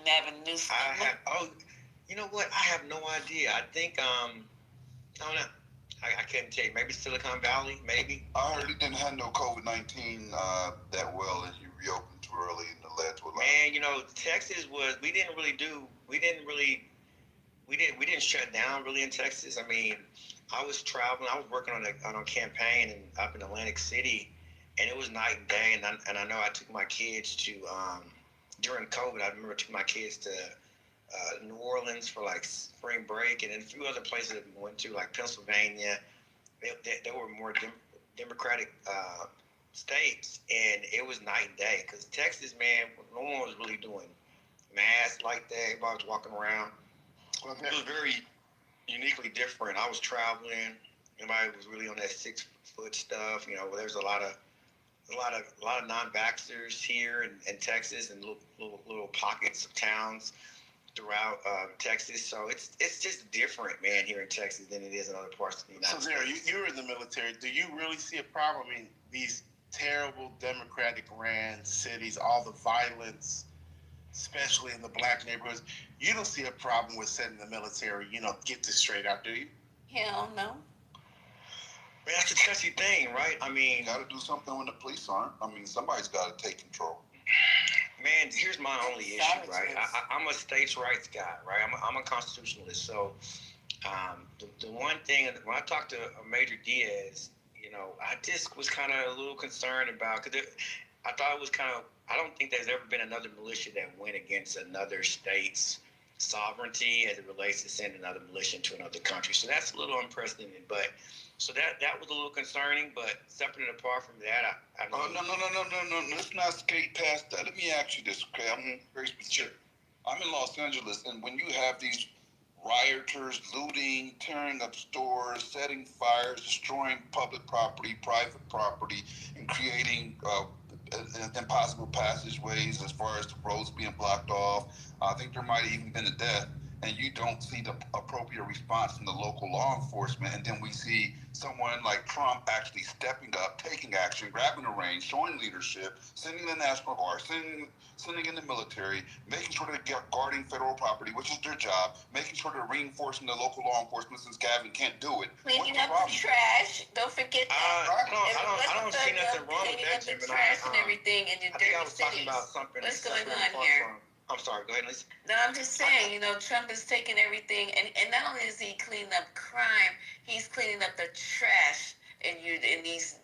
Gavin Newsom. You know what? I have no idea. I think I don't know. I couldn't tell you. Maybe Silicon Valley, maybe. I heard he didn't handle COVID-19 that well, and he reopened too early, and it led to a lot. Man, Texas was. We didn't shut down really in Texas. I mean, I was traveling. I was working on a campaign up in Atlantic City, and it was night and day. And I know I took my kids to during COVID. I remember I took my kids to New Orleans for like spring break, and then a few other places that we went to, like Pennsylvania. They were more Democratic states, and it was night and day. Because Texas, man, no one was really doing masks like that. Everybody was walking around. It was very uniquely different. I was traveling. Everybody was really on that 6 foot stuff. There's a lot of non-vaxxers here in Texas, and little pockets of towns throughout Texas. So it's just different, man, here in Texas than it is in other parts of the United States. So, Zara, you were in the military. Do you really see a problem? I mean, these terrible Democratic-ran cities, all the violence, especially in the black neighborhoods. You don't see a problem with sending the military, get this straight out, do you? Hell no. Man, that's a touchy thing, right? I mean, you got to do something when the police aren't. I mean, somebody's got to take control. Man, here's my only issue, right? I'm a states' rights guy, right? I'm a constitutionalist. So the one thing, when I talked to Major Diaz, I just was kind of a little concerned about, because I thought it was I don't think there's ever been another militia that went against another state's sovereignty as it relates to sending another militia into another country. So that's a little unprecedented, but so that was a little concerning, but separate and apart from that, I no. Let's not skate past that. Let me ask you this, okay? I'm very specific. I'm in Los Angeles, and when you have these rioters looting, tearing up stores, setting fires, destroying public property, private property, and creating impossible passageways as far as the roads being blocked off, I think there might have even been a death. And you don't see the appropriate response from the local law enforcement, and then we see someone like Trump actually stepping up, taking action, grabbing the reins, showing leadership, sending the National Guard, sending in the military, making sure they're guarding federal property, which is their job, making sure they're reinforcing the local law enforcement since Gavin can't do it. Cleaning up the trash. Don't forget that. I don't see nothing wrong with that, Jim. The trash and everything in the dirty cities. I was talking about something. What's going on here? I'm sorry, go ahead, Lisa. No, I'm just saying, Trump is taking everything, and not only is he cleaning up crime, he's cleaning up the trash in these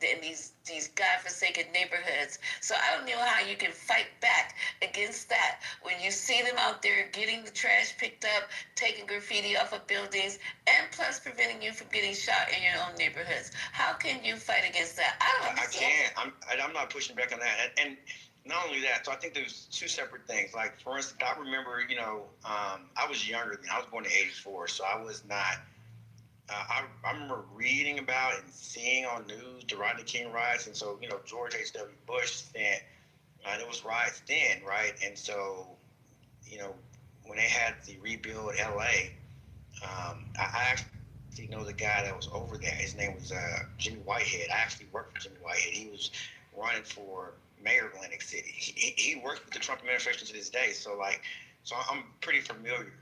godforsaken neighborhoods. So I don't know how you can fight back against that when you see them out there getting the trash picked up, taking graffiti off of buildings, and plus preventing you from getting shot in your own neighborhoods. How can you fight against that? I don't understand. I can't. I'm not pushing back on that. And not only that, so I think there's two separate things. Like, for instance, I remember, I was younger than I was born in '84, so I was not I remember reading about and seeing on news the Rodney King riots, and so George H.W. Bush said there was riots then, right? And so when they had the rebuild L.A., I actually know the guy that was over there. His name was Jimmy Whitehead. I actually worked for Jimmy Whitehead. He was running for mayor of Atlantic City. He worked with the Trump administration to this day. So I'm pretty familiar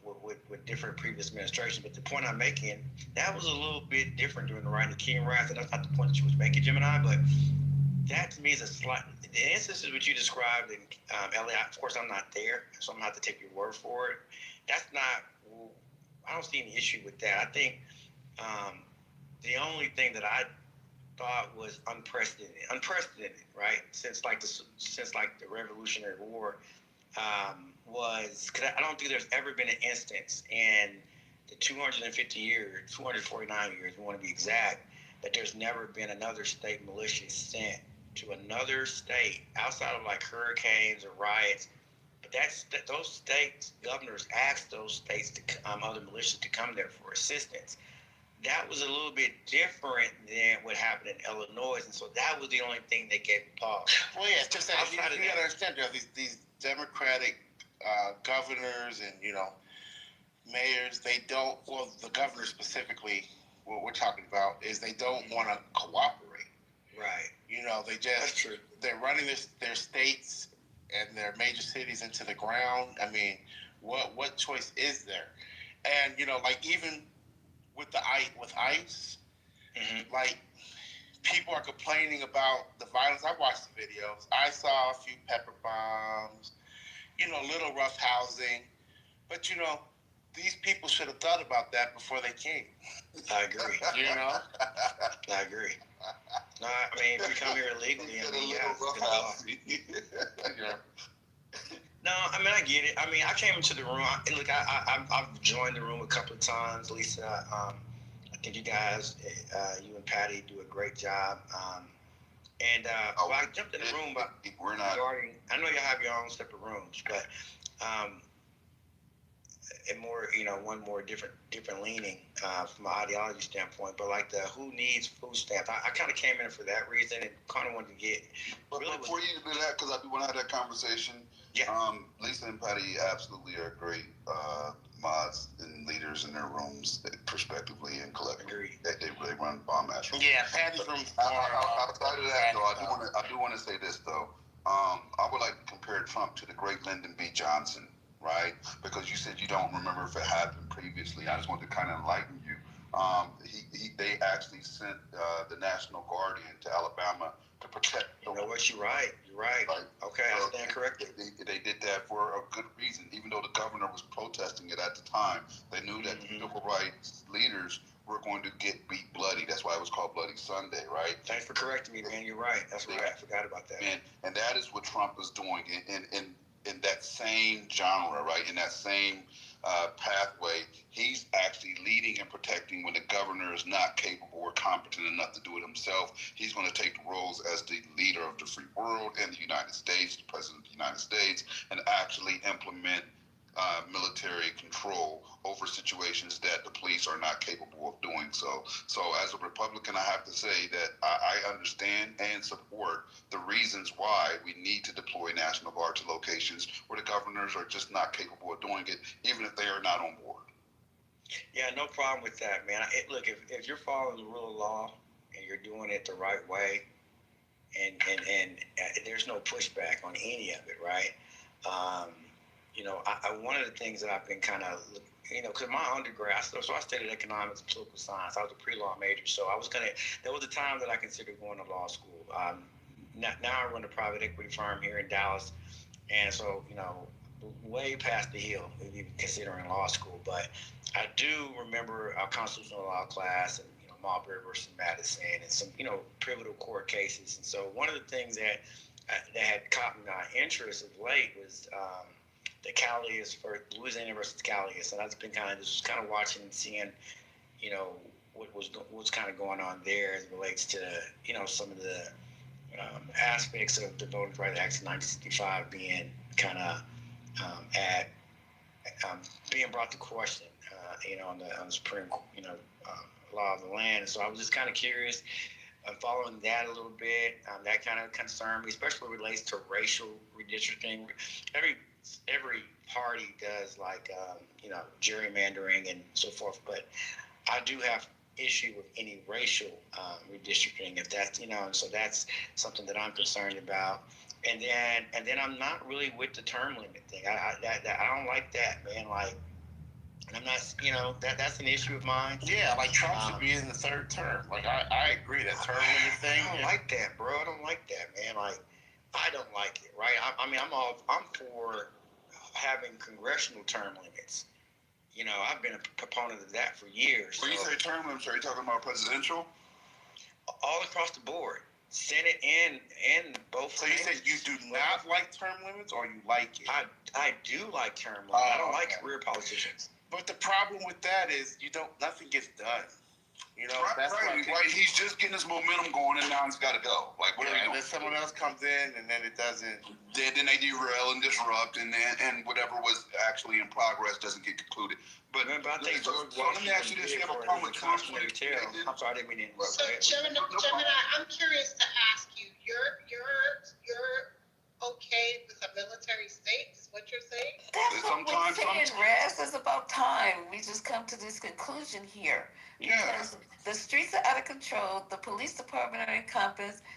with different previous administrations. But the point I'm making, that was a little bit different during the Rodney King riots. And that's not the point that you was making, Gemini, but that to me is a slight. The instances which you described in LA, of course, I'm not there, so I'm gonna have to take your word for it. That's not. I don't see any issue with that. I think the only thing that I thought was unprecedented, right? Since the Revolutionary War, was because I don't think there's ever been an instance in the 249 years, we want to be exact, that there's never been another state militia sent to another state outside of like hurricanes or riots. But those states governors asked those states to other militias to come there for assistance. That was a little bit different than what happened in Illinois, and so that was the only thing that gave pause. Well, yeah, it's just that you gotta understand, these Democratic governors and mayors, they don't. Well, the governor specifically, what we're talking about is they don't want to cooperate. Right. They just they're running their states and their major cities into the ground. I mean, what choice is there? And even with ICE, like people are complaining about the violence. I watched the videos. I saw a few pepper bombs, little rough housing, but these people should have thought about that before they came. I agree. I agree. No, I mean, if you come here illegally, No, I mean, I get it. I mean, I came into the room. I've joined the room a couple of times. Lisa, I think you guys, you and Patty, do a great job. I jumped in the room, but we're not. I know you have your own separate rooms, but and more, one more different leaning from an ideology standpoint. But like the who needs food stamps, I kind of came in for that reason and kind of wanted to get. But really before you do that, because I do want to have that conversation. Yeah. Lisa and Patty absolutely are great mods and leaders in their rooms, prospectively and collectively. They really run bomb ass rooms. Yeah, Patty's room. Outside of that, though, I do want to say this though. I would like to compare Trump to the great Lyndon B. Johnson, right? Because you said you don't remember if it happened previously. I just want to kind of enlighten you. They actually sent the National Guardian to Alabama to protect. You know what? You're right. Okay, I stand corrected. They did that for a good reason. Even though the governor was protesting it at the time, they knew that the civil rights leaders were going to get beat bloody. That's why it was called Bloody Sunday, right? Thanks for correcting me, man. You're right. That's right. I forgot about that. And that is what Trump is doing in that same genre, right? In that same pathway, he's actually leading and protecting when the governor is not capable or competent enough to do it himself. He's going to take the roles as the leader of the free world and the United States, the president of the United States, and actually implement military control over situations that the police are not capable of doing so. So as a Republican, I have to say that I understand and support the reasons why we need to deploy National Guard to locations where the governors are just not capable of doing it, even if they are not on board. Yeah, no problem with that, man. Look, if you're following the rule of law and you're doing it the right way, and there's no pushback on any of it, right? One of the things that I've been kind of, because my undergrad, so I studied economics and political science. I was a pre-law major, so there was a time that I considered going to law school. Now I run a private equity firm here in Dallas, and so, way past the hill, even considering law school. But I do remember our constitutional law class and, Marbury versus Madison and some, pivotal court cases. And so one of the things that had caught my interest of late was the Callius for Louisiana versus Callius, and I've been kind of watching and seeing, what's kind of going on there as it relates to, some of the aspects of the Voting Rights Act of 1965 being kind of being brought to question. on the Supreme, law of the land. So I was just kind of curious. I'm following that a little bit. That kind of concerned me, especially relates to racial redistricting. Every party does gerrymandering and so forth, but I do have issue with any racial redistricting, if that's and so that's something that I'm concerned about. And then I'm not really with the term limit thing. I don't like that, man. Like, and I'm not, that's an issue of mine. Yeah, like Trump should be in the third term. Like I agree that term limit thing. I don't like that, bro. I don't like that, man. Like, I don't like it, right? I'm for having congressional term limits. I've been a proponent of that for years. When you say term limits, are you talking about presidential? All across the board, Senate and both. So you said you do not like term limits, or you like it? I do like term limits. I don't like career politicians. But the problem with that is nothing gets done. That's right. He's just getting his momentum going, and now he's got to go. Like, what are you doing? And then someone else comes in, and then it doesn't. Then they derail and disrupt, and whatever was actually in progress doesn't get concluded. But remember, I think so let me ask you this: you have a problem with Trump? I'm sorry, I didn't mean to interrupt. So, Gemini, I'm curious to ask you. You're okay with a military state? Is what you're saying? That's what we're saying, Rez. It's about time we just come to this conclusion here. Yeah. Because the streets are out of control. The police department are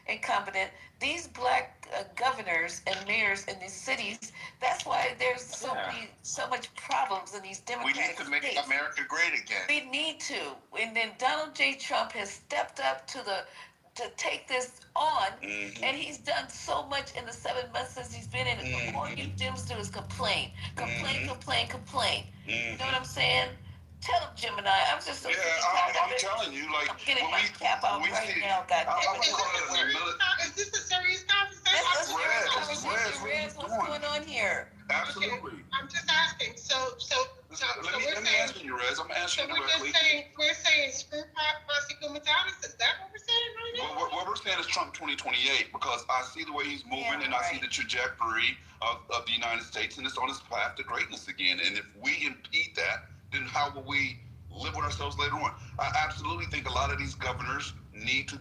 incompetent. These black governors and mayors in these cities. That's why there's so much problems in these democratic states. We need to make America great again. We need to. And then Donald J. Trump has stepped up to take this on, and he's done so much in the 7 months since he's been in it. All he does is complain. You know what I'm saying? Tell him, Gemini. I'm just so I'm telling you, like, I'm getting my cap out right now. Is this a serious conversation? This is a serious conversation, Rez. What's going on here? Absolutely. I'm just asking. So let me answer you, Rez. I'm answering directly. We're saying screw Posse Comitatus. Is that what we're saying right now? What we're saying is Trump 2028, because I see the way he's moving, and I see the trajectory of the United States, and it's on its path to greatness again. And if we impede that, then how will we live with ourselves later on? I absolutely think a lot of these governors need to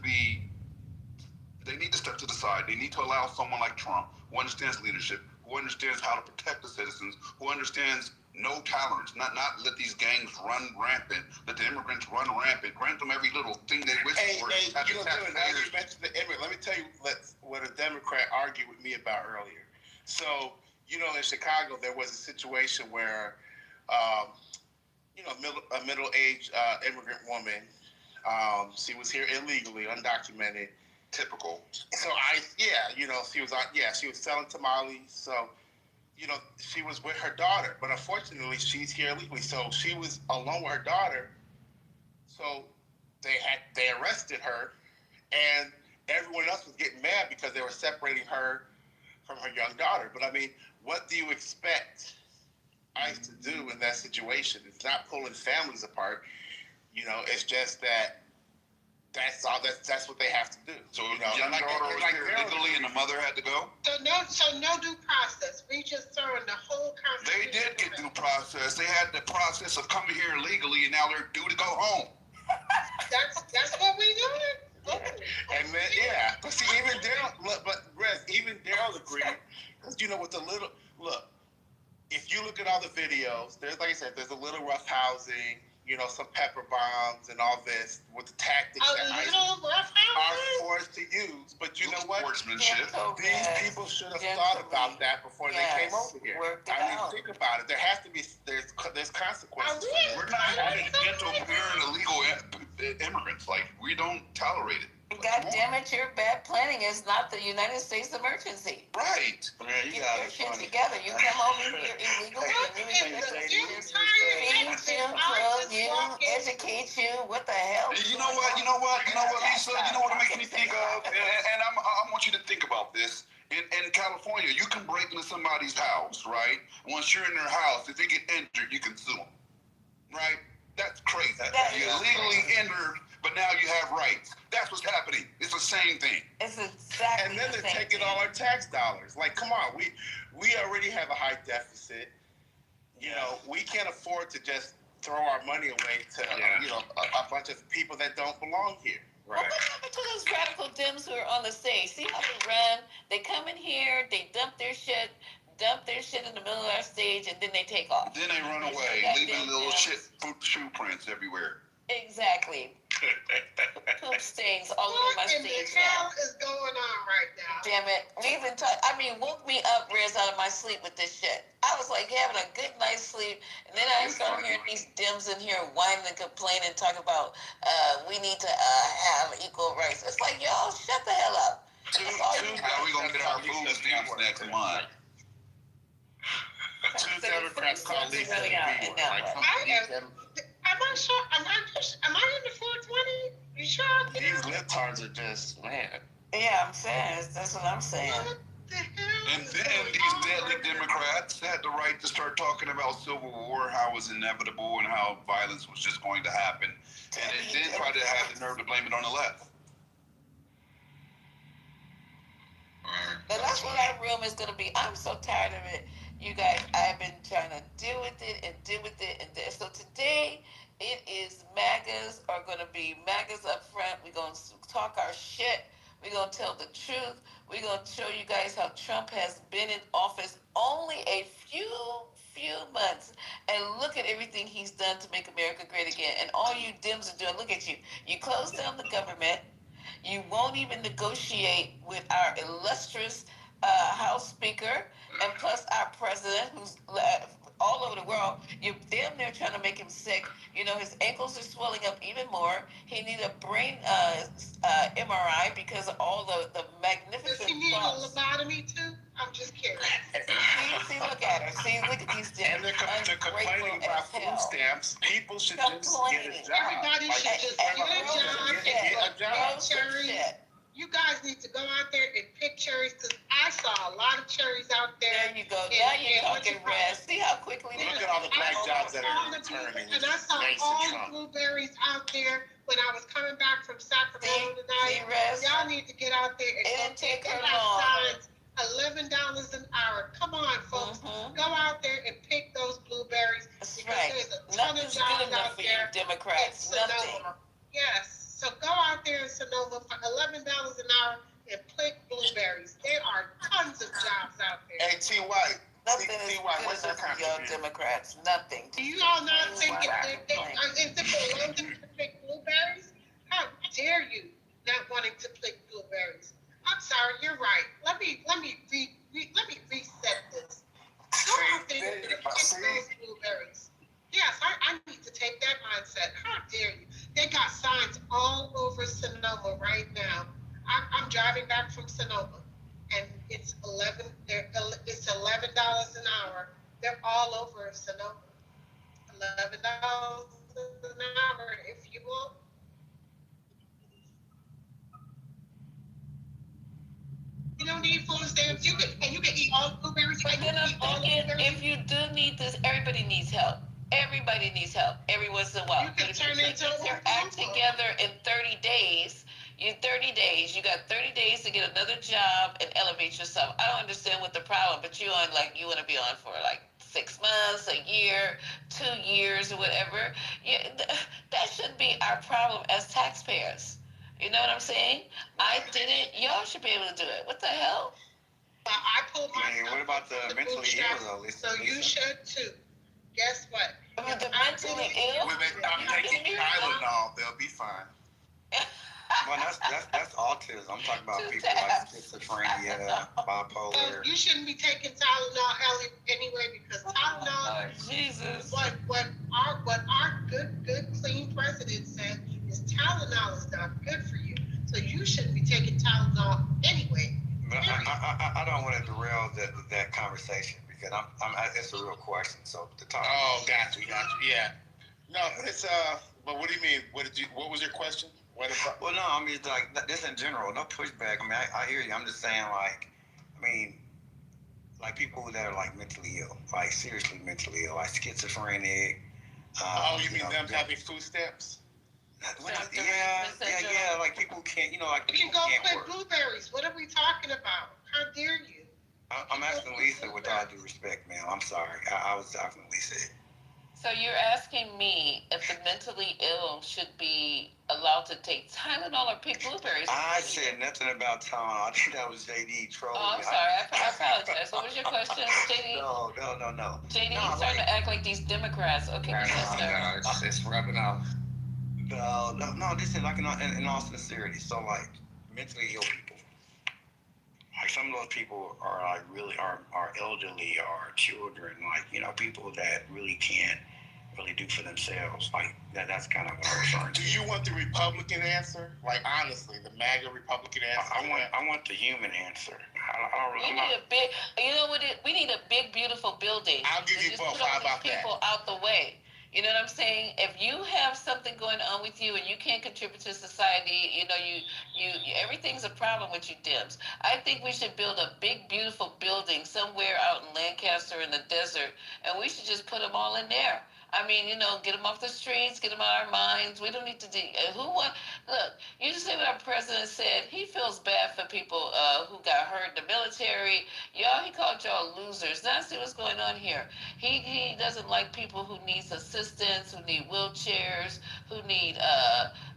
step to the side. They need to allow someone like Trump, who understands leadership, who understands how to protect the citizens, who understands no tolerance, not let these gangs run rampant, let the immigrants run rampant, grant them every little thing they wish for. You mentioned the immigrant. Let me tell you what a Democrat argued with me about earlier. So, in Chicago, there was a situation where a middle-aged immigrant woman. She was here illegally, undocumented. Typical. So she was selling tamales. So, she was with her daughter, but unfortunately, she's here illegally. So she was alone with her daughter. So they arrested her, and everyone else was getting mad because they were separating her from her young daughter. But I mean, what do you expect ICE to do in that situation? It's not pulling families apart. It's just that's what they have to do. So young daughter was here legally, and the mother had to go. So no due process. We just throwing the whole Constitution. They did get due process. They had the process of coming here illegally, and now they're due to go home. That's what we doing. And then but see, even Daryl agreed, because with the little look. If you look at all the videos, there's, like I said, there's a little rough housing, some pepper bombs and all this with the tactics that ICE are forced to use. But you know what? Sportsmanship. These people should have thought about that before they came over here. Think about it. There has to be, there's consequences. We're not having gentle, pure, and illegal immigrants. Like, we don't tolerate it. God damn it, your bad planning is not the United States emergency. Right. Get your shit together. You come over here illegally and feed you, educate you. What the hell? You know what, Lisa? You know what it makes me think of? And I want you to think about this. In California, you can break into somebody's house, right? Once you're in their house, if they get injured, you can sue them. Right? That's crazy. You're legally injured, but now you have rights. That's what's happening. It's the same thing. It's exactly. And then they're taking all our tax dollars. Like, come on, we already have a high deficit. We can't afford to just throw our money away to a bunch of people that don't belong here. Right. Well, what happened to those radical Dems who are on the stage? See how they run? They come in here, they dump their shit in the middle of our stage, and then they take off. Then they run away, leaving little shoe prints everywhere. Exactly. Poop stains all over my stage now. What in the hell is going on right now? Damn it. Woke me up, Riz, out of my sleep with this shit. I was like having a good night's sleep, and then I started hearing these Dems in here whining and complaining, talking about we need to have equal rights. It's like, y'all, shut the hell up. How are we going to get our food stamps next month? Two Democrats called Lisa the B-word. Am I sure? Am I in the 420? You sure? These libtards are just, man. Yeah, I'm saying. That's what I'm saying. What the hell? And then these deadly Democrats had the right to start talking about civil war, how it was inevitable and how violence was just going to happen. And then try to have the nerve to blame it on the left. But that's what our room is going to be. I'm so tired of it. You guys, I've been trying to deal with it. And so today, it is MAGAs are going to be MAGAs up front. We're going to talk our shit. We're going to tell the truth. We're going to show you guys how Trump has been in office only a few months. And look at everything he's done to make America great again. And all you Dems are doing, look at you. You closed down the government. You won't even negotiate with our illustrious House Speaker and plus our president, who's all over the world. You're damn near trying to make him sick. You know, his ankles are swelling up even more. He needs a brain MRI because of all the magnificent Does he need thoughts. a lobotomy too? I'm just curious. See, look at her. See, look at these Dems. And they're complaining about food stamps. People should just get a job. Everybody should just get a job. Cherries. You guys need to go out there and pick cherries because I saw a lot of cherries out there. There you go. Now you're talking red. See how quickly look at all the black jobs that are returning. And I saw all the blueberries out there when I was coming back from Sacramento tonight. Y'all need to get out there and take her signs. $11 an hour. Come on, folks. Go out there and pick those blueberries. That's because right. there's a ton Nothing's of jobs good enough out for you there. Democrats. Nothing. Yes. So go out there in Sonoma for $11 an hour and pick blueberries. There are tons of jobs out there. Hey, T. White. Nothing is good enough for y'all Democrats. Nothing. Do you all not think is it below them to pick blueberries? How dare you not wanting to pick blueberries? I'm sorry, you're right. Let me reset this. Go out there and pick those blueberries. Yes, I need to take that mindset. How dare you? They got signs all over Sonoma right now. I'm driving back from Sonoma, and it's $11 an hour. They're all over Sonoma. $11 an hour if you want. You don't need food stamps. You can eat all blueberries right now. If you do need this, everybody needs help. Everybody needs help every once in a while. You can turn into your act together in 30 days. You got 30 days to get another job and elevate yourself. I don't understand what the problem, but you want to be on for like 6 months, a year, 2 years, or whatever. Yeah, that shouldn't be our problem as taxpayers. You know what I'm saying? I did it. Y'all should be able to do it. What the hell? I pulled myself. What about the mentally ill though? So you should too. Guess what? The mentally ill? I'm taking Tylenol. They'll be fine. Well, that's autism. I'm talking about people like schizophrenia, bipolar. Well, you shouldn't be taking Tylenol anyway because Tylenol. Jesus. What our good clean president said is Tylenol is not good for you. So you shouldn't be taking Tylenol anyway. But I don't want to derail that conversation because it's a real question. So the topic. Oh, got you. Yeah. No, it's But what do you mean? What was your question? Well, no, I mean, it's like this in general. No pushback. I mean, I hear you. I'm just saying, like people that are like mentally ill, like seriously mentally ill, like schizophrenic. You mean them having food stamps? Yeah. Like people can't, like you can go pick blueberries. What are we talking about? How dare you? I'm asking Lisa with all due respect, ma'am. I'm sorry. I was talking to Lisa. So you're asking me if the mentally ill should be allowed to take Tylenol or pick blueberries? I said nothing about Tylenol. I think that was JD trolling Oh, I'm me. sorry. I apologize. What was your question, JD? No. JD, you're starting to act like these Democrats. Okay, go ahead, sir. It's rubbing off. No. This is like in all sincerity. So like mentally ill people, like some of those people are like really are elderly or children, like people that really can't really do for themselves. Like that's kind of what I'm referring to. Do you want the Republican answer? Like honestly, the MAGA Republican answer? I want the human answer. We need a big. You know what? We need a big, beautiful building. I'll give you just both. put all How about these people that? out the way. You know what I'm saying? If you have something going on with you and you can't contribute to society, you everything's a problem with you Dems. I think we should build a big, beautiful building somewhere out in Lancaster in the desert, and we should just put them all in there. I mean, get them off the streets, get them out of our minds. We don't need to look, you just say what our president said. He feels bad for people who got hurt in the military. Y'all, he called y'all losers. Now see what's going on here. He doesn't like people who needs assistance, who need wheelchairs, who need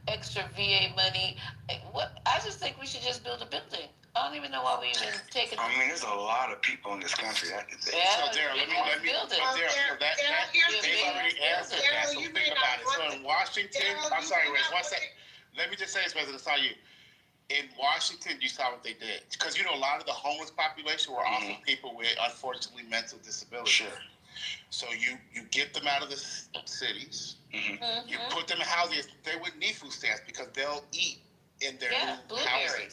extra VA money. I just think we should just build a building. I don't even know why we even take it. I mean, there's a lot of people in this country. Yeah, so Daryl, let me build it. They've already answered that. So think about it. So in Washington, I'm sorry, Rez, one second. Let me just say this, President, I saw you. In Washington, you saw what they did. Because a lot of the homeless population were also people with, unfortunately, mental disabilities. Sure. So you get them out of the cities. Mm-hmm. You put them in housing. They wouldn't need food stamps because they'll eat in their new housing.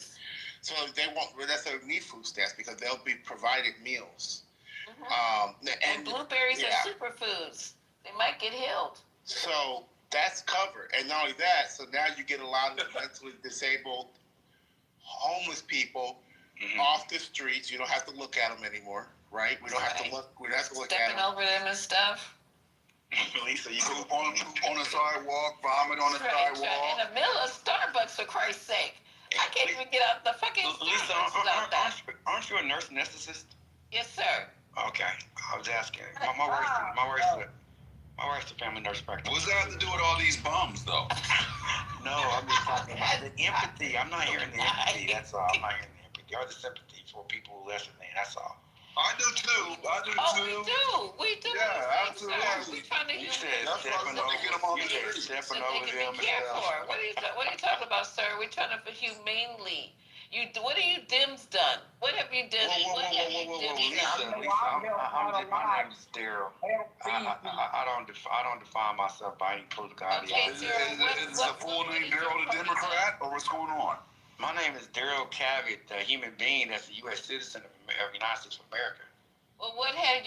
So they won't necessarily need food stamps because they'll be provided meals. Mm-hmm. And blueberries are superfoods. They might get healed. So that's covered. And not only that, so now you get a lot of mentally disabled homeless people off the streets. You don't have to look at them anymore, right? We don't have to look. We don't have to look at them. Stepping over them and stuff. Lisa, you poop on the sidewalk, vomit on the sidewalk. In the middle of Starbucks, for Christ's sake. I can't even get out the fucking Lisa, aren't you a nurse anesthetist? Yes, sir. Okay, I was asking. My wife's a family nurse practitioner. What's that have to do with all these bums, though? No, I'm just talking about the empathy. I'm not hearing the empathy. That's all. I'm not hearing the empathy or the sympathy for people who less than me. That's all. I do too. We do. Yeah, absolutely. You said stepping over them. What are you talking about, sir? We're trying to humanely. What have you Dems done? What have you done? Lisa, my name is Daryl. I don't define myself by any political ideology. Is the full name Daryl the Democrat, or what's going on? My name is Daryl Cavitt, a human being that's a U.S. citizen of the United States of America. Well, what have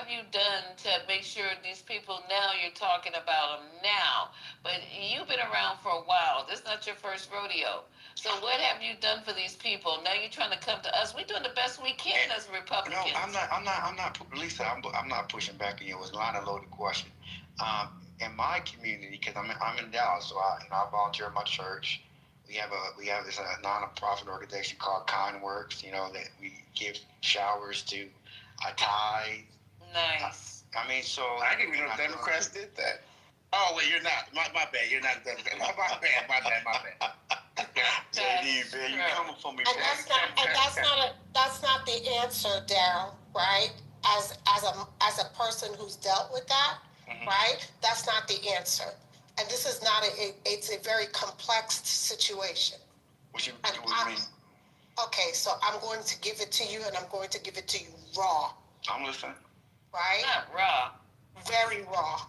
you done to make sure these people now you're talking about them now? But you've been around for a while. This is not your first rodeo. So what have you done for these people? Now you're trying to come to us. We're doing the best we can as Republicans. No, I'm not. Lisa, I'm not pushing back on you. It was not a loaded question. In my community, because I'm in Dallas, so I volunteer at my church. We have this non-profit organization called Kind Works. That we give showers to a tithe. Nice. I mean, so I didn't even know Democrats did that. Oh wait, you're not. My bad. You're not a Democrat. My bad. JD, man, you coming for me? And that's not the answer, Daryl. Right? As a person who's dealt with that, right? That's not the answer. And this is not it's a very complex situation. What you mean? Okay, so I'm going to give it to you, and I'm going to give it to you raw. I'm listening. Right? Not raw. Very raw.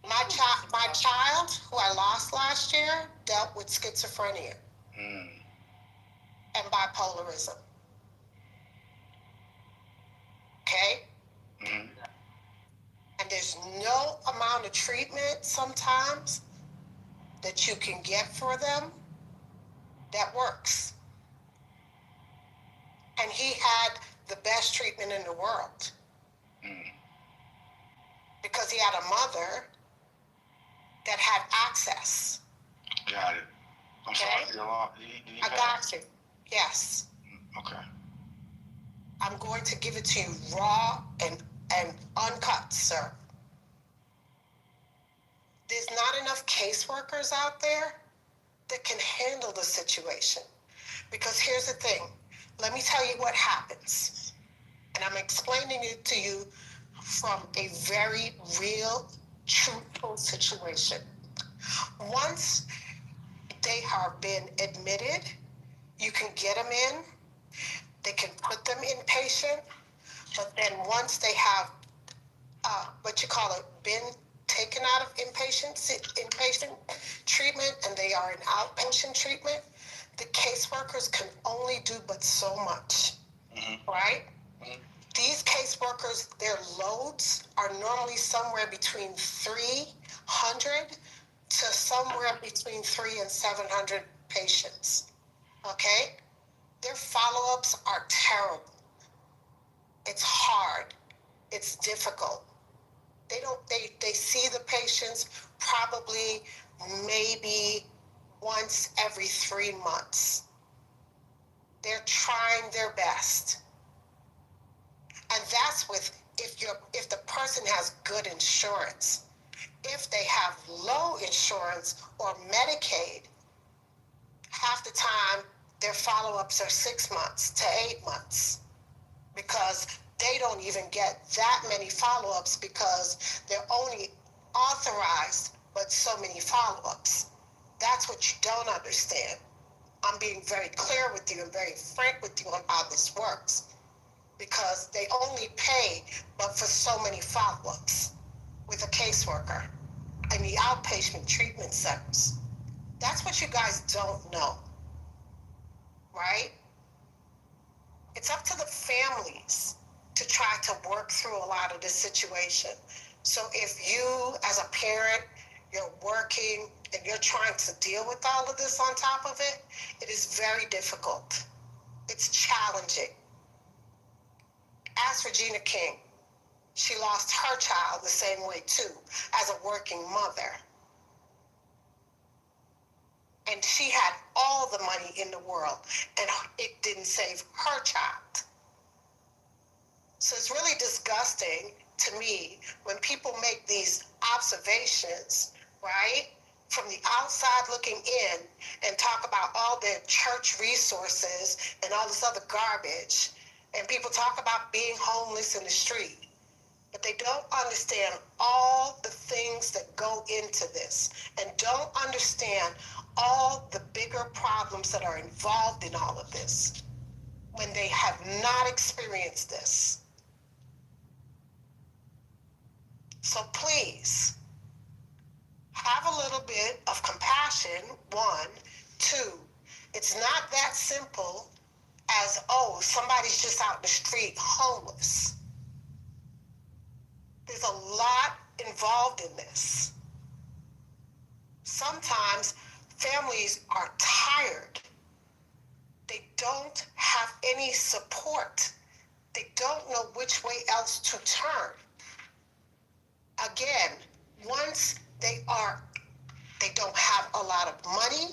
My child, who I lost last year, dealt with schizophrenia and bipolarism. Okay? Mm-hmm. And there's no amount of treatment sometimes that you can get for them that works. And he had the best treatment in the world. Because he had a mother that had access. Got it. I'm sorry. I got you. Yes. Okay. I'm going to give it to you raw and and uncut, sir. There's not enough caseworkers out there that can handle the situation. Because here's the thing. Let me tell you what happens. And I'm explaining it to you from a very real, truthful situation. Once they have been admitted, you can get them in, they can put them inpatient, but then once they have, been taken out of inpatient treatment and they are in outpatient treatment, the caseworkers can only do but so much, right? These caseworkers, their loads are normally somewhere between 300 to somewhere between 300 and 700 patients, okay? Their follow-ups are terrible. It's hard. It's difficult. They see the patients probably maybe once every 3 months. They're trying their best. And that's if the person has good insurance. If they have low insurance or Medicaid, half the time their follow-ups are 6 months to 8 months because they don't even get that many follow-ups because they're only authorized but so many follow-ups. That's what you don't understand. I'm being very clear with you and very frank with you on how this works because they only pay but for so many follow-ups with a caseworker in the outpatient treatment centers. That's what you guys don't know, right? It's up to the families to try to work through a lot of this situation. So if you, as a parent, you're working and you're trying to deal with all of this on top of it, it is very difficult. It's challenging. As for Gina King, she lost her child the same way too, as a working mother. And she had all the money in the world, and it didn't save her child. So it's really disgusting to me when people make these observations, right, from the outside looking in and talk about all their church resources and all this other garbage, and people talk about being homeless in the street. But they don't understand all the things that go into this and don't understand all the bigger problems that are involved in all of this when they have not experienced this. So please, have a little bit of compassion, 1. 2, it's not that simple as, oh, somebody's just out in the street homeless. There's a lot involved in this. Sometimes families are tired. They don't have any support. They don't know which way else to turn. Again, once they don't have a lot of money,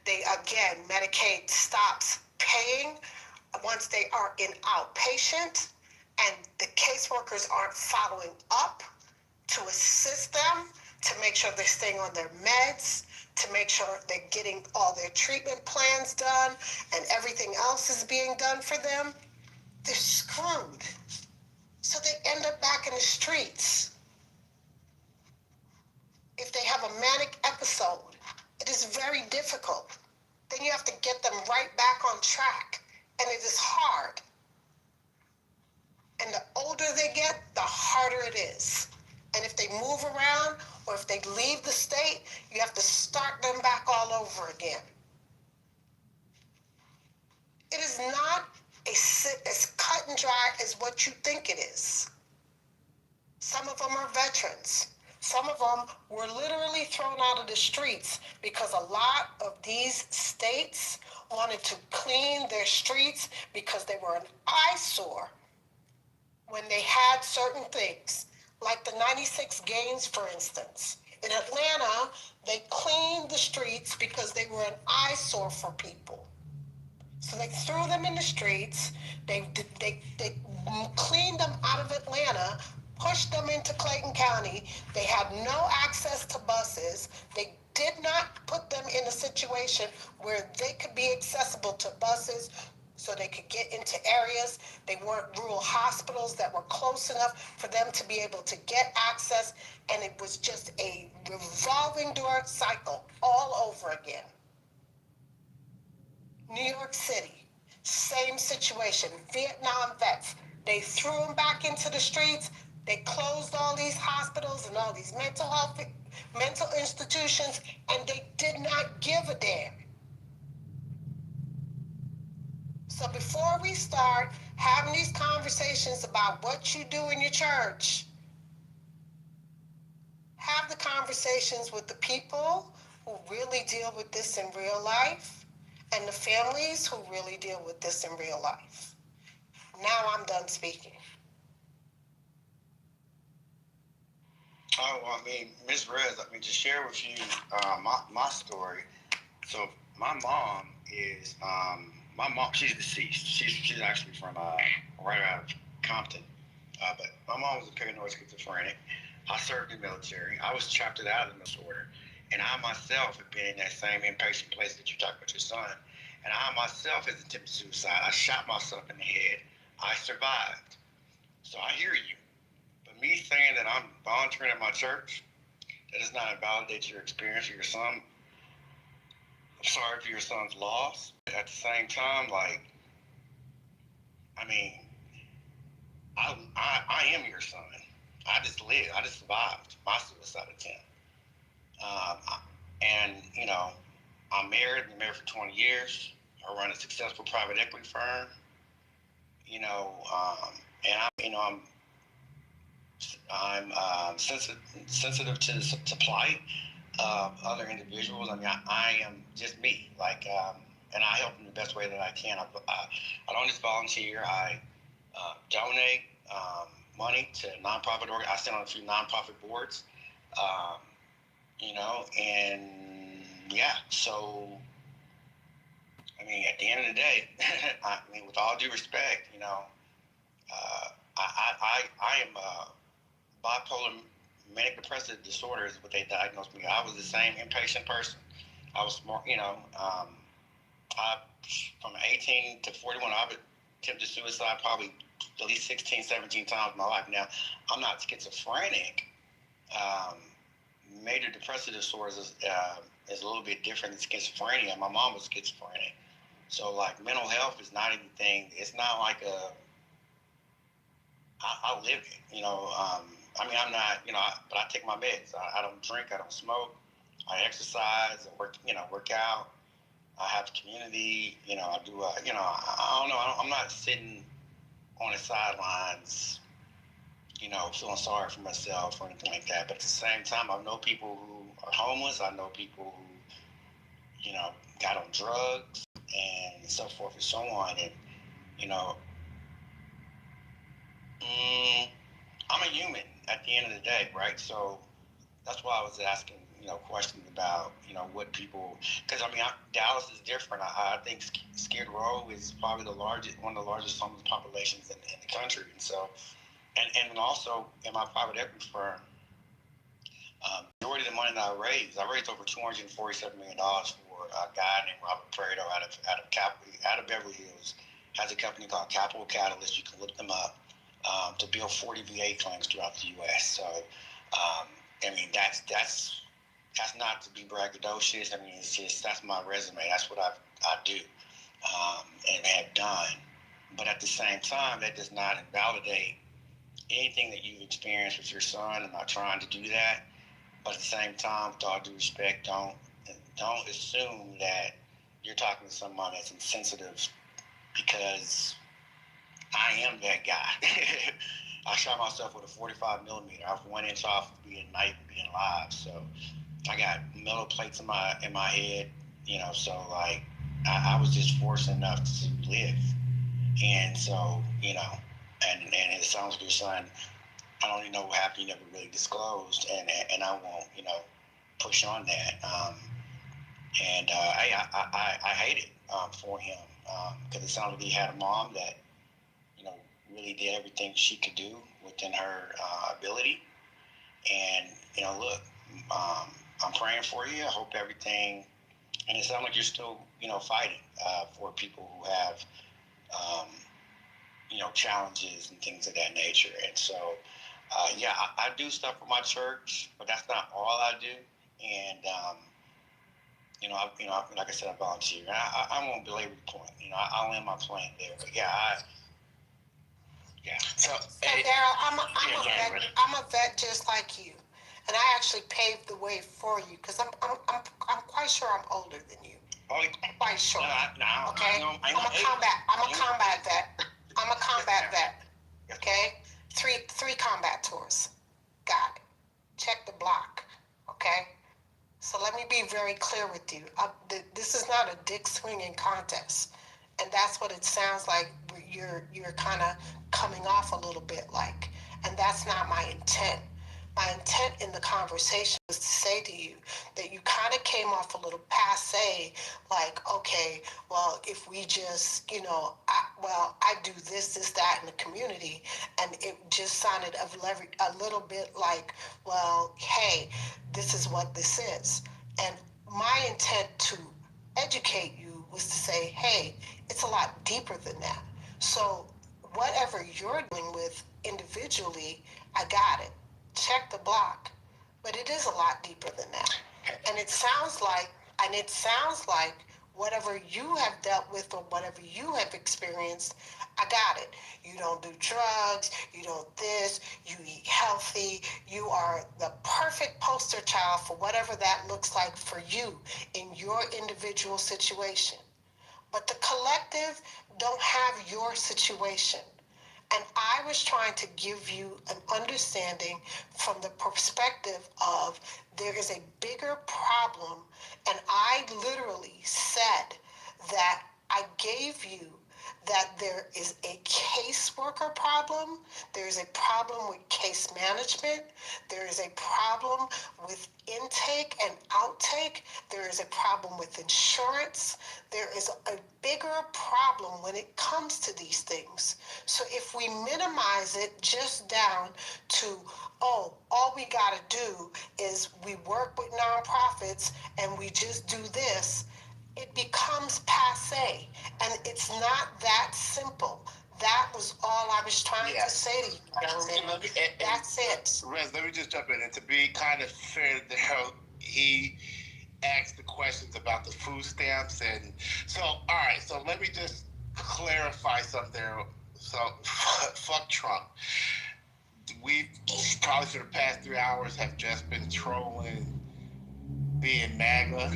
Medicaid stops paying once they are in outpatient, and the caseworkers aren't following up to assist them, to make sure they're staying on their meds, to make sure they're getting all their treatment plans done, and everything else is being done for them, they're screwed. So they end up back in the streets. If they have a manic episode, it is very difficult. Then you have to get them right back on track, and it is hard. And the older they get, the harder it is. And if they move around or if they leave the state, you have to start them back all over again. It is not as cut and dry as what you think it is. Some of them are veterans. Some of them were literally thrown out of the streets because a lot of these states wanted to clean their streets because they were an eyesore when they had certain things, like the 96 gangs, for instance. In Atlanta, they cleaned the streets because they were an eyesore for people. So they threw them in the streets. They cleaned them out of Atlanta, pushed them into Clayton County. They had no access to buses. They did not put them in a situation where they could be accessible to buses so they could get into areas. They weren't rural hospitals that were close enough for them to be able to get access. And it was just a revolving door cycle all over again. New York City, same situation. Vietnam vets, they threw them back into the streets. They closed all these hospitals and all these mental institutions, and they did not give a damn. So before we start having these conversations about what you do in your church, have the conversations with the people who really deal with this in real life and the families who really deal with this in real life. Now I'm done speaking. Oh, I mean, Ms. Rez, let me just share with you my story. So my mom is, she's deceased. She's actually from right out of Compton. But my mom was a paranoid schizophrenic. I served in the military. I was chaptered out of the disorder. And I myself have been in that same inpatient place that you talked about your son. And I myself has attempted suicide. I shot myself in the head. I survived. So I hear you. But me saying that I'm volunteering at my church, that does not invalidate your experience or your son. I'm sorry for your son's loss. At the same time, like, I mean, I am your son. I just lived. I just survived my suicide attempt. And, you know, I'm married. I've been married for 20 years. I run a successful private equity firm. You know, and I'm sensitive to plight of other individuals. I mean, I am just me. Like, and I help in the best way that I can. I don't just volunteer. I donate money to nonprofit organizations. I sit on a few nonprofit boards. You know, and yeah, so, I mean, at the end of the day, I mean, with all due respect, you know, I am bipolar manic depressive disorder is what they diagnosed me. I was the same impatient person. I was more, you know, from 18 to 41, I've attempted suicide probably at least 16, 17 times in my life. Now, I'm not schizophrenic. Major depressive disorders is a little bit different than schizophrenia. My mom was schizophrenic. So, like, mental health is not anything, it's not like I live it, you know. I mean, I'm not, you know, but I take my meds. I don't drink, I don't smoke, I exercise, I work out. I have community, you know, I do, you know, I don't know, I'm not sitting on the sidelines, you know, feeling sorry for myself or anything like that. But at the same time, I know people who are homeless. I know people who, you know, got on drugs and so forth and so on. And, you know, I'm a human at the end of the day, right? So that's why I was asking, you know, questions about, you know, what people, because I mean, Dallas is different. I think Skid Row is probably one of the largest homeless populations in the country. And so, and also in my private equity firm, majority of the money that I raised over $247 million for a guy named Rockford Peoria out of Beverly Hills. Has a company called Capital Catalyst. You can look them up, to build 40 VA clinics throughout the U.S. So, I mean, that's not to be braggadocious. I mean, it's just, that's my resume. That's what I do, and have done. But at the same time, that does not invalidate anything that you've experienced with your son. I'm not trying to do that. But at the same time, with all due respect, don't assume that you're talking to someone that's insensitive, because I am that guy. I shot myself with a 45 millimeter. I was 1 inch off of being alive. So I got metal plates in my head, you know. So like I was just fortunate enough to live, and so, you know, and it sounds like your son, I don't even know what happened. He never really disclosed, and I won't, you know, push on that. I hate it for him. because it sounded like he had a mom that, really did everything she could do within her ability. And, look, I'm praying for you. I hope everything, and it sounds like you're still, fighting for people who have, challenges and things of that nature. And so, I do stuff for my church, but that's not all I do. And, like I said, I volunteer. And I won't belabor the point. I'll land my plane there. But So Daryl, I'm a vet just like you, and I actually paved the way for you because I'm quite sure I'm older than you. I'm quite sure. Okay, I'm a combat vet. I'm a combat vet. Okay, three combat tours. Got it. Check the block. Okay. So let me be very clear with you. This is not a dick swinging contest, and that's what it sounds like. You're kind of coming off a little bit like, and that's not my intent. My intent in the conversation was to say to you that you kind of came off a little passe, like, okay, well, if we just, I do this, that in the community, and it just sounded a little bit like, well, hey, this is what this is. And my intent to educate you was to say, hey, it's a lot deeper than that. So whatever you're dealing with individually, I got it. Check the block. But it is a lot deeper than that. And it sounds like whatever you have dealt with or whatever you have experienced, I got it. You don't do drugs, you don't this, you eat healthy, you are the perfect poster child for whatever that looks like for you in your individual situation. But the collective don't have your situation. And I was trying to give you an understanding from the perspective of there is a bigger problem. And I literally said that I gave you that there is a caseworker problem, there is a problem with case management, there is a problem with intake and outtake, there is a problem with insurance, there is a bigger problem when it comes to these things. So if we minimize it just down to, all we gotta do is we work with nonprofits and we just do this, it becomes passe, and it's not that simple. That was all I was trying to say to you, young man. That's it. Rez, let me just jump in. And to be kind of fair to how he asked the questions about the food stamps. And so, all right, so let me just clarify something there. So, fuck Trump. We probably for the past 3 hours have just been trolling being MAGA.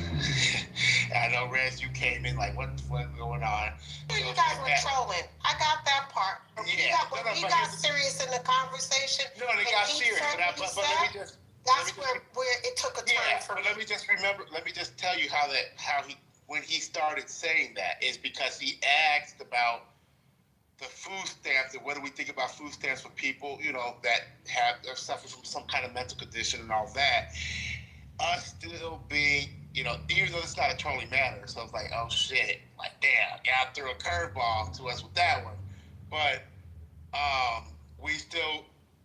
I know, Rez, you came in like, what's going on? So you guys were trolling. I got that part. When we got serious in the conversation. No, they got serious. But let me just. That's where it took a turn for me. Let me just tell you when he started saying that is because he asked about the food stamps and what do we think about food stamps for people, that suffer from some kind of mental condition and all that. Us still being, even though it's not a totally matter, so it's like, oh shit, like damn, y'all threw a curveball to us with that one. But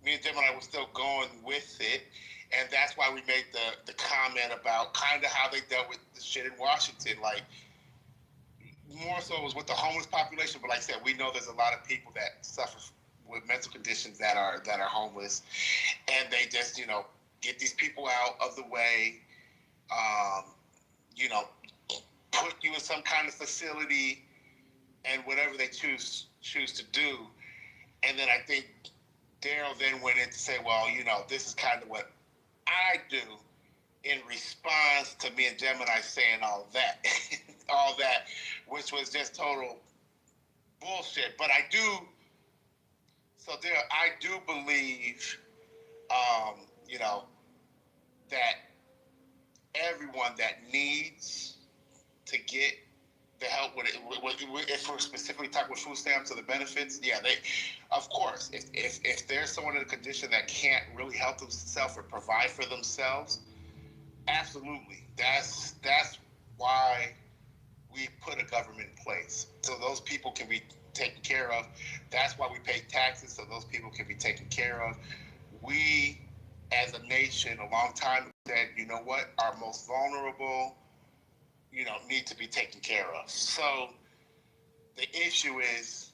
me and Jim and I were still going with it, and that's why we made the comment about kind of how they dealt with the shit in Washington, like more so it was with the homeless population, but like I said, we know there's a lot of people that suffer with mental conditions that are homeless, and they just, get these people out of the way, put you in some kind of facility and whatever they choose to do. And then I think Daryl then went in to say, well, this is kind of what I do in response to me and Gemini saying all that, which was just total bullshit. But I do believe, that everyone that needs to get the help with it, if we're specifically talking with food stamps or the benefits, of course, if there's someone in a condition that can't really help themselves or provide for themselves, absolutely. That's why we we put a government in place so those people can be taken care of. That's why we pay taxes, so those people can be taken care of. We, as a nation, a long time said, you know what, our most vulnerable, need to be taken care of. So the issue is,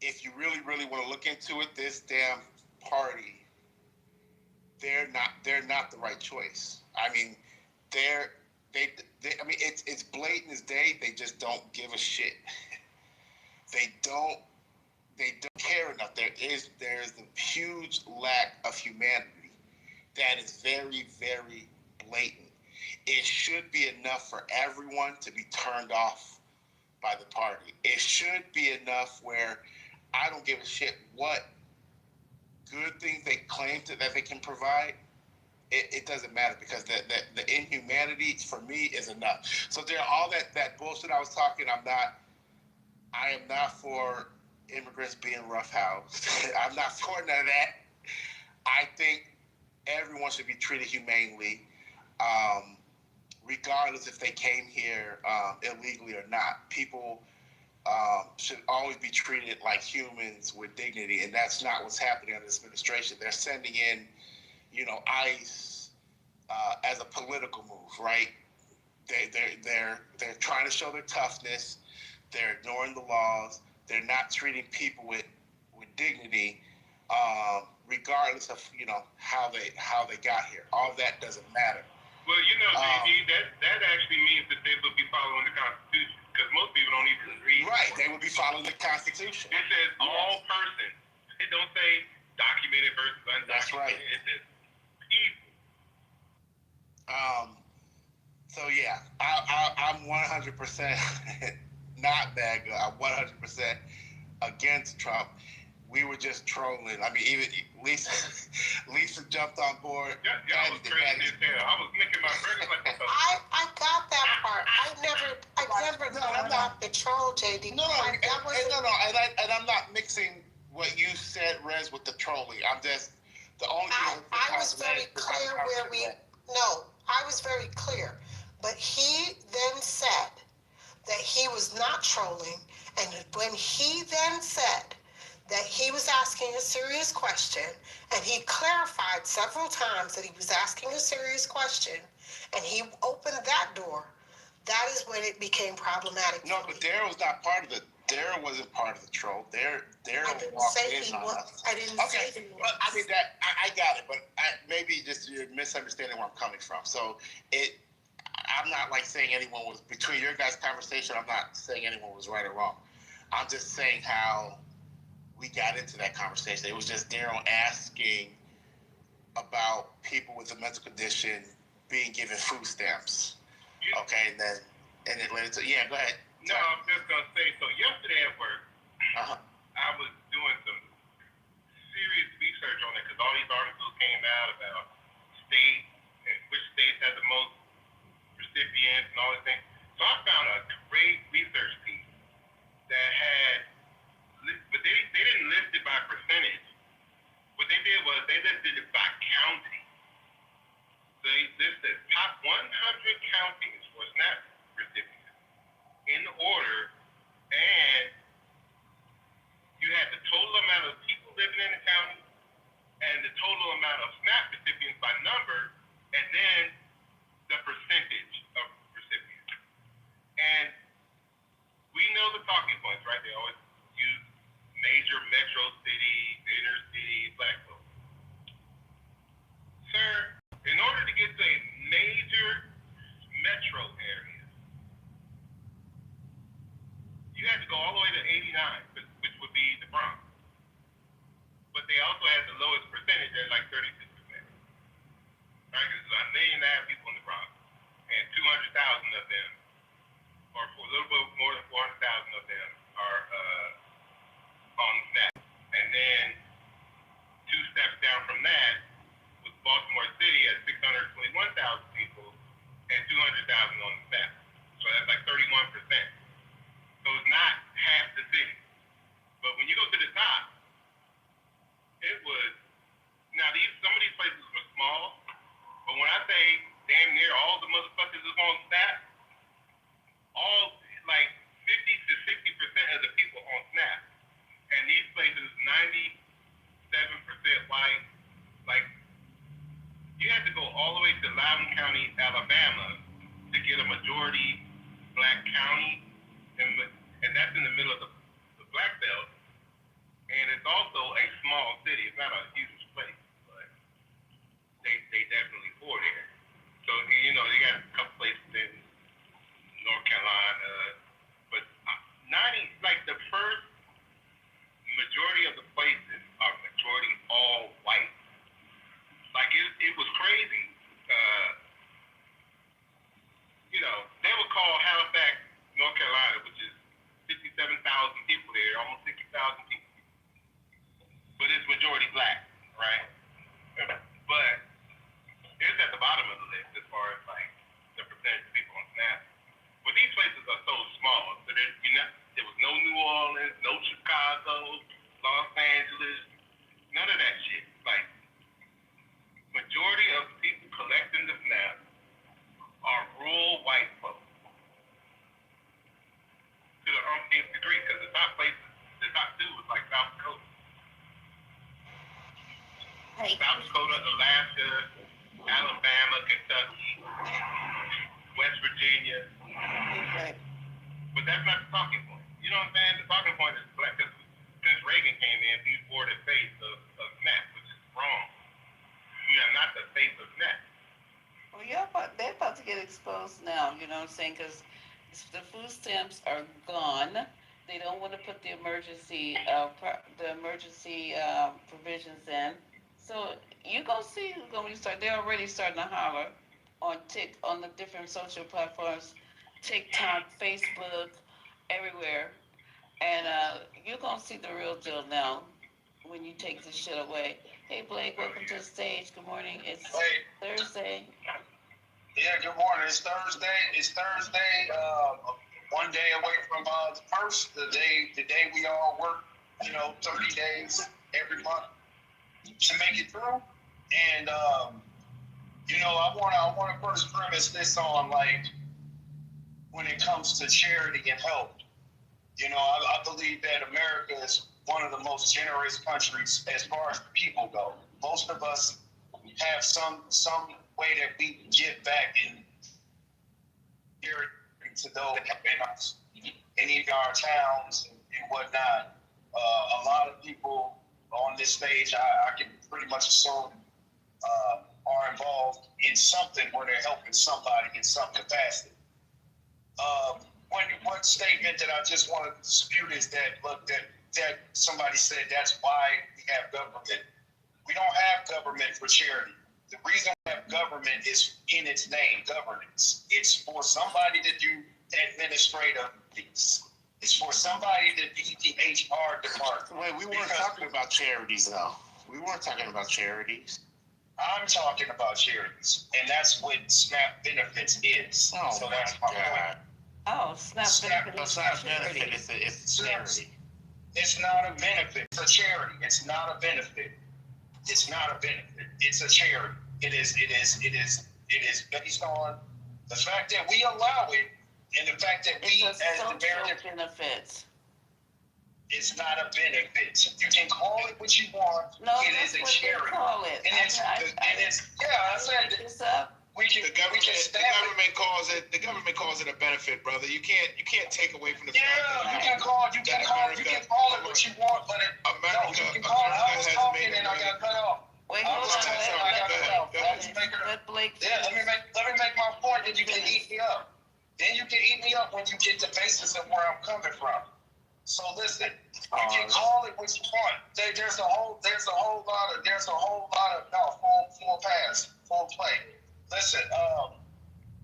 if you really, really want to look into it, this damn party, they're not the right choice. I mean, it's blatant as day. They just don't give a shit. They don't care enough. There's a huge lack of humanity that is very, very blatant. It should be enough for everyone to be turned off by the party. It should be enough where I don't give a shit what good things they claim that they can provide. It doesn't matter, because the inhumanity for me is enough. So there, all that bullshit I was talking, I am not for immigrants being roughhoused. I'm not for none of that. I think everyone should be treated humanely, regardless if they came here illegally or not. People should always be treated like humans with dignity, and that's not what's happening under this administration. They're sending in, ICE as a political move, right? They're trying to show their toughness. They're ignoring the laws. They're not treating people with dignity, regardless of how they got here. All that doesn't matter. Well, JD, that actually means that they will be following the Constitution, because most people don't even read. Right, they would be following the Constitution. It says all persons. It don't say documented versus undocumented. That's right. It says people. So yeah, I'm 100% not MAGA. I'm 100% against Trump. We were just trolling. I mean, even Lisa jumped on board. Yeah, I was crazy as hell. I was making my burgers like this. I got that part. I never thought about the troll, JD. No, and I'm not mixing what you said, Rez, with the trolling. I'm just the only. I was very clear I was very clear, but he then said that he was not trolling, and when he then said that he was asking a serious question, and he clarified several times that he was asking a serious question, and he opened that door, that is when it became problematic. No, but Daryl was not part of it. Daryl wasn't part of the troll. Daryl walked in on us. I didn't say he was. Well, I mean, I got it, but maybe just you're misunderstanding where I'm coming from. So I'm not like saying anyone was, between your guys' conversation, I'm not saying anyone was right or wrong. I'm just saying how we got into that conversation. It was just Daryl asking about people with a mental condition being given food stamps. Okay, and it led to, yeah, go ahead. No, I'm just going to say, so yesterday at work, I was doing some serious research on it, because all these articles came out about states and which states had the most recipients and all these things. So I found a great research piece that had, but they didn't list it by percentage. What they did was they listed it by county. So they listed top 100 counties for SNAP recipients in order, and you had the total amount of people living in the county and the total amount of SNAP recipients by number, and then the percentage of recipients. And we know the talking points, right? They always use major metro cities, inner cities, black folks. Sir, in order to get to a major metro area, you had to go all the way to 89, which would be the Bronx. But they also had the lowest percentage at like 36%. Right? Because there's 1.5 million people in the Bronx, and 200,000 of them, or for a little bit more than 400,000 of them, are on SNAP. And then 2 steps down from that was Baltimore City at 621,000 people and 200,000 on the SNAP. So that's like 31%. So it's not half the city. But when you go to the top, it was, now some of these places were small, but when I say damn near all the motherfuckers is on SNAP, Loudoun County, Alabama, to get a majority black county, and that's in the middle of the Black Belt, and it's also a small city. It's not a huge place, but they definitely for there. So you know, they got a couple places in North Carolina, but 90, like the first majority of the places are majority all white. Like it was crazy. You know, they would call Halifax, North Carolina, which is 57,000 people there, almost 60,000 people. But it's majority black, right? But it's at the bottom of the list as far as like the percentage of people on Snap. But these places are so small. So there was no New Orleans, no Chicago, Los Angeles, none of that shit. Like, majority of the people collecting the Snap are rural white folks. To the umpteenth degree, because the top two was like South Dakota. South Dakota, Alaska, Alabama, Kentucky, West Virginia. Right. But that's not the talking point. You know what I'm saying? The talking point is black, because since Reagan came in, he wore the face of Snap, which is wrong. We are not the face of Snap. Well, they're about to get exposed now, you know what I'm saying? Because the food stamps are gone. They don't want to put the emergency provisions in. So you're going to see who's going to start. They're already starting to holler on the different social platforms, TikTok, Facebook, everywhere. And you're going to see the real deal now when you take this shit away. Hey, Blake, welcome to the stage. Good morning. It's Thursday. Yeah, good morning. It's Thursday. One day away from the first, the day we all work, 30 days every month to make it through. And I want to first premise this on, like, when it comes to charity and help. I believe that America is one of the most generous countries as far as people go. Most of us have some way that we can give back in to those that have been us in either our towns and whatnot. A lot of people on this stage, I can pretty much assume, are involved in something where they're helping somebody in some capacity. One statement that I just want to dispute is that somebody said that's why we have government. We don't have government for charity. The reason we have government is in its name, governance. It's for somebody to do administrative things. It's for somebody to be the HR department. Wait, we weren't talking about charities, though. We weren't talking about charities. I'm talking about charities, and that's what SNAP benefits is. Oh, so that's my point. Oh, SNAP benefit. It's not a benefit. It's a charity. It's not a benefit. It's a charity. It's not a benefit. It's not a benefit. It's a charity. It is based on the fact that we allow it, and the fact that we, as the American, benefits. It's not a benefit. You can call it what you want. No, it is a charity. Call it. And it's I said this up. The government calls it a benefit, brother. You can't take away from the fact that you can call it what you want, but America I was talking and I got cut off. Wait, hold on. Let Blake. Yeah, let me make my point, and you can eat me up. Then you can eat me up when you get the basis of where I'm coming from. So listen, you can call it what you want. There's a whole lot of full play. Listen,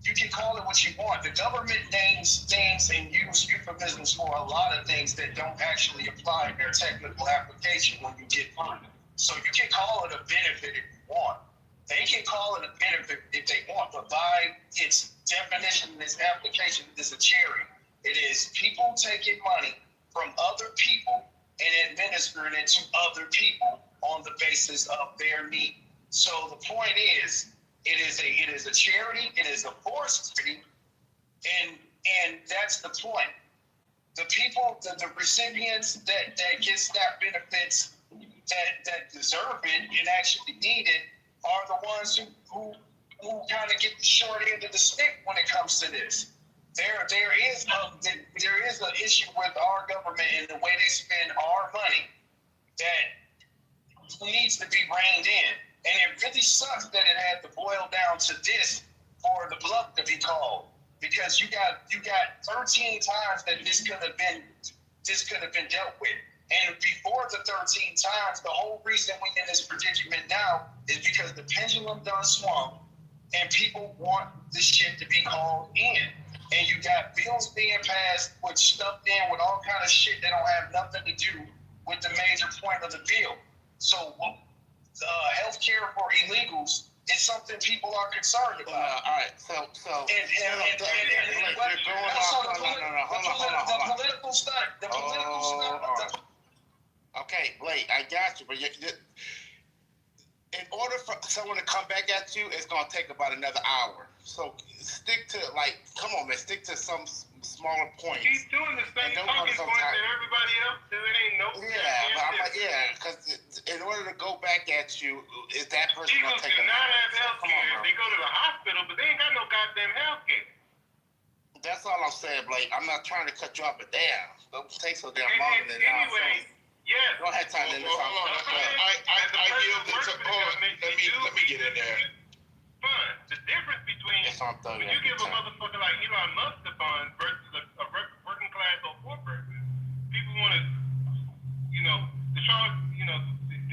you can call it what you want. The government names things and use euphemisms for a lot of things that don't actually apply in their technical application when you get funded. So you can call it a benefit if you want. They can call it a benefit if they want, but by its definition in this application, it's a charity. It is people taking money from other people and administering it to other people on the basis of their need. So the point is, it is a charity, it is a forced charity, and that's the point. The people, the recipients that get SNAP benefits that deserve it and actually need it are the ones who who kind of get the short end of the stick when it comes to this. There is an issue with our government and the way they spend our money that needs to be reined in. And it really sucks that it had to boil down to this for the bluff to be called. Because you got 13 times that this could have been dealt with. And before the 13 times, the whole reason we're in this predicament now is because the pendulum done swung and people want the shit to be called in. And you got bills being passed with stuffed in with all kind of shit that don't have nothing to do with the major point of the bill. So health care for illegals is something people are concerned about. All right, so the political stuff. Okay, Blake, I got you, but in order for someone to come back at you, it's gonna take about another hour. So stick to come on, man, stick to some smaller points. Keep doing the same talking points that everybody else do. It ain't no. Yeah, but I'm like, because in order to go back at you, is that person People gonna take do an not hour? have health Come on, care. bro. They go to the hospital, but they ain't got no goddamn health care. That's all I'm saying, Blake. I'm not trying to cut you off, but damn, don't take so damn long. Anyway, yes. Go ahead, Tyler. Hold on. I yield to let me get in there. Fun. The difference between when you give a motherfucker like Elon Musk the funds versus a working class or poor person, people want to, the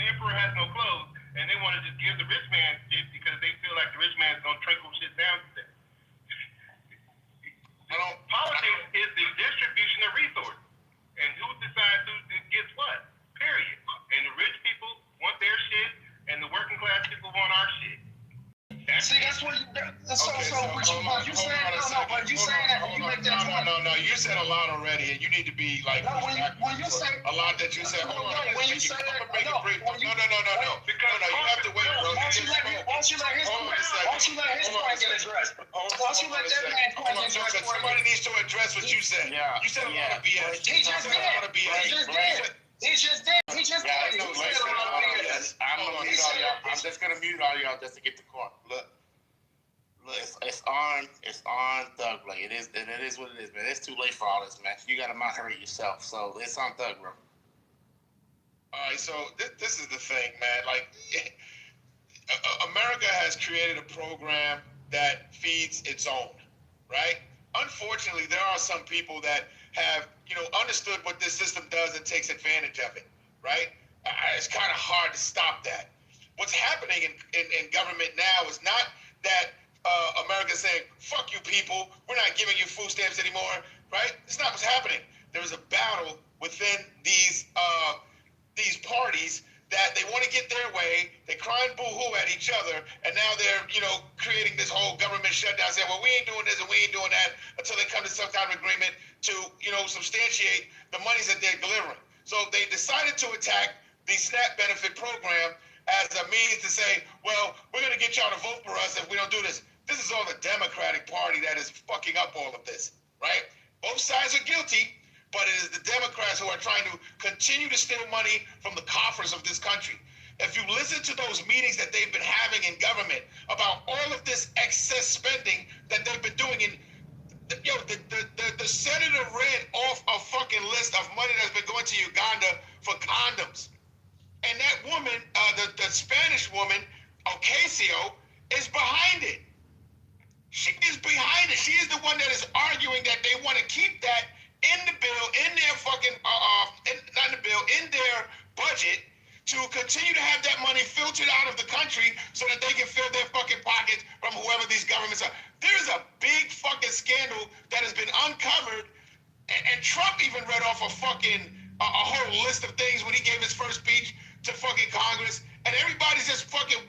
emperor has no clothes, and they want to just give the rich man shit because they feel like the rich man's gonna trickle shit down to them. Politics is the distribution of resources, and who decides who gets what. Period. And the rich people want their shit, and the working class people want our shit. See, that's what you. You saying that when you make that point. No. You said a lot already, and you need to be like. No, when you say a lot that you said. Hold on. When you say that, No. You have to wait, bro. Why don't you let his point get addressed? Why don't you let that man's point get addressed? Somebody needs to address what you said. Yeah. You said a lot of BS. He just did. He just did. I'm just gonna mute all y'all just to get the call. Look, it's on Thug, Blake. It is what it is, man. It's too late for all this, man. You gotta monitor it yourself. So it's on Thug, bro. All right, so this is the thing, man. Like, America has created a program that feeds its own, right? Unfortunately, there are some people that have, understood what this system does and takes advantage of it, right? It's kind of hard to stop that. What's happening in government now is not that America's saying, fuck you people, we're not giving you food stamps anymore, right? It's not what's happening. There is a battle within these parties that they want to get their way. They cry and boo-hoo at each other, and now they're, creating this whole government shutdown, saying, well, we ain't doing this and we ain't doing that until they come to some kind of agreement to, substantiate the monies that they're delivering. So they decided to attack the SNAP benefit program as a means to say, well, we're going to get y'all to vote for us if we don't do this. This is all the Democratic Party that is fucking up all of this, right? Both sides are guilty, but it is the Democrats who are trying to continue to steal money from the coffers of this country. If you listen to those meetings that they've been having in government about all of this excess spending that they've been doing, the senator read off a fucking list of money that's been going to Uganda for condoms. And that woman, the Spanish woman, Ocasio, is behind it. She is behind it. She is the one that is arguing that they want to keep that in the bill, in their fucking, not in the bill, in their budget, to continue to have that money filtered out of the country so that they can fill their fucking pockets from whoever these governments are. There's a big fucking scandal that has been uncovered, and Trump even read off a whole list of things when he gave his first speech to fucking Congress, and everybody's just fucking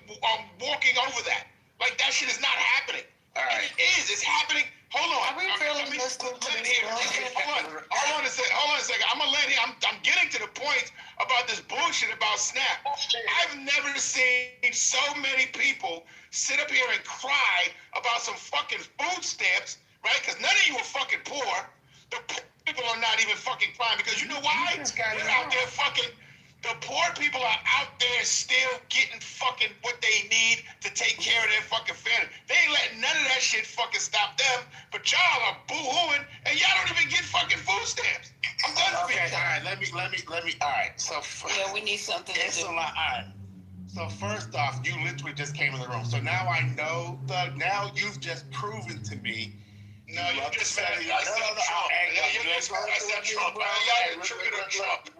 walking over that. Like, that shit is not happening. All right. And it is. It's happening. Hold on. Are we really listening to this? Hold on a second. I'm gonna let him. I'm getting to the point about this bullshit about SNAP. I've never seen so many people sit up here and cry about some fucking food stamps, right? Because none of you are fucking poor. The poor people are not even fucking crying because you know why? They're out there fucking. The poor people are out there still getting fucking what they need to take care of their fucking family. They ain't letting none of that shit fucking stop them. But y'all are boo-hooing and y'all don't even get fucking food stamps. I'm done speaking. Okay, all right. Let me. All right. So Yeah, we need something to it's do. a lot. All right. So first off, you literally just came in the room. So now I know, Thug. Now you've just proven to me. No, you just mad. I said Trump. I said Trump. Y'all attributed Trump.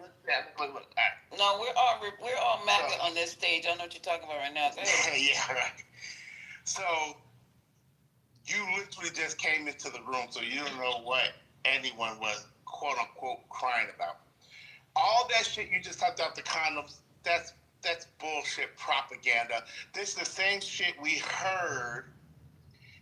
No, we're all MAGA on this stage. I know what you're talking about right now. Go ahead. Yeah, right. So you literally just came into the room, so you don't know what anyone was quote unquote crying about. All that shit you just talked about, the condoms, that's bullshit propaganda. This is the same shit we heard.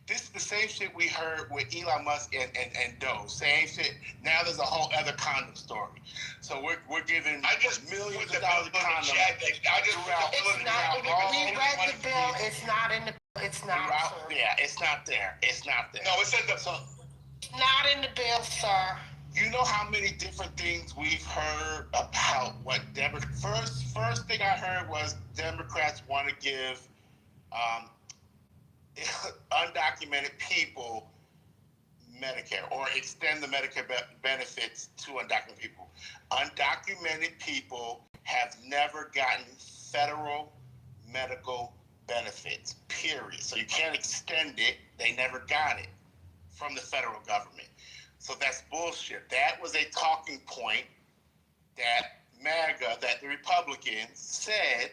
This is the same shit we heard with Elon Musk and Doe. Same shit. Now there's a whole other condom story. So we're giving millions of dollars of condoms. We read the bill. It's not in the. It's not. Yeah, it's not there. It's not there. No, it said it's not in the bill, sir. You know how many different things we've heard about what first thing I heard was Democrats want to give undocumented people Medicare or extend the Medicare benefits to undocumented people. Undocumented people have never gotten federal medical benefits, period. So you can't extend it. They never got it from the federal government. So that's bullshit. That was a talking point that MAGA, that the Republicans said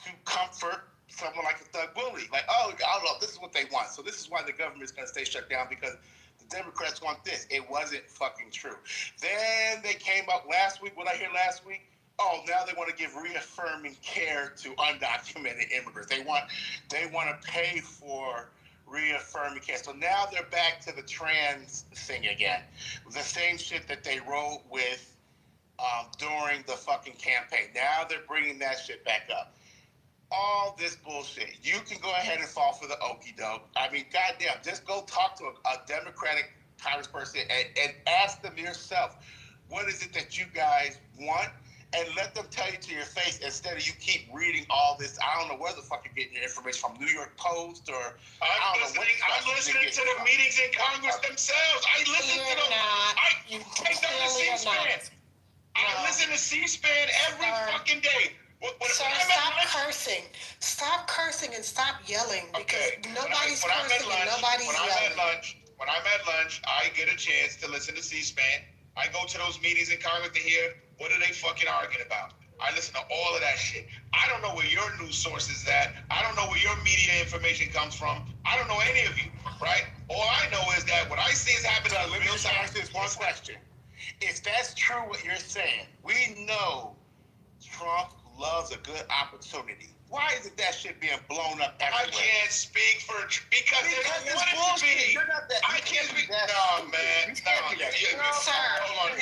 to comfort someone like a Thug Willie. Like, oh, I don't know, this is what they want. So this is why the government is going to stay shut down because the Democrats want this. It wasn't fucking true. Then they came up last week, what I hear last week, oh, now they want to give reaffirming care to undocumented immigrants. They want to pay for reaffirming care. So now they're back to the trans thing again. The same shit that they wrote with during the fucking campaign. Now they're bringing that shit back up. All this bullshit. You can go ahead and fall for the okie doke. I mean, goddamn, just go talk to a Democratic congressperson and ask them yourself, what is it that you guys want? And let them tell you to your face instead of you keep reading all this. I don't know where the fuck you're getting your information from, New York Post or I'm listening to the meetings in Congress themselves. I listen to them. I take them to C-SPAN. I listen to C-SPAN every fucking day. Sir, stop cursing. Stop cursing and stop yelling because nobody's cursing and nobody's yelling. When I'm at lunch, I get a chance to listen to C-SPAN. I go to those meetings in Congress to hear what are they fucking arguing about. I listen to all of that shit. I don't know where your news source is at. I don't know where your media information comes from. I don't know any of you, right? All I know is that what I see is happening in real time. Let me ask this one question. If that's true what you're saying, we know Trump loves a good opportunity. Why isn't that shit being blown up everywhere? I can't speak for because it's bullshit. I can't speak. No, man. No, sir. Hold on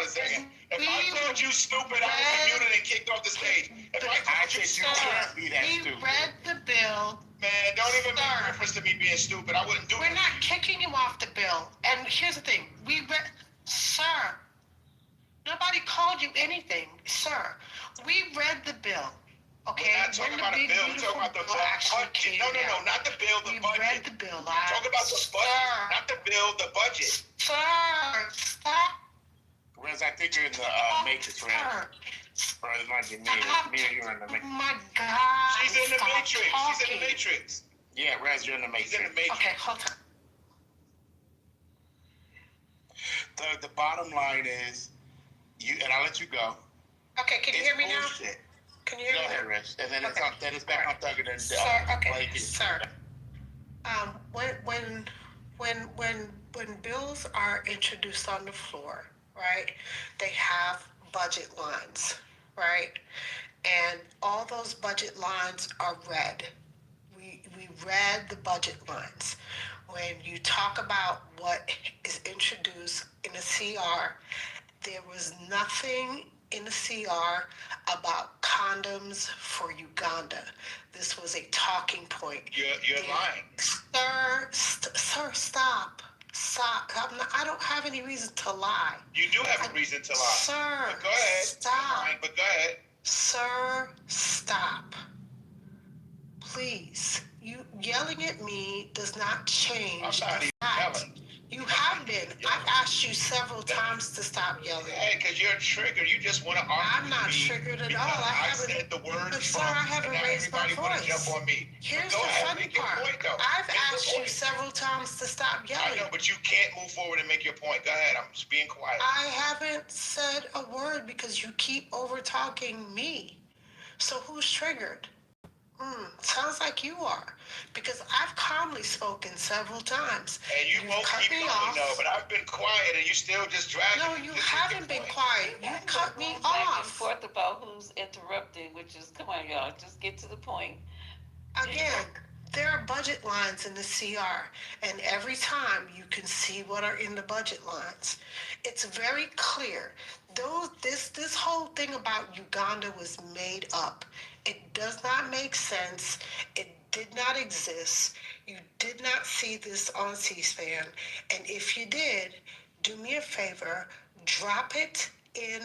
a second. If I told you stupid, I was muted and kicked off the stage. If I told you stupid, we read the bill. Man, don't even make reference to me being stupid. I wouldn't do it. We're not kicking him off the bill. And here's the thing. Sir. Nobody called you anything, sir. We read the bill, okay? We're not talking about a bill. We're talking about the budget. No, not the bill, the budget. We read the bill. Talk about the budget, not the bill, the budget. Sir, stop. Rez, I think you're in the Matrix, Rez. Or it might be me or you're in the Matrix. Oh my God. She's in the Matrix. She's in the Matrix. Yeah, Rez, you're in the Matrix. She's in the Matrix. Okay, hold on. The bottom line is, and I'll let you go. Okay, can you hear me bullshit. now? Can you hear me now? Go ahead, Rich. And then it's back on Thug and then Sir, okay, sir. When bills are introduced on the floor, right, they have budget lines, right? And all those budget lines are read. We read the budget lines. When you talk about what is introduced in a CR, there was nothing in the CR about condoms for Uganda. This was a talking point. You're lying. Sir, stop. Stop. I don't have any reason to lie. You do have a reason to lie. Sir, But go ahead. stop. Fine, but go ahead. Sir, stop. Please. You yelling at me does not change. I'm not even yelling. You have been. I've asked you several times to stop yelling. Hey, because you're triggered. You just want to argue I'm not triggered at all. I said the word but sir, Trump, I haven't and now raised my everybody want to voice. jump on me. Here's Go the ahead, funny make your part. point, though. I've Make your asked you point. several times to stop yelling. I know, but you can't move forward and make your point. Go ahead. I'm just being quiet. I haven't said a word because you keep over talking me. So who's triggered? Sounds like you are, because I've calmly spoken several times. And you won't cut keep me going, off. though, but I've been quiet and you still just dragging. No, you haven't been quiet. You cut me Back and off. forth about who's interrupting, which is, come on, y'all, just get to the point. Again, there are budget lines in the CR, and every time you can see what are in the budget lines. It's very clear. This whole thing about Uganda was made up. It does not make sense. It did not exist. You did not see this on C-SPAN. And if you did, do me a favor, drop it in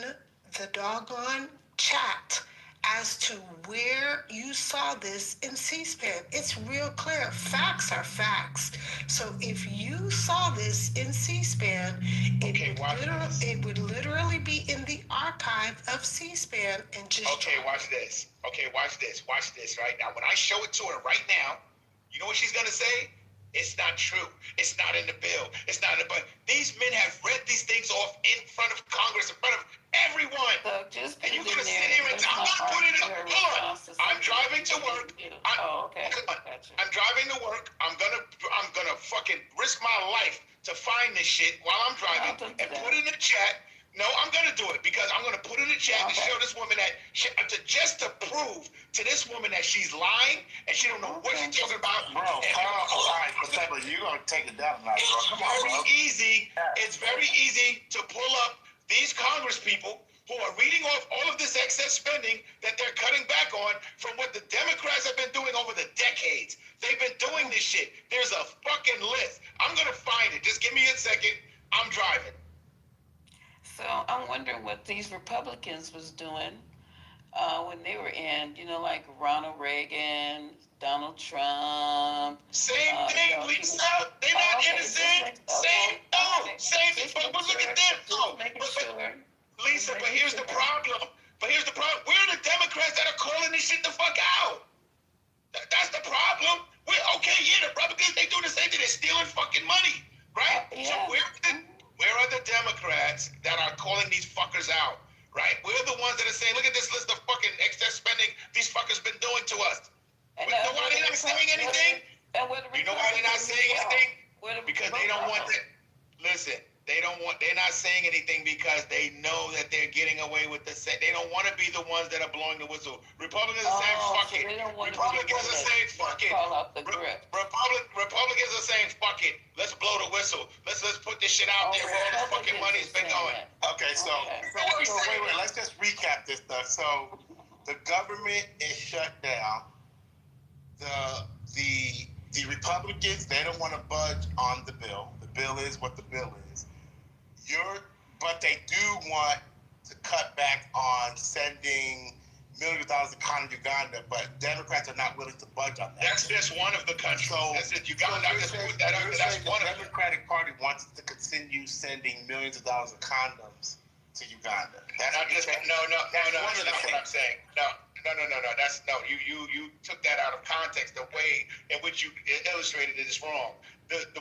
the doggone chat as to where you saw this in C-SPAN. It's real clear. Facts are facts. So if you saw this in C-SPAN, it would literally be in the archive of C-SPAN and just... Okay, watch this. Okay, watch this. Watch this right now. When I show it to her right now, you know what she's going to say? It's not true. It's not in the bill. It's not in the budget. These men have read these things off in front of Congress, in front of everyone. So just and you're put going to it in sit there. here and Let's I'm not going to put it up. argue her Hold on. response to I'm something driving to you work. didn't do. Oh, okay. Gotcha. I'm driving to work. I'm gonna fucking risk my life to find this shit while I'm driving and put it in the chat. No, I'm gonna do it because I'm gonna put it in the chat to show this woman that just to prove to this woman that she's lying and she don't know what she's talking about. Bro, but you gonna take it down now, bro. Come on, bro. It's very easy to pull up these Congress people who are reading off all of this excess spending that they're cutting back on from what the Democrats have been doing over the decades. They've been doing this shit. There's a fucking list. I'm gonna find it. Just give me a second. I'm driving. So I'm wondering what these Republicans was doing when they were in, like Ronald Reagan, Donald Trump. Same thing, Lisa. They're not innocent. Same. But look at them. Lisa, but here's the problem. We're the Democrats that are calling this shit the fuck out. That's the problem. The Republicans, they do the same thing. They're stealing fucking money, right? So where are the Democrats that are calling these fuckers out, right? We're the ones that are saying, look at this list of fucking excess spending these fuckers been doing to us. You know why they're not saying anything? You know why they're not saying anything? Because they don't want to. Listen, they're not saying anything because they know that they're getting away with the same. They don't want to be the ones that are blowing the whistle. Republicans are saying fuck it. Republicans are saying fuck it. Republicans are saying fuck it. Let's blow the whistle. Let's put this shit out there where all this fucking money's been going. Okay, so wait. Let's just recap this stuff. So the government is shut down. The Republicans, they don't want to budge on the bill. The bill is what the bill is. But they do want to cut back on sending millions of dollars to Uganda, but Democrats are not willing to budge on that. That's just one of the countries. That's it. Uganda. I just put that up. That's one of them. The Democratic Party wants to continue sending millions of dollars of condoms to Uganda. That's not just no. That's not what I'm saying. No. You took that out of context. The way in which you illustrated it is wrong.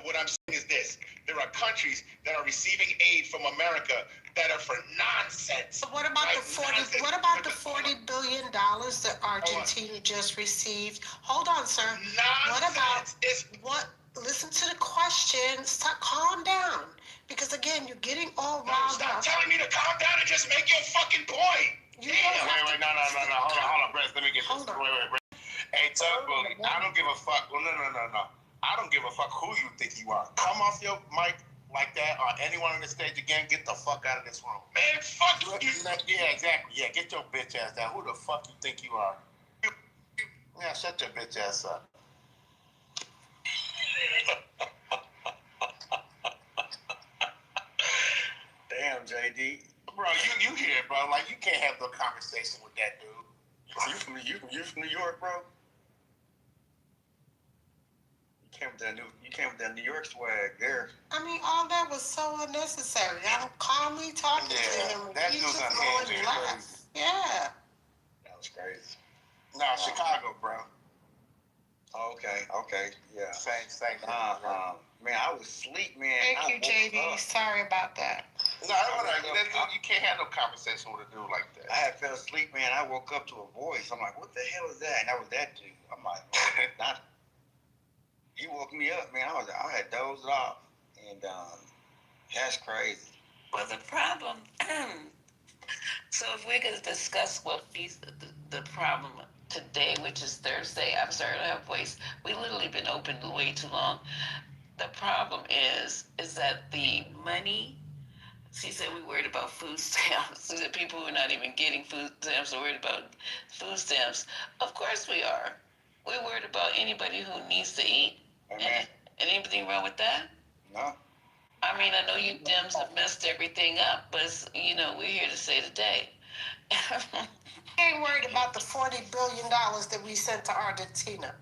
What I'm saying is this: there are countries that are receiving aid from America that are for nonsense. What about the $40 billion that Argentina just received? Hold on, sir. Nonsense. Listen to the question. Calm down. Because again, you're getting all riled up. Stop telling me to calm down and just make your fucking point. Wait, no. Hold on, Brett. Let me get this. Wait. Hey, Tug Boogie, I don't give a fuck. Well, no. I don't give a fuck who you think you are. Come off your mic like that or anyone on the stage again, get the fuck out of this room. Man, fuck you. Yeah, exactly. Yeah, get your bitch ass down. Who the fuck you think you are? Yeah, shut your bitch ass up. JD? Bro, you here, bro? Like you can't have no conversation with that dude. You from New York, bro? You came with that New York swag there. I mean, all that was so unnecessary. Y'all calmly talking to him. That He dude's just unhinged. going left. Yeah. That was crazy. No, Chicago, bro. Oh, okay, yeah. Same. Man, I was asleep, man. Thank you, JD. Sorry about that. No, you can't have no conversation with a dude like that. I had fell asleep, man. I woke up to a voice. I'm like, what the hell is that? And that was that dude. I'm like, not. He woke me up, man. I had dozed off, and that's crazy. Well, the problem. So if we're going to discuss what the problem today, which is Thursday, I'm sorry to have voice. We literally been open way too long. The problem is that the money. She said we worried about food stamps. So that people who are not even getting food stamps are worried about food stamps. Of course we are. We're worried about anybody who needs to eat. And anything wrong with that? No. I mean, I know you Dems have messed everything up, but we're here to say today. Ain't worried about the $40 billion that we sent to Argentina.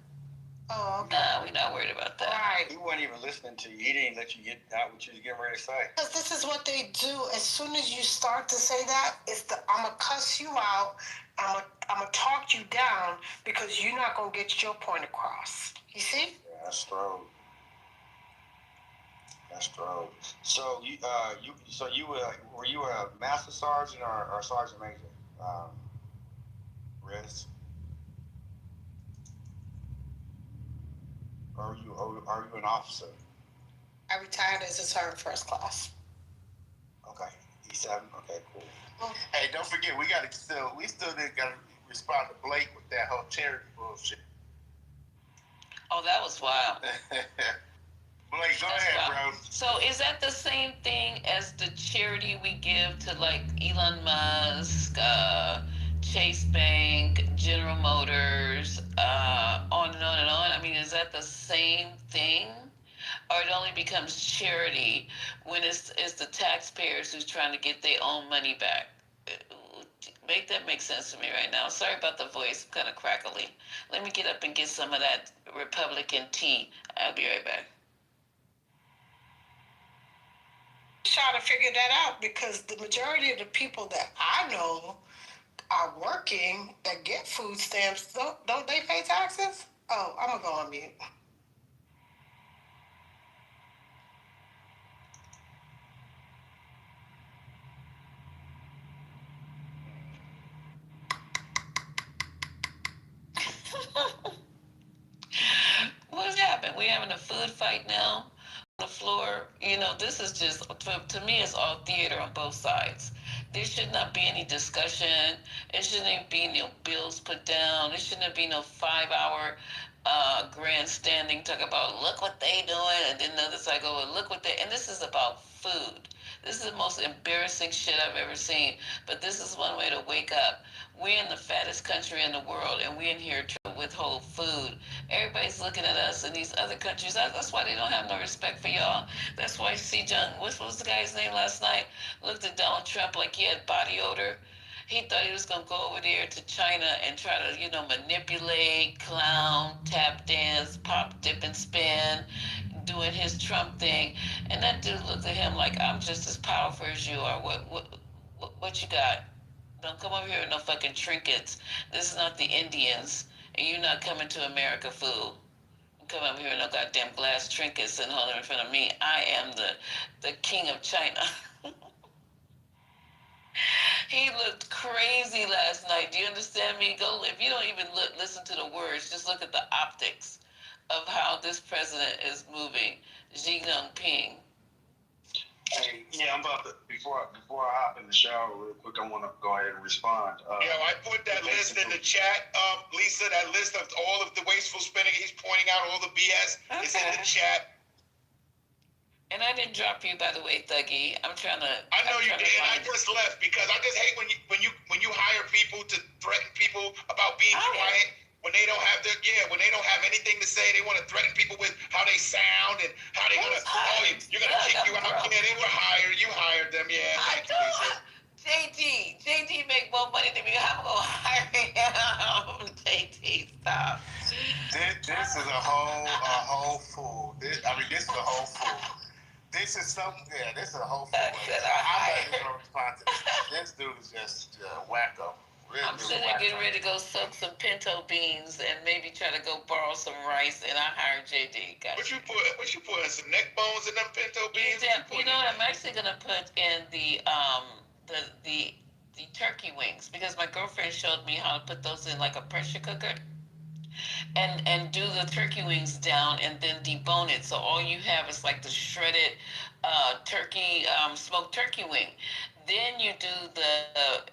Oh, okay. Nah, we're not worried about that. Right. He wasn't even listening to you. He didn't let you get out what you was getting ready to say. Because this is what they do. As soon as you start to say that, I'm going to cuss you out. I'm going to talk you down because you're not going to get your point across. You see? Yeah, that's true. So were you a master sergeant or sergeant major? Riz? Or are you an officer? I retired as a sergeant first class. Okay. E7? Okay, cool. Hey, don't forget, we still got to respond to Blake with that whole charity bullshit. Oh, that was wild. Blake, go ahead, bro. So is that the same thing as the charity we give to like Elon Musk, Chase Bank, General Motors, on and on and on? I mean, is that the same thing? Or it only becomes charity when it's the taxpayers who's trying to get their own money back? Make that make sense to me right now. Sorry about the voice, I'm kind of crackly. Let me get up and get some of that Republican tea. I'll be right back. Trying to figure that out because the majority of the people that I know are working that get food stamps. Don't they pay taxes? Oh, I'm gonna go on mute. What's happened? We're having a food fight now on the floor. This is just, to me, it's all theater on both sides. There should not be any discussion. It shouldn't be no bills put down. It shouldn't be no 5-hour grandstanding talk about look what they doing, and then the other side go, well, look what they, and this is about food. This is the most embarrassing shit I've ever seen. But this is one way to wake up. We're in the fattest country in the world, and we're in here to withhold food. Everybody's looking at us in these other countries. That's why they don't have no respect for y'all. That's why what was the guy's name last night? Looked at Donald Trump like he had body odor. He thought he was going to go over there to China and try to, manipulate, clown, tap dance, pop, dip, and spin, doing his Trump thing. And that dude looked at him like, I'm just as powerful as you are. What you got? Don't come over here with no fucking trinkets. This is not the Indians, and you're not coming to America, fool. Come over here with no goddamn glass trinkets and hold them in front of me. I am the king of China. He looked crazy last night. Do you understand me? If you don't even listen to the words, just look at the optics of how this president is moving. Xi Jinping. Hey, yeah, I'm about to, before I hop in the shower real quick, I want to go ahead and respond. I put that list in the chat, Lisa, that list of all of the wasteful spending. He's pointing out all the BS. Okay. It's in the chat. And I didn't drop you, by the way, Thuggy. I know you did. I just left because I just hate when you hire people to threaten people about being quiet when they don't have anything to say. They want to threaten people with how they sound and how they're gonna you're gonna kick you out. Yeah, they were hired. You hired them. Yeah, thank you. This is a whole fool. This is a whole fool. This is something. Yeah, this is a whole fool. I'm not even gonna respond to this. This dude is just wacko. I'm sitting there getting ready to go soak some pinto beans and maybe try to go borrow some rice, and I hired JD. What you put some neck bones in them pinto beans? You know what? I'm actually gonna put in the turkey wings, because my girlfriend showed me how to put those in like a pressure cooker. And do the turkey wings down and then debone it. So all you have is like the shredded turkey, smoked turkey wing. Then you do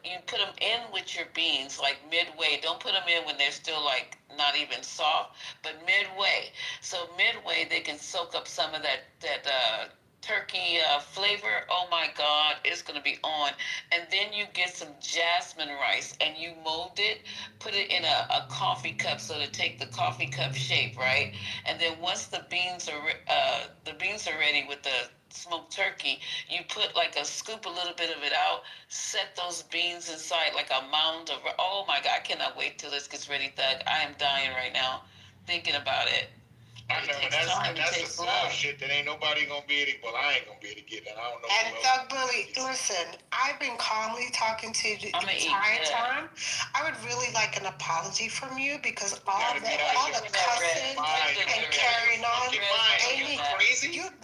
you put them in with your beans like midway. Don't put them in when they're still like not even soft, but midway. So midway they can soak up some of that turkey flavor. Oh my God, it's gonna be on. And then you get some jasmine rice and you mold it, put it in a coffee cup so to take the coffee cup shape, right? And then once the beans are ready with the smoked turkey, you put like scoop a little bit of it out, set those beans inside like a mound of, oh my God, I cannot wait till this gets ready, Thug. I am dying right now thinking about it. I know, and that's the slow shit that ain't nobody gonna be able to, well, I ain't gonna be able to get that. I don't know. And Thug Bully, listen, I've been calmly talking to you the entire time. I would really like an apology from you because all the cussing and carrying on. Amy,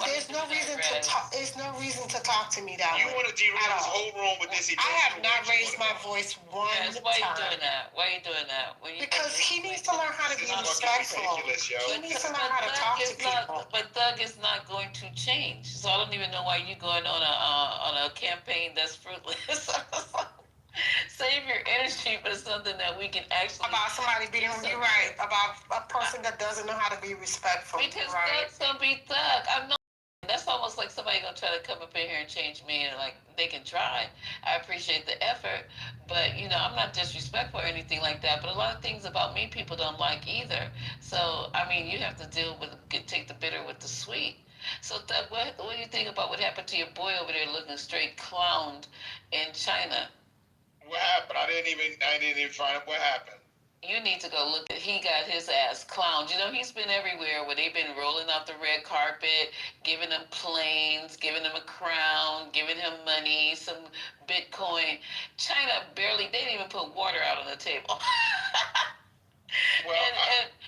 there's no reason to talk. There's no reason to talk to me that way. You want to derail this whole room with this? I have not raised my voice one time. Why are you doing that? Why are you doing that? Because he needs to learn how to be respectful. He needs to learn how to talk to people. But Thug is not going to change. So I don't even know why you're going on a campaign that's fruitless. Save your energy for something that we can actually. About somebody being, you're right. About a person that doesn't know how to be respectful. Because Thug's gonna be Thug. I know. That's almost like somebody gonna try to come up in here and change me, and like they can try. I appreciate the effort, but I'm not disrespectful or anything like that. But a lot of things about me people don't like either. So I mean, you have to deal with take the bitter with the sweet. So Thug, what do you think about what happened to your boy over there looking straight clowned in China? What happened? I didn't even find out what happened. You need to go look at. He got his ass clowned. He's been everywhere where they've been rolling out the red carpet, giving him planes, giving him a crown, giving him money, some Bitcoin. China barely, they didn't even put water out on the table.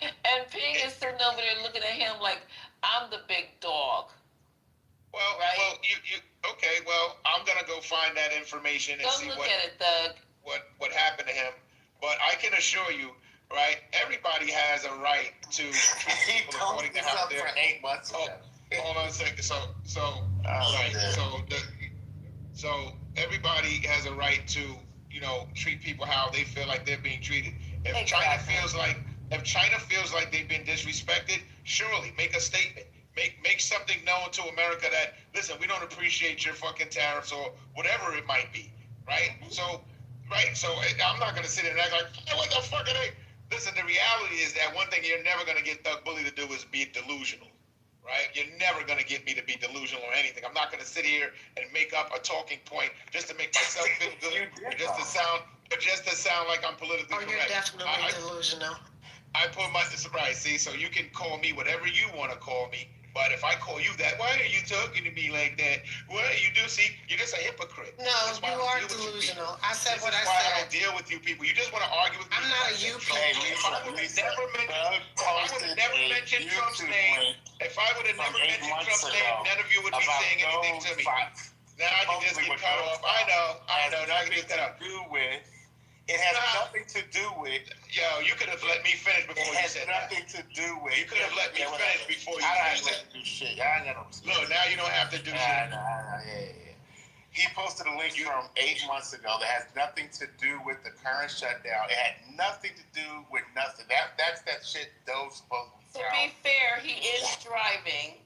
And Ping is sitting over there looking at him like, I'm the big dog. Well, right? Well, you okay? Well, I'm gonna go find that information and see what happened to him. But I can assure you, right? Everybody has a right to treat people according to how they're. For 8 months ago. Hold on a second. So everybody has a right to, treat people how they feel like they're being treated. If China feels like they've been disrespected, surely make a statement. Make something known to America that, listen, we don't appreciate your fucking tariffs or whatever it might be, right? So I'm not going to sit there and act like, hey, what the fuck are they? Listen, the reality is that one thing you're never going to get Thug Bully to do is be delusional, right? You're never going to get me to be delusional or anything. I'm not going to sit here and make up a talking point just to make myself feel good, just to sound like I'm politically correct. You're definitely delusional. I put my, right, see, so you can call me whatever you want to call me. But if I call you that, why are you talking to me like that? Well, you do see, you're just a hypocrite. No, you are delusional. I said what I said. This is why I don't deal with you people. You just want to argue with me. I'm not a you people. If I would have never mentioned Trump's name, none of you would be saying anything to me. Now I can just get cut off. I know. Now I can get cut off. It has nothing to do with. Yo, you could have let me finish before you said that. It has nothing to do with. You could have let me finish before you said that. Do shit. I ain't got no. Look, now you don't have to do shit. Yeah. He posted a link from 8 months ago that has nothing to do with the current shutdown. It had nothing to do with nothing. That's that shit those supposed to be. To be fair, he is driving.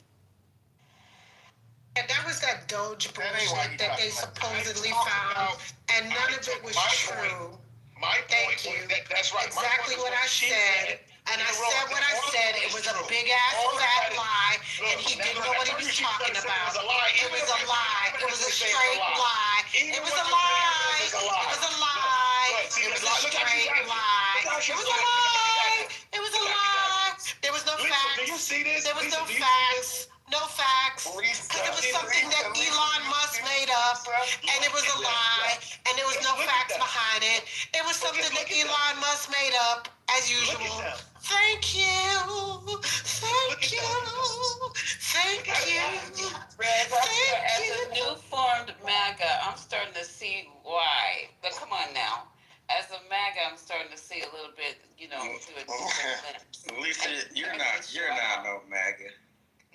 And that was that Doge bullshit that they supposedly found, and none of it was true. My point was that's right. Exactly what I said. And I said what I said. It was a big ass fat lie, and he didn't know what he was talking about. It was a lie. It was a straight lie. It was a lie. It was a lie. It was a straight lie. It was a lie. It was a lie. There was no see this? There was Lisa, no do you see facts. No facts. Lisa, Because it was something that Lisa, Elon Musk made up, and it was a lie, and there was no Look at facts that. behind it. It was Well, just something that look at Elon Musk made up, as Look usual. at them. Thank you. Thank you. Thank you. As a new formed MAGA, I'm starting to see why. But come on now. As a MAGA, I'm starting to see a little bit, you know, through a different lens. Lisa, you're not no MAGA.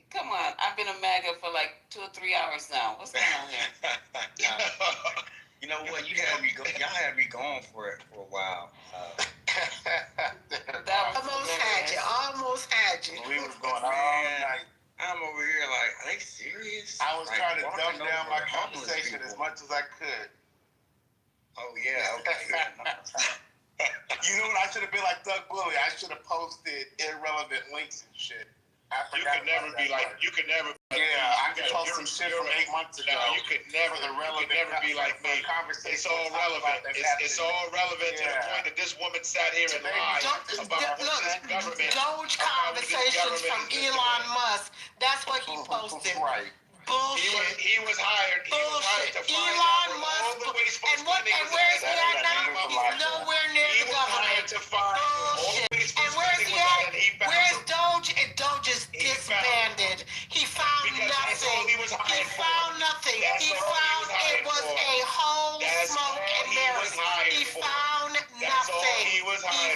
Come on, I've been a MAGA for like 2 or 3 hours now. What's going on here? You know what? Y'all had me going for it for a while. Almost had you. We was going all night. I'm over here like, are they serious? I was trying to dumb walking down over my homeless conversation people. as much as I could. Oh yeah, okay. You know what? I should have been like Doug Bully. I should have posted irrelevant links and shit. You could never be like, Yeah, I could post some shit from 8 months ago. No, you could never be like me. It's all relevant. It's all relevant to the point that this woman sat here and lied about this government. Doge conversations from Elon Musk. That's what he posted. Right. Bullshit. He was hired. Bullshit. To find Elon out Musk. all the ways And where's he at now? He's nowhere near the government. Bullshit. And where's he at? Where's Doge? And Doge is disbanded. He found nothing. He found nothing. He found it was a whole smoke and mirrors. He found nothing. He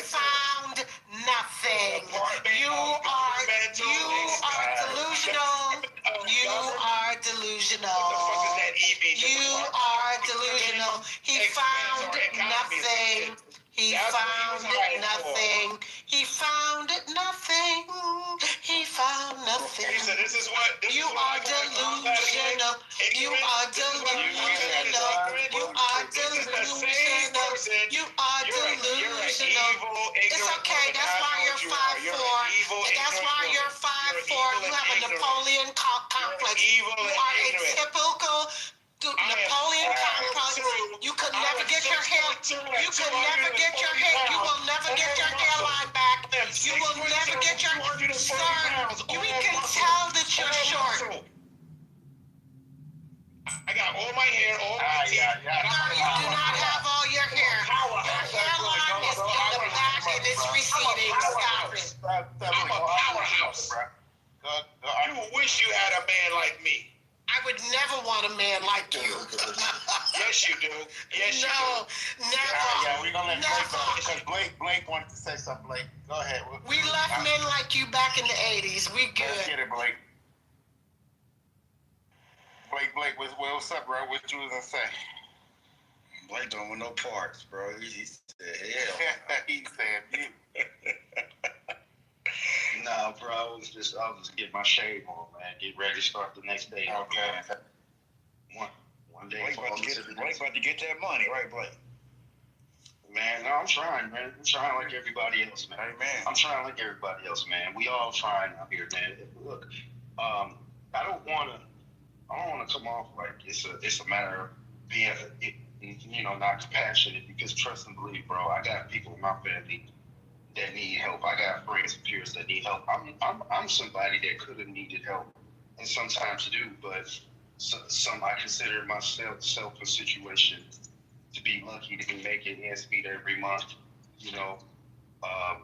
found nothing. You are delusional. You are delusional. You are delusional. He found nothing. He found nothing. He found nothing. He found nothing. You are delusional. You are delusional. You are delusional. You are delusional. It's okay. That's why you're 5'4". That's why you're 5'4". You have a Napoleon complex. You are a typical Napoleon complex. You could never get your hair. You could never get your hair. You will never get your hairline back. You will never get your. Sir, we can tell that you're short. I got all my hair, all my teeth. Sir, you do not have all your hair. Your hairline is in the back and it's receding. Stop it. I'm a powerhouse. You wish you had a man like me. I would never want a man like you. Yes, you do. Yes, you do. Never. Yeah, we're gonna let Blake go because Blake wanted to say something. Blake, go ahead. We left men like you back in the 80s. We good. Let's get it, Blake. Blake, what's up, bro? What you was gonna say? Blake don't want no parts, bro. He said, hell. He said, you. No, bro, I was just getting my shave on, man. Get ready to start the next day. Okay. One day. Blake about to get that money, right, Blake? Man, no, I'm trying, man. I'm trying like everybody else, man. Amen. I'm trying like everybody else, man. We all trying out here, man. Look, I don't wanna come off like it's a matter of being, not compassionate, because trust and believe, bro. I got people in my family that need help. I got friends and peers that need help. I'm somebody that could have needed help, and sometimes do, but some I consider myself a situation to be lucky to be making ends meet every month, but I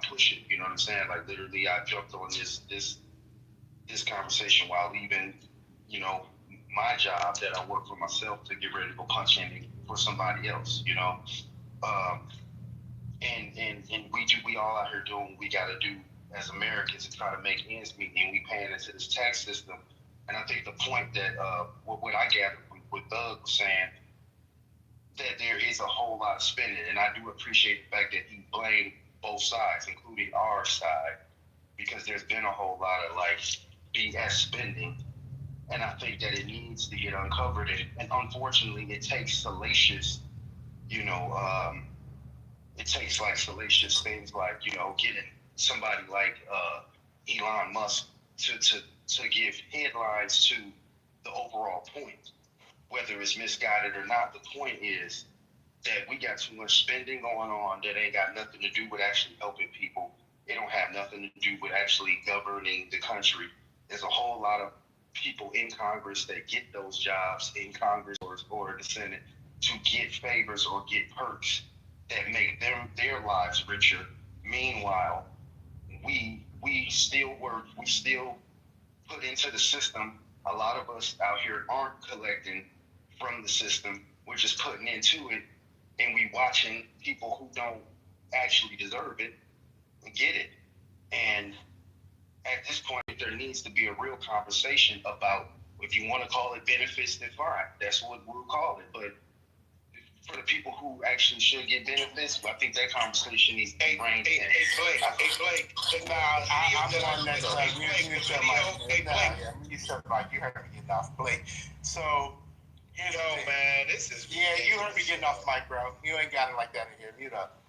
push it. You know what I'm saying? Like literally, I jumped on this conversation while leaving, my job that I work for myself to get ready to go punch in for somebody else, and we all out here doing what we got to do as Americans to try to make ends meet, and we paying into this tax system. And I think the point that what I gathered from what Doug was saying, that there is a whole lot of spending, and I do appreciate the fact that he blamed both sides, including our side, because there's been a whole lot of BS spending, and I think that it needs to get uncovered. And unfortunately, it takes salacious, it takes salacious things like getting somebody like Elon Musk to give headlines to the overall point, whether it's misguided or not. The point is that we got too much spending going on that ain't got nothing to do with actually helping people. They don't have nothing to do with actually governing the country. There's a whole lot of people in Congress that get those jobs in Congress or the Senate to get favors or get perks that make their lives richer. Meanwhile, we still work, we still put into the system. A lot of us out here aren't collecting from the system. We're just putting into it, and we watching people who don't actually deserve it get it. And at this point, there needs to be a real conversation about, if you want to call it benefits, then fine. That's what we'll call it. But for the people who actually should get benefits, I think that conversation needs to be reined in. Hey, Blake. I'm the one that's you shut my you heard me getting off, Blake. So man, this is you heard me getting off mic, bro. You ain't got it like that in here. Mute up.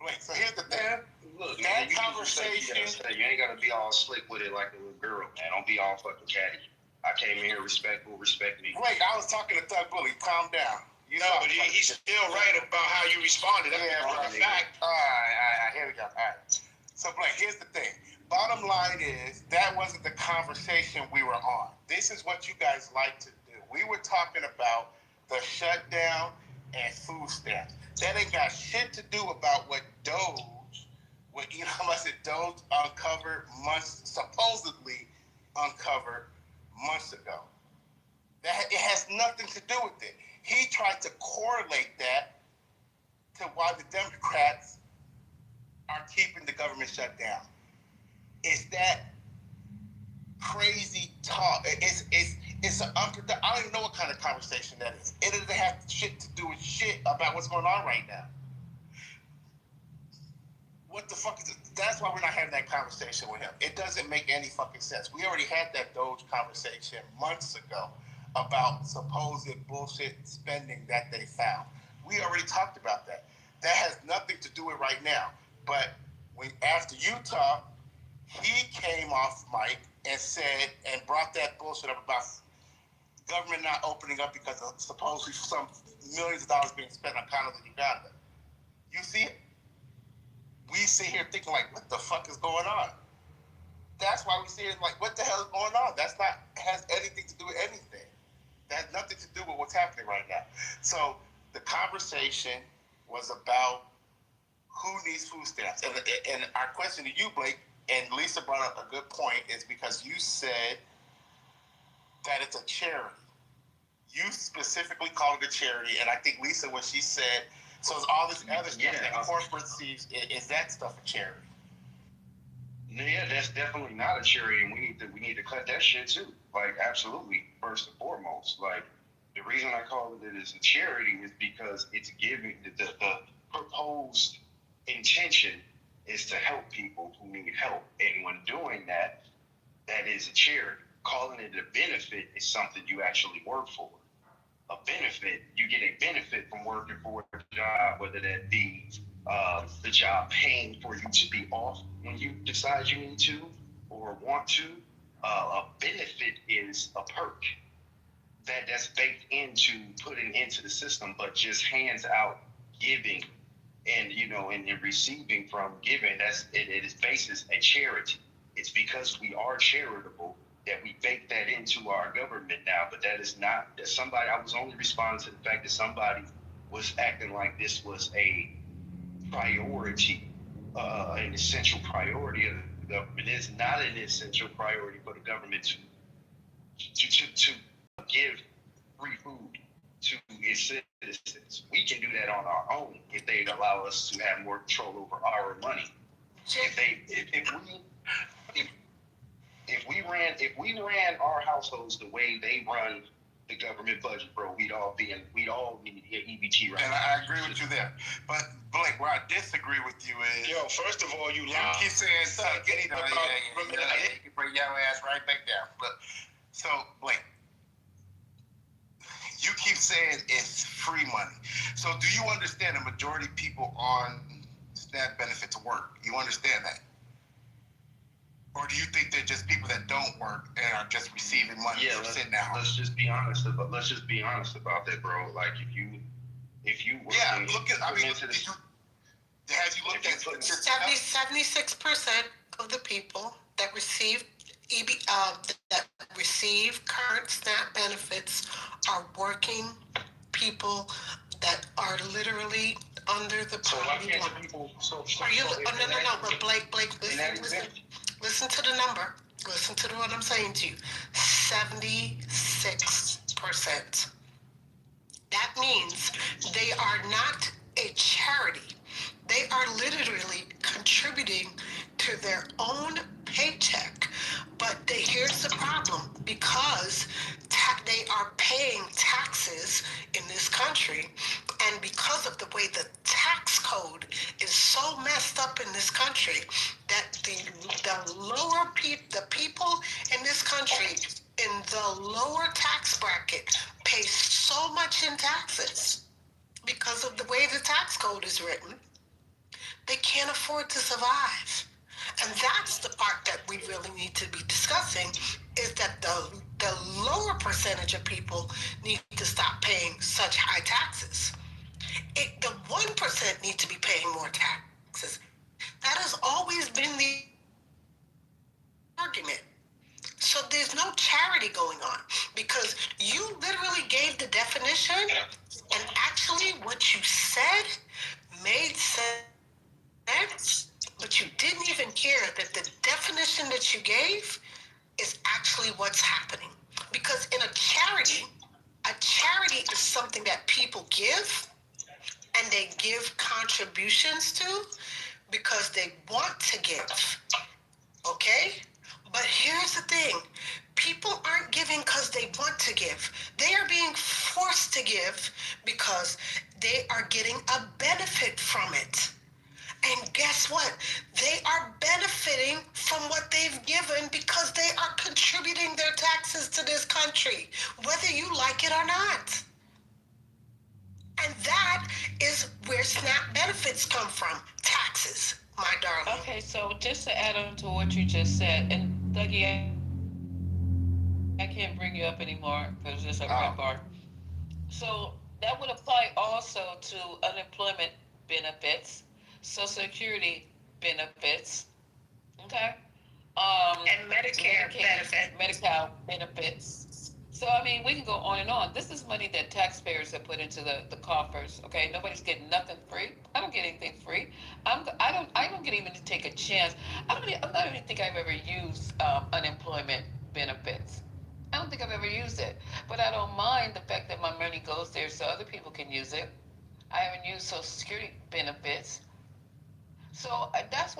Blake, so here's the thing. Look, that man, you conversation. You ain't gotta be all slick with it like a little girl, man. Don't be all fucking catty. I came in here respect me. Blake, I was talking to Thug Bully. Calm down. But he's still right about how you responded. That's a fact. All right. Here we go. All right. So, Blake, here's the thing. Bottom line is, that wasn't the conversation we were on. This is what you guys like to do. We were talking about the shutdown and food stamps. That ain't got shit to do about what Doge uncovered supposedly uncovered months ago. It has nothing to do with it. He tried to correlate that to why the Democrats are keeping the government shut down. It's that crazy talk. It's I don't even know what kind of conversation that is. It doesn't have shit to do with shit about what's going on right now. What the fuck is it? That's why we're not having that conversation with him. It doesn't make any fucking sense. We already had that Doge conversation months ago about supposed bullshit spending that they found. We already talked about that. That has nothing to do with right now. But after Utah, he came off mic and said and brought that bullshit up about government not opening up because of supposedly some millions of dollars being spent on condos in Uganda. You see it? We sit here thinking like, what the fuck is going on? That's why we sit here like, what the hell is going on? Has anything to do with anything. That has nothing to do with what's happening right now. So the conversation was about who needs food stamps. And our question to you, Blake, and Lisa brought up a good point, is because you said that it's a charity. You specifically called it a charity, and I think Lisa, what she said, so is all this other stuff that corporate sees, is that stuff a charity? Yeah, that's definitely not a charity, and we need to cut that shit too. Like, absolutely, first and foremost. Like, the reason I call it as a charity is because it's giving the proposed intention is to help people who need help, and when doing that, that is a charity. Calling it a benefit is something you actually work for. A benefit, you get a benefit from working for a job, whether that be the job paying for you to be off when you decide you need to or want to. A benefit is a perk that's baked into putting into the system, but just hands out giving and and receiving from giving. It is basis a charity. It's because we are charitable that we bake that into our government now, but that is not that somebody. I was only responding to the fact that somebody was acting like this was a priority, an essential priority of the government. It is not an essential priority for the government to give free food to its citizens. We can do that on our own if they allow us to have more control over our money. If we ran our households the way they run the government budget, bro, we'd all need EBT right now. And I agree with you there. But Blake, where I disagree with you is, first of all, you keep saying you can bring your ass right back down. But so Blake, you keep saying it's free money. So do you understand the majority of people on SNAP benefits work? You understand that? Or do you think they're just people that don't work and are just receiving money from sitting at home? Let's just be honest about that, bro. Like if you work Has you looked at 76% of the people that receive that receive current SNAP benefits are working people that are literally under the poverty line. Are you? No. But Blake, listen to the number. Listen to what I'm saying to you. 76%. That means they are not a charity. They are literally contributing to their own paycheck. But here's the problem, because they are paying taxes in this country, and because of the way the tax code is so messed up in this country, that the people in this country in the lower tax bracket pay so much in taxes because of the way the tax code is written, they can't afford to survive. And that's the part that we really need to be discussing, is that the lower percentage of people need to stop paying such high taxes. The 1% need to be paying more taxes. That has always been the argument. So there's no charity going on, because you literally gave the definition, and actually what you said made sense, but you didn't even care that the definition that you gave is actually what's happening. Because in a charity is something that people give, and they give contributions to because they want to give. Okay? But here's the thing. People aren't giving because they want to give. They are being forced to give because they are getting a benefit from it. And guess what? They are benefiting from what they've given because they are contributing their taxes to this country, whether you like it or not. And that is where SNAP benefits come from, taxes, my darling. Okay, so just to add on to what you just said, and Dougie, I can't bring you up anymore because it's a red bar. So that would apply also to unemployment benefits, Social Security benefits, okay? And Medicare benefits. Medical benefits. So, I mean, we can go on and on. This is money that taxpayers have put into the coffers, okay? Nobody's getting nothing free. I don't get anything free. I don't get even to take a chance. I don't even think I've ever used unemployment benefits. I don't think I've ever used it. But I don't mind the fact that my money goes there so other people can use it. I haven't used Social Security benefits. So that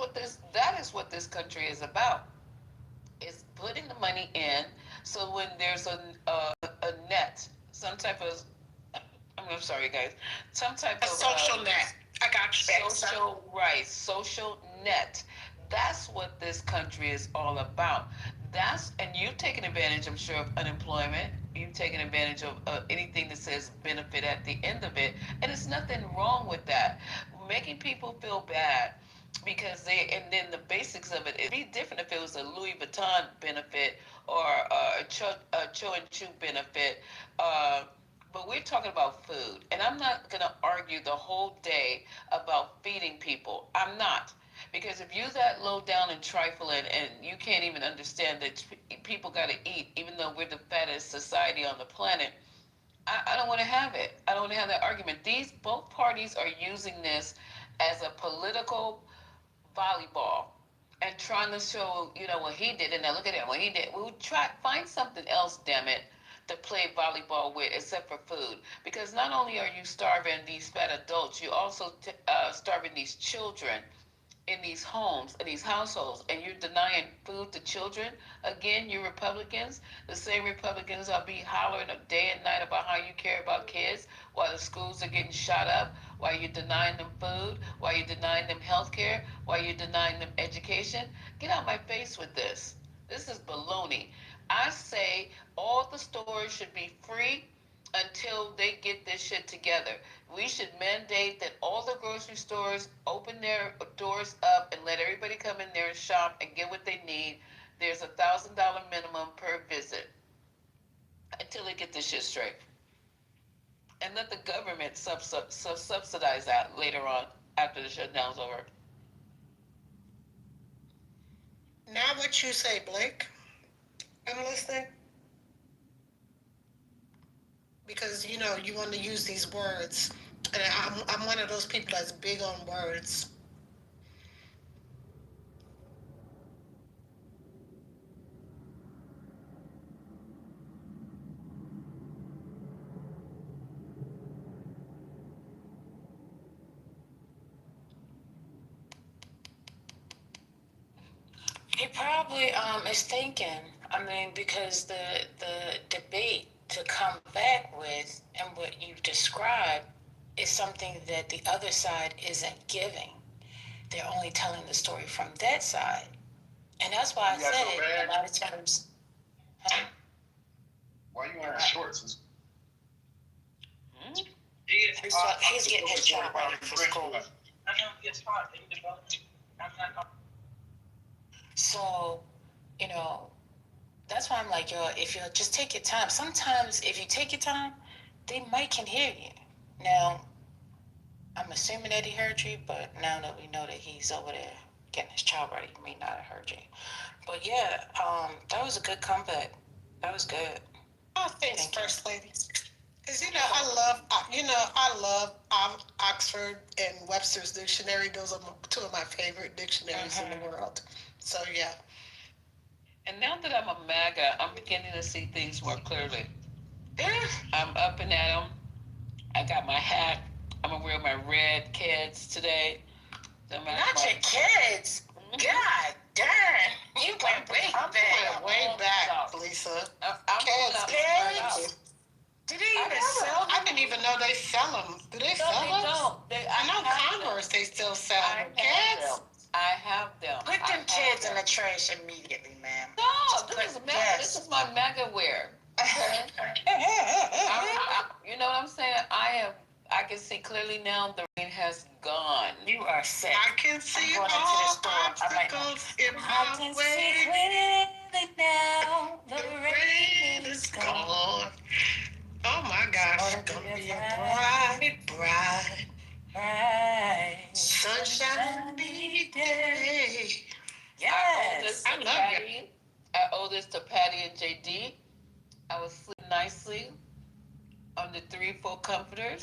is what this country is about. Is putting the money in, so when there's a net, some type of, I'm sorry guys, some type of social net. I got you. Social net. That's what this country is all about. And you've taken advantage, I'm sure, of unemployment. You've taken advantage of anything that says benefit at the end of it, and there's nothing wrong with that. Making people feel bad because and then the basics of it'd be different if it was a Louis Vuitton benefit or a Cho and Chew benefit. But we're talking about food, and I'm not going to argue the whole day about feeding people. I'm not. Because if you're that low down and trifling and you can't even understand that people got to eat, even though we're the fattest society on the planet, I don't want to have it. I don't want to have that argument. Both parties are using this as a political volleyball and trying to show, what he did, and now look at him, what he did. We would find something else, damn it, to play volleyball with except for food. Because not only are you starving these fat adults, you're also starving these children in these homes, in these households, and you're denying food to children. Again, you Republicans, the same Republicans I'll be hollering day and night about how you care about kids while the schools are getting shot up, while you're denying them food, while you're denying them health care, while you're denying them education. Get out my face with this. This is baloney. I say all the stores should be free until they get this shit together. We should mandate that all the grocery stores open their doors up and let everybody come in there and shop and get what they need. There's $1,000 minimum per visit until they get this shit straight. And let the government subsidize that later on. after the shutdown's over. Now what you say, Blake? I'm listening. Because, you know, you want to use these words. And I'm one of those people that's big on words. He probably is thinking. I mean, because the debate to come back with and what you've described is something that the other side isn't giving. They're only telling the story from that side, and that's why I You got said so bad? a lot of times. Why you wearing shorts? He's getting his child ready for school. I know it's hot. So, you know, that's why I'm like, yo, if you just take your time. Sometimes if you take your time, they might can hear you. Now, I'm assuming that he heard you, but now that we know that he's over there getting his child ready, he may not have heard you. But yeah, that was a good comeback. That was good. Oh, thanks, First Lady. Because, you know, I love Oxford and Webster's Dictionary. Those are two of my favorite dictionaries in the world. So, yeah. And now that I'm a MAGA, I'm beginning to see things more clearly. I'm up and at 'em. I got my hat. I'm gonna wear my red kids today. Not your kids. God darn. You went way back. Way back, Lisa. Kids. Do they even sell them? I didn't even know they sell them. Do they sell them? I know Converse, they still sell them. Kids? I have them. Put them kids in the trash immediately, ma'am. No, this is MAGA. Yes. This is my MAGA wear. You know what I'm saying? I can see clearly now the rain has gone. You are sick. I can see all obstacles in my way. Clearly now the rain is gone. Oh my gosh, it's gonna be a bright, sunshiny day. Yes. I love it. I owe this to Patty and JD. I was sleeping nicely on the 3-4 comforters.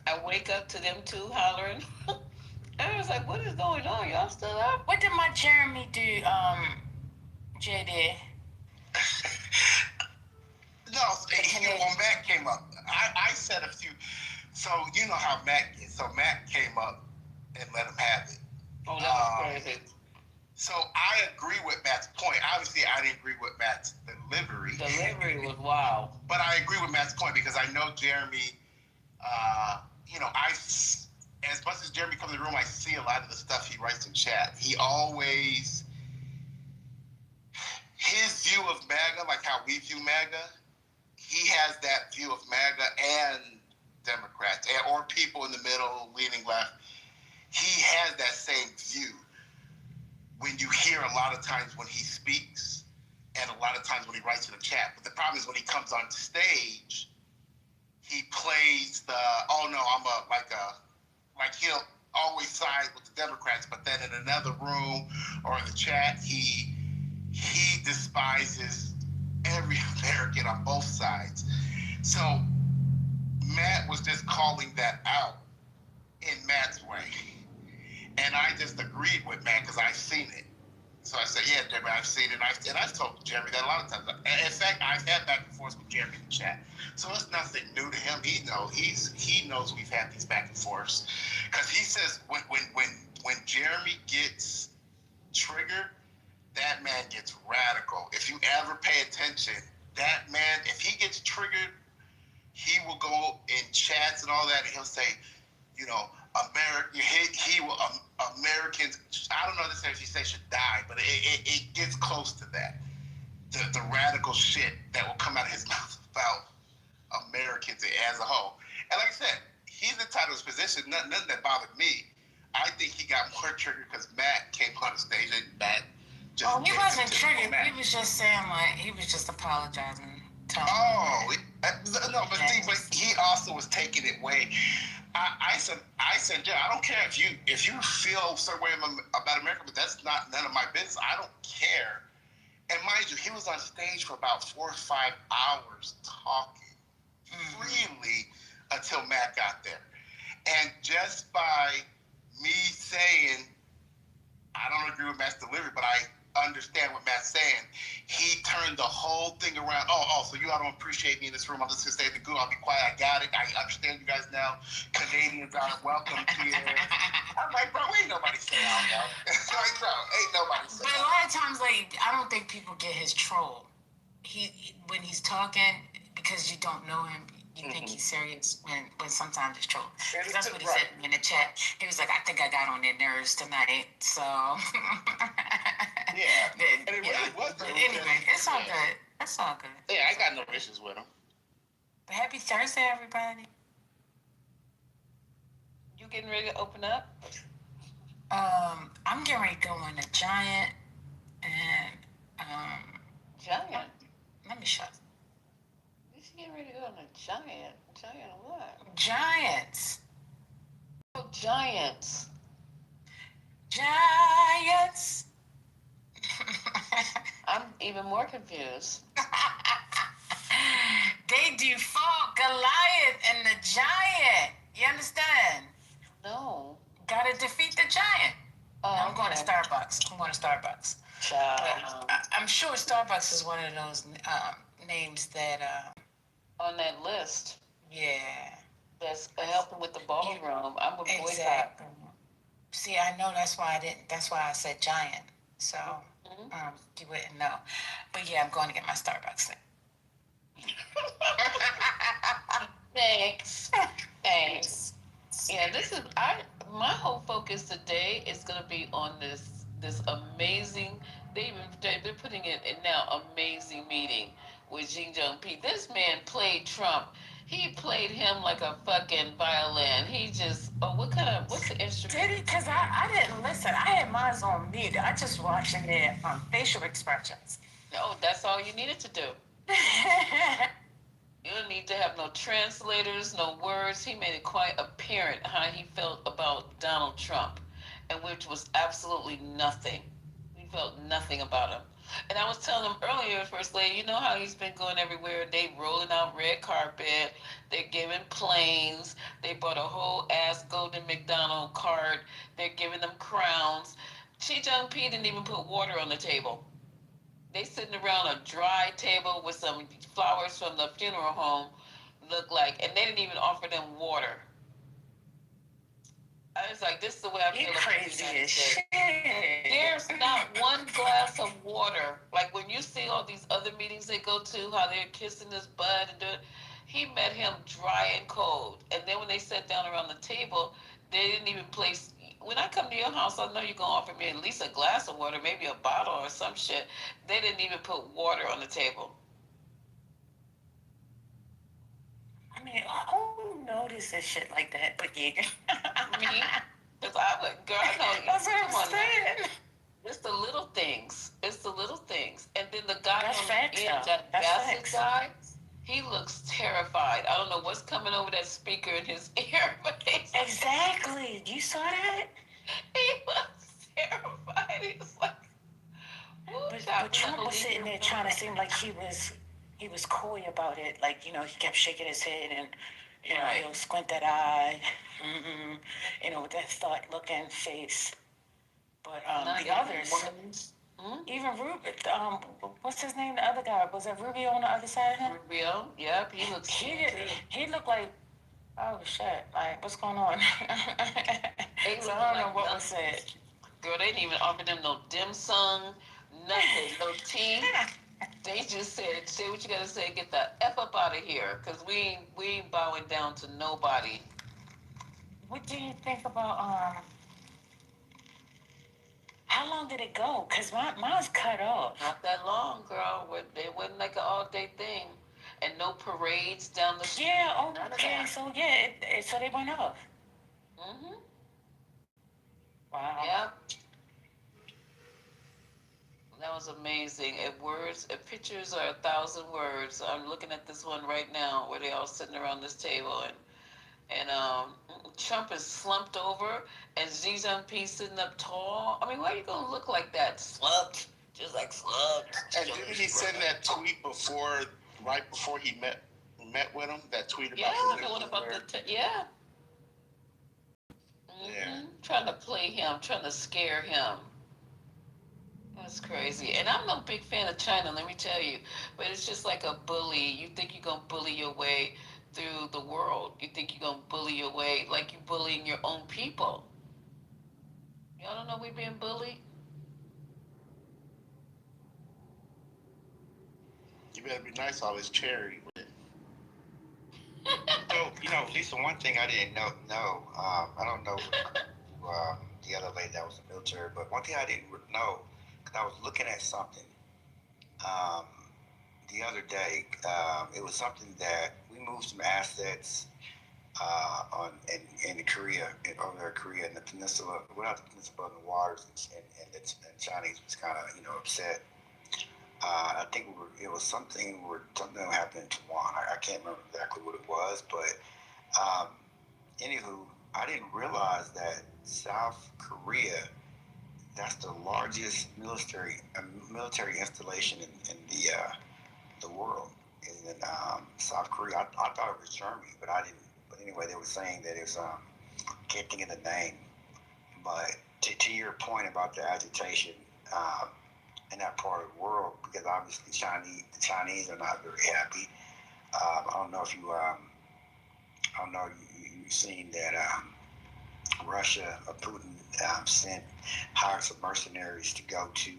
I wake up to them two hollering. And I was like, what is going on? Y'all still up? What did my Jeremy do, JD? No, when Matt came up, I said a few. So you know how Matt gets. So Matt came up and let him have it. Oh, that was crazy. So I agree with Matt's point. Obviously, I didn't agree with Matt's delivery. Delivery was wild. But I agree with Matt's point because I know Jeremy. You know, as much as Jeremy comes in the room, I see a lot of the stuff he writes in chat. He always, his view of MAGA, like how we view MAGA, he has that view of MAGA and Democrats or people in the middle, leaning left. He has that same view. When you hear a lot of times when he speaks and a lot of times when he writes in the chat. But the problem is when he comes on stage, he plays the, oh no, like he'll always side with the Democrats, but then in another room or in the chat, he despises every American on both sides. So Matt was just calling that out in Matt's way. And I just agreed with Matt because I've seen it. So I said, yeah, Jeremy, I've seen it. And I've told Jeremy that a lot of times. In fact, I've had back and forth with Jeremy in the chat. So it's nothing new to him. He knows we've had these back and forths. Because he says when Jeremy gets triggered, that man gets radical. If you ever pay attention, that man, if he gets triggered, he will go in chats and all that, and he'll say, you know, Americans, I don't know if he say should die, but it gets close to that. The radical shit that will come out of his mouth about Americans as a whole. And like I said, he's entitled to his position. Nothing that bothered me. I think he got more triggered because Matt came on the stage and Matt just... Oh, he wasn't triggered. He was just saying, like, he was just apologizing. No, but he also was taking it way. I said, yeah, I don't care if you feel a certain way about America, but that's not none of my business. I don't care. And mind you, he was on stage for about 4 or 5 hours talking freely until Matt got there. And just by me saying, I don't agree with Matt's delivery, but I understand what Matt's saying, he turned the whole thing around. Oh, so you all don't appreciate me in this room. I'm just going to stay in the goo. I'll be quiet. I got it. I understand you guys now. Canadians aren't welcome here. I'm like, bro, ain't nobody saying I don't know. Like, bro, ain't nobody saying. But a lot of times, like, I don't think people get his troll. When he's talking, because you don't know him, you think he's serious when sometimes it's troll. That's what he said in the chat. He was like, I think I got on their nerves tonight. So yeah. And it really was. But anyway, it's all good. It's all good. Yeah, I got no issues with him. But happy Thursday, everybody. You getting ready to open up? I'm getting ready to go on a Giant and Giant? Let me shut. You getting ready to go on a Giant? Giant what? Giants. Oh, Giants. Giants. I'm even more confused. They default Goliath and the Giant. You understand? No. Gotta defeat the Giant. I'm going to Starbucks. I'm sure Starbucks is one of those names that on that list. Yeah. That's helping with the ballroom. I'm a boycott. Exactly. See, I know that's why I said Giant. So you wouldn't know. But yeah, I'm going to get my Starbucks thing. Thanks. Yeah, my whole focus today is gonna be on this amazing. They're putting it in now. Amazing meeting with Xi Jinping. This man played Trump. He played him like a fucking violin. He just what's the instrument? Did he? Because I didn't listen. I had mine on mute. I just watching their facial expressions. No, that's all you needed to do. You don't need to have no translators, no words. He made it quite apparent how he felt about Donald Trump, and which was absolutely nothing. He felt nothing about him. And I was telling him earlier, First Lady, you know how he's been going everywhere. They rolling out red carpet. They're giving planes. They bought a whole ass golden McDonald cart. They're giving them crowns. Xi Jinping didn't even put water on the table. They sitting around a dry table with some flowers from the funeral home, and they didn't even offer them water. I was like, this is the way I feel. Crazy as shit. There's not one glass of water. Like when you see all these other meetings they go to, how they're kissing his butt and doing, he met him dry and cold. And then when they sat down around the table, they didn't even place. When I come to your house, I know you're going to offer me at least a glass of water, maybe a bottle or some shit. They didn't even put water on the table. I mean, who notices shit like that but you? Me? Because I would, girl, I know. That's what I'm saying. It's the little things. And then the guy That's on facts, the end, though. that That's Bassett facts. guy, he looks terrified. I don't know what's coming over that speaker in his ear, but Exactly. You saw that? He looks terrified. He's like, but Trump was sitting there trying to seem like he was coy about it. Like, he kept shaking his head and, he'll squint that eye, with that thought-looking face. But the others, even Rubio, what's his name, the other guy? Was that Rubio on the other side of him? Rubio, yep, he looks He looked like, oh, shit, like, what's going on? So I don't know what was said. Girl, they didn't even offer them no dim sum, nothing, no tea. They just said, say what you gotta say, get the F up out of here, because we ain't bowing down to nobody. What do you think about, how long did it go? Because mine's cut off. Not that long, girl. It wasn't like an all-day thing. And no parades down the street. Yeah, okay, so so they went off. Mm-hmm. Wow. Yep. That was amazing. If pictures are 1,000 words, I'm looking at this one right now where they all sitting around this table and And Trump is slumped over, and Xi Jinping sitting up tall. I mean, why are you gonna look like that? Slumped, just like slumped. And didn't he send that tweet right before he met with him? That tweet about the one about yeah. Mm-hmm. Trying to play him, trying to scare him. That's crazy. And I'm no big fan of China, let me tell you. But it's just like a bully. You think you're going to bully your way through the world. You think you're going to bully your way like you're bullying your own people. Y'all don't know we're being bullied? You better be nice, all this cherry. So, Lisa, one thing I didn't know, I don't know the other lady that was in the military, but one thing I didn't know, because I was looking at something the other day. It was something that we moved some assets in Korea, over Korea, in the peninsula, well, not the peninsula, but in the waters, and the Chinese was kind of, upset. I think it was something that happened in Taiwan. I can't remember exactly what it was, but anywho, I didn't realize that South Korea, that's the largest military installation in the world. In South Korea, I thought it was Germany, but I didn't. But anyway, they were saying that it's can't think of the name. But to your point about the agitation in that part of the world, because obviously the Chinese are not very happy. I don't know if you've seen that Russia, Putin hired some mercenaries to go to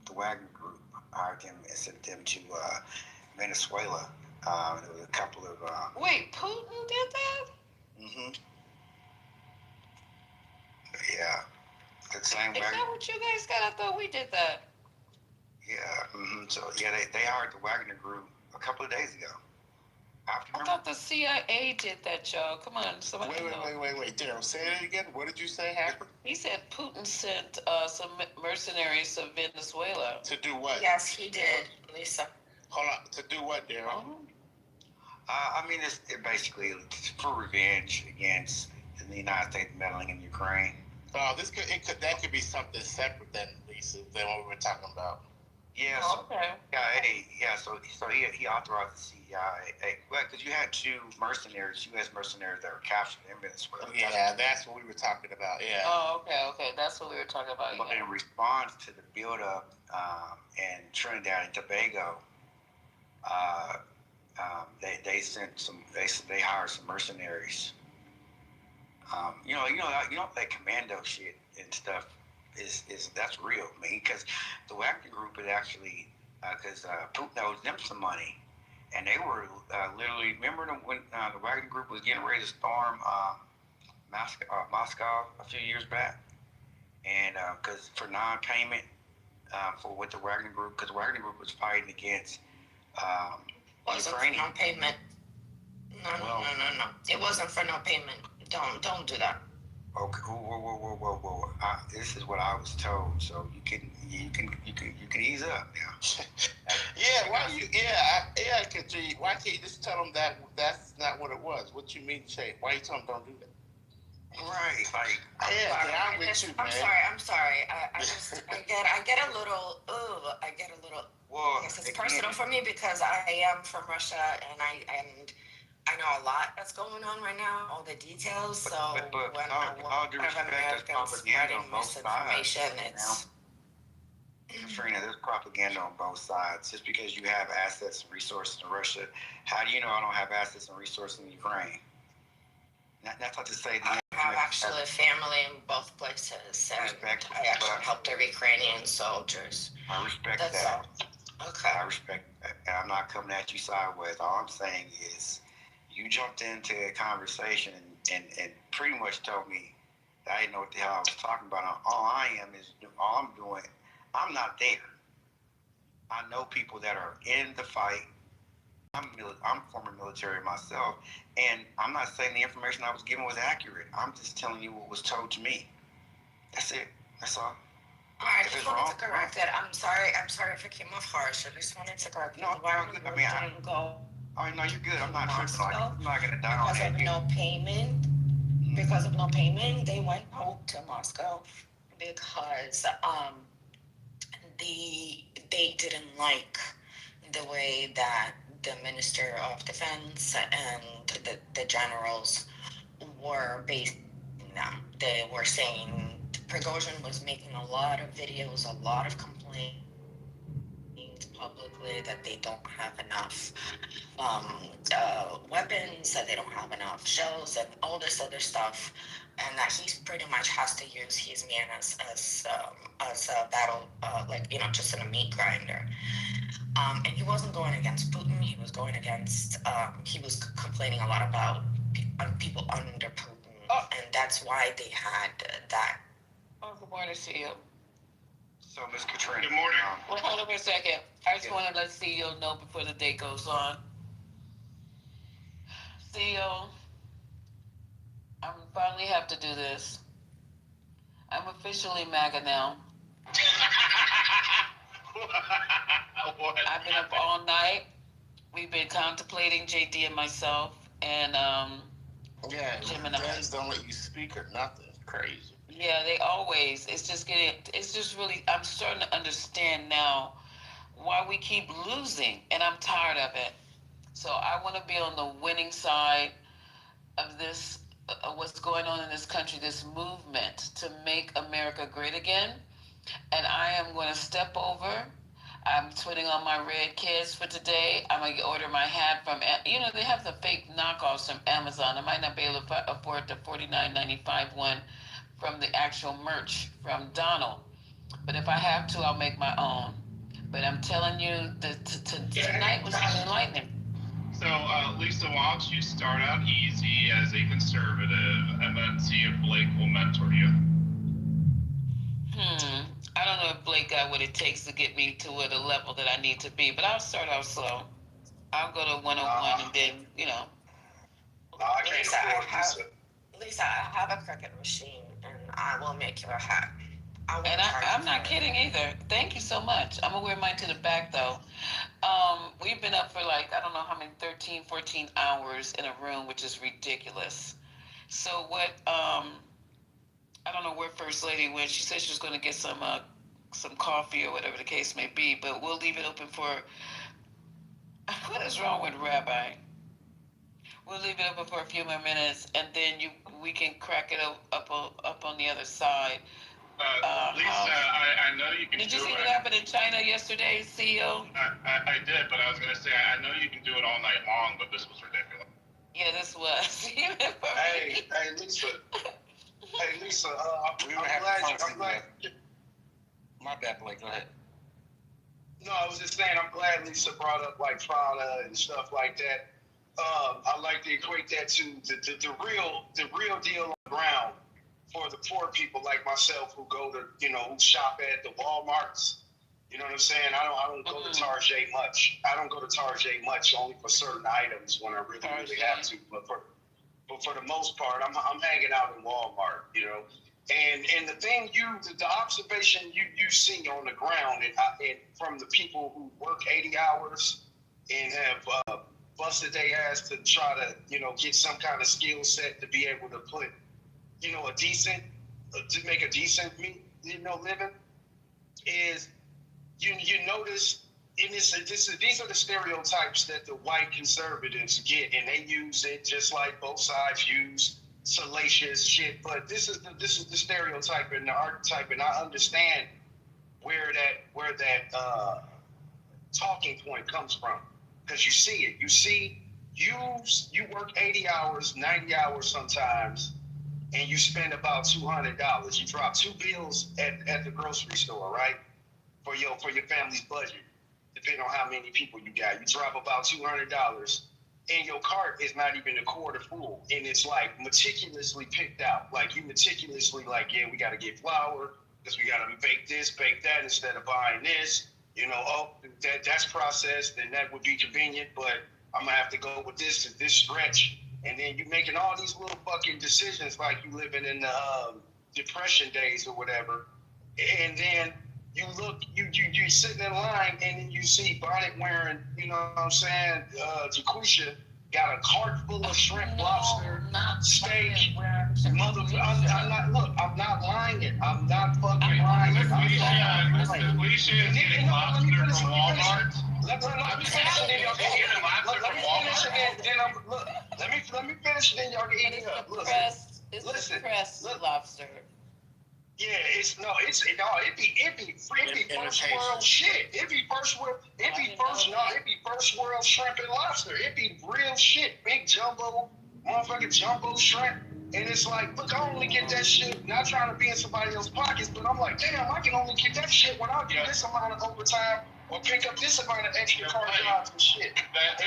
the Wagner Group, hired them and sent them to Venezuela. There was a couple of. Wait, Putin did that? Mm-hmm. Yeah. The same Is that what you guys got? I thought we did that. Yeah. Mm-hmm. So yeah, they hired the Wagner Group a couple of days ago. I thought the CIA did that, y'all. Come on, somebody. Wait, Daryl, say it again. What did you say happened? He said Putin sent some mercenaries to Venezuela. To do what? Yes, he did, Lisa. Hold on. To do what, Daryl? I mean, it's basically for revenge against the United States meddling in Ukraine. That could be something separate than Lisa, than what we were talking about. Yeah. Okay. Yeah. So he authorized the CIA. Well, because you had two mercenaries, U.S. mercenaries that were captured in Venezuela. Yeah, that's what we were talking about. Yeah. Oh, okay. That's what we were talking about. But in response to the buildup in Trinidad and Tobago, they sent some. They hired some mercenaries. That commando shit and stuff is that's real, man. Because the Wagner Group is actually because Putin owes them some money, and they were literally remember when the Wagner Group was getting ready to storm Moscow a few years back, and because for non-payment for with the Wagner Group, because the Wagner Group was fighting against Ukraine. No payment. No. It wasn't for no payment. Don't do that. Okay. Whoa. This is what I was told. So you can ease up now. Yeah. Why can't you just tell them that that's not what it was? What you mean, Shay? Why you tell them don't do that? Right. Like. I'm with you, man. I'm sorry. I get a little. Well, yes, it's personal for me because I am from Russia and I know a lot that's going on right now, all the details. So when all due respect, there's propaganda on both sides. Katrina, there's propaganda on both sides. Just because you have assets and resources in Russia, how do you know I don't have assets and resources in Ukraine? That's not to say I have actually family in both places, and I actually helped the Ukrainian soldiers. I respect that. All. Okay. I respect that. And I'm not coming at you sideways. All I'm saying is you jumped into a conversation and pretty much told me that I didn't know what the hell I was talking about. All I'm doing, I'm not there. I know people that are in the fight. I'm former military myself, and I'm not saying the information I was given was accurate. I'm just telling you what was told to me. That's it. That's all. I just wanted to correct it. I'm sorry if it came off harsh. I just wanted to correct it. No, I mean, All right, no, you're good. I'm not tripping. I'm not gonna die on Because that. of no payment, because of no payment, they went out to Moscow because they didn't like the way that the Minister of Defense and the generals were basing them. They were saying Prigozhin was making a lot of videos, a lot of complaints publicly that they don't have enough weapons, that they don't have enough shells, and all this other stuff, and that he pretty much has to use his man as a battle, just a meat grinder. And he wasn't going against Putin. He was going against. He was complaining a lot about people under Putin, and that's why they had that. Oh, good morning to you. So, Ms. Katrina. Good morning. Well, hold on for a second. I just want to let CEO know before the day goes on. CEO, I finally have to do this. I'm officially MAGA now. I've been up all night. We've been contemplating, JD and myself, and Jim and I. Guys don't let you speak or nothing. Crazy. Yeah, they always. It's just really, I'm starting to understand now why we keep losing, and I'm tired of it. So I want to be on the winning side of this, what's going on in this country, this movement to make America great again. And I am going to step over. I'm putting on my red kids for today. I'm going to order my hat from, they have the fake knockoffs from Amazon. I might not be able to afford the $49.95 one from the actual merch from Donald. But if I have to, I'll make my own. But I'm telling you, tonight was enlightening. So, Lisa, why don't you start out easy as a conservative and then see if Blake will mentor you? I don't know if Blake got what it takes to get me to the level that I need to be, but I'll start out slow. I'll go to 101 and then, I can't afford Lisa. Lisa, I have a Cricut machine, and I will make you a hat. And I'm not kidding either. Thank you so much. I'm going to wear mine to the back, though. We've been up for I don't know how many, 13, 14 hours in a room, which is ridiculous. So what, I don't know where First Lady went. She said she was going to get some coffee or whatever the case may be, but we'll leave it open for, what is wrong with Rabbi? We'll leave it open for a few more minutes, and then we can crack it up on the other side. Lisa, I know you can do it. Did you see what happened in China yesterday, CEO? I did, but I was going to say, I know you can do it all night long, but this was ridiculous. Yeah, this was. Hey, Lisa. Hey, Lisa, I'm glad. My bad, Blake, go ahead. No, I was just saying, I'm glad Lisa brought up Prada and stuff like that. I like to equate that to the real deal on the ground for the poor people like myself who go to, who shop at the Walmarts. You know what I'm saying? I don't go to Target much. I don't go to Target much, only for certain items when I really have to. But for the most part, I'm hanging out in Walmart, And the thing the observation you see on the ground and from the people who work 80 hours and have busted their ass to try to, get some kind of skill set to be able to put, to make a decent, living, is you notice these are the stereotypes that the white conservatives get, and they use it just like both sides use salacious shit. But this is the stereotype and the archetype, and I understand where that talking point comes from, because you see it. You see, you work 80 hours, 90 hours sometimes, and you spend about $200. You drop 2 bills at the grocery store, right? For your family's budget, depending on how many people you got. You drop about $200, and your cart is not even a quarter full, and it's meticulously picked out. You meticulously yeah, we got to get flour because we got to bake this, bake that instead of buying this. That's processed, and that would be convenient, but I'm gonna have to go with this stretch. And then you're making all these little fucking decisions like you living in the Depression days or whatever. And then you sitting in line and then you see bonnet wearing, you know what I'm saying, Jaquisha got a cart full of shrimp, lobster, steak, I'm not lying. I'm not fucking lying. Jaquisha is getting lobster from Walmart. Let me finish and then y'all can eat it. Let me finish and then y'all can eat it up. It's pressed lobster. Yeah, it be first world shit. It be first world shrimp and lobster. It be real shit. Big jumbo, motherfucking jumbo shrimp. And it's like, look, I only get that shit, not trying to be in somebody else's pockets, but I'm like, damn, I can only get that shit when I do this amount of overtime or pick up this amount of extra car jobs and shit. But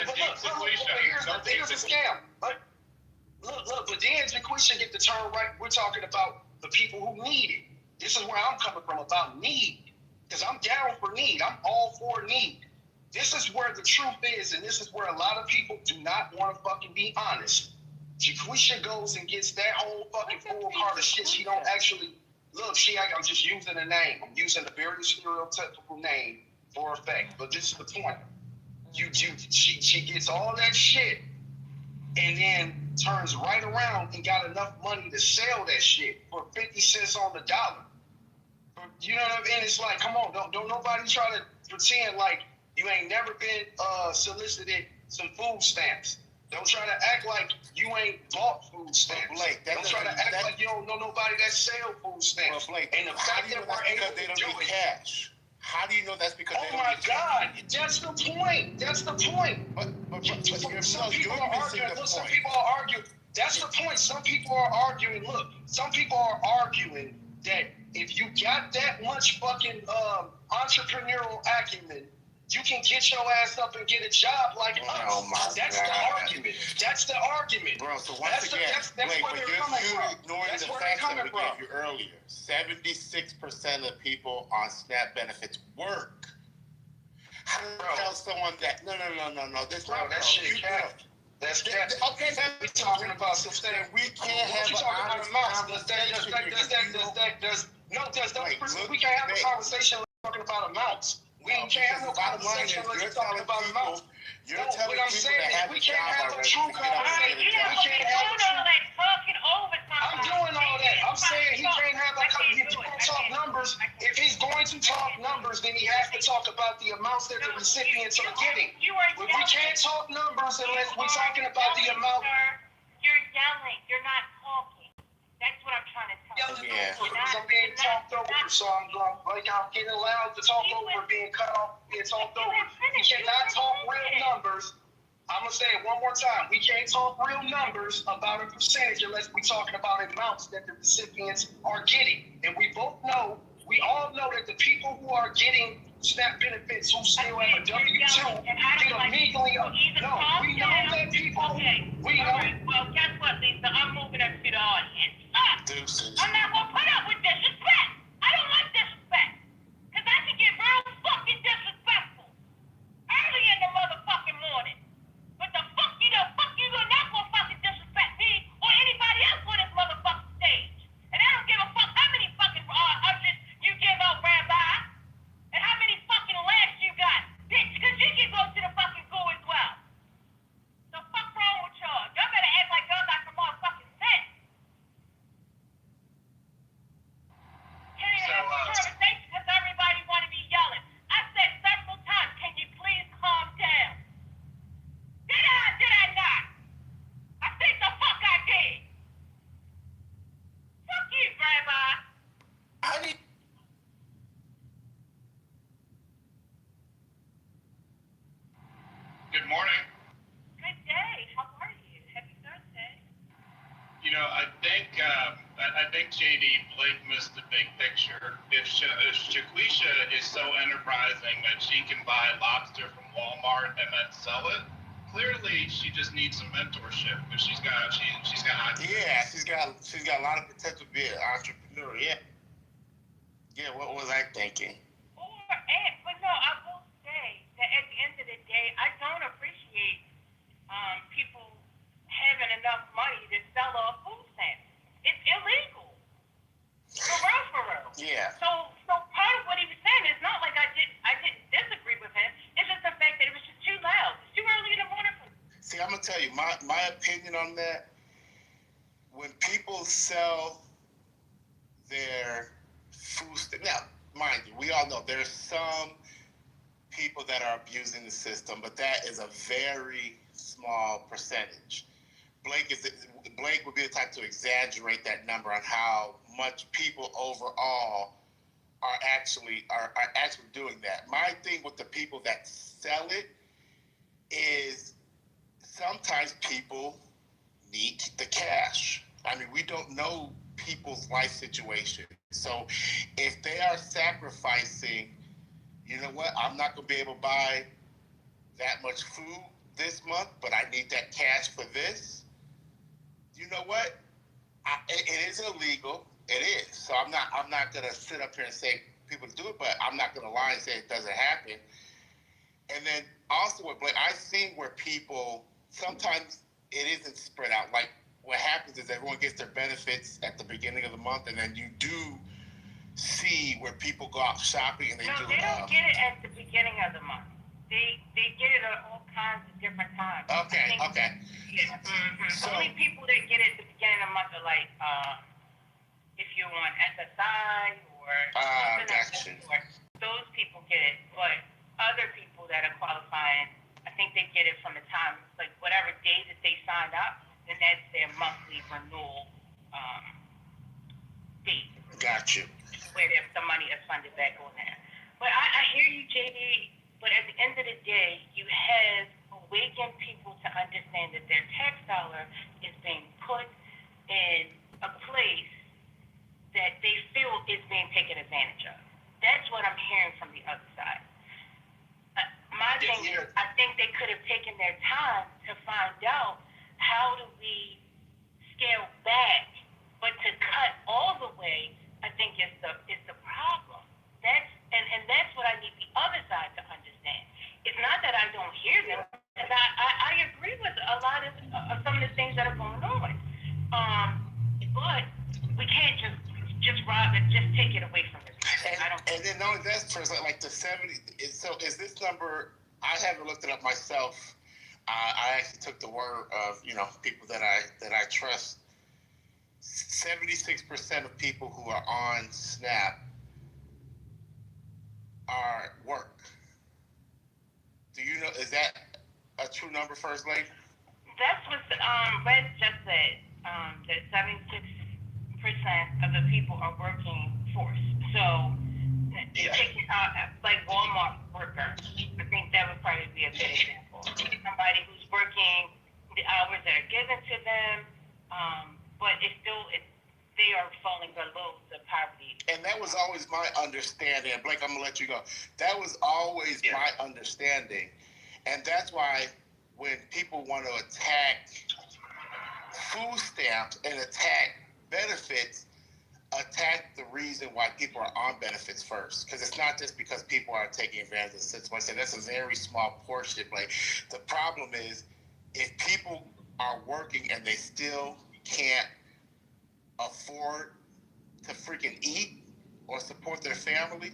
here's a scam. But then Jaquisha get the term right. We're talking about the people who need it. This is where I'm coming from about need. Because I'm down for need. I'm all for need. This is where the truth is, and this is where a lot of people do not want to fucking be honest. Jaquisha goes and gets that whole fucking full cart of shit. She don't actually look. I'm just using a name. I'm using a very stereotypical name for effect. But this is the point. She gets all that shit, and then turns right around and got enough money to sell that shit for 50 cents on the dollar. You know what I mean? It's like, come on, don't nobody try to pretend like you ain't never been solicited some food stamps. Don't try to act like you ain't bought food stamps. Blake, don't try to act like you don't know nobody that sell food stamps. Blake, and the fact that we're able to do it. Cash. How do you know that's because oh my God, that's the point. That's the point. But some people are arguing. Look, some people are arguing. That's the point. Some people are arguing. Look, some people are arguing that if you got that much fucking entrepreneurial acumen, you can get your ass up and get a job like us. That's the argument. That's the argument. Bro, so once again, Blake, but you're ignoring the fact that we gave you earlier. 76% of people on SNAP benefits work. How do you tell someone that, no, this bro, that shit capped. That's capped. Okay, we're talking about something. We can't have an honest conversation. We can't have a conversation talking about amounts. We can't have no conversation when you're talking about amounts. You're telling what I'm people saying that have we can't have a true conversation. We can't have a true. I'm doing all that. I'm saying he can't have a conversation. If you're going to talk numbers, if he's going to talk numbers, then he has to talk about the amounts that the recipients are getting. We can't talk numbers unless we're talking about the amount. You're yelling. You're not talking. That's what I'm trying to tell you. Because I'm being talked over, so I'm getting allowed to talk over, being cut off, being talked over. We cannot talk real numbers. I'm going to say it one more time. We can't talk real numbers about a percentage unless we're talking about amounts that the recipients are getting. And we all know that the people who are getting SNAP benefits who still have a W-2 get a measly. No, we know that people. We know. Well, guess what, Lisa? I'm moving up to the audience. Deuces. I'm not gonna put up with disrespect. I don't like disrespect. Because I can get real fucking disrespectful early in the motherfucking morning. But the fuck you not gonna fucking disrespect me or anybody else on this motherfucking stage. And I don't give a fuck how many fucking ushers you give out, Rabbi. And how many fucking legs you got. Bitch, because you can go to the fucking goo as well. The fuck wrong with y'all? Y'all better act like y'all got some motherfucking sense. Can't even have a conversation because everybody want to be yelling. I said several times, can you please calm down? Did I not? I think the fuck I did. Fuck you, Grandma. Good morning. Good day. How are you? Happy Thursday. You know, I think JD Blake missed the big picture. If Jaquisha is so enterprising that she can buy lobster from Walmart and then sell it, clearly she just needs some mentorship because she's got ideas. Yeah, she's got a lot of potential to be an entrepreneur. Yeah. What was I thinking? But no, I will say that at the end of the day, I don't appreciate people having enough money to sell off food stamps. It's illegal. For real. Yeah. So part of what he was saying my opinion on that, when people sell their food, now, mind you, we all know there's some people that are abusing the system, but that is a very small percentage. Blake would be the type to exaggerate that number on how much people overall are actually doing that. My thing with the people that sell it is sometimes people need the cash. I mean, we don't know people's life situation. So if they are sacrificing, you know what, I'm not going to be able to buy that much food this month, but I need that cash for this. You know what? It is illegal. It is. So I'm not going to sit up here and say people do it, but I'm not going to lie and say it doesn't happen. And then also with Blake, I've seen where people, sometimes it isn't spread out. Like what happens is everyone gets their benefits at the beginning of the month, and then you do see where people go out shopping and they No, do. they don't get it at the beginning of the month. They get it at all kinds of different times. Okay. Yeah. Mm-hmm. So, only people that get it at the beginning of the month are like, if you're on SSI or something like that, those people get it. But other people that are qualifying, I think they get it from the time, like whatever day that they signed up, and that's their monthly renewal date. Got you. Where the money is funded back on there. But I hear you, JD, but at the end of the day, you have awakened people to understand that their tax dollar is being put in a place that they feel is being taken advantage of. That's what I'm hearing from the other side. My thing is, I think they could have taken their time to find out how do we scale back, but to cut all the way, I think is the problem. That's what I need the other side to understand. It's not that I don't hear them, and I agree with a lot of some of the things that are going on. But we can't just rob it, just take it away from us. And then no, that's for like the 70. So is this number? I haven't looked it up myself. I actually took the word of people that I trust. 76% of people who are on SNAP are work. Do you know? Is that a true number, First Lady? That's what Red just said. That 76% of the people are working force. So, taking like Walmart worker, I think that would probably be a good example. Somebody who's working the hours that are given to them, but they are falling below the poverty. And that was always my understanding. Blake, I'm gonna let you go. That was always my understanding, and that's why when people want to attack food stamps and attack benefits, attack the reason why people are on benefits first, because it's not just because people are taking advantage of the system. I said that's a very small portion. Like the problem is, if people are working and they still can't afford to freaking eat or support their family,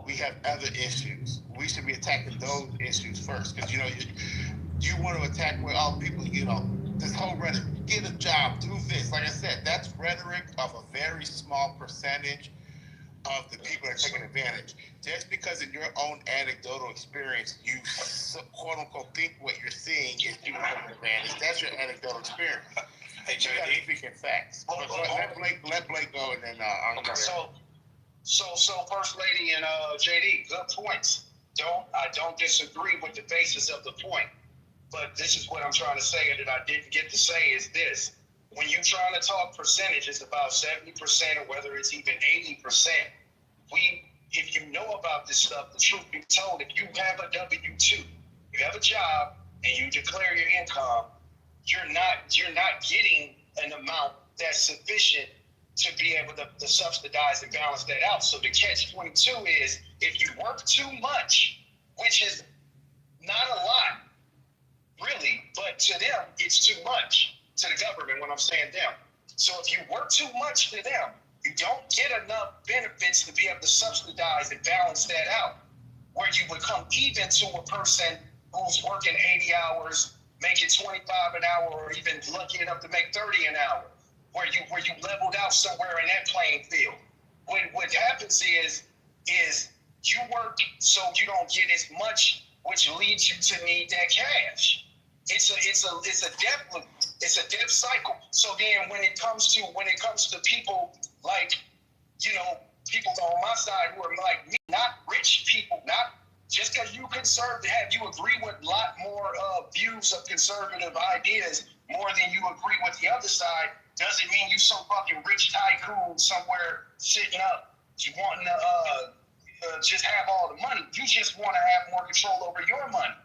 we have other issues. We should be attacking those issues first, because you want to attack where all people, this whole rhetoric, get a job, do this. Like I said, that's rhetoric of a very small percentage of the people that are taking advantage. Just because in your own anecdotal experience, you quote unquote think what you're seeing is people taking advantage. That's your anecdotal experience. Hey, you got to speak in facts. Let Blake go, and then I'll go. So First Lady and JD, good points. I don't disagree with the basis of the point, but this is what I'm trying to say that I didn't get to say is this. When you're trying to talk percentages about 70% or whether it's even 80%, if you know about this stuff, the truth be told, if you have a W-2, you have a job and you declare your income, you're not getting an amount that's sufficient to be able to subsidize and balance that out. So the catch-22 is if you work too much, which is not a lot, really, but to them, it's too much. To the government, when I'm saying them. So if you work too much to them, you don't get enough benefits to be able to subsidize and balance that out, where you would come even to a person who's working 80 hours making 25 an hour, or even lucky enough to make 30 an hour, where you leveled out somewhere in that playing field. What happens is you work so you don't get as much, which leads you to need that cash. It's a debt loop. It's a debt cycle. So then when it comes to people like, people on my side who are like me, not rich people, not just because you you agree with a lot more views of conservative ideas more than you agree with the other side, doesn't mean you some fucking rich tycoon somewhere sitting up wanting to just have all the money. You just want to have more control over your money.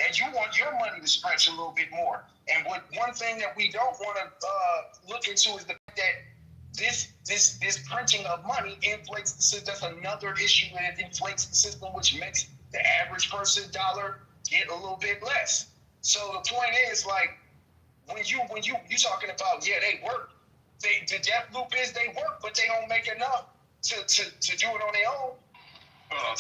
And you want your money to stretch a little bit more. And one thing that we don't want to look into is the fact that this printing of money inflates the system. That's another issue, and it inflates the system, which makes the average person dollar get a little bit less. So the point is, like, when you talking about, yeah, they work. The death loop is they work, but they don't make enough to do it on their own.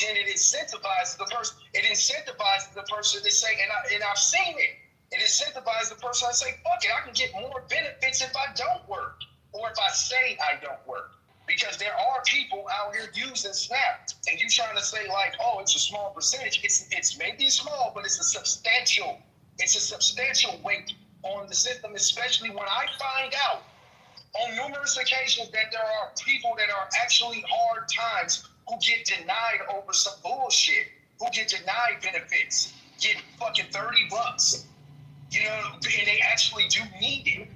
Then it incentivizes the person. It incentivizes the person to say, and I've seen it. It incentivizes the person to say, fuck it, I can get more benefits if I don't work, or if I say I don't work. Because there are people out here using SNAP, and you trying to say like, oh, it's a small percentage. It's maybe small, but it's a substantial weight on the system, especially when I find out on numerous occasions that there are people that are actually hard times who get denied over some bullshit, who get denied benefits, get fucking $30, and they actually do need it.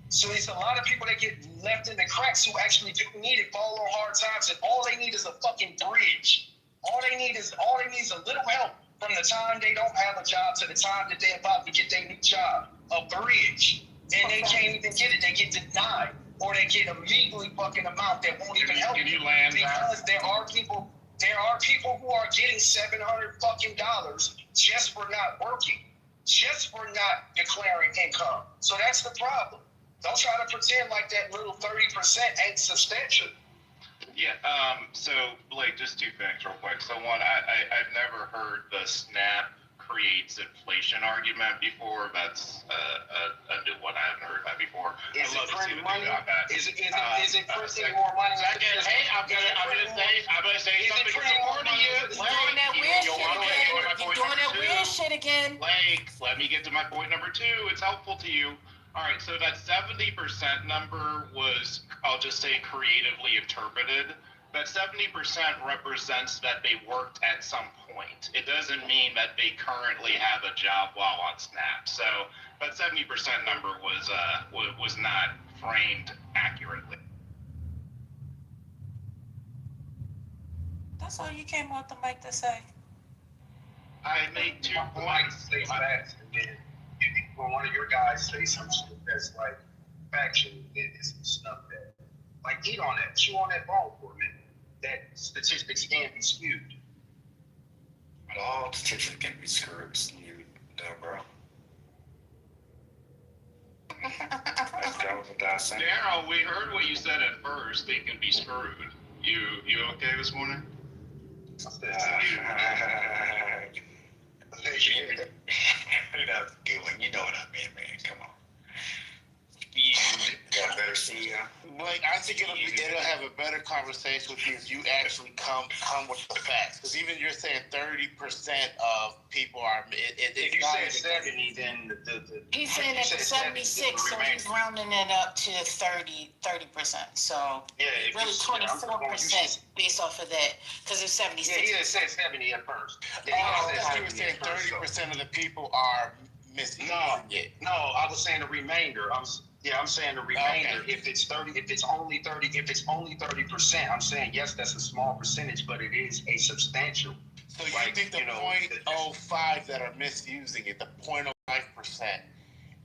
So it's a lot of people that get left in the cracks who actually do need it, fall on hard times, and all they need is a fucking bridge. All they need is a little help from the time they don't have a job to the time that they're about to get their new job. A bridge. And they can't even get it. They get denied. Or they get a measly fucking amount that won't even help. Can you land because there are people who are getting $700 fucking dollars just for not working, just for not declaring income. So that's the problem. Don't try to pretend like that little 30% ain't substantial. Yeah, so Blake, just two things real quick. So one, I've never heard the SNAP creates inflation argument before. That's a new one. I haven't heard that before. Is it printing money? Is it printing more money? Second, hey, I'm gonna say something supporting you. You're doing that weird shit again. You're doing that weird shit again. Blake, let me get to my point number 2. It's helpful to you. All right, so that 70% number was, I'll just say, creatively interpreted. That 70% represents that they worked at some point. It doesn't mean that they currently have a job while on SNAP. So that 70% number was not framed accurately. That's all you came off the mic to say. I made 2 points. When one of your guys say some shit that's like factual, it's some stuff that, like, eat on that, chew on that ball for a minute. That statistics can be skewed. All statistics can be screwed, bro. Daryl, we heard what you said at first. They can be screwed. You okay this morning? You know what I mean, man. Come on. You got a better CEO. Blake, I think it'll have a better conversation with you if you actually come with the facts. Because even you're saying 30% of people are. If you said 70, then he's saying that the 76, so he's rounding it up to 30%. So yeah, really 24% based off of that, because it's 76. Yeah, he said 70 at first. Yeah, he was saying 30% of the people are missing. No, I was saying the remainder. I'm saying the remainder. Okay. If it's only 30%, I'm saying yes, that's a small percentage, but it is a substantial. So you think the 0.05 that are misusing it, the 0.05%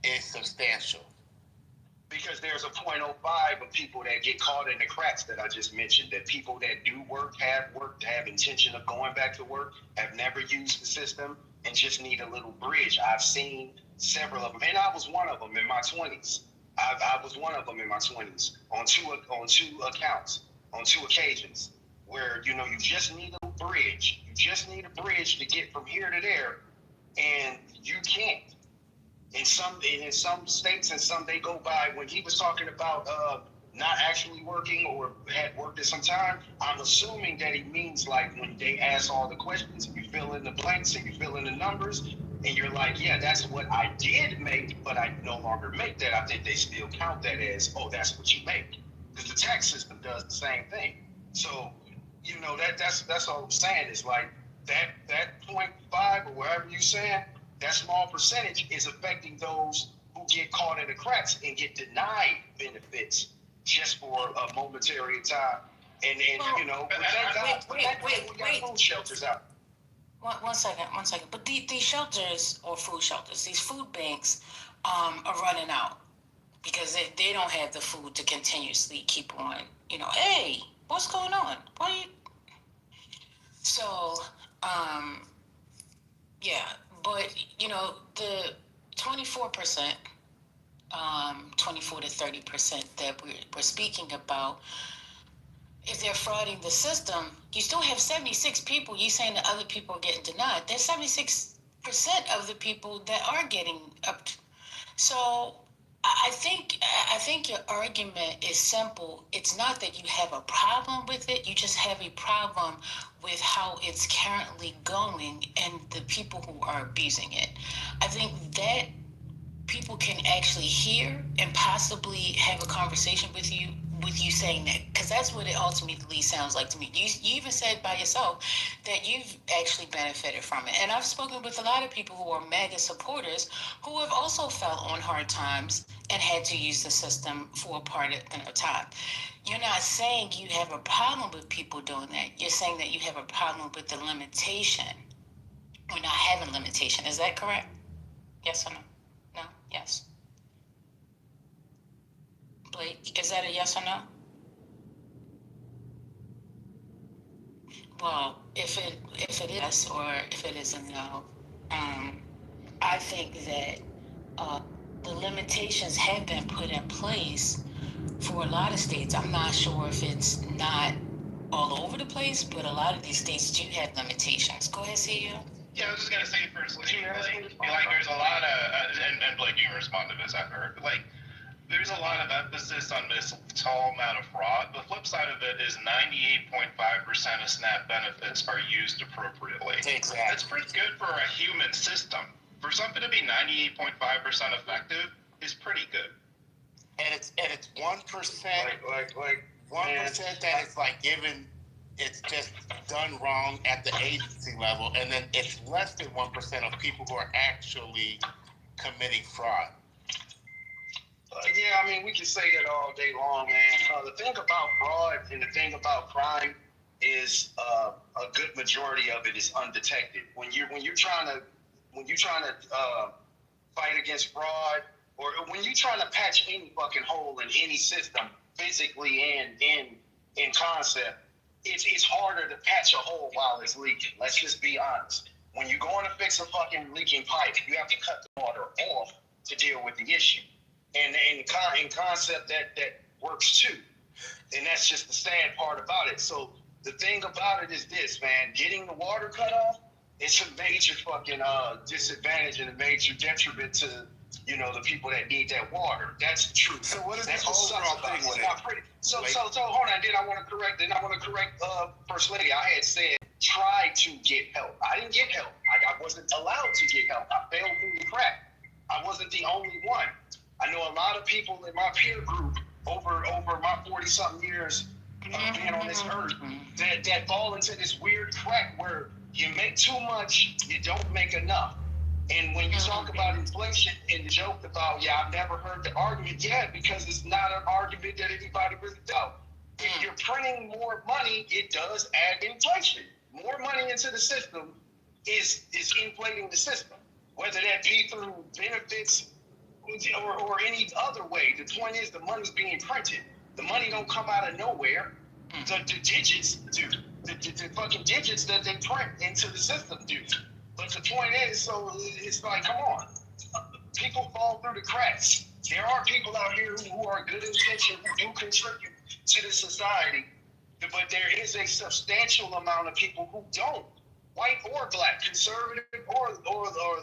is substantial? Because there's a 0.05 of people that get caught in the cracks that I just mentioned. That people that do work, have intention of going back to work, have never used the system, and just need a little bridge. I've seen several of them, and I was one of them in my 20s. I was one of them in my 20s on two accounts, on 2 occasions, where you just need a bridge. You just need a bridge to get from here to there, and you can't. In some states and some they go by, when he was talking about not actually working or had worked at some time, I'm assuming that he means like when they ask all the questions, you fill in the blanks and you fill in the numbers, and you're like, yeah, that's what I did make, but I no longer make that. I think they still count that as, oh, that's what you make. Because the tax system does the same thing. So, you know, that's all I'm saying is like that 0.5 or whatever you're saying, that small percentage is affecting those who get caught in the cracks and get denied benefits just for a momentary time. And well, you know, wait. Food shelters out. One second. But these shelters or food shelters, these food banks are running out because they don't have the food to continuously keep on, you know, hey, what's going on? What are you? So, yeah, but, you know, the 24%, 24 to 30% that we're speaking about, if they're frauding the system, you still have 76 people. You saying that other people are getting denied. There's 76% of the people that are getting up. So I think your argument is simple. It's not that you have a problem with it. You just have a problem with how it's currently going and the people who are abusing it. I think that people can actually hear and possibly have a conversation with you saying that, because that's what it ultimately sounds like to me. You even said by yourself that you've actually benefited from it. And I've spoken with a lot of people who are MAGA supporters who have also felt on hard times and had to use the system for a part of their time. You're not saying you have a problem with people doing that. You're saying that you have a problem with the limitation or not having limitation. Is that correct? Yes or no? No? Yes. Blake, is that a yes or no? Well, if it is yes or if it is a no, I think that the limitations have been put in place for a lot of states. I'm not sure if it's not all over the place, but a lot of these states do have limitations. Go ahead, CEO. Yeah, I was just gonna say first, like there's a lot of, and Blake, you can respond to this after, like, there's a lot of emphasis on this tall amount of fraud. The flip side of it is 98.5% of SNAP benefits are used appropriately. Exactly. That's pretty good for a human system. For something to be 98.5% effective is pretty good. And it's 1%, like 1% that is like given, it's just done wrong at the agency level, and then it's less than 1% of people who are actually committing fraud. Yeah, I mean, we can say that all day long, man. The thing about fraud and the thing about crime is a good majority of it is undetected. When you're trying to fight against fraud, or when you're trying to patch any fucking hole in any system, physically and in concept, it's harder to patch a hole while it's leaking. Let's just be honest. When you're going to fix a fucking leaking pipe, you have to cut the water off to deal with the issue. And in concept, that works too. And that's just the sad part about it. So the thing about it is this, man, getting the water cut off, it's a major fucking disadvantage and a major detriment to, you know, the people that need that water. That's the truth. So what is that's the overall thing with it? So hold on. Then I want to correct First Lady. I had said try to get help. I didn't get help. I wasn't allowed to get help. I fell through the crack. I wasn't the only one. I know a lot of people in my peer group over my 40-something years being on this earth that fall into this weird crack where you make too much, you don't make enough. And when you talk about inflation and the joke about, I've never heard the argument yet, because it's not an argument that anybody really does. If you're printing more money, it does add inflation. More money into the system is inflating the system, whether that be through benefits or any other way. The point is, the money's being printed. The money don't come out of nowhere. The digits do. The fucking digits that they print into the system do. But the point is, so it's like, come on. People fall through the cracks. There are people out here who are good intention, who do contribute to the society, but there is a substantial amount of people who don't, white or black, conservative or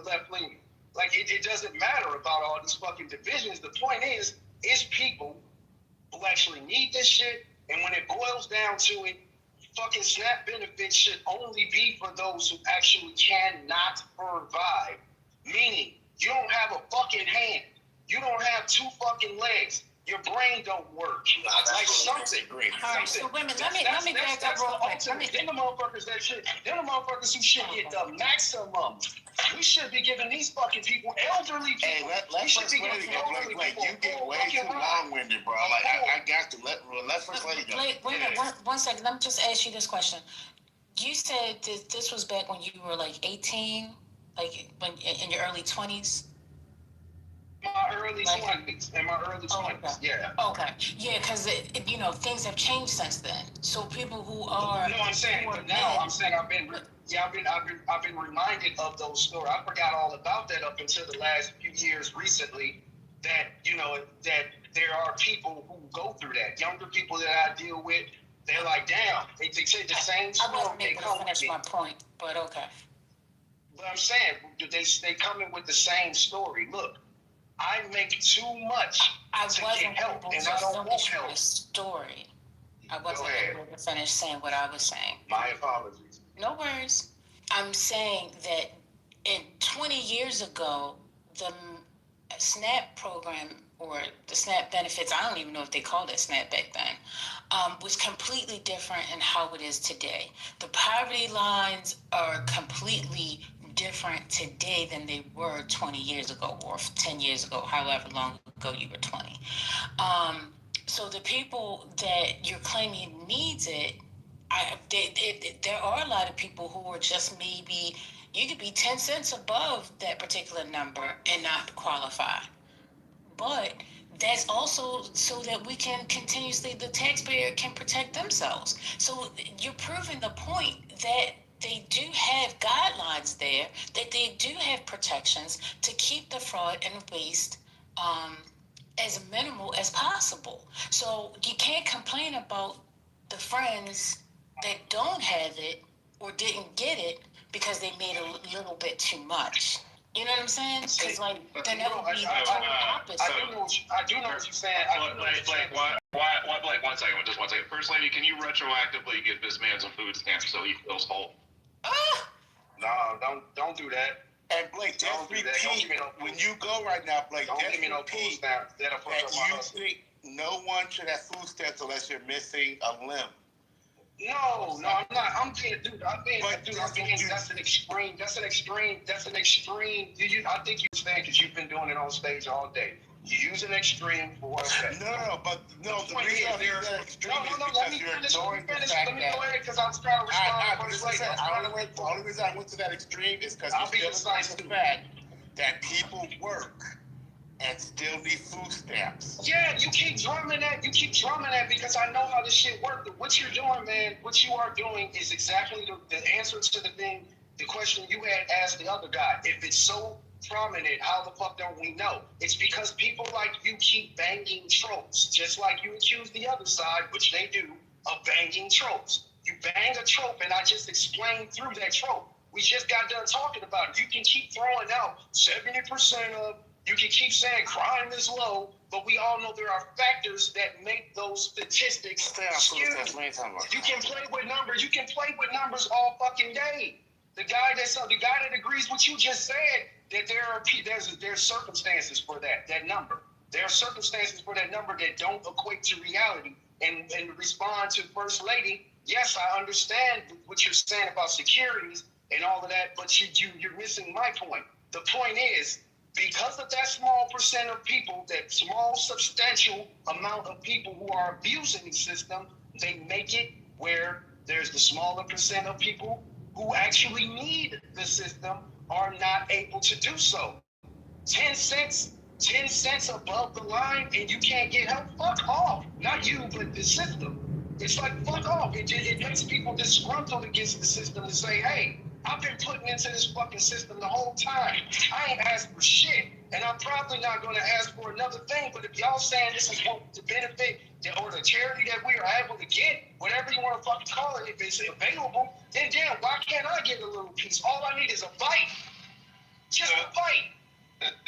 left-leaning. Like, it doesn't matter about all these fucking divisions. The point is people who actually need this shit, and when it boils down to it, fucking SNAP benefits should only be for those who actually cannot survive. Meaning, you don't have a fucking hand. You don't have 2 fucking legs. Your brain don't work. Like something. All right, so women, let me back up real quick. Them the motherfuckers who should get the maximum. We should be giving these fucking people, elderly people. Hey, let First Lady go. Blake, you get way too long-winded, bro. Like, I got to let First Lady go. Blake, wait a minute, one second. Let me just ask you this question. You said this was back when you were like 18, like when in your early 20s. In my early 20s, yeah. Okay, yeah, because things have changed since then. So people who are I'm saying I've been reminded of those stories. I forgot all about that up until the last few years recently. That that there are people who go through that. Younger people that I deal with, they're like, damn, they say the same story. I wasn't able to finish my point, but okay. But I'm saying they come in with the same story. Look, I make too much to get help, and I don't want help. My story. I wasn't able to finish saying what I was saying. My apologies. No worries. I'm saying that 20 years ago, the SNAP program or the SNAP benefits, I don't even know if they called it SNAP back then, was completely different in how it is today. The poverty lines are completely different today than they were 20 years ago or 10 years ago, however long ago you were 20. So the people that you're claiming needs it, there are a lot of people who are just maybe, you could be 10 cents above that particular number and not qualify. But that's also so that we can continuously, the taxpayer can protect themselves. So you're proving the point that they do have guidelines there, that they do have protections to keep the fraud and waste as minimal as possible. So you can't complain about the friends that don't have it or didn't get it because they made a little bit too much. You know what I'm saying? Because then that would be the opposite. I do know what you're saying. Blake, one second, just one second. First Lady, can you retroactively give this man some food stamps so he feels whole? No, don't do that. And Blake, just repeat, when you go right now, Blake, just repeat that you think no one should have food stamps unless you're missing a limb. No, I'm not. I'm being, that's an extreme. I think you understand because you've been doing it on stage all day. You use an extreme for okay. No, the reason I'm using that extreme is because you're ignoring the fact that... Let me go ahead because I was trying to respond. The only reason I went to that extreme is because you're still the fact that people work and still need food stamps. Yeah, you keep drumming that because I know how this shit works. What you're doing, man, what you are doing is exactly the answer to the question you had asked the other guy. If it's so prominent, how the fuck don't we know? It's because people like you keep banging tropes, just like you accuse the other side, which they do, of banging tropes. You bang a trope, and I just explained through that trope. We just got done talking about it. You can keep throwing out 70% of, you can keep saying crime is low, but we all know there are factors that make those statistics skewed. You can play with numbers. You can play with numbers all fucking day. The guy that agrees with you just said that there's circumstances for that number. There are circumstances for that number that don't equate to reality. And respond to First Lady, yes, I understand what you're saying about securities and all of that, but you're missing my point. The point is, because of that small percent of people, that small substantial amount of people who are abusing the system, they make it where there's the smaller percent of people who actually need the system are not able to do so. 10 cents above the line and you can't get help? Fuck off. Not you, but the system. It's like, fuck off. It makes people disgruntled against the system to say, hey, I've been putting into this fucking system the whole time. I ain't asked for shit. And I'm probably not going to ask for another thing, but if y'all saying this is what the benefit or the charity that we are able to get, whatever you want to fucking call it, if it's available, then damn, why can't I get a little piece? All I need is a bite. Just a bite.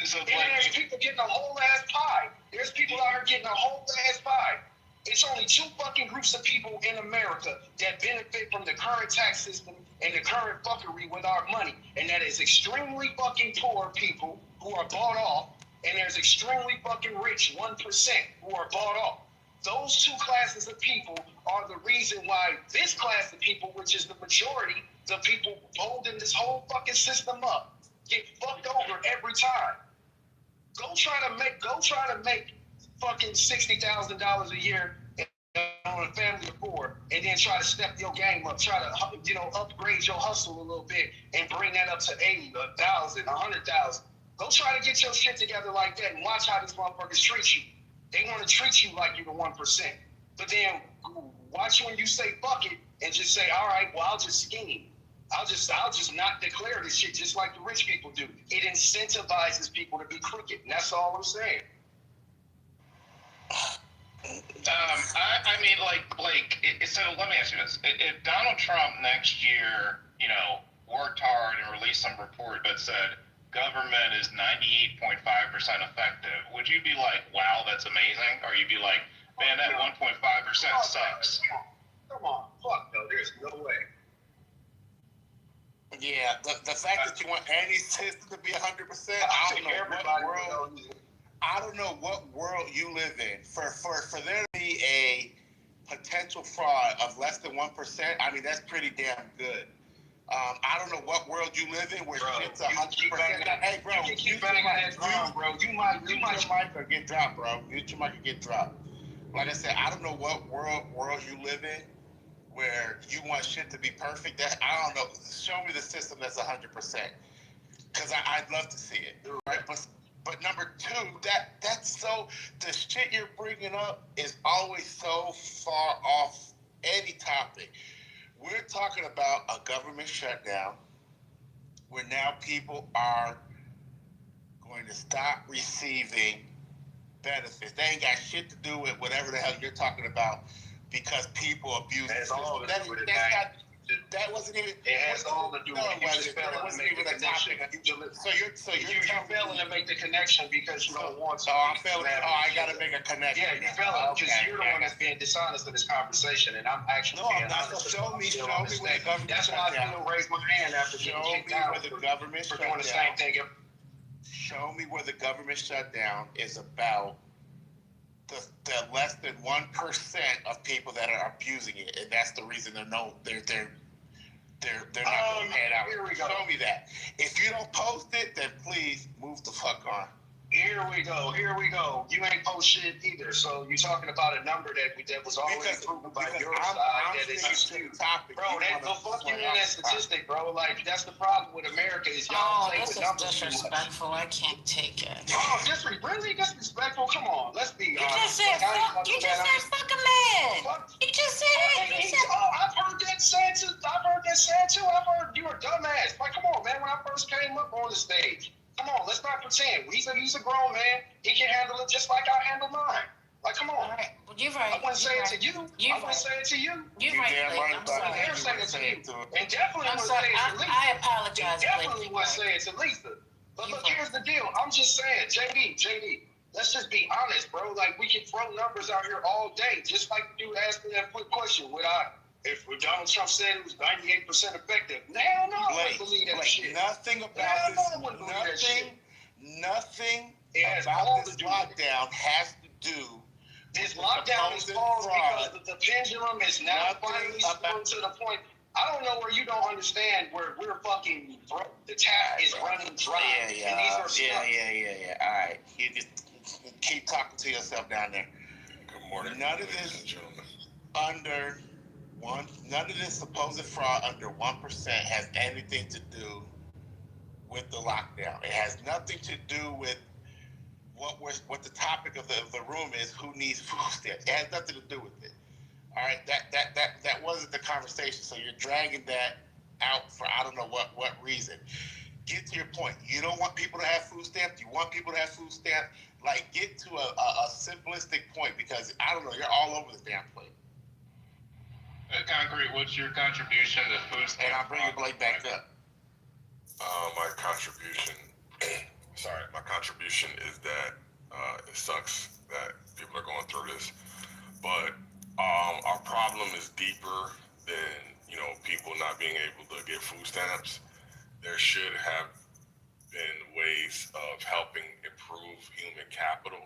So And there's people getting a whole ass pie. There's people out here getting a whole ass pie. It's only two fucking groups of people in America that benefit from the current tax system and the current fuckery with our money. And that is extremely fucking poor people who are bought off, and there's extremely fucking rich 1% who are bought off. Those two classes of people are the reason why this class of people, which is the majority, the people holding this whole fucking system up, get fucked over every time. Go try to make fucking $60,000 a year on a family of four, and then try to step your game up, try to upgrade your hustle a little bit, and bring that up to 80, 1,000, 100,000. Go try to get your shit together like that, and watch how these motherfuckers treat you. They want to treat you like you're the 1%, but then watch when you say fuck it and just say, all right, well, I'll just scheme. I'll just not declare this shit just like the rich people do. It incentivizes people to be crooked, and that's all I'm saying. I mean, so let me ask you this: if Donald Trump next year, worked hard and released some report that said government is 98.5% effective, would you be like, wow, that's amazing? Or you'd be like, man, that 1.5% sucks? Come on, fuck no, there's no way. Yeah, the fact that you want any system to be 100%, I don't know what world you live in. For there to be a potential fraud of less than 1%, I mean, that's pretty damn good. I don't know what world you live in where shit's 100%. Hey, bro, you keep banging that drum, bro. You might your mic or get dropped, bro. Mute your mic or get dropped. Like I said, I don't know what world you live in where you want shit to be perfect. I don't know. Show me the system that's 100%, because I'd love to see it. Right, but number two, that's so, the shit you're bringing up is always so far off any topic. We're talking about a government shutdown where now people are going to stop receiving benefits. They ain't got shit to do with whatever the hell you're talking about, because people abuse the system. That wasn't even. It has all to do with it. You just failing to make the connection. So you're failing to make the connection because you don't want to. I'm failing. I got to make a connection. Yeah, you're failing because you're the one that's being dishonest in this conversation, and I'm actually being honest. Show me where the government. That's why I feel raise my hand after getting kicked out for doing the same thing. Show me where the government shutdown is about the less than 1% of people that are abusing it, and that's the reason they're not going to pay it out. Show me that. If you don't post it, then please move the fuck on. Here we go. You ain't post shit either. So you're talking about a number that was already proven by your side that is skewed. Bro, the fuck you in that statistic, bro. Like, that's the problem with America is y'all play with numbers. This is disrespectful. I can't take it. Oh, really disrespectful? Come on, let's be honest. You just said fuck a man. You just said it. I've heard that said too. I've heard you a dumbass. Like, come on, man. When I first came up on the stage. Come on, let's not pretend. He's a grown man. He can handle it just like I handle mine. Like, come on. All right. Well, you're right. I wouldn't say it to you. I wouldn't say it to you. You're right, Blake. I'm sorry. I never say it to you. And definitely wouldn't say it to Lisa. I apologize, Blake. Definitely wouldn't say it to Lisa. But look, here's the deal. I'm just saying, JD, let's just be honest, bro. Like, we can throw numbers out here all day. Just like you asked me that quick question. If Donald Trump said it was 98% effective, hell no, I wouldn't believe that shit. Nothing about this lockdown has to do. This lockdown is false because the pendulum is now finally swung to the point. I don't know where you don't understand where we're fucking broke. The tap is running dry. Yeah. All right, you just keep talking to yourself down there. Good morning. None of this supposed fraud under 1% has anything to do with the lockdown. It has nothing to do with what the topic of the room is. Who needs food stamps? It has nothing to do with it. All right, that wasn't the conversation. So you're dragging that out for I don't know what reason. Get to your point. You don't want people to have food stamps. You want people to have food stamps. Like, get to a simplistic point, because I don't know. You're all over the damn place. Concrete, what's your contribution to food stamps? And I'll bring your Blake back up. My contribution sorry, my contribution is that it sucks that people are going through this, but our problem is deeper than, you know, people not being able to get food stamps. There should have been ways of helping improve human capital,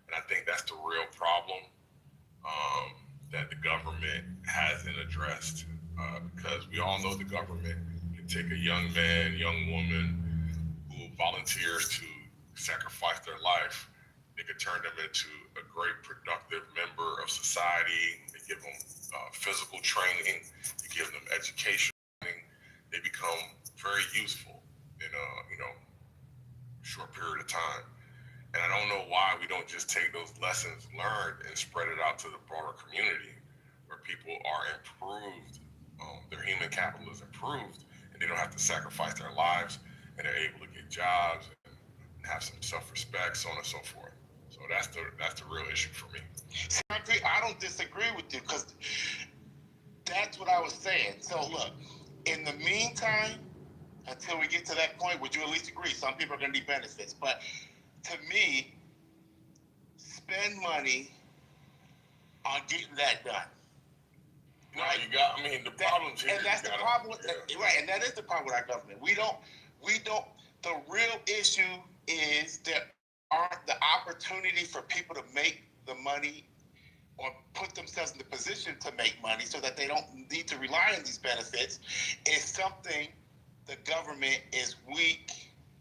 and I think that's the real problem that the government hasn't addressed, because we all know the government can take a young man, young woman who volunteers to sacrifice their life. They could turn them into a great productive member of society. They give them physical training, they give them education training. They become very useful in a, you know, short period of time. And I don't know why we don't just take those lessons learned and spread it out to the broader community, where people are improved, their human capital is improved, and they don't have to sacrifice their lives, and they're able to get jobs and have some self-respect, so on and so forth. So that's the real issue for me. I don't disagree with you, because that's what I was saying. So look, in the meantime, until we get to that point, would you at least agree? Some people are going to need benefits, but to me, spend money on getting that done. No, right? You got. I mean, the problem here. And that's the problem with right, and that is the problem with our government. We don't. The real issue is there aren't the opportunity for people to make the money or put themselves in the position to make money, so that they don't need to rely on these benefits. Is something the government is weak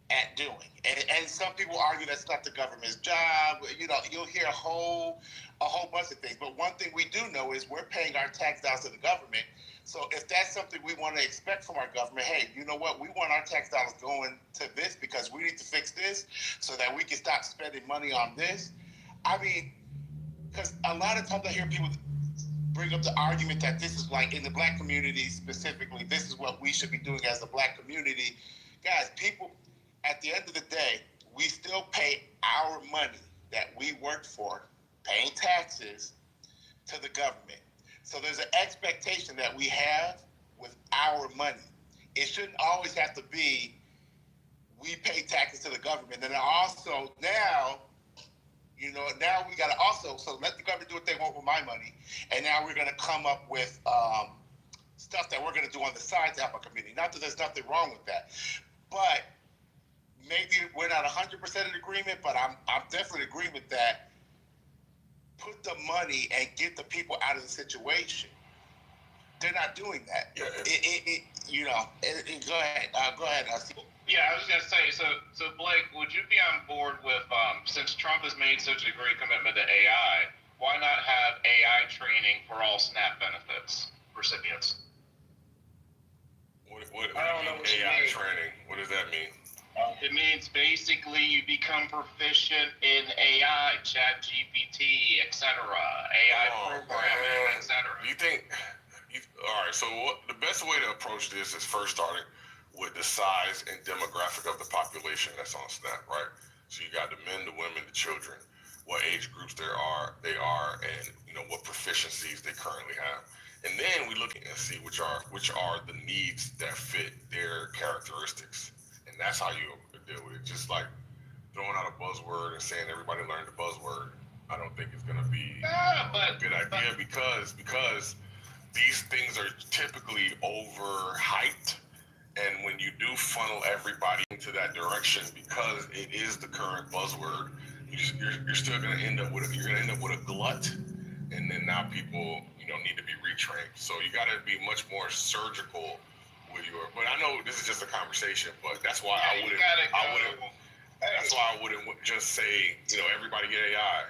at doing. And some people argue that's not the government's job. You know, you'll hear a whole bunch of things. But one thing we do know is we're paying our tax dollars to the government. So if that's something we want to expect from our government, hey, you know what? We want our tax dollars going to this because we need to fix this so that we can stop spending money on this. I mean, because a lot of times I hear people bring up the argument that this is like in the black community specifically, this is what we should be doing as a black community. Guys, people, at the end of the day, we still pay our money that we worked for, paying taxes to the government. So there's an expectation that we have with our money. It shouldn't always have to be we pay taxes to the government. And also now, you know, now we got to also, so let the government do what they want with my money. And now we're going to come up with stuff that we're going to do on the side to help our community. Not that there's nothing wrong with that. But maybe we're not 100% in agreement, but I'm definitely in agreement that put the money and get the people out of the situation. They're not doing that. Yeah. Go ahead. Yeah, I was gonna say. So Blake, would you be on board with since Trump has made such a great commitment to AI, why not have AI training for all SNAP benefits recipients? What I don't know what AI training. What does that mean? It means basically you become proficient in AI, ChatGPT, etc., AI programming, etc. You think? All right. So the best way to approach this is first starting with the size and demographic of the population that's on SNAP, right? So you got the men, the women, the children, what age groups they are, and you know what proficiencies they currently have. And then we look and see which are the needs that fit their characteristics. And that's how you deal with it. Just like throwing out a buzzword and saying everybody learn the buzzword, I don't think it's going to be a good idea because these things are typically overhyped. And when you do funnel everybody into that direction, because it is the current buzzword, you're still going to end up with a glut, and then now people need to be retrained. So you got to be much more surgical with your. But I know this is just a conversation, but that's why I wouldn't just say everybody get AI.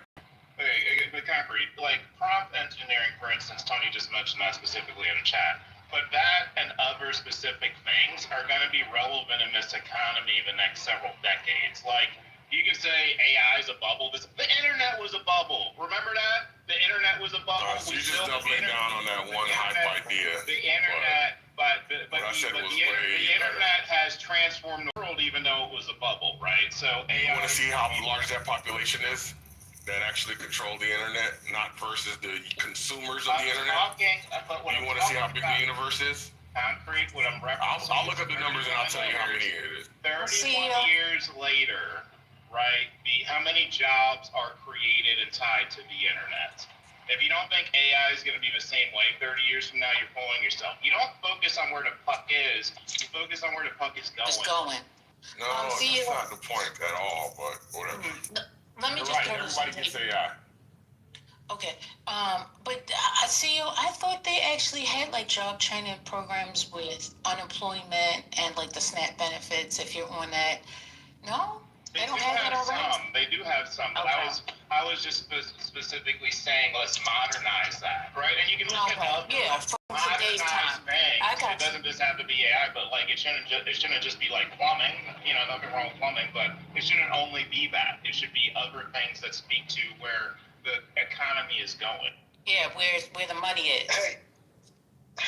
Okay, the concrete, like prompt engineering, for instance, Tony just mentioned that specifically in the chat. But that and other specific things are going to be relevant in this economy the next several decades. Like, you can say AI is a bubble. The internet was a bubble. Remember that? The internet was a bubble. So you're just doubling down on that one hype idea. The internet, but the internet has transformed the world, even though it was a bubble, right? So AI. You want to see how large that population is that actually control the internet, not versus the consumers of the internet? You want to see how big the universe is? Concrete, what I'm referencing. I'll look up the numbers and I'll tell you how many it is. 31 years later, right? How many jobs are created and tied to the internet? If you don't think AI is going to be the same way 30 years from now, you're fooling yourself. You don't focus on where the puck is. You focus on where the puck is going. It's going. No, that's not the point at all, but whatever. Let me You're just right, everybody gets AI. Okay, but I see you. I thought they actually had like job training programs with unemployment and like the SNAP benefits if you're on that. No, they don't have that already. They do have some, but Okay. I was just specifically saying let's modernize that, right? And you can look at from today's time. It doesn't just have to be AI, but like it shouldn't just be like plumbing. You know, nothing wrong with plumbing, but it shouldn't only be that. It should be other things that speak to where the economy is going. Yeah, where the money is. Hey,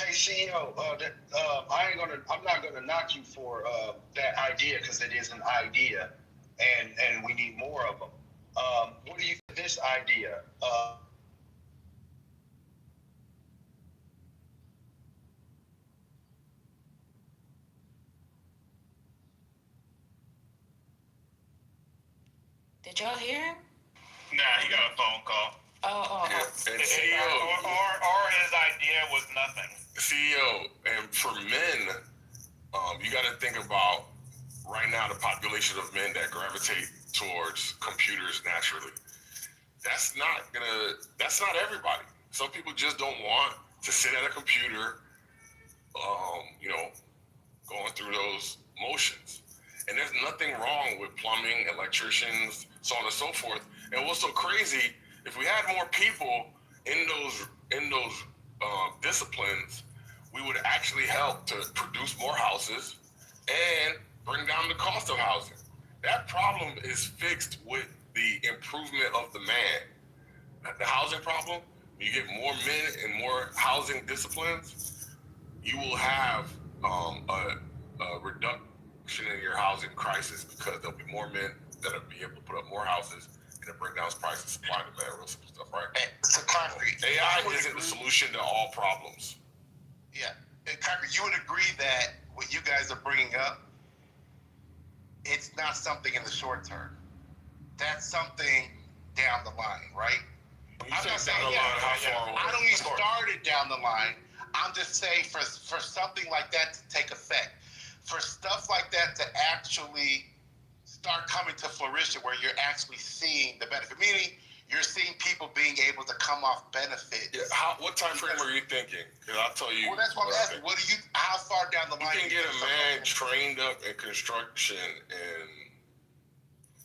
CEO, I'm not gonna knock you for that idea because it is an idea, and we need more of them. What do you think of this idea? Did y'all hear him? Nah, he got a phone call. Oh. And CEO, or his idea was nothing. CEO, and for men, you got to think about right now the population of men that gravitate towards computers naturally. That's not everybody. Some people just don't want to sit at a computer, going through those motions. And there's nothing wrong with plumbing, electricians, so on and so forth. And what's so crazy, if we had more people in those disciplines, we would actually help to produce more houses and bring down the cost of housing. That problem is fixed with the improvement of the man. The housing problem, you get more men in more housing disciplines, you will have a reduction in your housing crisis because there'll be more men that'll be able to put up more houses and it bring down prices, supply and demand, real simple stuff, right? So concrete. AI isn't the solution to all problems. Yeah, and concrete. You would agree that what you guys are bringing up, it's not something in the short term. That's something down the line, right? I'm not saying I don't mean started down the line. I'm just saying for something like that to take effect, for stuff like that to actually start coming to fruition, where you're actually seeing the benefit, meaning you're seeing people being able to come off benefit. Yeah, what time frame are you thinking? Because I'll tell you. Well, that's what I'm asking. How far down the line? You can get a man trained up in construction in,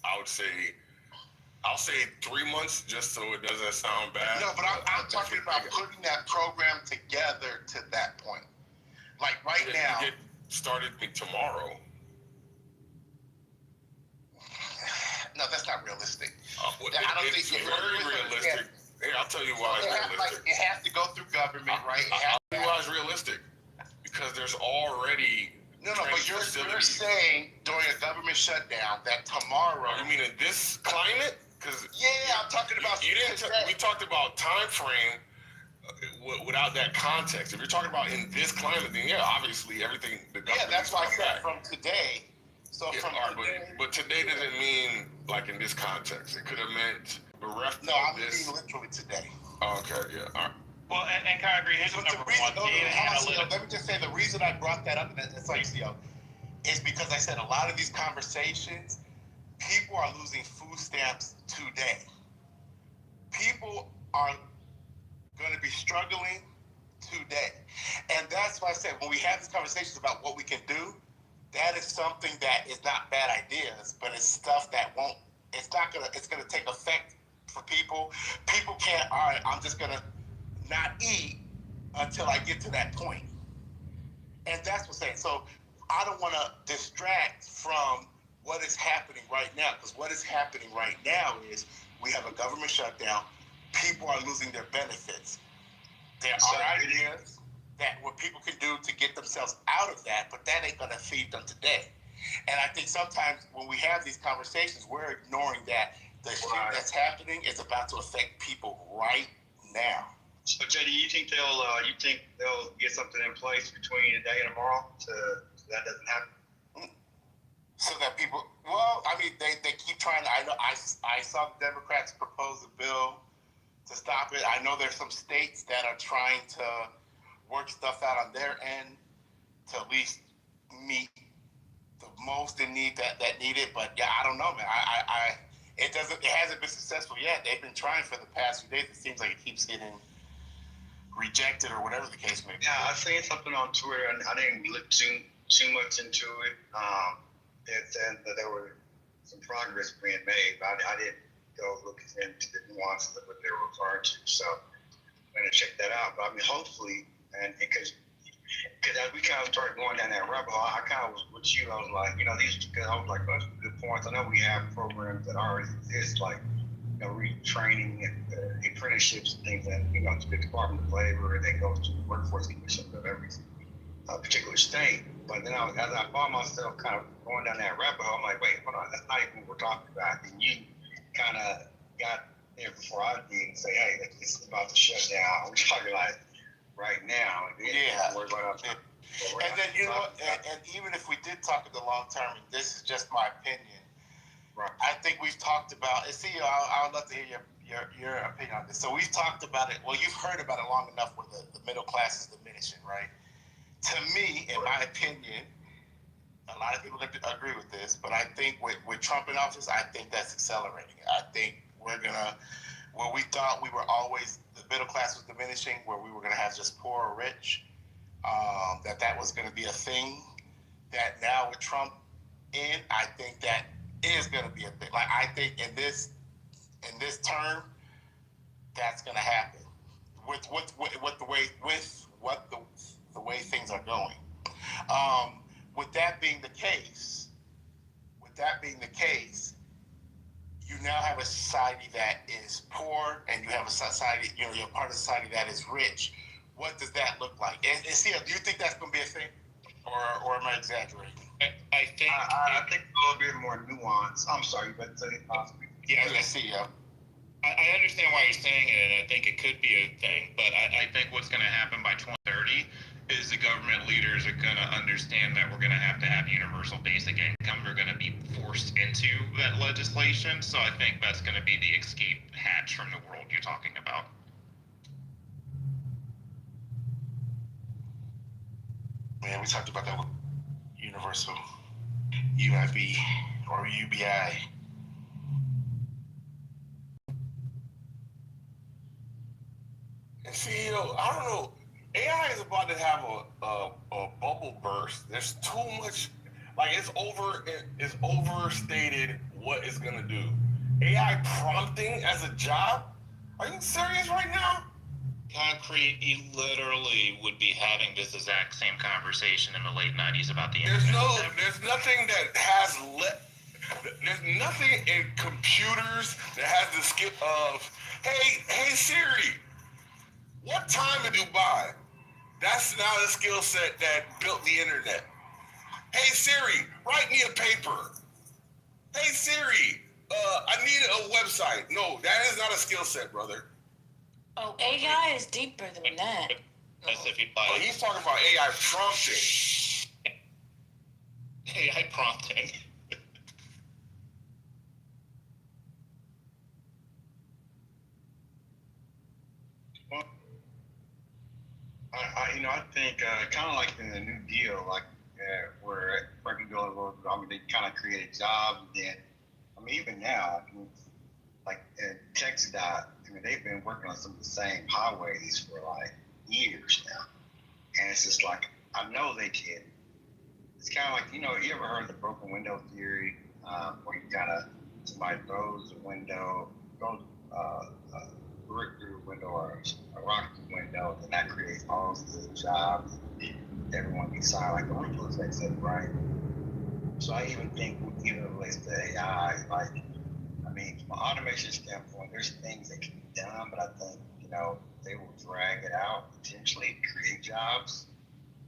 I'll say 3 months, just so it doesn't sound bad. No, but I'm talking about putting that program together to that point. Like right now. You get started tomorrow. No, that's not realistic. I don't think it's very realistic. Hey, I'll tell you why it's realistic. It has to go through government, right? I'll tell you why it's realistic. Because there's already but you're saying during a government shutdown that tomorrow. You mean in this climate? I'm talking about. We talked about time frame without that context. If you're talking about in this climate, then obviously everything. That's why I said from today. So but today doesn't mean like in this context. It could have meant bereft. No, I'm meaning literally today. Okay, yeah. All right. Well, and kind of agree. Here's the number one data analytics. Let me just say the reason I brought that up, and it's like, is because I said a lot of these conversations, people are losing food stamps today. People are going to be struggling today. And that's why I said when we have these conversations about what we can do, that is something that is not bad ideas, but it's stuff that it's going to take effect for people. People can't, all right, I'm just going to not eat until I get to that point. And that's what's saying. So I don't want to distract from what is happening right now, because what is happening right now is we have a government shutdown. People are losing their benefits. There are ideas that what people can do to get themselves out of that, but that ain't going to feed them today. And I think sometimes when we have these conversations, we're ignoring that the shit that's happening is about to affect people right now. So, JD, you think they'll get something in place between today and tomorrow so that doesn't happen? So that people, well, I mean, they keep trying to, I know, I saw the Democrats propose a bill to stop it. I know there's some states that are trying to work stuff out on their end to at least meet the most in need that need it. But yeah, I don't know, man. It hasn't been successful yet. They've been trying for the past few days. It seems like it keeps getting rejected or whatever the case may be. Yeah, I seen something on Twitter, and I didn't look too much into it. It said that there were some progress being made, but I didn't go look into the nuances of what they were referring to. So I'm gonna check that out. But I mean, hopefully, and because as we kind of started going down that rabbit hole, I kind of was with you. I was like, because I was like, those are good points. I know we have programs that already exist, like retraining and apprenticeships and things that to the Department of Labor, and then goes to the workforce commission of every particular state. But then as I found myself kind of going down that rabbit hole, I'm like, wait, hold on, that's not even what we're talking about. And you kind of got there before I did and say, hey, this is about to shut down. We're talking like right now. Yeah. And then and even if we did talk in the long term, and this is just my opinion, right? I think we've talked about. See, I would love to hear your opinion on this. So we've talked about it. Well, you've heard about it long enough, where the middle class is diminishing, right? To me, in my opinion, a lot of people agree with this, but I think with Trump in office, I think that's accelerating. I think we're gonna, where we thought we were always, the middle class was diminishing, where we were gonna have just poor or rich, that was gonna be a thing. That now with Trump in, I think that is gonna be a thing. Like, I think in this term, that's gonna happen with the way things are going. With that being the case, you now have a society that is poor, and you have a society, you're part of a society that is rich. What does that look like? And see, do you think that's going to be a thing, or am I exaggerating? I think a little bit more nuance. I'm sorry, but possibly. Yeah, I see. I understand why you're saying it, and I think it could be a thing, but I think what's going to happen by 2030 is the government leaders are going to understand that we're going to have universal basic income. We're going to be forced into that legislation, so I think that's going to be the escape hatch from the world you're talking about. Man, we talked about that with universal UIB or UBI. And see, I don't know. AI is about to have a bubble burst. There's too much, like it's overstated what it's gonna do. AI prompting as a job? Are you serious right now? Concrete, he literally would be having this exact same conversation in the late 90s about the internet. There's nothing that has there's nothing in computers that has the skill of, hey Siri, what time in Dubai? That's now the skill set that built the internet. Hey Siri, write me a paper. Hey Siri, I need a website. No, that is not a skill set, brother. Oh, AI is deeper than that. That's if you Oh, he's talking about AI prompting. AI prompting. I think kind of like in the New Deal, like where Franklin Delano, they kind of created jobs. And then, even now, like TxDOT, they've been working on some of the same highways for like years now, and it's just like I know they can. It's kind of like you ever heard of the broken window theory, where you somebody throws a window, throws brick through a window or a rock through a window, and that creates all these jobs. Everyone gets signed like the ripple effect, right? So I even think even relates to AI, like from an automation standpoint, there's things that can be done, but I think they will drag it out potentially to create jobs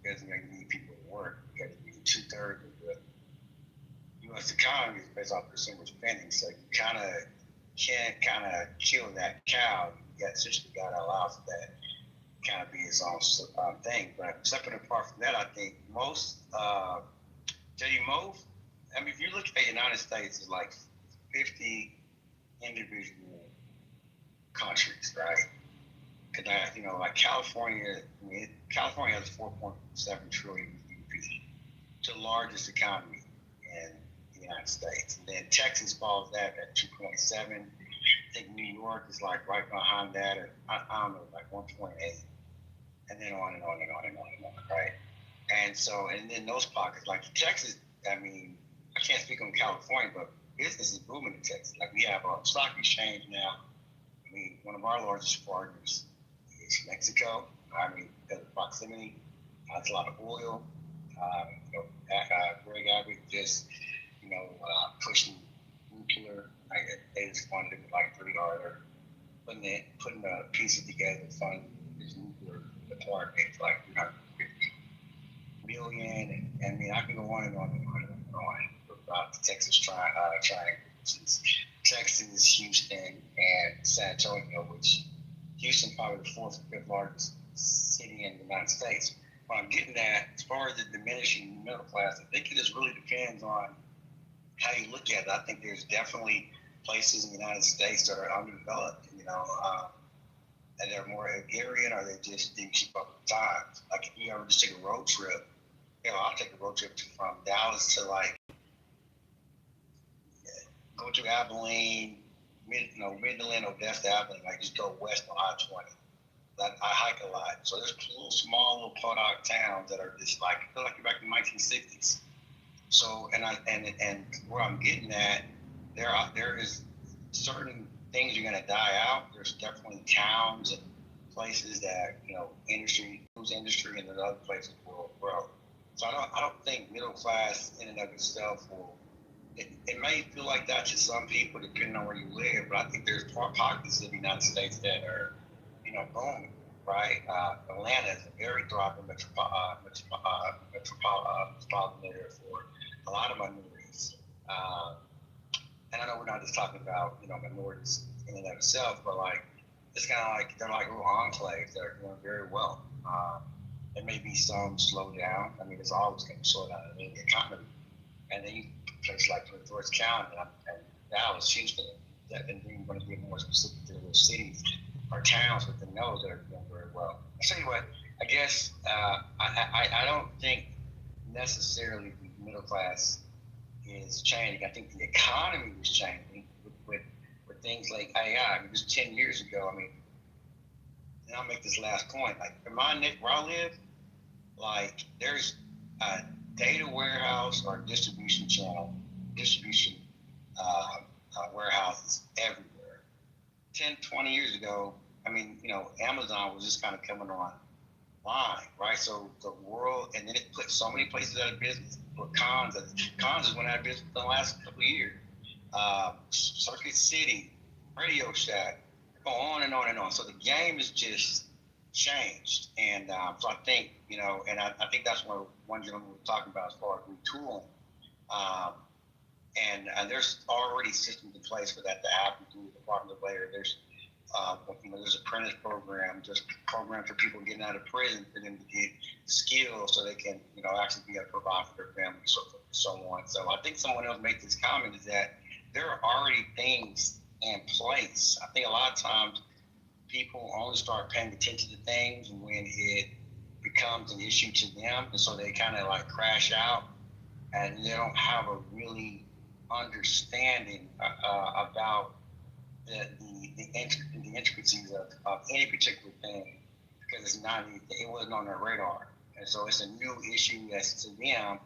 because you need people to work. You got to be 2/3 of the U.S. economy is based off consumer spending, so you can't kill that cow. You essentially got to allow for that its own thing. But separate apart from that, I think most, I mean, if you look at the United States, it's like 50 individual countries, right? Because like California, California has 4.7 trillion GDP, the largest economy in the United States. And then Texas follows that at 2.7. I think New York is like right behind that, or I don't know, like 1.8, and then on and on and on and on and on, right? And so, and then those pockets, like Texas, I mean, I can't speak on California, but business is booming in Texas. Like we have a stock exchange now. I mean, one of our largest partners is Mexico. I mean, because of proximity, it's a lot of oil. Greg Abbott just, pushing nuclear. They just wanted to like pretty harder, putting a piece together to fund this nuclear department for like 350 million. And I mean, I can go on and on and on and on about the Texas triangle, which is Texas, Houston, and San Antonio, which Houston probably the fourth or fifth largest city in the United States. What I'm getting at, as far as the diminishing middle class, I think it just really depends on how you look at it. I think there's definitely places in the United States that are underdeveloped, and they're more agrarian, or they just didn't keep up with times. Like if you ever just take a road trip, I'll take a road trip from Dallas to like go to Abilene, Midland, Odessa, Abilene, like just go west on I-20. I hike a lot, so there's little small little podunk towns that are just like feel like you're back in the 1960s. So and where I'm getting at, there is certain things are going to die out. There's definitely towns and places that news industry, and there's other places will grow. So I don't think middle class in and of itself will. It may feel like that to some people depending on where you live, but I think there's pockets of the United States that are booming, right? Atlanta is a very thriving metropolitan area for a lot of minorities. And I know we're not just talking about minorities in and of itself, but like it's kind of like they're like little enclaves that are doing very well. There may be some slow down. I mean, there's always going to slow down in the economy. And then you places like George County and Dallas, Houston, and then you want to get more specific to those cities or towns within those that are doing very well. I tell you what, I guess I don't think necessarily the middle class is changing. I think the economy is changing with things like AI. I mean, just 10 years ago, I mean, and I'll make this last point. Like in my neck where I live, like there's a data warehouse or distribution warehouses everywhere. 10, 20 years ago, I mean, Amazon was just kind of coming online, right? So the world, and then it put so many places out of business. But Cons has went out of business in the last couple of years. Circuit City, Radio Shack, go on and on and on. So the game has just changed. And so I think, and I think that's what one gentleman was talking about as far as retooling. And there's already systems in place for that to happen through the Department of Labor. There's there's apprentice program, just program for people getting out of prison for them to get skills so they can, actually be able to provide for their family, so on. So I think someone else made this comment is that there are already things in place. I think a lot of times people only start paying attention to things when it becomes an issue to them, and so they kind of like crash out, and they don't have a really understanding about the intricacies of any particular thing, because it wasn't on their radar, and so it's a new issue that's to them.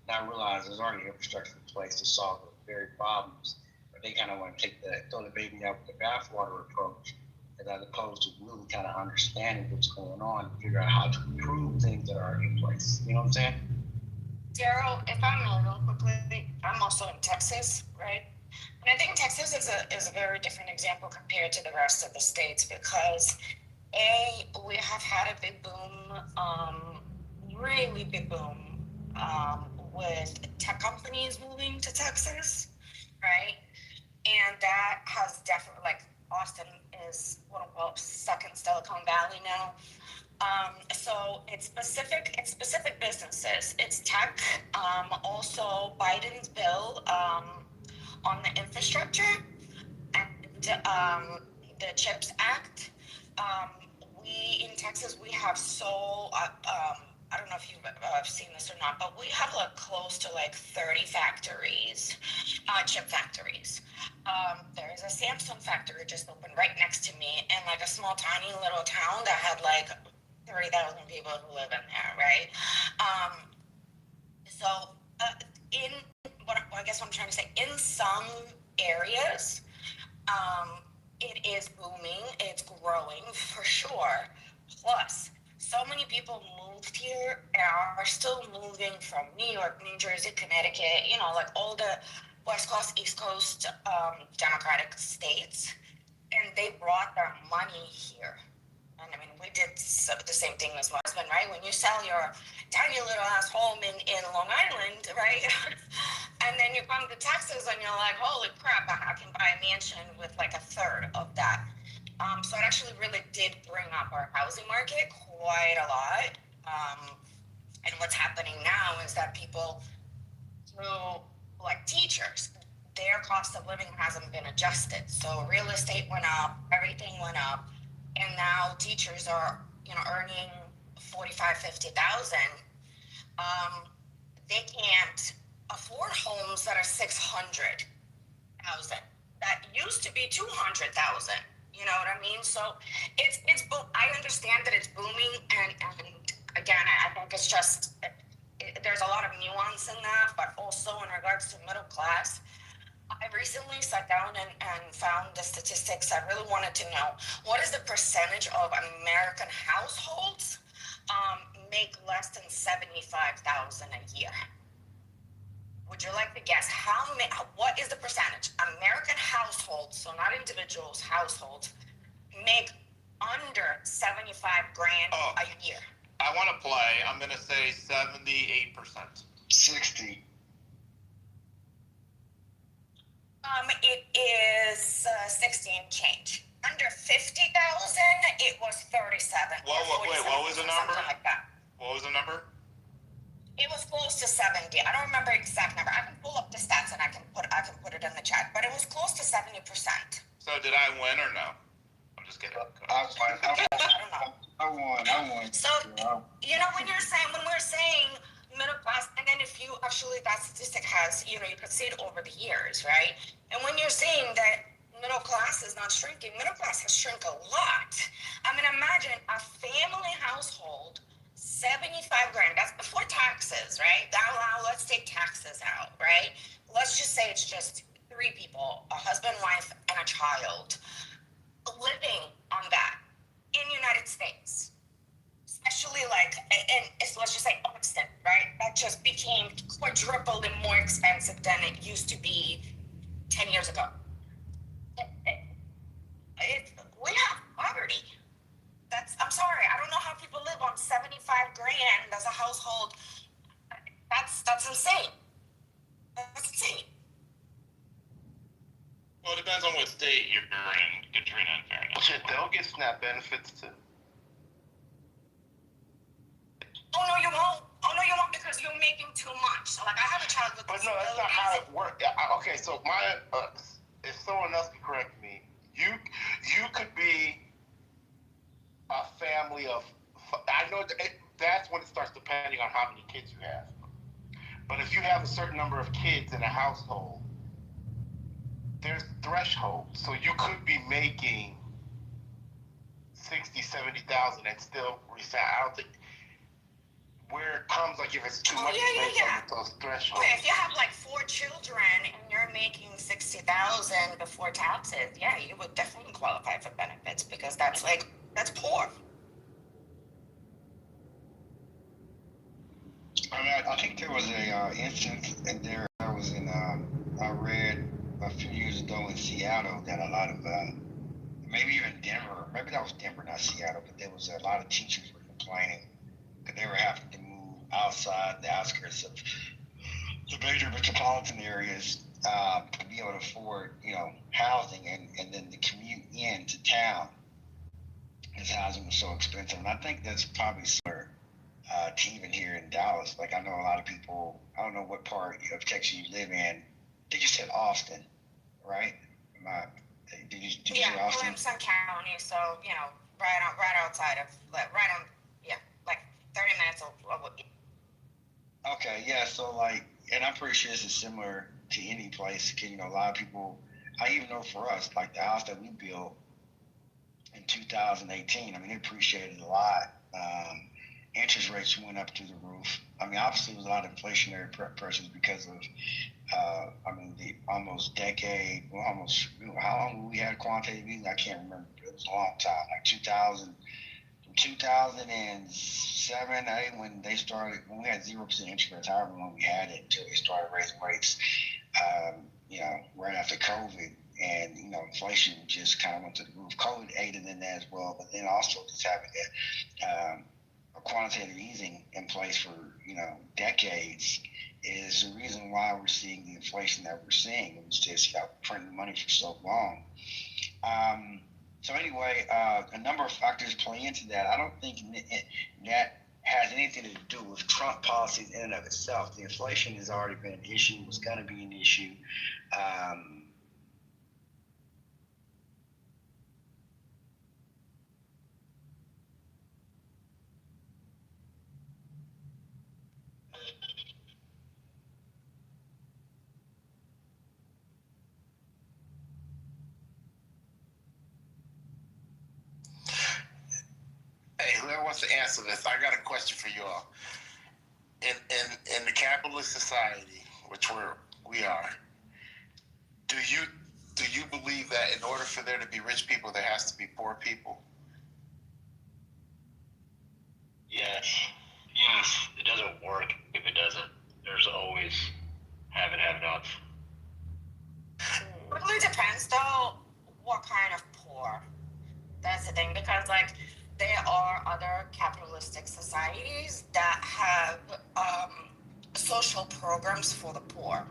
Not realize there's already infrastructure in place to solve the very problems, but they kind of want to throw the baby out with the bathwater approach, as opposed to really kind of understanding what's going on and figure out how to improve things that are in place. You know what I'm saying? Daryl, if I may real quickly, I'm also in Texas, right? And I think Texas is a very different example compared to the rest of the states because, we have had a big boom, really big boom, with tech companies moving to Texas, right? And that has definitely, like, Austin is second Silicon Valley now. So it's specific businesses. It's tech. Also Biden's bill on the infrastructure and the CHIPS Act. We in Texas we have I don't know if you've seen this or not, but we have like close to like 30 factories, chip factories. There is a Samsung factory just opened right next to me in like a small, tiny little town that had like 30,000 people who live in there, right? In I guess what I'm trying to say, in some areas, it is booming, it's growing for sure. Plus, so many people moved here and are still moving from New York, New Jersey, Connecticut, like all the West Coast, East Coast Democratic states, and they brought their money here. And I mean, we did the same thing as my husband, right? When you sell your tiny little ass home in Long Island, right? And then you come to Texas and you're like, holy crap, I can buy a mansion with like a third of that. So it actually really did bring up our housing market quite a lot. And what's happening now is that people, through like teachers, their cost of living hasn't been adjusted. So real estate went up, everything went up. And now teachers are, earning 45, 50,000. They can't afford homes that are 600,000. That used to be 200,000. You know what I mean? So it's I understand that it's booming, and again, I think it's just there's a lot of nuance in that, but also in regards to middle class. I recently sat down and found the statistics. I really wanted to know what is the percentage of American households make less than $75,000 a year. Would you like to guess what is the percentage? American households, so not individuals, households, make under 75 grand a year. I want to play. I'm going to say 78%. 60. It is 16 change. Under 50,000, it was 37. Wait, what was the number? Something like that. What was the number? It was close to 70. I don't remember exact number. I can pull up the stats and I can put it in the chat. But it was close to 70%. So did I win or no? I'm just kidding. I won. So when we're saying middle class, and then if you actually, that statistic has, you could see it over the years, right? And when you're saying that middle class is not shrinking, middle class has shrunk a lot. I mean, imagine a family household, 75 grand, that's before taxes, right? Now let's take taxes out, right? Let's just say it's just 3 people, a husband, wife, and a child, living on that in the United States. Especially let's just say Austin, right? That just became quadrupled and more expensive than it used to be 10 years ago. We have poverty. I'm sorry, I don't know how people live on 75 grand as a household. That's insane. That's insane. Well, it depends on what state you're in, Katrina, in fairness. Shit, they'll get SNAP benefits too. Oh no, you won't. Because you're making too much. So I have a child with disabilities. But no, that's not how it works. Okay, so if someone else can correct me, you could be a family of. I know that's when it starts depending on how many kids you have. But if you have a certain number of kids in a household, there's thresholds. So you could be making 60, 70,000 and still resign. I don't think. Where it comes, like if it's too much, those thresholds. Okay, if you have like 4 children and you're making 60,000 before taxes, yeah, you would definitely qualify for benefits because that's poor. I mean, I think there was a instance, and there was I read a few years ago in Seattle that a lot of, maybe even Denver, maybe that was Denver, not Seattle, but there was a lot of teachers were complaining because they were having to move outside the outskirts of the major metropolitan areas to be able to afford, housing and then the commute into town. because housing was so expensive. And I think that's probably similar to even here in Dallas. Like, I know a lot of people, I don't know what part of Texas you live in. I think you said Austin, right? Did you say Austin? Williamson County, so, right outside of, like 30 minutes of Okay, yeah, so like, and I'm pretty sure this is similar to any place. A lot of people, I even know for us, like the house that we built in 2018, I mean, it appreciated a lot. Interest rates went up through the roof. I mean, obviously, there was a lot of inflationary pressures because of, the almost decade, how long we had quantitative easing? I can't remember, but it was a long time, like 2007, when we had 0% interest rates, however long we had it until they started raising rates, right after COVID. And, inflation just kind of went to the roof. COVID aided in that as well, but then also just having a quantitative easing in place for, decades is the reason why we're seeing the inflation that we're seeing. It was just printing money for so long. So anyway, a number of factors play into that. I don't think that has anything to do with Trump policies in and of itself. The inflation has already been an issue, was going to be an issue. Hey, whoever wants to answer this, I got a question for you all. In the capitalist society, which we are, do you believe that in order for there to be rich people, there has to be poor people? Yes. It doesn't work if it doesn't. There's always have-nots. It really depends, though, what kind of poor. That's the thing, because, like, there are other capitalistic societies that have social programs for the poor.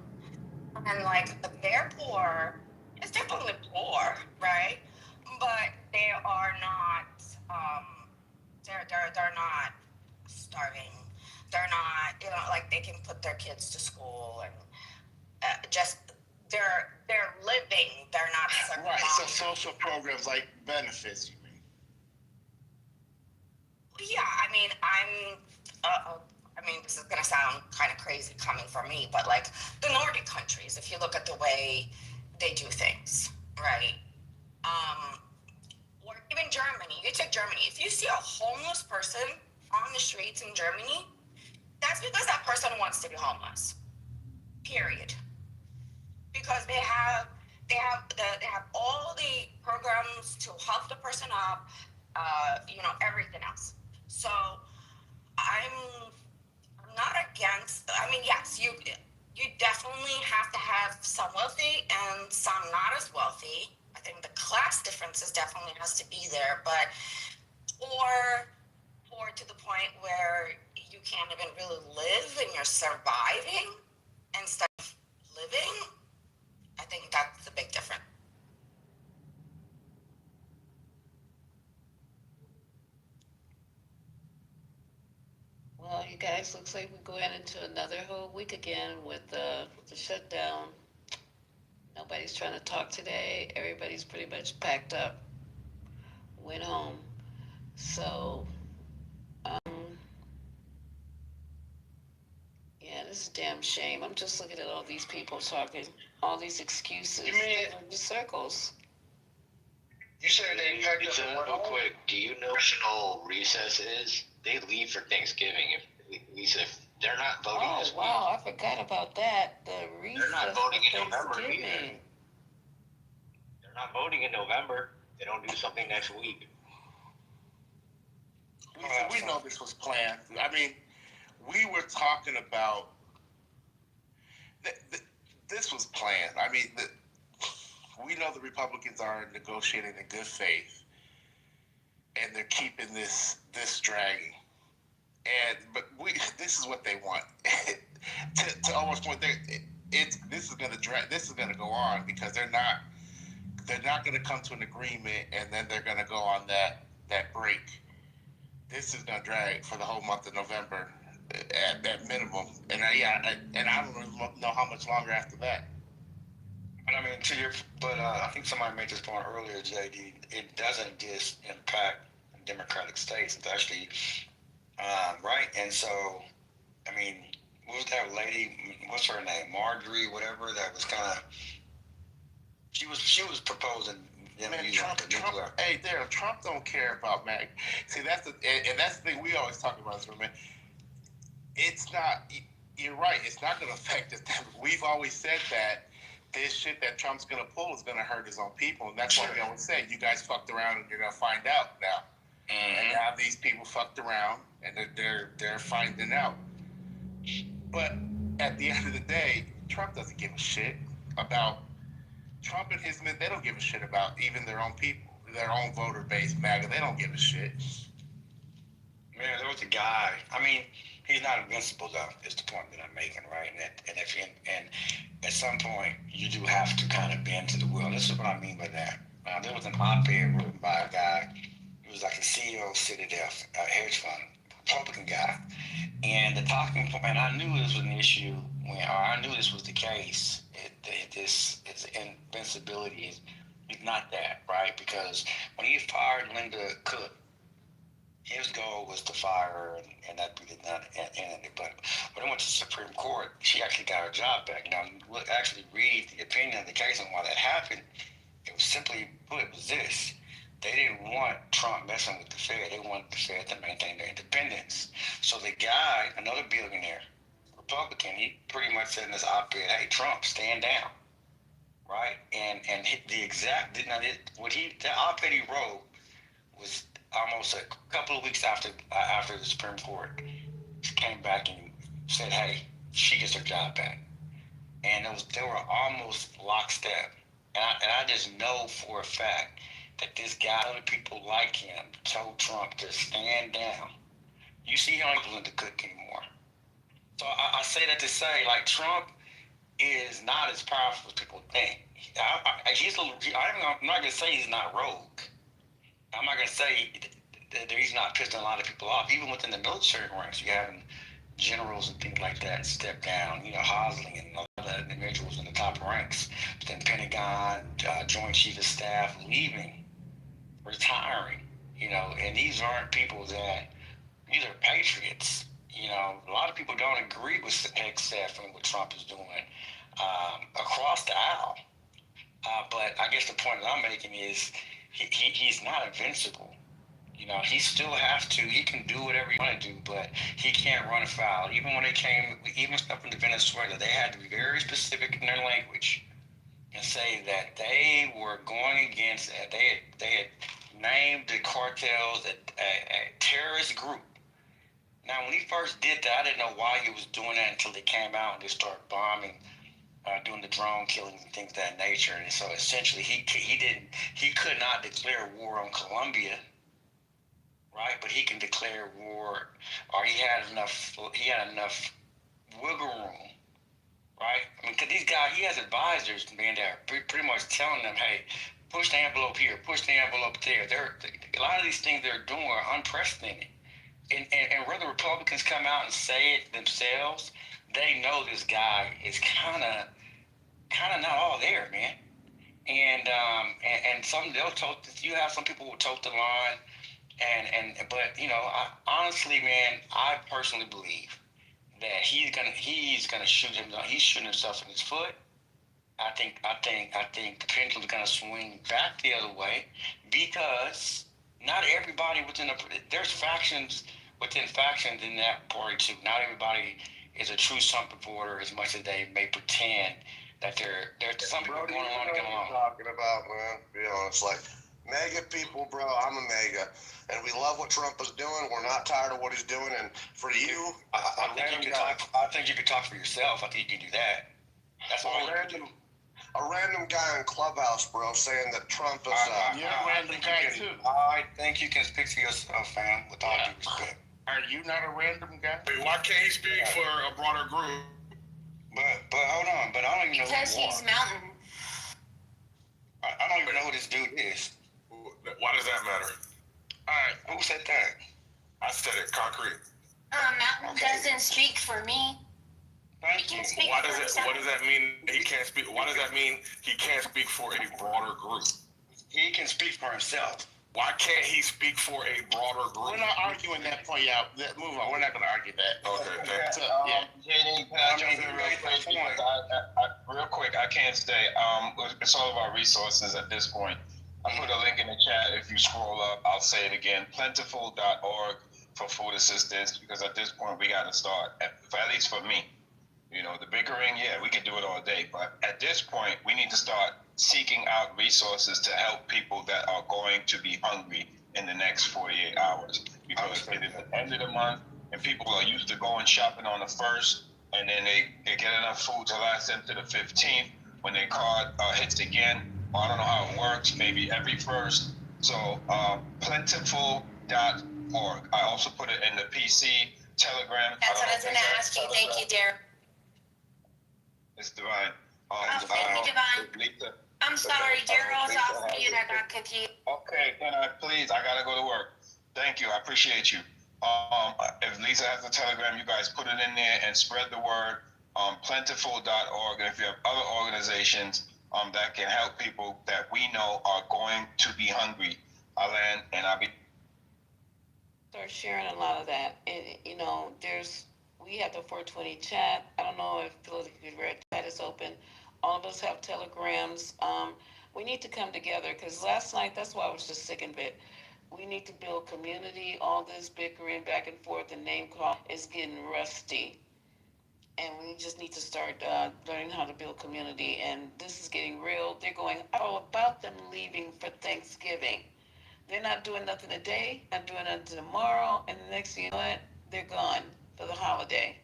And, like, their poor is definitely poor, right? But they are not, they're not starving. They're not, like, they can put their kids to school and just, they're living, they're not surviving. Right, so social programs like benefits, you mean? Yeah, this is gonna sound kind of crazy coming from me, but like the Nordic countries, if you look at the way they do things, right? Or even Germany, you take Germany, if you see a homeless person on the streets in Germany, that's because that person wants to be homeless. Period. Because they have all the programs to help the person up, everything else. So I'm not against. Yes, you definitely have to have some wealthy and some not as wealthy. I think the class differences definitely has to be there, but or to the point where you can't even really live and you're surviving instead of living. I think that's the big difference. Well, you guys, looks like we're going into another whole week again with the shutdown. Nobody's trying to talk today. Everybody's pretty much packed up, went home. So, yeah, this is a damn shame. I'm just looking at all these people talking, all these excuses. You mean the circles? You said they packed up and went Real home? quick, do you know what national recess is? They leave for Thanksgiving. At least if they're not voting this week. Wow, I forgot about that. The recess. They're not voting in November Thanksgiving. either. They're not voting in November. They don't do something next week. We know this was planned. We were talking about this was planned. We know the Republicans are negotiating in good faith, and they're keeping this dragging. But this is what they want. to almost point, this is going to drag. This is going to go on because they're not going to come to an agreement, and then they're going to go on that that break, this is gonna drag for the whole month of November at minimum. And I don't really know how much longer after that. But I mean, I think somebody made this point earlier, JD. It doesn't just impact Democratic states. It's actually right. And so, I mean, what was that lady? What's her name? Marjorie, whatever. That was kind of. She was proposing them using the nuclear. Hey, Daryl, Trump don't care about MAG. See, that's the thing we always talk about, man. It's not. You're right. It's not going to affect us. We've always said that this shit that Trump's going to pull is going to hurt his own people, and that's why we always say, you guys fucked around, and you're going to find out now. And now these people fucked around, and they're finding out. But at the end of the day, Trump doesn't give a shit about Trump and his men. They don't give a shit about even their own people, their own voter base, MAGA. They don't give a shit. Man, there was a guy. I mean, he's not invincible, though. Is the point that I'm making, right? And at some point, you do have to kind of bend to the will. This is what I mean by that. There was an op-ed written by a guy. He was like a CEO of Citadel, a hedge fund, Republican guy. And the talking point, and I knew this was an issue I knew this was the case. This invincibility is not that, right? Because when he fired Linda Cook, his goal was to fire her, and that did not end it. But when it went to the Supreme Court, she actually got her job back. Now, you will actually read the opinion of the case on why that happened. It was simply put, it was this. They didn't want Trump messing with the Fed. They wanted the Fed to maintain their independence. So the guy, another billionaire, Republican, he pretty much said in this op-ed, hey, Trump, stand down, right? And the exact, the op-ed he wrote was almost a couple of weeks after the Supreme Court came back and said, hey, she gets her job back. And they were almost lockstep. And I just know for a fact that this guy, other people like him, told Trump to stand down. You see how he's willing to cook anymore. So I say that to say, like, Trump is not as powerful as people think. I'm not going to say he's not rogue. I'm not going to say that he's not pissing a lot of people off. Even within the military ranks, you have generals and things like that step down. You know, Hosling and other individuals in the top ranks. Then Pentagon, Joint Chief of Staff leaving, retiring. You know, and these aren't people these are patriots. You know, a lot of people don't agree with Hegseth and what Trump is doing across the aisle. But I guess the point that I'm making is he's not invincible. You know, he still has to. He can do whatever he want to do, but he can't run afoul. Even when even stuff in Venezuela, they had to be very specific in their language and say that they were going against. They had named the cartels a terrorist group. Now, when he first did that, I didn't know why he was doing that until they came out and they started bombing, doing the drone killings and things of that nature. And so essentially, he could not declare war on Colombia, right? But he can declare war, or he had enough wiggle room, right? I mean, because these guys, he has advisors, man, that are pretty much telling them, hey, push the envelope here, push the envelope there. A lot of these things they're doing are unprecedented. And whether Republicans come out and say it themselves, they know this guy is kind of not all there, man. And some you have some people who tote the line, but you know, honestly, man, I personally believe that he's gonna shoot himself. He's shooting himself in his foot. I think the pendulum's gonna swing back the other way because not everybody there's factions within factions in that party too. Not everybody is a true Trump supporter as much as they may pretend that they're some people going along to get along. Talking about, man, to be honest, like MAGA people, bro. I'm a MAGA, and we love what Trump is doing. We're not tired of what he's doing, and for you, I think you can talk for yourself. I think you can do that. That's all you can do. A random guy in Clubhouse, bro, saying that Trump is. You're a random guy too. I think you can speak for yourself, fam. With all due respect. Are you not a random guy? Wait, why can't he speak for a broader group? But hold on. But I don't even know Because who you he's are. mountain. I don't even know who this dude is. Why does that matter? All right, who said that? I said it, concrete. Mountain doesn't speak for me. Thank you. What does that mean? He can't speak. Why does that mean he can't speak for a broader group? He can speak for himself. Why can't he speak for a broader group? We're not arguing that point out. Move on. We're not going to argue that. Okay. So, yeah. JD, can I jump in real quick? Because real quick, I can't stay. It's all about resources at this point. I put a link in the chat. If you scroll up, I'll say it again. Plentiful.org for food assistance, because at this point we got to start. At least for me. You know, the bickering, yeah, we can do it all day. But at this point, we need to start seeking out resources to help people that are going to be hungry in the next 48 hours. Because it is the end of the month, and people are used to going shopping on the 1st, and then they get enough food to last them to the 15th when their card hits again. I don't know how it works, maybe every 1st. So, plentiful.org. I also put it in the PC, Telegram. That's what I was going to ask you. Thank you, Derek. It's Divine. Thank you, Divine. Lisa. I'm sorry, Daryl's off mute. I got confused. Okay, then I gotta go to work. Thank you, I appreciate you. If Lisa has a Telegram, you guys put it in there and spread the word. Plentiful.org, and if you have other organizations that can help people that we know are going to be hungry, I'll be. Start sharing a lot of that, and we have the 420 chat. I don't know if Politically Red chat is open. All of us have telegrams. We need to come together, because last night, that's why I was just sick and bit. We need to build community. All this bickering back and forth and name call is getting rusty. And we just need to start learning how to build community. And this is getting real. They're going all about them leaving for Thanksgiving. They're not doing nothing today, not doing nothing tomorrow, and the next thing you know what, they're gone for the holiday.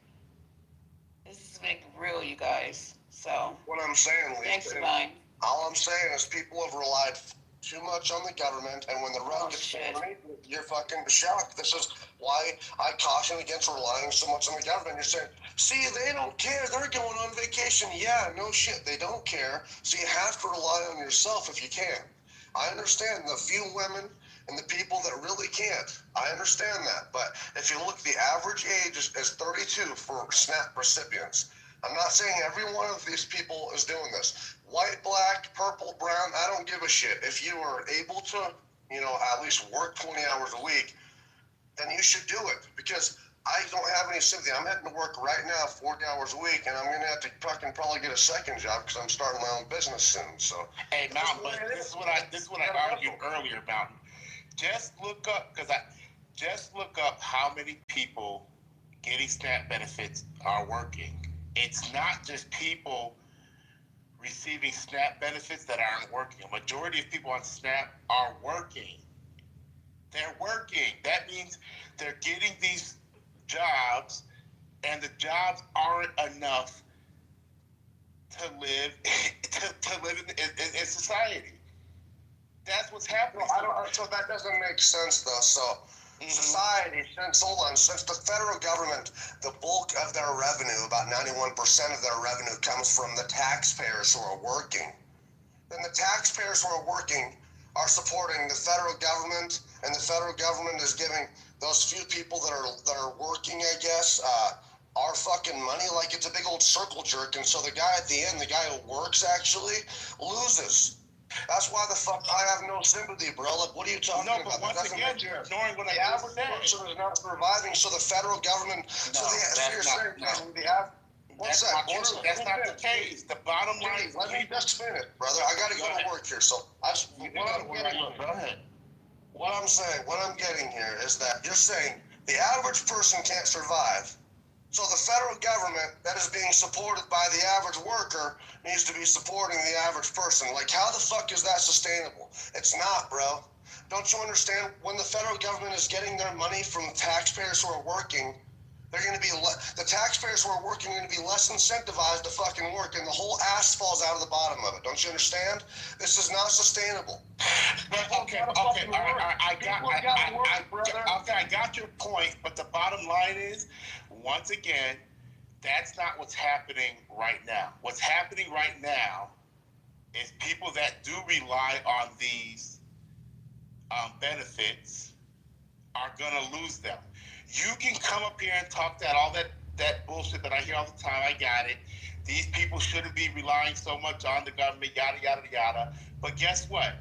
This is getting real, you guys. So what I'm saying, Lisa, thanks, Divine. All I'm saying is people have relied too much on the government, and when the rug gets underneath, you're fucking shocked. This is why I caution against relying so much on the government. You're saying, see, they don't care. They're going on vacation. Yeah, no shit. They don't care. So you have to rely on yourself if you can. I understand the few women and the people that really can't. I understand that. But if you look, the average age is 32 for SNAP recipients. I'm not saying every one of these people is doing this. White, black, purple, brown, I don't give a shit. If you are able to, at least work 20 hours a week, then you should do it. Because I don't have any sympathy. I'm heading to work right now, 40 hours a week, and I'm going to have to fucking probably get a second job because I'm starting my own business soon. So, hey, Mountain, but this is what I argued earlier, Mountain. Just look up how many people getting SNAP benefits are working. It's not just people receiving SNAP benefits that aren't working. A majority of people on SNAP are working. They're working. That means they're getting these jobs, and the jobs aren't enough to live in society. That's what's happening. So that doesn't make sense, though. So society, since the federal government, the bulk of their revenue, about 91% of their revenue comes from the taxpayers who are working. Then the taxpayers who are working are supporting the federal government, and the federal government is giving those few people that are working, I guess, our fucking money like it's a big old circle jerk. And so the guy at the end, the guy who works actually loses. That's why the fuck I have no sympathy, bro. Like, what are you talking about? But once again, you're ignoring what the average person is not surviving, so the federal government. That's not the case. The bottom line is, let me just finish, brother. I gotta go to work here. So what I'm saying, what I'm getting here is that you're saying the average person can't survive. So the federal government that is being supported by the average worker needs to be supporting the average person. Like, how the fuck is that sustainable? It's not, bro. Don't you understand? When the federal government is getting their money from taxpayers who are working, they're going to be the taxpayers who are working are going to be less incentivized to fucking work, and the whole ass falls out of the bottom of it. Don't you understand? This is not sustainable. Okay, I got your point, but the bottom line is, once again, that's not what's happening right now. What's happening right now is people that do rely on these benefits are gonna lose them. You can come up here and talk all that bullshit that I hear all the time. I got it. These people shouldn't be relying so much on the government, yada yada yada. But guess what?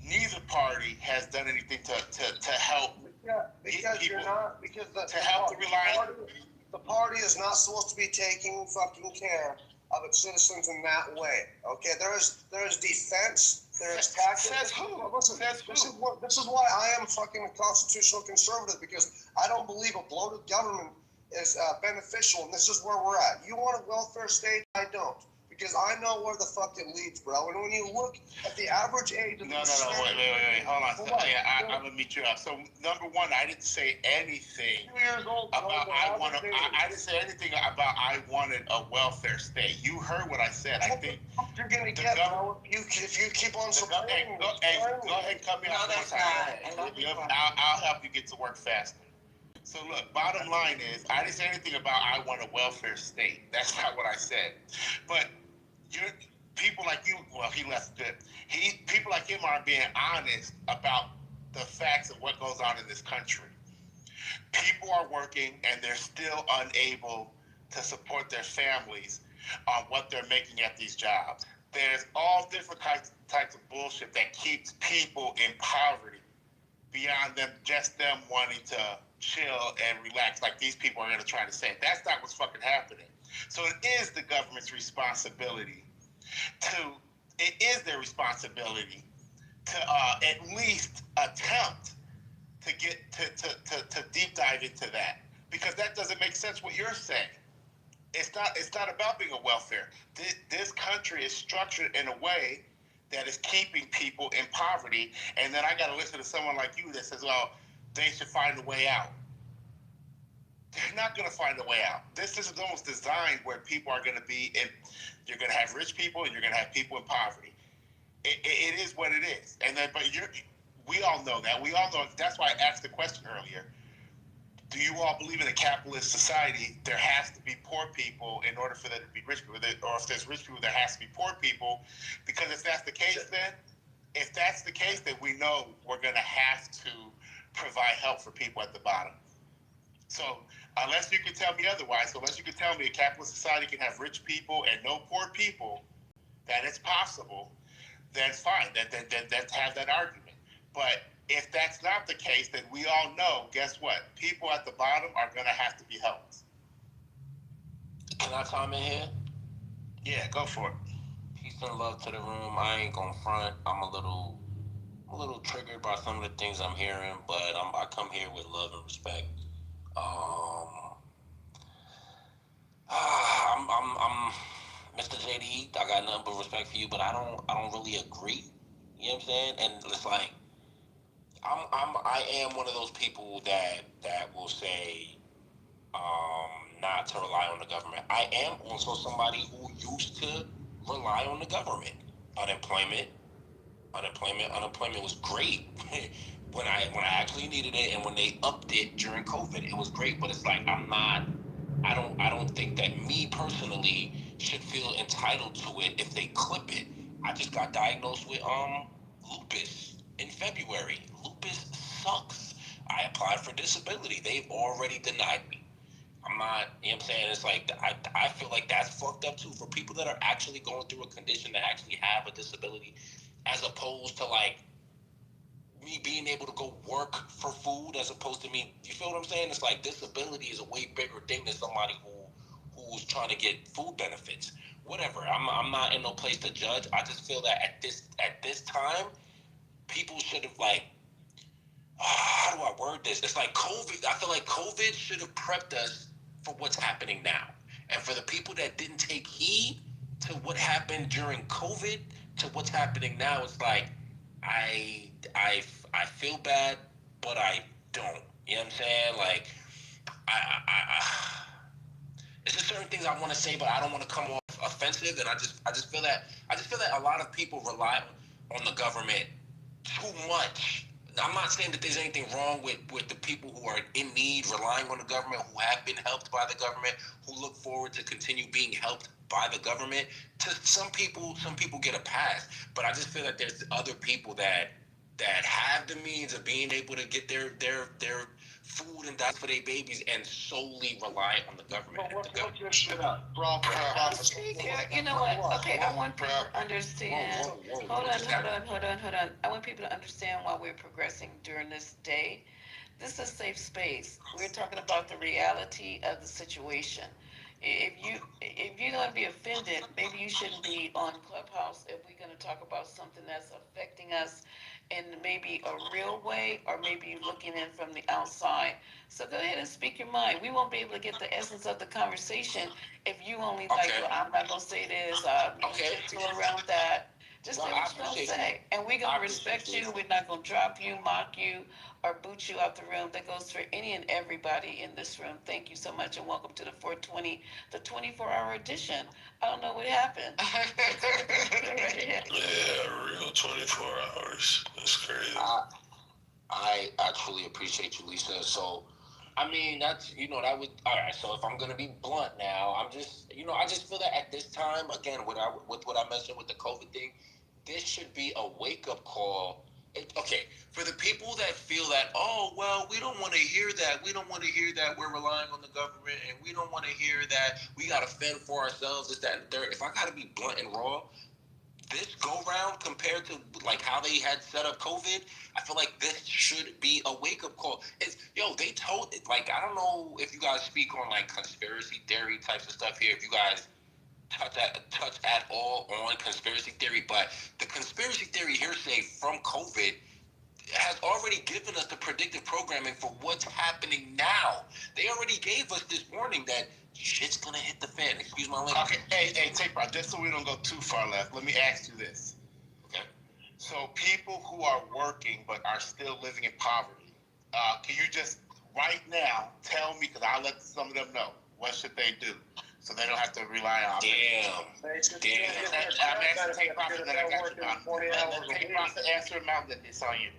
Neither party has done anything to help. Yeah, because people, you're not because the party is not supposed to be taking fucking care of its citizens in that way. Okay, there is defense. There is tactics. Says who? Listen, Says who? this is why I am fucking a constitutional conservative, because I don't believe a bloated government is beneficial, and this is where we're at. You want a welfare state? I don't. Because I know where the fuck it leads, bro. And when you look at the average age of No, wait. Hold on. I'm gonna meet you up. So number one, I didn't say anything 2 years old about I didn't say anything about I wanted a welfare state. You heard what I said. I think you're gonna get, bro. If you keep on supporting. Go ahead and cut me off one time. I'll help you get to work faster. So look, bottom line is, I didn't say anything about I want a welfare state. That's not what I said. But people like you, well, he left good. People like him aren't being honest about the facts of what goes on in this country. People are working and they're still unable to support their families on what they're making at these jobs. There's all different types of bullshit that keeps people in poverty beyond them wanting to chill and relax like these people are going to try to say. That's not what's fucking happening. So it is the government's responsibility it is their responsibility to at least attempt to get to deep dive into that, because that doesn't make sense what you're saying. It's not about being a welfare. This country is structured in a way that is keeping people in poverty, and then I got to listen to someone like you that says, well, they should find a way out. They're not going to find a way out. This is almost designed where people are going to be in. You're going to have rich people and you're going to have people in poverty. It is what it is. And then, we all know that. We all know. That's why I asked the question earlier. Do you all believe in a capitalist society? There has to be poor people in order for there to be rich people, or if there's rich people, there has to be poor people. Because if that's the case, then we know we're going to have to provide help for people at the bottom. So unless you can tell me otherwise, unless you can tell me a capitalist society can have rich people and no poor people, that it's possible, then fine. Let's have that argument. But if that's not the case, then we all know, guess what? People at the bottom are going to have to be helped. Can I chime in here? Yeah, go for it. Peace and love to the room. I ain't gonna front. I'm a little triggered by some of the things I'm hearing, but I come here with love and respect. I'm Mr. JD. I got nothing but respect for you, but I don't really agree. You know what I'm saying? And it's like I am one of those people that will say not to rely on the government. I am also somebody who used to rely on the government. Unemployment was great when I actually needed it, and when they upped it during COVID, it was great. But it's like I don't think that me personally should feel entitled to it if they clip it. I just got diagnosed with lupus in February. Lupus sucks. I applied for disability. They've already denied me. I'm not, you know what I'm saying? It's like, I feel like that's fucked up too for people that are actually going through a condition that actually have a disability, as opposed to like me being able to go work for food, as opposed to me, you feel what I'm saying? It's like disability is a way bigger thing than somebody who's trying to get food benefits. Whatever. I'm not in no place to judge. I just feel that at this time, people should have like, how do I word this? It's like COVID. I feel like COVID should have prepped us for what's happening now. And for the people that didn't take heed to what happened during COVID to what's happening now, it's like I feel bad, but I don't. You know what I'm saying? Like it's just certain things I want to say, but I don't want to come off offensive. And I just feel that a lot of people rely on the government too much. I'm not saying that there's anything wrong with the people who are in need, relying on the government, who have been helped by the government, who look forward to continue being helped by the government. To some people get a pass, but I just feel that there's other people that that have the means of being able to get their food and diet for their babies and solely rely on the government. Put your shit up, bro. You know what? Okay, I want people to understand. Hold on. I want people to understand why we're progressing during this day. This is a safe space. We're talking about the reality of the situation. If you're gonna be offended, maybe you shouldn't be on Clubhouse if we're gonna talk about something that's affecting us in maybe a real way, or maybe looking in from the outside. So go ahead and speak your mind. We won't be able to get the essence of the conversation if you only like, well, I'm not gonna say this, go around that. Just say what you're gonna say. And we're gonna respect you. We're not gonna drop you, mock you, or boot you out the room. That goes for any and everybody in this room. Thank you so much, and welcome to the 420, the 24-hour edition. I don't know what happened. Yeah, real 24 hours. That's crazy. I truly appreciate you, Lisa. So, I mean, that's, that would, all right, so if I'm going to be blunt now, I'm just, I just feel that at this time, again, with what I mentioned with the COVID thing, this should be a wake-up call. Okay, for the people that feel that, oh, well, we don't want to hear that. We don't want to hear that we're relying on the government, and we don't want to hear that we got to fend for ourselves, this, that, and third. If I got to be blunt and raw, this go-round compared to, like, how they had set up COVID, I feel like this should be a wake-up call. They told, like, I don't know if you guys speak on, like, conspiracy theory types of stuff here, if you guys touch at all on conspiracy theory, but the conspiracy theory hearsay from COVID has already given us the predictive programming for what's happening now. They already gave us this warning that shit's gonna hit the fan. Excuse my language. Okay, hey, take part. Just so we don't go too far left, let me ask you this. Okay. So people who are working but are still living in poverty, can you just right now tell me, because I'll let some of them know, what should they do so they don't have to rely on Damn. I'm asking Take Profit that I got you on. Let Take Profit answer him out, then it's on you.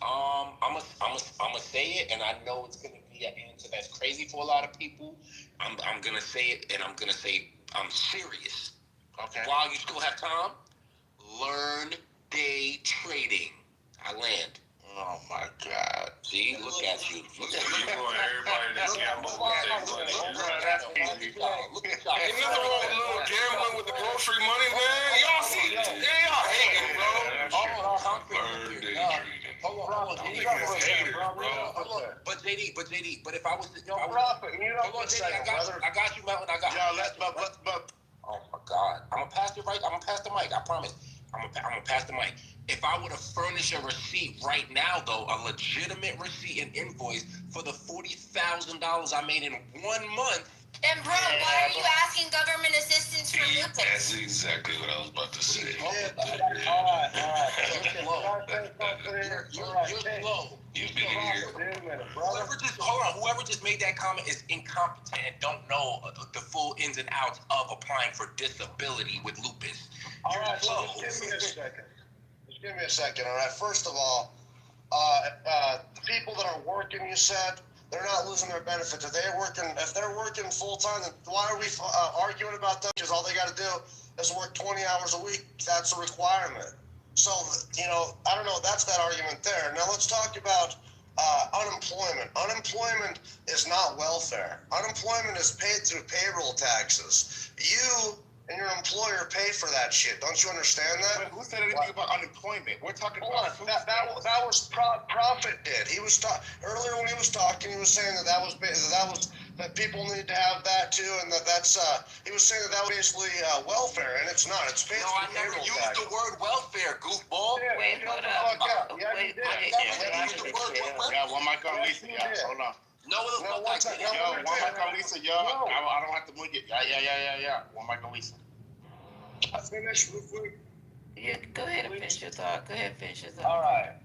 I'm gonna say it, and I know it's gonna be an answer that's crazy for a lot of people. I'm gonna say it, and I'm gonna say I'm serious. Okay. While you still have time, learn day trading. I land. Oh my God. See, look at you. Look at you want everybody to gamble with their money. Look at y'all. Ain't nothing wrong with a little gambling with the grocery money, man. Y'all see, y'all hating, bro. Learn day trading. Hold on. Haters, bro. But JD, but if I was to, Hold on, JD, I got you, Melvin. Oh my God. I'm gonna pass it right. I'm gonna pass the mic. I promise. I'm gonna pass the mic. If I were to furnish a receipt right now, though, a legitimate receipt and invoice for the $40,000 I made in 1 month. And bro, why are you asking government assistance for lupus? That's exactly what I was about to say. You're slow. You've been here. Whoever just made that comment is incompetent and don't know the full ins and outs of applying for disability with lupus. All right, so just give me a second. Give me a second, all right? First of all, the people that are working, you said, they're not losing their benefits. If they're working full time, then why are we arguing about that? Because all they got to do is work 20 hours a week. That's a requirement. So, I don't know. That's that argument there. Now let's talk about unemployment. Unemployment is not welfare. Unemployment is paid through payroll taxes. You and your employer pay for that shit. Don't you understand that? But who said anything about unemployment? We're talking about food that was Profit did. He was earlier when he was talking. He was saying that people need to have that too, and that's he was saying that was basically welfare, and it's not. It's basically I never used the word welfare, goofball. Wait, hold up. Yeah, one mic on Lisa. Yeah, hold on. One mic on Lisa. Yo, I don't have to move it. Yeah. One mic on Lisa. I finished real quick. Yeah, go ahead and finish your thought. All right.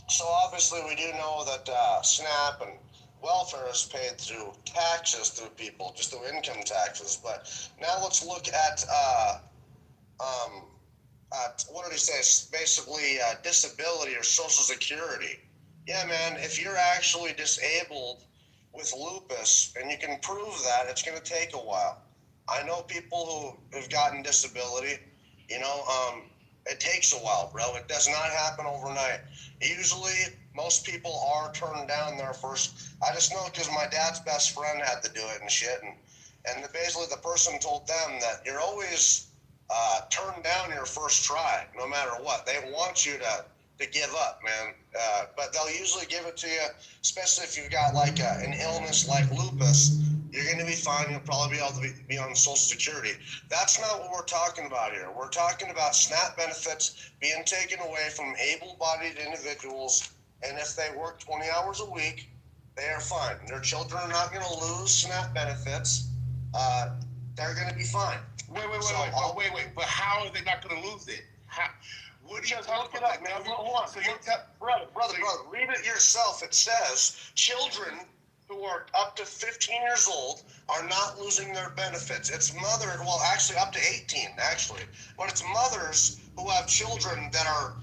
So obviously we do know that SNAP and welfare is paid through taxes through people, just through income taxes. But now let's look at what did he say? Basically disability or Social Security. Yeah, man, if you're actually disabled with lupus and you can prove that, it's going to take a while. I know people who have gotten disability, It takes a while, bro. It does not happen overnight. Usually, most people are turned down their first. I just know because my dad's best friend had to do it and shit, and basically the person told them that you're always turned down your first try, no matter what. They want you to give up, man. But they'll usually give it to you, especially if you've got like an illness like lupus. You're going to be fine. You'll probably be able to be on Social Security. That's not what we're talking about here. We're talking about SNAP benefits being taken away from able-bodied individuals, and if they work 20 hours a week, they are fine. Their children are not going to lose SNAP benefits. They're going to be fine. Wait. But how are they not going to lose it? How? What do you look it up, man? Hold on. So brother, read it yourself. It says children who are up to 15 years old are not losing their benefits. It's mothers, well, actually up to 18, actually. But it's mothers who have children that are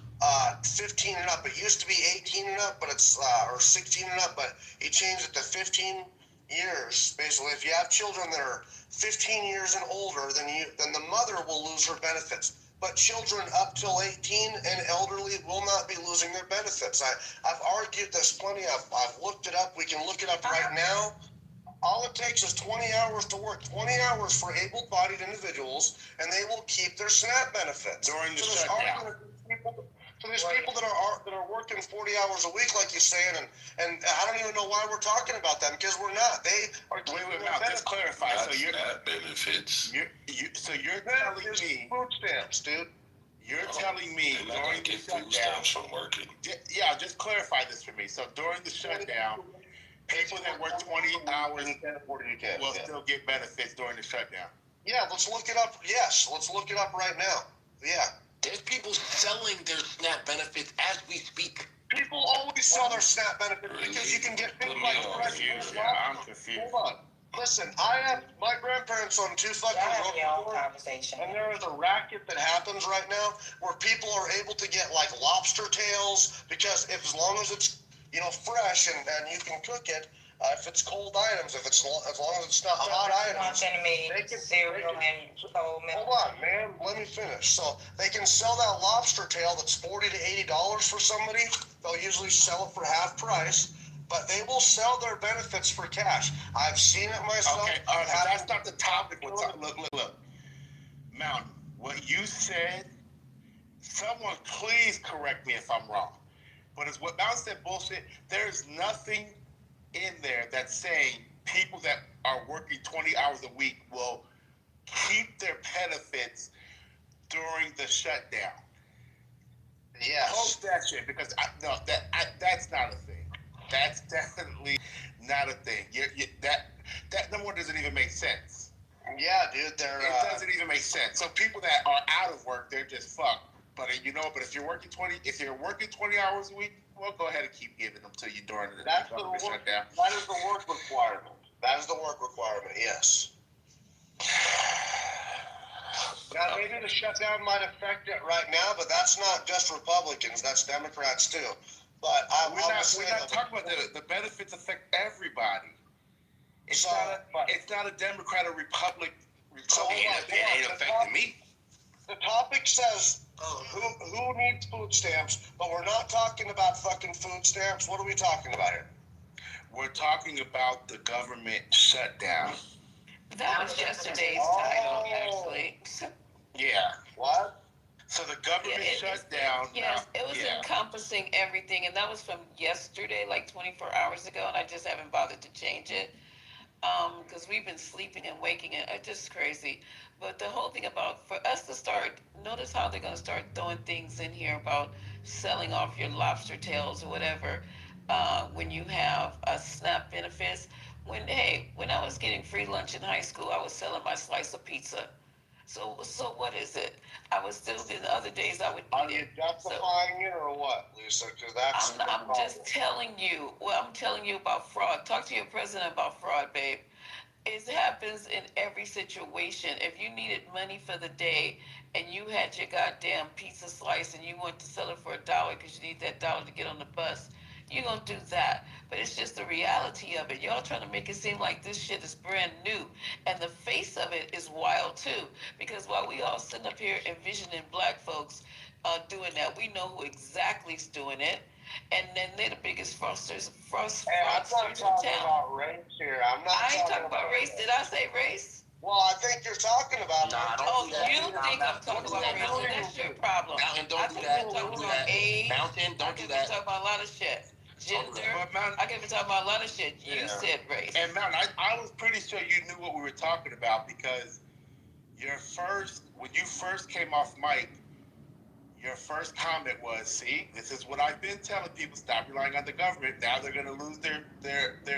15 and up. It used to be 18 and up, but it's or 16 and up, but he changed it to 15 years. Basically, if you have children that are 15 years and older, then the mother will lose her benefits. But children up till 18 and elderly will not be losing their benefits. I've argued this plenty. I've looked it up. We can look it up right now. All it takes is 20 hours to work, 20 hours for able-bodied individuals, and they will keep their SNAP benefits. During the shutdown. So there's people that are working 40 hours a week, like you're saying, and I don't even know why we're talking about them, because we're not. They are wait, now, just clarify. That's So you're SNAP benefits. You're telling me food stamps, dude. You're telling me They're not during gonna the get food shutdown. stamps from working. Yeah, just clarify this for me. So during the shutdown, people that work 20 hours will still get benefits during the shutdown. Yeah, let's look it up. Yes, let's look it up right now. Yeah. There's people selling their SNAP benefits as we speak. People always sell their SNAP benefits because you can get things like I'm confused. Hold on. Listen, I have my grandparents on two fucking conversation. and there is a racket that happens right now where people are able to get like lobster tails because as long as it's fresh and you can cook it. If it's cold items, as long as it's not hot items, they can cereal and cold milk. Hold on, man. Let me finish. So they can sell that lobster tail that's $40 to $80 for somebody. They'll usually sell it for half price, but they will sell their benefits for cash. I've seen it myself. Okay, that's not the topic. Look. Mountain, what you said, someone please correct me if I'm wrong. But it's what Mountain said bullshit. There's nothing in there that's saying people that are working 20 hours a week will keep their benefits during the shutdown. Yes. Post that shit because that's not a thing. That's definitely not a thing. That number doesn't even make sense. Yeah, dude. It doesn't even make sense. So people that are out of work, they're just fucked. But if you're working 20 hours a week, well, go ahead and keep giving them to you during the government shutdown. That is the work requirement. That is the work requirement. Yes. Now, maybe the shutdown might affect it right now, but that's not just Republicans. That's Democrats too. But we're not talking about the benefits affect everybody. It's not a Democrat or Republican. It ain't affecting me. The topic says who needs food stamps, but we're not talking about fucking food stamps. What are we talking about here? We're talking about the government shutdown. That was yesterday's title, actually. Yeah. What? So the government shutdown. Yes, it was encompassing everything, and that was from yesterday, like 24 hours ago, and I just haven't bothered to change it. Because we've been sleeping and waking, and it's just crazy. But the whole thing about, for us to start, notice how they're going to start throwing things in here about selling off your lobster tails or whatever when you have a SNAP benefits. When I was getting free lunch in high school, I was selling my slice of pizza. So what is it? I was still, in the other days, I would eat it. Are you justifying it or what, Lisa? Because that's I'm just telling you. Well, I'm telling you about fraud. Talk to your president about fraud, babe. It happens in every situation. If you needed money for the day and you had your goddamn pizza slice and you wanted to sell it for $1 because you need that $1 to get on the bus, you're gonna do that. But it's just the reality of it. Y'all trying to make it seem like this shit is brand new. And the face of it is wild too. Because while we all sitting up here envisioning black folks doing that, we know who exactly is doing it. And then they're the biggest fraudsters I'm not in talking town. about race here. I ain't talking about race. Did I say race? Well, I think you're talking about Nah, don't Oh, do that. you think I'm talking about race? So that's your problem. Mountain, I don't do could that. be Don't talking do about that. age. Mountain, I don't do could be that. talking about a lot of shit. Gender. I could be talking about a lot of shit. You said race. And Mountain, I was pretty sure you knew what we were talking about because when you first came off mic, your first comment was, see, this is what I've been telling people, stop relying on the government. Now they're going to lose their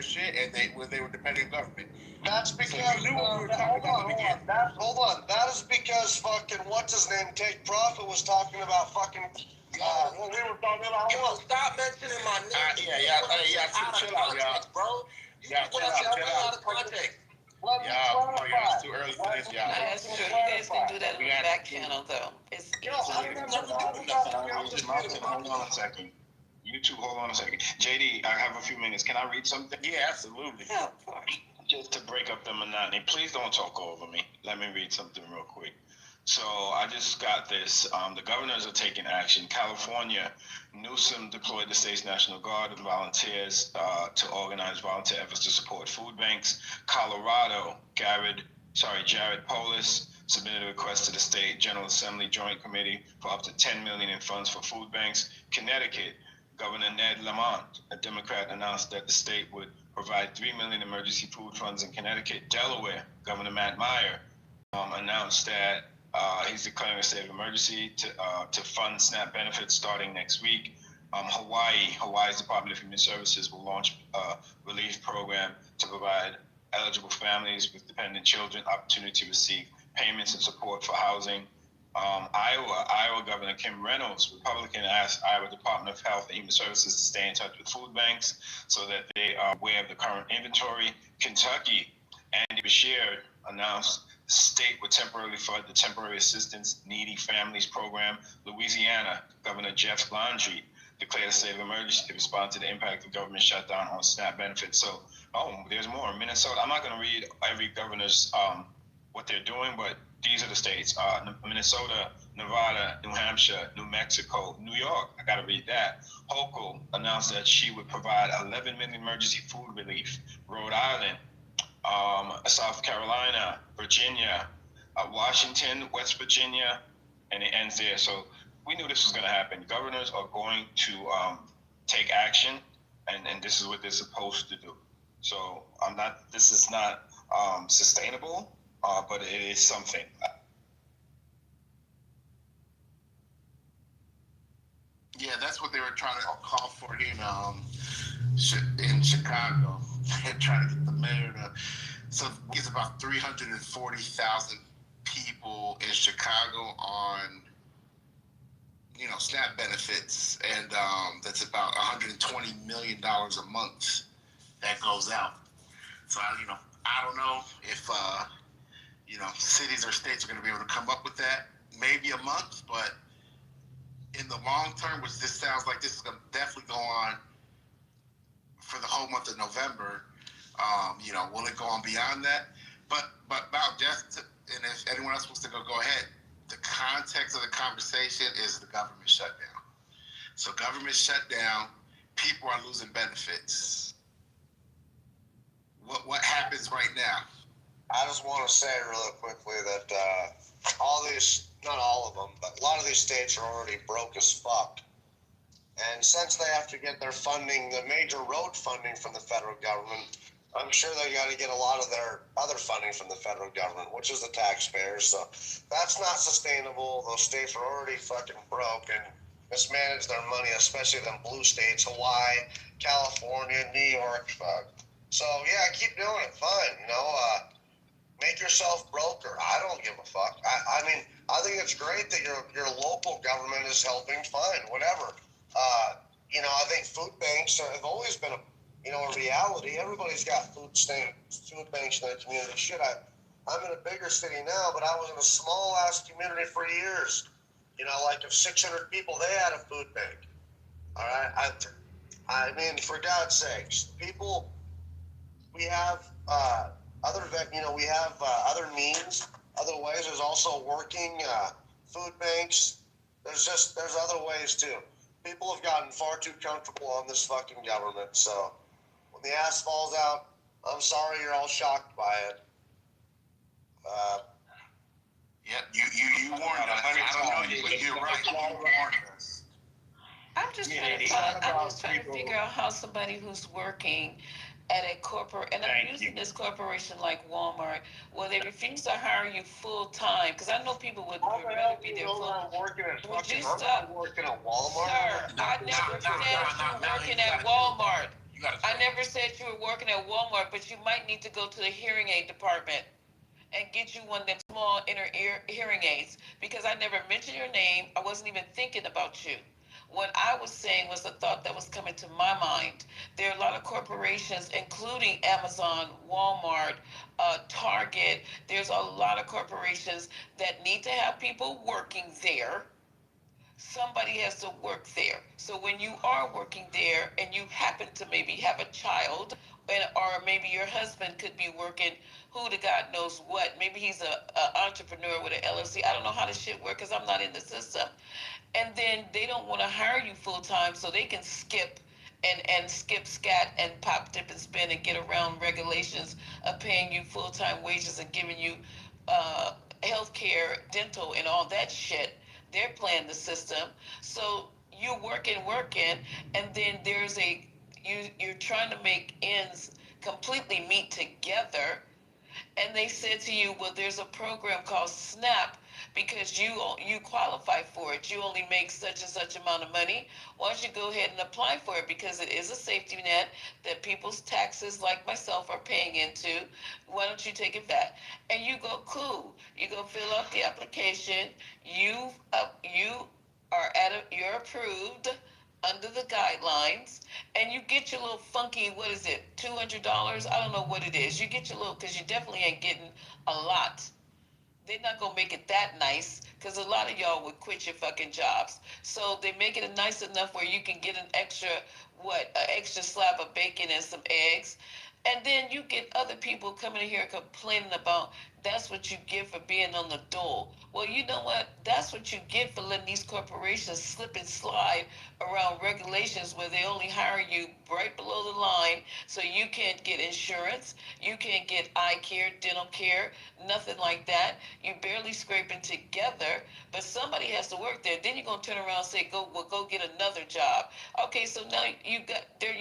shit and when they were depending on government. That's because, so you knew what we were talking about. Hold on. That is because fucking, what's his name, Take Profit was talking about fucking, when we were talking about, stop mentioning my name. Chill out, y'all. Bro. Yeah, chill out of context. It's too early for this, y'all. That's true. You guys can do that on the back channel, though. It's Hold on a second. You two, hold on a second. JD, I have a few minutes. Can I read something? Yeah, absolutely. Yeah, of course. Just to break up the monotony. Please don't talk over me. Let me read something real quick. So I just got this. The governors are taking action. California, Newsom deployed the state's National Guard and volunteers to organize volunteer efforts to support food banks. Colorado, Jared Polis submitted a request to the State General Assembly Joint Committee for up to $10 million in funds for food banks. Connecticut, Governor Ned Lamont, a Democrat, announced that the state would provide $3 million emergency food funds in Connecticut. Delaware, Governor Matt Meyer announced that he's declaring a state of emergency to fund SNAP benefits starting next week. Hawaii's Department of Human Services will launch a relief program to provide eligible families with dependent children opportunity to receive payments and support for housing. Iowa Governor Kim Reynolds, Republican, asked Iowa Department of Health and Human Services to stay in touch with food banks so that they are aware of the current inventory. Kentucky, Andy Beshear announced the state would temporarily fund the Temporary Assistance Needy Families Program. Louisiana, Governor Jeff Landry declared a state of emergency to respond to the impact of government shutdown on SNAP benefits. So, there's more. Minnesota, I'm not going to read every governor's what they're doing, but these are the states: Minnesota, Nevada, New Hampshire, New Mexico, New York. I got to read that. Hochul announced that she would provide 11 million emergency food relief. Rhode Island, South Carolina, Virginia, Washington, West Virginia, and it ends there. So we knew this was going to happen. Governors are going to take action, and this is what they're supposed to do. So this is not sustainable, but it is something. Yeah, that's what they were trying to call for in Chicago. They're trying to get the mayor to. So it's about 340,000 people in Chicago on, SNAP benefits, and that's about $120 million a month that goes out. So I don't know if cities or states are going to be able to come up with that. Maybe a month, but in the long term, which this sounds like this is going to definitely go on for the whole month of November. Will it go on beyond that? But about and if anyone else wants to go ahead. The context of the conversation is the government shutdown. So government shutdown, people are losing benefits. What happens right now? I just want to say really quickly that all these, not all of them, but a lot of these states are already broke as fuck. And since they have to get their funding, the major road funding from the federal government, I'm sure they got to get a lot of their other funding from the federal government, which is the taxpayers. So that's not sustainable. Those states are already fucking broke and mismanage their money, especially them blue states, Hawaii, California, New York. Fuck. So yeah, keep doing it. Fine. Make yourself broker. I don't give a fuck. I mean, I think it's great that your local government is helping. Fine, whatever. I think food banks have always been a reality. Everybody's got food banks in their community. Shit, I'm in a bigger city now, but I was in a small ass community for years. Like if 600 people, they had a food bank. All right, I mean, for God's sakes, people, we have we have other means, other ways. There's also working food banks. There's other ways too. People have gotten far too comfortable on this fucking government. So when the ass falls out, I'm sorry you're all shocked by it. Yep, you warned us. I don't know you, but you're right. You warned us. I'm just trying to figure out how somebody who's working at a corporate, and I'm using this corporation like Walmart, where they refuse to hire you full time, because I know people would rather be there full time. Would you stop? Working at Walmart? Sir, I never said you were working at Walmart. I never said you were working at Walmart, but you might need to go to the hearing aid department and get you one of them small inner ear hearing aids, because I never mentioned your name. I wasn't even thinking about you. What I was saying was the thought that was coming to my mind. There are a lot of corporations, including Amazon, Walmart, Target. There's a lot of corporations that need to have people working there. Somebody has to work there. So when you are working there and you happen to maybe have a child, or maybe your husband could be working, who to God knows what. Maybe he's a entrepreneur with an LLC. I don't know how this shit works because I'm not in the system. And then they don't want to hire you full time, so they can skip and skip scat and pop, dip, and spin and get around regulations of paying you full time wages and giving you health care, dental, and all that shit. They're playing the system. So you're working, and then you're trying to make ends completely meet together. And they said to you, well, there's a program called SNAP, because you qualify for it. You only make such and such amount of money. Why don't you go ahead and apply for it, because it is a safety net that people's taxes like myself are paying into. Why don't you take it back? And you go, cool. You go fill out the application. You're approved under the guidelines, and you get your little funky, what is it, $200? I don't know what it is. You get your little, because you definitely ain't getting a lot. They're not gonna make it that nice, because a lot of y'all would quit your fucking jobs. So they make it nice enough where you can get an extra slab of bacon and some eggs. And then you get other people coming in here complaining about that's what you get for being on the dole. Well, you know what? That's what you get for letting these corporations slip and slide around regulations where they only hire you right below the line, so you can't get insurance, you can't get eye care, dental care, nothing like that. You're barely scraping together, but somebody has to work there. Then you're gonna turn around and say, go get another job. Okay, so now you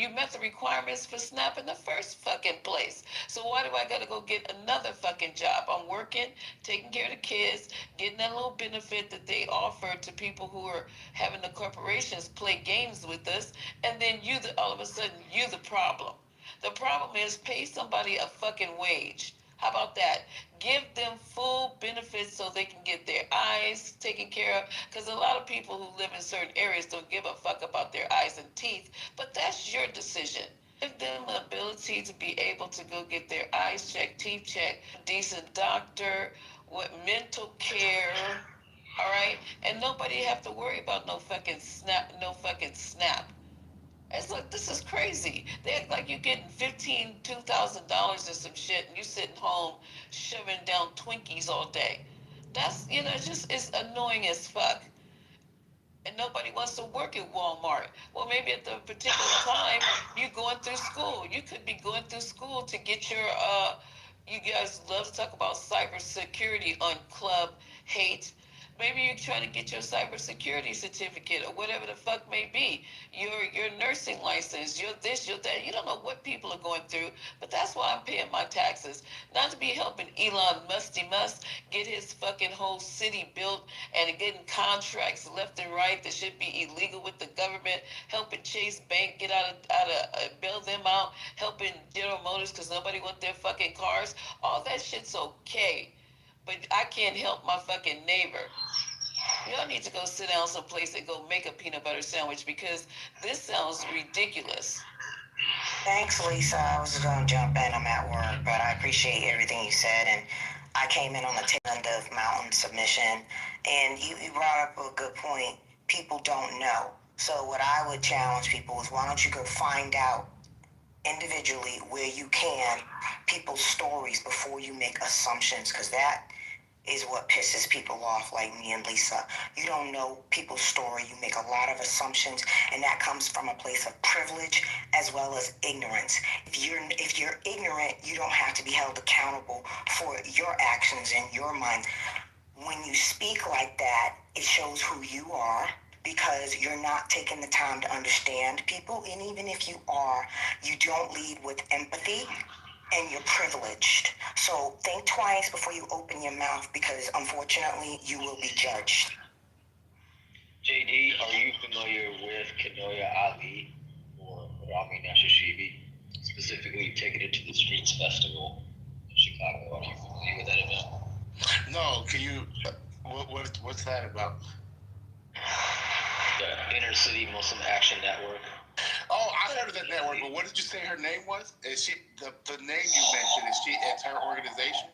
met the requirements for SNAP in the first fucking place. So why do I gotta go get another fucking job? I'm working, taking care of the kids, getting that little benefit that they offer to people who are having the corporations play games with us, and then all of a sudden you the problem. The problem is pay somebody a fucking wage. How about that? Give them full benefits so they can get their eyes taken care of. Because a lot of people who live in certain areas don't give a fuck about their eyes and teeth. But that's your decision. Give them the ability to be able to go get their eyes checked, teeth checked, decent doctor, mental care. All right? And nobody have to worry about no fucking SNAP. It's like, this is crazy. They act like you're getting $2,000 or some shit, and you sitting home shoving down Twinkies all day. That's, it's annoying as fuck. And nobody wants to work at Walmart. Well, maybe at the particular time, you're going through school. You could be going through school to get your, you guys love to talk about cybersecurity on Club Hate. Maybe you're trying to get your cybersecurity certificate or whatever the fuck may be. Your nursing license, your this, your that. You don't know what people are going through, but that's why I'm paying my taxes. Not to be helping Elon Musty Musk get his fucking whole city built and getting contracts left and right that should be illegal with the government, helping Chase Bank get out of bail them out, helping General Motors because nobody want their fucking cars. All that shit's okay. But I can't help my fucking neighbor. Y'all need to go sit down someplace and go make a peanut butter sandwich, because this sounds ridiculous. Thanks, Lisa. I was going to jump in. I'm at work, but I appreciate everything you said. And I came in on the tail end of Mountain submission, and you brought up a good point. People don't know. So what I would challenge people is, why don't you go find out individually where you can people's stories before you make assumptions, because that is what pisses people off, like me and Lisa. You don't know people's story. You make a lot of assumptions, and that comes from a place of privilege as well as ignorance. If you're ignorant, you don't have to be held accountable for your actions in your mind. When you speak like that, it shows who you are, because you're not taking the time to understand people. And even if you are, you don't lead with empathy, and you're privileged. So think twice before you open your mouth, because unfortunately you will be judged. JD, are you familiar with Kanoya Ali or Rami Nashashibi? Specifically, taking it to the Streets Festival in Chicago. Are you familiar with that event? No, can you? What's that about? The Inner City Muslim Action Network. Oh, I heard of that network, but what did you say her name was? Is she the name you mentioned? It's her organization?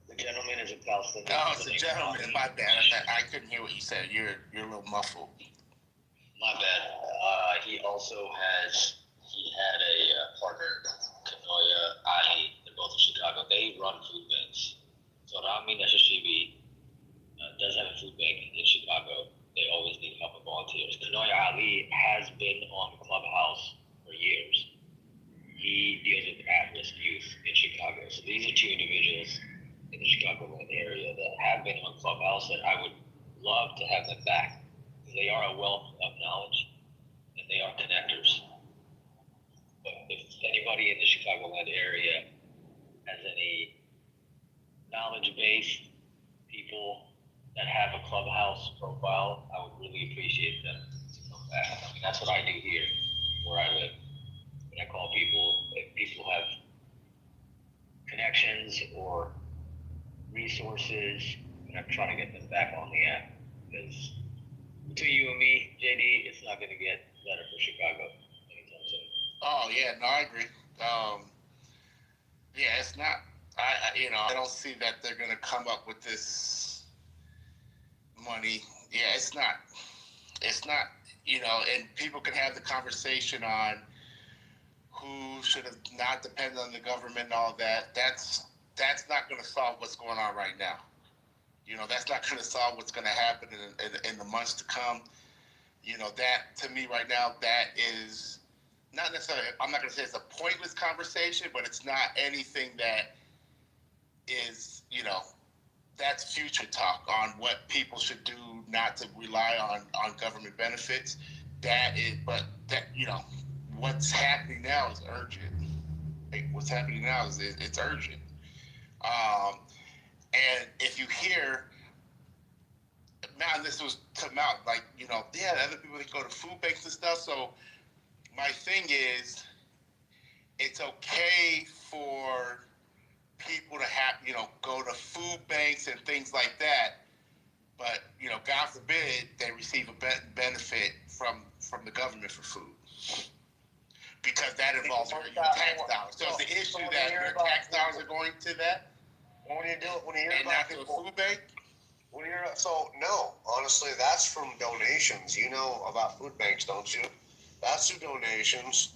The gentleman is a Palestinian. No, it's a gentleman. My bad. I couldn't hear what you said. You're a little muffled. My bad. He also had a partner, Kanoya Ali. They're both in Chicago. They run food banks. So Rami Nashashibi does have a food bank in Chicago. They always need help with volunteers. Kanoya Ali has been on Clubhouse for years. He deals with at-risk youth in Chicago. So these are two individuals in the Chicagoland area that have been on Clubhouse that I would love to have them back. They are a wealth of knowledge, and they are connectors. But if anybody in the Chicagoland area has any knowledge-based people that have a Clubhouse profile, I would really appreciate them to come back. I mean, that's what I do here, where I live. When I call people, if people have connections or resources, and I'm trying to get them back on the app. Because between you and me, JD, it's not going to get better for Chicago anytime soon. Oh yeah, no, I agree. Yeah, it's not. I don't see that they're gonna come up with this money. Yeah, it's not. And people can have the conversation on who should have not depended on the government and all of that. That's not going to solve what's going on right now. That's not going to solve what's going to happen in the months to come. That to me right now, that is not necessarily, I'm not going to say it's a pointless conversation, but it's not anything that is, that's future talk on what people should do not to rely on government benefits. What's happening now is urgent. What's happening now is it's urgent. And if you hear, now this was come out, other people that go to food banks and stuff. So my thing is, it's okay for people to have, go to food banks and things like that. But, God forbid they receive a benefit from the government for food. Because that involves your tax dollars. So it's the issue that your tax dollars are going to that. When you hear and about not to a food bank? No, honestly, that's from donations. You know about food banks, don't you? That's through donations.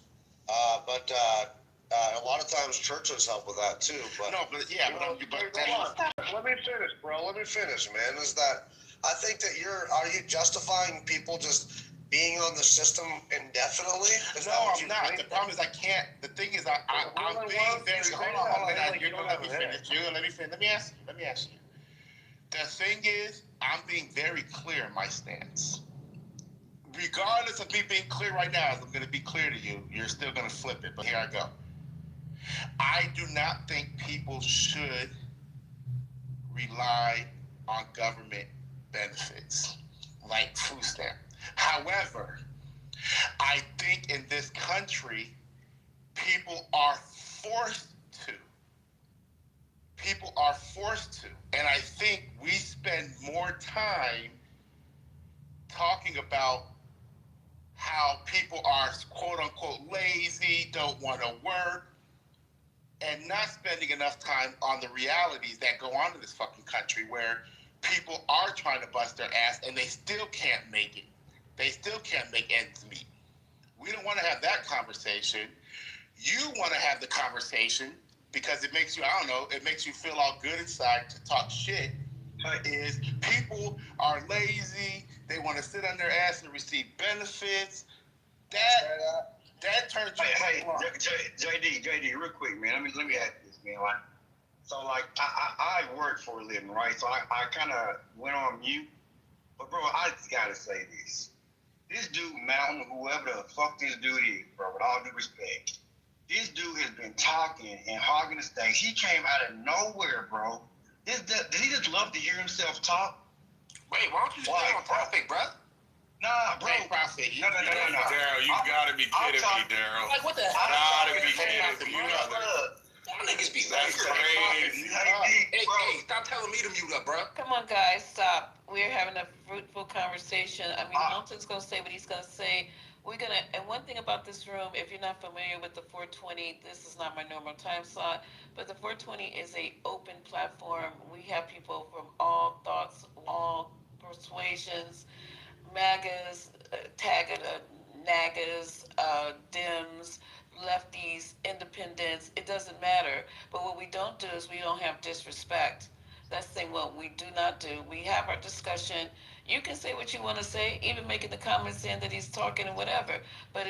But a lot of times churches help with that too. But no, but yeah, let me finish, bro. Let me finish, man. Is that I think that are you justifying people just being on the system indefinitely? No, I'm not. The problem is I can't. The thing is, I'm being very. Hold on. You're gonna let me finish. Let me ask you. The thing is, I'm being very clear in my stance. Regardless of me being clear right now, as I'm going to be clear to you, you're still going to flip it. But here I go. I do not think people should rely on government benefits like food stamp. However, I think in this country, people are forced to. People are forced to. And I think we spend more time talking about how people are quote unquote lazy, don't want to work, and not spending enough time on the realities that go on in this fucking country where people are trying to bust their ass and they still can't make it. they still can't make ends meet. We don't want to have that conversation. You want to have the conversation because it makes you, I don't know, it makes you feel all good inside to talk shit. Is people are lazy, they want to sit on their ass and receive benefits. That turns you JD, real quick, man. Let me ask this, man. Like, so like I work for a living, right? So I kind of went on mute. But bro, I just gotta say this. This dude Mountain, whoever the fuck this dude is, bro, with all due respect, this dude has been talking and hogging the stage. He came out of nowhere, bro. Did he just love to hear himself talk? Wait, why don't you stay on topic, bro? Nah, bro. Profit. No. Daryl, you gotta be kidding me, Daryl. Like, what the hell? Gotta be kidding me. Y'all niggas be That's crazy. Hey, stop telling me to mute up, bro. Come on, guys, stop. We're having a fruitful conversation. I mean, Mountain's gonna say what he's gonna say. And one thing about this room, if you're not familiar with the 420, this is not my normal time slot, but the 420 is a open platform. We have people from all thoughts, all persuasions, MAGAs, NAGAs, Dems, lefties, independents, it doesn't matter. But what we don't do is we don't have disrespect. That's the thing, what we do not do. We have our discussion. You can say what you want to say, even making the comments saying that he's talking and whatever, but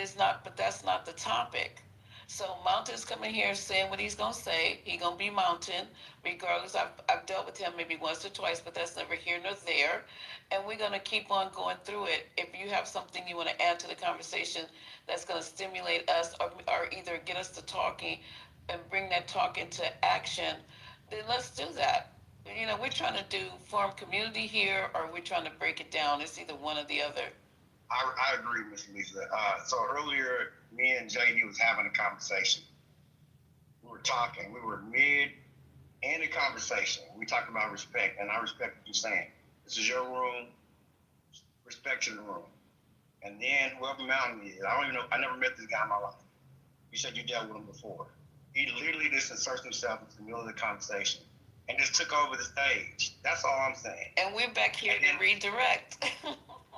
that's not the topic. So Mountain's coming here saying what he's gonna say. He gonna be Mountain, regardless. I've dealt with him maybe once or twice, but that's neither here nor there. And we're gonna keep on going through it. If you have something you want to add to the conversation that's gonna stimulate us or either get us to talking and bring that talk into action, then let's do that. You know, we're trying to form community here, or we're trying to break it down. It's either one or the other. I agree, Miss Lisa. So earlier, me and JD was having a conversation. We were talking. We were in a conversation. We talked about respect, and I respect what you're saying. This is your room. Respect your room. And then whoever Mountain is, I don't even know. I never met this guy in my life. You said you dealt with him before. He literally just inserts himself into the middle of the conversation and just took over the stage. That's all I'm saying. And we're back here to redirect.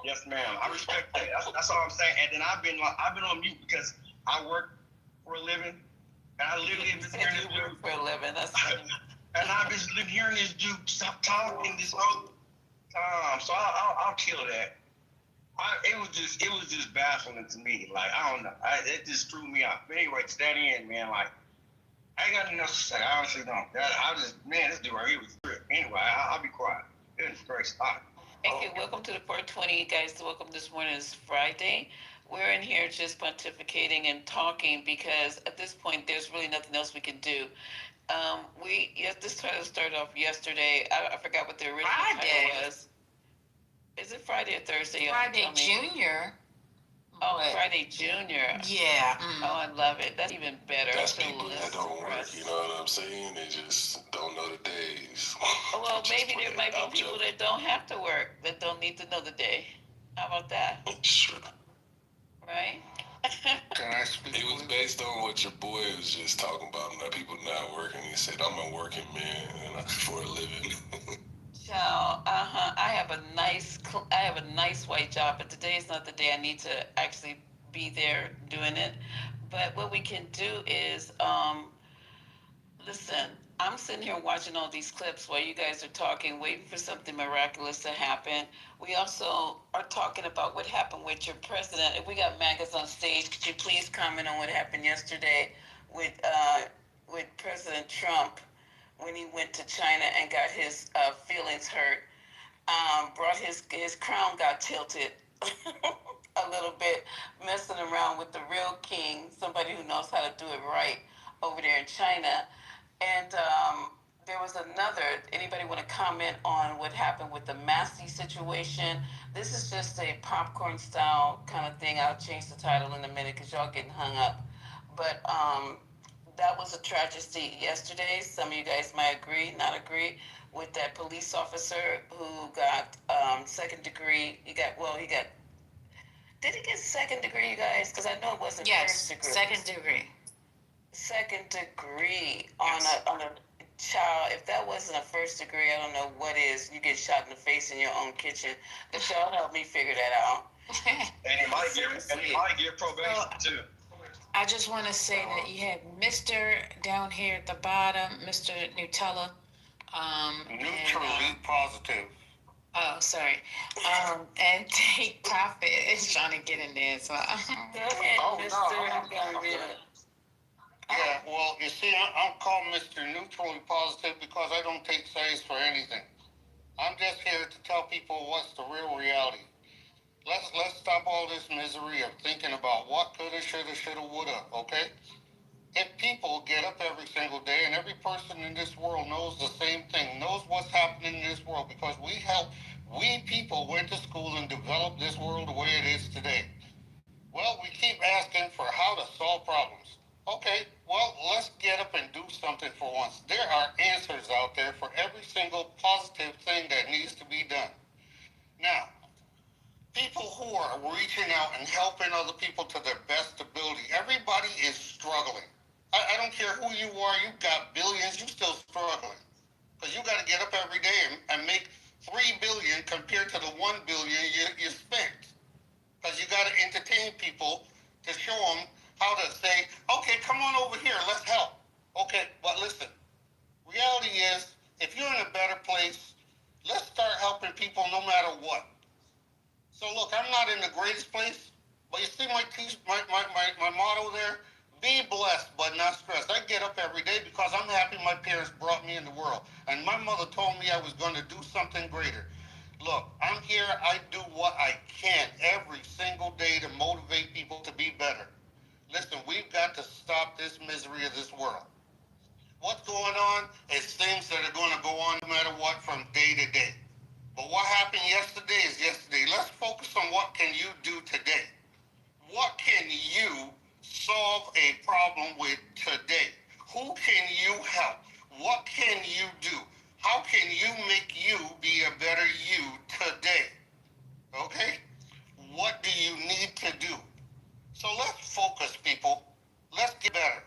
Yes, ma'am. I respect that. That's all I'm saying. And then I've been on mute because I work for a living, and I literally have been hearing this dude for a living. That's funny. And I've been hearing this dude stop talking this whole time. So I'll kill that. It was just baffling to me. Like, I don't know. It just threw me off. But anyway, to that end, man, like, I ain't got nothing else to say. I honestly don't. This dude right here was good. Anyway, I'll be quiet. Goodness gracious. Thank you. Welcome to the 420, guys. Welcome this morning. Is Friday. We're in here just pontificating and talking because at this point, there's really nothing else we can do. This started off yesterday. I forgot what the original title was. Is it Friday or Thursday? Friday Junior. Oh, Friday Junior. Yeah. Oh, I love it. That's even better. That's people that don't work, you know what I'm saying? They just don't know the days. Well, maybe there might be people that don't have to work, that don't need to know the day. How about that? Sure. Right? Can I speak? It was based on what your boy was just talking about, not people not working. He said, I'm a working man for a living. Child, I have a nice white job, but today is not the day I need to actually be there doing it. But what we can do is, listen, I'm sitting here watching all these clips while you guys are talking, waiting for something miraculous to happen. We also are talking about what happened with your president. If we got MAGAs on stage, could you please comment on what happened yesterday with President Trump when he went to China and got his feelings hurt? Brought his crown got tilted a little bit, messing around with the real king, somebody who knows how to do it right over there in China. And there was anybody want to comment on what happened with the Massey situation? This is just a popcorn style kind of thing. I'll change the title in a minute because y'all getting hung up. But that was a tragedy yesterday. Some of you guys might agree, not agree, with that police officer who got second degree. Did he get second degree, you guys? Because I know it wasn't first degree. Second degree. Second degree on a child. If that wasn't a first degree, I don't know what is. You get shot in the face in your own kitchen. But y'all help me figure that out. And he might get probation too. I just want to say that you have Mr. down here at the bottom, Mr. Nutella. Neutrally positive. Oh, sorry. And Take Profit is trying to get in there. So, go ahead, Mr. Yeah, well, you see, I'm called Mr. Neutrally Positive because I don't take sides for anything. I'm just here to tell people what's the real reality. Let's stop all this misery of thinking about what coulda, shoulda, woulda, okay? If people get up every single day and every person in this world knows the same thing, knows what's happening in this world, because we people went to school and developed this world the way it is today. Well, we keep asking for how to solve problems. Okay, well, let's get up and do something for once. There are answers out there for every single positive thing that needs to be done. Now, people who are reaching out and helping other people to their best ability, everybody is struggling. I don't care who you are, you've got billions, you're still struggling. Because you got to get up every day and make $3 billion compared to the $1 billion you spent. Because you got to entertain people to show them how to say, okay, come on over here, let's help. Okay, but listen, reality is, if you're in a better place, let's start helping people no matter what. So look, I'm not in the greatest place, but you see my motto there? Be blessed, but not stressed. I get up every day because I'm happy my parents brought me in the world. And my mother told me I was going to do something greater. Look, I'm here, I do what I can every single day to motivate people to be better. Listen, we've got to stop this misery of this world. What's going on is things that are going to go on no matter what from day to day. But what happened yesterday is yesterday. Let's focus on what can you do today. What can you solve a problem with today? Who can you help? What can you do? How can you make you be a better you today? Okay? What do you need to do? So let's focus, people. Let's get better.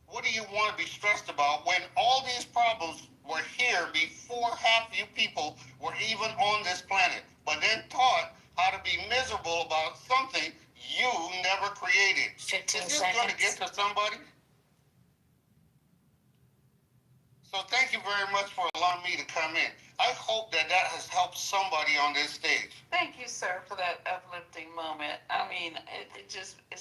What do you want to be stressed about when all these problems were here before half you people were even on this planet, but then taught how to be miserable about something you never created? 15 Is this seconds. going to get to somebody? So thank you very much for allowing me to come in. I hope that has helped somebody on this stage. Thank you, sir, for that uplifting moment. I mean, it's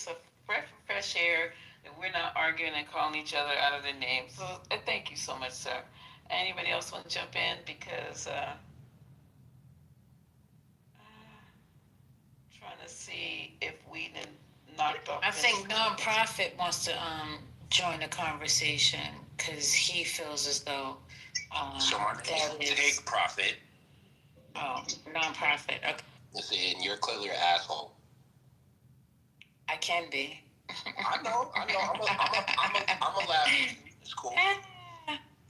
a breath of fresh air that we're not arguing and calling each other out of their names. So thank you so much, sir. Anybody else want to jump in? Because trying to see if we knocked off. I think nonprofit wants to join the conversation because he feels as though So my name is Take Profit. Oh, nonprofit. Okay. Listen, you're clearly an asshole. I can be. I know. I'm a laugh. It's cool.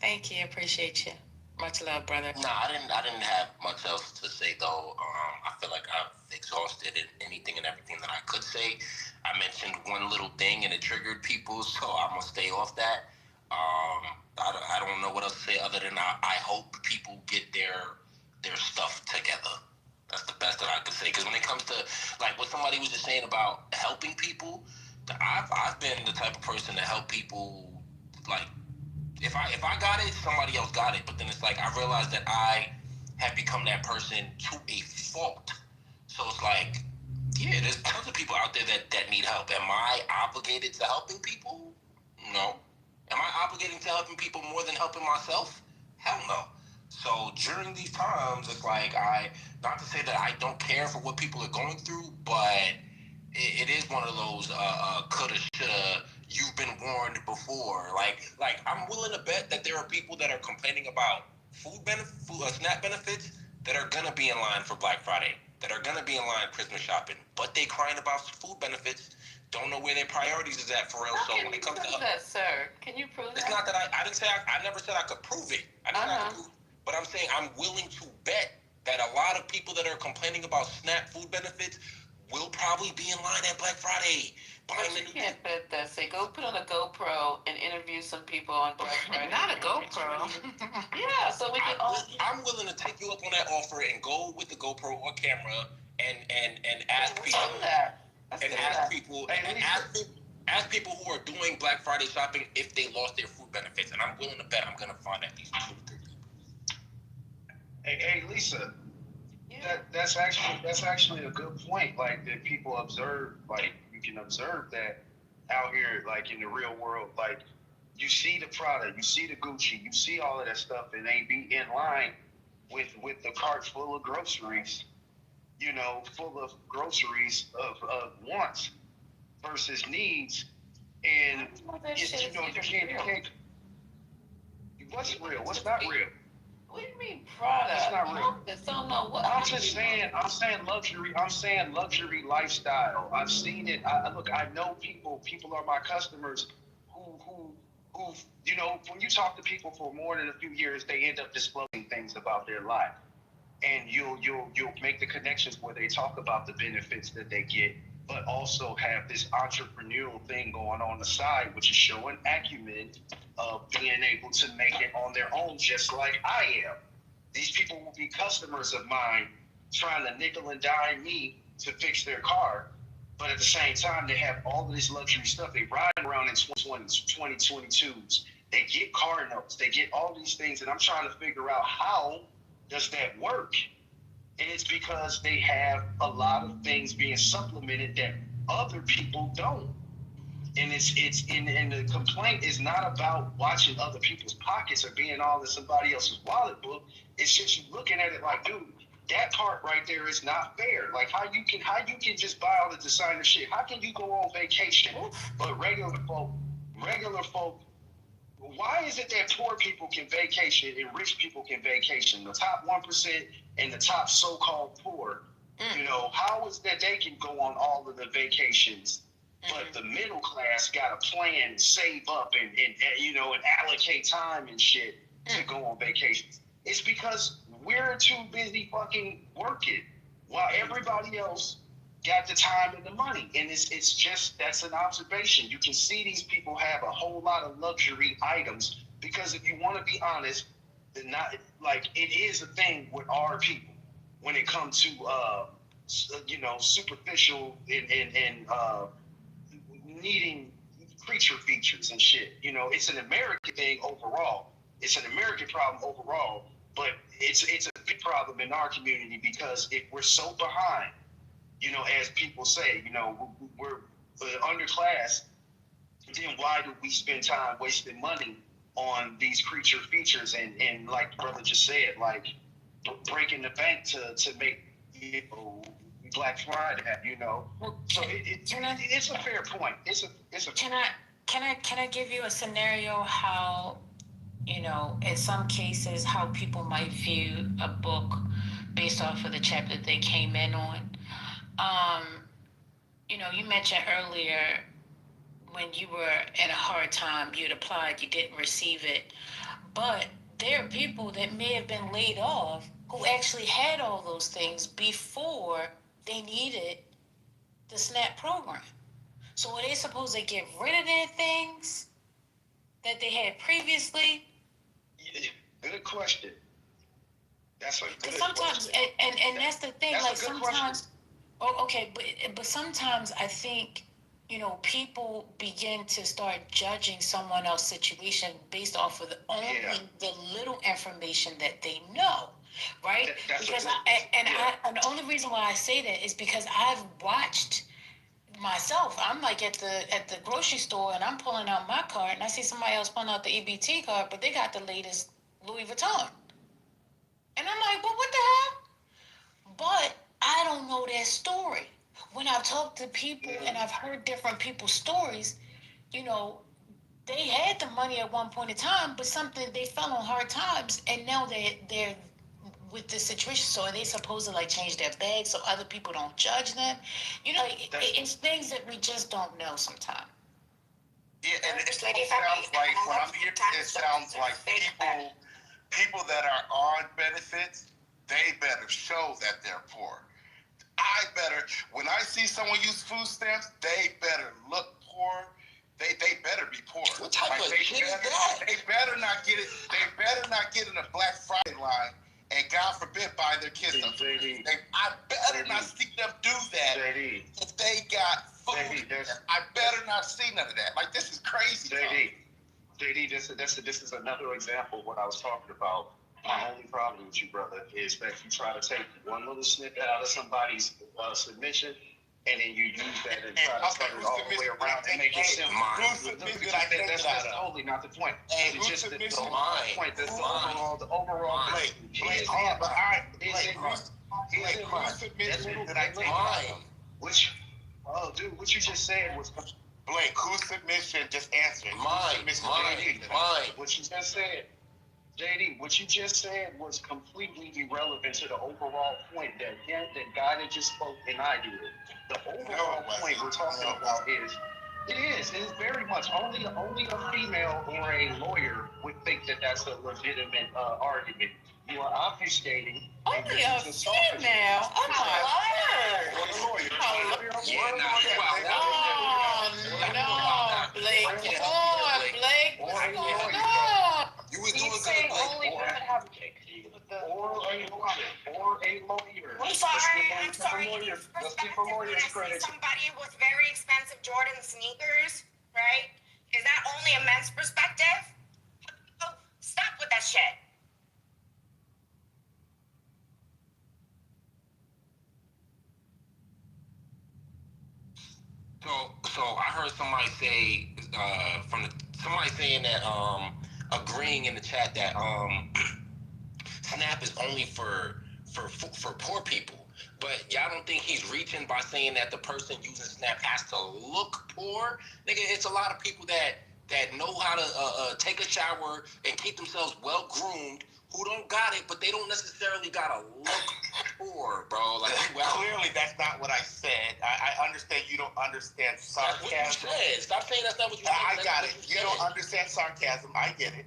Thank you. Appreciate you. Much love, brother. Nah, I didn't have much else to say though. I feel like I've exhausted anything and everything that I could say. I mentioned one little thing and it triggered people, so I'm gonna stay off that. I don't know what else to say other than I hope people get their stuff together. That's the best that I could say. Because when it comes to like what somebody was just saying about helping people, I've been the type of person to help people. Like if I got it, somebody else got it. But then it's like I realized that I have become that person to a fault. So it's like, yeah, there's tons of people out there that need help. Am I obligated to helping people? No. Am I obligated to helping people more than helping myself? Hell no. So during these times, it's like not to say that I don't care for what people are going through, but it is one of those coulda, shoulda, you've been warned before. Like I'm willing to bet that there are people that are complaining about SNAP benefits that are gonna be in line for Black Friday, that are gonna be in line Christmas shopping, but they crying about food benefits. Don't know where their priorities is at for real. How so can when you it comes prove to that, sir? Can you prove it's that? not that I didn't say I never said I could prove it. I didn't say I could prove it. But I'm saying I'm willing to bet that a lot of people that are complaining about SNAP food benefits will probably be in line at Black Friday. But you can't bet that. Say, go put on a GoPro and interview some people on Black Friday. Not a GoPro. Yeah, so we can all. I'm willing to take you up on that offer and go with the GoPro or camera and ask people ask people who are doing Black Friday shopping if they lost their food benefits, and I'm willing to bet I'm gonna find at least 2 or 3 people. Hey, Lisa, that's actually a good point. Like that people observe, like you can observe that out here, like in the real world, like you see the product, you see the Gucci, you see all of that stuff, and they be in line with the carts full of groceries, full of groceries of wants versus needs, and you can't. What's real? What's not real? What do you mean product? It's not real. I just don't know what. I'm saying luxury. I'm saying luxury lifestyle. I've seen it. I know people. People are my customers who when you talk to people for more than a few years, they end up disclosing things about their life, and you'll make the connections where they talk about the benefits that they get, but also have this entrepreneurial thing going on the side, which is showing acumen of being able to make it on their own, just like I am. These people will be customers of mine trying to nickel and dime me to fix their car, but at the same time, they have all of this luxury stuff. They ride around in 2022s. They get car notes. They get all these things, and I'm trying to figure out how does that work? And it's because they have a lot of things being supplemented that other people don't. And and the complaint is not about watching other people's pockets or being all in somebody else's wallet book. It's just you looking at it like, dude, that part right there is not fair. Like how you can just buy all the designer shit. How can you go on vacation, but regular folk, why is it that poor people can vacation and rich people can vacation? The top 1% and the top so-called poor, how is that they can go on all of the vacations, but the middle class got a plan, save up and allocate time and shit to go on vacations? It's because we're too busy fucking working while everybody else got the time and the money. And it's just, that's an observation. You can see these people have a whole lot of luxury items because if you want to be honest, it is a thing with our people when it comes to superficial and needing creature features and shit. It's an American thing overall. It's an American problem overall, but it's a big problem in our community because if we're so behind, as people say, we're underclass, then why do we spend time wasting money on these creature features and like the brother just said, like breaking the bank to make Black Friday, So it's a fair point. Can I give you a scenario how, in some cases, how people might view a book based off of the chapter they came in on? You mentioned earlier when you were in a hard time, you'd applied, you didn't receive it. But there are people that may have been laid off who actually had all those things before they needed the SNAP program. So are they supposed to get rid of their things that they had previously? Good question. That's a good sometimes, question. And that's the thing. That's like a good sometimes, question. but sometimes I think people begin to start judging someone else's situation based off of the little information that they know, right? Because and the only reason why I say that is because I've watched myself. I'm like at the grocery store and I'm pulling out my card and I see somebody else pulling out the EBT card, but they got the latest Louis Vuitton, and I'm like, what the hell? But I don't know their story. When I've talked to people and I've heard different people's stories, they had the money at one point in time, but they fell on hard times, and now they're with this situation. So are they supposed to change their bag so other people don't judge them? It's things that we just don't know sometimes. Yeah, and it sounds like when I'm hearing it sounds like people that are on benefits, they better show that they're poor. When I see someone use food stamps, they better look poor. They better be poor. What type of shit is that? They better not get it. They better not get in a Black Friday line and God forbid buy their kids a food. I better not see them do that if they got food. I better not see none of that. Like, this is crazy. JD, this is another example of what I was talking about. My only problem with you, brother, is that you try to take one little snippet out of somebody's submission, and then you use that and try to turn it all the way around and make it simple. That's totally not the point. It's just the point. That's the overall. Blake, oh, dude, what you just said was. Blake, whose submission? Just answer it. Mine. What you just said. JD, what you just said was completely irrelevant to the overall point that guy that just spoke and I did. The overall point we're talking about is very much only a female or a lawyer would think that that's a legitimate argument. You are obfuscating. Only a female? Oh my word! No, Blake. Come on, Blake. What's going on? You was doing good, Blake. Only women have or a lawyer. I'm sorry. Let's keep a lawyer's credit. Somebody with very expensive Jordan sneakers, right? Is that only a men's perspective? Oh, stop with that shit. So I heard somebody say somebody saying that agreeing in the chat that SNAP is only for poor people. But y'all don't think he's reaching by saying that the person using SNAP has to look poor? Nigga, it's a lot of people that know how to take a shower and keep themselves well groomed who don't got it, but they don't necessarily gotta look poor, bro. Like, clearly that's not what I said. I understand you don't understand sarcasm. That's what you said. Stop saying that's not what you said. I got it. You don't understand sarcasm. I get it.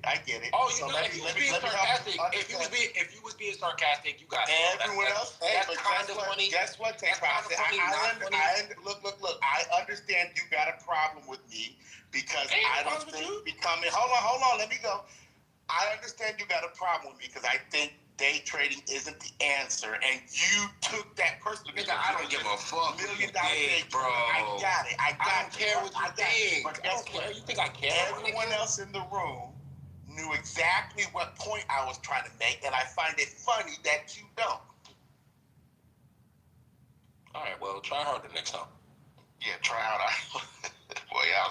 Oh, you know, if you was being sarcastic, if you was being sarcastic, you got it. Everyone else, that's kind of funny. Guess what, Look. I understand you got a problem with me because I don't think becoming. Hold on. Let me go. I understand you got a problem with me because I think day trading isn't the answer, and you took that personally. Nigga, I don't give a fuck. $1 million day, bro. I got it. I don't care what you think. But I don't care. You think I care? Everyone else in the room knew exactly what point I was trying to make, and I find it funny that you don't. All right, well, try harder next time. Yeah, try harder. Boy, I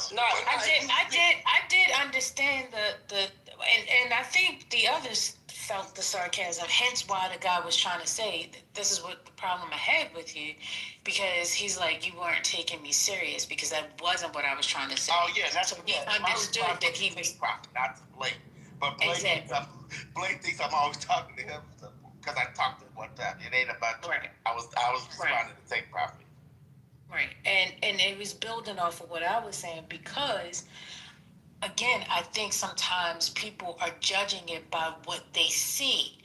did understand and I think the others felt the sarcasm, hence why the guy was trying to say, this is what the problem I had with you, because he's like, you weren't taking me serious, because that wasn't what I was trying to say. Oh, yeah, that's so he understood that he was... Not to Blake. But Blake thinks I'm always talking to him, because I talked to him one time. It ain't about you. Right. I was responding to take profit. Right, and it was building off of what I was saying, because... Again, I think sometimes people are judging it by what they see.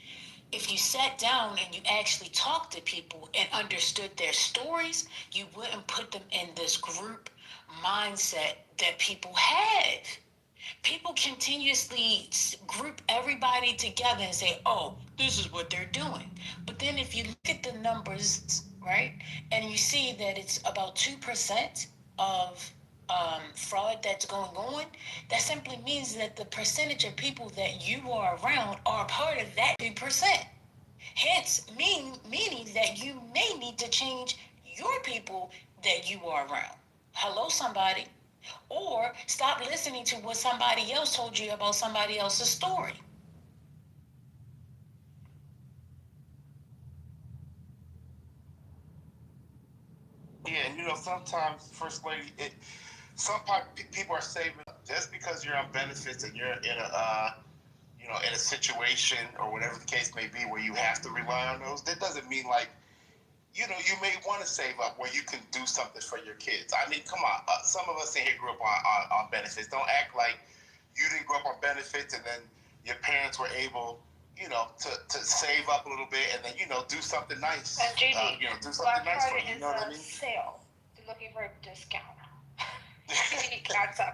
If you sat down and you actually talked to people and understood their stories, you wouldn't put them in this group mindset that people have. People continuously group everybody together and say, oh, this is what they're doing. But then if you look at the numbers, right, and you see that it's about 2% of fraud that's going on, that simply means that the percentage of people that you are around are part of that 2%. Hence, meaning that you may need to change your people that you are around. Hello, somebody. Or stop listening to what somebody else told you about somebody else's story. Yeah, and sometimes, First Lady, people are saving just because you're on benefits and you're in a situation or whatever the case may be where you have to rely on those. That doesn't mean you may want to save up where you can do something for your kids. I mean, come on, some of us in here grew up on benefits. Don't act like you didn't grow up on benefits and then your parents were able, to save up a little bit and then do something nice. And JD, do something nice for you. You know what I mean? Sale. They're looking for a discount. That's up.